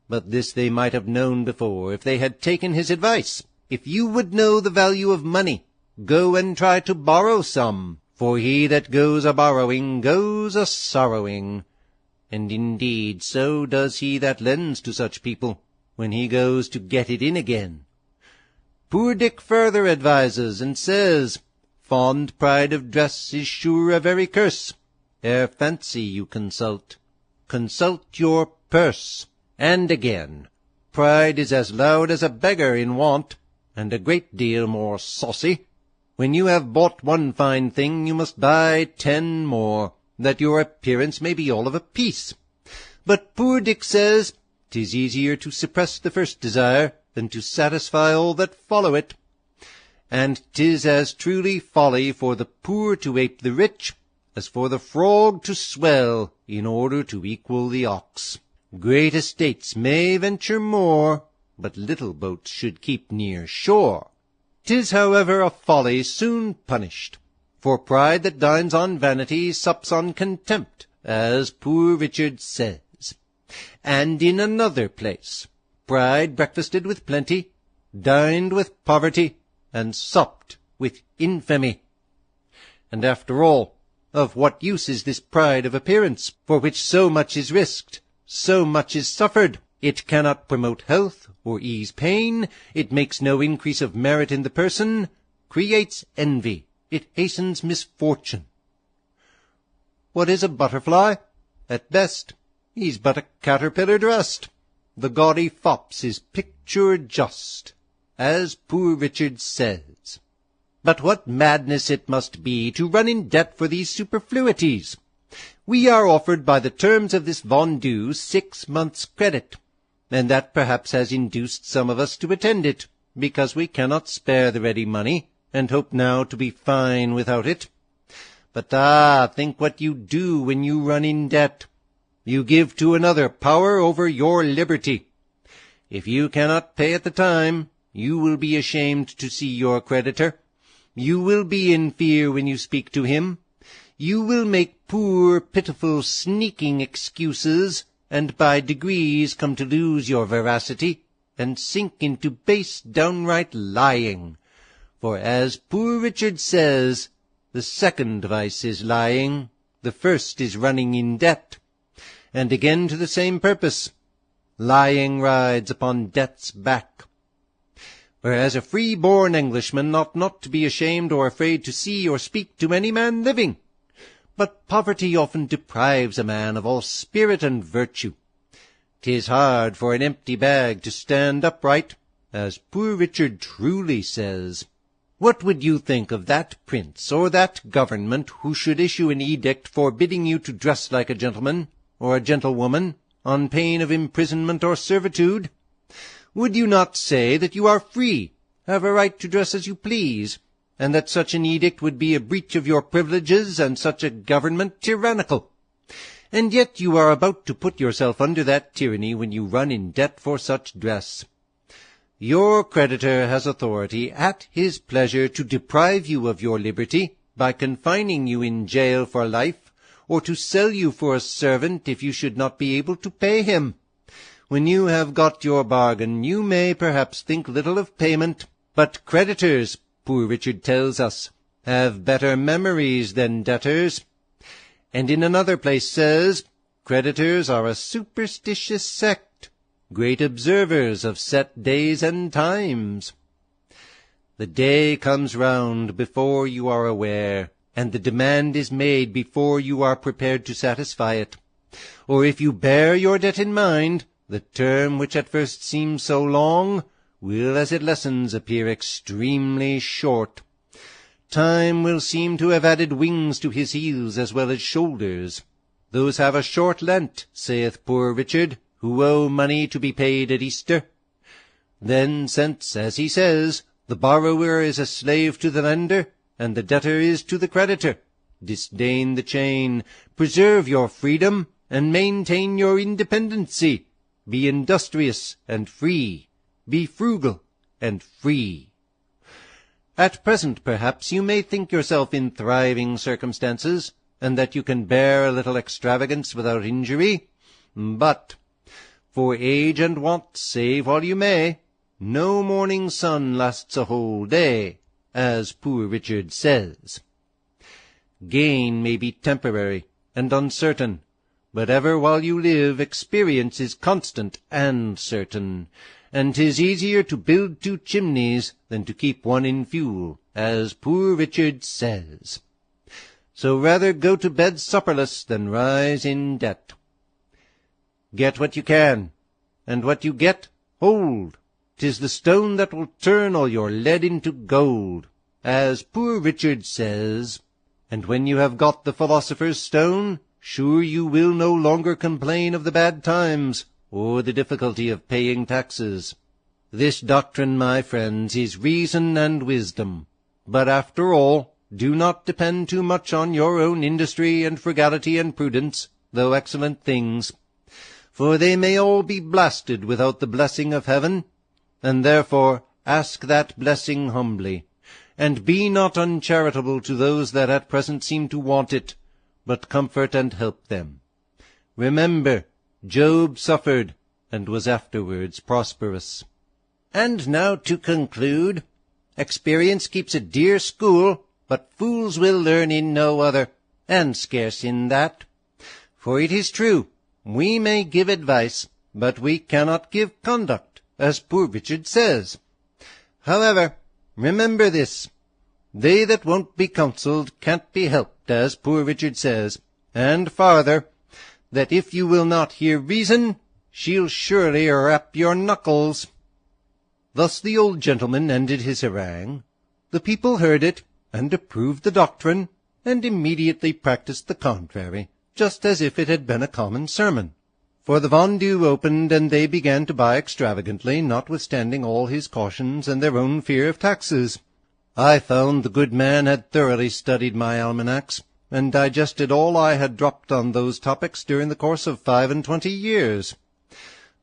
But this they might have known before, if they had taken his advice. If you would know the value of money, go and try to borrow some, for he that goes a-borrowing goes a-sorrowing. And indeed so does he that lends to such people, when he goes to get it in again. Poor Dick further advises, and says, fond pride of dress is sure a very curse. Ere fancy you consult your purse. And again, pride is as loud as a beggar in want, and a great deal more saucy. When you have bought one fine thing, you must buy 10 more, that your appearance may be all of a piece. But poor Dick says, 'tis easier to suppress the first desire than to satisfy all that follow it. And 'tis as truly folly for the poor to ape the rich, as for the frog to swell in order to equal the ox. Great estates may venture more, but little boats should keep near shore. 'Tis, however, a folly soon punished, for pride that dines on vanity sups on contempt, as poor Richard says. And in another place, pride breakfasted with plenty, dined with poverty, and supped with infamy. And after all, of what use is this pride of appearance, for which so much is risked, so much is suffered? It cannot promote health or ease pain. It makes no increase of merit in the person, creates envy. It hastens misfortune. What is a butterfly? At best, he's but a caterpillar dressed. The gaudy fops is picture just, as poor Richard says. But what madness it must be to run in debt for these superfluities! We are offered by the terms of this vendue 6 months' credit, and that perhaps has induced some of us to attend it, because we cannot spare the ready money, and hope now to be fine without it. But think what you do when you run in debt. You give to another power over your liberty. If you cannot pay at the time, you will be ashamed to see your creditor. You will be in fear when you speak to him. You will make poor, pitiful, sneaking excuses, and by degrees come to lose your veracity, and sink into base, downright lying. For as poor Richard says, the second vice is lying, the first is running in debt. And again to the same purpose, lying rides upon debt's back. Whereas a free-born Englishman ought not to be ashamed or afraid to see or speak to any man living. But poverty often deprives a man of all spirit and virtue. 'Tis hard for an empty bag to stand upright, as poor Richard truly says. What would you think of that prince or that government who should issue an edict forbidding you to dress like a gentleman or a gentlewoman on pain of imprisonment or servitude? Would you not say that you are free, have a right to dress as you please, and that such an edict would be a breach of your privileges, and such a government tyrannical? And yet you are about to put yourself under that tyranny when you run in debt for such dress. Your creditor has authority at his pleasure to deprive you of your liberty by confining you in jail for life, or to sell you for a servant if you should not be able to pay him. When you have got your bargain, you may perhaps think little of payment, but creditors, poor Richard tells us, have better memories than debtors. And in another place says, creditors are a superstitious sect, great observers of set days and times. The day comes round before you are aware, and the demand is made before you are prepared to satisfy it. Or if you bear your debt in mind, the term which at first seems so long will, as it lessens, appear extremely short. Time will seem to have added wings to his heels as well as shoulders. Those have a short Lent, saith poor Richard, who owe money to be paid at Easter. Then, since, as he says, the borrower is a slave to the lender, and the debtor is to the creditor, disdain the chain, preserve your freedom, and maintain your independency. Be industrious and free. Be frugal and free. At present, perhaps, you may think yourself in thriving circumstances, and that you can bear a little extravagance without injury. But, for age and want, save while you may, no morning sun lasts a whole day, as Poor Richard says. Gain may be temporary and uncertain, but ever while you live experience is constant and certain, and 'tis easier to build 2 chimneys than to keep one in fuel, as Poor Richard says. So rather go to bed supperless than rise in debt. Get what you can, and what you get, hold. 'Tis the stone that will turn all your lead into gold, as Poor Richard says. And when you have got the philosopher's stone, sure you will no longer complain of the bad times, or the difficulty of paying taxes. This doctrine, my friends, is reason and wisdom. But after all, do not depend too much on your own industry and frugality and prudence, though excellent things, for they may all be blasted without the blessing of heaven, and therefore ask that blessing humbly, and be not uncharitable to those that at present seem to want it, but comfort and help them. Remember, Job suffered, and was afterwards prosperous. And now to conclude, experience keeps a dear school, but fools will learn in no other, and scarce in that. For it is true, we may give advice, but we cannot give conduct, as Poor Richard says. However, remember this, they that won't be counselled can't be helped, as Poor Richard says, and farther, that if you will not hear reason, she'll surely rap your knuckles. Thus the old gentleman ended his harangue. The people heard it, and approved the doctrine, and immediately practised the contrary, just as if it had been a common sermon. For the vendue opened, and they began to buy extravagantly, notwithstanding all his cautions and their own fear of taxes. I found the good man had thoroughly studied my almanacs, and digested all I had dropped on those topics during the course of 25 years.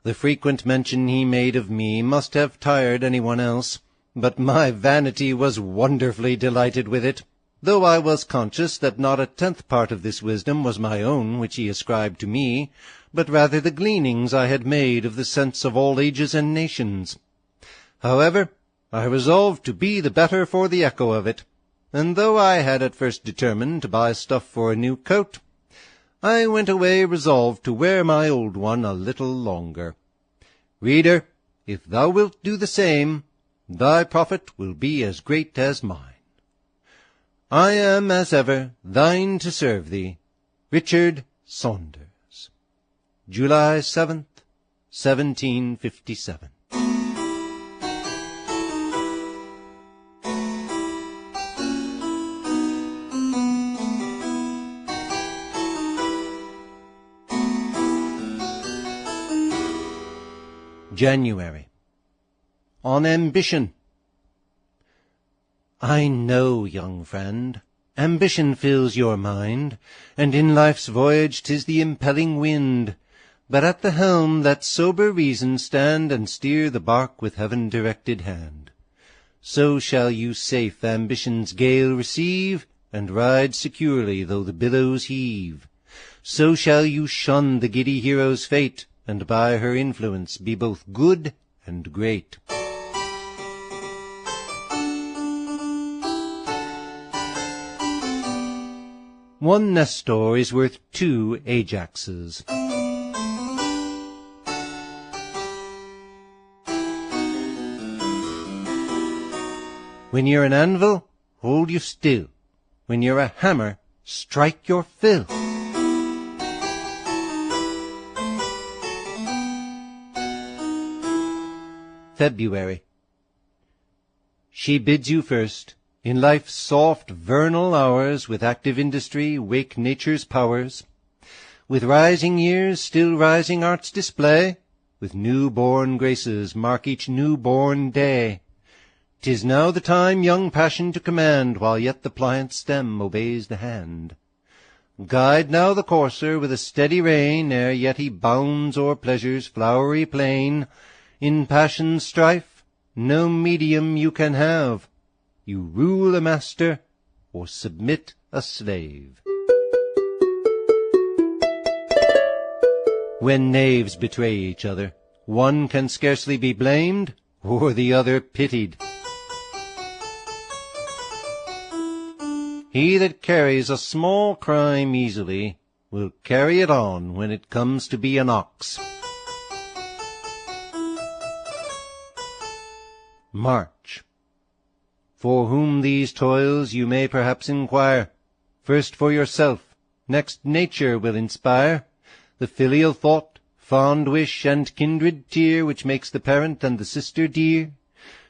The frequent mention he made of me must have tired anyone else, but my vanity was wonderfully delighted with it, though I was conscious that not a 10th part of this wisdom was my own which he ascribed to me, but rather the gleanings I had made of the sense of all ages and nations. However, I resolved to be the better for the echo of it, and though I had at first determined to buy stuff for a new coat, I went away resolved to wear my old one a little longer. Reader, if thou wilt do the same, thy profit will be as great as mine. I am, as ever, thine to serve thee, Richard Saunders. July 7th, 1757. January. On Ambition. I know, young friend, ambition fills your mind, and in life's voyage 'tis the impelling wind, but at the helm that sober reason stand, and steer the bark with heaven-directed hand. So shall you safe ambition's gale receive, and ride securely though the billows heave. So shall you shun the giddy hero's fate, and by her influence be both good and great. One Nestor is worth 2 Ajaxes. When you're an anvil, hold you still. When you're a hammer, strike your fill. February. She bids you first, in life's soft vernal hours, with active industry wake nature's powers. With rising years still rising arts display, with new-born graces mark each new-born day. 'Tis now the time young passion to command, while yet the pliant stem obeys the hand. Guide now the courser with a steady rein, ere yet he bounds o'er pleasure's flowery plain. In passion's strife no medium you can have. You rule a master, or submit a slave. When knaves betray each other, one can scarcely be blamed, or the other pitied. He that carries a small crime easily will carry it on when it comes to be an ox. March. For whom these toils you may perhaps inquire. First for yourself, next nature will inspire. The filial thought, fond wish, and kindred tear, which makes the parent and the sister dear.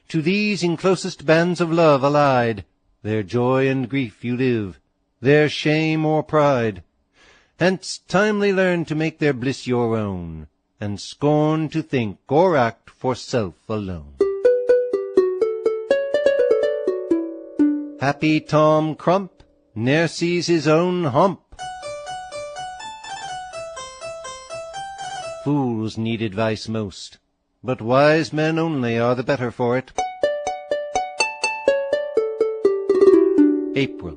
To these in closest bands of love allied, their joy and grief you live, their shame or pride. Hence timely learn to make their bliss your own, and scorn to think or act for self alone. Happy Tom Crump ne'er sees his own hump. Fools need advice most, but wise men only are the better for it. April.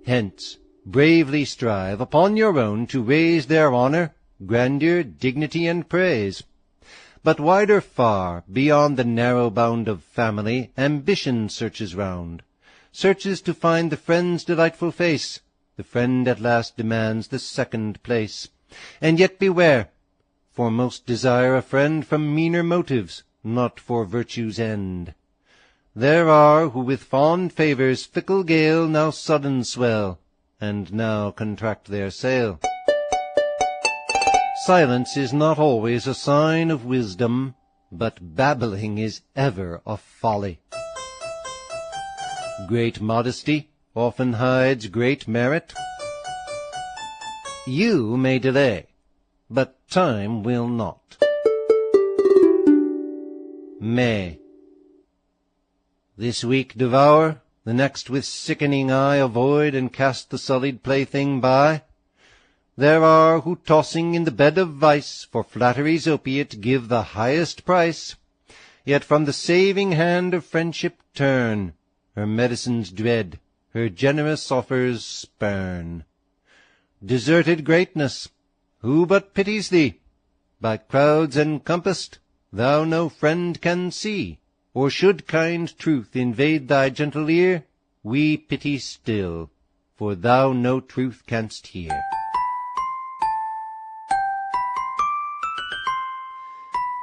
Hence, bravely strive upon your own to raise their honor, grandeur, dignity, and praise. But wider far, beyond the narrow bound of family, ambition searches round, searches to find the friend's delightful face. The friend at last demands the second place. And yet beware, for most desire a friend from meaner motives, not for virtue's end. There are who with fond favours fickle gale now sudden swell, and now contract their sail. Silence is not always a sign of wisdom, but babbling is ever a folly. Great modesty often hides great merit. You may delay, but time will not. May. This week devour, the next with sickening eye avoid and cast the sullied plaything by. There are who tossing in the bed of vice for flattery's opiate give the highest price, yet from the saving hand of friendship turn, her medicines dread, her generous offers spurn. Deserted greatness, who but pities thee? By crowds encompassed, thou no friend can see. Or should kind truth invade thy gentle ear, we pity still, for thou no truth canst hear.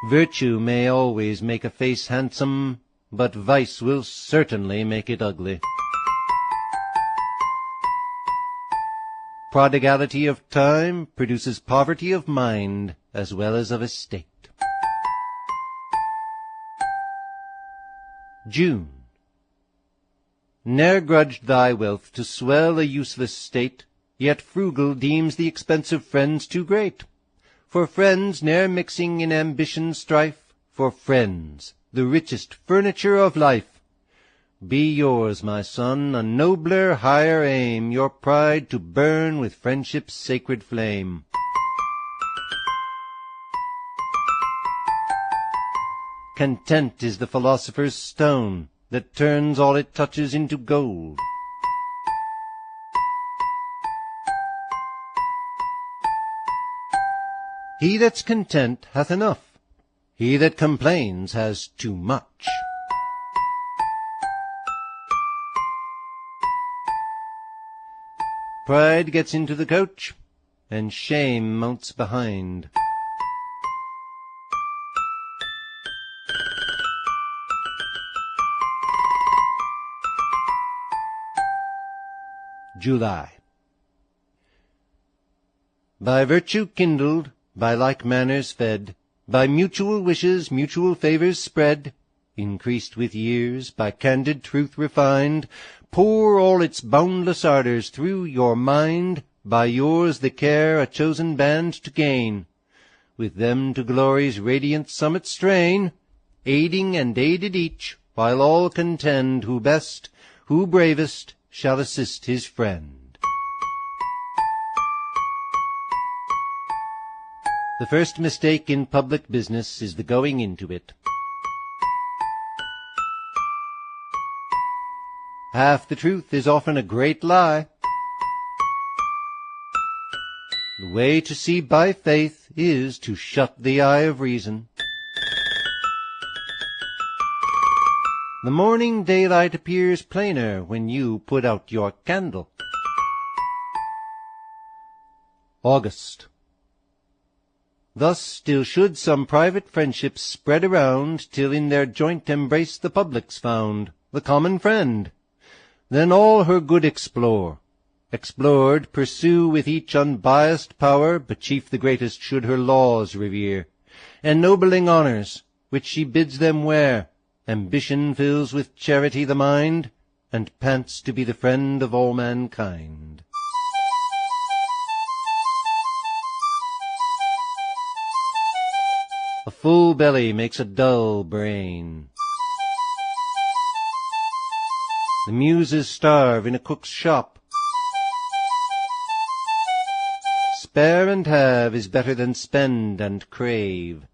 Virtue may always make a face handsome, but vice will certainly make it ugly. Prodigality of time produces poverty of mind as well as of estate. June. Ne'er grudged thy wealth to swell a useless state, yet frugal deems the expense of friends too great. For friends ne'er mixing in ambition's strife, for friends, the richest furniture of life. Be yours, my son, a nobler, higher aim, your pride to burn with friendship's sacred flame. Content is the philosopher's stone, that turns all it touches into gold. He that's content hath enough. He that complains has too much. Pride gets into the coach, and shame mounts behind. July. By virtue kindled, by like manners fed, by mutual wishes mutual favours spread, increased with years, by candid truth refined, pour all its boundless ardours through your mind, by yours the care a chosen band to gain, with them to glory's radiant summit strain, aiding and aided each, while all contend who best, who bravest, shall assist his friend. The first mistake in public business is the going into it. Half the truth is often a great lie. The way to see by faith is to shut the eye of reason. The morning daylight appears plainer when you put out your candle. August. Thus still should some private friendships spread around, till in their joint embrace the public's found, the common friend. Then all her good explore. Explored, pursue with each unbiased power, but chief the greatest should her laws revere. Ennobling honours, which she bids them wear, ambition fills with charity the mind, and pants to be the friend of all mankind. A full belly makes a dull brain. The muses starve in a cook's shop. Spare and have is better than spend and crave.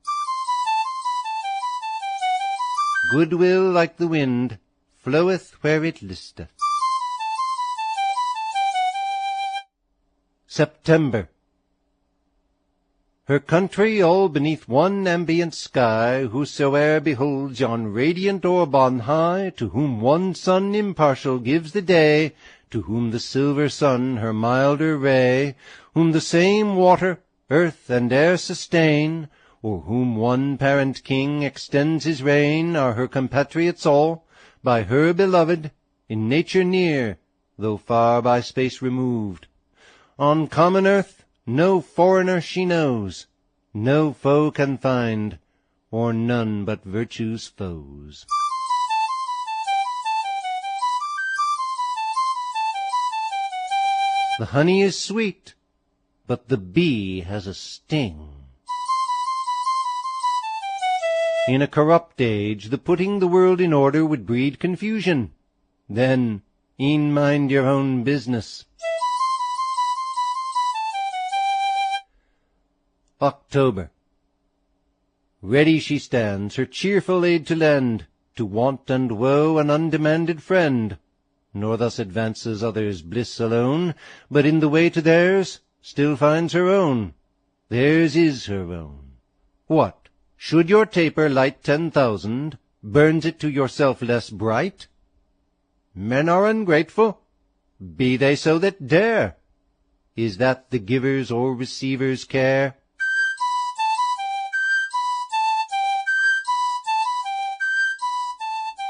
Goodwill, like the wind, floweth where it listeth. September. Her country all beneath one ambient sky, whosoe'er beholds yon radiant orb on high, to whom one sun impartial gives the day, to whom the silver sun her milder ray, whom the same water, earth, and air sustain, o'er whom one parent king extends his reign, are her compatriots all, by her beloved, in nature near, though far by space removed. On common earth no foreigner she knows, no foe can find, or none but virtue's foes. The honey is sweet, but the bee has a sting. In a corrupt age, the putting the world in order would breed confusion. Then, e'en mind your own business. October. Ready she stands, her cheerful aid to lend, to want and woe an undemanded friend, nor thus advances others' bliss alone, but in the way to theirs still finds her own. Theirs is her own. What, should your taper light 10,000, burns it to yourself less bright? Men are ungrateful, be they so that dare. Is that the giver's or receiver's care?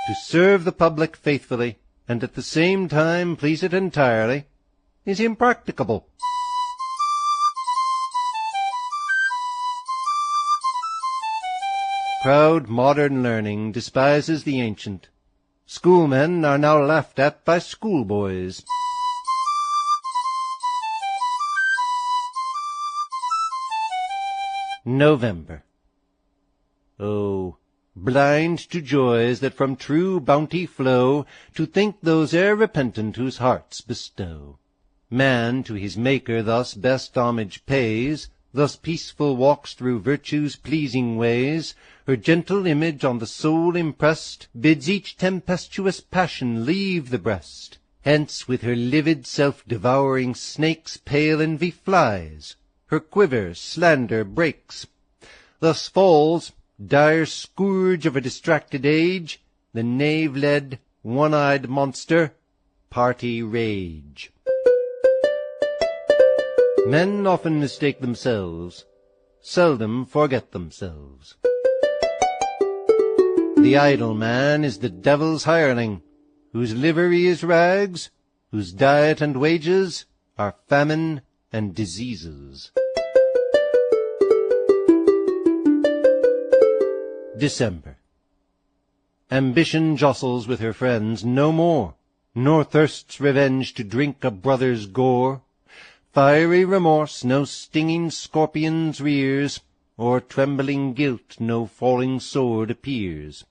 To serve the public faithfully, and at the same time please it entirely, is impracticable. Proud modern learning despises the ancient. Schoolmen are now laughed at by schoolboys. November. Oh, blind to joys that from true bounty flow, to think those e'er repentant whose hearts bestow. Man to his Maker thus best homage pays, thus peaceful walks through virtue's pleasing ways, her gentle image on the soul impressed, bids each tempestuous passion leave the breast. Hence with her livid self-devouring snake's pale envy flies, her quiver slander breaks. Thus falls, dire scourge of a distracted age, the knave-led, one-eyed monster, party rage. Men often mistake themselves, seldom forget themselves. The idle man is the devil's hireling, whose livery is rags, whose diet and wages are famine and diseases. December. Ambition jostles with her friends no more, nor thirsts revenge to drink a brother's gore. Fiery remorse no stinging scorpions rears, or trembling guilt no falling sword appears.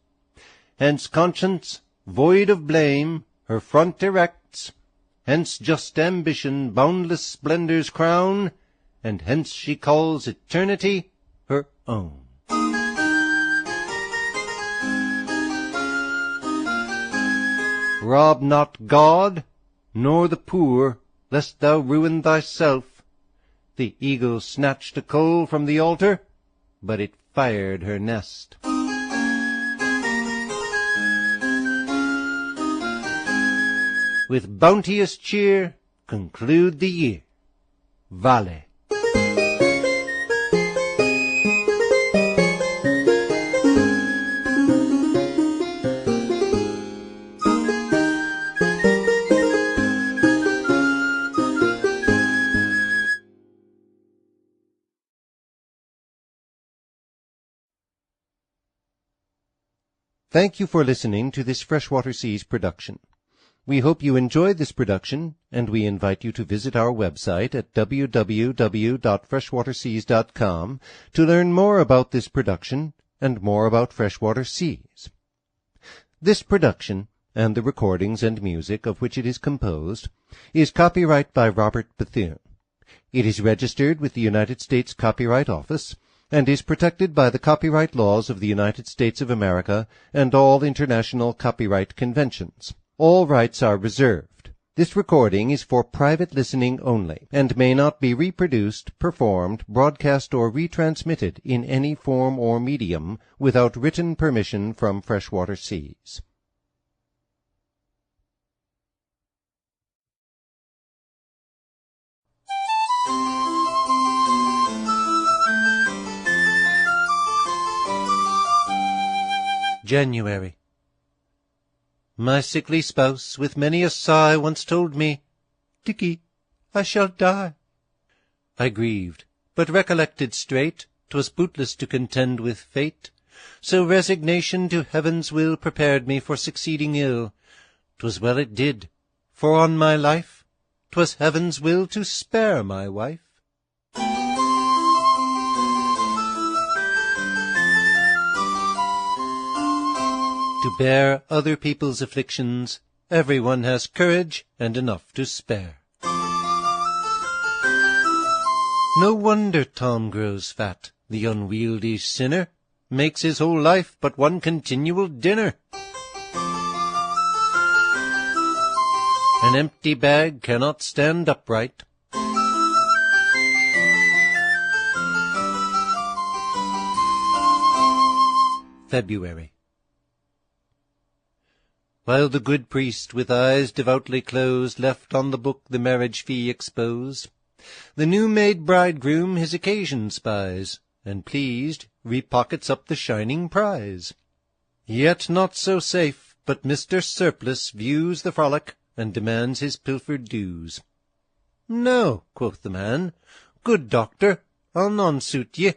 Hence conscience, void of blame, her front erects, hence just ambition boundless splendor's crown, and hence she calls eternity own. Rob not God, nor the poor, lest thou ruin thyself. The eagle snatched a coal from the altar, but it fired her nest. With bounteous cheer conclude the year. Vale. Thank you for listening to this Freshwater Seas production. We hope you enjoyed this production, and we invite you to visit our website at www.freshwaterseas.com to learn more about this production and more about Freshwater Seas. This production, and the recordings and music of which it is composed, is copyright by Robert Bethune. It is registered with the United States Copyright Office, and is protected by the copyright laws of the United States of America and all international copyright conventions. All rights are reserved. This recording is for private listening only, and may not be reproduced, performed, broadcast, or retransmitted in any form or medium without written permission from Freshwater Seas. January. My sickly spouse with many a sigh once told me, "Dickie, I shall die." I grieved, but recollected straight 'twas bootless to contend with fate, so resignation to heaven's will prepared me for succeeding ill. 'Twas well it did, for on my life 'twas heaven's will to spare my wife. To bear other people's afflictions, everyone has courage and enough to spare. No wonder Tom grows fat, the unwieldy sinner, makes his whole life but one continual dinner. An empty bag cannot stand upright. February. While the good priest, with eyes devoutly closed, left on the book the marriage fee exposed, the new-made bridegroom his occasion spies, and pleased, repockets up the shining prize. Yet not so safe, but Mr. Surplice views the frolic, and demands his pilfered dues. "No," quoth the man, "good doctor, I'll none suit ye.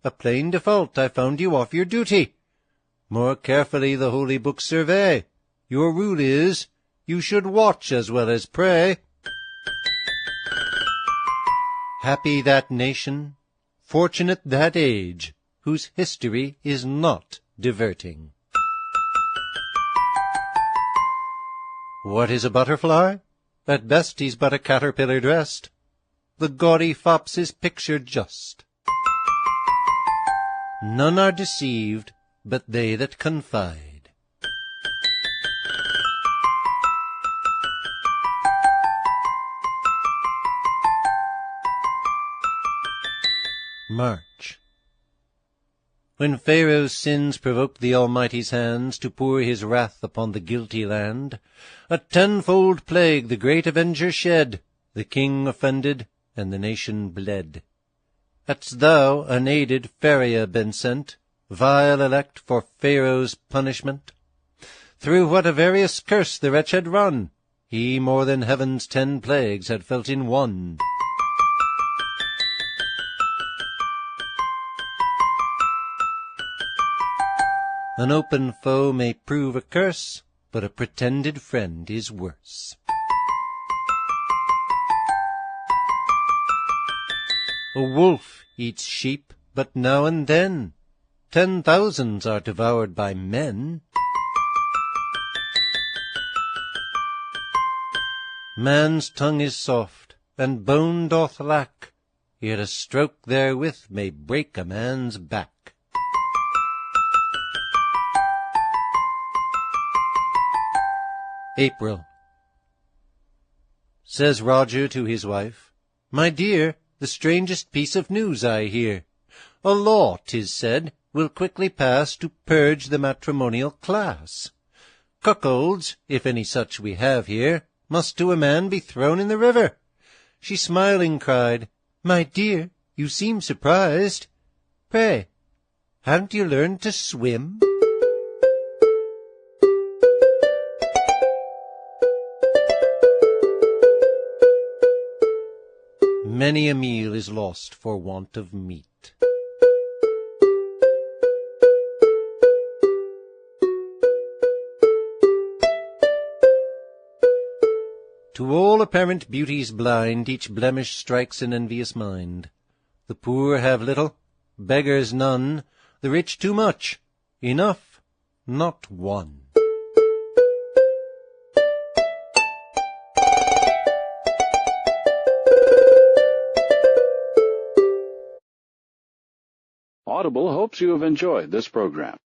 A plain default I found you off your duty. More carefully the holy book survey. Your rule is, you should watch as well as pray." Happy that nation, fortunate that age, whose history is not diverting. What is a butterfly? At best he's but a caterpillar dressed. The gaudy fop's his picture just. None are deceived but they that confide. March. When Pharaoh's sins provoked the Almighty's hands to pour his wrath upon the guilty land, a tenfold plague the great avenger shed, the king offended, and the nation bled. Hadst thou, unaided, Pharaoh been sent, vile elect for Pharaoh's punishment? Through what a various curse the wretch had run, he more than heaven's 10 plagues had felt in one. An open foe may prove a curse, but a pretended friend is worse. A wolf eats sheep but now and then. 10,000s are devoured by men. Man's tongue is soft, and bone doth lack. yet a stroke therewith may break a man's back. April. Says Roger to his wife, "My dear, the strangest piece of news I hear. A law, 'tis said, will quickly pass to purge the matrimonial class. Cuckolds, if any such we have here, must to a man be thrown in the river." She smiling cried, "My dear, you seem surprised. Pray, haven't you learned to swim?" Many a meal is lost for want of meat. To all apparent beauties blind, each blemish strikes an envious mind. The poor have little, beggars none, the rich too much, enough, not one. Audible hopes you have enjoyed this program.